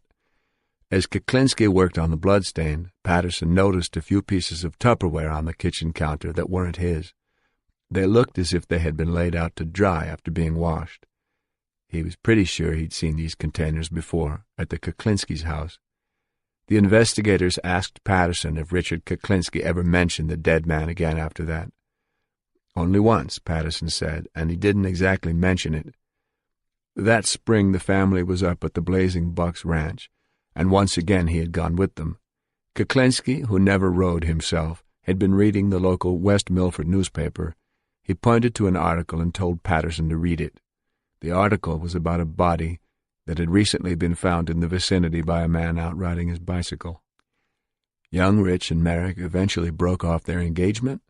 As Kuklinski worked on the bloodstain, Patterson noticed a few pieces of Tupperware on the kitchen counter that weren't his. They looked as if they had been laid out to dry after being washed. He was pretty sure he'd seen these containers before, at the Kuklinski's house. The investigators asked Patterson if Richard Kuklinski ever mentioned the dead man again after that. Only once, Patterson said, and he didn't exactly mention it. That spring the family was up at the Blazing Bucks Ranch, and once again he had gone with them. Kuklinski, who never rode himself, had been reading the local West Milford newspaper. He pointed to an article and told Patterson to read it. The article was about a body that had recently been found in the vicinity by a man out riding his bicycle. Young Rich and Merrick eventually broke off their engagement,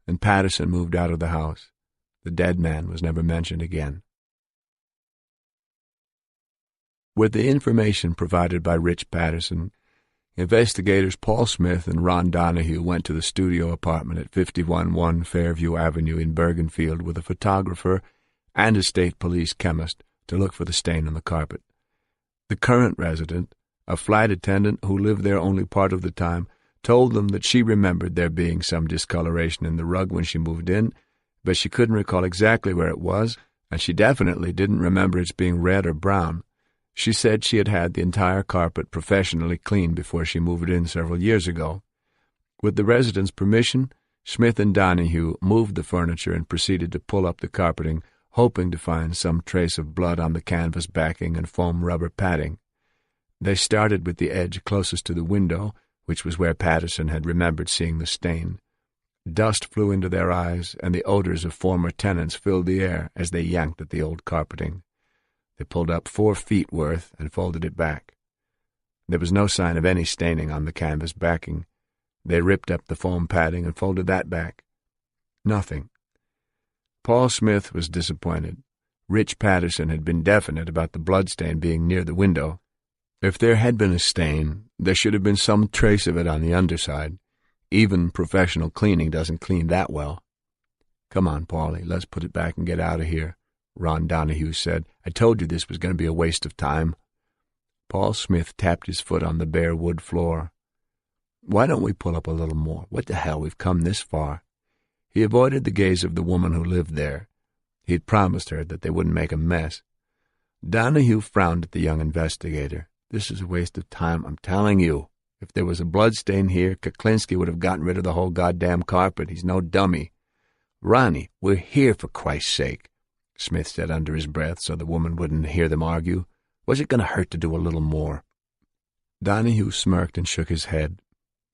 and Patterson moved out of the house. The dead man was never mentioned again. With the information provided by Rich Patterson, investigators Paul Smith and Ron Donahue went to the studio apartment at 51-1 Fairview Avenue in Bergenfield with a photographer and a state police chemist to look for the stain on the carpet. The current resident, a flight attendant who lived there only part of the time, told them that she remembered there being some discoloration in the rug when she moved in, but she couldn't recall exactly where it was, and she definitely didn't remember its being red or brown. She said she had had the entire carpet professionally cleaned before she moved in several years ago. With the residents' permission, Smith and Donahue moved the furniture and proceeded to pull up the carpeting, hoping to find some trace of blood on the canvas backing and foam rubber padding. They started with the edge closest to the window, which was where Patterson had remembered seeing the stain. Dust flew into their eyes, and the odors of former tenants filled the air as they yanked at the old carpeting. They pulled up 4 feet worth and folded it back. There was no sign of any staining on the canvas backing. They ripped up the foam padding and folded that back. Nothing. Paul Smith was disappointed. Rich Patterson had been definite about the bloodstain being near the window. If there had been a stain, there should have been some trace of it on the underside. Even professional cleaning doesn't clean that well. "Come on, Paulie, let's put it back and get out of here," Ron Donahue said. "I told you this was going to be a waste of time." Paul Smith tapped his foot on the bare wood floor. Why don't we pull up a little more? What the hell, we've come this far." He avoided the gaze of the woman who lived there. He'd promised her that they wouldn't make a mess. Donahue frowned at the young investigator. "This is a waste of time, I'm telling you. If there was a bloodstain here, Kuklinski would have gotten rid of the whole goddamn carpet. He's no dummy." "Ronnie, we're here for Christ's sake," Smith said under his breath so the woman wouldn't hear them argue. "What's it going to hurt to do a little more?" Donahue smirked and shook his head.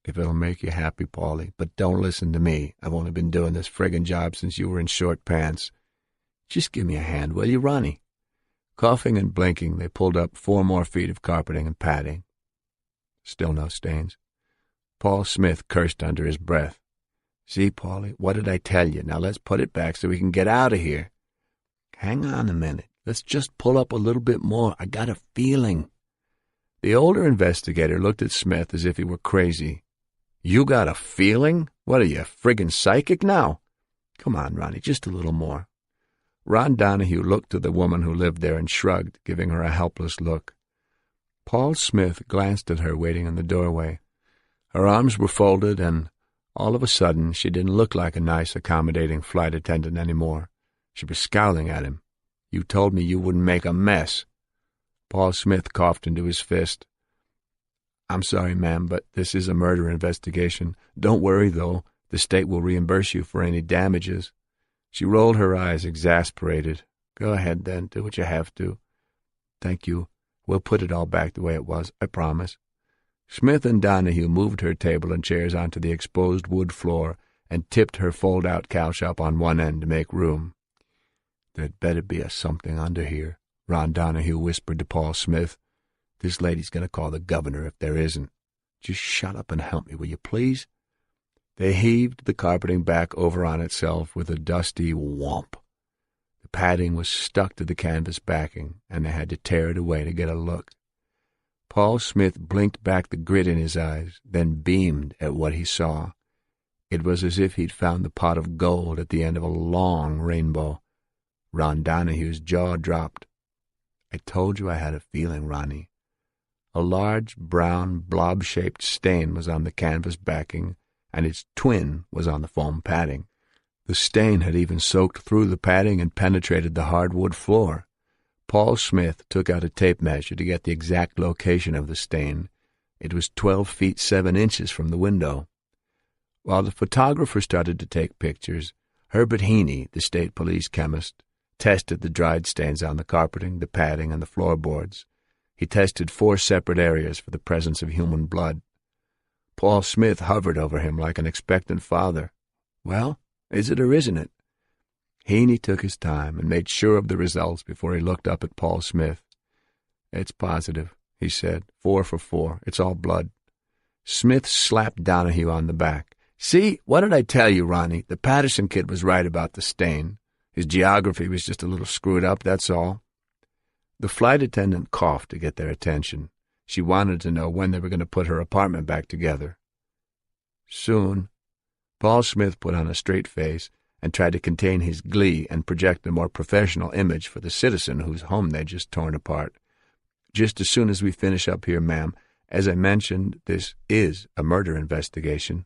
"If it'll make you happy, Paulie, but don't listen to me. I've only been doing this friggin' job since you were in short pants. Just give me a hand, will you, Ronnie?" Coughing and blinking, they pulled up 4 more feet of carpeting and padding. Still no stains. Paul Smith cursed under his breath. "See, Paulie, what did I tell you? Now let's put it back so we can get out of here." "Hang on a minute. Let's just pull up a little bit more. I got a feeling." The older investigator looked at Smith as if he were crazy. "You got a feeling? What are you, friggin' psychic now?" "Come on, Ronnie, just a little more." Ron Donahue looked to the woman who lived there and shrugged, giving her a helpless look. Paul Smith glanced at her waiting in the doorway. Her arms were folded, and all of a sudden she didn't look like a nice, accommodating flight attendant anymore. She was scowling at him. "You told me you wouldn't make a mess." Paul Smith coughed into his fist. "I'm sorry, ma'am, but this is a murder investigation. Don't worry, though. The state will reimburse you for any damages." She rolled her eyes, exasperated. "Go ahead, then. Do what you have to." "Thank you. We'll put it all back the way it was, I promise." Smith and Donahue moved her table and chairs onto the exposed wood floor and tipped her fold-out couch up on one end to make room. "There'd better be a something under here," Ron Donahue whispered to Paul Smith. "This lady's going to call the governor if there isn't. Just shut up and help me, will you please?" They heaved the carpeting back over on itself with a dusty whomp. The padding was stuck to the canvas backing, and they had to tear it away to get a look. Paul Smith blinked back the grit in his eyes, then beamed at what he saw. It was as if he'd found the pot of gold at the end of a long rainbow. Ron Donahue's jaw dropped. "I told you I had a feeling, Ronnie." A large, brown, blob-shaped stain was on the canvas backing, and its twin was on the foam padding. The stain had even soaked through the padding and penetrated the hardwood floor. Paul Smith took out a tape measure to get the exact location of the stain. It was 12 feet 7 inches from the window. While the photographer started to take pictures, Herbert Heaney, the state police chemist, tested the dried stains on the carpeting, the padding, and the floorboards. He tested 4 separate areas for the presence of human blood. Paul Smith hovered over him like an expectant father. "Well, is it or isn't it?" Heaney took his time and made sure of the results before he looked up at Paul Smith. "It's positive," he said. 4 for 4. It's all blood." Smith slapped Donahue on the back. "See, what did I tell you, Ronnie? The Patterson kid was right about the stain. His geography was just a little screwed up, that's all." The flight attendant coughed to get their attention. She wanted to know when they were going to put her apartment back together. "Soon." Paul Smith put on a straight face and tried to contain his glee and project a more professional image for the citizen whose home they'd just torn apart. "Just as soon as we finish up here, ma'am. As I mentioned, this is a murder investigation."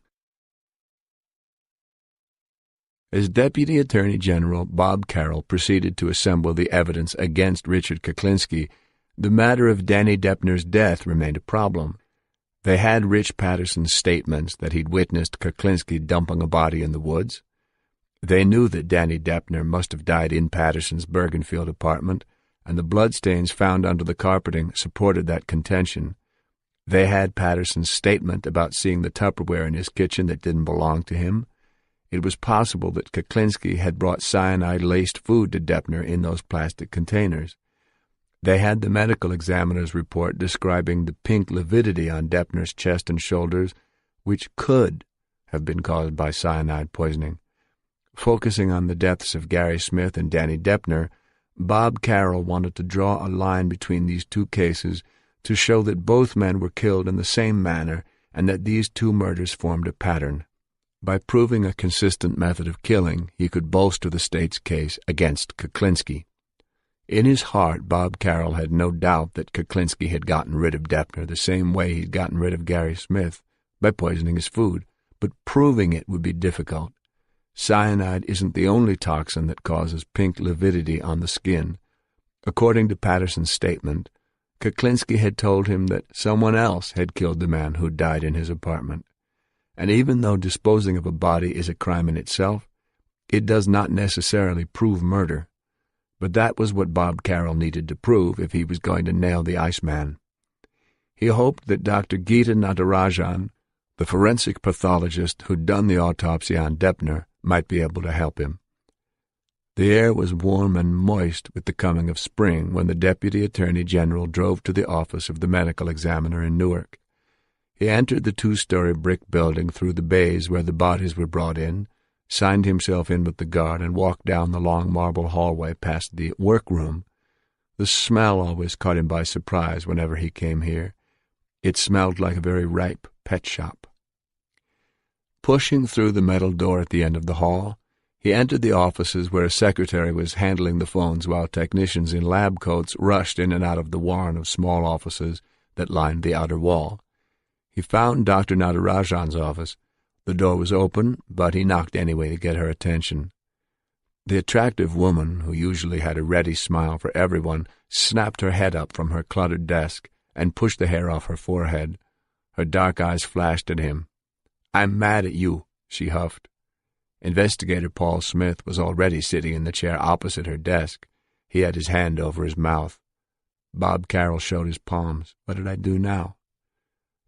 As Deputy Attorney General Bob Carroll proceeded to assemble the evidence against Richard Kuklinski, the matter of Danny Deppner's death remained a problem. They had Rich Patterson's statements that he'd witnessed Kuklinski dumping a body in the woods. They knew that Danny Deppner must have died in Patterson's Bergenfield apartment, and the bloodstains found under the carpeting supported that contention. They had Patterson's statement about seeing the Tupperware in his kitchen that didn't belong to him. It was possible that Kuklinski had brought cyanide-laced food to Deppner in those plastic containers. They had the medical examiner's report describing the pink lividity on Deppner's chest and shoulders, which could have been caused by cyanide poisoning. Focusing on the deaths of Gary Smith and Danny Deppner, Bob Carroll wanted to draw a line between these 2 cases to show that both men were killed in the same manner and that these 2 murders formed a pattern. By proving a consistent method of killing, he could bolster the state's case against Kuklinski. In his heart, Bob Carroll had no doubt that Kuklinski had gotten rid of Deppner the same way he'd gotten rid of Gary Smith, by poisoning his food, but proving it would be difficult. Cyanide isn't the only toxin that causes pink lividity on the skin. According to Patterson's statement, Kuklinski had told him that someone else had killed the man who died in his apartment. And even though disposing of a body is a crime in itself, it does not necessarily prove murder. But that was what Bob Carroll needed to prove if he was going to nail the Iceman. He hoped that Dr. Geeta Natarajan, the forensic pathologist who'd done the autopsy on Deppner, might be able to help him. The air was warm and moist with the coming of spring when the Deputy Attorney General drove to the office of the medical examiner in Newark. He entered the 2-story brick building through the bays where the bodies were brought in, signed himself in with the guard, and walked down the long marble hallway past the workroom. The smell always caught him by surprise whenever he came here. It smelled like a very ripe pet shop. Pushing through the metal door at the end of the hall, he entered the offices where a secretary was handling the phones while technicians in lab coats rushed in and out of the warren of small offices that lined the outer wall. He found Dr. Natarajan's office. The door was open, but he knocked anyway to get her attention. The attractive woman, who usually had a ready smile for everyone, snapped her head up from her cluttered desk and pushed the hair off her forehead. Her dark eyes flashed at him. "I'm mad at you," she huffed. Investigator Paul Smith was already sitting in the chair opposite her desk. He had his hand over his mouth. Bob Carroll showed his palms. What did I do now?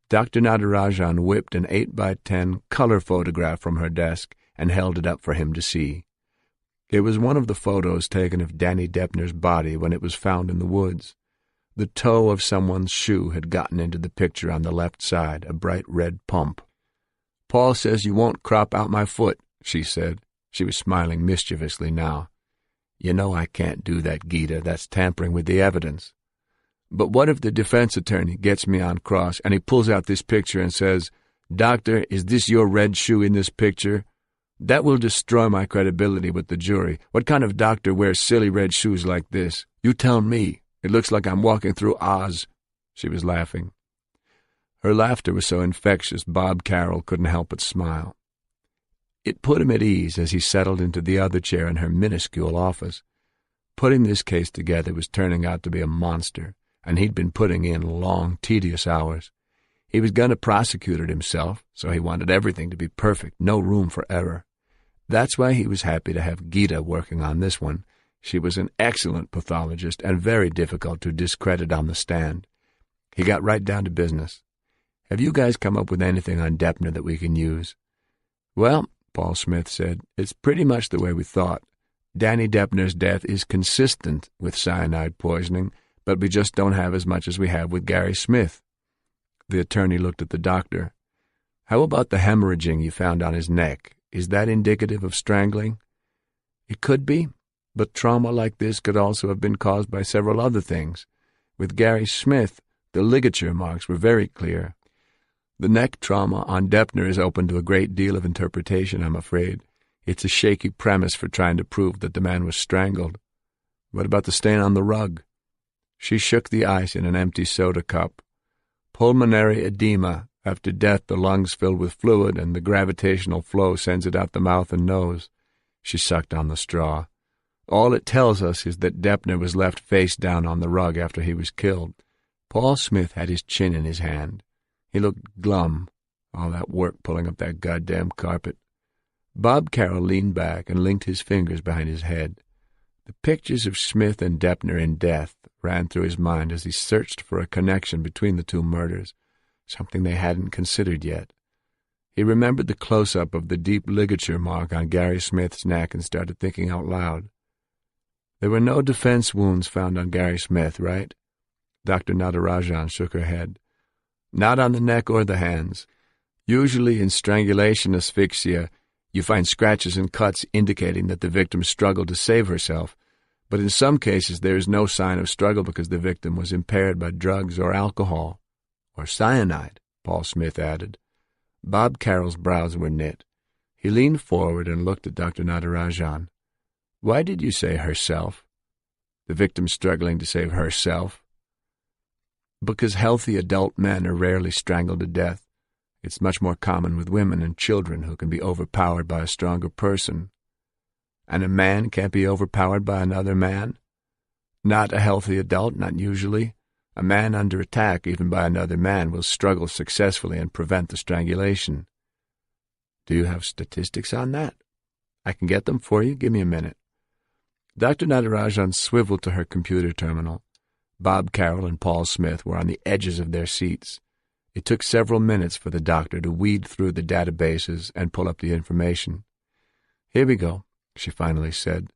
Dr. Natarajan whipped an 8x10 color photograph from her desk and held it up for him to see. It was one of the photos taken of Danny Deppner's body when it was found in the woods. The toe of someone's shoe had gotten into the picture on the left side, a bright red pump. "Paul says you won't crop out my foot," she said. She was smiling mischievously now. "You know I can't do that, Geeta. That's tampering with the evidence. But what if the defense attorney gets me on cross and he pulls out this picture and says, 'Doctor, is this your red shoe in this picture?' That will destroy my credibility with the jury. What kind of doctor wears silly red shoes like this? You tell me. It looks like I'm walking through Oz." She was laughing. Her laughter was so infectious Bob Carroll couldn't help but smile. It put him at ease as he settled into the other chair in her minuscule office. Putting this case together was turning out to be a monster, and he'd been putting in long, tedious hours. He was going to prosecute it himself, so he wanted everything to be perfect, no room for error. That's why he was happy to have Geeta working on this one. She was an excellent pathologist and very difficult to discredit on the stand. He got right down to business. "Have you guys come up with anything on Deppner that we can use?" "Well," Paul Smith said, "it's pretty much the way we thought. Danny Deppner's death is consistent with cyanide poisoning, but we just don't have as much as we have with Gary Smith." The attorney looked at the doctor. "How about the hemorrhaging you found on his neck? Is that indicative of strangling?" "It could be, but trauma like this could also have been caused by several other things. With Gary Smith, the ligature marks were very clear. The neck trauma on Deppner is open to a great deal of interpretation, I'm afraid. It's a shaky premise for trying to prove that the man was strangled." "What about the stain on the rug?" She shook the ice in an empty soda cup. "Pulmonary edema. After death, the lungs fill with fluid, and the gravitational flow sends it out the mouth and nose." She sucked on the straw. "All it tells us is that Deppner was left face down on the rug after he was killed." Paul Smith had his chin in his hand. He looked glum. All that work pulling up that goddamn carpet. Bob Carroll leaned back and linked his fingers behind his head. The pictures of Smith and Deppner in death ran through his mind as he searched for a connection between the two murders, something they hadn't considered yet. He remembered the close-up of the deep ligature mark on Gary Smith's neck and started thinking out loud. "There were no defense wounds found on Gary Smith, right?" Dr. Natarajan shook her head. "Not on the neck or the hands. Usually in strangulation asphyxia, you find scratches and cuts indicating that the victim struggled to save herself, but in some cases there is no sign of struggle because the victim was impaired by drugs or alcohol. Or cyanide," Paul Smith added. Bob Carroll's brows were knit. He leaned forward and looked at Dr. Natarajan. "Why did you say herself? The victim struggling to save herself?" "Because healthy adult men are rarely strangled to death. It's much more common with women and children who can be overpowered by a stronger person. And a man can't be overpowered by another man? Not a healthy adult, not usually. A man under attack, even by another man, will struggle successfully and prevent the strangulation. Do you have statistics on that? I can get them for you. Give me a minute. Dr. Natarajan swiveled to her computer terminal. Bob Carroll and Paul Smith were on the edges of their seats. It took several minutes for the doctor to weed through the databases and pull up the information. "Here we go," she finally said.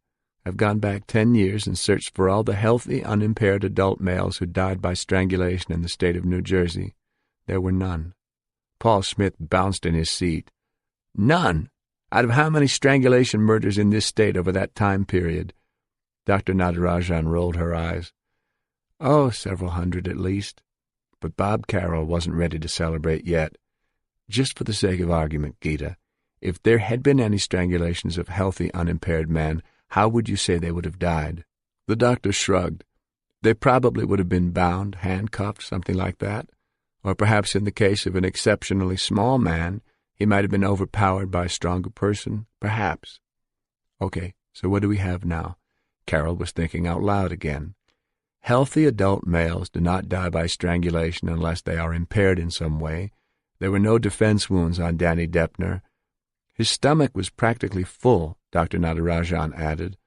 "I've gone back 10 years and searched for all the healthy, unimpaired adult males who died by strangulation in the state of New Jersey. There were none." Paul Smith bounced in his seat. "None? Out of how many strangulation murders in this state over that time period?" Dr. Natarajan rolled her eyes. "Oh, several hundred at least." But Bob Carroll wasn't ready to celebrate yet. "Just for the sake of argument, Gita, if there had been any strangulations of healthy, unimpaired men, how would you say they would have died?" The doctor shrugged. "They probably would have been bound, handcuffed, something like that. Or perhaps in the case of an exceptionally small man, he might have been overpowered by a stronger person. Perhaps." "Okay, so what do we have now?" Carroll was thinking out loud again. "Healthy adult males do not die by strangulation unless they are impaired in some way. There were no defense wounds on Danny Deppner. His stomach was practically full," Dr. Natarajan added.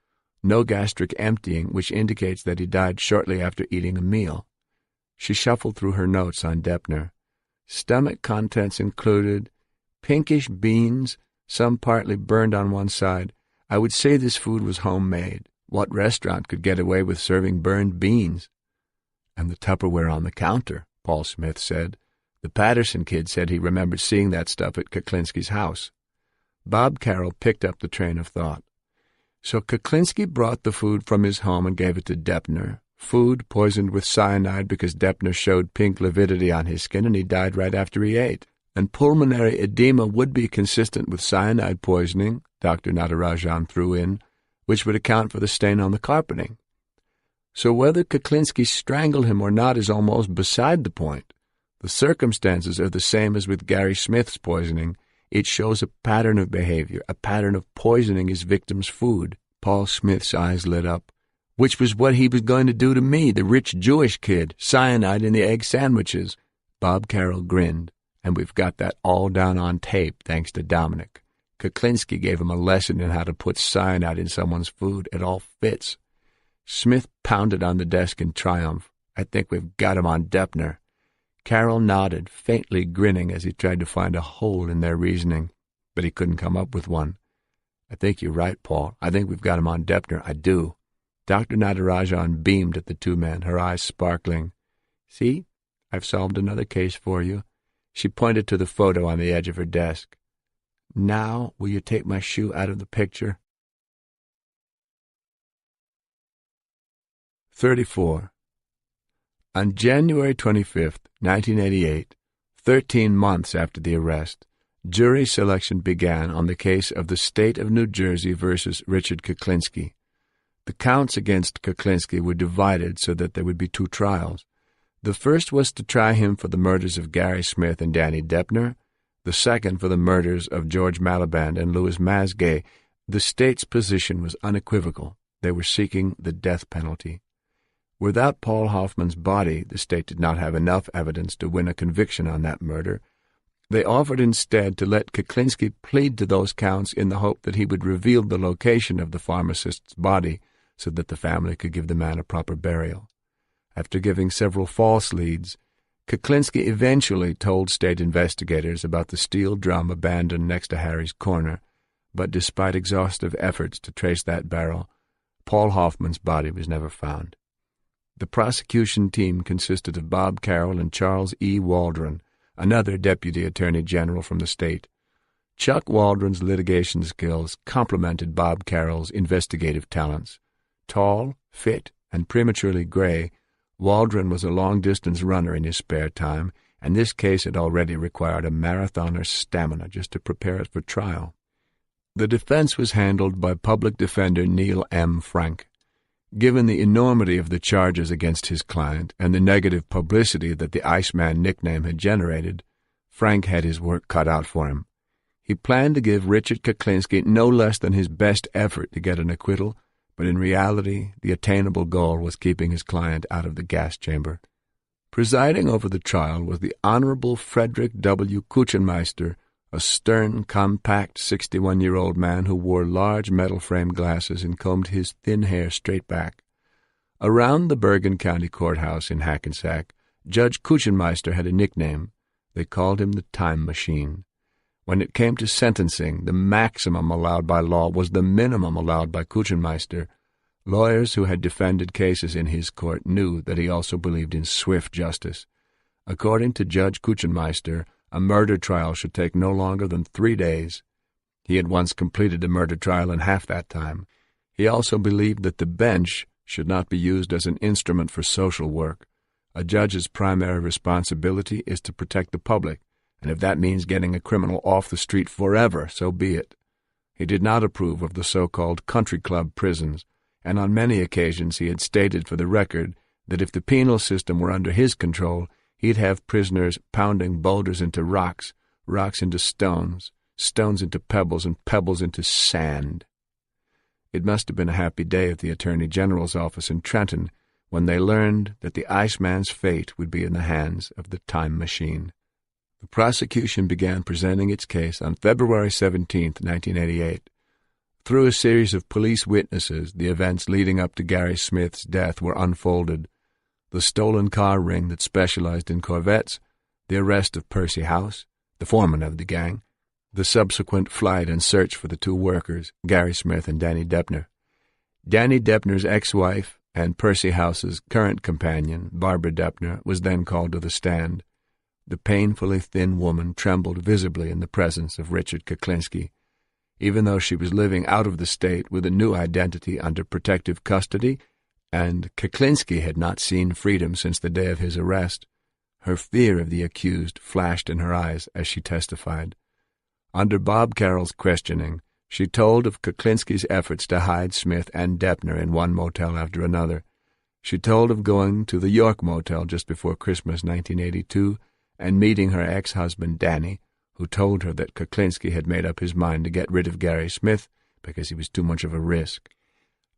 "No gastric emptying, which indicates that he died shortly after eating a meal." She shuffled through her notes on Deppner. Stomach contents included pinkish beans, some partly burned on one side. I would say this food was homemade. What restaurant could get away with serving burned beans? "And the Tupperware on the counter," Paul Smith said. "The Patterson kid said he remembered seeing that stuff at Kuklinski's house." Bob Carroll picked up the train of thought. "So Kuklinski brought the food from his home and gave it to Deppner. Food poisoned with cyanide because Deppner showed pink lividity on his skin and he died right after he ate. And pulmonary edema would be consistent with cyanide poisoning," Dr. Natarajan threw in, "which would account for the stain on the carpeting. So whether Kuklinski strangled him or not is almost beside the point. The circumstances are the same as with Gary Smith's poisoning. It shows a pattern of behavior, a pattern of poisoning his victim's food." Paul Smith's eyes lit up. "Which was what he was going to do to me, the rich Jewish kid, cyanide in the egg sandwiches." Bob Carroll grinned. "And we've got that all down on tape, thanks to Dominic. Kuklinski gave him a lesson in how to put cyanide in someone's food. It all fits." Smith pounded on the desk in triumph. "I think we've got him on Deppner." Carroll nodded, faintly grinning as he tried to find a hole in their reasoning, but he couldn't come up with one. "I think you're right, Paul. I think we've got him on Deppner. I do." Dr. Natarajan beamed at the two men, her eyes sparkling. "See, I've solved another case for you." She pointed to the photo on the edge of her desk. "Now, will you take my shoe out of the picture?" 34. On January 25th, 1988, 13 months after the arrest, jury selection began on the case of the State of New Jersey versus Richard Kuklinski. The counts against Kuklinski were divided so that there would be two trials. The first was to try him for the murders of Gary Smith and Danny Deppner, the second for the murders of George Maliband and Louis Masgay. The state's position was unequivocal. They were seeking the death penalty. Without Paul Hoffman's body, the state did not have enough evidence to win a conviction on that murder. They offered instead to let Kuklinski plead to those counts in the hope that he would reveal the location of the pharmacist's body so that the family could give the man a proper burial. After giving several false leads, Kuklinski eventually told state investigators about the steel drum abandoned next to Harry's corner, but despite exhaustive efforts to trace that barrel, Paul Hoffman's body was never found. The prosecution team consisted of Bob Carroll and Charles E. Waldron, another deputy attorney general from the state. Chuck Waldron's litigation skills complemented Bob Carroll's investigative talents. Tall, fit, and prematurely gray, Waldron was a long-distance runner in his spare time, and this case had already required a marathoner's stamina just to prepare it for trial. The defense was handled by public defender Neil M. Frank. Given the enormity of the charges against his client and the negative publicity that the Iceman nickname had generated, Frank had his work cut out for him. He planned to give Richard Kuklinski no less than his best effort to get an acquittal, but in reality the attainable goal was keeping his client out of the gas chamber. Presiding over the trial was the Honorable Frederick W. Kuchenmeister, a stern, compact 61-year-old man who wore large metal-framed glasses and combed his thin hair straight back. Around the Bergen County Courthouse in Hackensack, Judge Kuchenmeister had a nickname. They called him the Time Machine. When it came to sentencing, the maximum allowed by law was the minimum allowed by Kuchenmeister. Lawyers who had defended cases in his court knew that he also believed in swift justice. According to Judge Kuchenmeister, a murder trial should take no longer than 3 days. He had once completed a murder trial in half that time. He also believed that the bench should not be used as an instrument for social work. A judge's primary responsibility is to protect the public, and if that means getting a criminal off the street forever, so be it. He did not approve of the so-called country club prisons, and on many occasions he had stated for the record that if the penal system were under his control, he'd have prisoners pounding boulders into rocks, rocks into stones, stones into pebbles, and pebbles into sand. It must have been a happy day at the Attorney General's office in Trenton when they learned that the Iceman's fate would be in the hands of the Time Machine. The prosecution began presenting its case on February 17, 1988. Through a series of police witnesses, the events leading up to Gary Smith's death were unfolded. The stolen car ring that specialized in Corvettes, the arrest of Percy House, the foreman of the gang, the subsequent flight and search for the two workers, Gary Smith and Danny Deppner. Danny Deppner's ex-wife and Percy House's current companion, Barbara Deppner, was then called to the stand. The painfully thin woman trembled visibly in the presence of Richard Kuklinski. Even though she was living out of the state with a new identity under protective custody, and Kuklinski had not seen freedom since the day of his arrest, her fear of the accused flashed in her eyes as she testified. Under Bob Carroll's questioning, she told of Kuklinski's efforts to hide Smith and Deppner in one motel after another. She told of going to the York Motel just before Christmas 1982 and meeting her ex-husband Danny, who told her that Kuklinski had made up his mind to get rid of Gary Smith because he was too much of a risk.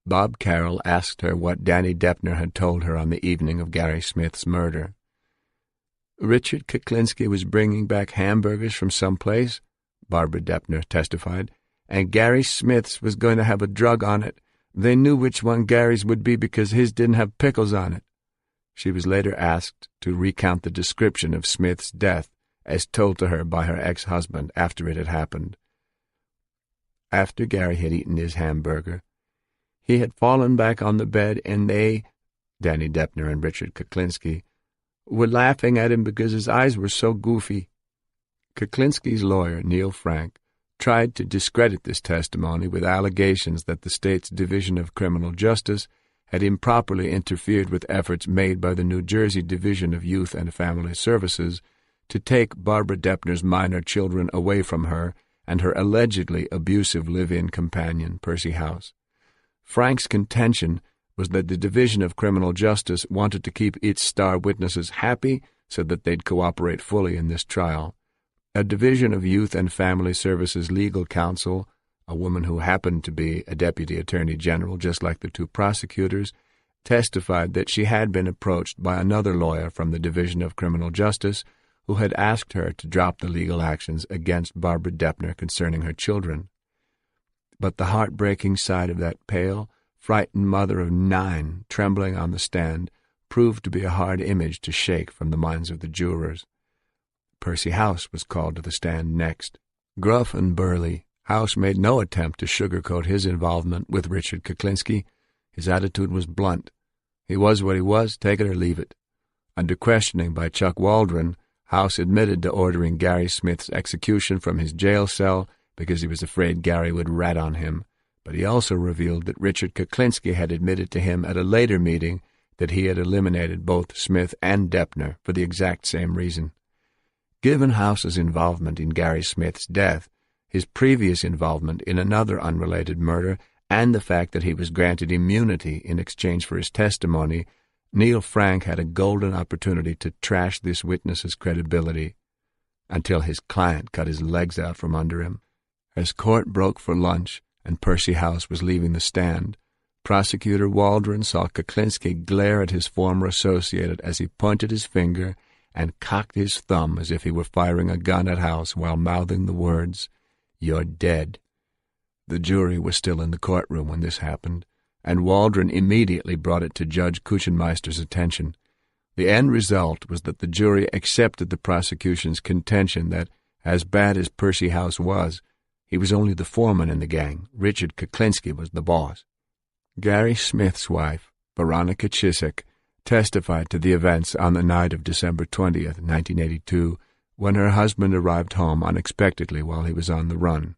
Bob Carroll asked her what Danny Deppner had told her on the evening of Gary Smith's murder. Richard Kuklinski was bringing back hamburgers from someplace, Barbara Deppner testified, and Gary Smith's was going to have a drug on it. They knew which one Gary's would be because his didn't have pickles on it. She was later asked to recount the description of Smith's death as told to her by her ex-husband after it had happened. After Gary had eaten his hamburger, he had fallen back on the bed and they, Danny Deppner and Richard Kuklinski, were laughing at him because his eyes were so goofy. Kuklinski's lawyer, Neil Frank, tried to discredit this testimony with allegations that the state's Division of Criminal Justice had improperly interfered with efforts made by the New Jersey Division of Youth and Family Services to take Barbara Deppner's minor children away from her and her allegedly abusive live-in companion, Percy House. Frank's contention was that the Division of Criminal Justice wanted to keep its star witnesses happy so that they'd cooperate fully in this trial. A Division of Youth and Family Services legal counsel, a woman who happened to be a deputy attorney general just like the two prosecutors, testified that she had been approached by another lawyer from the Division of Criminal Justice who had asked her to drop the legal actions against Barbara Deppner concerning her children. But the heartbreaking sight of that pale, frightened mother of 9 trembling on the stand proved to be a hard image to shake from the minds of the jurors. Percy House was called to the stand next. Gruff and burly, House made no attempt to sugarcoat his involvement with Richard Kuklinski. His attitude was blunt. He was what he was, take it or leave it. Under questioning by Chuck Waldron, House admitted to ordering Gary Smith's execution from his jail cell because he was afraid Gary would rat on him, but he also revealed that Richard Kuklinski had admitted to him at a later meeting that he had eliminated both Smith and Deppner for the exact same reason. Given House's involvement in Gary Smith's death, his previous involvement in another unrelated murder, and the fact that he was granted immunity in exchange for his testimony, Neil Frank had a golden opportunity to trash this witness's credibility. until his client cut his legs out from under him. As court broke for lunch and Percy House was leaving the stand, Prosecutor Waldron saw Kuklinski glare at his former associate as he pointed his finger and cocked his thumb as if he were firing a gun at House while mouthing the words, "You're dead." The jury was still in the courtroom when this happened, and Waldron immediately brought it to Judge Kuchenmeister's attention. The end result was that the jury accepted the prosecution's contention that, as bad as Percy House was, he was only the foreman in the gang. Richard Kuklinski was the boss. Gary Smith's wife, Veronica Chisek, testified to the events on the night of December 20th, 1982, when her husband arrived home unexpectedly while he was on the run.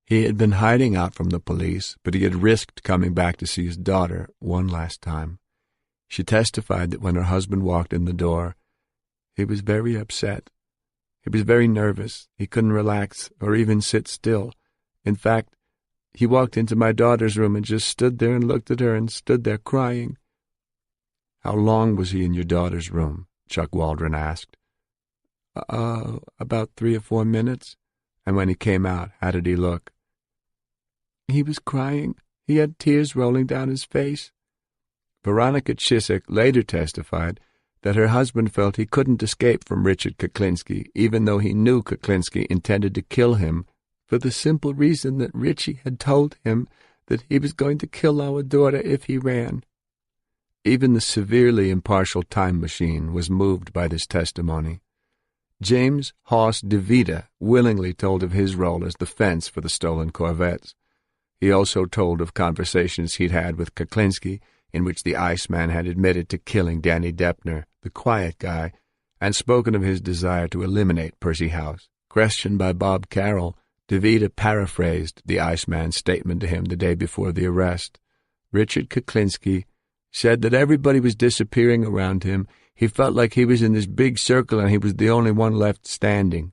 He had been hiding out from the police, but he had risked coming back to see his daughter one last time. She testified that when her husband walked in the door, he was very upset. He was very nervous. He couldn't relax or even sit still. In fact, he walked into my daughter's room and just stood there and looked at her and stood there crying. "How long was he in your daughter's room?" Chuck Waldron asked. About 3 or 4 minutes. And when he came out, how did he look?" "He was crying. He had tears rolling down his face." Veronica Chisek later testified that her husband felt he couldn't escape from Richard Kuklinski, even though he knew Kuklinski intended to kill him, for the simple reason that Richie had told him that he was going to kill our daughter if he ran. Even the severely impartial time machine was moved by this testimony. James Hoss DeVita willingly told of his role as the fence for the stolen Corvettes. He also told of conversations he'd had with Kuklinski, in which the Iceman had admitted to killing Danny Deppner, the quiet guy, and spoken of his desire to eliminate Percy House. Questioned by Bob Carroll, DeVita paraphrased the Iceman's statement to him the day before the arrest. Richard Kuklinski said that everybody was disappearing around him. He felt like he was in this big circle and he was the only one left standing.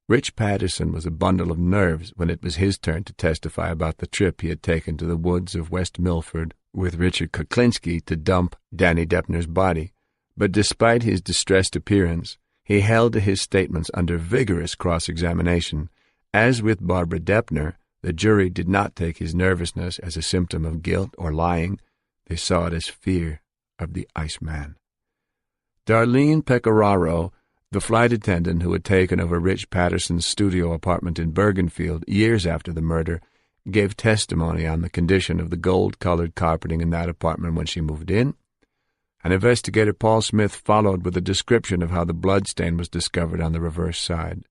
Rich Patterson was a bundle of nerves when it was his turn to testify about the trip he had taken to the woods of West Milford with Richard Kuklinski to dump Danny Deppner's body. But despite his distressed appearance, he held to his statements under vigorous cross-examination. As with Barbara Deppner, the jury did not take his nervousness as a symptom of guilt or lying. They saw it as fear of the Iceman. Darlene Pecoraro, the flight attendant who had taken over Rich Patterson's studio apartment in Bergenfield years after the murder, gave testimony on the condition of the gold-colored carpeting in that apartment when she moved in, and investigator Paul Smith followed with a description of how the bloodstain was discovered on the reverse side.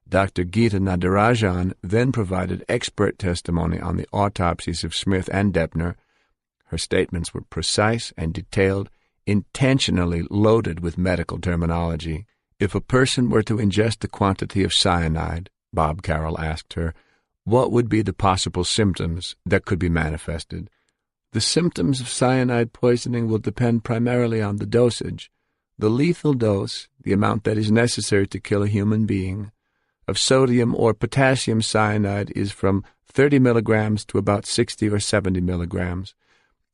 Dr. Geeta Nadarajan then provided expert testimony on the autopsies of Smith and Deppner. Her statements were precise and detailed, intentionally loaded with medical terminology. If a person were to ingest a quantity of cyanide, Bob Carroll asked her, what would be the possible symptoms that could be manifested? The symptoms of cyanide poisoning will depend primarily on the dosage. The lethal dose, the amount that is necessary to kill a human being, of sodium or potassium cyanide is from 30 milligrams to about 60 or 70 milligrams.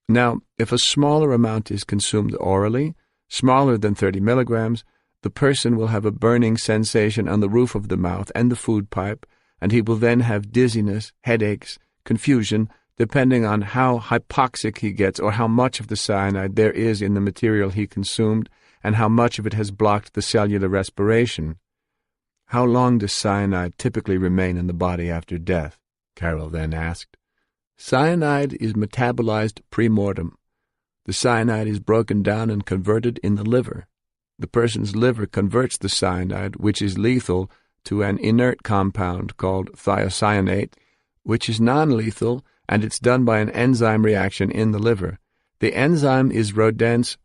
Now, if a smaller amount is consumed orally, smaller than 30 milligrams, the person will have a burning sensation on the roof of the mouth and the food pipe, and he will then have dizziness, headaches, confusion, depending on how hypoxic he gets or how much of the cyanide there is in the material he consumed and how much of it has blocked the cellular respiration. How long does cyanide typically remain in the body after death? Carroll then asked. Cyanide is metabolized pre-mortem. The cyanide is broken down and converted in the liver. The person's liver converts the cyanide, which is lethal, to an inert compound called thiocyanate, which is non-lethal, and it's done by an enzyme reaction in the liver. The enzyme is Rodent's.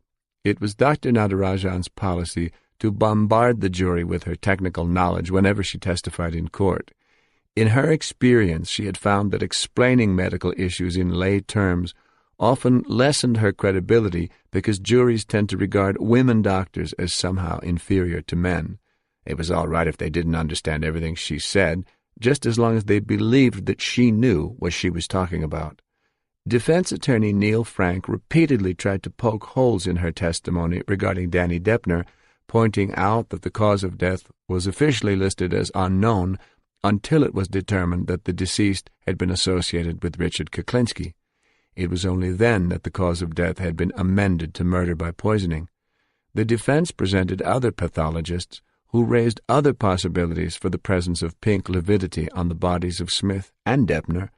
It was Dr. Nadarajan's policy to bombard the jury with her technical knowledge whenever she testified in court. In her experience, she had found that explaining medical issues in lay terms often lessened her credibility because juries tend to regard women doctors as somehow inferior to men. It was all right if they didn't understand everything she said, just as long as they believed that she knew what she was talking about. Defense attorney Neil Frank repeatedly tried to poke holes in her testimony regarding Danny Deppner, pointing out that the cause of death was officially listed as unknown until it was determined that the deceased had been associated with Richard Kuklinski. It was only then that the cause of death had been amended to murder by poisoning. The defense presented other pathologists who raised other possibilities for the presence of pink lividity on the bodies of Smith and Deppner,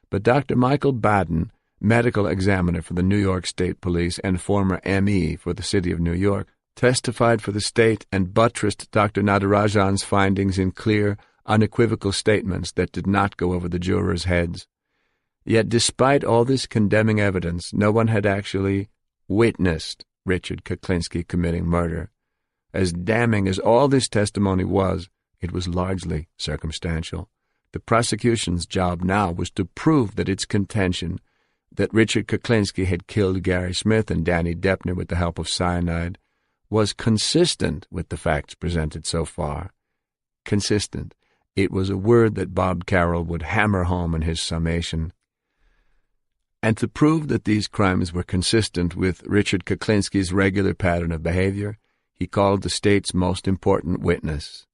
but Dr. Michael Baden, medical examiner for the New York State Police and former M.E. for the City of New York, testified for the state and buttressed Dr. Natarajan's findings in clear, unequivocal statements that did not go over the jurors' heads. Yet despite all this condemning evidence, no one had actually witnessed Richard Kuklinski committing murder. As damning as all this testimony was, it was largely circumstantial. The prosecution's job now was to prove that its contention that Richard Kuklinski had killed Gary Smith and Danny Deppner with the help of cyanide was consistent with the facts presented so far. Consistent. It was a word that Bob Carroll would hammer home in his summation. And to prove that these crimes were consistent with Richard Kuklinski's regular pattern of behavior, he called the state's most important witness,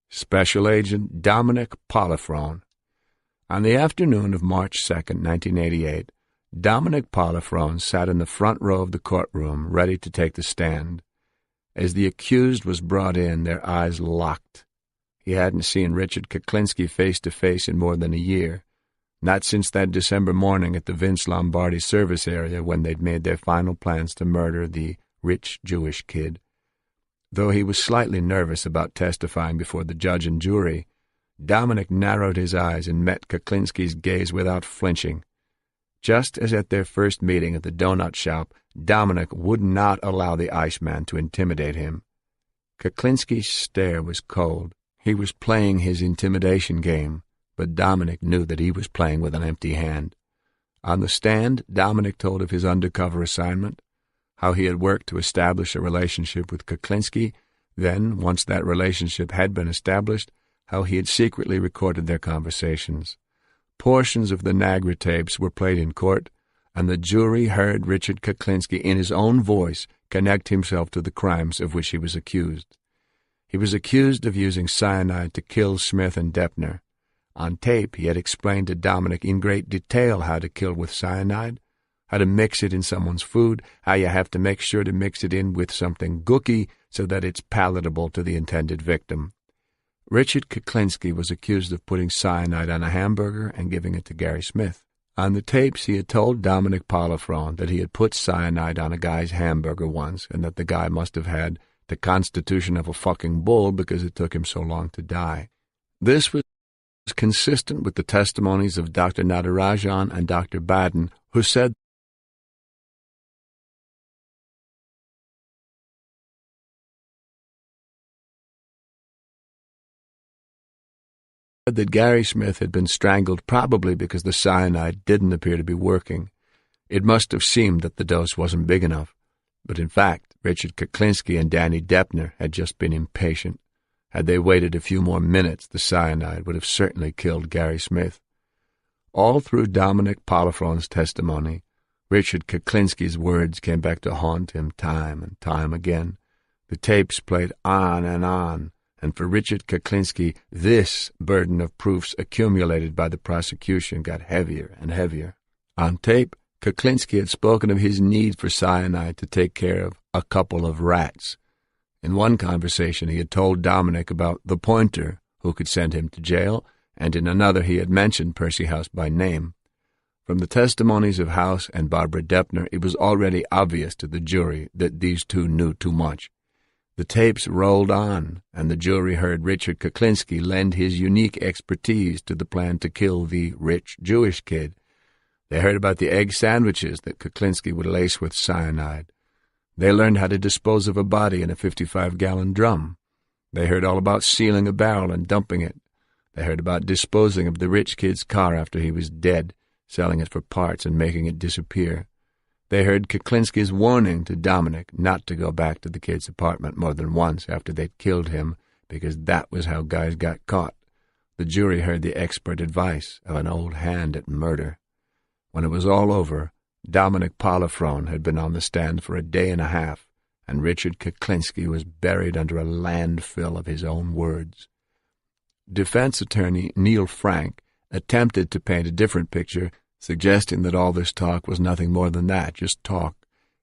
Special Agent Dominic Polifrone. On the afternoon of March 2, 1988, Dominic Polifrone sat in the front row of the courtroom, ready to take the stand. As the accused was brought in, their eyes locked. He hadn't seen Richard Kuklinski face-to-face in more than a year, not since that December morning at the Vince Lombardi service area when they'd made their final plans to murder the rich Jewish kid. Though he was slightly nervous about testifying before the judge and jury, Dominic narrowed his eyes and met Kuklinski's gaze without flinching. Just as at their first meeting at the donut shop, Dominic would not allow the Iceman to intimidate him. Kuklinski's stare was cold. He was playing his intimidation game, but Dominic knew that he was playing with an empty hand. On the stand, Dominic told of his undercover assignment, how he had worked to establish a relationship with Kuklinski, then, once that relationship had been established, how he had secretly recorded their conversations. Portions of the Nagra tapes were played in court, and the jury heard Richard Kuklinski in his own voice connect himself to the crimes of which he was accused. He was accused of using cyanide to kill Smith and Deppner. On tape, he had explained to Dominic in great detail how to kill with cyanide, how to mix it in someone's food, how you have to make sure to mix it in with something gooky so that it's palatable to the intended victim. Richard Kuklinski was accused of putting cyanide on a hamburger and giving it to Gary Smith. On the tapes, he had told Dominic Polifrone that he had put cyanide on a guy's hamburger once and that the guy must have had the constitution of a fucking bull because it took him so long to die. This was consistent with the testimonies of Dr. Natarajan and Dr. Baden, who said that Gary Smith had been strangled probably because the cyanide didn't appear to be working. It must have seemed that the dose wasn't big enough, but in fact, Richard Kuklinski and Danny Deppner had just been impatient. Had they waited a few more minutes, the cyanide would have certainly killed Gary Smith. All through Dominic Polifrone's testimony, Richard Kuklinski's words came back to haunt him time and time again. The tapes played on, and for Richard Kuklinski, this burden of proofs accumulated by the prosecution got heavier and heavier. On tape, Kuklinski had spoken of his need for cyanide to take care of a couple of rats. In one conversation, he had told Dominic about the pointer who could send him to jail, and in another he had mentioned Percy House by name. From the testimonies of House and Barbara Deppner, it was already obvious to the jury that these two knew too much. The tapes rolled on, and the jury heard Richard Kuklinski lend his unique expertise to the plan to kill the rich Jewish kid. They heard about the egg sandwiches that Kuklinski would lace with cyanide. They learned how to dispose of a body in a 55-gallon drum. They heard all about sealing a barrel and dumping it. They heard about disposing of the rich kid's car after he was dead, selling it for parts and making it disappear. They heard Kuklinski's warning to Dominic not to go back to the kid's apartment more than once after they'd killed him, because that was how guys got caught. The jury heard the expert advice of an old hand at murder. When it was all over, Dominic Polifrone had been on the stand for a day and a half, and Richard Kuklinski was buried under a landfill of his own words. Defense attorney Neil Frank attempted to paint a different picture, suggesting that all this talk was nothing more than that, just talk.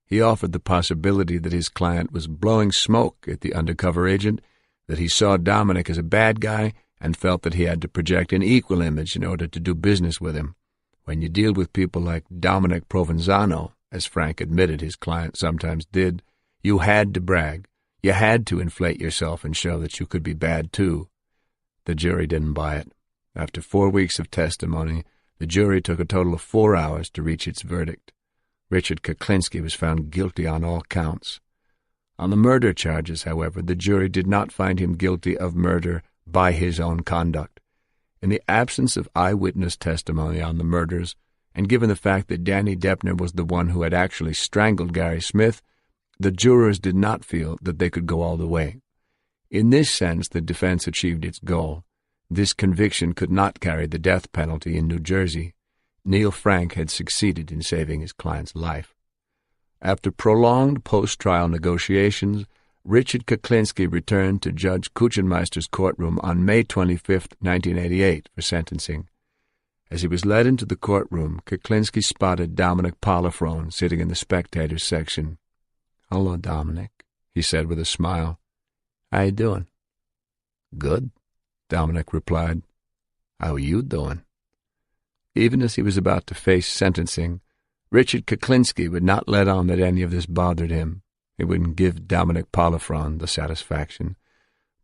He offered the possibility that his client was blowing smoke at the undercover agent, that he saw Dominic as a bad guy and felt that he had to project an equal image in order to do business with him. When you deal with people like Dominic Provenzano, as Frank admitted his client sometimes did, you had to brag. You had to inflate yourself and show that you could be bad too. The jury didn't buy it. After 4 weeks of testimony, the jury took a total of 4 hours to reach its verdict. Richard Kuklinski was found guilty on all counts. On the murder charges, however, the jury did not find him guilty of murder by his own conduct. In the absence of eyewitness testimony on the murders, and given the fact that Danny Deppner was the one who had actually strangled Gary Smith, the jurors did not feel that they could go all the way. In this sense, the defense achieved its goal. This conviction could not carry the death penalty in New Jersey. Neil Frank had succeeded in saving his client's life. After prolonged post-trial negotiations, Richard Kuklinski returned to Judge Kuchenmeister's courtroom on May 25, 1988, for sentencing. As he was led into the courtroom, Kuklinski spotted Dominic Polifrone sitting in the spectators section. "Hello, Dominic," he said with a smile. "How you doing?" "Good," Dominic replied. "How are you doing?" Even as he was about to face sentencing, Richard Kuklinski would not let on that any of this bothered him. He wouldn't give Dominic Polifrone the satisfaction.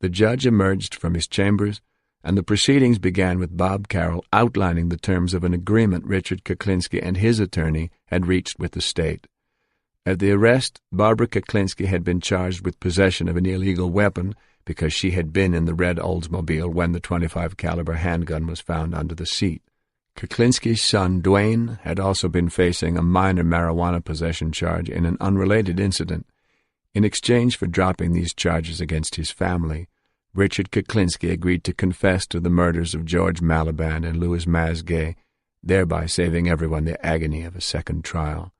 The judge emerged from his chambers, and the proceedings began with Bob Carroll outlining the terms of an agreement Richard Kuklinski and his attorney had reached with the state. At the arrest, Barbara Kuklinski had been charged with possession of an illegal weapon because she had been in the red Oldsmobile when the .25 caliber handgun was found under the seat. Kuklinski's son, Dwayne, had also been facing a minor marijuana possession charge in an unrelated incident. In exchange for dropping these charges against his family, Richard Kuklinski agreed to confess to the murders of George Maliband and Louis Masgay, thereby saving everyone the agony of a second trial.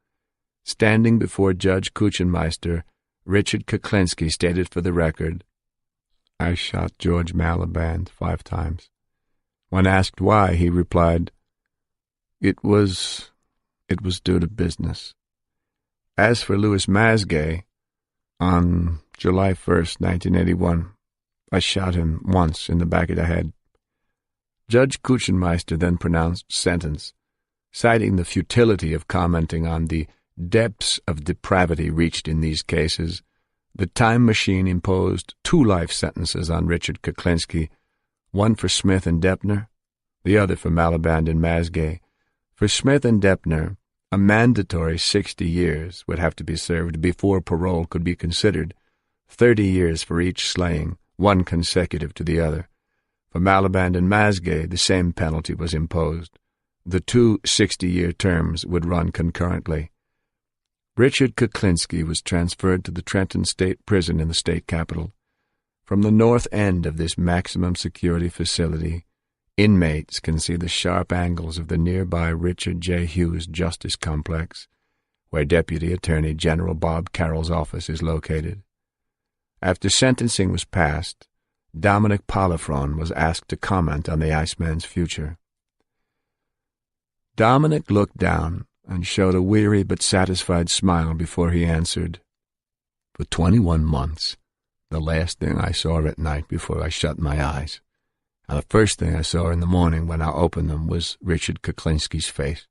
Standing before Judge Kuchenmeister, Richard Kuklinski stated for the record, "I shot George Maliband 5 times. When asked why, he replied, It was due to business. As for Louis Masgay, on July 1st, 1981, I shot him once in the back of the head." Judge Kuchenmeister then pronounced sentence, citing the futility of commenting on the depths of depravity reached in these cases. The time machine imposed 2 life sentences on Richard Kuklinski, one for Smith and Deppner, the other for Maliband and Masgay. For Smith and Deppner, a mandatory 60 years would have to be served before parole could be considered, 30 years for each slaying, one consecutive to the other. For Maliband and Masgay, the same penalty was imposed. The 2 60-year terms would run concurrently. Richard Kuklinski was transferred to the Trenton State Prison in the state capital. From the north end of this maximum security facility, inmates can see the sharp angles of the nearby Richard J. Hughes Justice Complex, where Deputy Attorney General Bob Carroll's office is located. After sentencing was passed, Dominic Polifrone was asked to comment on the Iceman's future. Dominic looked down and showed a weary but satisfied smile before he answered, "For 21 months, the last thing I saw at night before I shut my eyes, and the first thing I saw in the morning when I opened them, was Richard Kuklinski's face.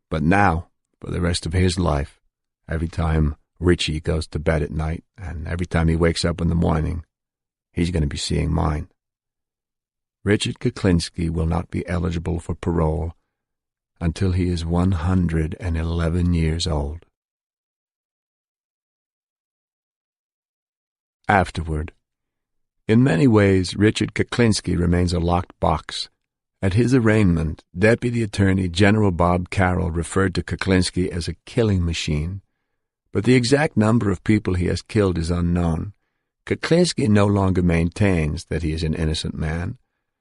But now, for the rest of his life, every time Richie goes to bed at night, and every time he wakes up in the morning, he's going to be seeing mine. Richard Kuklinski will not be eligible for parole until he is 111 years old." Afterward. In many ways, Richard Kuklinski remains a locked box. At his arraignment, Deputy Attorney General Bob Carroll referred to Kuklinski as a killing machine, but the exact number of people he has killed is unknown. Kuklinski no longer maintains that he is an innocent man,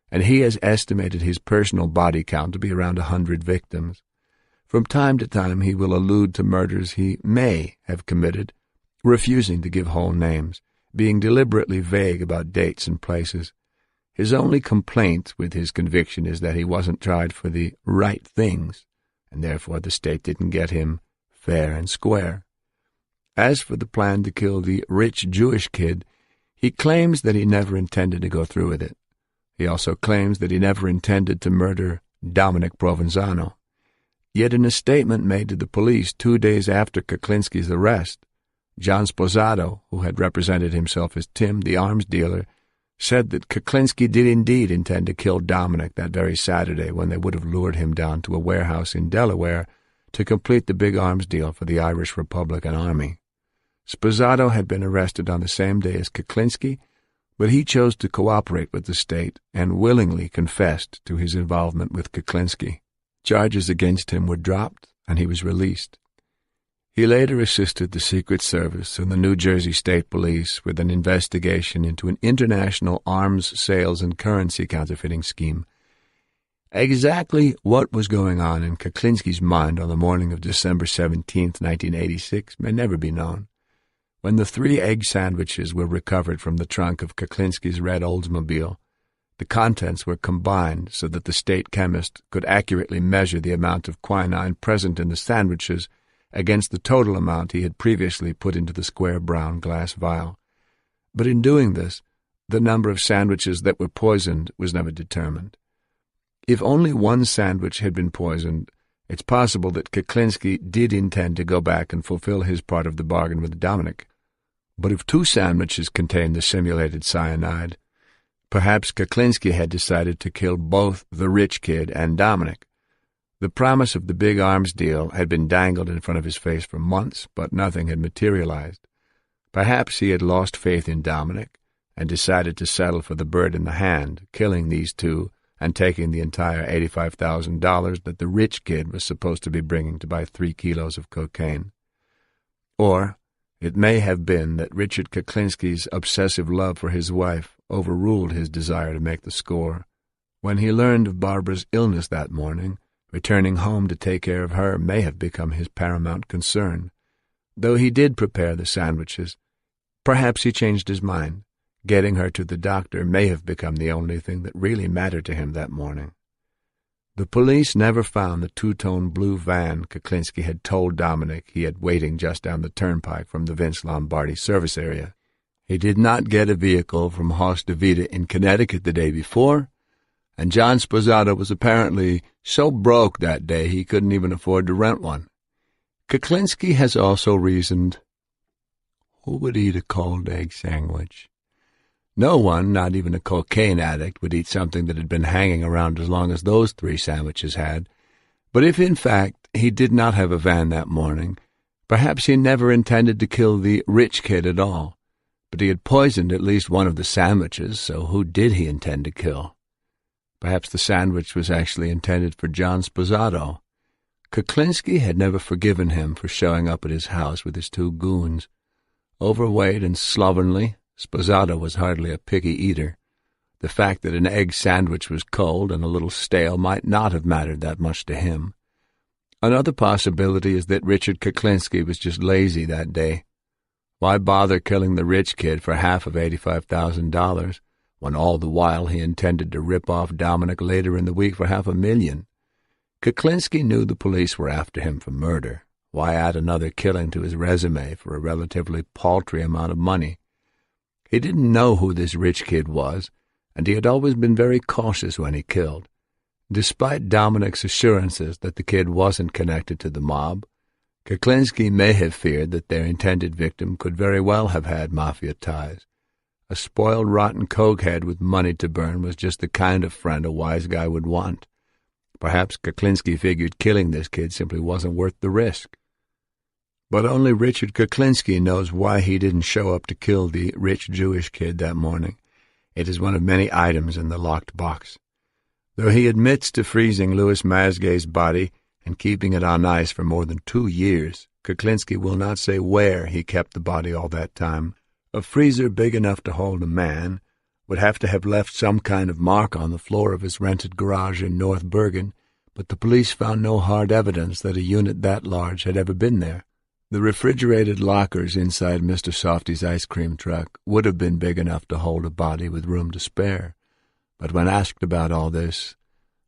and he has estimated his personal body count to be around 100 victims. From time to time he will allude to murders he may have committed, refusing to give whole names, being deliberately vague about dates and places. His only complaint with his conviction is that he wasn't tried for the right things, and therefore the state didn't get him fair and square. As for the plan to kill the rich Jewish kid, he claims that he never intended to go through with it. He also claims that he never intended to murder Dominic Provenzano. Yet in a statement made to the police 2 days after Kuklinski's arrest, John Sposato, who had represented himself as Tim, the arms dealer, said that Kuklinski did indeed intend to kill Dominic that very Saturday when they would have lured him down to a warehouse in Delaware to complete the big arms deal for the Irish Republican Army. Sposato had been arrested on the same day as Kuklinski, but he chose to cooperate with the state and willingly confessed to his involvement with Kuklinski. Charges against him were dropped, and he was released. He later assisted the Secret Service and the New Jersey State Police with an investigation into an international arms sales and currency counterfeiting scheme. Exactly what was going on in Kuklinski's mind on the morning of December 17, 1986, may never be known. When the 3 egg sandwiches were recovered from the trunk of Kuklinski's red Oldsmobile, the contents were combined so that the state chemist could accurately measure the amount of quinine present in the sandwiches against the total amount he had previously put into the square brown glass vial. But in doing this, the number of sandwiches that were poisoned was never determined. If only one sandwich had been poisoned, it's possible that Kuklinski did intend to go back and fulfill his part of the bargain with Dominic. But if 2 sandwiches contained the simulated cyanide, perhaps Kuklinski had decided to kill both the rich kid and Dominic. The promise of the big arms deal had been dangled in front of his face for months, but nothing had materialized. Perhaps he had lost faith in Dominic and decided to settle for the bird in the hand, killing these 2 and taking the entire $85,000 that the rich kid was supposed to be bringing to buy 3 kilos of cocaine. Or it may have been that Richard Kuklinski's obsessive love for his wife overruled his desire to make the score. When he learned of Barbara's illness that morning, returning home to take care of her may have become his paramount concern. Though he did prepare the sandwiches, perhaps he changed his mind. Getting her to the doctor may have become the only thing that really mattered to him that morning. The police never found the 2-tone blue van Kuklinski had told Dominic he had waiting just down the turnpike from the Vince Lombardi service area. He did not get a vehicle from Haus de Vita in Connecticut the day before, and John Sposato was apparently so broke that day he couldn't even afford to rent one. Kuklinski has also reasoned, who would eat a cold egg sandwich? No one, not even a cocaine addict, would eat something that had been hanging around as long as those 3 sandwiches had. But if, in fact, he did not have a van that morning, perhaps he never intended to kill the rich kid at all. But he had poisoned at least one of the sandwiches, so who did he intend to kill? Perhaps the sandwich was actually intended for John Sposato. Kuklinski had never forgiven him for showing up at his house with his 2 goons. Overweight and slovenly, Sposato was hardly a picky eater. The fact that an egg sandwich was cold and a little stale might not have mattered that much to him. Another possibility is that Richard Kuklinski was just lazy that day. Why bother killing the rich kid for half of $85,000 when all the while he intended to rip off Dominic later in the week for $500,000? Kuklinski knew the police were after him for murder. Why add another killing to his resume for a relatively paltry amount of money? He didn't know who this rich kid was, and he had always been very cautious when he killed. Despite Dominic's assurances that the kid wasn't connected to the mob, Kuklinski may have feared that their intended victim could very well have had mafia ties. A spoiled, rotten cokehead with money to burn was just the kind of friend a wise guy would want. Perhaps Kuklinski figured killing this kid simply wasn't worth the risk. But only Richard Kuklinski knows why he didn't show up to kill the rich Jewish kid that morning. It is one of many items in the locked box. Though he admits to freezing Louis Masgay's body and keeping it on ice for more than 2 years, Kuklinski will not say where he kept the body all that time. A freezer big enough to hold a man would have to have left some kind of mark on the floor of his rented garage in North Bergen, but the police found no hard evidence that a unit that large had ever been there. The refrigerated lockers inside Mr. Softy's ice cream truck would have been big enough to hold a body with room to spare, but when asked about all this,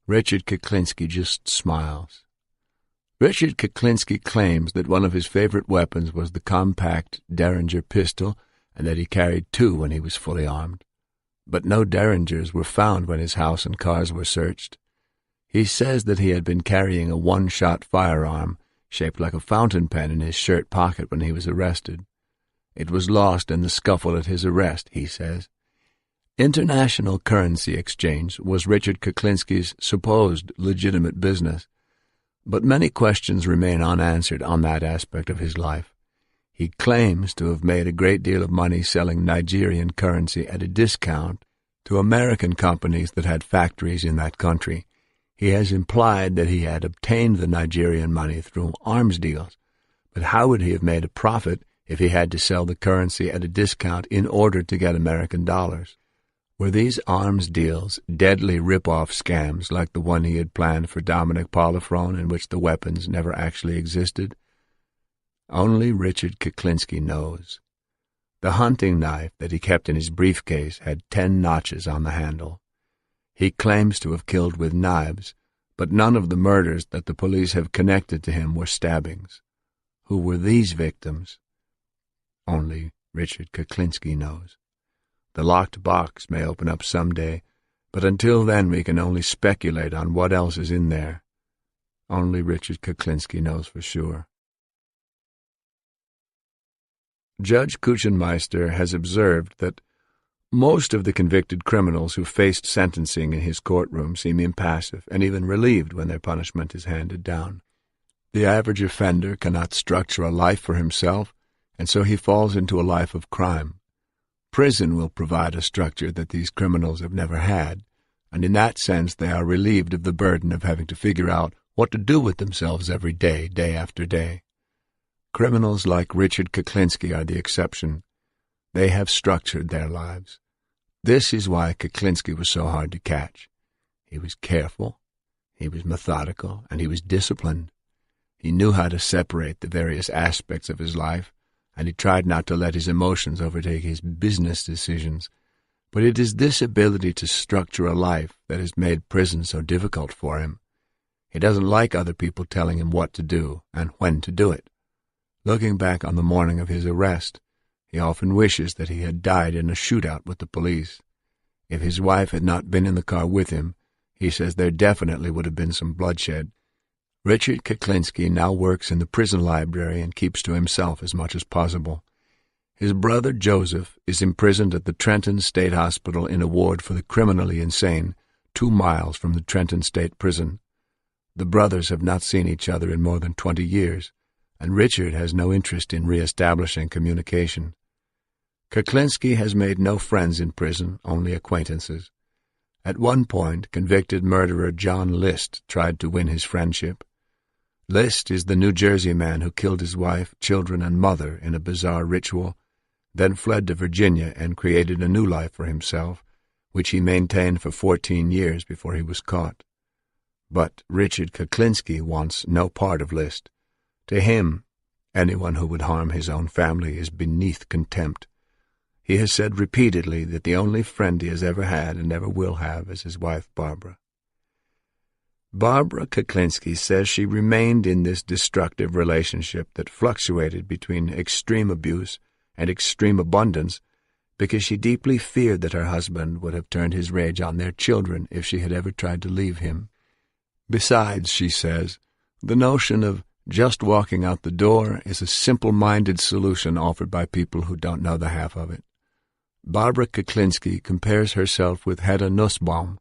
Richard Kuklinski just smiles. Richard Kuklinski claims that one of his favorite weapons was the compact Derringer pistol and that he carried two when he was fully armed. But no Derringers were found when his house and cars were searched. He says that he had been carrying a one-shot firearm shaped like a fountain pen in his shirt pocket when he was arrested. It was lost in the scuffle at his arrest, he says. International currency exchange was Richard Kuklinski's supposed legitimate business, but many questions remain unanswered on that aspect of his life. He claims to have made a great deal of money selling Nigerian currency at a discount to American companies that had factories in that country. He has implied that he had obtained the Nigerian money through arms deals, but how would he have made a profit if he had to sell the currency at a discount in order to get American dollars? Were these arms deals deadly rip-off scams like the one he had planned for Dominic Polifrone, in which the weapons never actually existed? Only Richard Kuklinski knows. The hunting knife that he kept in his briefcase had 10 notches on the handle. He claims to have killed with knives, but none of the murders that the police have connected to him were stabbings. Who were these victims? Only Richard Kuklinski knows. The locked box may open up someday, but until then we can only speculate on what else is in there. Only Richard Kuklinski knows for sure. Judge Kuchenmeister has observed that most of the convicted criminals who faced sentencing in his courtroom seem impassive and even relieved when their punishment is handed down. The average offender cannot structure a life for himself, and so he falls into a life of crime. Prison will provide a structure that these criminals have never had, and in that sense they are relieved of the burden of having to figure out what to do with themselves every day, day after day. Criminals like Richard Kuklinski are the exception. They have structured their lives. This is why Kuklinski was so hard to catch. He was careful, he was methodical, and he was disciplined. He knew how to separate the various aspects of his life, and he tried not to let his emotions overtake his business decisions. But it is this ability to structure a life that has made prison so difficult for him. He doesn't like other people telling him what to do and when to do it. Looking back on the morning of his arrest, he often wishes that he had died in a shootout with the police. If his wife had not been in the car with him, he says there definitely would have been some bloodshed. Richard Kuklinski now works in the prison library and keeps to himself as much as possible. His brother Joseph is imprisoned at the Trenton State Hospital in a ward for the criminally insane, 2 miles from the Trenton State Prison. The brothers have not seen each other in more than 20 years, and Richard has no interest in re-establishing communication. Kuklinski has made no friends in prison, only acquaintances. At one point, convicted murderer John List tried to win his friendship. List is the New Jersey man who killed his wife, children, and mother in a bizarre ritual, then fled to Virginia and created a new life for himself, which he maintained for 14 years before he was caught. But Richard Kuklinski wants no part of List. To him, anyone who would harm his own family is beneath contempt. He has said repeatedly that the only friend he has ever had and ever will have is his wife, Barbara. Barbara Kuklinski says she remained in this destructive relationship that fluctuated between extreme abuse and extreme abundance because she deeply feared that her husband would have turned his rage on their children if she had ever tried to leave him. Besides, she says, the notion of just walking out the door is a simple-minded solution offered by people who don't know the half of it. Barbara Kuklinski compares herself with Hedda Nussbaum,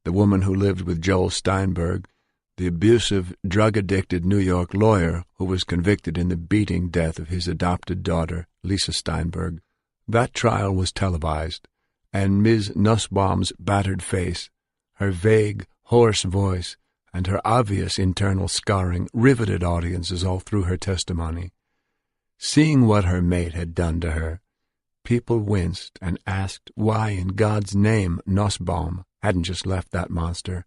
the woman who lived with Joel Steinberg, the abusive, drug-addicted New York lawyer who was convicted in the beating death of his adopted daughter, Lisa Steinberg. That trial was televised, and Ms. Nussbaum's battered face, her vague, hoarse voice, and her obvious internal scarring riveted audiences all through her testimony. Seeing what her mate had done to her, people winced and asked why in God's name Nussbaum hadn't just left that monster.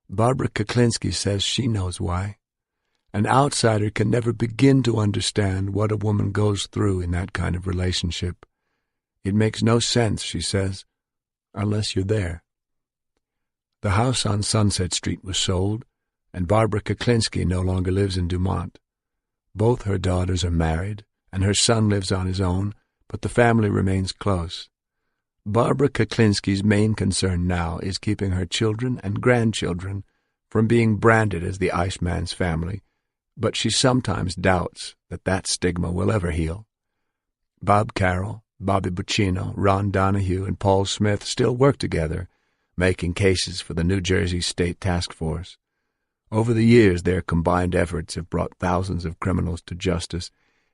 Barbara Kuklinski says she knows why. An outsider can never begin to understand what a woman goes through in that kind of relationship. It makes no sense, she says, unless you're there. The house on Sunset Street was sold, and Barbara Kuklinski no longer lives in Dumont. Both her daughters are married, and her son lives on his own, but the family remains close. Barbara Kuklinski's main concern now is keeping her children and grandchildren from being branded as the Iceman's family, but she sometimes doubts that stigma will ever heal. Bob Carroll, Bobby Buccino, Ron Donahue, and Paul Smith still work together, making cases for the New Jersey State Task Force. Over the years, their combined efforts have brought thousands of criminals to justice,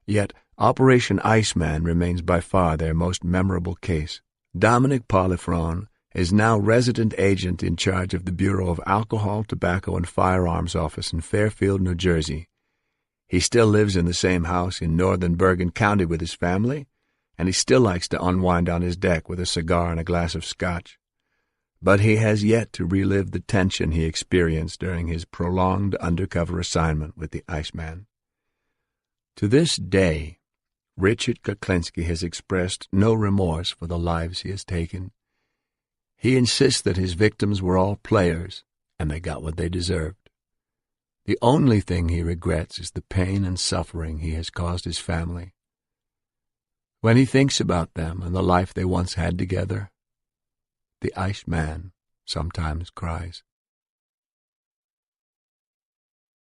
yet Operation Iceman remains by far their most memorable case. Dominic Polifrone is now resident agent in charge of the Bureau of Alcohol, Tobacco, and Firearms Office in Fairfield, New Jersey. He still lives in the same house in northern Bergen County with his family, and he still likes to unwind on his deck with a cigar and a glass of scotch. But he has yet to relive the tension he experienced during his prolonged undercover assignment with the Iceman. To this day, Richard Kuklinski has expressed no remorse for the lives he has taken. He insists that his victims were all players, and they got what they deserved. The only thing he regrets is the pain and suffering he has caused his family. When he thinks about them and the life they once had together, the Iceman sometimes cries.